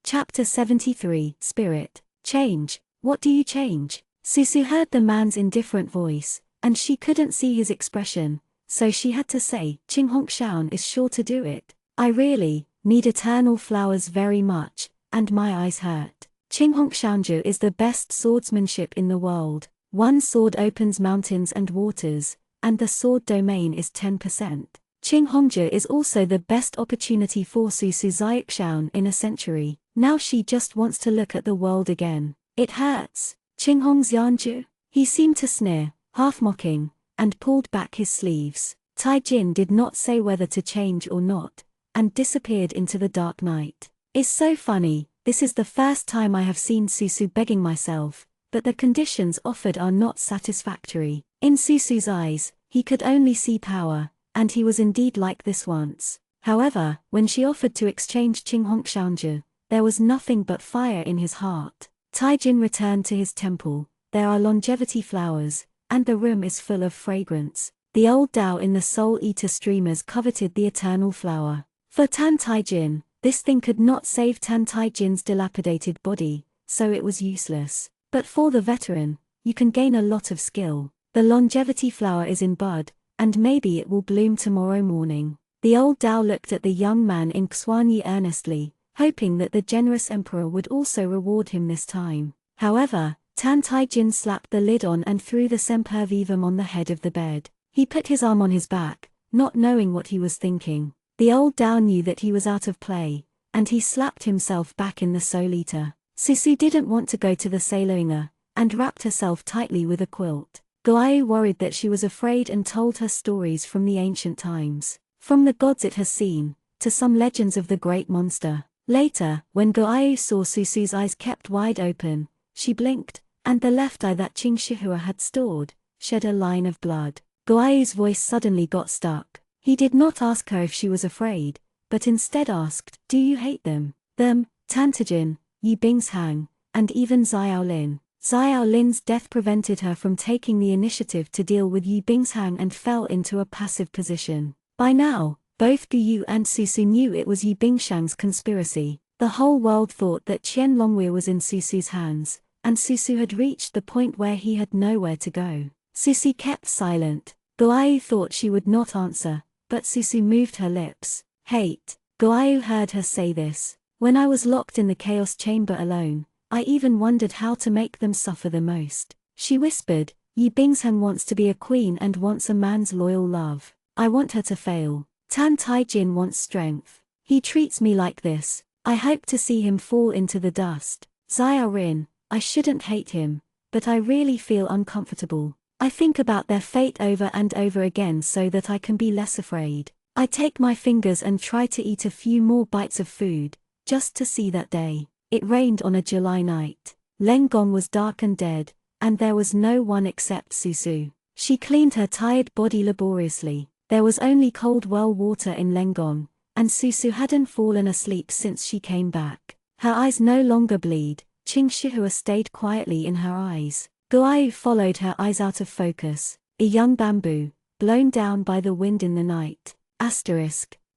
Chapter 73, Spirit. Change, what do you change? Susu heard the man's indifferent voice, and she couldn't see his expression, so she had to say, Qing Hongshan is sure to do it. I really need eternal flowers very much, and my eyes hurt. Qing Hongshanju is the best swordsmanship in the world. One sword opens mountains and waters, and the sword domain is 10%. Qing Hongju is also the best opportunity for Susu Xianxia in a century. Now she just wants to look at the world again. It hurts. Qing Hongxianju? He seemed to sneer, half mocking, and pulled back his sleeves. Tai-jin did not say whether to change or not, and disappeared into the dark night. It's so funny, this is the first time I have seen Susu begging myself, but the conditions offered are not satisfactory. In Susu's eyes, he could only see power, and he was indeed like this once. However, when she offered to exchange Qing Hongshanju, there was nothing but fire in his heart. Tai-jin returned to his temple. There are longevity flowers, and the room is full of fragrance. The old Tao in the Soul Eater streamers coveted the eternal flower. For Tan Tai-jin, this thing could not save Tan Tai-jin's dilapidated body, so it was useless. But for the veteran, you can gain a lot of skill. The longevity flower is in bud, and maybe it will bloom tomorrow morning. The old Tao looked at the young man in Xianxia earnestly, hoping that the generous emperor would also reward him this time. However, Tan Tai-jin slapped the lid on and threw the sempervivum on the head of the bed. He put his arm on his back, not knowing what he was thinking. The old Tao knew that he was out of play, and he slapped himself back in the Soul Eater. Susu didn't want to go to the Saloinga, and wrapped herself tightly with a quilt. Goayu worried that she was afraid and told her stories from the ancient times. From the gods it has seen, to some legends of the great monster. Later, when Goayu saw Susu's eyes kept wide open, she blinked, and the left eye that Xianxia had stored, shed a line of blood. Goayu's voice suddenly got stuck. He did not ask her if she was afraid, but instead asked, Do you hate them? Them, Tan Tai-jin, Yi Bingshang, and even Xiao Lin. Xiao Lin's death prevented her from taking the initiative to deal with Yi Bingshang and fell into a passive position. By now, both Guyu and Susu knew it was Yi Bingshang's conspiracy. The whole world thought that Qian Longwei was in Susu's hands, and Susu had reached the point where he had nowhere to go. Susu kept silent. Goayu thought she would not answer, but Susu moved her lips. Hate. Goayu heard her say this. When I was locked in the chaos chamber alone, I even wondered how to make them suffer the most. She whispered, Yi Bingshang wants to be a queen and wants a man's loyal love. I want her to fail. Tan Tai-jin wants strength. He treats me like this. I hope to see him fall into the dust. Xiao Rin, I shouldn't hate him, but I really feel uncomfortable. I think about their fate over and over again so that I can be less afraid. I take my fingers and try to eat a few more bites of food, just to see that day. It rained on a July night. Lengong was dark and dead, and there was no one except Susu. She cleaned her tired body laboriously. There was only cold well water in Lengong, and Susu hadn't fallen asleep since she came back. Her eyes no longer bleed. Xianxia stayed quietly in her eyes. Goayu followed her eyes out of focus. A young bamboo, blown down by the wind in the night.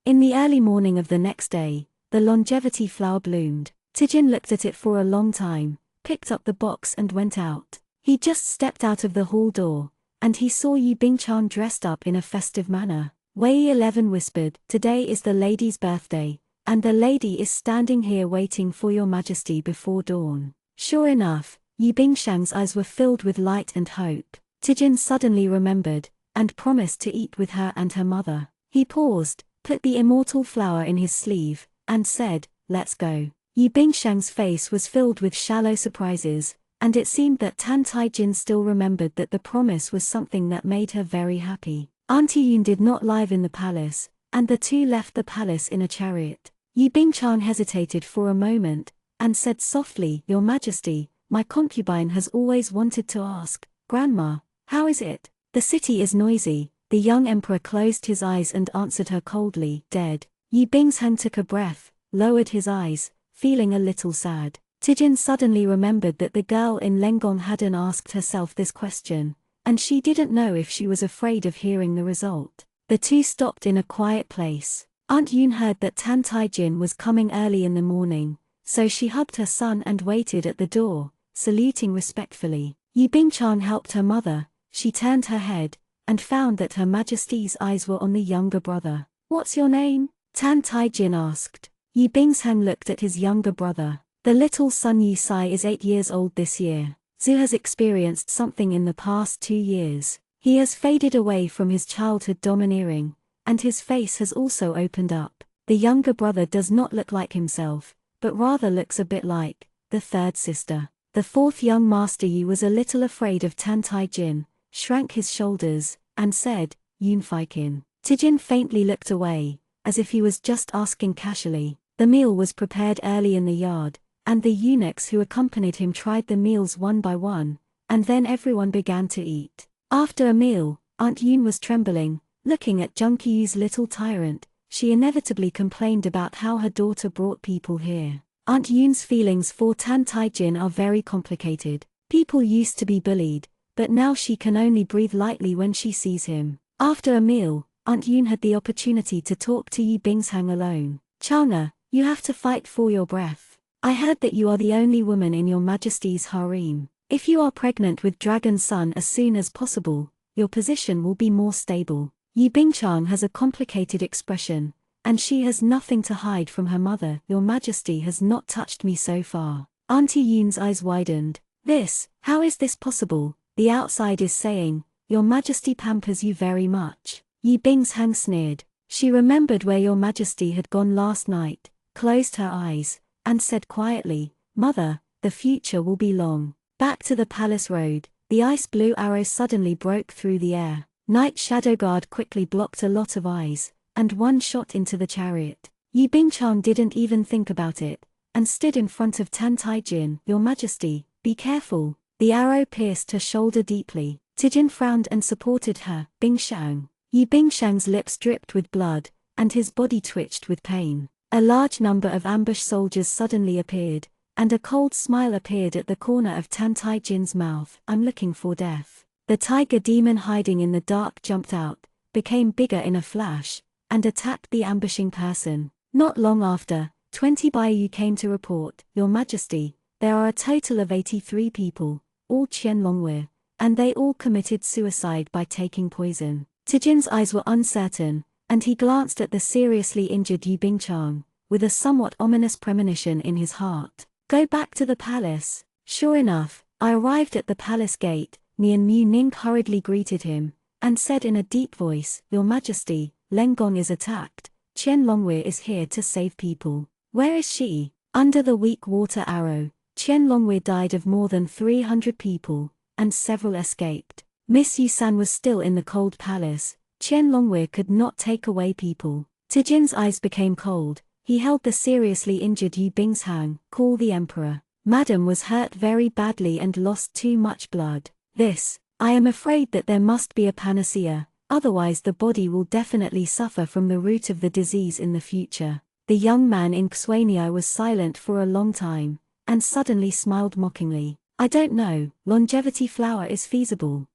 In the early morning of the next day, the longevity flower bloomed. Tai-jin looked at it for a long time, picked up the box and went out. He just stepped out of the hall door, and he saw Yi Bingchan dressed up in a festive manner. Wei 11 whispered, Today is the lady's birthday, and the lady is standing here waiting for your majesty before dawn. Sure enough, Yi Bingshang's eyes were filled with light and hope. Tai-jin suddenly remembered, and promised to eat with her and her mother. He paused, put the immortal flower in his sleeve, and said, Let's go. Yi Bingshang's face was filled with shallow surprises, and it seemed that Tan Tai-jin still remembered that the promise was something that made her very happy. Auntie Yun did not live in the palace, and the two left the palace in a chariot. Yi Bingchan hesitated for a moment, and said softly, "Your Majesty, my concubine has always wanted to ask, Grandma, how is it? The city is noisy." The young emperor closed his eyes and answered her coldly, "Dead." Yi Bingshang took a breath, lowered his eyes, feeling a little sad. Tijin suddenly remembered that the girl in Lenkong hadn't asked herself this question, and she didn't know if she was afraid of hearing the result. The two stopped in a quiet place. Aunt Yun heard that Tan Tai-jin was coming early in the morning, so she hugged her son and waited at the door, saluting respectfully. Yi Bingchan helped her mother. She turned her head, and found that Her Majesty's eyes were on the younger brother. "What's your name?" Tan Tai-jin asked. Yi Bingshang looked at his younger brother. "The little son Yu Sai is 8 years old this year. Zhu has experienced something in the past 2 years. He has faded away from his childhood domineering, and his face has also opened up. The younger brother does not look like himself, but rather looks a bit like the third sister." The fourth young master Yu was a little afraid of Tan Tai-jin, shrank his shoulders, and said, "Yun Faikin." Tijin faintly looked away, as if he was just asking casually. The meal was prepared early in the yard, and the eunuchs who accompanied him tried the meals one by one, and then everyone began to eat. After a meal, Aunt Yun was trembling, looking at Junkiyu's little tyrant. She inevitably complained about how her daughter brought people here. Aunt Yun's feelings for Tan Tai-jin are very complicated. People used to be bullied, but now she can only breathe lightly when she sees him. After a meal, Aunt Yun had the opportunity to talk to Yi Bingshang alone. "Changa, you have to fight for your breath. I heard that you are the only woman in your Majesty's harem. If you are pregnant with Dragon's son as soon as possible, your position will be more stable." Yi Bingchang has a complicated expression, and she has nothing to hide from her mother. "Your Majesty has not touched me so far." Auntie Yun's eyes widened. How is this possible? The outside is saying, "Your Majesty pampers you very much." Yi Bingshang sneered. She remembered where Your Majesty had gone last night, closed her eyes, and said quietly, "Mother, the future will be long." Back to the palace road, the ice blue arrow suddenly broke through the air. Night Shadow Guard quickly blocked a lot of eyes, and one shot into the chariot. Yi Bingchang didn't even think about it, and stood in front of Tan Tai-jin. "Your Majesty, be careful." The arrow pierced her shoulder deeply. Tijin frowned and supported her. "Bingshang." Yi Bingshang's lips dripped with blood, and his body twitched with pain. A large number of ambush soldiers suddenly appeared, and a cold smile appeared at the corner of Tan Tai-jin's mouth. "I'm looking for death." The tiger demon hiding in the dark jumped out, became bigger in a flash, and attacked the ambushing person. Not long after, 20 Baiyu came to report, "Your Majesty, there are a total of 83 people, all Qianlongwe, and they all committed suicide by taking poison." Tijin's eyes were uncertain, and he glanced at the seriously injured Yi Bingchang, with a somewhat ominous premonition in his heart. "Go back to the palace." Sure enough, I arrived at the palace gate. Nian Mu Ning hurriedly greeted him, and said in a deep voice, "Your Majesty, Lenkong is attacked. Qianlongwe is here to save people." "Where is she?" "Under the weak water arrow." Qianlongwe died of more than 300 people, and several escaped. Miss Yusan was still in the cold palace. Qianlongwe could not take away people. Tijin's eyes became cold. He held the seriously injured Yi Bingshang. "Call the emperor." "Madam was hurt very badly and lost too much blood." I am afraid that there must be a panacea, otherwise the body will definitely suffer from the root of the disease in the future." The young man in Xianxia was silent for a long time, and suddenly smiled mockingly. "I don't know, longevity flower is feasible.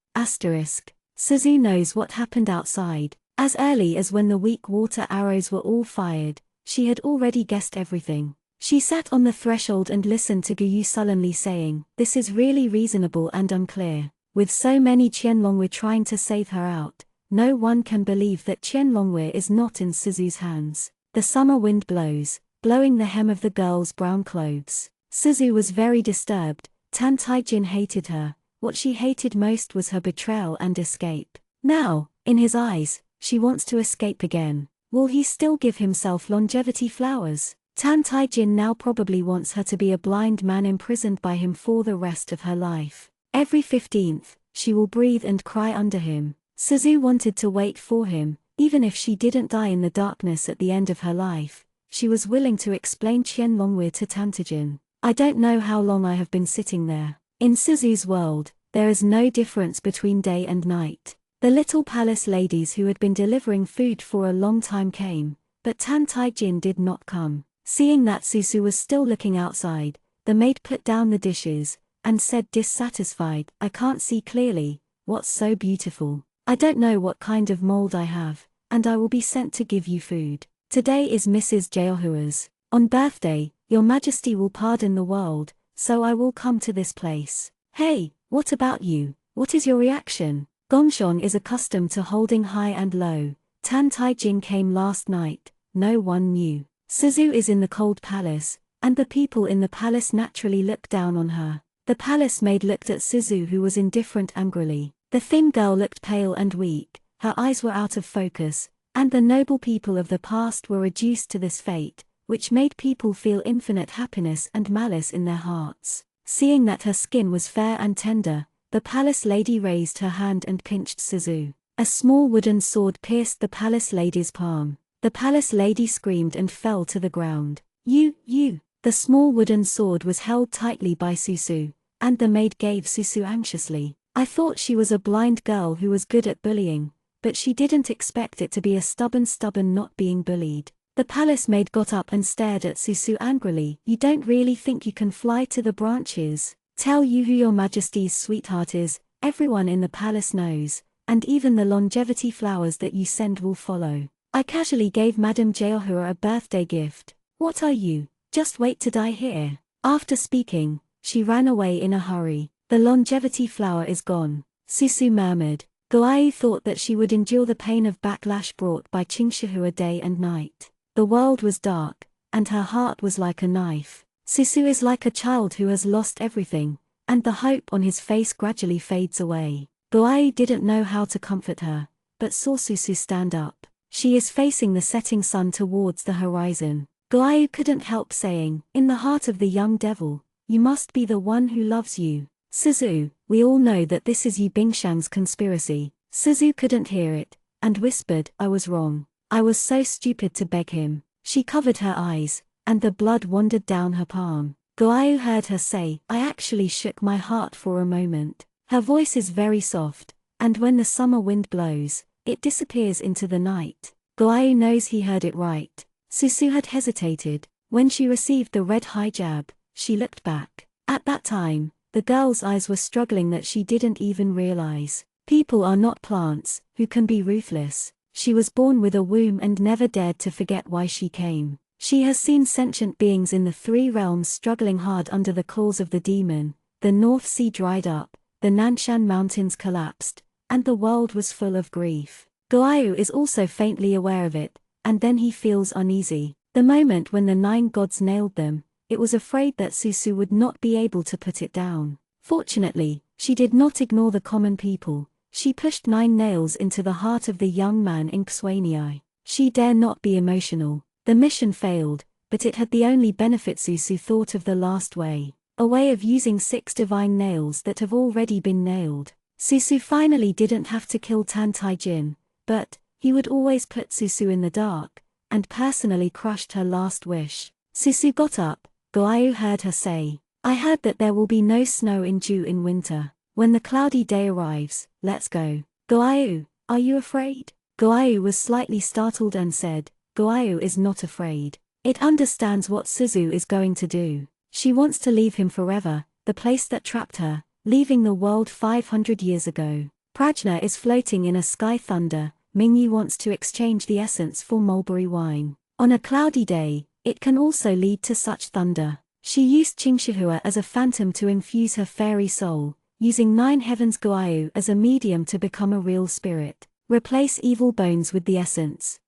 Suzu knows what happened outside. As early as when the weak water arrows were all fired, she had already guessed everything." She sat on the threshold and listened to Guyu sullenly saying, "This is really reasonable and unclear. With so many Qianlongwe trying to save her out, no one can believe that Qianlongwe is not in Suzu's hands." The summer wind blows, blowing the hem of the girl's brown clothes. Suzu was very disturbed. Tan Tai-jin hated her. What she hated most was her betrayal and escape. Now, in his eyes, she wants to escape again. Will he still give himself longevity flowers? Tan Taijin now probably wants her to be a blind man imprisoned by him for the rest of her life. Every 15th, she will breathe and cry under him. Suzu wanted to wait for him, even if she didn't die in the darkness at the end of her life. She was willing to explain Qianlongwei to Tan Taijin. I don't know how long I have been sitting there. In Suzu's world, there is no difference between day and night. The little palace ladies who had been delivering food for a long time came, but Tan Taijin did not come. Seeing that Susu was still looking outside, the maid put down the dishes, and said dissatisfied, I can't see clearly, what's so beautiful? I don't know what kind of mold I have, and I will be sent to give you food. Today is Mrs. Jeohua's on birthday, your majesty will pardon the world, so I will come to this place. Hey, what about you? What is your reaction? Gongshon is accustomed to holding high and low. Tan Taijin came last night, no one knew. Suzu is in the cold palace, and the people in the palace naturally look down on her. The palace maid looked at Suzu, who was indifferent, angrily. The thin girl looked pale and weak, her eyes were out of focus, and the noble people of the past were reduced to this fate, which made people feel infinite happiness and malice in their hearts. Seeing that her skin was fair and tender, the palace lady raised her hand and pinched Suzu. A small wooden sword pierced the palace lady's palm. The palace lady screamed and fell to the ground. You! The small wooden sword was held tightly by Susu, and the maid gave Susu anxiously. I thought she was a blind girl who was good at bullying, but she didn't expect it to be a stubborn not being bullied. The palace maid got up and stared at Susu angrily. You don't really think you can fly to the branches? Tell you who your majesty's sweetheart is, everyone in the palace knows, and even the longevity flowers that you send will follow. I casually gave Madame Jeohua a birthday gift. What are you? Just wait to die here. After speaking, she ran away in a hurry. The longevity flower is gone, Susu murmured. Guai thought that she would endure the pain of backlash brought by Xianxia day and night. The world was dark, and her heart was like a knife. Susu is like a child who has lost everything, and the hope on his face gradually fades away. Guai didn't know how to comfort her, but saw Susu stand up. She is facing the setting sun towards the horizon. Guai couldn't help saying, in the heart of the young devil, you must be the one who loves you. Suzu, we all know that this is Yu Bingshang's conspiracy. Suzu couldn't hear it, and whispered, I was wrong. I was so stupid to beg him. She covered her eyes, and the blood wandered down her palm. Guai heard her say, I actually shook my heart for a moment. Her voice is very soft, and when the summer wind blows, it disappears into the night. Guai knows he heard it right. Susu had hesitated. When she received the red hijab, she looked back. At that time, the girl's eyes were struggling that she didn't even realize. People are not plants, who can be ruthless. She was born with a womb and never dared to forget why she came. She has seen sentient beings in the three realms struggling hard under the claws of the demon. The North Sea dried up, the Nanshan mountains collapsed, and the world was full of grief. Guaiu is also faintly aware of it, and then he feels uneasy. The moment when the 9 gods nailed them, it was afraid that Susu would not be able to put it down. Fortunately, she did not ignore the common people. She pushed 9 nails into the heart of the young man in Xianxia. She dare not be emotional. The mission failed, but it had the only benefit. Susu thought of the last way. A way of using 6 divine nails that have already been nailed. Susu finally didn't have to kill Tan Taijin, but he would always put Susu in the dark, and personally crushed her last wish. Susu got up. Guaiu heard her say, I heard that there will be no snow in Ju in winter. When the cloudy day arrives, let's go. Guaiu, are you afraid? Guaiu was slightly startled and said, Guaiu is not afraid. It understands what Suzu is going to do. She wants to leave him forever, the place that trapped her, leaving the world 500 years ago. Prajna is floating in a sky thunder. Mingyu wants to exchange the essence for mulberry wine. On a cloudy day, it can also lead to such thunder. She used Qingshihua as a phantom to infuse her fairy soul, using 9 heavens Guaiu as a medium to become a real spirit. Replace evil bones with the essence.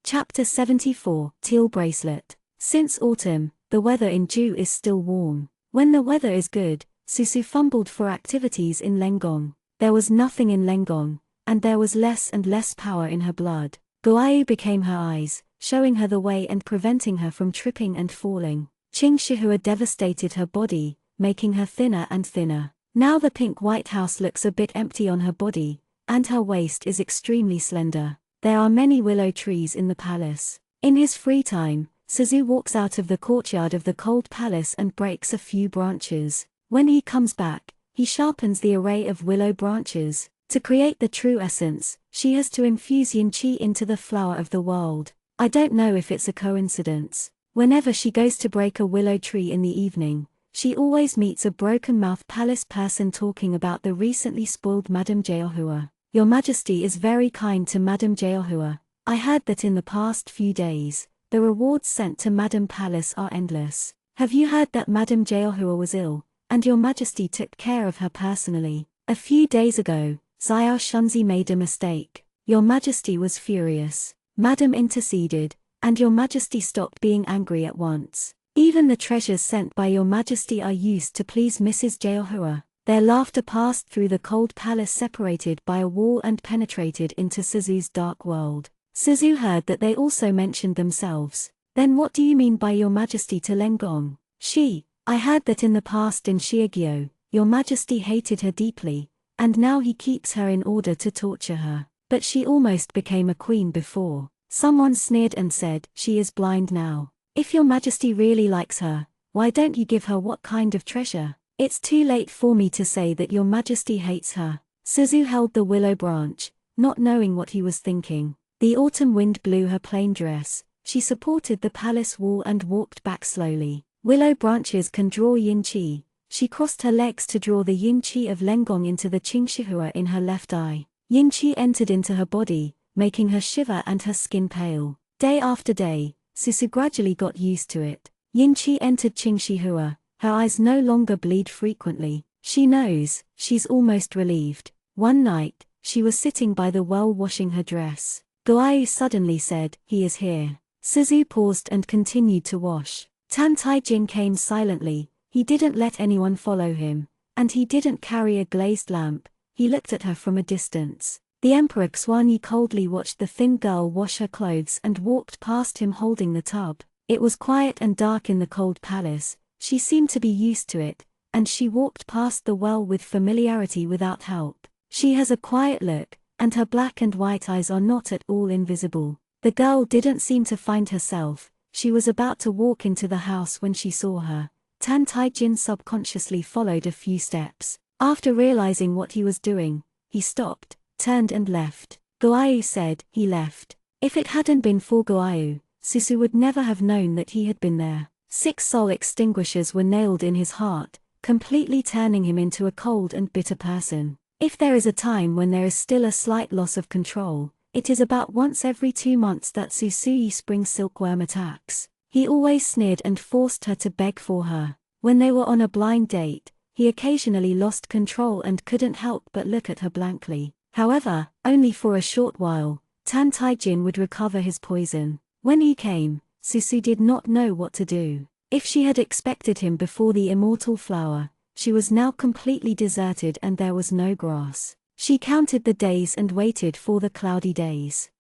Chapter 74, Teal Bracelet. Since autumn, the weather in Ju is still warm. When the weather is good, Susu fumbled for activities in Lengong. There was nothing in Lengong, and there was less and less power in her blood. Guaiu became her eyes, showing her the way and preventing her from tripping and falling. Xianxia devastated her body, making her thinner and thinner. Now the pink White House looks a bit empty on her body, and her waist is extremely slender. There are many willow trees in the palace. In his free time, Suzu walks out of the courtyard of the cold palace and breaks a few branches. When he comes back, he sharpens the array of willow branches. To create the true essence, she has to infuse yin qi into the flower of the world. I don't know if it's a coincidence. Whenever she goes to break a willow tree in the evening, she always meets a broken-mouthed palace person talking about the recently spoiled Madame Xianxia. Your Majesty is very kind to Madame Xianxia. I heard that in the past few days, the rewards sent to Madame Palace are endless. Have you heard that Madame Xianxia was ill, and Your Majesty took care of her personally? A few days ago, Xianxia made a mistake. Your Majesty was furious. Madame interceded, and Your Majesty stopped being angry at once. Even the treasures sent by Your Majesty are used to please Mrs. Xianxia. Their laughter passed through the cold palace separated by a wall and penetrated into Suzu's dark world. Suzu heard that they also mentioned themselves. Then what do you mean by Your Majesty to Lengong? I heard that in the past in Xianxia, Your Majesty hated her deeply, and now he keeps her in order to torture her. But she almost became a queen before. Someone sneered and said, she is blind now. If Your Majesty really likes her, why don't you give her what kind of treasure? It's too late for me to say that Your Majesty hates her. Suzu held the willow branch, not knowing what he was thinking. The autumn wind blew her plain dress. She supported the palace wall and walked back slowly. Willow branches can draw yin qi. She crossed her legs to draw the yin qi of Lengong into the Xianxia in her left eye. Yin qi entered into her body, making her shiver and her skin pale. Day after day, Suzu gradually got used to it. Yin qi entered Xianxia. Her eyes no longer bleed frequently. She knows, she's almost relieved. One night, she was sitting by the well washing her dress. Guayu suddenly said, he is here. Suzu paused and continued to wash. Tan Taijin came silently. He didn't let anyone follow him, and he didn't carry a glazed lamp. He looked at her from a distance. The Emperor Xuanyi coldly watched the thin girl wash her clothes and walked past him holding the tub. It was quiet and dark in the cold palace. She seemed to be used to it, and she walked past the well with familiarity without help. She has a quiet look, and her black and white eyes are not at all invisible. The girl didn't seem to find herself. She was about to walk into the house when she saw her. Tan Taijin subconsciously followed a few steps. After realizing what he was doing, he stopped, turned and left. Guayu said, he left. If it hadn't been for Guayu, Suzu would never have known that he had been there. 6 soul extinguishers were nailed in his heart, completely turning him into a cold and bitter person. If there is a time when there is still a slight loss of control, it is about once every 2 months that Susui spring silkworm attacks. He always sneered and forced her to beg for her. When they were on a blind date, he occasionally lost control and couldn't help but look at her blankly. However, only for a short while, Tan Taijin would recover his poison. When he came, Susu did not know what to do. If she had expected him before the immortal flower, she was now completely deserted and there was no grass. She counted the days and waited for the cloudy days.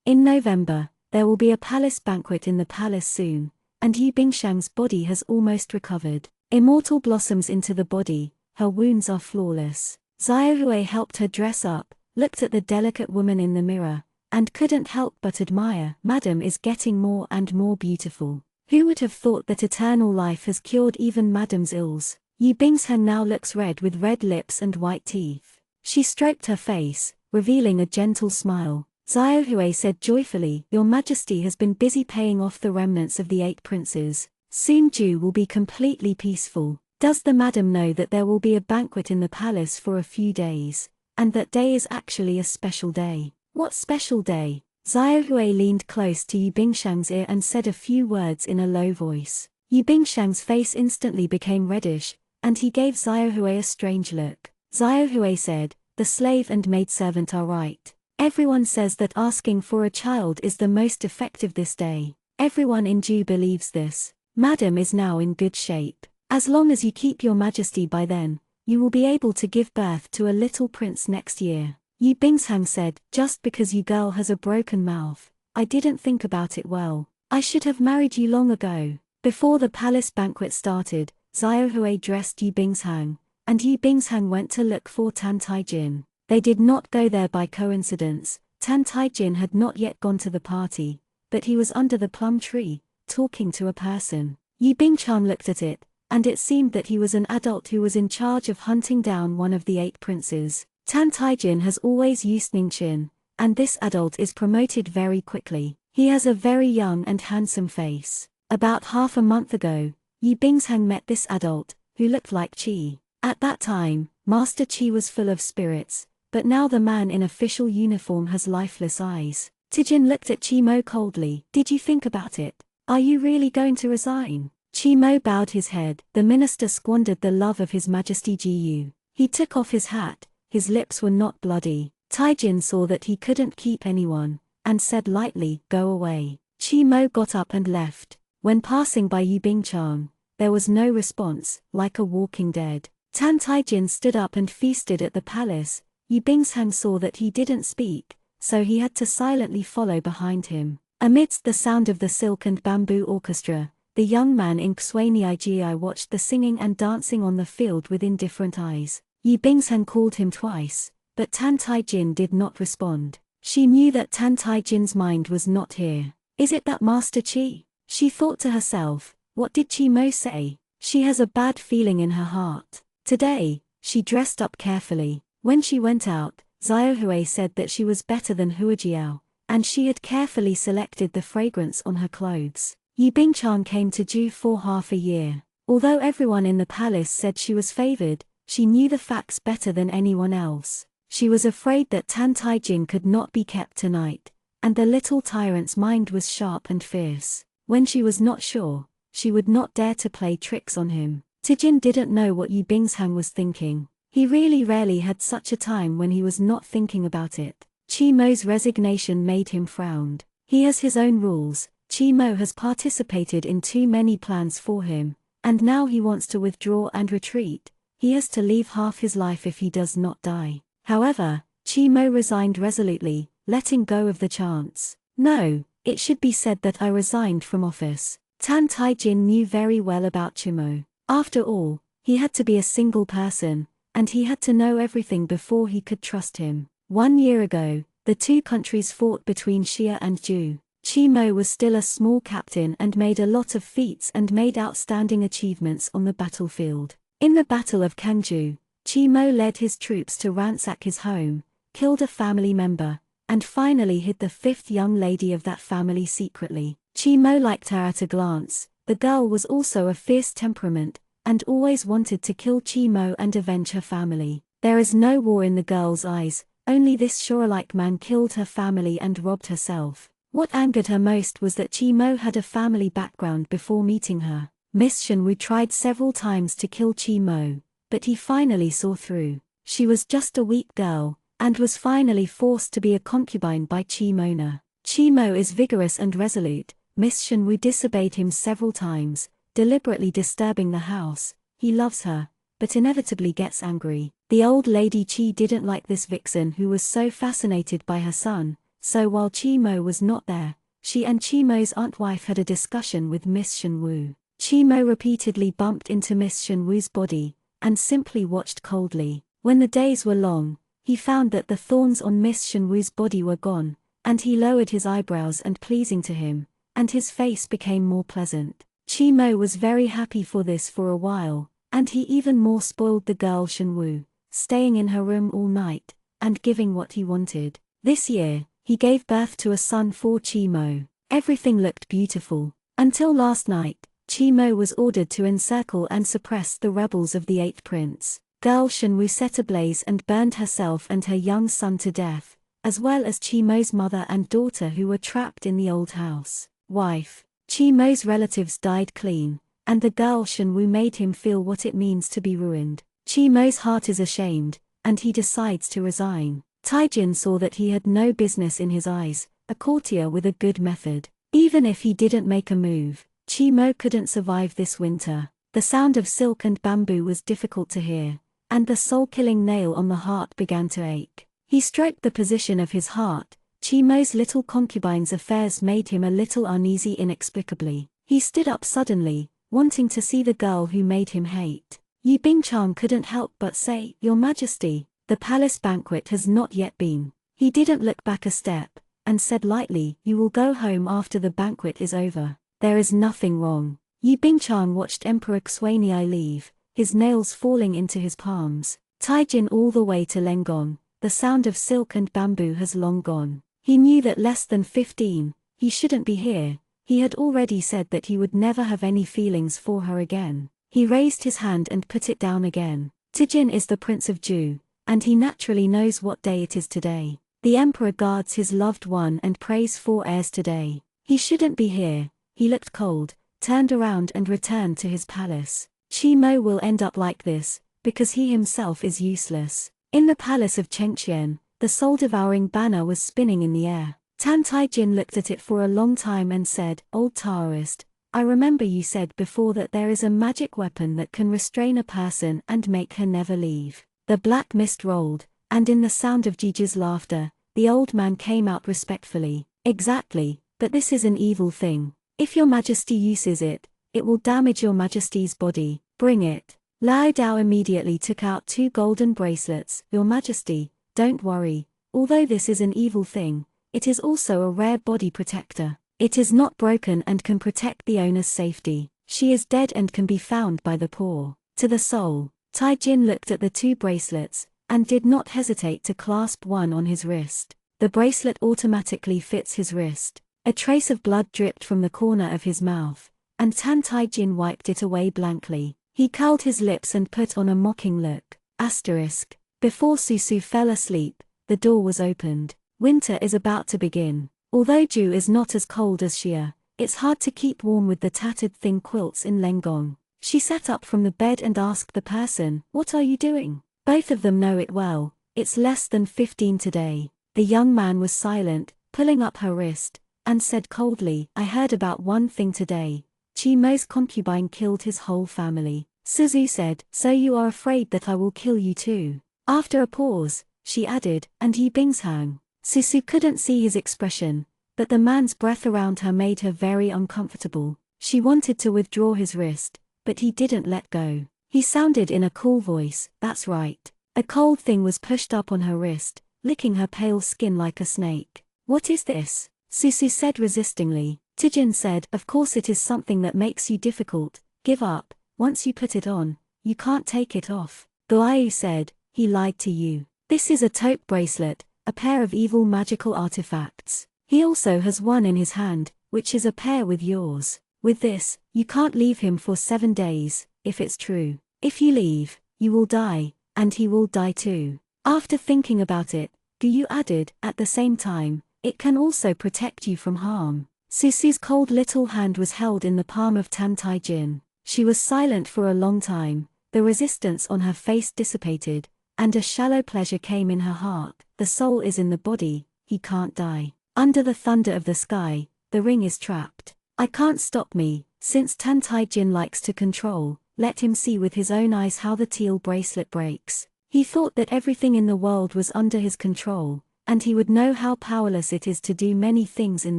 In November, there will be a palace banquet in the palace soon, and Yi Bingshang's body has almost recovered. Immortal blossoms into the body, her wounds are flawless. Xiaohui helped her dress up, looked at the delicate woman in the mirror, and couldn't help but admire. Madam is getting more and more beautiful. Who would have thought that eternal life has cured even Madam's ills? Yi Bingshang now looks red with red lips and white teeth. She stroked her face, revealing a gentle smile. Xiaohui said joyfully, Your Majesty has been busy paying off the remnants of the 8 princes. Soon Ju will be completely peaceful. Does the madam know that there will be a banquet in the palace for a few days, and that day is actually a special day? What special day? Xiaohui leaned close to Yi Bingshang's ear and said a few words in a low voice. Yi Bingshang's face instantly became reddish, and he gave Xiaohui a strange look. Xiaohui said, the slave and maidservant are right. Everyone says that asking for a child is the most effective this day. Everyone in Ju believes this. Madam is now in good shape. As long as you keep Your Majesty by then, you will be able to give birth to a little prince next year. Yi Bingshang said, just because you girl has a broken mouth, I didn't think about it well. I should have married you long ago. Before the palace banquet started, Xiaohui dressed Yu Bingshang, and Yu Bingshang went to look for Tan Taijin. They did not go there by coincidence. Tan Taijin had not yet gone to the party, but he was under the plum tree, talking to a person. Yu Bingchang looked at it, and it seemed that he was an adult who was in charge of hunting down one of the 8 princes. Tan Taijin has always used Ningqin, and this adult is promoted very quickly. He has a very young and handsome face. About half a month ago, Yu Bingshang met this adult, who looked like Qi. At that time, Master Qi was full of spirits, but now the man in official uniform has lifeless eyes. Tijin looked at Qi Mo coldly. Did you think about it? Are you really going to resign? Qi Mo bowed his head. The minister squandered the love of His Majesty Ji. He took off his hat, his lips were not bloody. Taijin saw that he couldn't keep anyone, and said lightly, go away. Qi Mo got up and left. When passing by Yu Bingchang, there was no response, like a walking dead. Tan Taijin stood up and feasted at the palace. Yu Bingshang saw that he didn't speak, so he had to silently follow behind him. Amidst the sound of the silk and bamboo orchestra, the young man in Xuanxia watched the singing and dancing on the field with indifferent eyes. Yu Bingshang called him twice, but Tan Taijin did not respond. She knew that Tan Taijin's mind was not here. Is it that Master Qi? She thought to herself, what did Qi Mo say? She has a bad feeling in her heart. Today, she dressed up carefully. When she went out, Xiaohui said that she was better than Huajiao, and she had carefully selected the fragrance on her clothes. Yu Bingchang came to Ju for half a year. Although everyone in the palace said she was favored, she knew the facts better than anyone else. She was afraid that Tan Taijin could not be kept tonight, and the little tyrant's mind was sharp and fierce. When she was not sure, she would not dare to play tricks on him. Tijin didn't know what Yu Bingshang was thinking. He really rarely had such a time when he was not thinking about it. Qi Mo's resignation made him frown. He has his own rules. Qi Mo has participated in too many plans for him, and now he wants to withdraw and retreat. He has to leave half his life if he does not die. However, Qi Mo resigned resolutely, letting go of the chance. No, it should be said that I resigned from office. Tan Taijin knew very well about Qi Mo. After all, he had to be a single person, and he had to know everything before he could trust him. 1 year ago, the 2 countries fought between Xia and Ju. Qi Mo was still a small captain and made a lot of feats and made outstanding achievements on the battlefield. In the Battle of Kangju, Qi Mo led his troops to ransack his home, killed a family member, and finally hid the 5th young lady of that family secretly. Qi Mo liked her at a glance. The girl was also a fierce temperament, and always wanted to kill Qi Mo and avenge her family. There is no war in the girl's eyes, only this Shura-like man killed her family and robbed herself. What angered her most was that Qi Mo had a family background before meeting her. Miss Xianwu tried several times to kill Qi Mo, but he finally saw through. She was just a weak girl, and was finally forced to be a concubine by Qi Mo. Qi Mo is vigorous and resolute. Miss Xianwu disobeyed him several times, deliberately disturbing the house. He loves her, but inevitably gets angry. The old lady Qi didn't like this vixen who was so fascinated by her son, so while Qi Mo was not there, she and Qi Mo's aunt-wife had a discussion with Miss Xianwu. Qi Mo repeatedly bumped into Miss Xianwu's body, and simply watched coldly. When the days were long, he found that the thorns on Miss Xianwu's body were gone, and he lowered his eyebrows and pleasing to him, and his face became more pleasant. Qi Mo was very happy for this for a while, and he even more spoiled the girl Xianwu, staying in her room all night, and giving what he wanted. This year, he gave birth to a son for Qi Mo. Everything looked beautiful. Until last night, Qi Mo was ordered to encircle and suppress the rebels of the 8th prince. Girl Xianwu set ablaze and burned herself and her young son to death, as well as Qi Mo's mother and daughter who were trapped in the old house. Wife. Qi Mo's relatives died clean, and the girl Xianwu made him feel what it means to be ruined. Qi Mo's heart is ashamed, and he decides to resign. Taijin saw that he had no business in his eyes, a courtier with a good method. Even if he didn't make a move, Qi Mo couldn't survive this winter. The sound of silk and bamboo was difficult to hear, and the soul-killing nail on the heart began to ache. He stroked the position of his heart, Chimo's little concubine's affairs made him a little uneasy inexplicably. He stood up suddenly, wanting to see the girl who made him hate. Yi Bingchang couldn't help but say, "Your Majesty, the palace banquet has not yet been." He didn't look back a step, and said lightly, "You will go home after the banquet is over. There is nothing wrong." Yi Bingchang watched Emperor Xuanyi leave, his nails falling into his palms. Taijin all the way to Lengong, the sound of silk and bamboo has long gone. He knew that less than 15, he shouldn't be here. He had already said that he would never have any feelings for her again. He raised his hand and put it down again. Taijin is the Prince of Ju, and he naturally knows what day it is today. The Emperor guards his loved one and prays for heirs today. He shouldn't be here. He looked cold, turned around and returned to his palace. Chimo will end up like this, because he himself is useless. In the palace of Xianxia, the soul-devouring banner was spinning in the air. Tan Taijin looked at it for a long time and said, "Old Taoist, I remember you said before that there is a magic weapon that can restrain a person and make her never leave." The black mist rolled, and in the sound of Jiji's laughter, the old man came out respectfully. "Exactly, but this is an evil thing. If your majesty uses it, it will damage your majesty's body. Bring it." Lao Dao immediately took out 2 golden bracelets. "Your majesty, don't worry, although this is an evil thing, it is also a rare body protector. It is not broken and can protect the owner's safety. She is dead and can be found by the poor." To the soul, Taijin looked at the 2 bracelets, and did not hesitate to clasp one on his wrist. The bracelet automatically fits his wrist. A trace of blood dripped from the corner of his mouth, and Tan Taijin wiped it away blankly. He curled his lips and put on a mocking look. Asterisk. Before Susu fell asleep, the door was opened. Winter is about to begin. Although Ju is not as cold as Xia, it's hard to keep warm with the tattered thin quilts in Lengong. She sat up from the bed and asked the person, "What are you doing?" Both of them know it well. It's less than 15 today. The young man was silent, pulling up her wrist, and said coldly, "I heard about one thing today. Chimo's concubine killed his whole family." Suzu said, "So you are afraid that I will kill you too?" After a pause, she added, "And Yi Bingshang." Susu couldn't see his expression, but the man's breath around her made her very uncomfortable. She wanted to withdraw his wrist, but he didn't let go. He sounded in a cool voice, "That's right." A cold thing was pushed up on her wrist, licking her pale skin like a snake. "What is this?" Susu said resistingly. Taijin said, "Of course it is something that makes you difficult. Give up. Once you put it on, you can't take it off." Guayu said, "He lied to you. This is a taupe bracelet, a pair of evil magical artifacts. He also has one in his hand, which is a pair with yours. With this, you can't leave him for 7 days, if it's true. If you leave, you will die, and he will die too." After thinking about it, Guyu added, "At the same time, it can also protect you from harm." Susu's cold little hand was held in the palm of Tan Taijin. She was silent for a long time, the resistance on her face dissipated, and a shallow pleasure came in her heart. The soul is in the body, he can't die. Under the thunder of the sky, the ring is trapped. I can't stop me, since Tan Taijin likes to control, let him see with his own eyes how the teal bracelet breaks. He thought that everything in the world was under his control, and he would know how powerless it is to do many things in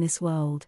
this world.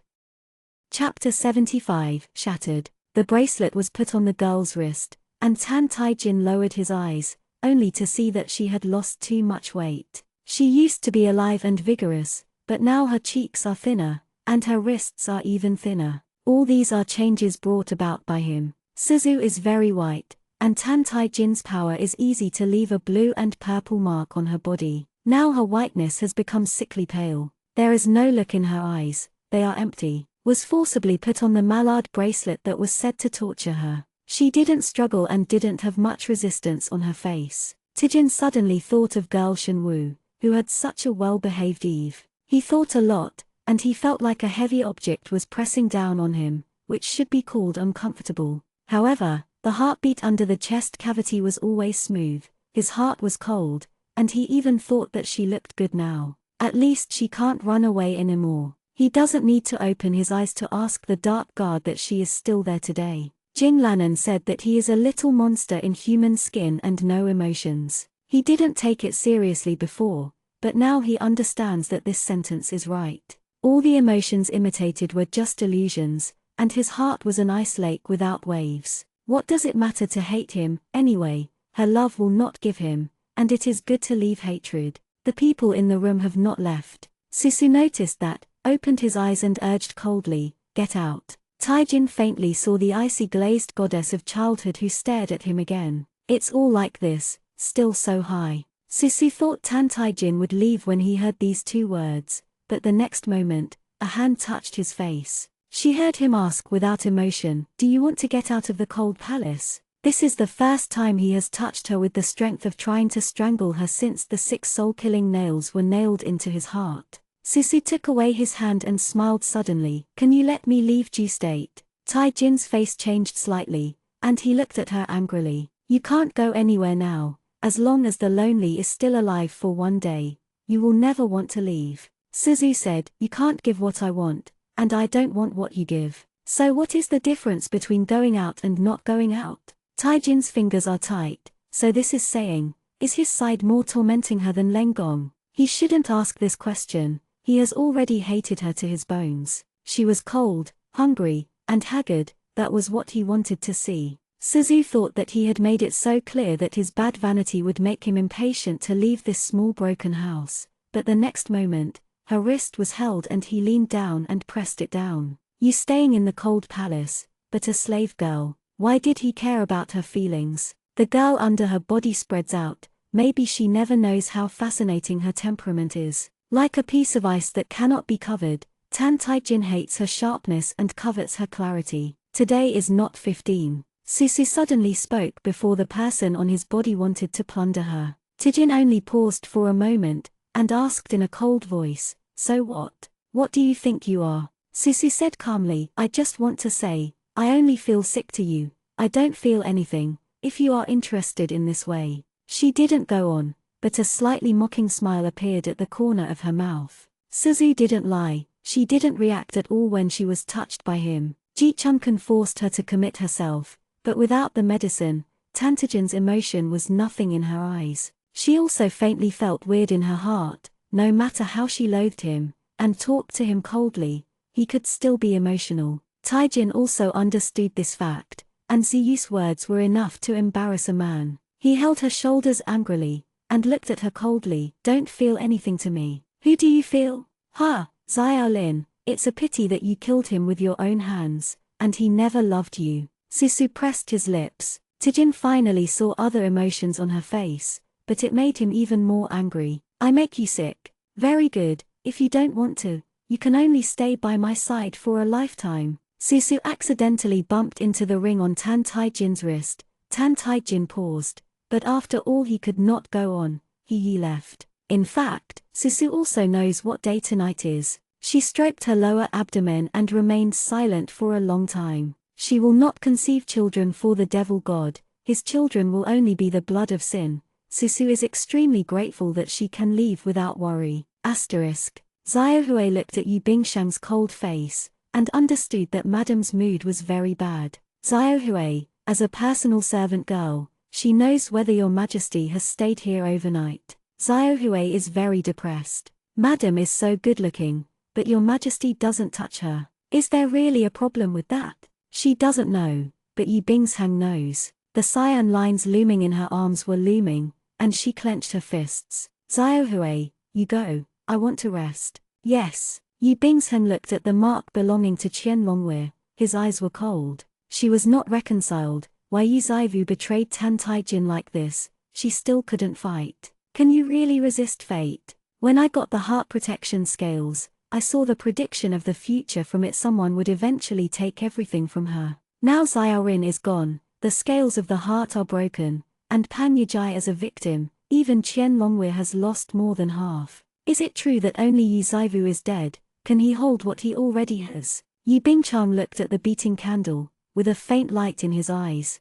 Chapter 75, Shattered. The bracelet was put on the girl's wrist, and Tan Taijin lowered his eyes, only to see that she had lost too much weight. She used to be alive and vigorous, but now her cheeks are thinner, and her wrists are even thinner. All these are changes brought about by him. Suzu is very white, and Tan Taijin's power is easy to leave a blue and purple mark on her body. Now her whiteness has become sickly pale. There is no look in her eyes, they are empty. Was forcibly put on the mallard bracelet that was said to torture her. She didn't struggle and didn't have much resistance on her face. Taijin suddenly thought of girl Shenwu, who had such a well-behaved Eve. He thought a lot, and he felt like a heavy object was pressing down on him, which should be called uncomfortable. However, the heartbeat under the chest cavity was always smooth, his heart was cold, and he even thought that she looked good now. At least she can't run away anymore. He doesn't need to open his eyes to ask the dark guard that she is still there today. Jing Lannan said that he is a little monster in human skin and no emotions. He didn't take it seriously before, but now he understands that this sentence is right. All the emotions imitated were just illusions, and his heart was an ice lake without waves. What does it matter to hate him, anyway? Her love will not give him, and it is good to leave hatred. The people in the room have not left. Sisu noticed that, opened his eyes and urged coldly, "Get out." Taijin faintly saw the icy glazed goddess of childhood who stared at him again. It's all like this, still so high. Sisu thought Tan Taijin would leave when he heard these two words, but the next moment, a hand touched his face. She heard him ask without emotion, "Do you want to get out of the cold palace?" This is the first time he has touched her with the strength of trying to strangle her since the 6 soul-killing nails were nailed into his heart. Sisu took away his hand and smiled suddenly. "Can you let me leave, Ju state?" Taijin's face changed slightly, and he looked at her angrily. "You can't go anywhere now. As long as the lonely is still alive for one day, you will never want to leave." Sisu said, "You can't give what I want, and I don't want what you give. So what is the difference between going out and not going out?" Taijin's fingers are tight, so this is saying, is his side more tormenting her than Leng Gong? He shouldn't ask this question, he has already hated her to his bones. She was cold, hungry, and haggard, that was what he wanted to see. Sisu thought that he had made it so clear that his bad vanity would make him impatient to leave this small broken house, but the next moment, her wrist was held and he leaned down and pressed it down. "You staying in the cold palace, but a slave girl." Why did he care about her feelings? The girl under her body spreads out, maybe she never knows how fascinating her temperament is. Like a piece of ice that cannot be covered, Tan Taijin hates her sharpness and covets her clarity. Today is not 15. Sisu suddenly spoke before the person on his body wanted to plunder her. Taijin only paused for a moment, and asked in a cold voice, "So what? What do you think you are?" Sisu said calmly, "I just want to say, I only feel sick to you, I don't feel anything, if you are interested in this way." She didn't go on, but a slightly mocking smile appeared at the corner of her mouth. Sisu didn't lie, she didn't react at all when she was touched by him. Ji Chunkan forced her to commit herself, but without the medicine, Tantajin's emotion was nothing in her eyes. She also faintly felt weird in her heart, no matter how she loathed him, and talked to him coldly, he could still be emotional. Taijin also understood this fact, and Ziyu's words were enough to embarrass a man. He held her shoulders angrily, and looked at her coldly. "Don't feel anything to me. Who do you feel?" "Ha, Xiaolin, it's a pity that you killed him with your own hands, and he never loved you." Sisu pressed his lips. Taijin finally saw other emotions on her face, but it made him even more angry. "I make you sick. Very good, if you don't want to, you can only stay by my side for a lifetime." Sisu accidentally bumped into the ring on Tan Taijin's wrist. Tan Taijin paused, but after all he could not go on, he left. In fact, Sisu also knows what day tonight is. She stroked her lower abdomen and remained silent for a long time. She will not conceive children for the devil god, his children will only be the blood of sin. Sisu is extremely grateful that she can leave without worry. Xiaohui looked at Yu Bingshang's cold face, and understood that Madame's mood was very bad. "Xiaohui, as a personal servant girl, she knows whether your majesty has stayed here overnight." Xiaohui is very depressed. "Madame is so good-looking, but your majesty doesn't touch her. Is there really a problem with that?" She doesn't know, but Yu Bingshang knows. The cyan lines looming in her arms were looming, and she clenched her fists. "Xiaohui, you go, I want to rest." "Yes." Yu Bingsheng looked at the mark belonging to Qian Longwei, his eyes were cold. She was not reconciled, why Yu Zaivu betrayed Tan Taijin like this, she still couldn't fight. "Can you really resist fate? When I got the heart protection scales, I saw the prediction of the future from it someone would eventually take everything from her. Now Xiaorin is gone, the scales of the heart are broken, and Pan Yijai is a victim, even Qian Longwei has lost more than half. Is it true that only Yu Zaivu is dead? Can he hold what he already has?" Yu Bingchang looked at the beating candle, with a faint light in his eyes.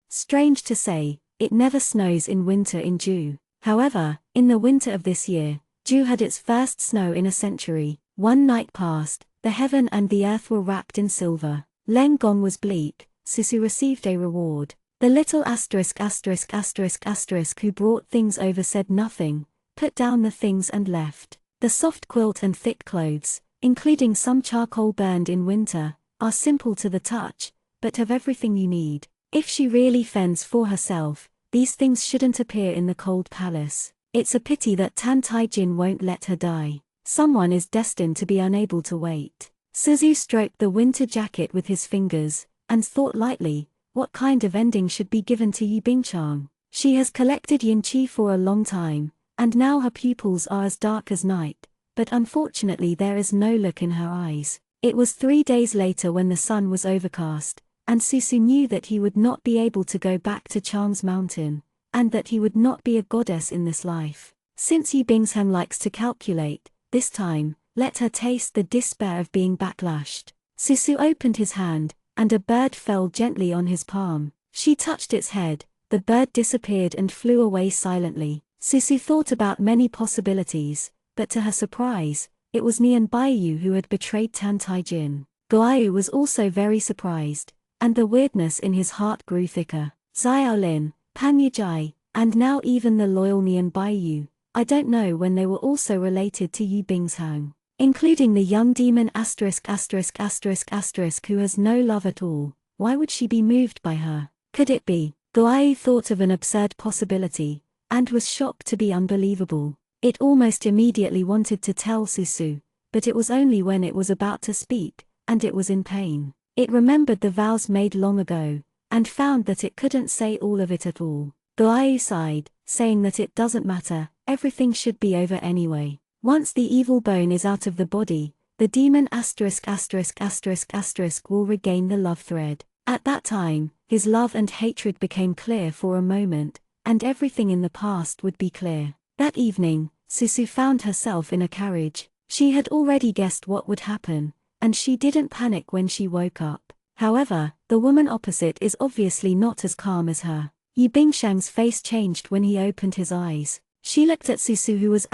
Strange to say, it never snows in winter in Ju. However, in the winter of this year, Ju had its first snow in a century. One night passed, the heaven and the earth were wrapped in silver. Leng Gong was bleak, Sisu received a reward. The little ***** who brought things over said nothing, put down the things and left. The soft quilt and thick clothes, including some charcoal burned in winter, are simple to the touch, but have everything you need. If she really fends for herself, these things shouldn't appear in the cold palace. It's a pity that Tan Tai Jin won't let her die. Someone is destined to be unable to wait. Suzu stroked the winter jacket with his fingers, and thought lightly, what kind of ending should be given to Yi Bingchang? She has collected yin qi for a long time, and now her pupils are as dark as night, but unfortunately there is no look in her eyes. It was 3 days later when the sun was overcast, and Susu knew that he would not be able to go back to Chang's mountain, and that he would not be a goddess in this life. Since Yi Bingsheng likes to calculate, this time, let her taste the despair of being backlashed. Susu opened his hand, and a bird fell gently on his palm. She touched its head, the bird disappeared and flew away silently. Susu thought about many possibilities, but to her surprise, it was Nian Baiyu who had betrayed Tan Tai Jin. Guaiyu was also very surprised, and the weirdness in his heart grew thicker. Xiaolin, Pan Yijai, and now even the loyal Nian Baiyu, I don't know when they were also related to Yi Bingsheng, including the young demon ****** who has no love at all. Why would she be moved by her? Could it be? Guaiyu thought of an absurd possibility, and was shocked to be unbelievable. It almost immediately wanted to tell Susu, but it was only when it was about to speak, and it was in pain. It remembered the vows made long ago, and found that it couldn't say all of it at all. Guaiyu sighed, saying that it doesn't matter, everything should be over anyway. Once the evil bone is out of the body, the demon ***** will regain the love thread. At that time, his love and hatred became clear for a moment, and everything in the past would be clear. That evening, Susu found herself in a carriage. She had already guessed what would happen, and she didn't panic when she woke up. However, the woman opposite is obviously not as calm as her. Yi Bingshang's face changed when he opened his eyes. She looked at Susu, who was *****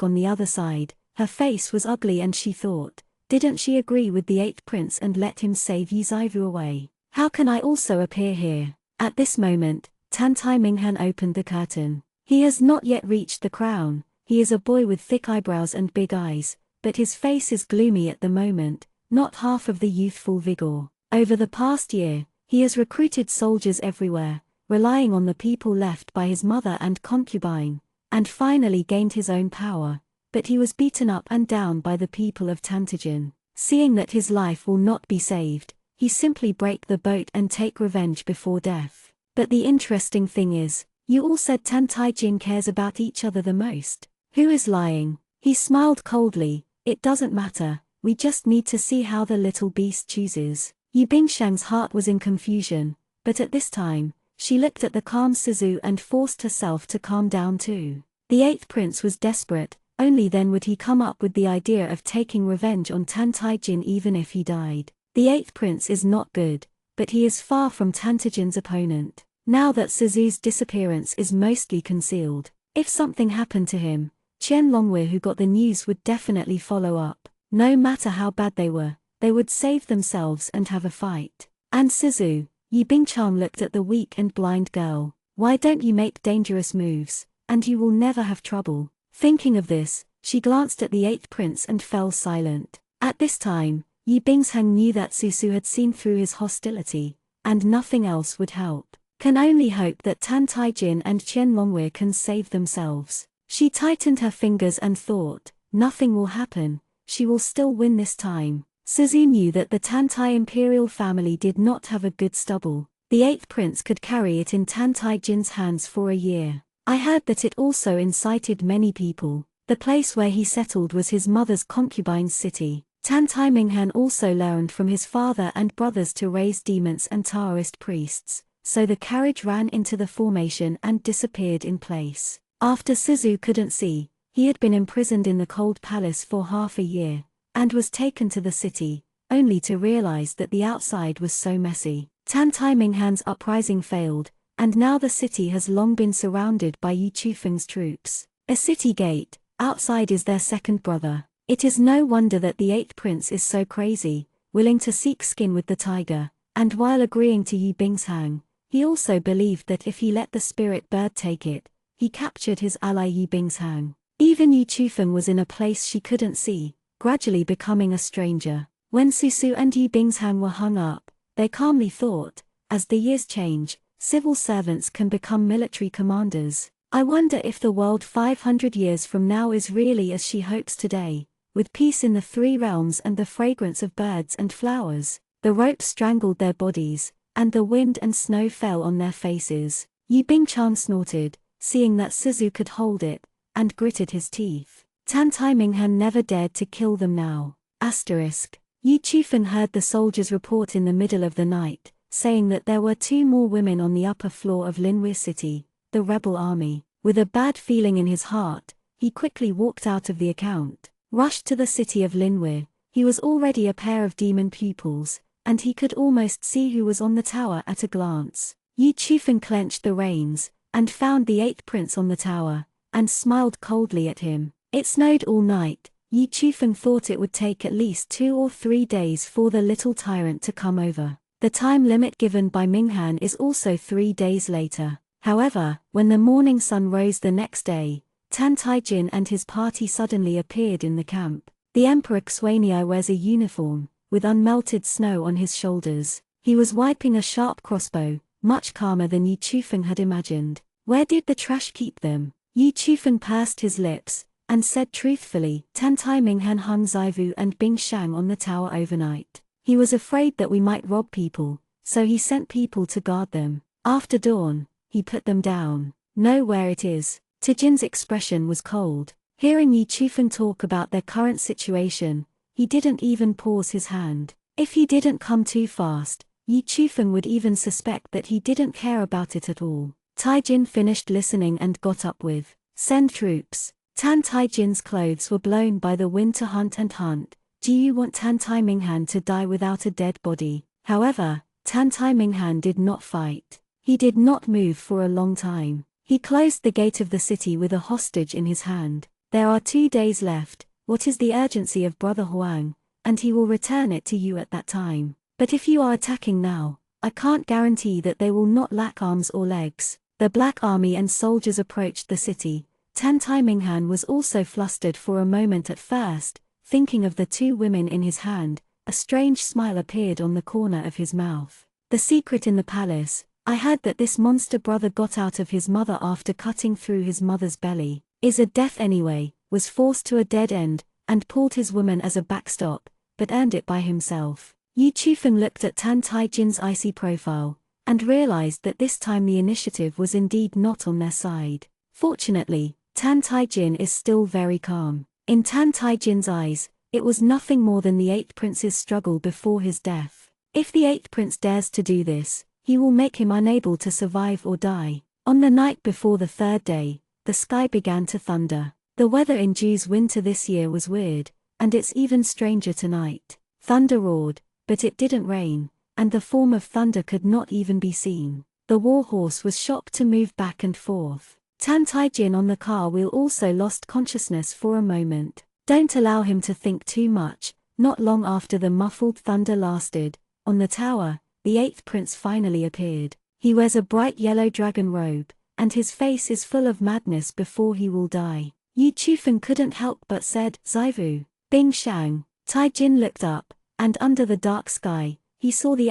on the other side. Her face was ugly, and she thought, didn't she agree with the 8th prince and let him save Yi Zaivu away? How can I also appear here? At this moment, Tan Tai Minghan opened the curtain. He has not yet reached the crown. He is a boy with thick eyebrows and big eyes, but his face is gloomy at the moment, not half of the youthful vigor. Over the past year, he has recruited soldiers everywhere, relying on the people left by his mother and concubine, and finally gained his own power, but he was beaten up and down by the people of Tantijin. Seeing that his life will not be saved, he simply break the boat and take revenge before death. But the interesting thing is, you all said Tan Tai Jin cares about each other the most. Who is lying? He smiled coldly. It doesn't matter, we just need to see how the little beast chooses. Yi Bingshang's heart was in confusion, but at this time, she looked at the calm Suzu and forced herself to calm down too. The 8th prince was desperate, only then would he come up with the idea of taking revenge on Tan Tai Jin even if he died. The 8th prince is not good, but he is far from Tantijin's opponent. Now that Suzu's disappearance is mostly concealed, if something happened to him, Qian Longwe, who got the news, would definitely follow up. No matter how bad they were, they would save themselves and have a fight. And Suzu, Yi Bingchang looked at the weak and blind girl. Why don't you make dangerous moves, and you will never have trouble? Thinking of this, she glanced at the 8th prince and fell silent. At this time, Yi Bingsheng knew that Susu had seen through his hostility, and nothing else would help. Can only hope that Tan Tai Jin and Qian Longwe can save themselves. She tightened her fingers and thought, nothing will happen, she will still win this time. Suzu knew that the Tan Tai imperial family did not have a good stubble. The 8th prince could carry it in Tan Tai Jin's hands for a year. I heard that it also incited many people. The place where he settled was his mother's concubine's city. Tan Tai Minghan also learned from his father and brothers to raise demons and Taoist priests, so the carriage ran into the formation and disappeared in place. After Suzu couldn't see, he had been imprisoned in the cold palace for half a year, and was taken to the city, only to realize that the outside was so messy. Tan Tai Minghan's uprising failed, and now the city has long been surrounded by Yi Chufeng's troops. A city gate, outside is their second brother. It is no wonder that the 8th prince is so crazy, willing to seek skin with the tiger, and while agreeing to Yi Bingshang, he also believed that if he let the spirit bird take it, he captured his ally Yi Bingshang. Even Yi Chufeng was in a place she couldn't see, gradually becoming a stranger. When Susu and Yi Bingshang were hung up, they calmly thought, as the years change, civil servants can become military commanders. I wonder if the world 500 years from now is really as she hopes today, with peace in the three realms and the fragrance of birds and flowers. The rope strangled their bodies, and the wind and snow fell on their faces. Yi Bingchan snorted, seeing that Suzu could hold it, and gritted his teeth. Tan Tai Minghan never dared to kill them now. Yi Chufeng heard the soldiers report in the middle of the night, saying that there were 2 more women on the upper floor of Linwei City, the rebel army. With a bad feeling in his heart, he quickly walked out of the account, rushed to the city of Linwei. He was already a pair of demon pupils, and he could almost see who was on the tower at a glance. Yi Chufeng clenched the reins, and found the 8th prince on the tower, and smiled coldly at him. It snowed all night. Yi Chufeng thought it would take at least 2 or 3 days for the little tyrant to come over. The time limit given by Minghan is also 3 days later. However, when the morning sun rose the next day, Tan Taijin and his party suddenly appeared in the camp. The Emperor Xuanyi wears a uniform, with unmelted snow on his shoulders. He was wiping a sharp crossbow, much calmer than Yi Chufeng had imagined. Where did the trash keep them? Yi Chufeng pursed his lips, and said truthfully, Tan Tai Minghan hung Zaivu and Bing Shang on the tower overnight. He was afraid that we might rob people, so he sent people to guard them. After dawn, he put them down. Know where it is. Tijin's expression was cold. Hearing Yi Chufeng talk about their current situation, he didn't even pause his hand. If he didn't come too fast, Yi Chufeng would even suspect that he didn't care about it at all. Taijin finished listening and got up with, "Send troops." Tan Taijin's clothes were blown by the wind to hunt and hunt. Do you want Tan Tai Minghan to die without a dead body? However, Tan Tai Minghan did not fight. He did not move for a long time. He closed the gate of the city with a hostage in his hand. There are 2 days left. What is the urgency of Brother Huang? And he will return it to you at that time. But if you are attacking now, I can't guarantee that they will not lack arms or legs. The Black Army and soldiers approached the city. Tan Tai Minghan was also flustered for a moment at first, thinking of the 2 women in his hand. A strange smile appeared on the corner of his mouth. The secret in the palace. I heard that this monster brother got out of his mother after cutting through his mother's belly. Is a death anyway, was forced to a dead end, and pulled his woman as a backstop, but earned it by himself. Yi Chufeng looked at Tan Taijin's icy profile, and realized that this time the initiative was indeed not on their side. Fortunately, Tan Taijin is still very calm. In Tan Taijin's eyes, it was nothing more than the 8th prince's struggle before his death. If the 8th prince dares to do this, he will make him unable to survive or die. On the night before the 3rd day, the sky began to thunder. The weather in Ju's winter this year was weird, and it's even stranger tonight. Thunder roared, but it didn't rain, and the form of thunder could not even be seen. The war horse was shocked to move back and forth. Tan Taijin on the car wheel also lost consciousness for a moment. Don't allow him to think too much. Not long after the muffled thunder lasted, on the tower, the 8th prince finally appeared. He wears a bright yellow dragon robe, and his face is full of madness before he will die. Yi Chufeng couldn't help but said, Zaivu, Bing Shang. Taijin looked up, and under the dark sky, he saw the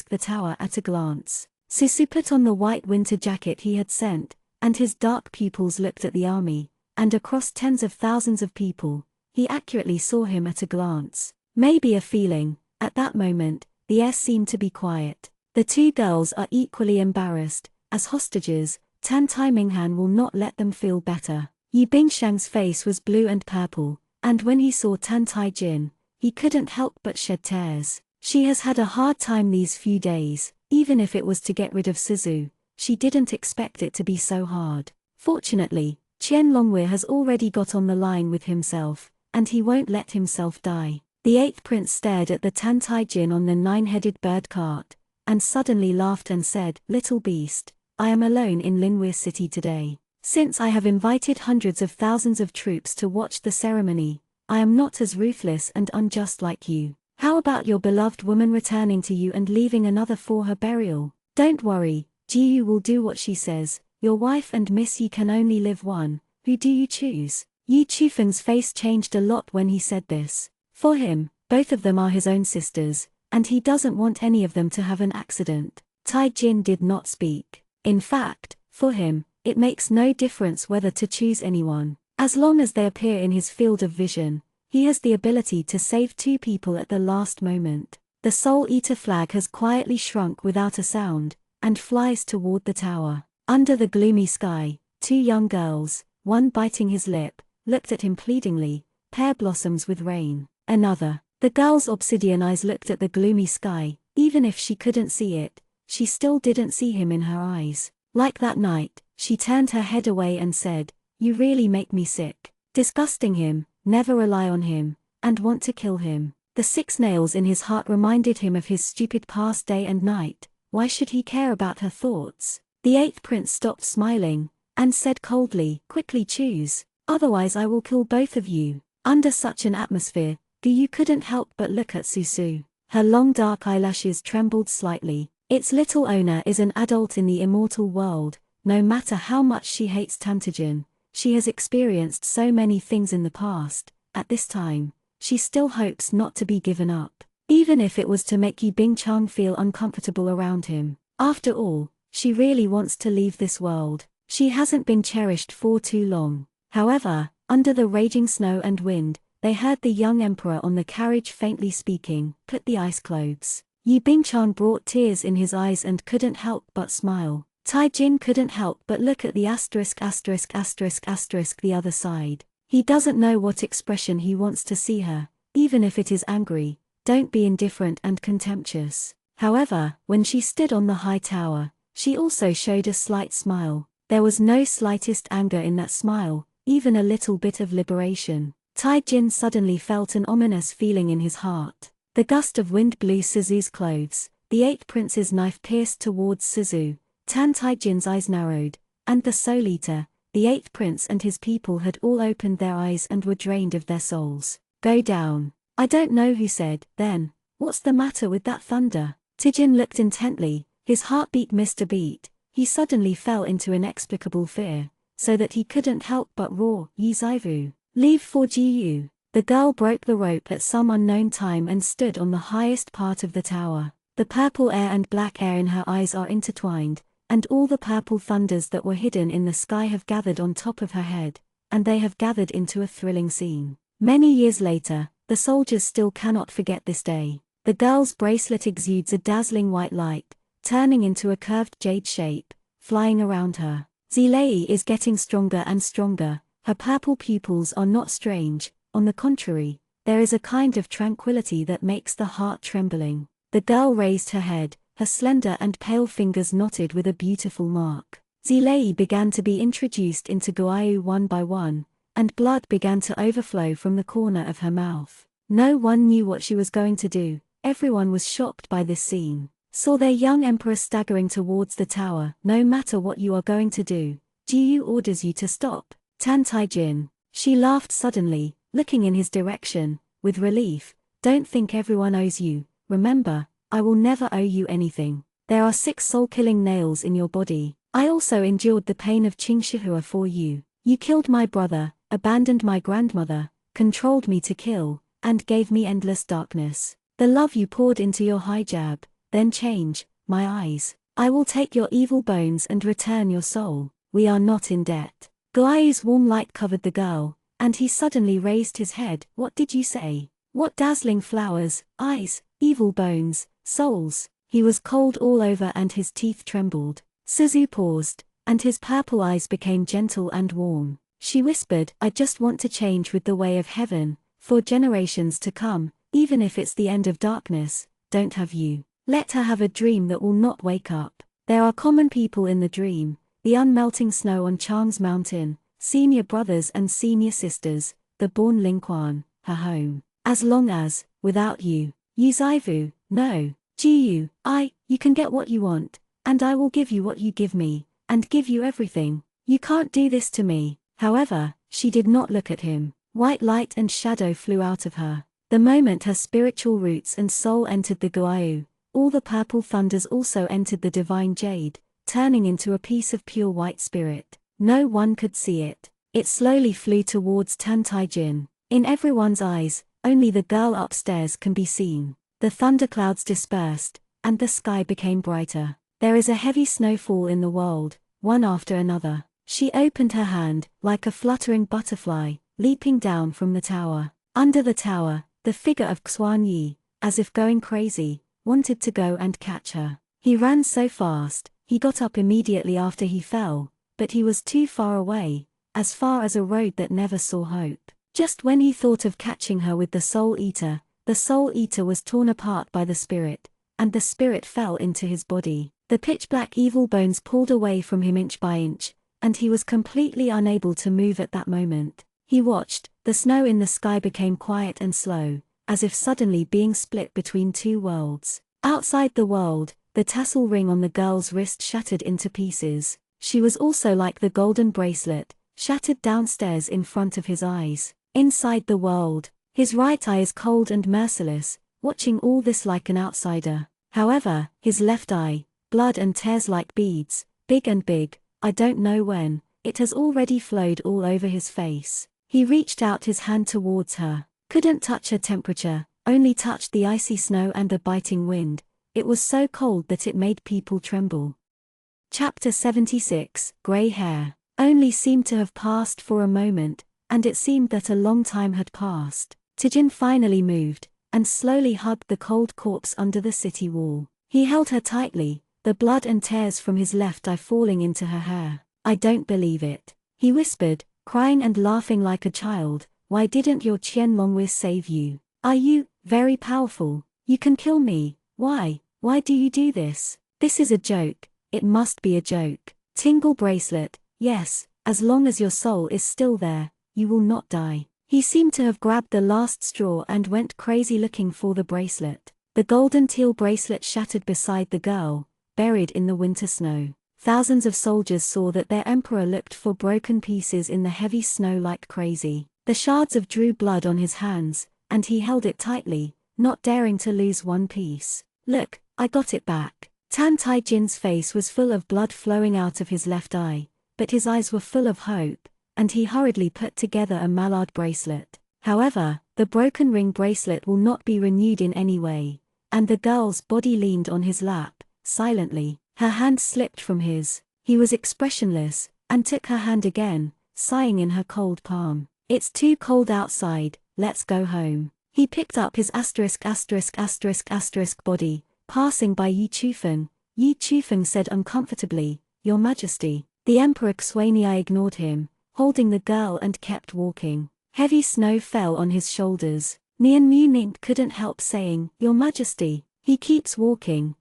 the tower at a glance. Susu put on the white winter jacket he had sent, and his dark pupils looked at the army, and across tens of thousands of people, he accurately saw him at a glance. Maybe a feeling. At that moment, the air seemed to be quiet. The 2 girls are equally embarrassed. As hostages, Tan Tai Minghan will not let them feel better. Yi Bingshang's face was blue and purple, and when he saw Tan Taijin, he couldn't help but shed tears. She has had a hard time these few days. Even if it was to get rid of Suzu, she didn't expect it to be so hard. Fortunately, Qian Longwei has already got on the line with himself, and he won't let himself die. The 8th prince stared at the Tan Taijin on the 9-headed bird cart, and suddenly laughed and said, Little beast, I am alone in Linwei City today. Since I have invited hundreds of thousands of troops to watch the ceremony, I am not as ruthless and unjust like you. How about your beloved woman returning to you and leaving another for her burial? Don't worry, Jiyu will do what she says. your wife and Miss Yi can only live one, who do you choose? Yi Chufeng's face changed a lot when he said this. For him, both of them are his own sisters, and he doesn't want any of them to have an accident. Tai Jin did not speak. In fact, for him, it makes no difference whether to choose anyone. As long as they appear in his field of vision, he has the ability to save two people at the last moment. The Soul Eater flag has quietly shrunk without a sound, and flies toward the tower. Under the gloomy sky, two young girls, one biting his lip, looked at him pleadingly. Pear blossoms with rain. Another. The girl's obsidian eyes looked at the gloomy sky. Even if she couldn't see it, she still didn't see him in her eyes. Like that night, she turned her head away and said, "You really make me sick. Disgusting him, never rely on him, and want to kill him." The 6 nails in his heart reminded him of his stupid past day and night. Why should he care about her thoughts? The 8th prince stopped smiling, and said coldly, "Quickly choose, otherwise I will kill both of you." Under such an atmosphere, Guyu couldn't help but look at Susu. Her long dark eyelashes trembled slightly. Its little owner is an adult in the immortal world. No matter how much she hates Tantajin, she has experienced so many things in the past. At this time, she still hopes not to be given up, even if it was to make Yi Bingchang feel uncomfortable around him. After all, she really wants to leave this world. She hasn't been cherished for too long. However, under the raging snow and wind, they heard the young emperor on the carriage faintly speaking, "Put the ice clothes." Yi Bingchang brought tears in his eyes and couldn't help but smile. Tai Jin couldn't help but look at the **** the other side. He doesn't know what expression he wants to see her, even if it is angry. Don't be indifferent and contemptuous. However, when she stood on the high tower, she also showed a slight smile. There was no slightest anger in that smile, even a little bit of liberation. Tai Jin suddenly felt an ominous feeling in his heart. The gust of wind blew Suzu's clothes. The 8th prince's knife pierced towards Suzu. Tan Tai Jin's eyes narrowed, and the Soul Eater, the 8th prince and his people had all opened their eyes and were drained of their souls. "Go down." I don't know who said, then, "What's the matter with that thunder?" Tijin looked intently, his heartbeat missed a beat. He suddenly fell into inexplicable fear, so that he couldn't help but roar, "Yi Zaivu, leave for Gu." The girl broke the rope at some unknown time and stood on the highest part of the tower. The purple air and black air in her eyes are intertwined, and all the purple thunders that were hidden in the sky have gathered on top of her head, and they have gathered into a thrilling scene. Many years later, the soldiers still cannot forget this day. The girl's bracelet exudes a dazzling white light, turning into a curved jade shape, flying around her. Zilei is getting stronger and stronger. Her purple pupils are not strange. On the contrary, there is a kind of tranquility that makes the heart trembling. The girl raised her head, her slender and pale fingers knotted with a beautiful mark. Zilei began to be introduced into Guayu one by one, and blood began to overflow from the corner of her mouth. No one knew what she was going to do. Everyone was shocked by this scene. Saw their young emperor staggering towards the tower. "No matter what you are going to do, Jiyu orders you to stop." Tan Taijin. She laughed suddenly, looking in his direction, with relief. "Don't think everyone owes you. Remember, I will never owe you anything. There are 6 soul-killing nails in your body. I also endured the pain of Qingshihua for you. You killed my brother, abandoned my grandmother, controlled me to kill, and gave me endless darkness. The love you poured into your hijab, then change, my eyes. I will take your evil bones and return your soul. We are not in debt." Guai's warm light covered the girl, and he suddenly raised his head. "What did you say? What dazzling flowers, eyes, evil bones, souls?" He was cold all over and his teeth trembled. Suzu paused, and his purple eyes became gentle and warm. She whispered, "I just want to change with the way of heaven, for generations to come, even if it's the end of darkness. Don't have you. Let her have a dream that will not wake up. There are common people in the dream, the unmelting snow on Chang's mountain, senior brothers and senior sisters, the born Lingquan, her home. As long as, without you, Yuzaivu, no, Jiyu, you can get what you want, and I will give you what you give me, and give you everything. You can't do this to me." However, she did not look at him. White light and shadow flew out of her. The moment her spiritual roots and soul entered the Guayu, all the purple thunders also entered the divine jade. turning into a piece of pure white spirit. No one could see it. It slowly flew towards Tan Taijin. In everyone's eyes, only the girl upstairs can be seen. The thunderclouds dispersed, and the sky became brighter. There is a heavy snowfall in the world, one after another. She opened her hand, like a fluttering butterfly, leaping down from the tower. Under the tower, the figure of Xianxia, as if going crazy, wanted to go and catch her. He ran so fast, he got up immediately after he fell, but he was too far away, as far as a road that never saw hope. Just when he thought of catching her with the Soul Eater was torn apart by the spirit, and the spirit fell into his body. The pitch-black evil bones pulled away from him inch by inch, and he was completely unable to move at that moment. He watched, the snow in the sky became quiet and slow, as if suddenly being split between two worlds. Outside the world, the tassel ring on the girl's wrist shattered into pieces. She was also like the golden bracelet, shattered downstairs in front of his eyes. Inside the world, his right eye is cold and merciless, watching all this like an outsider. However, his left eye, blood and tears like beads, big and big, I don't know when, it has already flowed all over his face. He reached out his hand towards her, couldn't touch her temperature, only touched the icy snow and the biting wind. It was so cold that it made people tremble. Chapter 76, Grey Hair. Only seemed to have passed for a moment, and it seemed that a long time had passed. Taijin finally moved, and slowly hugged the cold corpse under the city wall. He held her tightly, the blood and tears from his left eye falling into her hair. I don't believe it, he whispered, crying and laughing like a child. Why didn't your Qianlongwei save you? Are you very powerful? You can kill me. Why do you do this? This is a joke, it must be a joke. Tingle bracelet, yes, as long as your soul is still there, you will not die. He seemed to have grabbed the last straw and went crazy looking for the bracelet. The golden teal bracelet shattered beside the girl, buried in the winter snow. Thousands of soldiers saw that their emperor looked for broken pieces in the heavy snow like crazy. The shards of drew blood on his hands, and he held it tightly, not daring to lose one piece. Look, I got it back. Tan Taijin's face was full of blood flowing out of his left eye, but his eyes were full of hope, and he hurriedly put together a mallard bracelet. However, the broken ring bracelet will not be renewed in any way, and the girl's body leaned on his lap, silently. Her hand slipped from his. He was expressionless, and took her hand again, sighing in her cold palm. It's too cold outside, let's go home. He picked up his ***** body, passing by Yi Chufeng. Yi Chufeng said uncomfortably, Your Majesty. The Emperor Xianxia ignored him, holding the girl and kept walking. Heavy snow fell on his shoulders. Nian Mu couldn't help saying, Your Majesty. He keeps walking,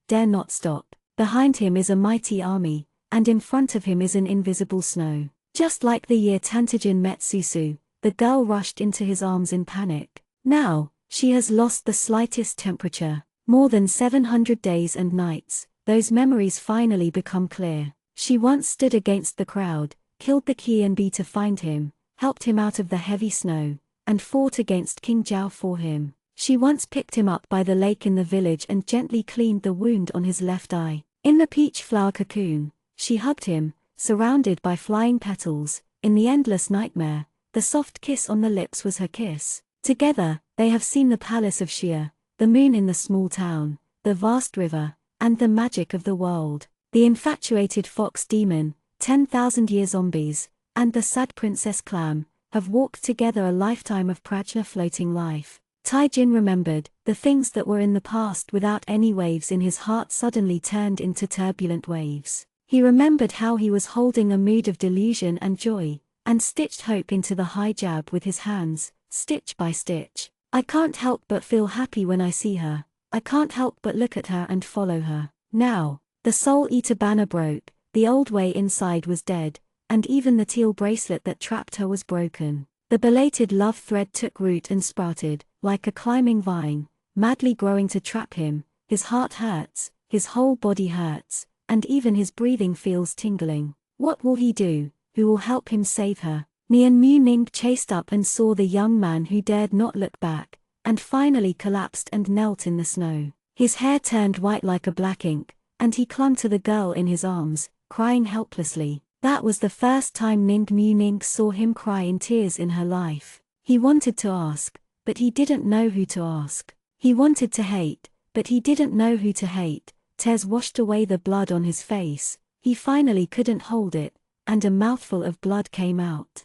dare not stop. Behind him is a mighty army, and in front of him is an invisible snow. Just like the year Tantijin met Susu, the girl rushed into his arms in panic. Now, she has lost the slightest temperature. More than 700 days and nights, those memories finally become clear. She once stood against the crowd, killed the Qianbi to find him, helped him out of the heavy snow, and fought against King Zhao for him. She once picked him up by the lake in the village and gently cleaned the wound on his left eye. In the peach flower cocoon, she hugged him, surrounded by flying petals. In the endless nightmare, the soft kiss on the lips was her kiss. Together, they have seen the palace of Xia, the moon in the small town, the vast river, and the magic of the world. The infatuated fox demon, 10,000-year zombies, and the sad princess clam, have walked together a lifetime of prajna floating life. Taijin remembered, the things that were in the past without any waves in his heart suddenly turned into turbulent waves. He remembered how he was holding a mood of delusion and joy, and stitched hope into the hijab with his hands, stitch by stitch. I can't help but feel happy when I see her. I can't help but look at her and follow her. Now, the Soul Eater banner broke, the old way inside was dead, and even the teal bracelet that trapped her was broken. The belated love thread took root and sprouted, like a climbing vine, madly growing to trap him. His heart hurts, his whole body hurts, and even his breathing feels tingling. What will he do? Who will help him save her? Nian Mu chased up and saw the young man who dared not look back, and finally collapsed and knelt in the snow. His hair turned white like a black ink, and he clung to the girl in his arms, crying helplessly. That was the first time Ning Mu Ning saw him cry in tears in her life. He wanted to ask, but he didn't know who to ask. He wanted to hate, but he didn't know who to hate. Tears washed away the blood on his face. He finally couldn't hold it, and a mouthful of blood came out.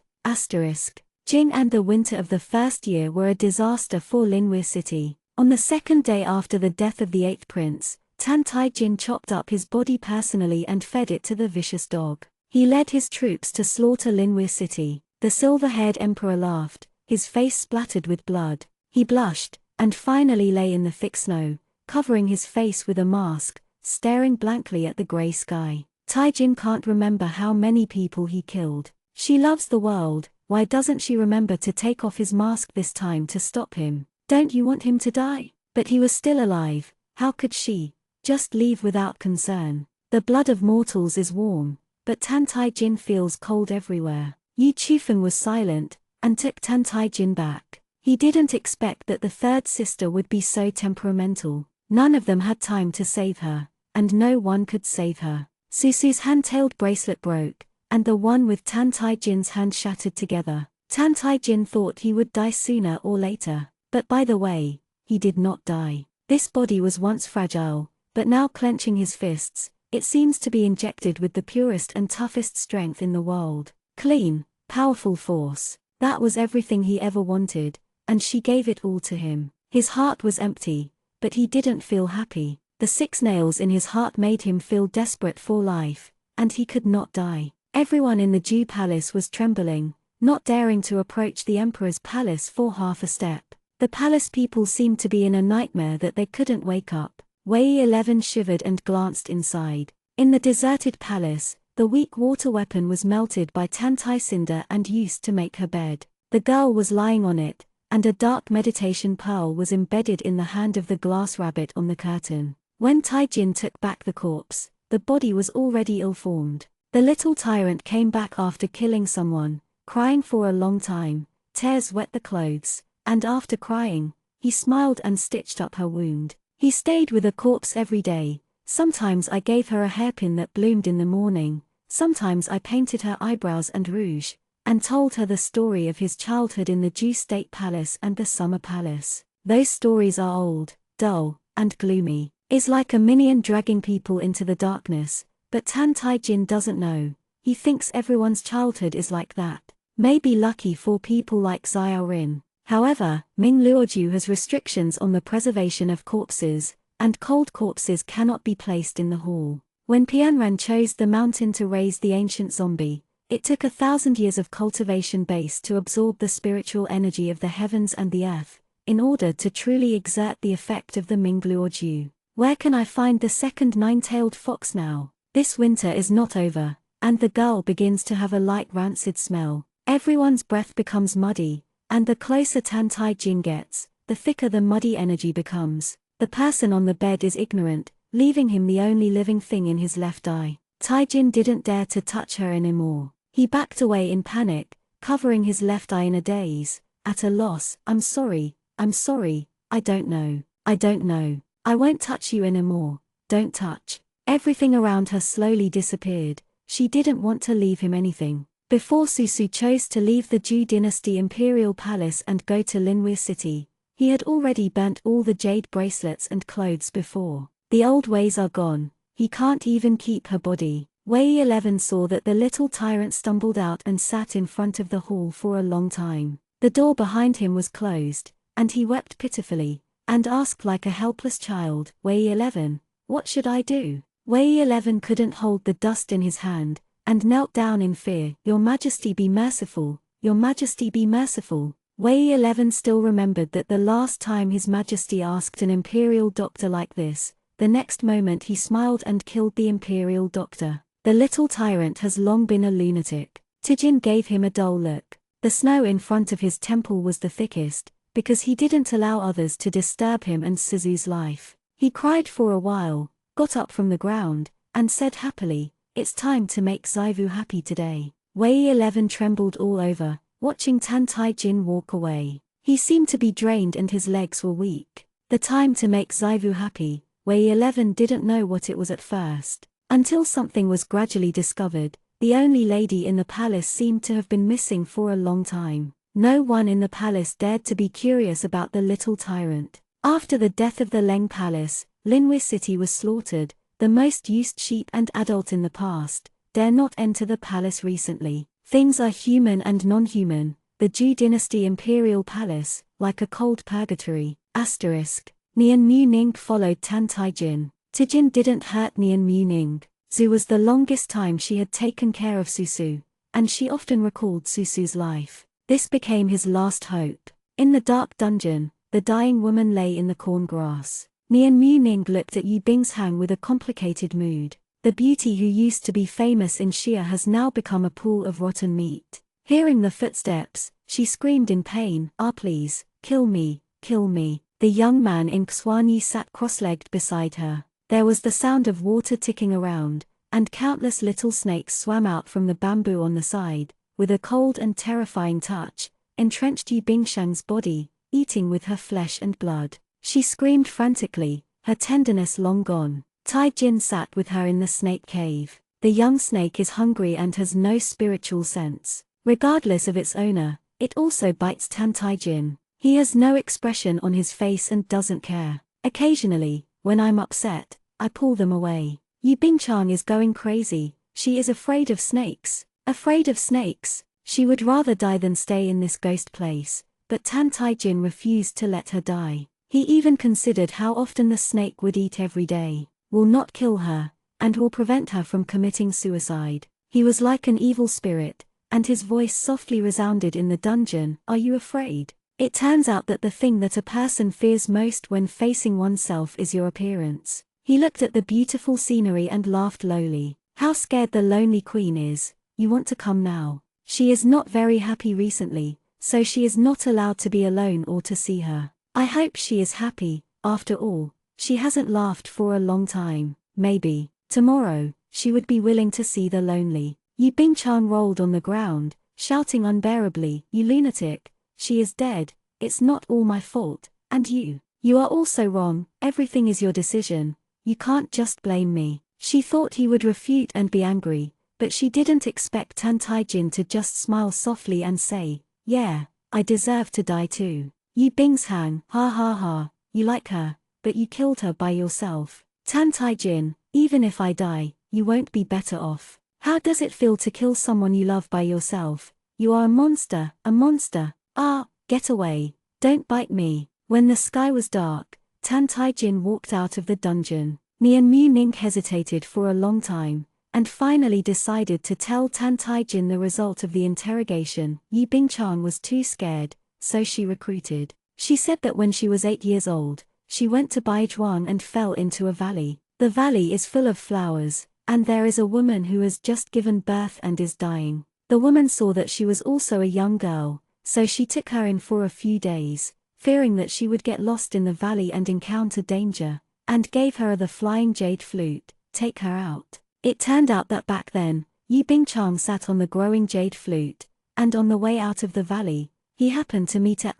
Jing and the winter of the first year were a disaster for Linwei City. On the second day after the death of the 8th prince, Tan Taijin chopped up his body personally and fed it to the vicious dog. He led his troops to slaughter Linwei City. The silver-haired emperor laughed, his face splattered with blood. He blushed, and finally lay in the thick snow, covering his face with a mask, staring blankly at the grey sky. Taijin can't remember how many people he killed. She loves the world, why doesn't she remember to take off his mask this time to stop him? Don't you want him to die? But he was still alive, how could she just leave without concern? The blood of mortals is warm, but Tan Taijin feels cold everywhere. Yu Chufeng was silent, and took Tan Taijin back. He didn't expect that the third sister would be so temperamental. None of them had time to save her, and no one could save her. Susu's hand-tailed bracelet broke, and the one with Tan Taijin's hand shattered together. Tan Taijin thought he would die sooner or later, but by the way, he did not die. This body was once fragile, but now clenching his fists, it seems to be injected with the purest and toughest strength in the world. Clean, powerful force. That was everything he ever wanted, and she gave it all to him. His heart was empty, but he didn't feel happy. The 6 nails in his heart made him feel desperate for life, and he could not die. Everyone in the Dew Palace was trembling, not daring to approach the emperor's palace for half a step. The palace people seemed to be in a nightmare that they couldn't wake up. Wei 11 shivered and glanced inside. In the deserted palace, the weak water weapon was melted by Tantai cinder and used to make her bed. The girl was lying on it, and a dark meditation pearl was embedded in the hand of the glass rabbit on the curtain. When Taijin took back the corpse, the body was already ill-formed. The little tyrant came back after killing someone, crying for a long time. Tears wet the clothes, and after crying, he smiled and stitched up her wound. He stayed with a corpse every day. Sometimes I gave her a hairpin that bloomed in the morning, sometimes I painted her eyebrows and rouge, and told her the story of his childhood in the Dew State Palace and the Summer Palace. Those stories are old, dull, and gloomy. Is like a minion dragging people into the darkness, but Tan Taijin doesn't know. He thinks everyone's childhood is like that. Maybe lucky for people like Xiao Rin. However, Ming Luoju has restrictions on the preservation of corpses, and cold corpses cannot be placed in the hall. When Pianran chose the mountain to raise the ancient zombie, it took 1,000 years of cultivation base to absorb the spiritual energy of the heavens and the earth, in order to truly exert the effect of the Ming Luoju. Where can I find the second 9-tailed fox now? This winter is not over, and the girl begins to have a light rancid smell. Everyone's breath becomes muddy, and the closer Tan Taijin gets, the thicker the muddy energy becomes. The person on the bed is ignorant, leaving him the only living thing in his left eye. Taijin didn't dare to touch her anymore. He backed away in panic, covering his left eye in a daze, at a loss. I'm sorry, I don't know. I won't touch you anymore, don't touch. Everything around her slowly disappeared. She didn't want to leave him anything. Before Susu chose to leave the Zhou Dynasty Imperial Palace and go to Linwei City, he had already burnt all the jade bracelets and clothes before. The old ways are gone, he can't even keep her body. Wei 11 saw that the little tyrant stumbled out and sat in front of the hall for a long time. The door behind him was closed, and he wept pitifully, and asked like a helpless child, Wei 11, what should I do? Wei 11 couldn't hold the dust in his hand, and knelt down in fear. Your Majesty be merciful, Your Majesty be merciful. Wei 11 still remembered that the last time His Majesty asked an imperial doctor like this, the next moment he smiled and killed the imperial doctor. The little tyrant has long been a lunatic. Tijin gave him a dull look. The snow in front of his temple was the thickest, because he didn't allow others to disturb him and Suzu's life. He cried for a while, got up from the ground, and said happily, it's time to make Zaivu happy today. Wei 11 trembled all over, watching Tan Taijin walk away. He seemed to be drained and his legs were weak. The time to make Zaivu happy, where 11 didn't know what it was at first. Until something was gradually discovered, the only lady in the palace seemed to have been missing for a long time. No one in the palace dared to be curious about the little tyrant. After the death of the Leng Palace, Linhui City was slaughtered. The most used sheep and adult in the past dare not enter the palace recently. Things are human and non-human. The Zhu Dynasty Imperial Palace, like a cold purgatory. Nian Mu Ning followed Tan Taijin. Tijin didn't hurt Nian Mu Ning. Zhu was the longest time she had taken care of Susu, and she often recalled Susu's life. This became his last hope. In the dark dungeon, the dying woman lay in the corn grass. Nian Mu Ning looked at Yu Bingshang with a complicated mood. The beauty who used to be famous in Xia has now become a pool of rotten meat. Hearing the footsteps, she screamed in pain, "Ah, please, kill me, kill me." The young man in Xuanyi sat cross-legged beside her. There was the sound of water ticking around, and countless little snakes swam out from the bamboo on the side. With a cold and terrifying touch, entrenched Yu Bingshang's body, eating with her flesh and blood. She screamed frantically, her tenderness long gone. Tai Jin sat with her in the snake cave. The young snake is hungry and has no spiritual sense. Regardless of its owner, it also bites Tan Tai Jin. He has no expression on his face and doesn't care. Occasionally, when I'm upset, I pull them away. Yu Bingchang is going crazy. She is afraid of snakes. Afraid of snakes. She would rather die than stay in this ghost place, but Tan Taijin refused to let her die. He even considered how often the snake would eat every day, will not kill her, and will prevent her from committing suicide. He was like an evil spirit, and his voice softly resounded in the dungeon, "Are you afraid?" It turns out that the thing that a person fears most when facing oneself is your appearance. He looked at the beautiful scenery and laughed lowly. How scared the lonely queen is. You want to come now. She is not very happy recently, so she is not allowed to be alone or to see her. I hope she is happy. After all, she hasn't laughed for a long time. Maybe, tomorrow, she would be willing to see the lonely. Yu Bingchang rolled on the ground, shouting unbearably, "You lunatic, she is dead, it's not all my fault, and you are also wrong, everything is your decision, you can't just blame me." She thought he would refute and be angry, but she didn't expect Tan Taijin to just smile softly and say, "Yeah, I deserve to die too." Yu Bingshang, ha ha ha, you like her, but you killed her by yourself. Tan Taijin, even if I die, you won't be better off. How does it feel to kill someone you love by yourself? You are a monster, a monster. Ah, get away, don't bite me. When the sky was dark, Tan Taijin walked out of the dungeon. Nian Mu Ning hesitated for a long time, and finally decided to tell Tan Taijin the result of the interrogation. Yu Bingchang was too scared, so she recruited. She said that when she was 8 years old, she went to Baijuan and fell into a valley. The valley is full of flowers, and there is a woman who has just given birth and is dying. The woman saw that she was also a young girl, so she took her in for a few days, fearing that she would get lost in the valley and encounter danger, and gave her the flying jade flute, take her out. It turned out that back then, Yu Bingchang sat on the growing jade flute, and on the way out of the valley, he happened to meet a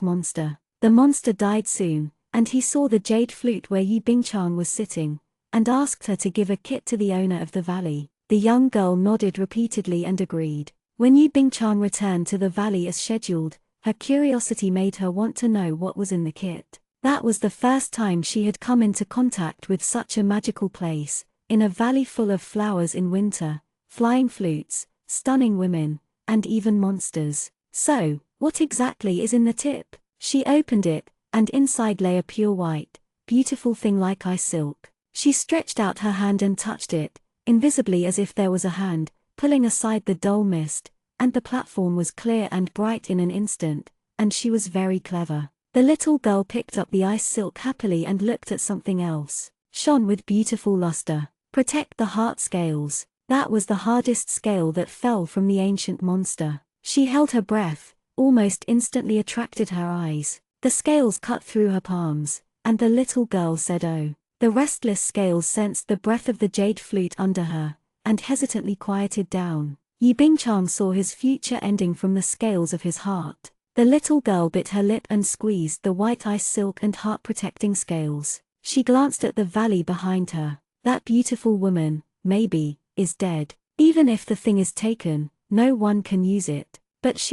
monster. The monster died soon, and he saw the jade flute where Yu Bingchang was sitting, and asked her to give a kit to the owner of the valley. The young girl nodded repeatedly and agreed. When Yu Bingchang returned to the valley as scheduled, her curiosity made her want to know what was in the kit. That was the first time she had come into contact with such a magical place, in a valley full of flowers in winter, flying flutes, stunning women, and even monsters. So, what exactly is in the tip? She opened it, and inside lay a pure white, beautiful thing like ice silk. She stretched out her hand and touched it, invisibly as if there was a hand, pulling aside the dull mist, and the platform was clear and bright in an instant, and she was very clever. The little girl picked up the ice silk happily and looked at something else. Shone with beautiful luster. Protect the heart scales. That was the hardest scale that fell from the ancient monster. She held her breath, almost instantly attracted her eyes. The scales cut through her palms, and the little girl said, "Oh." The restless scales sensed the breath of the jade flute under her, and hesitantly quieted down. Yu Bingchang saw his future ending from the scales of his heart. The little girl bit her lip and squeezed the white ice silk and heart-protecting scales. She glanced at the valley behind her. That beautiful woman, maybe, is dead. Even if the thing is taken, no one can use it. But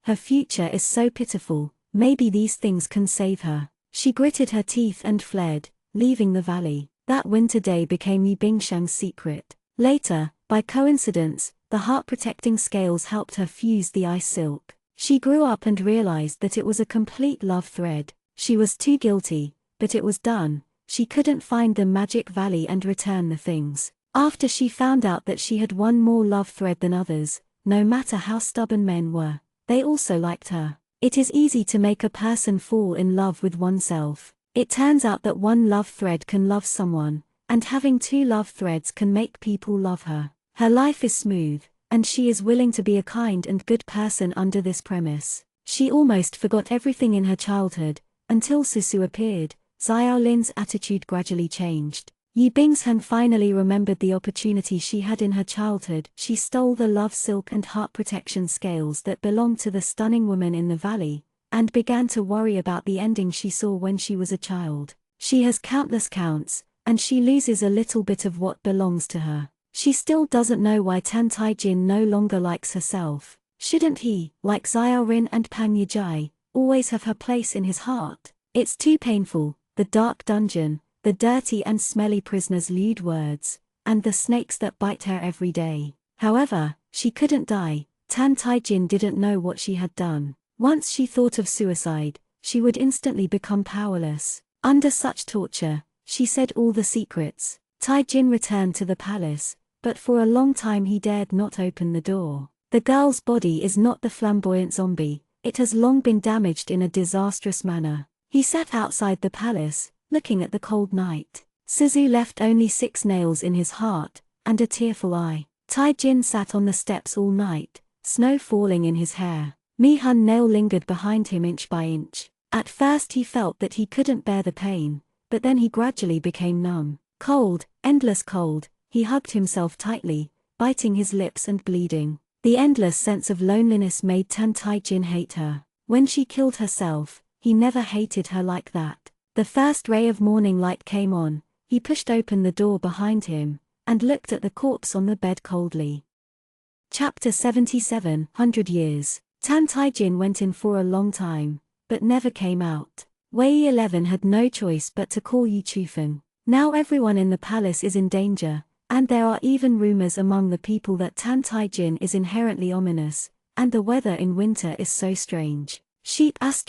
her future is so pitiful, maybe these things can save her. She gritted her teeth and fled, leaving the valley. That winter day became Yi Bingshang's secret. Later, by coincidence, the heart-protecting scales helped her fuse the ice silk. She grew up and realized that it was a complete love thread. She was too guilty, but it was done. She couldn't find the magic valley and return the things. After she found out that she had one more love thread than others, no matter how stubborn men were, they also liked her. It is easy to make a person fall in love with oneself. It turns out that one love thread can love someone, and having two love threads can make people love her. Her life is smooth, and she is willing to be a kind and good person under this premise. She almost forgot everything in her childhood, until Susu appeared. Xiaolin's attitude gradually changed. Yi Bingsheng finally remembered the opportunity she had in her childhood. She stole the love silk and heart protection scales that belonged to the stunning woman in the valley, and began to worry about the ending she saw when she was a child. She has countless counts, and she loses a little bit of what belongs to her. She still doesn't know why Tan Taijin no longer likes herself. Shouldn't he, like Xiaorin and Pang Yijai, always have her place in his heart? It's too painful. The dark dungeon, the dirty and smelly prisoners' lewd words, and the snakes that bite her every day. However, she couldn't die. Tan Taijin didn't know what she had done. Once she thought of suicide, she would instantly become powerless. Under such torture, she said all the secrets. Taijin returned to the palace, but for a long time he dared not open the door. The girl's body is not the flamboyant zombie, it has long been damaged in a disastrous manner. He sat outside the palace, looking at the cold night. Suzu left only 6 nails in his heart, and a tearful eye. Taijin sat on the steps all night, snow falling in his hair. Mi-hun nail lingered behind him inch by inch. At first he felt that he couldn't bear the pain, but then he gradually became numb. Cold, endless cold, he hugged himself tightly, biting his lips and bleeding. The endless sense of loneliness made Tan Taijin hate her. When she killed herself, he never hated her like that. The first ray of morning light came on, he pushed open the door behind him, and looked at the corpse on the bed coldly. Chapter 77, 100 Years. Tan Taijin went in for a long time, but never came out. Wei 11 had no choice but to call Yi Chufeng. Now everyone in the palace is in danger, and there are even rumors among the people that Tan Taijin is inherently ominous, and the weather in winter is so strange. Sheep has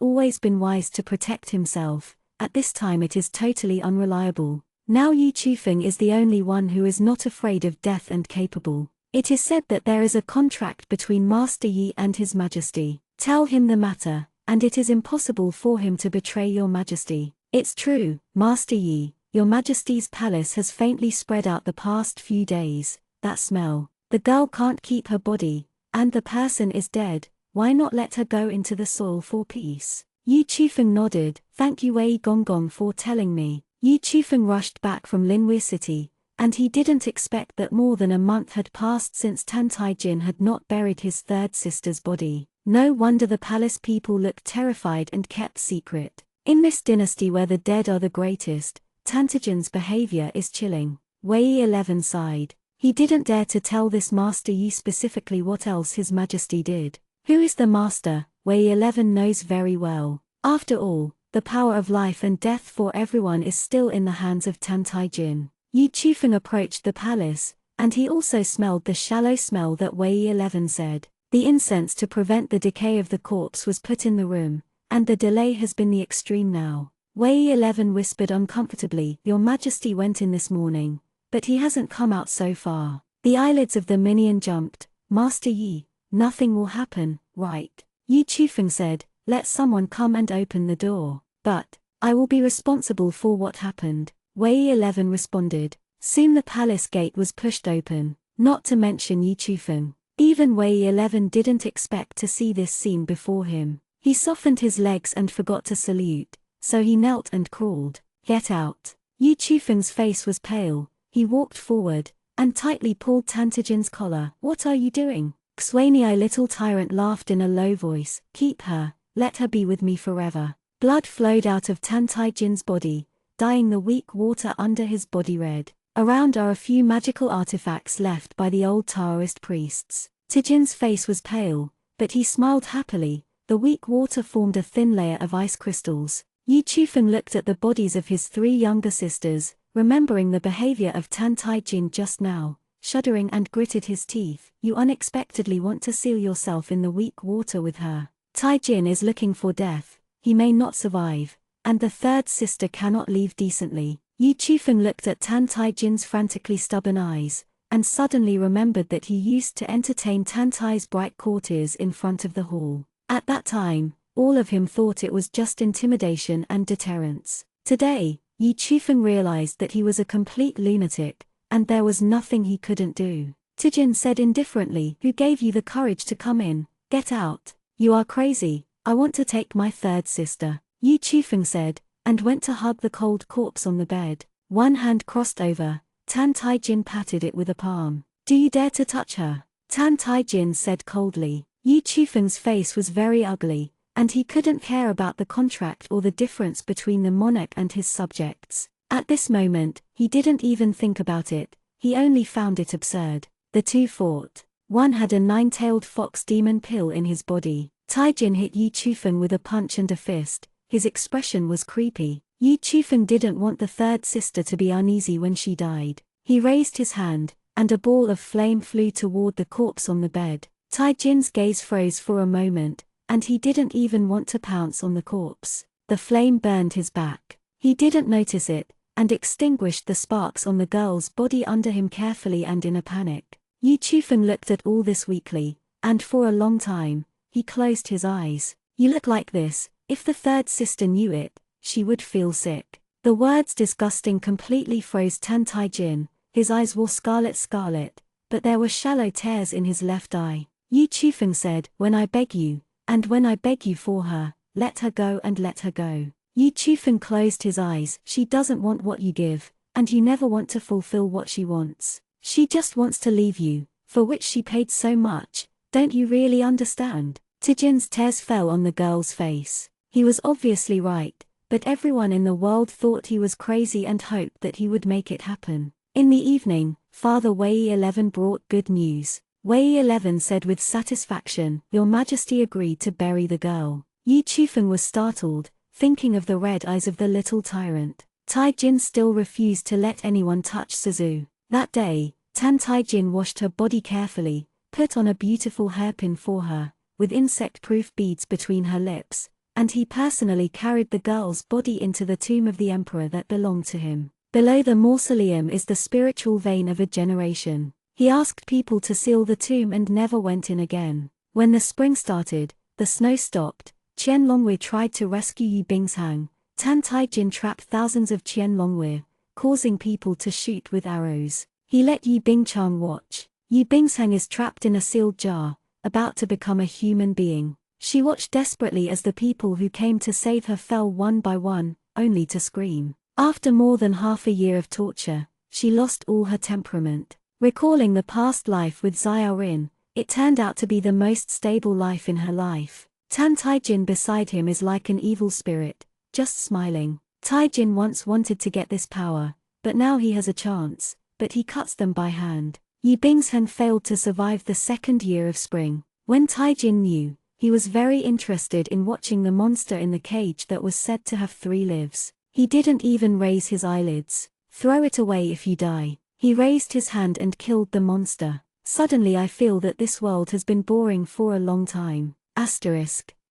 always been wise to protect himself. At this time it is totally unreliable. Now Yi Chufeng is the only one who is not afraid of death and capable. It is said that there is a contract between Master Yi and His Majesty. Tell him the matter, and it is impossible for him to betray your Majesty. It's true, Master Yi, your Majesty's palace has faintly spread out the past few days. That smell. The girl can't keep her body, and the person is dead. Why not let her go into the soil for peace? Yi Chufeng nodded. Thank you Wei Gonggong for telling me. Yi Chufeng rushed back from Linwei City, and he didn't expect that more than a month had passed since Tan Taijin had not buried his third sister's body. No wonder the palace people looked terrified and kept secret. In this dynasty where the dead are the greatest, Tan Taijin's behavior is chilling. Wei 11 sighed. He didn't dare to tell this Master Yi specifically what else His Majesty did. Who is the master? Wei 11 knows very well. After all, the power of life and death for everyone is still in the hands of Tan Taijin. Yi Chufeng approached the palace, and he also smelled the shallow smell that Wei 11 said. The incense to prevent the decay of the corpse was put in the room, and the delay has been the extreme now. Wei 11 whispered uncomfortably, Your Majesty went in this morning, but he hasn't come out so far. The eyelids of the minion jumped. Master Yi, nothing will happen, right? Yi Chufeng said, let someone come and open the door. But I will be responsible for what happened. Wei 11 responded. Soon the palace gate was pushed open, not to mention Yi Chufeng. Even Wei 11 didn't expect to see this scene before him. He softened his legs and forgot to salute, so he knelt and crawled. Get out. Yi Chufeng's face was pale. He walked forward, and tightly pulled Tan Taijin's collar. What are you doing? Xianxia little tyrant laughed in a low voice, keep her, let her be with me forever. Blood flowed out of Tan Taijin's body, dyeing the weak water under his body red. Around are a few magical artifacts left by the old Taoist priests. Taijin's face was pale, but he smiled happily. The weak water formed a thin layer of ice crystals. Yi Chufeng looked at the bodies of his 3 younger sisters, remembering the behavior of Tan Taijin just now, shuddering and gritted his teeth. You unexpectedly want to seal yourself in the weak water with her. Taijin is looking for death, he may not survive, and the 3rd sister cannot leave decently. Yi Chufeng looked at Tan Taijin's frantically stubborn eyes, and suddenly remembered that he used to entertain Tan Tai's bright courtiers in front of the hall. At that time, all of him thought it was just intimidation and deterrence. Today, Yi Chufeng realized that he was a complete lunatic, and there was nothing he couldn't do. Taijin said indifferently, who gave you the courage to come in? Get out. You are crazy, I want to take my 3rd sister. Yi Chufeng said, and went to hug the cold corpse on the bed. One hand crossed over, Tan Taijin patted it with a palm. Do you dare to touch her? Tan Taijin said coldly. Yi Chufeng's face was very ugly, and he couldn't care about the contract or the difference between the monarch and his subjects. At this moment, he didn't even think about it, he only found it absurd. The 2 fought. One had a 9-tailed fox demon pill in his body. Taijin hit Yi Chufeng with a punch and a fist. His expression was creepy. Yi Chufeng didn't want the 3rd sister to be uneasy when she died. He raised his hand, and a ball of flame flew toward the corpse on the bed. Taijin's gaze froze for a moment, and he didn't even want to pounce on the corpse. The flame burned his back. He didn't notice it, and extinguished the sparks on the girl's body under him carefully and in a panic. Yi Chufeng looked at all this weakly, and for a long time, he closed his eyes. You look like this, if the 3rd sister knew it, she would feel sick. The words disgusting completely froze Tan Taijin, his eyes were scarlet, but there were shallow tears in his left eye. Yi Chufeng said, when I beg you, and when I beg you for her, let her go and let her go. Yi Chufeng closed his eyes. She doesn't want what you give, and you never want to fulfill what she wants. She just wants to leave you, for which she paid so much, don't you really understand? Taijin's tears fell on the girl's face. He was obviously right, but everyone in the world thought he was crazy and hoped that he would make it happen. In the evening, Father Wei 11 brought good news. Wei 11 said with satisfaction, Your Majesty agreed to bury the girl. Yi Chufeng was startled, thinking of the red eyes of the little tyrant. Taijin still refused to let anyone touch Suzu. That day, Tan Taijin washed her body carefully, put on a beautiful hairpin for her, with insect-proof beads between her lips, and he personally carried the girl's body into the tomb of the emperor that belonged to him. Below the mausoleum is the spiritual vein of a generation. He asked people to seal the tomb and never went in again. When the spring started, the snow stopped. Qianlongwei tried to rescue Yi Bingshang. Tan Taijin trapped thousands of Qianlongwei, causing people to shoot with arrows. He let Yi Bingchang watch. Yi Bingshang is trapped in a sealed jar, about to become a human being. She watched desperately as the people who came to save her fell one by one, only to scream. After more than half a year of torture, she lost all her temperament. Recalling the past life with Xiaorin, it turned out to be the most stable life in her life. Tan Taijin beside him is like an evil spirit, just smiling. Taijin once wanted to get this power, but now he has a chance, but he cuts them by hand. Yi Bingsheng failed to survive the 2nd year of spring. When Taijin knew, he was very interested in watching the monster in the cage that was said to have 3 lives. He didn't even raise his eyelids. Throw it away if you die. He raised his hand and killed the monster. Suddenly I feel that this world has been boring for a long time.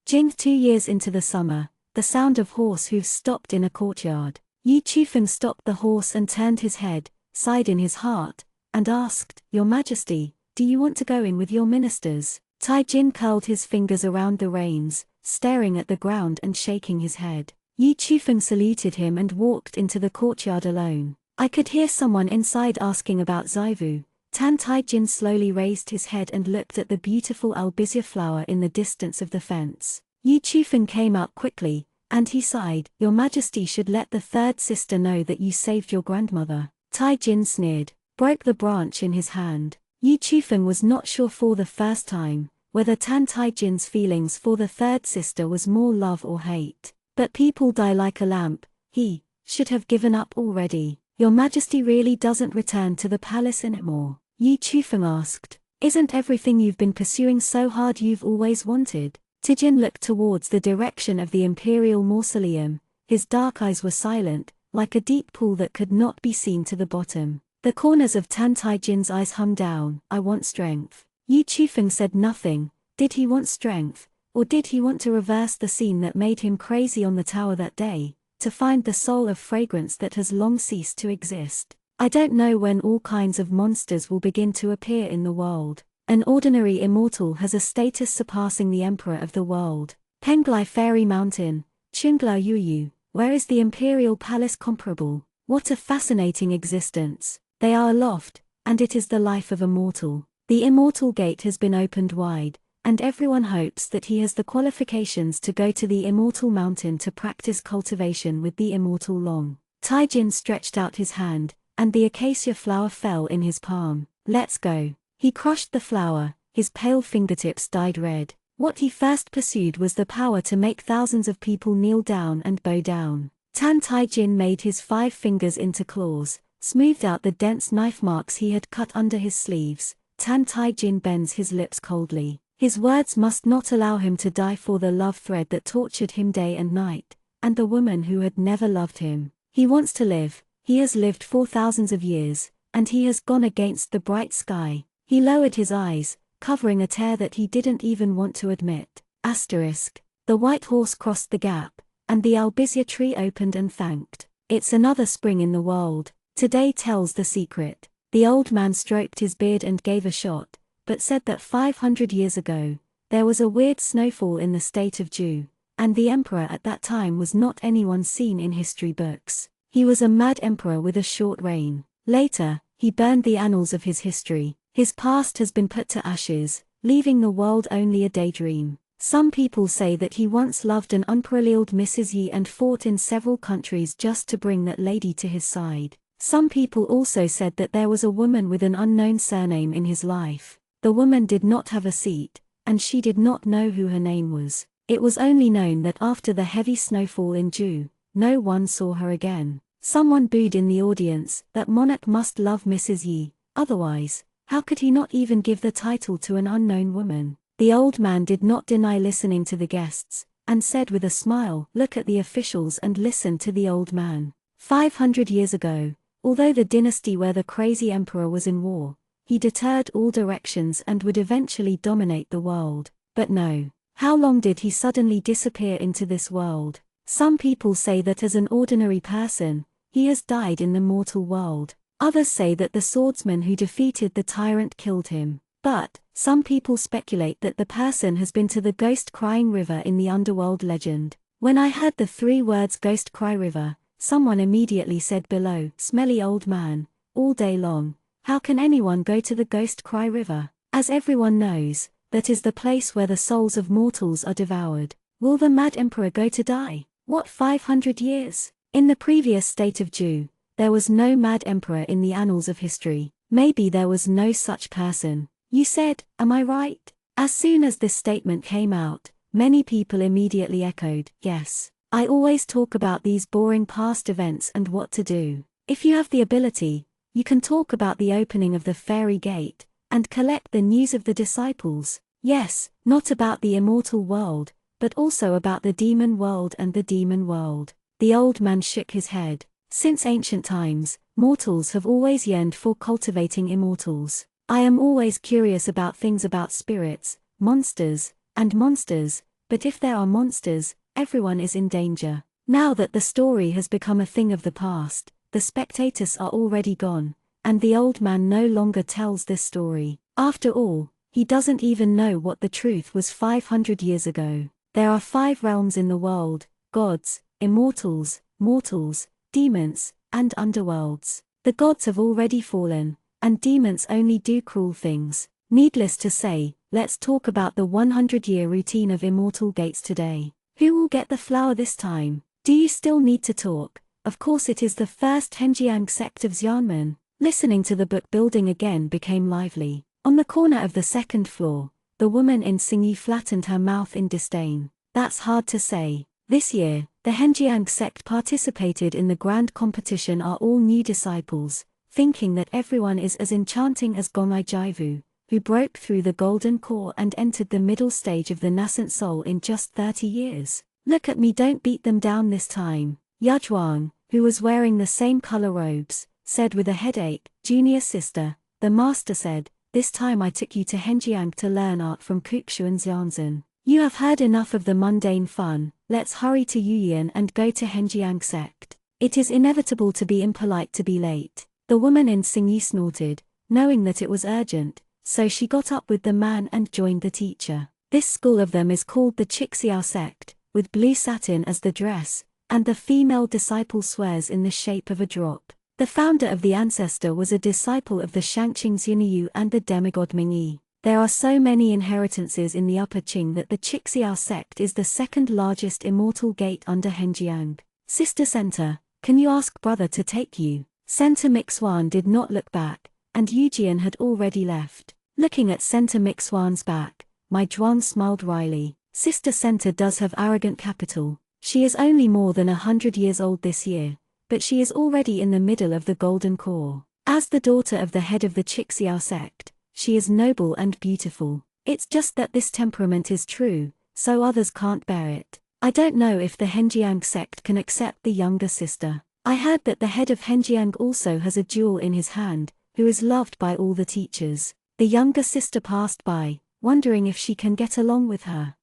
Jing 2 years into the summer, the sound of horse hooves stopped in a courtyard. Yi Chufeng stopped the horse and turned his head, sighed in his heart, and asked, Your Majesty, do you want to go in with your ministers? Taijin curled his fingers around the reins, staring at the ground and shaking his head. Yi Chufeng saluted him and walked into the courtyard alone. I could hear someone inside asking about Zaivu. Tan Taijin slowly raised his head and looked at the beautiful albizia flower in the distance of the fence. Yi Chufeng came out quickly, and he sighed, Your Majesty should let the 3rd sister know that you saved your grandmother. Taijin sneered, broke the branch in his hand. Yu Chufeng was not sure for the first time whether Tan Taijin's feelings for the third sister was more love or hate. But people die like a lamp, he should have given up already. Your Majesty really doesn't return to the palace anymore? Yu Chufeng asked. Isn't everything you've been pursuing so hard you've always wanted? Tijin looked towards the direction of the imperial mausoleum. His dark eyes were silent, like a deep pool that could not be seen to the bottom. The corners of Tan Taijin's eyes hung down. I want strength. Yu Chufeng said nothing. Did he want strength, or did he want to reverse the scene that made him crazy on the tower that day, to find the soul of fragrance that has long ceased to exist? I don't know when all kinds of monsters will begin to appear in the world. An ordinary immortal has a status surpassing the emperor of the world. Penglai Fairy Mountain, Qingla Yuyu, where is the imperial palace comparable? What a fascinating existence. They are aloft, and it is the life of a mortal. The immortal gate has been opened wide, and everyone hopes that he has the qualifications to go to the immortal mountain to practice cultivation with the immortal Long. Taijin stretched out his hand, and the acacia flower fell in his palm. Let's go. He crushed the flower, his pale fingertips dyed red. What he first pursued was the power to make thousands of people kneel down and bow down. Tan Taijin made his 5 fingers into claws, smoothed out the dense knife marks he had cut under his sleeves. Tan Taijin bends his lips coldly. His words must not allow him to die for the love thread that tortured him day and night, and the woman who had never loved him. He wants to live. He has lived for thousands of years, and he has gone against the bright sky. He lowered his eyes, covering a tear that he didn't even want to admit. Asterisk. The white horse crossed the gap, and the albizia tree opened and thanked. It's another spring in the world. Today tells the secret. The old man stroked his beard and gave a shot, but said that 500 years ago, there was a weird snowfall in the state of Zhu, and the emperor at that time was not anyone seen in history books. He was a mad emperor with a short reign. Later, he burned the annals of his history. His past has been put to ashes, leaving the world only a daydream. Some people say that he once loved an unparalleled Mrs. Yi and fought in several countries just to bring that lady to his side. Some people also said that there was a woman with an unknown surname in his life. The woman did not have a seat, and she did not know who her name was. It was only known that after the heavy snowfall in Zhu, no one saw her again. Someone booed in the audience that monarch must love Mrs. Yi, otherwise, how could he not even give the title to an unknown woman? The old man did not deny listening to the guests, and said with a smile, look at the officials and listen to the old man. 500 years ago, although the dynasty where the crazy emperor was in war, he deterred all directions and would eventually dominate the world. But no. How long did he suddenly disappear into this world? Some people say that as an ordinary person, he has died in the mortal world. Others say that the swordsman who defeated the tyrant killed him. But some people speculate that the person has been to the Ghost Crying River in the underworld legend. When I heard the 3 words Ghost Cry River, someone immediately said below, smelly old man, all day long, how can anyone go to the Ghost Cry River? As everyone knows, that is the place where the souls of mortals are devoured. Will the mad emperor go to die? What 500 years? In the previous state of Zhu, there was no mad emperor in the annals of history. Maybe there was no such person. You said, am I right? As soon as this statement came out, many people immediately echoed, yes. I always talk about these boring past events and what to do. If you have the ability, you can talk about the opening of the fairy gate, and collect the news of the disciples. Yes, not about the immortal world, but also about the demon world and the demon world. The old man shook his head. Since ancient times, mortals have always yearned for cultivating immortals. I am always curious about things about spirits, monsters, but if there are monsters, everyone is in danger. Now that the story has become a thing of the past, the spectators are already gone, and the old man no longer tells this story. After all, he doesn't even know what the truth was 500 years ago. There are 5 realms in the world: gods, immortals, mortals, demons, and underworlds. The gods have already fallen, and demons only do cruel things. Needless to say, let's talk about the 100-year routine of immortal gates today. Who will get the flower this time? Do you still need to talk? Of course it is the first Henjiang sect of Xianmen. Listening to the book building again became lively. On the corner of the second floor, the woman in Xingyi flattened her mouth in disdain. That's hard to say. This year, the Henjiang sect participated in the grand competition are all new disciples, thinking that everyone is as enchanting as Gong'ai Jaivu, who broke through the golden core and entered the middle stage of the nascent soul in just 30 years. Look at me, don't beat them down this time. Yuzhuang, who was wearing the same color robes, said with a headache, Junior sister, the master said, this time I took you to Henjiang to learn art from Kukshu and Xianxia. You have heard enough of the mundane fun, let's hurry to Yuyan and go to Henjiang sect. It is inevitable to be impolite to be late. The woman in Xingyi snorted, knowing that it was urgent, so she got up with the man and joined the teacher. This school of them is called the Xianxia sect, with blue satin as the dress, and the female disciple swears in the shape of a drop. The founder of the ancestor was a disciple of the Shangqing Xinyu and the demigod Mingyi. There are so many inheritances in the Upper Qing that the Xianxia sect is the second largest immortal gate under Henjiang. Sister Center, can you ask brother to take you? Center Mixuan did not look back, and Yujian had already left. Looking at Center Mixuan's back, my Zhuan smiled wryly. Sister Center does have arrogant capital. She is only more than 100 years old this year, but she is already in the middle of the golden core. As the daughter of the head of the Xianxia sect, she is noble and beautiful. It's just that this temperament is true, so others can't bear it. I don't know if the Henjiang sect can accept the younger sister. I heard that the head of Henjiang also has a jewel in his hand, who is loved by all the teachers. The younger sister passed by, wondering if she can get along with her.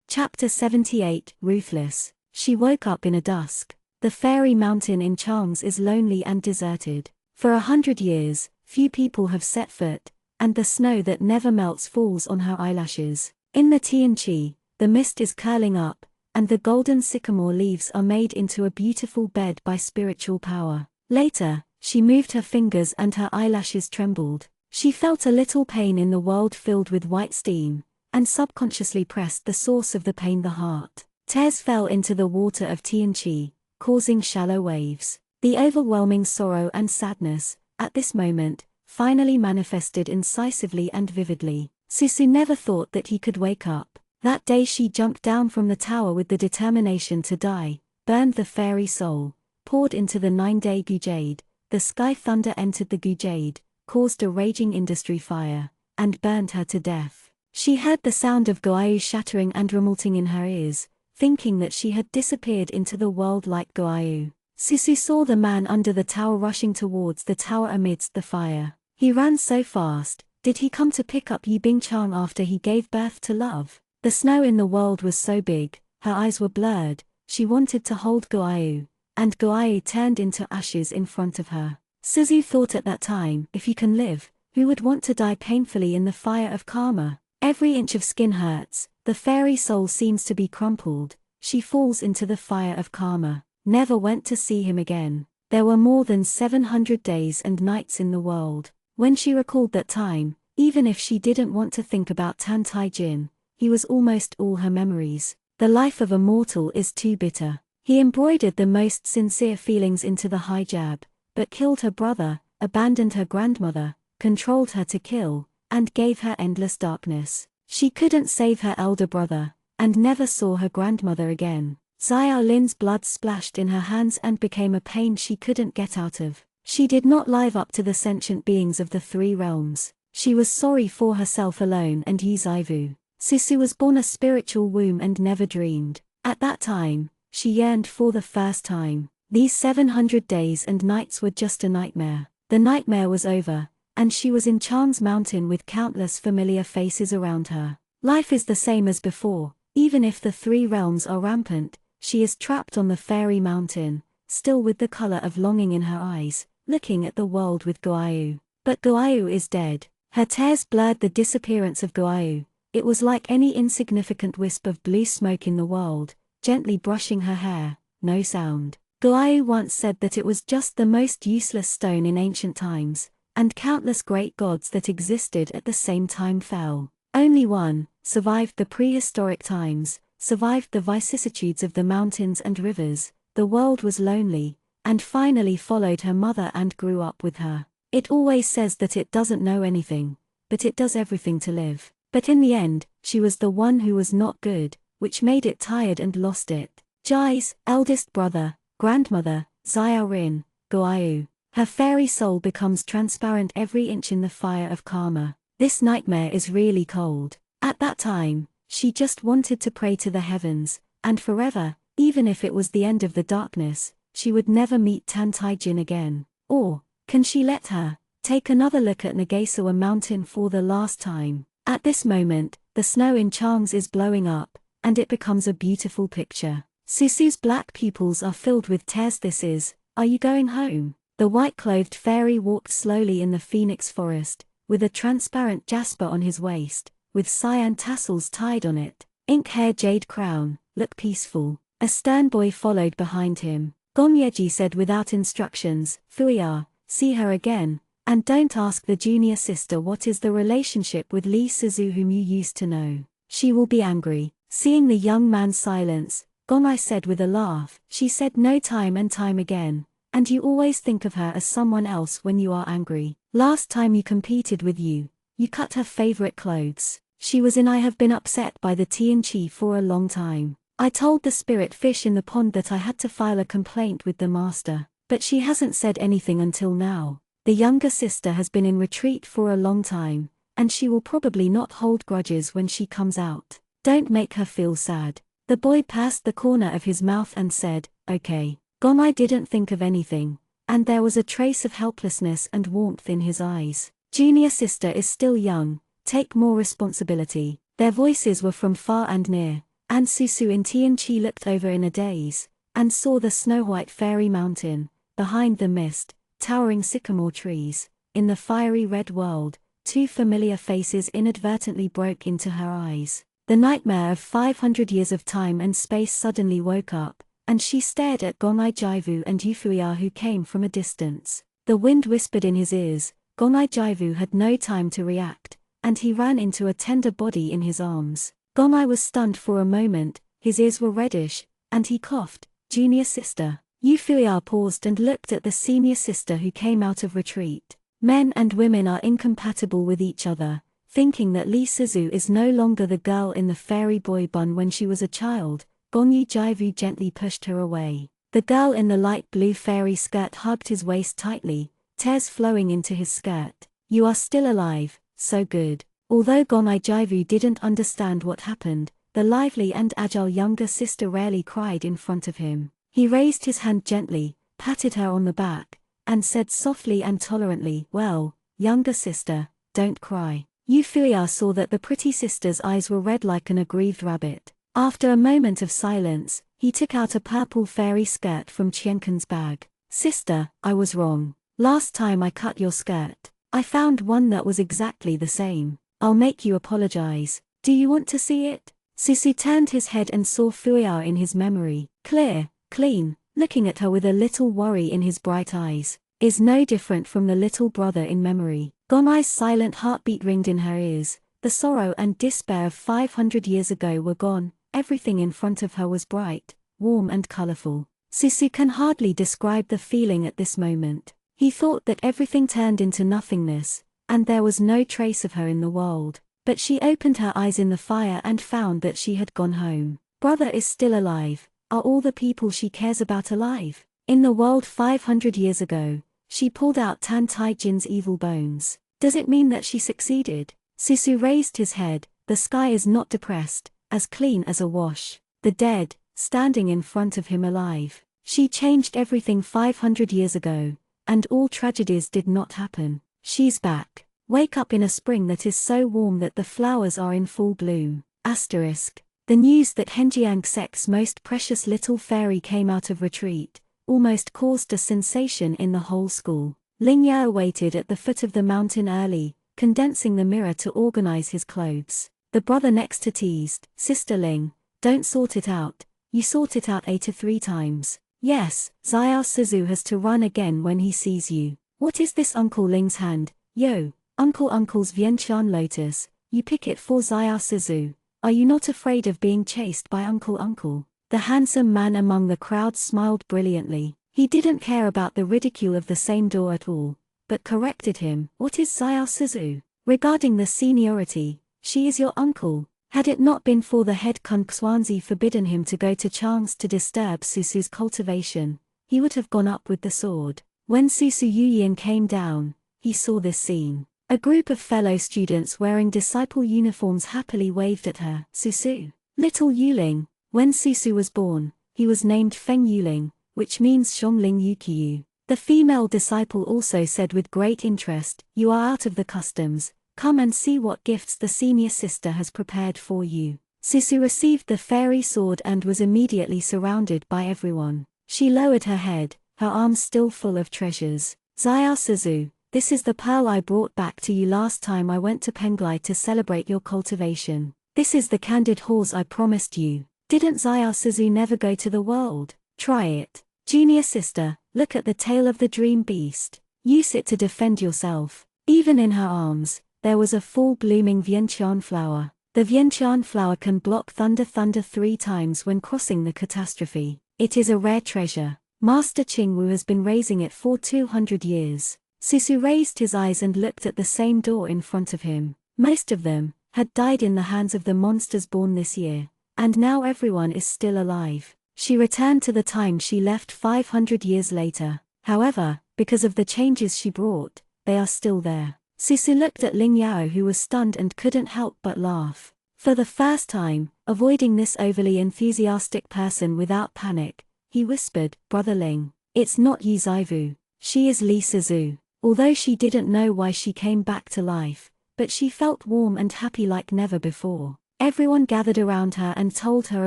Chapter 78, Ruthless. She woke up in a dusk. The fairy mountain in Chang's is lonely and deserted. For 100 years, few people have set foot, and the snow that never melts falls on her eyelashes. In the Tianqi, the mist is curling up, and the golden sycamore leaves are made into a beautiful bed by spiritual power. Later, she moved her fingers and her eyelashes trembled. She felt a little pain in the world filled with white steam, and subconsciously pressed the source of the pain, the heart. Tears fell into the water of Tianqi, causing shallow waves. The overwhelming sorrow and sadness, at this moment, finally manifested incisively and vividly. Susu never thought that he could wake up. That day she jumped down from the tower with the determination to die, burned the fairy soul, poured into the 9-day gujade, the sky thunder entered the gujade, caused a raging industry fire, and burned her to death. She heard the sound of Goayu shattering and revolting in her ears, thinking that she had disappeared into the world like Goayu. Susu saw the man under the tower rushing towards the tower amidst the fire. He ran so fast. Did he come to pick up Yi Bingchang after he gave birth to love? The snow in the world was so big, her eyes were blurred, she wanted to hold Goayu, and Goayu turned into ashes in front of her. Suzu thought at that time, if you can live, who would want to die painfully in the fire of karma? Every inch of skin hurts, the fairy soul seems to be crumpled, she falls into the fire of karma. Never went to see him again. There were more than 700 days and nights in the world. When she recalled that time, even if she didn't want to think about Tan Tai Jin, he was almost all her memories. The life of a mortal is too bitter. He embroidered the most sincere feelings into the hijab, but killed her brother, abandoned her grandmother, controlled her to kill, and gave her endless darkness. She couldn't save her elder brother, and never saw her grandmother again. Xiao Lin's blood splashed in her hands and became a pain she couldn't get out of. She did not live up to the sentient beings of the three realms. She was sorry for herself alone and Yi Zaivu. Susu was born a spiritual womb and never dreamed. At that time, she yearned for the first time. These 700 days and nights were just a nightmare. The nightmare was over, and she was in Chang's mountain with countless familiar faces around her. Life is the same as before, even if the three realms are rampant. She is trapped on the fairy mountain, still with the color of longing in her eyes, looking at the world with Goayu. But Goayu is dead. Her tears blurred the disappearance of Goayu. It was like any insignificant wisp of blue smoke in the world, gently brushing her hair, no sound. Goayu once said that it was just the most useless stone in ancient times, and countless great gods that existed at the same time fell. Only one survived the prehistoric times, survived the vicissitudes of the mountains and rivers. The world was lonely, and finally followed her mother and grew up with her. It always says that it doesn't know anything, but it does everything to live. But in the end, she was the one who was not good, which made it tired and lost it. Jai's eldest brother, grandmother, Xiao Rin, Guaiu. Her fairy soul becomes transparent every inch in the fire of karma. This nightmare is really cold. At that time, she just wanted to pray to the heavens, and forever, even if it was the end of the darkness, she would never meet Tan Tai Jin again. Or, can she let her take another look at Nagasawa Mountain for the last time? At this moment, the snow in Chang's is blowing up, and it becomes a beautiful picture. Susu's black pupils are filled with tears. Are you going home? The white-clothed fairy walked slowly in the phoenix forest, with a transparent jasper on his waist, with cyan tassels tied on it, ink-hair jade crown, look peaceful. A stern boy followed behind him. Gongyeji said without instructions, Fuya, see her again, and don't ask the junior sister what is the relationship with Lee Suzu whom you used to know. She will be angry. Seeing the young man's silence, Gongai said with a laugh, she said no time and time again, and you always think of her as someone else when you are angry. Last time you competed with you cut her favorite clothes. She was in. I have been upset by the Tianqi for a long time. I told the spirit fish in the pond that I had to file a complaint with the master, but she hasn't said anything until now. The younger sister has been in retreat for a long time, and she will probably not hold grudges when she comes out. Don't make her feel sad. The boy passed the corner of his mouth and said, okay. Gonai didn't think of anything, and there was a trace of helplessness and warmth in his eyes. Junior sister is still young, take more responsibility. Their voices were from far and near, and Susu and Tianqi looked over in a daze, and saw the snow-white fairy mountain, behind the mist, towering sycamore trees. In the fiery red world, two familiar faces inadvertently broke into her eyes. The nightmare of 500 years of time and space suddenly woke up, and she stared at Gonai Jaivu and Yufuya who came from a distance. The wind whispered in his ears. Gonai Jaivu had no time to react, and he ran into a tender body in his arms. Gonai was stunned for a moment, his ears were reddish, and he coughed. Junior sister. Yufuya paused and looked at the senior sister who came out of retreat. Men and women are incompatible with each other. Thinking that Lee Suzu is no longer the girl in the fairy boy bun when she was a child, Gonyu Jaivu gently pushed her away. The girl in the light blue fairy skirt hugged his waist tightly, tears flowing into his skirt. You are still alive, so good. Although Gonai Jaivu didn't understand what happened, the lively and agile younger sister rarely cried in front of him. He raised his hand gently, patted her on the back, and said softly and tolerantly, well, younger sister, don't cry. Yufuya saw that the pretty sister's eyes were red like an aggrieved rabbit. After a moment of silence, he took out a purple fairy skirt from Qiankan's bag. Sister, I was wrong. Last time I cut your skirt, I found one that was exactly the same. I'll make you apologize. Do you want to see it? Susu turned his head and saw Fuya in his memory. Clear, clean, looking at her with a little worry in his bright eyes. Is no different from the little brother in memory. Gonai's silent heartbeat ringed in her ears. The sorrow and despair of 500 years ago were gone. Everything in front of her was bright, warm and colorful. Susu can hardly describe the feeling at this moment. He thought that everything turned into nothingness, and there was no trace of her in the world. But she opened her eyes in the fire and found that she had gone home. Brother is still alive. Are all the people she cares about alive? In the world 500 years ago, she pulled out Tan Tai Jin's evil bones. Does it mean that she succeeded? Susu raised his head. The sky is not depressed, as clean as a wash. The dead, standing in front of him alive. She changed everything 500 years ago, and all tragedies did not happen. She's back. Wake up in a spring that is so warm that the flowers are in full bloom. Asterisk. The news that Henjiangsek's most precious little fairy came out of retreat almost caused a sensation in the whole school. Ling Yao waited at the foot of the mountain early, condensing the mirror to organize his clothes. The brother next to teased, Sister Ling, don't sort it out, you sort it out 83 times. Yes, Xiao Suzu has to run again when he sees you. What is this Uncle Ling's hand? Yo, Uncle's Vientian lotus, you pick it for Xiao Suzu. Are you not afraid of being chased by Uncle? The handsome man among the crowd smiled brilliantly. He didn't care about the ridicule of the same door at all, but corrected him. What is Xiao Suzu? Regarding the seniority, she is your uncle. Had it not been for the head Kun Xuanzi forbidden him to go to chance to disturb Susu's cultivation, he would have gone up with the sword. When Susu Yuyan came down, he saw this scene. A group of fellow students wearing disciple uniforms happily waved at her. Susu, little Yuling. When Susu was born, he was named Feng Yuling, which means Xiongling Yukiyu. The female disciple also said with great interest, "You are out of the customs. Come and see what gifts the senior sister has prepared for you." Susu received the fairy sword and was immediately surrounded by everyone. She lowered her head, her arms still full of treasures. "Xiao Suzu, this is the pearl I brought back to you last time I went to Penglai to celebrate your cultivation. This is the candid horse I promised you. Didn't Xiao Suzu never go to the world? Try it. Junior sister, look at the tail of the dream beast. Use it to defend yourself." Even in her arms, there was a full-blooming Vientiane flower. The Vientiane flower can block thunder 3 times when crossing the catastrophe. It is a rare treasure. Master Qingwu has been raising it for 200 years. Susu raised his eyes and looked at the same door in front of him. Most of them had died in the hands of the monsters born this year, and now everyone is still alive. She returned to the time she left 500 years later. However, because of the changes she brought, they are still there. Susu looked at Ling Yao, who was stunned and couldn't help but laugh. For the first time, avoiding this overly enthusiastic person without panic, he whispered, "Brother Ling, it's not Yi Zaivu. She is Li Suzu." Although she didn't know why she came back to life, but she felt warm and happy like never before. Everyone gathered around her and told her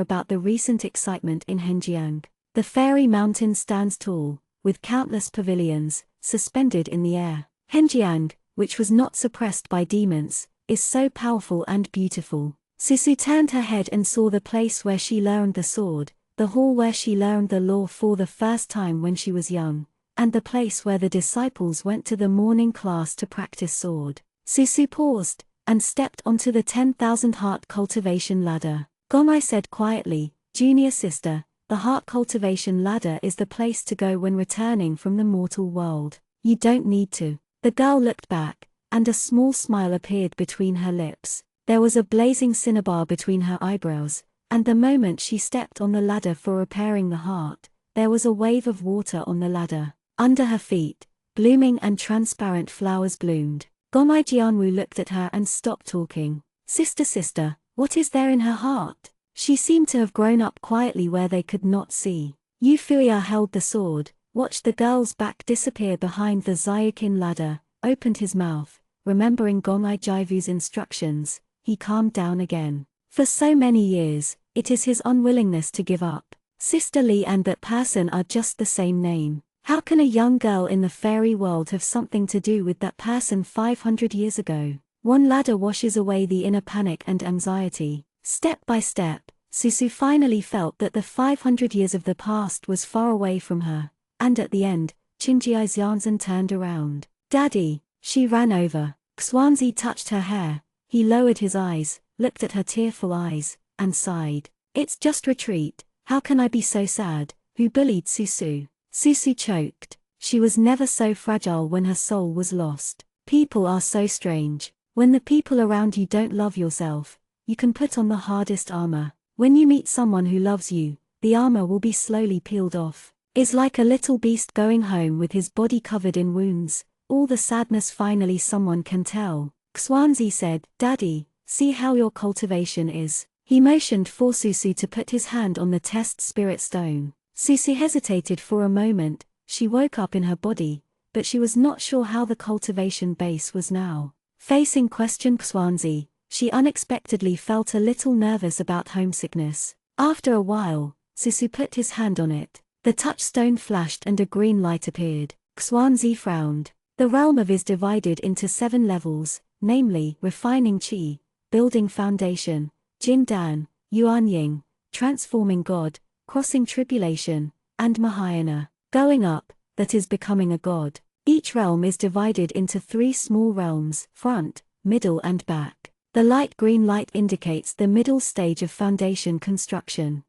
about the recent excitement in Henjiang. The fairy mountain stands tall, with countless pavilions, suspended in the air. Henjiang, which was not suppressed by demons, is so powerful and beautiful. Susu turned her head and saw the place where she learned the sword, the hall where she learned the law for the first time when she was young, and the place where the disciples went to the morning class to practice sword. Susu paused, and stepped onto the 10,000 heart cultivation ladder. Gomai said quietly, "Junior sister, the heart cultivation ladder is the place to go when returning from the mortal world. You don't need to." The girl looked back, and a small smile appeared between her lips. There was a blazing cinnabar between her eyebrows, and the moment she stepped on the ladder for repairing the heart, there was a wave of water on the ladder. Under her feet, blooming and transparent flowers bloomed. Gomai Jianwu looked at her and stopped talking. Sister, what is there in her heart?" She seemed to have grown up quietly where they could not see. Yu Fuya held the sword, watched the girl's back disappear behind the Zayukin ladder, opened his mouth, remembering Gomai Jiavu's instructions. He calmed down again. For so many years, it is his unwillingness to give up. Sister Li and that person are just the same name. How can a young girl in the fairy world have something to do with that person 500 years ago? One ladder washes away the inner panic and anxiety. Step by step, Susu finally felt that the 500 years of the past was far away from her, and at the end, Qingjia Xianzhen turned around. "Daddy!" She ran over. Xuanzi touched her hair. He lowered his eyes, looked at her tearful eyes, and sighed. "It's just retreat. How can I be so sad? Who bullied Susu?" Susu choked. She was never so fragile when her soul was lost. People are so strange. When the people around you don't love yourself, you can put on the hardest armor. When you meet someone who loves you, the armor will be slowly peeled off. It's like a little beast going home with his body covered in wounds, all the sadness finally someone can tell. Xuanzi said, "Daddy, see how your cultivation is." He motioned for Susu to put his hand on the test spirit stone. Susu hesitated for a moment. She woke up in her body, but she was not sure how the cultivation base was now. Facing question Xuanzi, she unexpectedly felt a little nervous about homesickness. After a while, Susu put his hand on it. The touchstone flashed and a green light appeared. Xuanzi frowned. The realm of is divided into 7 levels, namely, refining qi, building foundation, Jindan, Yuanying, transforming God, crossing tribulation, and Mahayana, going up, that is becoming a god. Each realm is divided into 3 small realms, front, middle and back. The light green light indicates the middle stage of foundation construction.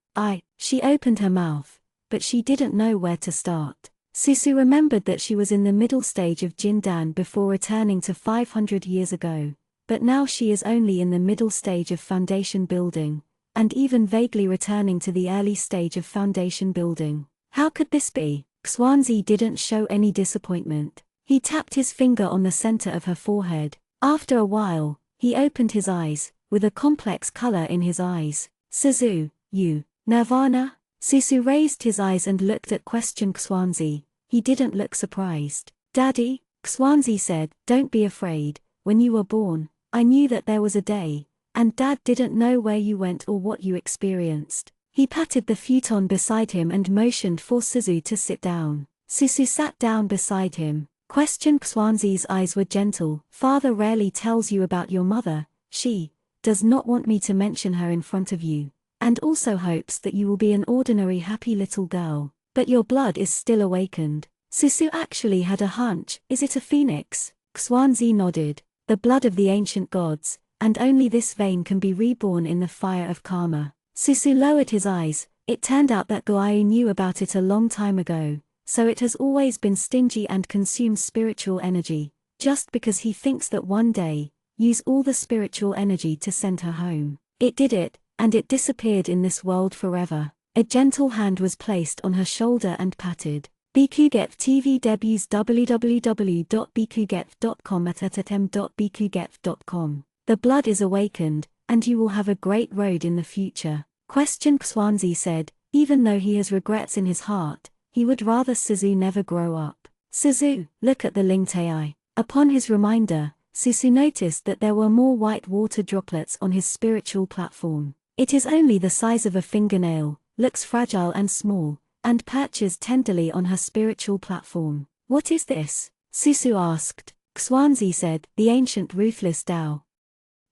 She opened her mouth, but she didn't know where to start. Susu remembered that she was in the middle stage of Jindan before returning to 500 years ago, but now she is only in the middle stage of foundation building, and even vaguely returning to the early stage of foundation building. How could this be? Xianxia didn't show any disappointment. He tapped his finger on the center of her forehead. After a while, he opened his eyes, with a complex color in his eyes. Suzu, you, Nirvana? Susu raised his eyes and looked at Xianxia. He didn't look surprised. Daddy, Xianxia said, don't be afraid. When you were born, I knew that there was a day, and Dad didn't know where you went or what you experienced. He patted the futon beside him and motioned for Suzu to sit down. Susu sat down beside him. Xianxia's eyes were gentle. Father rarely tells you about your mother. She does not want me to mention her in front of you, and also hopes that you will be an ordinary happy little girl. But your blood is still awakened. Susu actually had a hunch. Is it a phoenix? Xianxia nodded. The blood of the ancient gods, and only this vein can be reborn in the fire of karma. Susu lowered his eyes. It turned out that Guai knew about it a long time ago, so it has always been stingy and consumes spiritual energy, just because he thinks that one day, use all the spiritual energy to send her home. It did it, and it disappeared in this world forever. A gentle hand was placed on her shoulder and patted. Bikuget TV debuts www.bikuget.com. The blood is awakened, and you will have a great road in the future. Xianxia said, even though he has regrets in his heart, he would rather Suzu never grow up. Suzu, look at the Lingtai. Upon his reminder, Susu noticed that there were more white water droplets on his spiritual platform. It is only the size of a fingernail, looks fragile and small, and perches tenderly on her spiritual platform. What is this? Susu asked. Xianxia said, the ancient ruthless Tao.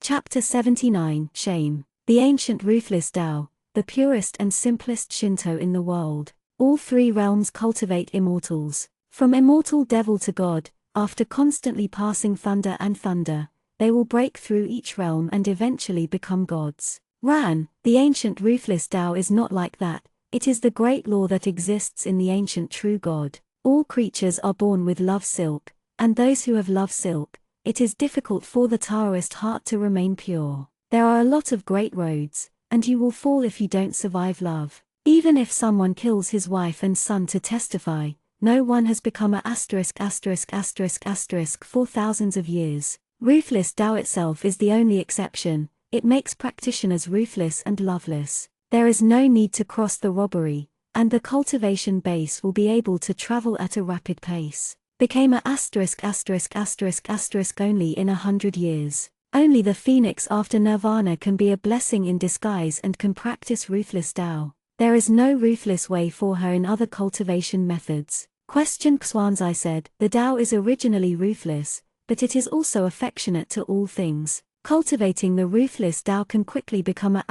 Chapter 79, Shame. The ancient ruthless Tao, the purest and simplest Shinto in the world. All three realms cultivate immortals. From immortal devil to god, after constantly passing thunder and thunder, they will break through each realm and eventually become gods. Ran, the ancient ruthless Tao is not like that. It is the great law that exists in the ancient true God. All creatures are born with love silk, and those who have love silk, it is difficult for the Taoist heart to remain pure. There are a lot of great roads, and you will fall if you don't survive love. Even if someone kills his wife and son to testify, no one has become a for thousands of years. Ruthless Tao itself is the only exception. It makes practitioners ruthless and loveless. There is no need to cross the robbery, and the cultivation base will be able to travel at a rapid pace. Became a only in 100 years. Only the phoenix after nirvana can be a blessing in disguise and can practice ruthless Tao. There is no ruthless way for her in other cultivation methods. Xianxia said, the Tao is originally ruthless, but it is also affectionate to all things. Cultivating the ruthless Tao can quickly become a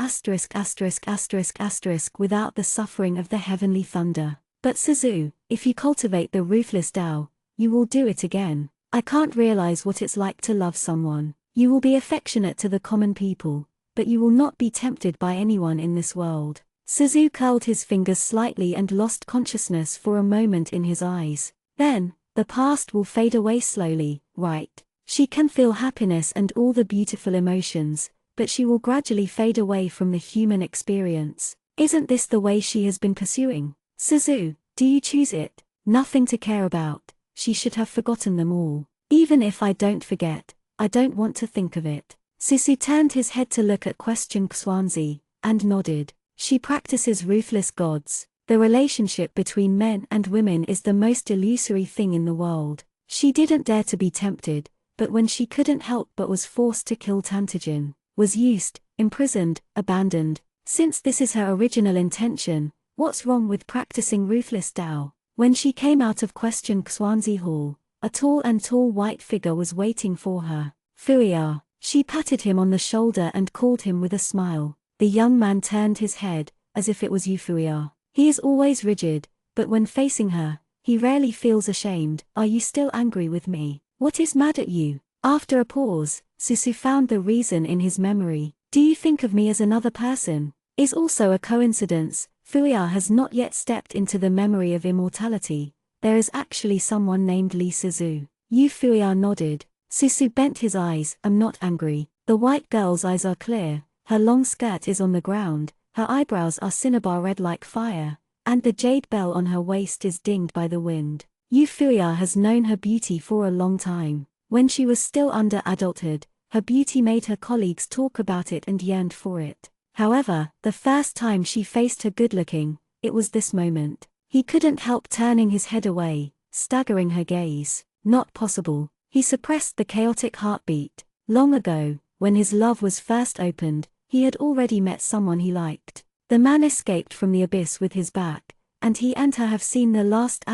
without the suffering of the heavenly thunder. But Suzu, if you cultivate the ruthless Tao, you will do it again. I can't realize what it's like to love someone. You will be affectionate to the common people, but you will not be tempted by anyone in this world. Suzu curled his fingers slightly and lost consciousness for a moment in his eyes. Then, the past will fade away slowly, right? She can feel happiness and all the beautiful emotions, but she will gradually fade away from the human experience. Isn't this the way she has been pursuing? Suzu, do you choose it? Nothing to care about. She should have forgotten them all. Even if I don't forget, I don't want to think of it. Susu turned his head to look at Xianxia, and nodded. She practices ruthless gods. The relationship between men and women is the most illusory thing in the world. She didn't dare to be tempted, but when she couldn't help but was forced to kill Tantijin, was used, imprisoned, abandoned. Since this is her original intention, what's wrong with practicing ruthless Tao? When she came out of Xianxia Hall, a tall white figure was waiting for her. Fuya. She patted him on the shoulder and called him with a smile. The young man turned his head, as if it was Fuya. He is always rigid, but when facing her, he rarely feels ashamed. Are you still angry with me? What is mad at you? After a pause, Susu found the reason in his memory. Do you think of me as another person? Is also a coincidence. Fuya has not yet stepped into the memory of immortality, there is actually someone named Li Suzu. Yu Fuya nodded. Susu bent his eyes. I'm not angry. The white girl's eyes are clear, her long skirt is on the ground, her eyebrows are cinnabar red like fire, and the jade bell on her waist is dinged by the wind. Yu Fuya has known her beauty for a long time. When she was still under adulthood, her beauty made her colleagues talk about it and yearned for it. However, the first time she faced her good-looking, it was this moment. He couldn't help turning his head away, staggering her gaze. Not possible. He suppressed the chaotic heartbeat. Long ago, when his love was first opened, he had already met someone he liked. The man escaped from the abyss with his back, and he and her have seen the last ****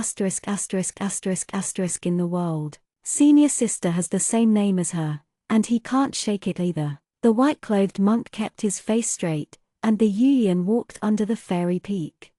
in the world. Senior sister has the same name as her, and he can't shake it either. The white-clothed monk kept his face straight, and the Yuyan walked under the fairy peak.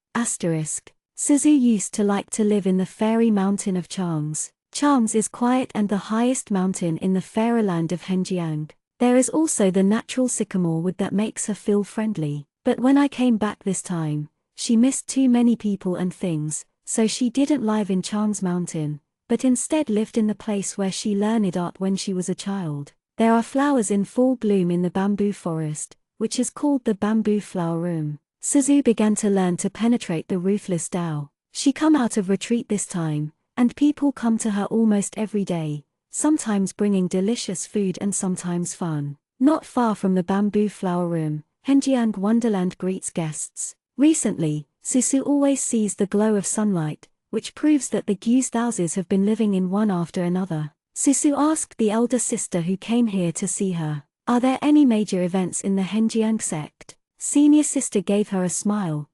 Suzu used to like to live in the fairy mountain of Chang's. Chang's is quiet and the highest mountain in the fairy land of Henjiang. There is also the natural sycamore wood that makes her feel friendly. But when I came back this time, she missed too many people and things, so she didn't live in Chang's mountain, but instead lived in the place where she learned art when she was a child. There are flowers in full bloom in the bamboo forest, which is called the bamboo flower room. Suzu began to learn to penetrate the ruthless Tao. She come out of retreat this time, and people come to her almost every day, sometimes bringing delicious food and sometimes fun. Not far from the bamboo flower room, Henjiang Wonderland greets guests. Recently, Susu always sees the glow of sunlight, which proves that the Guzhouses have been living in one after another. Susu asked the elder sister who came here to see her, "Are there any major events in the Henjiang sect?" Senior sister gave her a smile.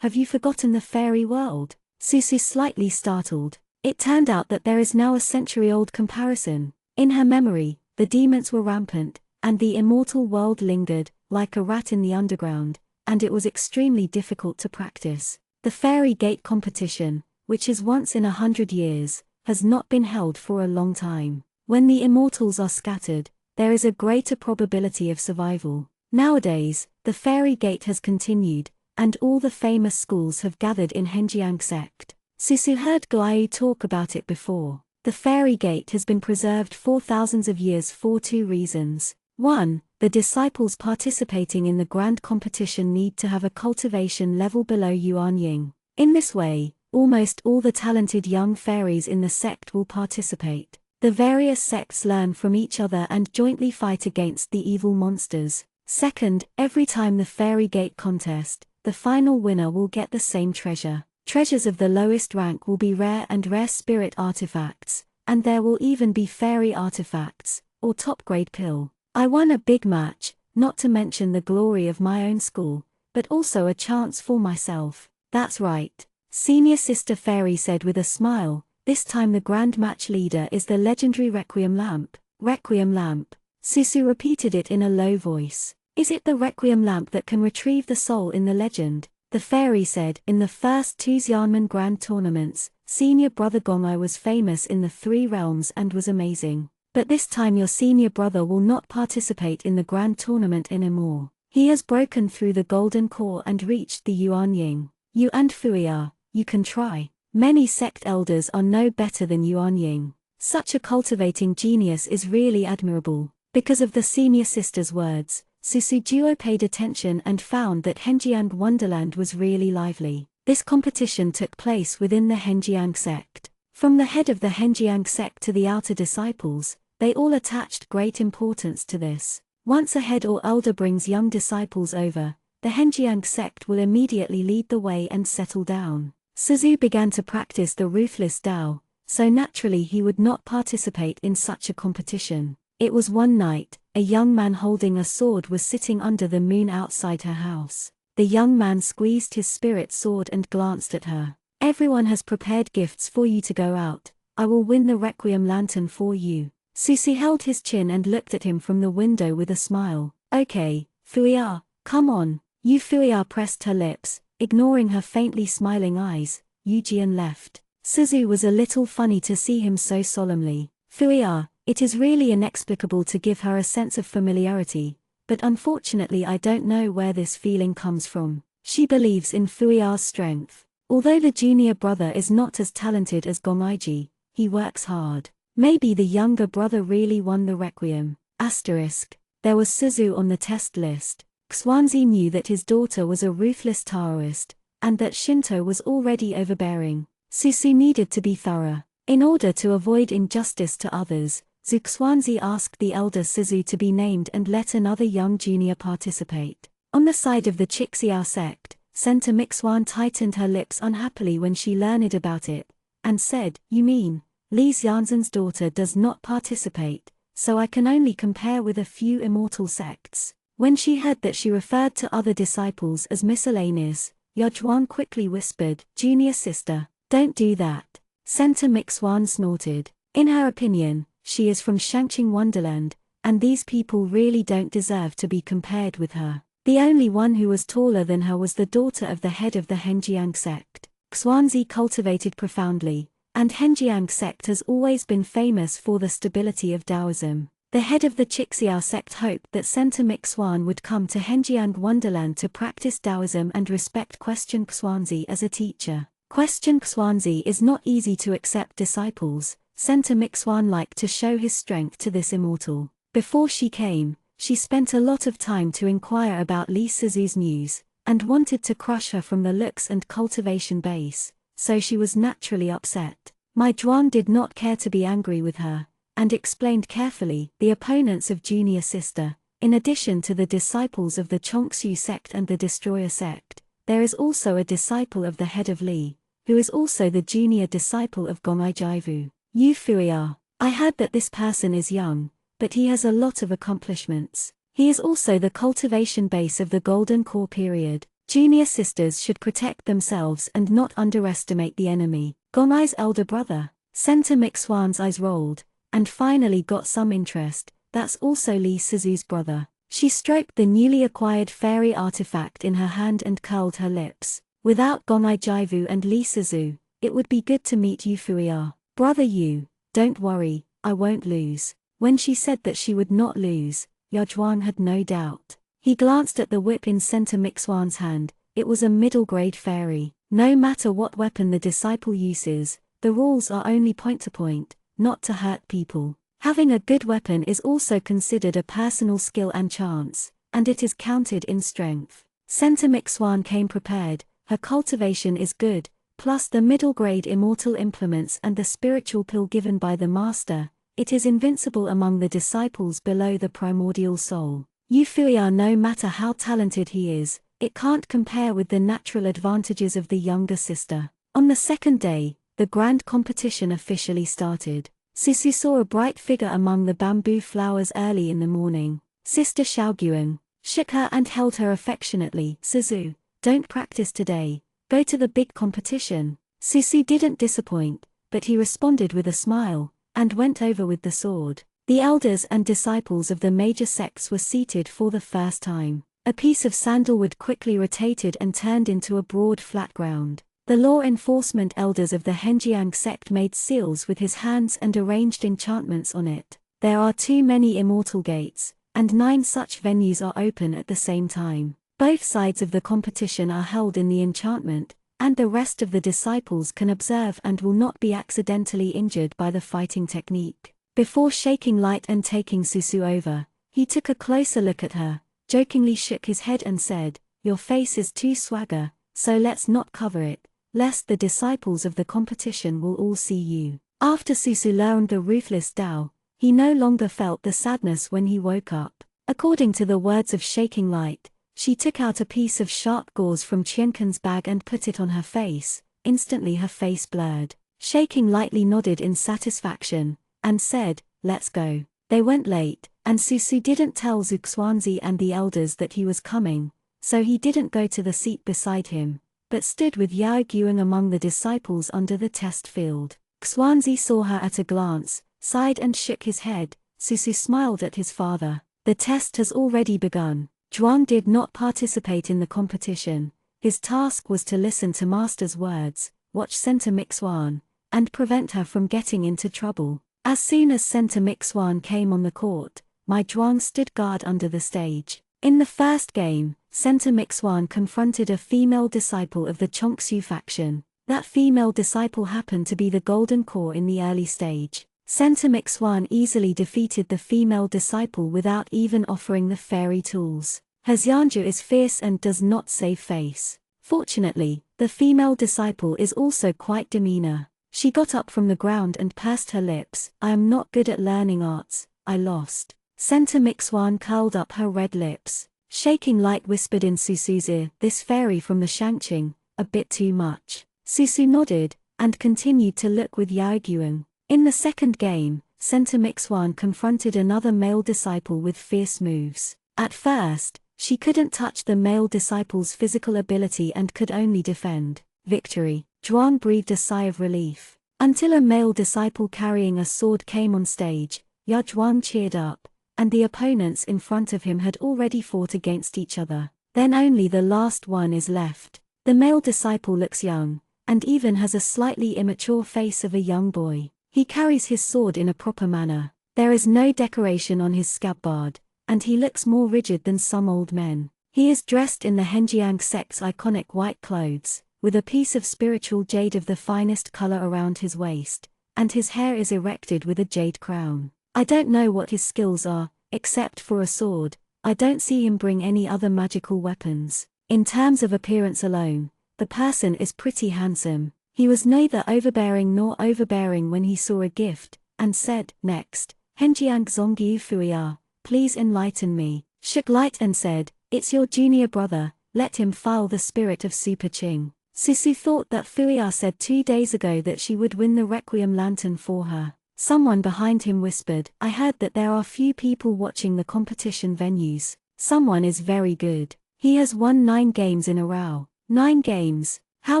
Have you forgotten the fairy world?" Susu slightly startled. It turned out that there is now a century-old comparison. In her memory, the demons were rampant, and the immortal world lingered, like a rat in the underground, and it was extremely difficult to practice. The fairy gate competition, which is once in 100 years, has not been held for a long time. When the immortals are scattered, there is a greater probability of survival. Nowadays, the fairy gate has continued, and all the famous schools have gathered in Henjiang sect. Susu heard Guayu talk about it before. The fairy gate has been preserved for thousands of years for two reasons. 1. The disciples participating in the grand competition need to have a cultivation level below Yuan Ying. In this way, almost all the talented young fairies in the sect will participate. The various sects learn from each other and jointly fight against the evil monsters. Second, every time the fairy gate contest, the final winner will get the same treasure. Treasures of the lowest rank will be rare and rare spirit artifacts, and there will even be fairy artifacts, or top-grade pill. I won a big match, not to mention the glory of my own school, but also a chance for myself. That's right. Senior Sister Fairy said with a smile. This time the grand match leader is the legendary Requiem Lamp. Requiem Lamp. Susu repeated it in a low voice. Is it the Requiem Lamp that can retrieve the soul in the legend? The fairy said, in the first two Xianmen Grand Tournaments, senior brother Gongai was famous in the 3 realms and was amazing. But this time your senior brother will not participate in the Grand Tournament anymore. He has broken through the Golden Core and reached the Yuan Ying. You and Fuya, you can try. Many sect elders are no better than Yuan Ying. Such a cultivating genius is really admirable. Because of the senior sister's words, Susujuo paid attention and found that Henjiang Wonderland was really lively. This competition took place within the Henjiang sect. From the head of the Henjiang sect to the outer disciples, they all attached great importance to this. Once a head or elder brings young disciples over, the Henjiang sect will immediately lead the way and settle down. Suzu began to practice the ruthless Tao, so naturally he would not participate in such a competition. It was one night, a young man holding a sword was sitting under the moon outside her house. The young man squeezed his spirit sword and glanced at her. Everyone has prepared gifts for you to go out. I will win the Requiem Lantern for you. Susi held his chin and looked at him from the window with a smile. Okay, Fuya, come on. Fuya pressed her lips, ignoring her faintly smiling eyes. Yujian left. Suzu was a little funny to see him so solemnly. Fuya, it is really inexplicable to give her a sense of familiarity, but unfortunately I don't know where this feeling comes from. She believes in Fuya's strength. Although the junior brother is not as talented as Gong'aiji, he works hard. Maybe the younger brother really won the requiem. Asterisk. There was Suzu on the test list. Xianxia knew that his daughter was a ruthless Taoist, and that Shinto was already overbearing. Suzu needed to be thorough. In order to avoid injustice to others, Xianxia asked the elder Suzu to be named and let another young junior participate. On the side of the Xianxia sect, Center Mixuan tightened her lips unhappily when she learned about it, and said, "You mean, Li Xianzhen's daughter does not participate, so I can only compare with a few immortal sects." When she heard that she referred to other disciples as miscellaneous, Yozhuan quickly whispered, "Junior sister, don't do that." Center Mixuan snorted. In her opinion, she is from Xianxia Wonderland, and these people really don't deserve to be compared with her. The only one who was taller than her was the daughter of the head of the Henjiang sect. Xianxia cultivated profoundly, and Henjiang sect has always been famous for the stability of Taoism. The head of the Xianxia sect hoped that Center Mixuan would come to Henjiang Wonderland to practice Taoism and respect Xianxia as a teacher. Xianxia is not easy to accept disciples. Center Mixuan liked to show his strength to this immortal. Before she came, she spent a lot of time to inquire about Li Sizu's news, and wanted to crush her from the looks and cultivation base, so she was naturally upset. Mai Zhuan did not care to be angry with her, and explained carefully, the opponents of junior sister, in addition to the disciples of the Chongxu sect and the Destroyer sect, there is also a disciple of the head of Li, who is also the junior disciple of Gong'ai Yu Fuya. I heard that this person is young, but he has a lot of accomplishments. He is also the cultivation base of the Golden Core period. Junior sisters should protect themselves and not underestimate the enemy. Gong'ai's elder brother. Center Mixuan's eyes rolled, and finally got some interest. That's also Li Sizu's brother. She stroked the newly acquired fairy artifact in her hand and curled her lips. Without Gong'ai and Li Sizu, it would be good to meet Yu Fuya. Brother Yu, don't worry, I won't lose. When she said that she would not lose, Yozhuan had no doubt. He glanced at the whip in Center Mixuan's hand. It was a middle-grade fairy. No matter what weapon the disciple uses, the rules are only point to point, not to hurt people. Having a good weapon is also considered a personal skill and chance, and it is counted in strength. Center Mixuan came prepared. Her cultivation is good, plus the middle-grade immortal implements and the spiritual pill given by the master. It is invincible among the disciples below the primordial soul. Yu Fuya, no matter how talented he is, it can't compare with the natural advantages of the younger sister. On the second day, the grand competition officially started. Susu saw a bright figure among the bamboo flowers early in the morning. Sister Xiaoguang shook her and held her affectionately. "Susu, don't practice today, go to the big competition." Susu didn't disappoint, but he responded with a smile, and went over with the sword. The elders and disciples of the major sects were seated for the first time. A piece of sandalwood quickly rotated and turned into a broad flat ground. The law enforcement elders of the Henjiang sect made seals with his hands and arranged enchantments on it. There are too many immortal gates, and 9 such venues are open at the same time. Both sides of the competition are held in the enchantment, and the rest of the disciples can observe and will not be accidentally injured by the fighting technique. Before shaking light and taking Susu over, he took a closer look at her, jokingly shook his head and said, "Your face is too swagger, so let's not cover it, lest the disciples of the competition will all see you." After Susu learned the ruthless Tao, he no longer felt the sadness when he woke up. According to the words of Shaking Light, she took out a piece of sharp gauze from Qiankan's bag and put it on her face. Instantly her face blurred. Shaking lightly nodded in satisfaction, and said, "Let's go." They went late, and Susu didn't tell Xuanzi and the elders that he was coming, so he didn't go to the seat beside him, but stood with Yao Guang among the disciples under the test field. Xuanzi saw her at a glance, sighed and shook his head. Susu smiled at his father. The test has already begun. Zhuang did not participate in the competition. His task was to listen to Master's words, watch Center Mixuan, and prevent her from getting into trouble. As soon as Center Mixuan came on the court, Mai Zhuang stood guard under the stage. In the first game, Center Mixuan confronted a female disciple of the Xianxia faction. That female disciple happened to be the Golden Core in the early stage. Center Mixuan easily defeated the female disciple without even offering the fairy tools. Her Xianxia is fierce and does not save face. Fortunately, the female disciple is also quite demeanor. She got up from the ground and pursed her lips. I am not good at learning arts, I lost. Center Mixuan curled up her red lips. Shaking Light whispered in Susu's ear, this fairy from the Xianxia, a bit too much. Susu nodded, and continued to look with Yaoguang. In the second game, Center Mixuan confronted another male disciple with fierce moves. At first, she couldn't touch the male disciple's physical ability and could only defend. Victory. Zhuan breathed a sigh of relief. Until a male disciple carrying a sword came on stage, Ya Zhuan cheered up, and the opponents in front of him had already fought against each other. Then only the last one is left. The male disciple looks young, and even has a slightly immature face of a young boy. He carries his sword in a proper manner. There is no decoration on his scabbard, and he looks more rigid than some old men. He is dressed in the Henjiang sect's iconic white clothes, with a piece of spiritual jade of the finest color around his waist, and his hair is erected with a jade crown. I don't know what his skills are, except for a sword. I don't see him bring any other magical weapons. In terms of appearance alone, the person is pretty handsome. He was neither overbearing nor overbearing when he saw a gift, and said, next, Henjiang Zongyu Fuya, please enlighten me. Shook Light and said, it's your junior brother, let him file the spirit of Super Qing. Susu thought that Fuya said 2 days ago that she would win the Requiem Lantern for her. Someone behind him whispered, I heard that there are few people watching the competition venues. Someone is very good. He has won 9 games in a row. 9 games. How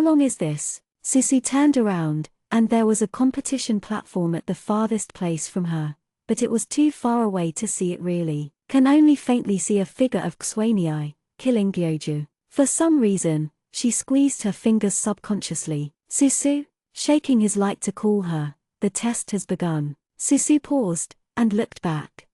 long is this? Susu turned around, and there was a competition platform at the farthest place from her, but it was too far away to see it really. Can only faintly see a figure of Xuanyi, killing Gyoju. For some reason, she squeezed her fingers subconsciously. Susu? Shaking his light to call her. The test has begun. Susu paused, and looked back.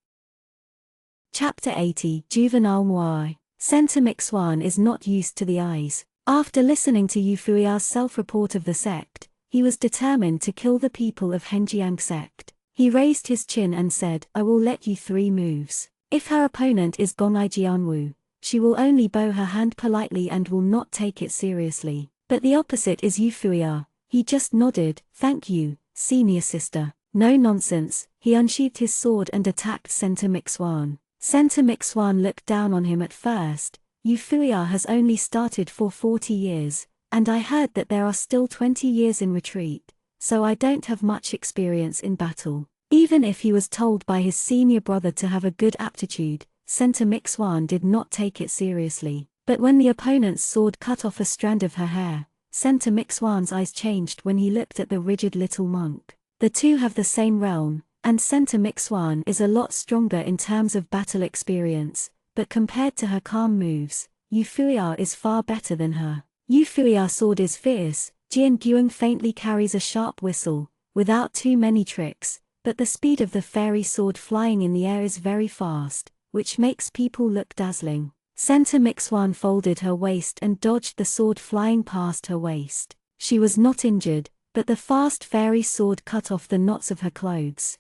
Chapter 80, Juvenile Moai. Center Mixuan is not used to the eyes. After listening to Yufuya's self-report of the sect, he was determined to kill the people of Henjiang sect. He raised his chin and said, I will let you 3 moves. If her opponent is Gongai Jianwu, she will only bow her hand politely and will not take it seriously. But the opposite is Yufuya. He just nodded, thank you, senior sister. No nonsense. He unsheathed his sword and attacked Center Mixuan. Center Mixuan looked down on him at first. Yufuya has only started for 40 years, and I heard that there are still 20 years in retreat, so I don't have much experience in battle. Even if he was told by his senior brother to have a good aptitude, Center Mixuan did not take it seriously. But when the opponent's sword cut off a strand of her hair, Center Mixuan's eyes changed when he looked at the rigid little monk. The two have the same realm, and Center Mixuan is a lot stronger in terms of battle experience, but compared to her calm moves, Yufuya is far better than her. Yufuya's sword is fierce. Jian Guang faintly carries a sharp whistle, without too many tricks, but the speed of the fairy sword flying in the air is very fast, which makes people look dazzling. Center Mixuan folded her waist and dodged the sword flying past her waist. She was not injured, but the fast fairy sword cut off the knots of her clothes.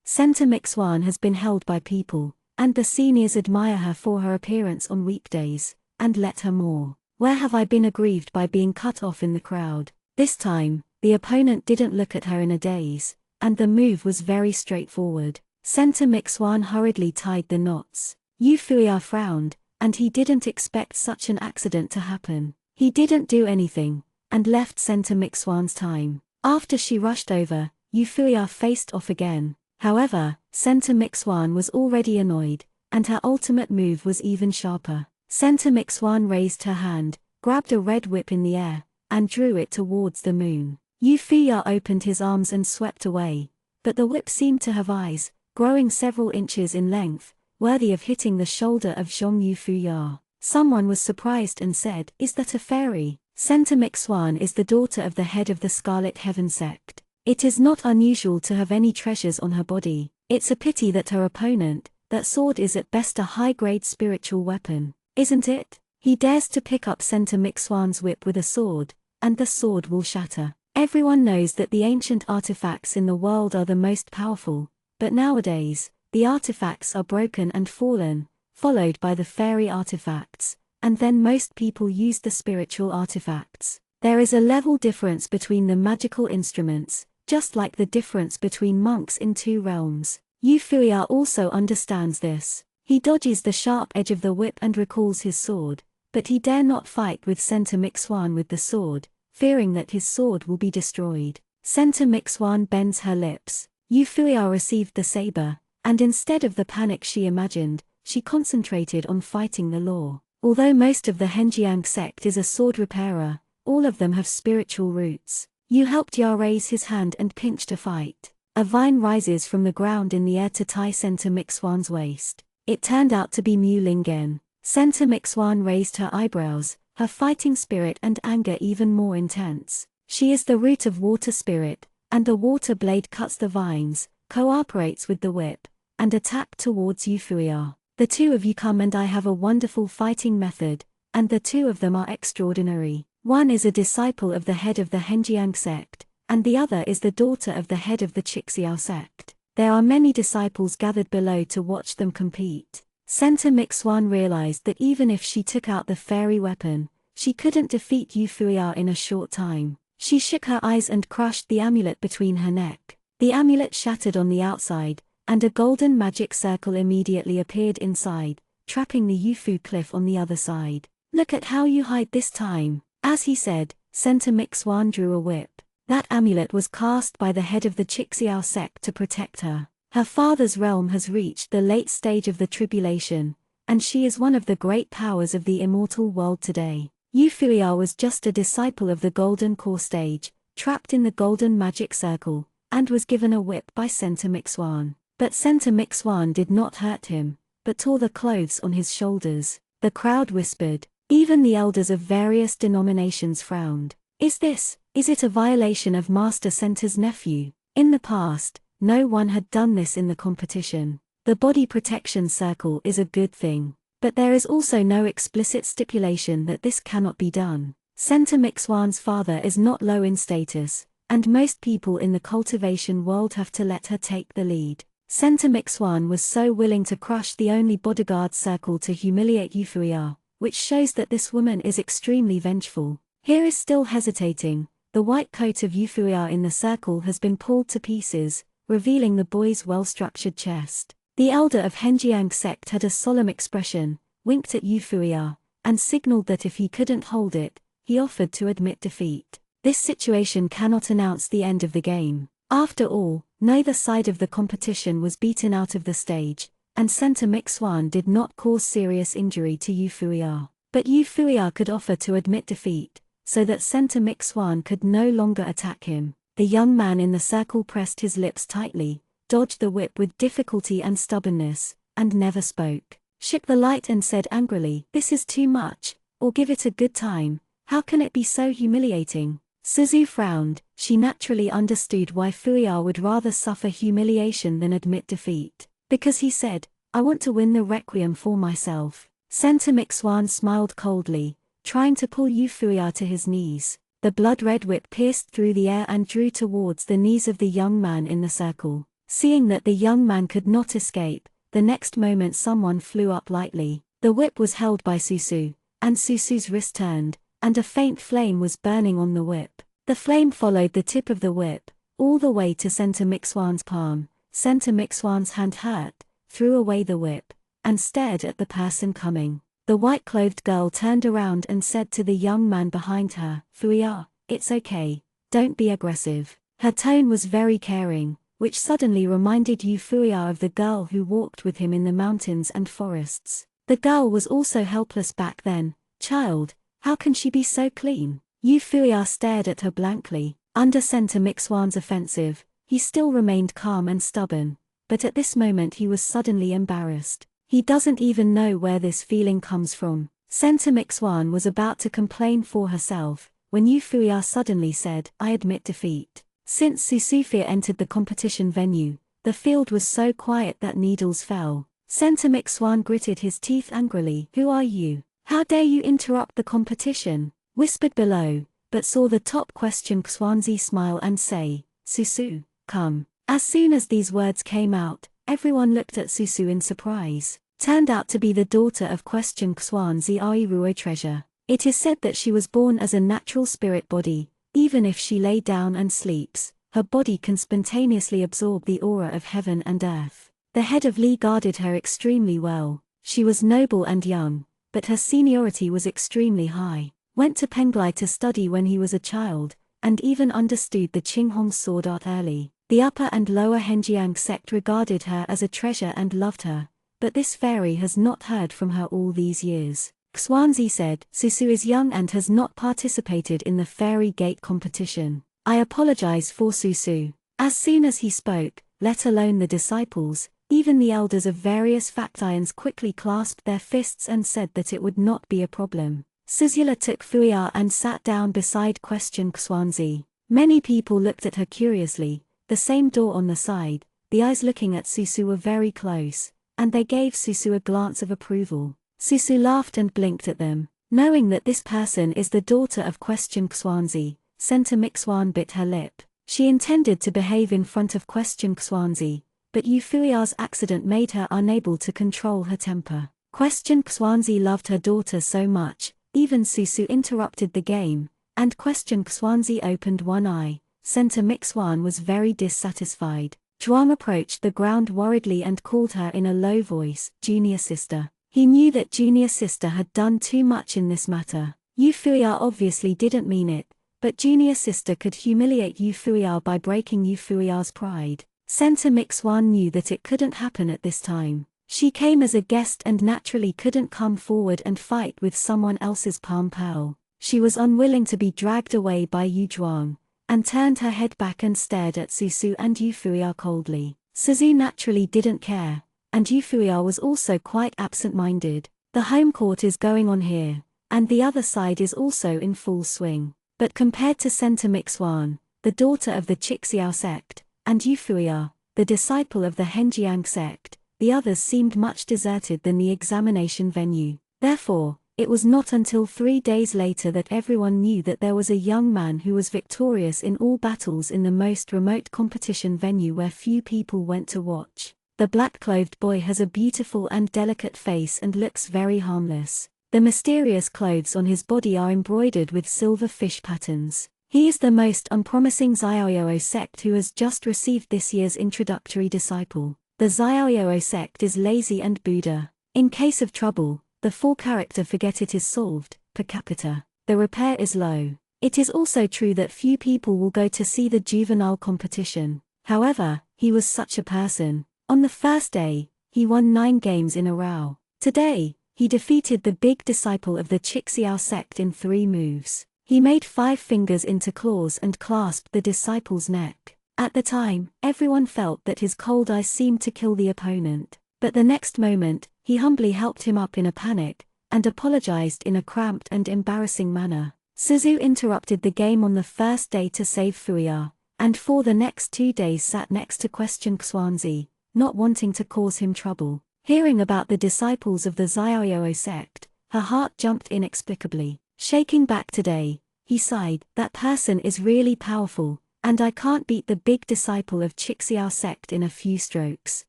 Center Mixuan has been held by people, and the seniors admire her for her appearance on weekdays, and let her more. Where have I been aggrieved by being cut off in the crowd? This time, the opponent didn't look at her in a daze, and the move was very straightforward. Center Mixuan hurriedly tied the knots. Yufuya frowned, and he didn't expect such an accident to happen. He didn't do anything, and left Center Mixuan's time. After she rushed over, Yufuya faced off again. However, Center Mixuan was already annoyed, and her ultimate move was even sharper. Center Mixuan raised her hand, grabbed a red whip in the air, and drew it towards the moon. Yufuya opened his arms and swept away, but the whip seemed to have eyes, growing several inches in length, worthy of hitting the shoulder of Zhong Yufuya. Someone was surprised and said, is that a fairy? Center Mixuan is the daughter of the head of the Scarlet Heaven sect. It is not unusual to have any treasures on her body. It's a pity that her opponent, that sword is at best a high-grade spiritual weapon. isn't it? He dares to pick up Center Mixuan's whip with a sword, and the sword will shatter. Everyone knows that the ancient artifacts in the world are the most powerful, but nowadays, the artifacts are broken and fallen, followed by the fairy artifacts, and then most people use the spiritual artifacts. There is a level difference between the magical instruments, just like the difference between monks in two realms. Yu Fuya also understands this. He dodges the sharp edge of the whip and recalls his sword, but he dare not fight with Center Mixuan with the sword, fearing that his sword will be destroyed. Center Mixuan bends her lips. Yu Fuya received the saber, and instead of the panic she imagined, she concentrated on fighting the law. Although most of the Henjiang sect is a sword repairer, all of them have spiritual roots. Yu helped Ya raise his hand and pinch to fight. A vine rises from the ground in the air to tie Center Mixuan's waist. It turned out to be Mu Lingen. Center Mixuan raised her eyebrows, her fighting spirit and anger even more intense. She is the root of water spirit, and the water blade cuts the vines, cooperates with the whip, and attacked towards Yu Fuya. The two of you come and I have a wonderful fighting method, and the two of them are extraordinary. One is a disciple of the head of the Henjiang sect, and the other is the daughter of the head of the Xianxia sect. There are many disciples gathered below to watch them compete. Center Mixuan realized that even if she took out the fairy weapon, she couldn't defeat Yu Fuya in a short time. She shook her eyes and crushed the amulet between her neck. The amulet shattered on the outside, and a golden magic circle immediately appeared inside, trapping the Yufu cliff on the other side. Look at how you hide this time. As he said, Center Mixuan drew a whip. That amulet was cast by the head of the Xiao sect to protect her. Her father's realm has reached the late stage of the tribulation, and she is one of the great powers of the immortal world today. Yu Fuya was just a disciple of the golden core stage, trapped in the golden magic circle, and was given a whip by Center Mixuan. But Center Mixuan did not hurt him, but tore the clothes on his shoulders. The crowd whispered. Even the elders of various denominations frowned. Is it a violation of Master Center's nephew? In the past, no one had done this in the competition. The body protection circle is a good thing, but there is also no explicit stipulation that this cannot be done. Center Mixuan's father is not low in status, and most people in the cultivation world have to let her take the lead. Center Mixuan was so willing to crush the only bodyguard circle to humiliate Yu Fuya, which shows that this woman is extremely vengeful. Here is still hesitating. The white coat of Yu Fuya in the circle has been pulled to pieces, revealing the boy's well-structured chest. The elder of Henjiang sect had a solemn expression, winked at Yu Fuya, and signaled that if he couldn't hold it, he offered to admit defeat. This situation cannot announce the end of the game. After all, neither side of the competition was beaten out of the stage, and Center Mixuan did not cause serious injury to Yu Fuya. But Yu Fuya could offer to admit defeat, so that Center Mixuan could no longer attack him. The young man in the circle pressed his lips tightly, dodged the whip with difficulty and stubbornness, and never spoke. Shook the light and said angrily, "This is too much, or give it a good time. How can it be so humiliating?" Suzu frowned. She naturally understood why Fuya would rather suffer humiliation than admit defeat. Because he said, "I want to win the requiem for myself." Center Mixuan smiled coldly, trying to pull Yu Fuya to his knees. The blood-red whip pierced through the air and drew towards the knees of the young man in the circle. Seeing that the young man could not escape, the next moment someone flew up lightly. The whip was held by Susu, and Susu's wrist turned, and a faint flame was burning on the whip. The flame followed the tip of the whip, all the way to Center Mixuan's palm. Center Mixuan's hand hurt, threw away the whip, and stared at the person coming. The white-clothed girl turned around and said to the young man behind her, "Fuya, it's okay, don't be aggressive." Her tone was very caring, which suddenly reminded Yu Fuya of the girl who walked with him in the mountains and forests. The girl was also helpless back then. Child, how can she be so clean? Yu Fuya stared at her blankly. Under Center Mixuan's offensive, he still remained calm and stubborn, but at this moment he was suddenly embarrassed. He doesn't even know where this feeling comes from. Center Mixuan was about to complain for herself, when Yu Fuya suddenly said, "I admit defeat." Since Susufia entered the competition venue, the field was so quiet that needles fell. Center Mixuan gritted his teeth angrily. Who are you? How dare you interrupt the competition? Whispered below, but saw the top question Xuanzi smile and say, Susu, come. As soon as these words came out, everyone looked at Susu in surprise. Turned out to be the daughter of question Xuanzi Ruo treasure. It is said that she was born as a natural spirit body. Even if she lay down and sleeps, her body can spontaneously absorb the aura of heaven and earth. The head of Li guarded her extremely well. She was noble and young, but her seniority was extremely high. Went to Penglai to study when he was a child, and even understood the Qinghong sword art early. The upper and lower Henjiang sect regarded her as a treasure and loved her, but this fairy has not heard from her all these years. Xuanzi said, Susu is young and has not participated in the fairy gate competition. I apologize for Susu. As soon as he spoke, let alone the disciples, even the elders of various factions quickly clasped their fists and said that it would not be a problem. Suzula took Fuya and sat down beside question Xuanzi. Many people looked at her curiously. The same door on the side, the eyes looking at Susu were very close, and they gave Susu a glance of approval. Susu laughed and blinked at them. Knowing that this person is the daughter of question Xuanzi, Center Mixuan bit her lip. She intended to behave in front of question Xuanzi, but Fuya's accident made her unable to control her temper. Question Xuanzi loved her daughter so much, even Susu interrupted the game, and question Xuanzi opened one eye. Center Mixuan was very dissatisfied. Zhuang approached the ground worriedly and called her in a low voice, junior sister. He knew that junior sister had done too much in this matter. Fuya obviously didn't mean it, but junior sister could humiliate Fuya by breaking Fuya's pride. Center Mixuan knew that it couldn't happen at this time. She came as a guest and naturally couldn't come forward and fight with someone else's palm pearl. She was unwilling to be dragged away by Zhuang, and turned her head back and stared at Susu and Fuya coldly. Suzu naturally didn't care, and Fuya was also quite absent-minded. The home court is going on here, and the other side is also in full swing. But compared to Center Mixuan, the daughter of the Xianxia sect, and Fuya, the disciple of the Henjiang sect, the others seemed much deserted than the examination venue. Therefore, it was not until 3 days later that everyone knew that there was a young man who was victorious in all battles in the most remote competition venue where few people went to watch. The black-clothed boy has a beautiful and delicate face and looks very harmless. The mysterious clothes on his body are embroidered with silver fish patterns. He is the most unpromising Xiaoyou sect who has just received this year's introductory disciple. The Xiaoyou sect is lazy and Buddha. In case of trouble, the 4-character forget it is solved, per capita. The repair is low. It is also true that few people will go to see the juvenile competition. However, he was such a person. On the first day, he won 9 games in a row. Today, he defeated the big disciple of the Xiao sect in 3 moves. He made 5 fingers into claws and clasped the disciple's neck. At the time, everyone felt that his cold eyes seemed to kill the opponent. But the next moment, he humbly helped him up in a panic, and apologized in a cramped and embarrassing manner. Suzu interrupted the game on the first day to save Fuya, and for the next 2 days sat next to question Xuanzi, not wanting to cause him trouble. Hearing about the disciples of the Xiaoyou sect, her heart jumped inexplicably. Shaking back today, he sighed, that person is really powerful, and I can't beat the big disciple of Xiao sect in a few strokes.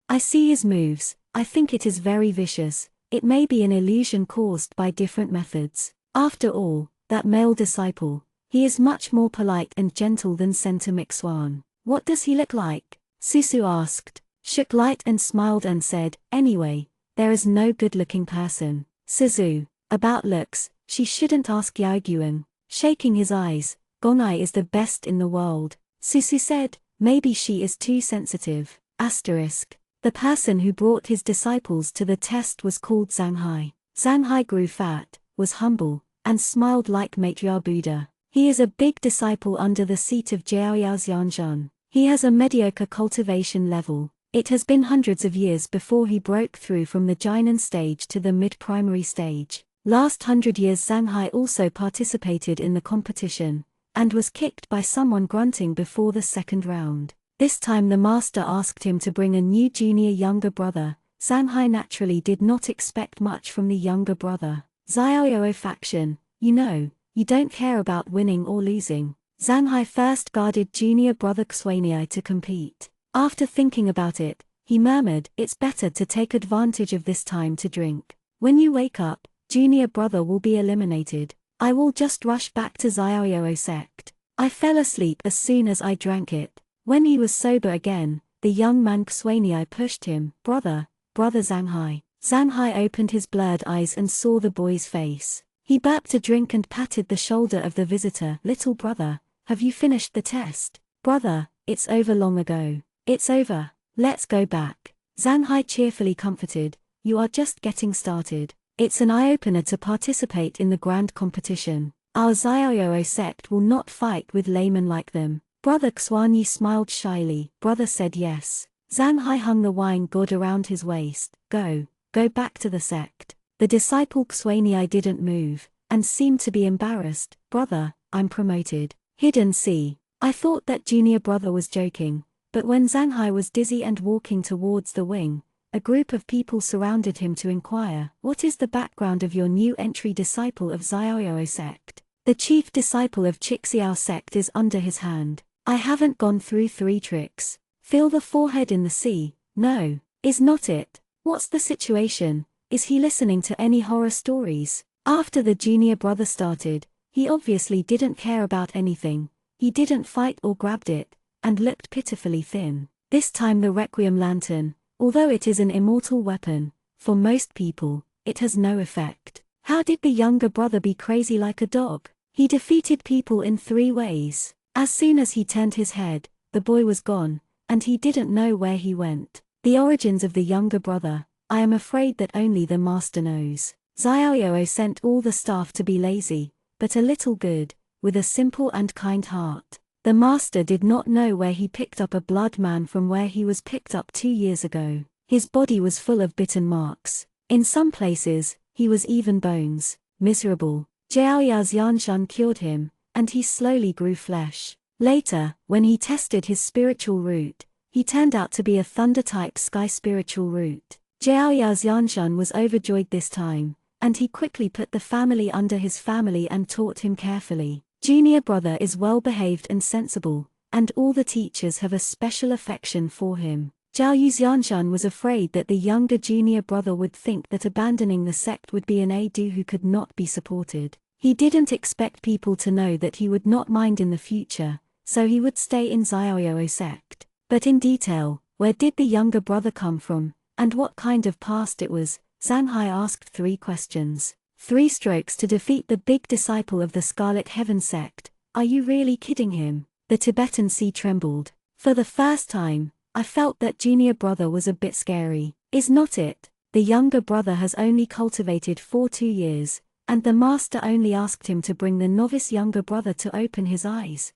I see his moves, I think it is very vicious, it may be an illusion caused by different methods. After all, that male disciple, he is much more polite and gentle than Center Mixuan. What does he look like? Susu asked, shook light and smiled and said, anyway, there is no good-looking person. Suzu, about looks, she shouldn't ask Yaoguan. Shaking his eyes, Gongai is the best in the world. Susu said, maybe she is too sensitive. Asterisk. The person who brought his disciples to the test was called Zhanghai. Zhanghai grew fat, was humble, and smiled like matriarch Buddha. He is a big disciple under the seat of Jiaoyao Xianxia. He has a mediocre cultivation level. It has been hundreds of years before he broke through from the Jinan stage to the mid-primary stage. Last 100 years Zhanghai also participated in the competition, and was kicked by someone grunting before the second round. This time the master asked him to bring a new junior younger brother, Zanhai naturally did not expect much from the younger brother. Xiaoyao faction, you don't care about winning or losing. Zanhai first guarded junior brother Xuanyi to compete. After thinking about it, he murmured, "It's better to take advantage of this time to drink. When you wake up, junior brother will be eliminated. I will just rush back to Xiaoyao sect." I fell asleep as soon as I drank it. When he was sober again, the young man Xuanyi pushed him. Brother Zanhai." Zanhai opened his blurred eyes and saw the boy's face. He burped a drink and patted the shoulder of the visitor. "Little brother, have you finished the test?" "Brother, it's over long ago." "It's over. Let's go back." Zanhai cheerfully comforted, "You are just getting started. It's an eye-opener to participate in the grand competition. Our Xiaoyao sect will not fight with laymen like them." Brother Xuanyi smiled shyly. Brother said yes. Zanhai hung the wine gourd around his waist. Go back to the sect." The disciple Xuanyi didn't move, and seemed to be embarrassed. "Brother, I'm promoted." Hidden C. I thought that junior brother was joking, but when Zanhai was dizzy and walking towards the wing, a group of people surrounded him to inquire, "What is the background of your new entry disciple of Xiaoyao sect? The chief disciple of Xiao sect is under his hand. I haven't gone through 3 tricks. Feel the forehead in the sea." "No, is not it? What's the situation? Is he listening to any horror stories?" After the junior brother started, he obviously didn't care about anything. He didn't fight or grabbed it, and looked pitifully thin. This time the Requiem lantern, although it is an immortal weapon, for most people, it has no effect. How did the younger brother be crazy like a dog? He defeated people in 3 ways. As soon as he turned his head, the boy was gone, and he didn't know where he went. The origins of the younger brother, I am afraid that only the master knows. Xiaoyao sent all the staff to be lazy, but a little good, with a simple and kind heart. The master did not know where he picked up a blood man from where he was picked up 2 years ago. His body was full of bitten marks. In some places, he was even bones. Miserable. Jiaoya's Xianxia cured him, and he slowly grew flesh. Later, when he tested his spiritual root, he turned out to be a thunder-type sky spiritual root. Jiaoya's Xianxia was overjoyed this time, and he quickly put the family under his family and taught him carefully. Junior brother is well-behaved and sensible, and all the teachers have a special affection for him. Zhao Yuxianshan was afraid that the younger junior brother would think that abandoning the sect would be an ado who could not be supported. He didn't expect people to know that he would not mind in the future, so he would stay in Xiaoyao sect. But in detail, where did the younger brother come from, and what kind of past it was? Zanhai asked 3 questions. 3 strokes to defeat the big disciple of the Scarlet Heaven sect. Are you really kidding him? The Tibetan sea trembled. For the first time, I felt that junior brother was a bit scary. Is not it? The younger brother has only cultivated for 2 years, and the master only asked him to bring the novice younger brother to open his eyes.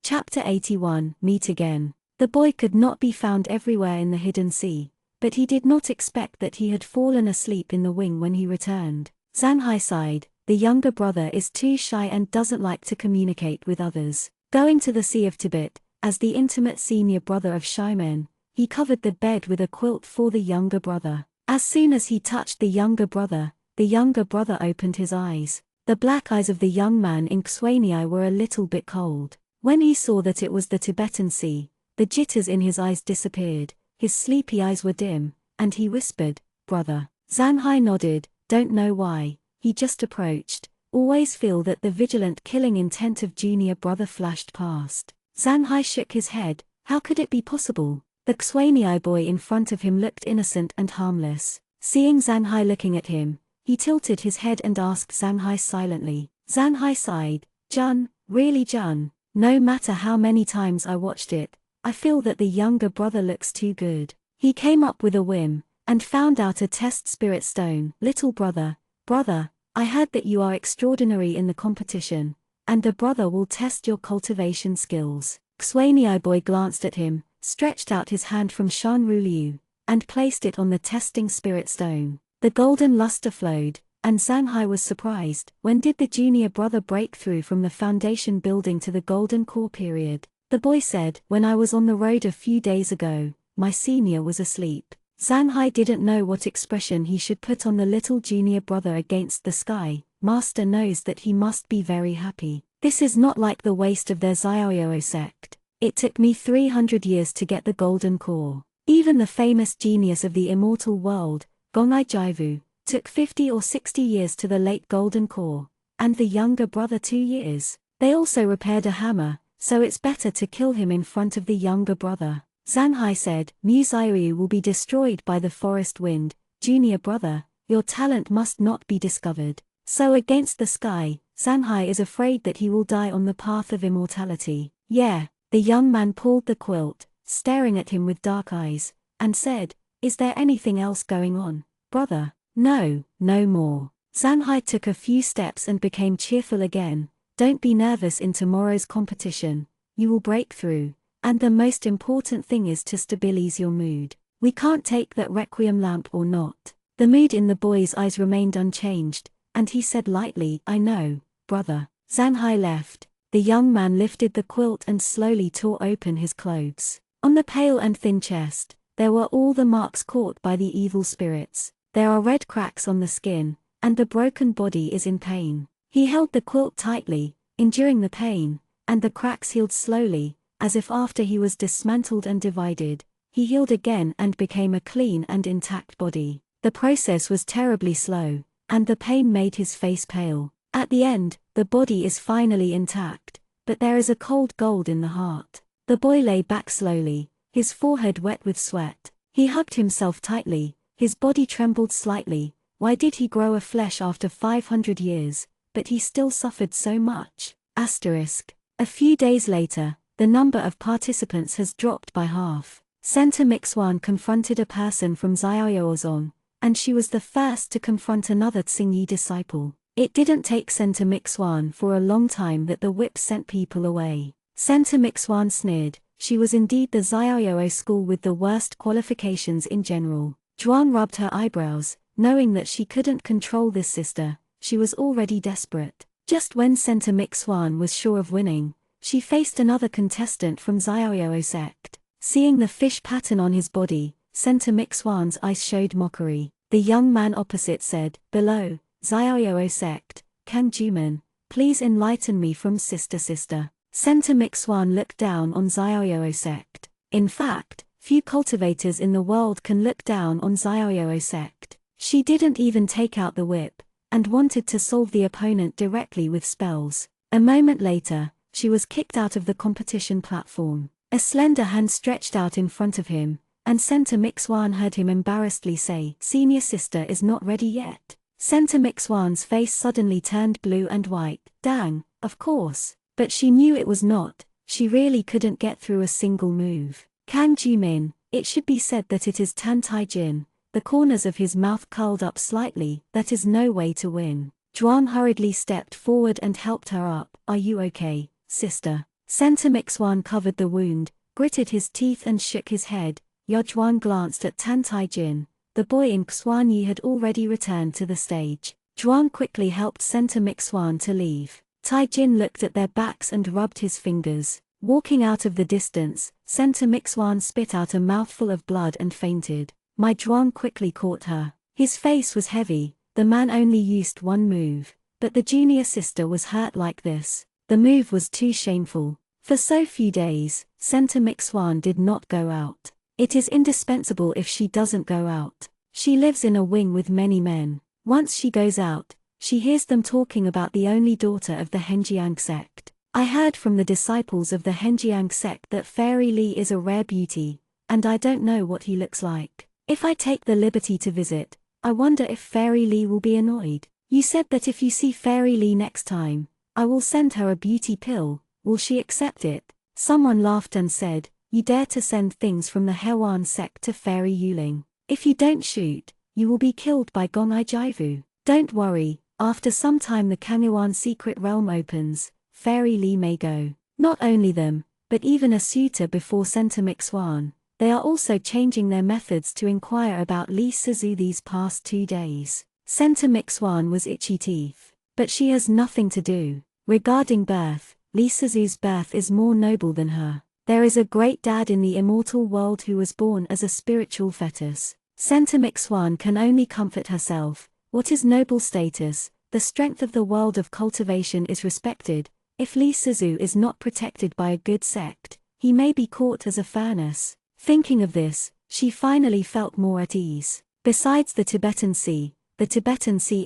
Chapter 81, Meet Again. The boy could not be found everywhere in the hidden sea, but he did not expect that he had fallen asleep in the wing when he returned. Zanhai sighed. The younger brother is too shy and doesn't like to communicate with others. Going to the Sea of Tibet, as the intimate senior brother of Ximen, he covered the bed with a quilt for the younger brother. As soon as he touched the younger brother opened his eyes. The black eyes of the young man in Xuanyi were a little bit cold. When he saw that it was the Tibetan sea, the jitters in his eyes disappeared, his sleepy eyes were dim, and he whispered, "Brother." Zanhai nodded, don't know why, he just approached, always feel that the vigilant killing intent of junior brother flashed past. Zanhai shook his head, how could it be possible? The Xuanyi boy in front of him looked innocent and harmless. Seeing Zanhai looking at him, he tilted his head and asked Zanhai silently. Zanhai sighed, Jun, really Jun, no matter how many times I watched it, I feel that the younger brother looks too good. He came up with a whim, and found out a test spirit stone. Little brother, I heard that you are extraordinary in the competition, and the brother will test your cultivation skills. Xuanyi boy glanced at him, stretched out his hand from Shan Ruliu, and placed it on the testing spirit stone. The golden luster flowed, and Zanhai was surprised. When did the junior brother break through from the foundation building to the golden core period? The boy said, when I was on the road a few days ago, my senior was asleep. Xianxia didn't know what expression he should put on the little junior brother against the sky. Master knows that he must be very happy. This is not like the waste of their Xiaoyao sect. It took me 300 years to get the golden core. Even the famous genius of the immortal world, Gongai Jaivu, took 50 or 60 years to the late golden core, and the younger brother 2 years. They also repaired a hammer, so it's better to kill him in front of the younger brother. Xianxia said, Mu Xiaoyu will be destroyed by the forest wind. Junior brother, your talent must not be discovered. So against the sky, Xianxia is afraid that he will die on the path of immortality. Yeah. The young man pulled the quilt, staring at him with dark eyes, and said, Is there anything else going on, brother? No, no more. Xianxia took a few steps and became cheerful again. Don't be nervous in tomorrow's competition. You will break through, and the most important thing is to stabilize your mood. We can't take that requiem lamp or not. The mood in the boy's eyes remained unchanged, and he said lightly, I know, brother. Xianxia left. The young man lifted the quilt and slowly tore open his clothes. On the pale and thin chest, there were all the marks caught by the evil spirits. There are red cracks on the skin, and the broken body is in pain. He held the quilt tightly, enduring the pain, and the cracks healed slowly, as if after he was dismantled and divided, he healed again and became a clean and intact body. The process was terribly slow, and the pain made his face pale. At the end, the body is finally intact, but there is a cold gold in the heart. The boy lay back slowly, his forehead wet with sweat. He hugged himself tightly, his body trembled slightly. Why did he grow a flesh after 500 years, but he still suffered so much? Asterisk. A few days later, the number of participants has dropped by half. Center Mixuan confronted a person from Xiaoyaozong, and she was the first to confront another Tsingyi disciple. It didn't take Center Mixuan for a long time that the whip sent people away. Center Mixuan sneered, she was indeed the Xiaoyao school with the worst qualifications in general. Zhuan rubbed her eyebrows, knowing that she couldn't control this sister, she was already desperate. Just when Center Mixuan was sure of winning, she faced another contestant from Xiaoyao sect. Seeing the fish pattern on his body, Center Mixuan's eyes showed mockery. The young man opposite said, below, Xiaoyao sect, Kan Juman, please enlighten me from sister. Center Mixuan looked down on Xiaoyao sect. In fact, few cultivators in the world can look down on Xiaoyao sect. She didn't even take out the whip, and wanted to solve the opponent directly with spells. A moment later, she was kicked out of the competition platform. A slender hand stretched out in front of him, and Center Mixuan heard him embarrassedly say, Senior sister is not ready yet. Center Mixuan's face suddenly turned blue and white. Dang, of course. But she knew it was not, she really couldn't get through a single move. Kang Jumin, it should be said that it is Tan Tai Jin. The corners of his mouth curled up slightly, that is no way to win. Zhuan hurriedly stepped forward and helped her up. Are you okay, sister? Center Mixuan covered the wound, gritted his teeth and shook his head. Zhuan glanced at Tan Tai Jin. The boy in Xuanyi had already returned to the stage. Zhuan quickly helped Center Mixuan to leave. Tai Jin looked at their backs and rubbed his fingers. Walking out of the distance, Center Mixuan spit out a mouthful of blood and fainted. My Zhuan quickly caught her. His face was heavy, the man only used one move. But the junior sister was hurt like this. The move was too shameful. For so few days, Center Mixuan did not go out. It is indispensable if she doesn't go out. She lives in a wing with many men. Once she goes out, she hears them talking about the only daughter of the Henjiang sect. I heard from the disciples of the Henjiang sect that Fairy Li is a rare beauty, and I don't know what he looks like. If I take the liberty to visit, I wonder if Fairy Li will be annoyed. You said that if you see Fairy Li next time, I will send her a beauty pill. Will she accept it? Someone laughed and said, you dare to send things from the Hewan sect to Fairy Yuling. If you don't shoot, you will be killed by Gongai Jaivu. Don't worry, after some time the Kanyuan secret realm opens, Fairy Li may go. Not only them, but even a suitor before Center Mixuan. They are also changing their methods to inquire about Li Sizu these past 2 days. Center Mixuan was itchy teeth. But she has nothing to do. Regarding birth, Li Sizu's birth is more noble than her. There is a great dad in the immortal world who was born as a spiritual fetus. Center Mixuan can only comfort herself. What is noble status? The strength of the world of cultivation is respected. If Li Sizu is not protected by a good sect, he may be caught as a furnace. Thinking of this, she finally felt more at ease. Besides the Tibetan Sea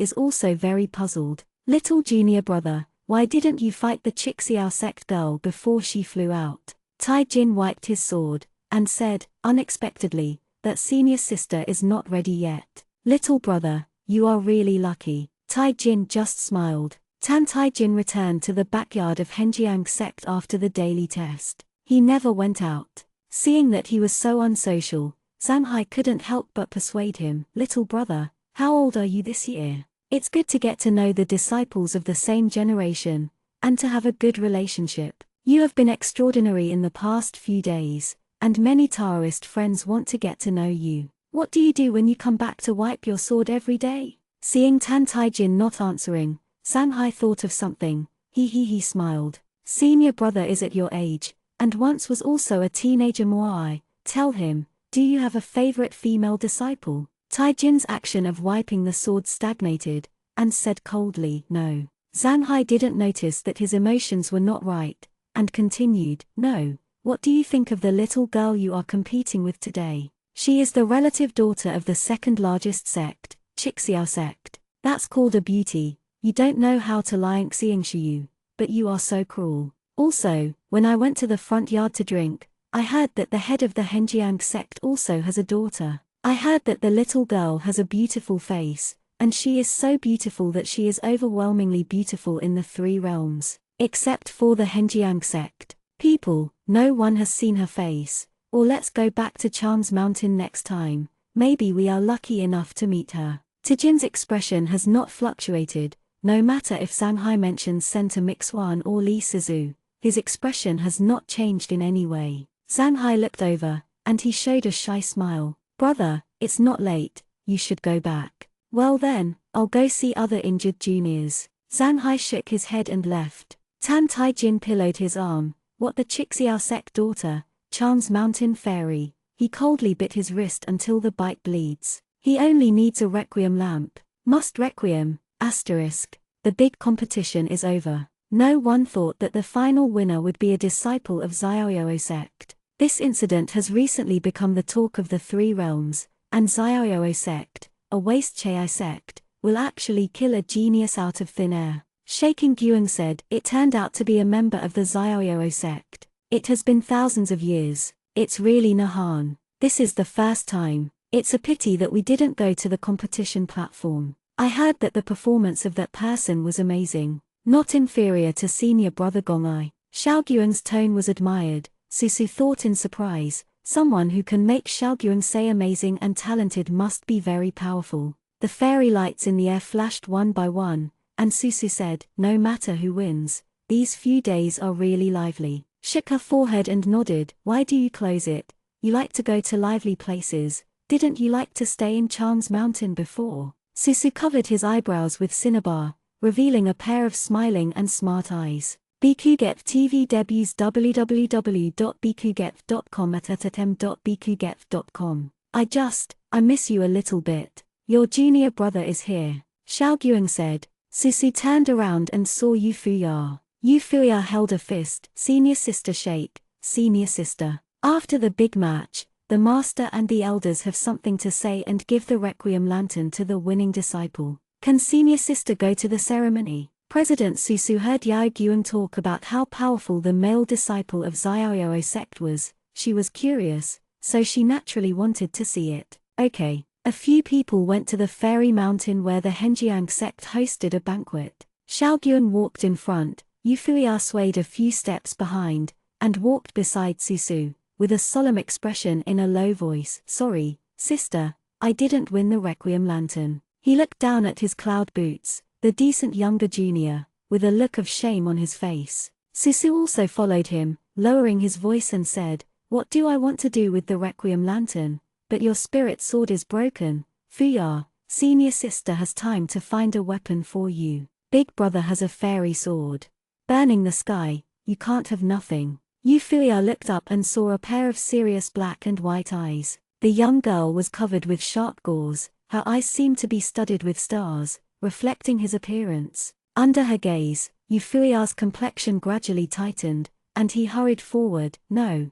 is also very puzzled. Little junior brother, why didn't you fight the Xianxia sect girl before she flew out? Tai Jin wiped his sword, and said, unexpectedly, that senior sister is not ready yet. Little brother, you are really lucky. Tai Jin just smiled. Tai Jin returned to the backyard of Henjiang sect after the daily test. He never went out. Seeing that he was so unsocial, Xianxia couldn't help but persuade him. Little brother, how old are you this year? It's good to get to know the disciples of the same generation, and to have a good relationship. You have been extraordinary in the past few days, and many Taoist friends want to get to know you. What do you do when you come back to wipe your sword every day? Seeing Tai Jin not answering, Xianxia thought of something. He smiled. Senior brother is at your age, and once was also a teenager Moai. Tell him, do you have a favorite female disciple? Tai Jin's action of wiping the sword stagnated, and said coldly, no. Xianxia didn't notice that his emotions were not right, and continued, no. What do you think of the little girl you are competing with today? She is the relative daughter of the second largest sect, Xianxia sect. That's called a beauty. You don't know how to lie Xianxia, but you are so cruel. Also, when I went to the front yard to drink, I heard that the head of the Henjiang sect also has a daughter. I heard that the little girl has a beautiful face, and she is so beautiful that she is overwhelmingly beautiful in the three realms, except for the Henjiang sect. People, no one has seen her face, or let's go back to Chan's mountain next time, maybe we are lucky enough to meet her. Tijin's expression has not fluctuated, no matter if Xianxia mentions Center Mixuan or Li Sizu, his expression has not changed in any way. Xianxia looked over, and he showed a shy smile. Brother, it's not late, you should go back. Well then, I'll go see other injured juniors. Xianxia shook his head and left. Tai Jin pillowed his arm. What the Xianxia sect daughter, Chan's mountain fairy. He coldly bit his wrist until the bite bleeds. He only needs a requiem lamp. Must requiem, asterisk. The big competition is over. No one thought that the final winner would be a disciple of Xiaoyou sect. This incident has recently become the talk of the three realms, and Xiaoyou sect, a waste Chai sect, will actually kill a genius out of thin air. Shaking Guang said, it turned out to be a member of the Xiaoyou sect. It has been thousands of years. It's really Nahan. This is the first time. It's a pity that we didn't go to the competition platform. I heard that the performance of that person was amazing. Not inferior to senior brother Gongai. Xiaoguang's tone was admired. Susu thought in surprise, someone who can make Xiaoguang say amazing and talented must be very powerful. The fairy lights in the air flashed one by one, and Susu said, no matter who wins, these few days are really lively. Shook her forehead and nodded. Why do you close it? You like to go to lively places. Didn't you like to stay in Chan's mountain before? Susu covered his eyebrows with cinnabar, revealing a pair of smiling and smart eyes. BQGEF TV debuts www.bqgef.com @bqgef.com. I miss you a little bit. Your junior brother is here. Xiaoguang said. Susu turned around and saw Yu Fuya. Yu Fuya held a fist. Senior sister shake, senior sister. After the big match, the master and the elders have something to say and give the requiem lantern to the winning disciple. Can senior sister go to the ceremony? President Susu heard Yao Guang talk about how powerful the male disciple of Xiaoyou sect was. She was curious, so she naturally wanted to see it. Okay. A few people went to the fairy mountain where the Henjiang sect hosted a banquet. Xiaoguang walked in front, Yu Fuya swayed a few steps behind, and walked beside Susu, with a solemn expression in a low voice. Sorry, sister, I didn't win the requiem lantern. He looked down at his cloud boots, the decent younger junior, with a look of shame on his face. Susu also followed him, lowering his voice and said, what do I want to do with the requiem lantern? But your spirit sword is broken. Fuya, senior sister has time to find a weapon for you. Big brother has a fairy sword. Burning the sky, you can't have nothing. Yu Fuya looked up and saw a pair of serious black and white eyes. The young girl was covered with sharp gauze, her eyes seemed to be studded with stars, reflecting his appearance. Under her gaze, Euphoria's complexion gradually tightened, and he hurried forward. No,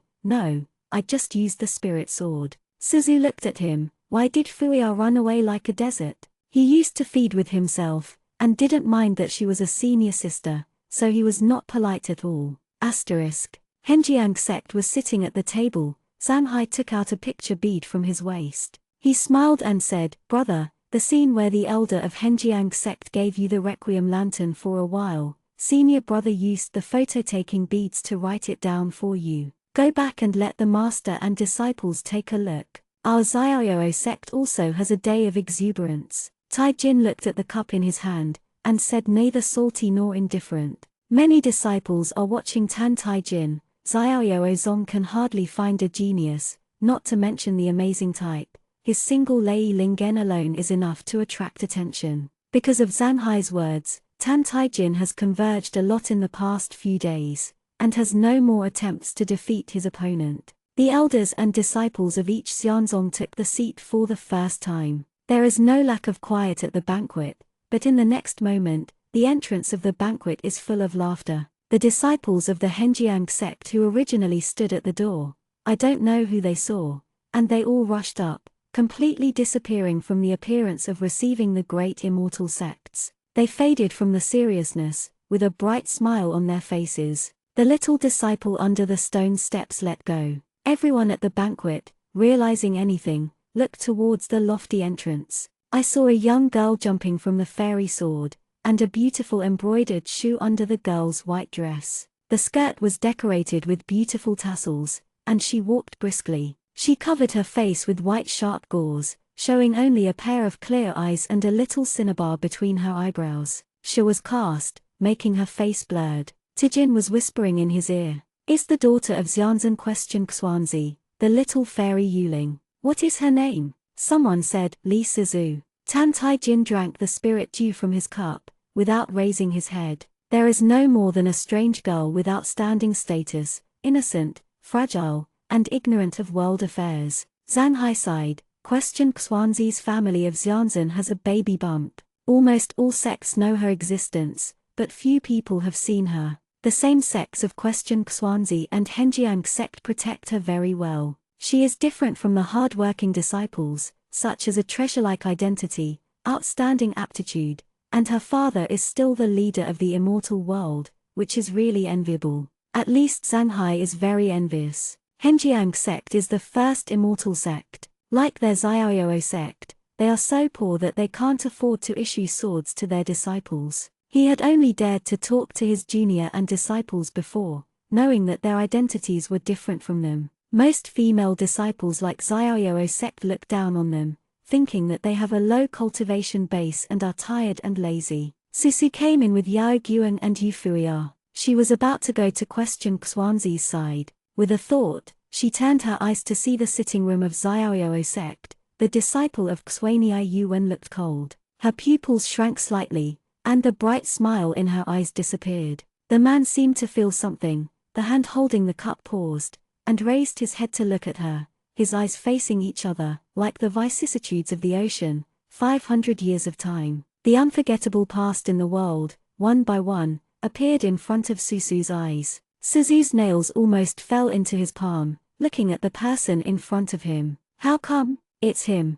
I just used the spirit sword. Suzu looked at him. Why did Furia run away like a desert? He used to feed with himself, and didn't mind that she was a senior sister, so he was not polite at all. Henjiang sect was sitting at the table. Xianxia took out a picture bead from his waist. He smiled and said, "Brother, the scene where the elder of Henjiang sect gave you the requiem lantern for a while, senior brother used the photo-taking beads to write it down for you. Go back and let the master and disciples take a look. Our Xiaoyou sect also has a day of exuberance." Tai Jin looked at the cup in his hand, and said neither salty nor indifferent. Many disciples are watching Tan Tai Jin. Xiaoyou Zong can hardly find a genius, not to mention the amazing type. His single Lei Lingen alone is enough to attract attention. Because of Xianxia's words, Tan Tai Jin has converged a lot in the past few days, and has no more attempts to defeat his opponent. The elders and disciples of each Xianzong took the seat for the first time. There is no lack of quiet at the banquet, but in the next moment, the entrance of the banquet is full of laughter. The disciples of the Henjiang sect who originally stood at the door, I don't know who they saw, and they all rushed up, completely disappearing from the appearance of receiving the great immortal sects. They faded from the seriousness, with a bright smile on their faces. The little disciple under the stone steps let go. Everyone at the banquet, realizing anything, looked towards the lofty entrance. I saw a young girl jumping from the fairy sword, and a beautiful embroidered shoe under the girl's white dress. The skirt was decorated with beautiful tassels, and she walked briskly. She covered her face with white sharp gauze, showing only a pair of clear eyes and a little cinnabar between her eyebrows. She was cast, making her face blurred. Tijin was whispering in his ear. "Is the daughter of Xianzhen Xuanzi, the little fairy Yuling. What is her name?" Someone said, "Li Sizu." Tan Tai Jin drank the spirit dew from his cup, without raising his head. There is no more than a strange girl with outstanding status, innocent, fragile, and ignorant of world affairs. Xianxia sighed. Xuanzi's family of Xianzhen has a baby bump. Almost all sects know her existence, but few people have seen her. The same sects of Xuanzi and Henjiang sect protect her very well. She is different from the hard-working disciples, such as a treasure-like identity, outstanding aptitude, and her father is still the leader of the immortal world, which is really enviable. At least Xianxia is very envious. Henjiang sect is the first immortal sect. Like their Xiaoyou sect, they are so poor that they can't afford to issue swords to their disciples. He had only dared to talk to his junior and disciples before, knowing that their identities were different from them. Most female disciples like Xiaoyou sect look down on them, thinking that they have a low cultivation base and are tired and lazy. Susu came in with Yao Guang and Euphoria. She was about to go to question Xuanzi's side. With a thought, she turned her eyes to see the sitting room of Xiaoyou sect. The disciple of Xuanyi Yuan looked cold. Her pupils shrank slightly, and the bright smile in her eyes disappeared. The man seemed to feel something. The hand holding the cup paused, and raised his head to look at her, his eyes facing each other, like the vicissitudes of the ocean. 500 years of time. The unforgettable past in the world, one by one, appeared in front of Susu's eyes. Suzu's nails almost fell into his palm, looking at the person in front of him. How come? It's him.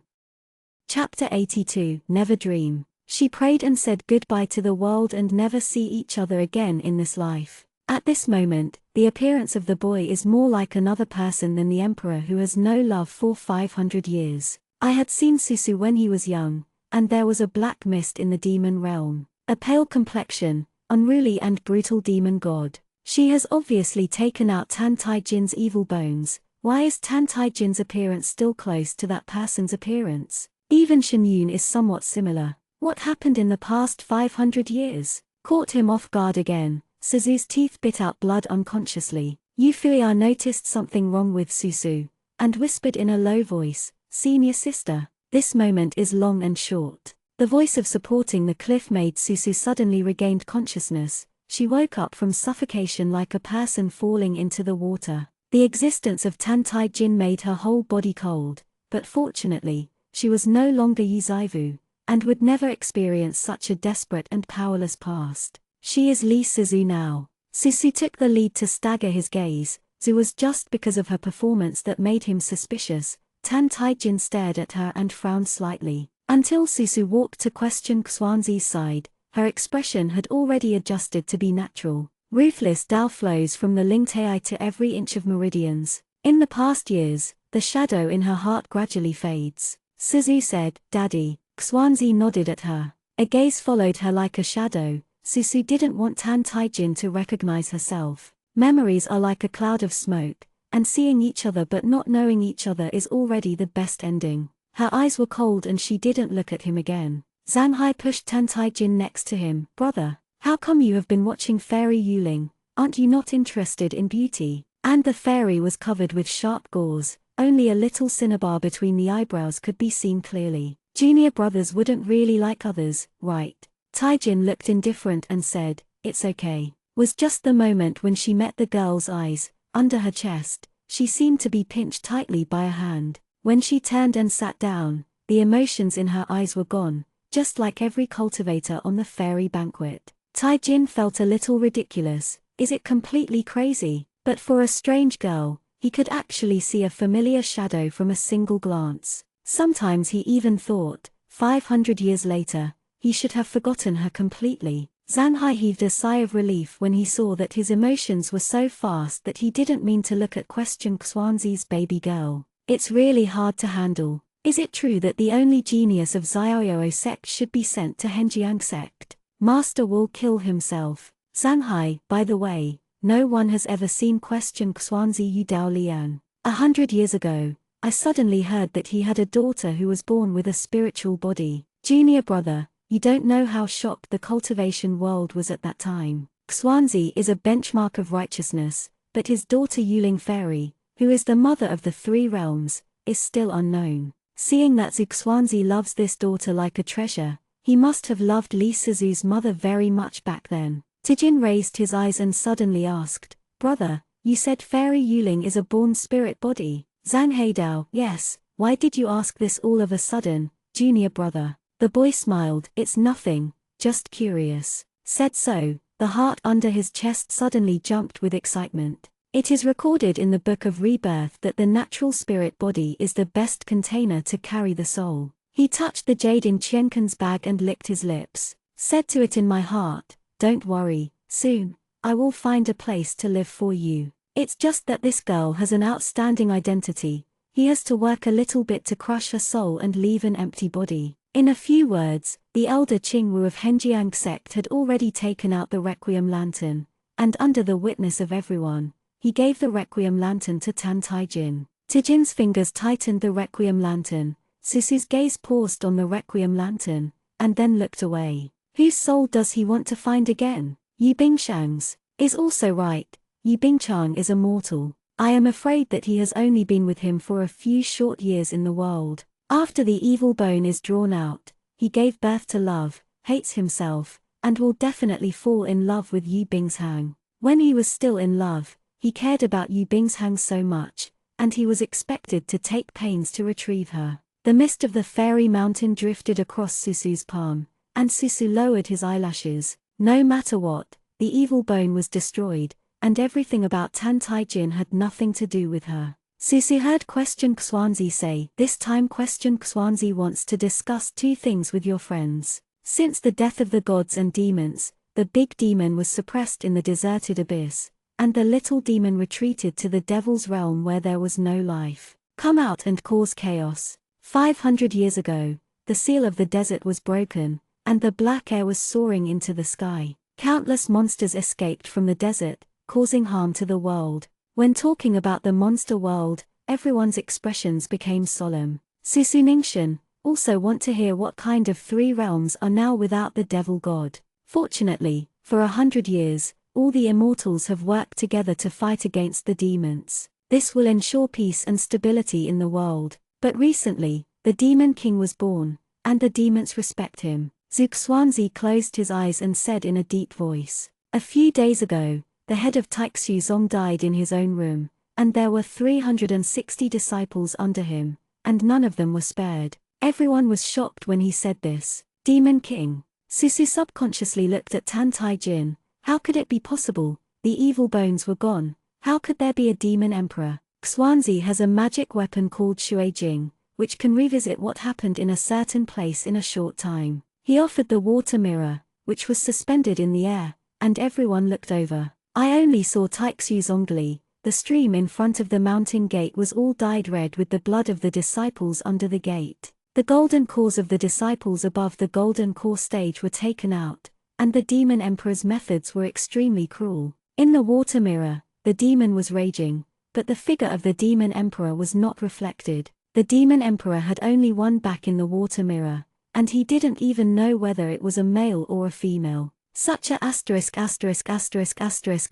Chapter 82, Never Dream. She prayed and said goodbye to the world and never see each other again in this life. At this moment, the appearance of the boy is more like another person than the emperor who has no love for 500 years. I had seen Susu when he was young, and there was a black mist in the demon realm. A pale complexion, unruly and brutal demon god. She has obviously taken out Tan Tai Jin's evil bones. Why is Tan Tai Jin's appearance still close to that person's appearance? Even Shen Yun is somewhat similar. What happened in the past 500 years? Caught him off guard again. Suzu's teeth bit out blood unconsciously. Euphoria noticed something wrong with Susu, and whispered in a low voice, "Senior sister." This moment is long and short. The voice of supporting the cliff made Susu suddenly regained consciousness. She woke up from suffocation like a person falling into the water. The existence of Tan Tai Jin made her whole body cold, but fortunately, she was no longer Yuzaivu, and would never experience such a desperate and powerless past. She is Lee Suzu now. Susu took the lead to stagger his gaze. It was just because of her performance that made him suspicious. Tan Taijin stared at her and frowned slightly. Until Susu walked to question Xuanzi's side, her expression had already adjusted to be natural. Ruthless Tao flows from the Lingtai to every inch of meridians. In the past years, the shadow in her heart gradually fades. Suzu said, "Daddy." Xuanzi nodded at her. A gaze followed her like a shadow. Susu didn't want Tan Taijin to recognize herself. Memories are like a cloud of smoke, and seeing each other but not knowing each other is already the best ending. Her eyes were cold and she didn't look at him again. Zanhai pushed Tan Taijin next to him. "Brother, how come you have been watching Fairy Yuling? Aren't you not interested in beauty?" And the fairy was covered with sharp gauze, only a little cinnabar between the eyebrows could be seen clearly. Junior brothers wouldn't really like others, right? Taijin looked indifferent and said, "It's okay." Was just the moment when she met the girl's eyes. Under her chest, she seemed to be pinched tightly by a hand. When she turned and sat down, the emotions in her eyes were gone, just like every cultivator on the fairy banquet. Taijin felt a little ridiculous. Is it completely crazy? But for a strange girl, he could actually see a familiar shadow from a single glance. Sometimes he even thought, 500 years later, he should have forgotten her completely. Zanhai heaved a sigh of relief when he saw that his emotions were so fast that he didn't mean to look at question Xuanzi's baby girl. It's really hard to handle. Is it true that the only genius of Xiaoyou sect should be sent to Henjiang sect? Master will kill himself. Zanhai, by the way, no one has ever seen question Xuanzi Yudao Lian. 100 years ago, I suddenly heard that he had a daughter who was born with a spiritual body. Junior brother, you don't know how shocked the cultivation world was at that time. Xuanzi is a benchmark of righteousness, but his daughter Yuling Fairy, who is the mother of the three realms, is still unknown. Seeing that Zhu Xuanzi loves this daughter like a treasure, he must have loved Li Sizu's mother very much back then. Tijin raised his eyes and suddenly asked, "Brother, you said Fairy Yuling is a born spirit body?" Zhang Heidao, "Yes, why did you ask this all of a sudden, junior brother?" The boy smiled. "It's nothing, just curious." Said so, the heart under his chest suddenly jumped with excitement. It is recorded in the Book of Rebirth that the natural spirit body is the best container to carry the soul. He touched the jade in Qiankan's bag and licked his lips. Said to it in my heart, "Don't worry, soon, I will find a place to live for you." It's just that this girl has an outstanding identity. He has to work a little bit to crush her soul and leave an empty body. In a few words, the elder Qingwu of Henjiang sect had already taken out the Requiem lantern, and under the witness of everyone, he gave the Requiem lantern to Tan Taijin. Tijin's fingers tightened the Requiem lantern. Susu's gaze paused on the Requiem lantern, and then looked away. Whose soul does he want to find again? Yu Bingshang's. Is also right. Yu Bingchang is immortal. I am afraid that he has only been with him for a few short years in the world. After the evil bone is drawn out, he gave birth to love, hates himself, and will definitely fall in love with Yu Bingshang. When he was still in love, he cared about Yu Bingshang so much, and he was expected to take pains to retrieve her. The mist of the fairy mountain drifted across Susu's palm, and Susu lowered his eyelashes. No matter what, the evil bone was destroyed, and everything about Tan Taijin had nothing to do with her. Susu heard question Xuanzi say, "This time question Xuanzi wants to discuss two things with your friends. Since the death of the gods and demons, the big demon was suppressed in the deserted abyss, and the little demon retreated to the devil's realm where there was no life. Come out and cause chaos." 500 years ago, the seal of the desert was broken, and the black air was soaring into the sky. Countless monsters escaped from the desert, causing harm to the world. When talking about the monster world, everyone's expressions became solemn. Susu Ningxian, also want to hear what kind of three realms are now without the devil god. Fortunately, for 100 years, all the immortals have worked together to fight against the demons. This will ensure peace and stability in the world. But recently, the demon king was born, and the demons respect him. Zhu Xuanzi closed his eyes and said in a deep voice, "A few days ago, the head of Taixu Zong died in his own room, and there were 360 disciples under him, and none of them were spared. Everyone was shocked when he said this. Demon King. Susu subconsciously looked at Tan Tai Jin. How could it be possible? The evil bones were gone. How could there be a demon emperor? Xianxia has a magic weapon called Shui Jing, which can revisit what happened in a certain place in a short time. He offered the water mirror, which was suspended in the air, and everyone looked over. I only saw Taixu Zongli. The stream in front of the mountain gate was all dyed red with the blood of the disciples under the gate. The golden cores of the disciples above the golden core stage were taken out, and the demon emperor's methods were extremely cruel. In the water mirror, the demon was raging, but the figure of the demon emperor was not reflected. The demon emperor had only one back in the water mirror, and he didn't even know whether it was a male or a female. Such a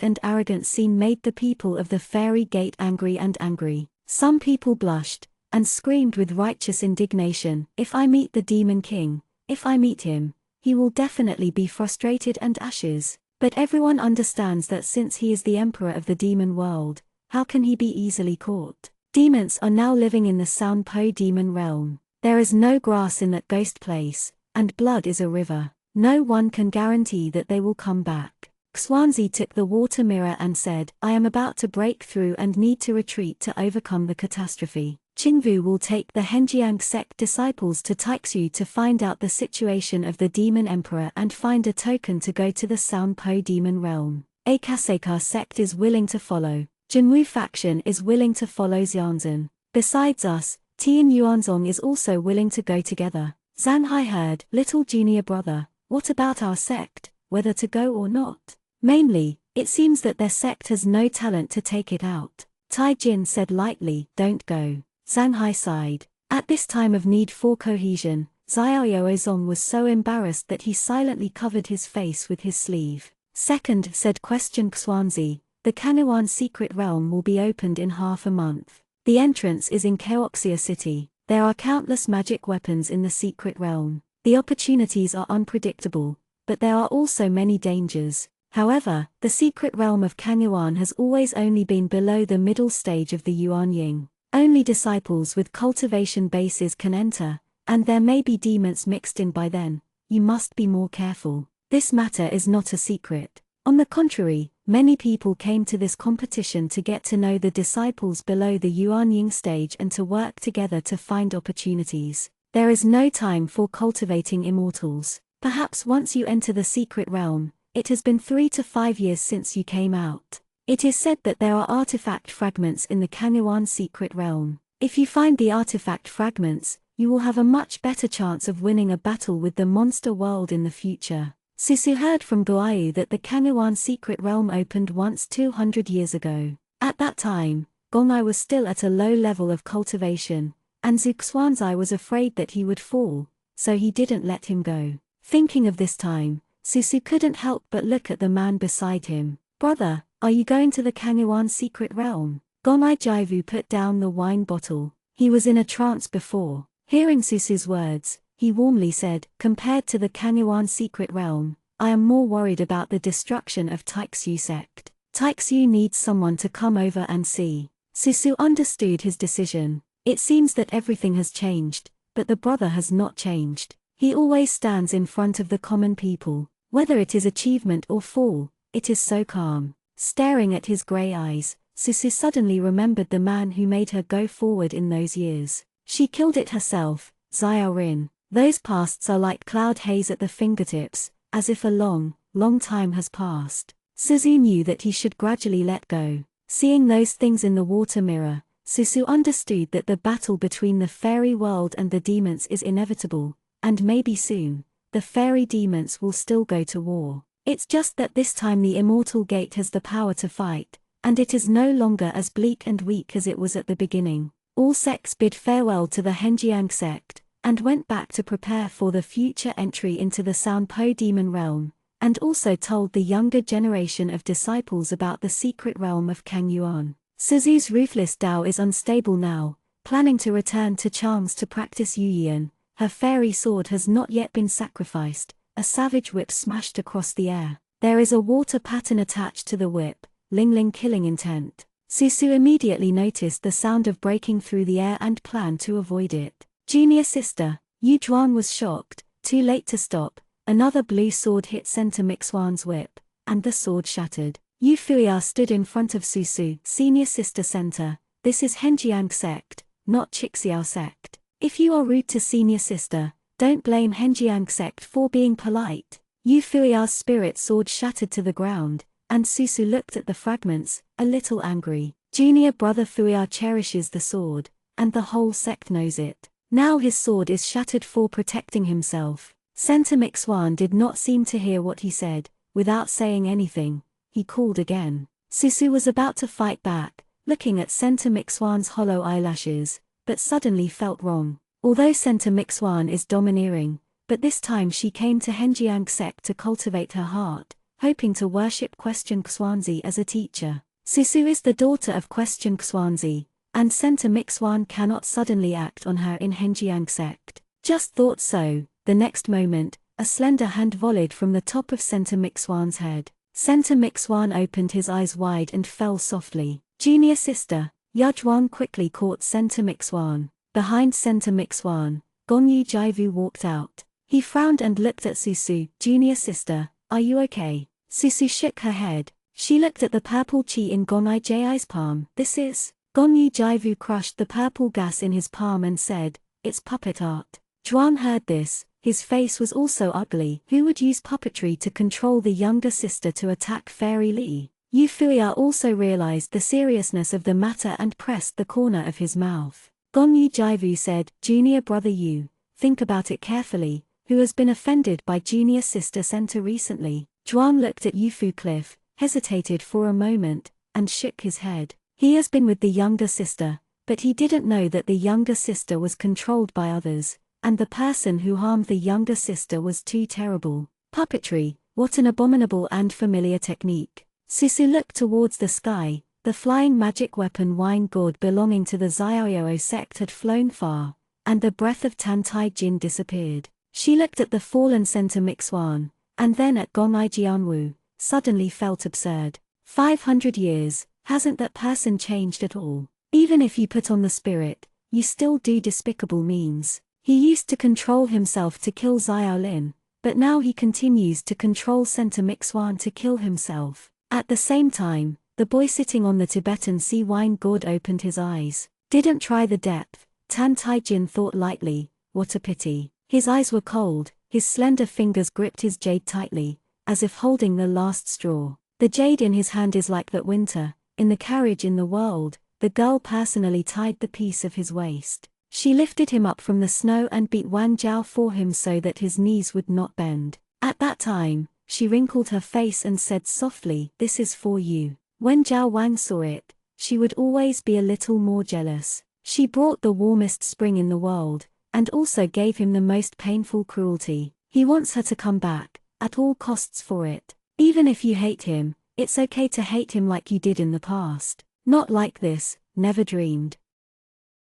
and arrogant scene made the people of the fairy gate angry and angry. Some people blushed, and screamed with righteous indignation, "If I meet the Demon King, if I meet him, he will definitely be frustrated and ashes." But everyone understands that since he is the emperor of the demon world, how can he be easily caught? Demons are now living in the Xianpo demon realm. There is no grass in that ghost place, and blood is a river. No one can guarantee that they will come back. Xianxia took the water mirror and said, "I am about to break through and need to retreat to overcome the catastrophe. Qingwu will take the Henjiang sect disciples to Taixu to find out the situation of the demon emperor and find a token to go to the Xianpo demon realm. Akaseka sect is willing to follow. Jinwu faction is willing to follow Xianzhen. Besides us, Tian Yuanzong is also willing to go together." Zanhai heard, "Little junior brother, what about our sect, whether to go or not?" Mainly, it seems that their sect has no talent to take it out. Tai Jin said lightly, "Don't go." Zanhai sighed. At this time of need for cohesion, Xiaoyozong was so embarrassed that he silently covered his face with his sleeve. "Second," said Xianxia, "the Kanuan secret realm will be opened in half a month. The entrance is in Xianxia City. There are countless magic weapons in the secret realm. The opportunities are unpredictable, but there are also many dangers. However, the secret realm of Kanuan has always only been below the middle stage of the Yuanying. Only disciples with cultivation bases can enter, and there may be demons mixed in by then. You must be more careful. This matter is not a secret. On the contrary, many people came to this competition to get to know the disciples below the Yuanying stage and to work together to find opportunities. There is no time for cultivating immortals. Perhaps once you enter the secret realm, it has been 3 to 5 years since you came out. It is said that there are artifact fragments in the Kanuan secret realm. If you find the artifact fragments, you will have a much better chance of winning a battle with the monster world in the future. Susu heard from Guayu that the Kanuan secret realm opened once 200 years ago. At that time, Gongai was still at a low level of cultivation, and Xuanzai was afraid that he would fall, so he didn't let him go. Thinking of this time, Susu couldn't help but look at the man beside him. "Brother, are you going to the Kanuan secret realm?" Gonai Jaivu put down the wine bottle. He was in a trance before. Hearing Susu's words, he warmly said, "Compared to the Kanuan secret realm, I am more worried about the destruction of Taixu sect. Taixu needs someone to come over and see." Susu understood his decision. It seems that everything has changed, but the brother has not changed. He always stands in front of the common people. Whether it is achievement or fall, it is so calm. Staring at his grey eyes, Susu suddenly remembered the man who made her go forward in those years. She killed it herself, Xiao Rin. Those pasts are like cloud haze at the fingertips, as if a long, long time has passed. Suzu knew that he should gradually let go. Seeing those things in the water mirror, Susu understood that the battle between the fairy world and the demons is inevitable, and maybe soon, the fairy demons will still go to war. It's just that this time the immortal gate has the power to fight, and it is no longer as bleak and weak as it was at the beginning. All sects bid farewell to the Henjiang sect, and went back to prepare for the future entry into the Xianpo demon realm, and also told the younger generation of disciples about the secret realm of Kangyuan. Suzu's ruthless Dao is unstable now, planning to return to Charms to practice Yuyian. Her fairy sword has not yet been sacrificed, a savage whip smashed across the air. There is a water pattern attached to the whip, Ling Ling killing intent. Susu immediately noticed the sound of breaking through the air and planned to avoid it. Junior sister, Yu Juan was shocked, too late to stop. Another blue sword hit Center Mixuan's whip, and the sword shattered. Yu Fuya stood in front of Susu. Senior sister Center, this is Henjiang sect, not Chixiao sect. If you are rude to senior sister, don't blame Henjiang sect for being polite. Yu Fuya's spirit sword shattered to the ground, and Susu looked at the fragments, a little angry. Junior brother Fuya cherishes the sword, and the whole sect knows it. Now his sword is shattered for protecting himself. Center Mixuan did not seem to hear what he said. Without saying anything, he called again. Susu was about to fight back, looking at Center Mixuan's hollow eyelashes, but suddenly felt wrong. Although Center Mixuan is domineering, but this time she came to Henjiang sect to cultivate her heart, hoping to worship Question Xuanzi as a teacher. Susu is the daughter of Question Xuanzi, and Center Mixuan cannot suddenly act on her in Henjiang sect. Just thought so. The next moment, a slender hand volleyed from the top of Center Mixuan's head. Center Mixuan opened his eyes wide and fell softly. Junior sister, Yajuan quickly caught Center Mixuan. Behind Center Mixuan, Gongyu Jaivu walked out. He frowned and looked at Susu. Junior sister, are you okay? Susu shook her head. She looked at the purple chi in Gonai Ji's palm. This is. Gongyu Jaivu crushed the purple gas in his palm and said, it's puppet art. Juan heard this. His face was also ugly. Who would use puppetry to control the younger sister to attack Fairy Li? Yu Fuya also realized the seriousness of the matter and pressed the corner of his mouth. Gongyu Jaivu said, Junior brother Yu, think about it carefully. Who has been offended by junior sister Center recently? Juan looked at Yu Fu Cliff, hesitated for a moment, and shook his head. He has been with the younger sister, but he didn't know that the younger sister was controlled by others, and the person who harmed the younger sister was too terrible. Puppetry, what an abominable and familiar technique. Susu looked towards the sky. The flying magic weapon wine gourd belonging to the Xiaoyao sect had flown far, and the breath of Tantai Jin disappeared. She looked at the fallen Center Mixuan, and then at Gongai Jianwu, suddenly felt absurd. 500 years, hasn't that person changed at all? Even if you put on the spirit, you still do despicable means. He used to control himself to kill Xiaolin, but now he continues to control Center Mixuan to kill himself. At the same time, the boy sitting on the Tibetan sea wine gourd opened his eyes. Didn't try the depth, Tan Taijin thought lightly, what a pity. His eyes were cold, his slender fingers gripped his jade tightly, as if holding the last straw. The jade in his hand is like that winter, in the carriage in the world. The girl personally tied the piece of his waist. She lifted him up from the snow and beat Wang Jiao for him so that his knees would not bend. At that time, she wrinkled her face and said softly, this is for you. When Jiao Wang saw it, she would always be a little more jealous. She brought the warmest spring in the world, and also gave him the most painful cruelty. He wants her to come back, at all costs for it. Even if you hate him, it's okay to hate him like you did in the past. Not like this, never dreamed.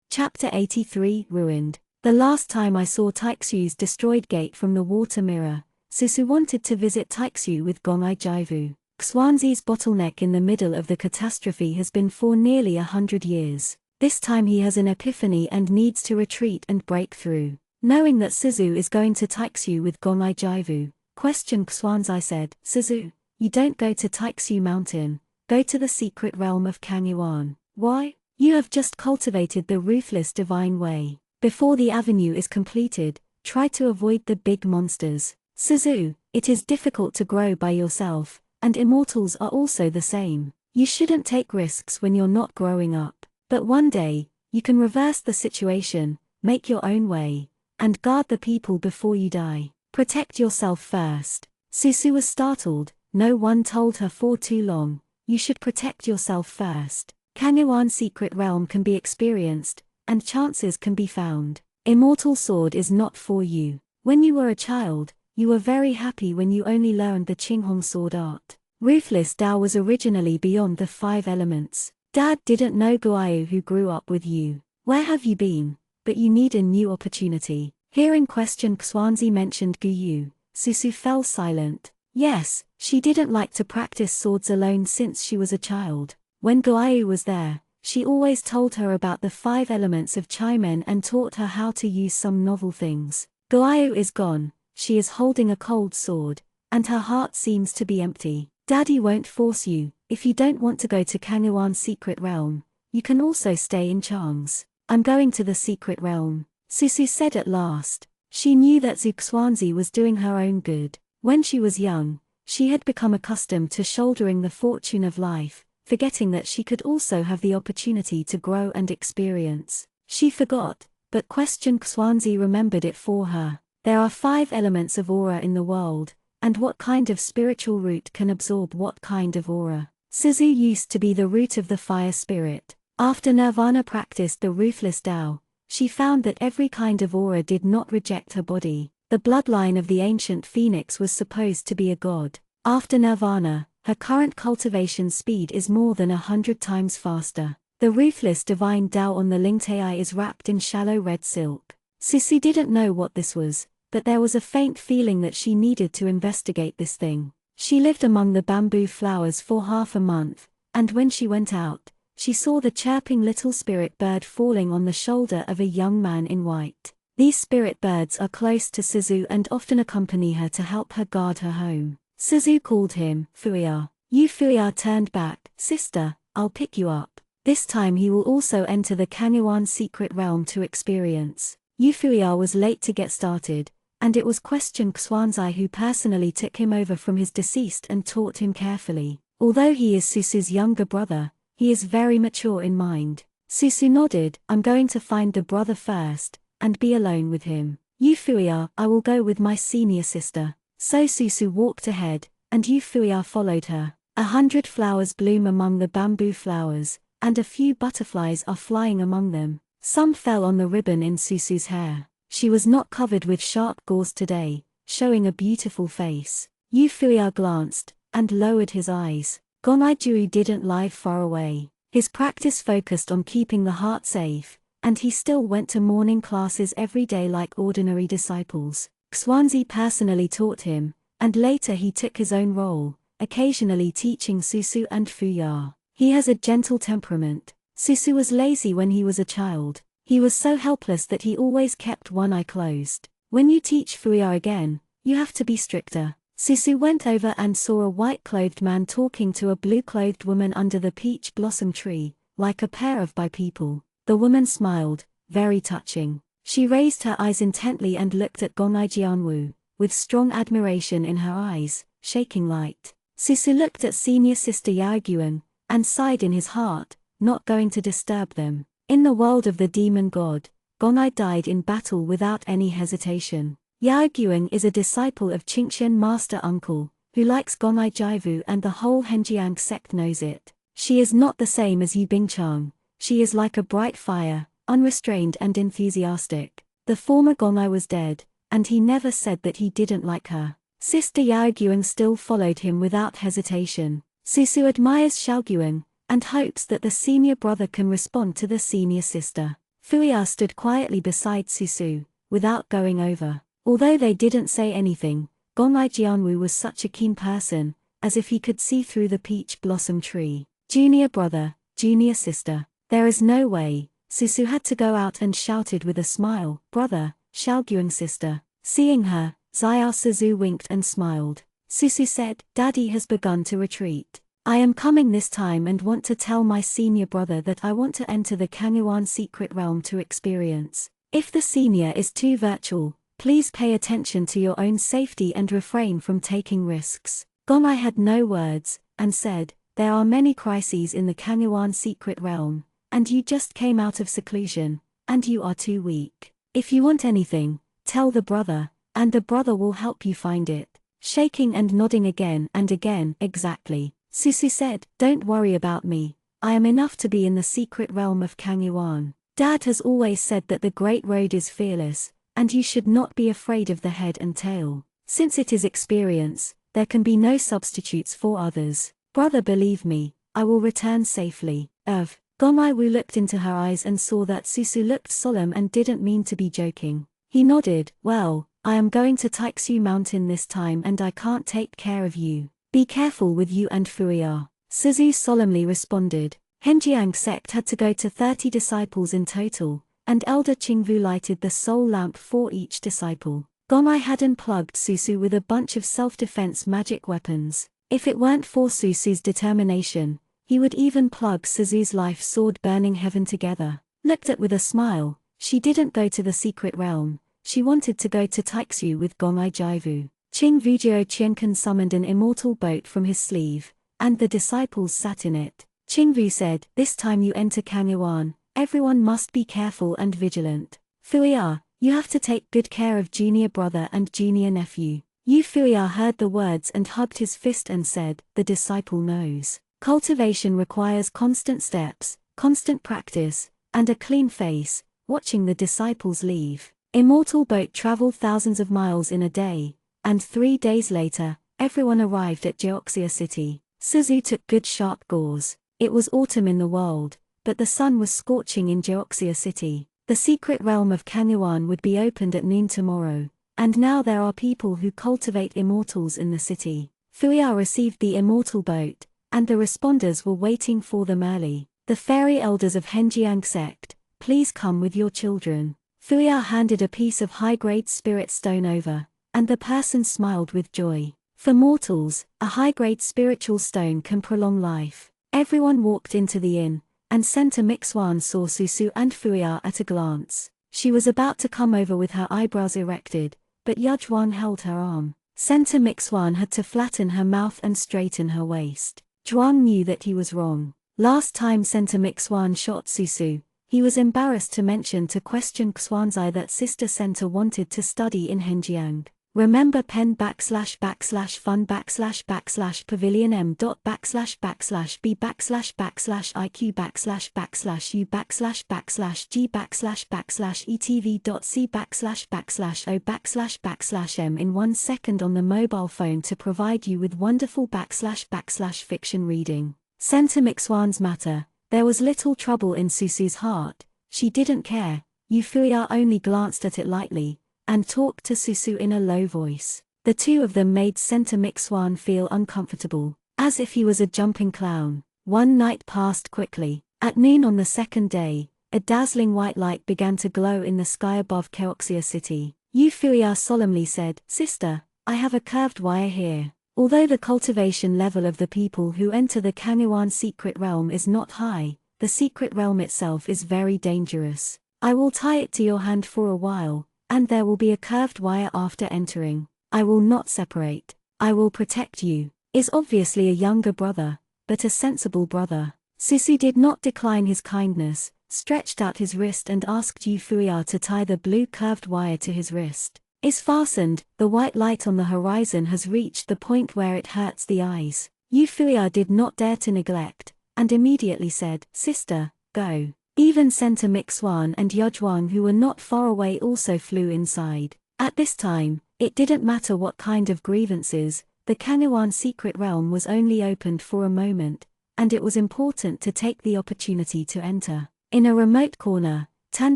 Chapter 83 Ruined. The last time I saw Taixu's destroyed gate from the water mirror, Susu wanted to visit Taixu with Gongai Jaivu. Xuanzi's bottleneck in the middle of the catastrophe has been for nearly 100 years. This time he has an epiphany and needs to retreat and break through. Knowing that Suzu is going to Taixu with Gongai Jaivu, questioned Xuanzi said, Suzu, you don't go to Taixu mountain, go to the secret realm of Kangyuan. Why? You have just cultivated the ruthless divine way. Before the avenue is completed, try to avoid the big monsters. Suzu, it is difficult to grow by yourself, and immortals are also the same. You shouldn't take risks when you're not growing up. But one day, you can reverse the situation, make your own way, and guard the people before you die. Protect yourself first. Susu was startled. No one told her for too long. You should protect yourself first. Kangyuan's secret realm can be experienced, and chances can be found. Immortal sword is not for you. When you were a child, you were very happy when you only learned the Qinghong sword art. Ruthless Dao was originally beyond the 5 elements. Dad didn't know Guayu who grew up with you. Where have you been? But you need a new opportunity. Hearing question Xuanzi mentioned Guyu, Susu fell silent. Yes, she didn't like to practice swords alone since she was a child. When Guayu was there, she always told her about the 5 elements of Chaimen and taught her how to use some novel things. Guayu is gone, she is holding a cold sword, and her heart seems to be empty. Daddy won't force you. If you don't want to go to Kangwon's secret realm, you can also stay in Chang's. I'm going to the secret realm, Susu said at last. She knew that Xuanzi was doing her own good. When she was young, she had become accustomed to shouldering the fortune of life, forgetting that she could also have the opportunity to grow and experience. She forgot, but Xuanzi remembered it for her. There are 5 elements of aura in the world, and what kind of spiritual root can absorb what kind of aura? Suzu used to be the root of the fire spirit. After Nirvana practiced the ruthless Tao, she found that every kind of aura did not reject her body. The bloodline of the ancient phoenix was supposed to be a god. After Nirvana, her current cultivation speed is more than 100 times faster. The ruthless divine Tao on the Lingtai is wrapped in shallow red silk. Sissy didn't know what this was, but there was a faint feeling that she needed to investigate this thing. She lived among the bamboo flowers for half a month, and when she went out, she saw the chirping little spirit bird falling on the shoulder of a young man in white. These spirit birds are close to Suzu and often accompany her to help her guard her home. Suzu called him, Fuya. Yu Fuya turned back, sister, I'll pick you up. This time he will also enter the Kangwon secret realm to experience. Yu Fuya was late to get started, and it was Xuanzi who personally took him over from his deceased and taught him carefully. Although he is Susu's younger brother, he is very mature in mind. Susu nodded, I'm going to find the brother first, and be alone with him. Yu Fuya, I will go with my senior sister. So Susu walked ahead, and Yu Fuya followed her. 100 flowers bloom among the bamboo flowers, and a few butterflies are flying among them. Some fell on the ribbon in Susu's hair. She was not covered with sharp gauze today, showing a beautiful face. Yu Fuya glanced, and lowered his eyes. Gonaijuru didn't live far away. His practice focused on keeping the heart safe, and he still went to morning classes every day like ordinary disciples. Xuanzi personally taught him, and later he took his own role, occasionally teaching Susu and Fuya. He has a gentle temperament. Susu was lazy when he was a child. He was so helpless that he always kept one eye closed. When you teach Fuya again, you have to be stricter. Susu went over and saw a white-clothed man talking to a blue-clothed woman under the peach blossom tree, like a pair of bi people. The woman smiled, very touching. She raised her eyes intently and looked at Gonai Jianwu, with strong admiration in her eyes, shaking light. Susu looked at senior sister Yaoguang, and sighed in his heart, not going to disturb them. In the world of the demon god, Gonai died in battle without any hesitation. Yaoguang is a disciple of Xianxia master uncle, who likes Gonai Jivu and the whole Henjiang sect knows it. She is not the same as Yu Bingchang. She is like a bright fire, unrestrained and enthusiastic. The former Gonai was dead, and he never said that he didn't like her. Sister Yaoguang still followed him without hesitation. Susu admires Xiaoguang, and hopes that the senior brother can respond to the senior sister. Fuya stood quietly beside Susu, without going over. Although they didn't say anything, Gonai Jianwu was such a keen person, as if he could see through the peach blossom tree. Junior brother, junior sister. There is no way. Susu had to go out and shouted with a smile, brother, Xiaoguang sister. Seeing her, Xiao Suzu winked and smiled. Susu said, Daddy has begun to retreat. I am coming this time and want to tell my senior brother that I want to enter the Kangwon secret realm to experience. If the senior is too virtual, please pay attention to your own safety and refrain from taking risks. Gonai had no words, and said, there are many crises in the Kangwon secret realm, and you just came out of seclusion, and you are too weak. If you want anything, tell the brother, and the brother will help you find it. Shaking and nodding again and again, exactly. Susu said, don't worry about me, I am enough to be in the secret realm of Kangwon. Dad has always said that the Great Road is fearless, and you should not be afraid of the head and tail. Since it is experience, there can be no substitutes for others. Brother, believe me, I will return safely. Gonai Wu looked into her eyes and saw that Susu looked solemn and didn't mean to be joking. He nodded, well, I am going to Taixu Mountain this time and I can't take care of you. Be careful with you and Fuya. Suzu solemnly responded. Henjiang sect had to go to 30 disciples in total, and Elder Qingvu lighted the soul lamp for each disciple. Gong'ai had unplugged Susu with a bunch of self-defense magic weapons. If it weren't for Susu's determination, he would even plug Suzu's life sword burning heaven together. Looked at with a smile, she didn't go to the secret realm, she wanted to go to Taixu with Gong'ai Jaivu. Qing Vujio Qiankan summoned an immortal boat from his sleeve, and the disciples sat in it. Qingvu said, "This time you enter Kanyuan, everyone must be careful and vigilant. Fuya, you have to take good care of junior brother and junior nephew." Yu Fuya heard the words and hugged his fist and said, "The disciple knows. Cultivation requires constant steps, constant practice, and a clean face." Watching the disciples leave, immortal boat traveled thousands of miles in a day, and 3 days later, everyone arrived at Xianxia city. Suzu took good sharp gauze. It was autumn in the world, but the sun was scorching in Xianxia city. The secret realm of Kanyuan would be opened at noon tomorrow, and now there are people who cultivate immortals in the city. Fuya received the immortal boat, and the responders were waiting for them early. "The fairy elders of Henjiang sect, please come with your children." Fuya handed a piece of high-grade spirit stone over, and the person smiled with joy. For mortals, a high-grade spiritual stone can prolong life. Everyone walked into the inn, and Senta Mixuan saw Susu and Fuya at a glance. She was about to come over with her eyebrows erected, but Yuzhuang held her arm. Senta Mixuan had to flatten her mouth and straighten her waist. Zhuang knew that he was wrong. Last time Senta Mixuan shot Susu, he was embarrassed to mention to question Xuanzai that Sister Senta wanted to study in Henjiang. Remember pen//pavilion.b//b/iq/etv.c//o/m in 1 second on the mobile phone to provide you with wonderful //fiction reading. Senta Mixuan's matter. There was little trouble in Susu's heart. She didn't care. Yu Fuya only glanced at it lightly, and talked to Susu in a low voice. The two of them made Senta Mixuan feel uncomfortable, as if he was a jumping clown. One night passed quickly. At noon on the second day, a dazzling white light began to glow in the sky above Xianxia city. Yu Fuya solemnly said, "Sister, I have a curved wire here. Although the cultivation level of the people who enter the Kanyuan secret realm is not high, the secret realm itself is very dangerous. I will tie it to your hand for a while, and there will be a curved wire after entering. I will not separate. I will protect you." Is obviously a younger brother, but a sensible brother. Susu did not decline his kindness, stretched out his wrist and asked Yu Fuya to tie the blue curved wire to his wrist. Is fastened, the white light on the horizon has reached the point where it hurts the eyes. Yu Fuya did not dare to neglect, and immediately said, "Sister, go." Even Senta Mixuan and Yuzhuang who were not far away also flew inside. At this time, it didn't matter what kind of grievances, the Kanyuan secret realm was only opened for a moment, and it was important to take the opportunity to enter. In a remote corner, Tan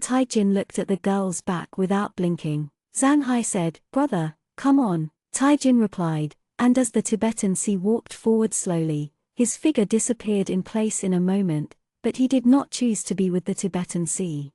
Taijin looked at the girl's back without blinking. Zhang Hai said, "Brother, come on." Taijin replied, and as the Tibetan Sea walked forward slowly, his figure disappeared in place in a moment, but he did not choose to be with the Tibetan Sea.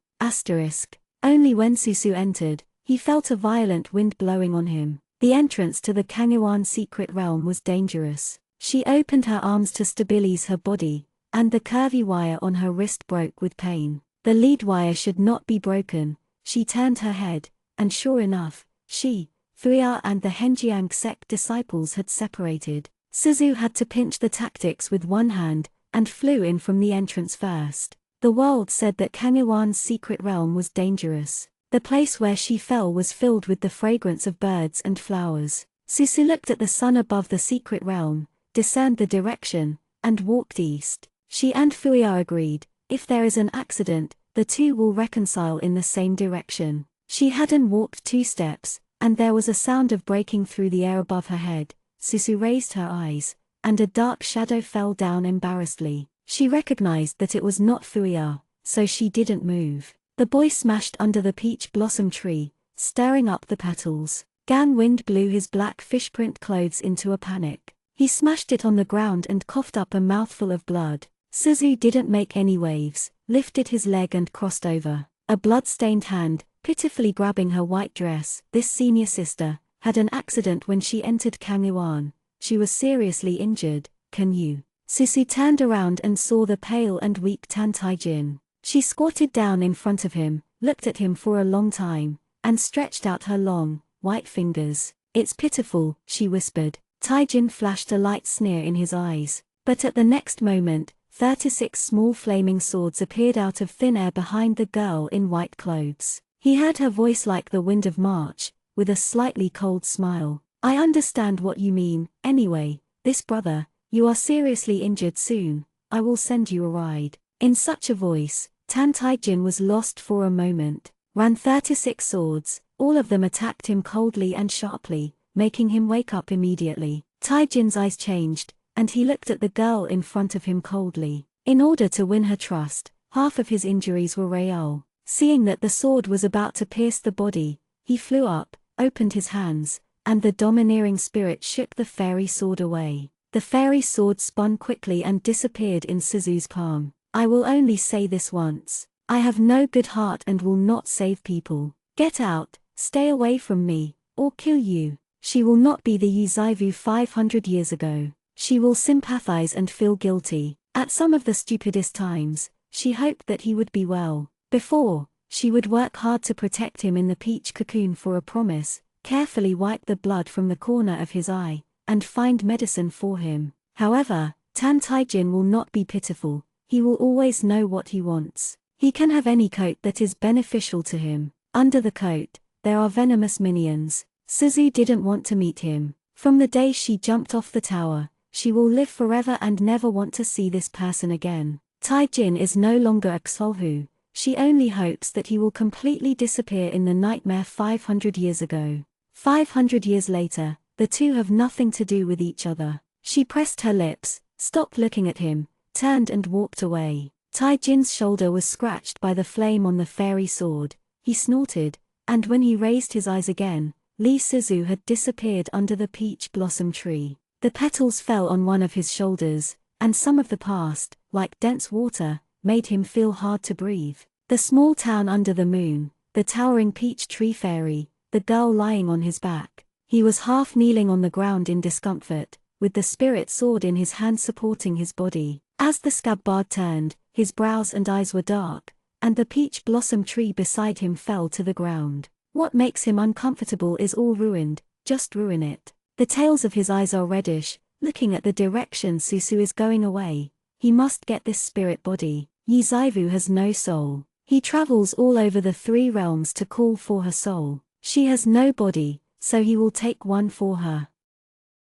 Only when Susu entered, he felt a violent wind blowing on him. The entrance to the Kanyuan secret realm was dangerous. She opened her arms to stabilize her body, and the curvy wire on her wrist broke with pain. The lead wire should not be broken. She turned her head, and sure enough, she, Fuya and the Henjiang sect disciples had separated. Suzu had to pinch the tactics with one hand, and flew in from the entrance first. The world said that Kanyuan's secret realm was dangerous. The place where she fell was filled with the fragrance of birds and flowers. Susu looked at the sun above the secret realm, discerned the direction, and walked east. She and Fuya agreed, if there is an accident, the two will reconcile in the same direction. She hadn't walked 2 steps, and there was a sound of breaking through the air above her head. Susu raised her eyes, and a dark shadow fell down embarrassedly. She recognized that it was not Fuya, so she didn't move. The boy smashed under the peach blossom tree, stirring up the petals. Gan Wind blew his black fishprint clothes into a panic. He smashed it on the ground and coughed up a mouthful of blood. Suzu didn't make any waves, lifted his leg and crossed over. A blood-stained hand, pitifully grabbing her white dress. This senior sister had an accident when she entered Kangyuan. She was seriously injured. Can you? Suzu turned around and saw the pale and weak Tan Taijin. She squatted down in front of him, looked at him for a long time, and stretched out her long, white fingers. It's pitiful, she whispered. Taijin flashed a light sneer in his eyes. But at the next moment, 36 small flaming swords appeared out of thin air behind the girl in white clothes. He heard her voice like the wind of March, with a slightly cold smile. I understand what you mean. Anyway, this brother, you are seriously injured soon. I will send you a ride. In such a voice, Tan Taijin was lost for a moment. Ran 36 swords, all of them attacked him coldly and sharply, making him wake up immediately. Taijin's eyes changed, and he looked at the girl in front of him coldly. In order to win her trust, half of his injuries were real. Seeing that the sword was about to pierce the body, he flew up, opened his hands, and the domineering spirit shook the fairy sword away. The fairy sword spun quickly and disappeared in Suzu's palm. I will only say this once. I have no good heart and will not save people. Get out, stay away from me, or kill you. She will not be the Yuzaivu 500 years ago. She will sympathize and feel guilty. At some of the stupidest times, she hoped that he would be well. Before, she would work hard to protect him in the peach cocoon for a promise, carefully wipe the blood from the corner of his eye, and find medicine for him. However, Tan Taijin will not be pitiful. He will always know what he wants. He can have any coat that is beneficial to him. Under the coat, there are venomous minions. Suzu didn't want to meet him. From the day she jumped off the tower, she will live forever and never want to see this person again. Taijin is no longer a Xolhu. She only hopes that he will completely disappear in the nightmare 500 years ago. 500 years later, the two have nothing to do with each other. She pressed her lips, stopped looking at him, turned and walked away. Taijin's shoulder was scratched by the flame on the fairy sword. He snorted, and when he raised his eyes again, Li Suzu had disappeared under the peach blossom tree. The petals fell on one of his shoulders, and some of the past, like dense water, made him feel hard to breathe. The small town under the moon, the towering peach tree fairy, the girl lying on his back. He was half kneeling on the ground in discomfort, with the spirit sword in his hand supporting his body. As the scab bard turned, his brows and eyes were dark, and the peach blossom tree beside him fell to the ground. What makes him uncomfortable is all ruined, just ruin it. The tails of his eyes are reddish, looking at the direction Suzu is going away. He must get this spirit body. Yuzaivu has no soul. He travels all over the 3 realms to call for her soul. She has no body, so he will take one for her.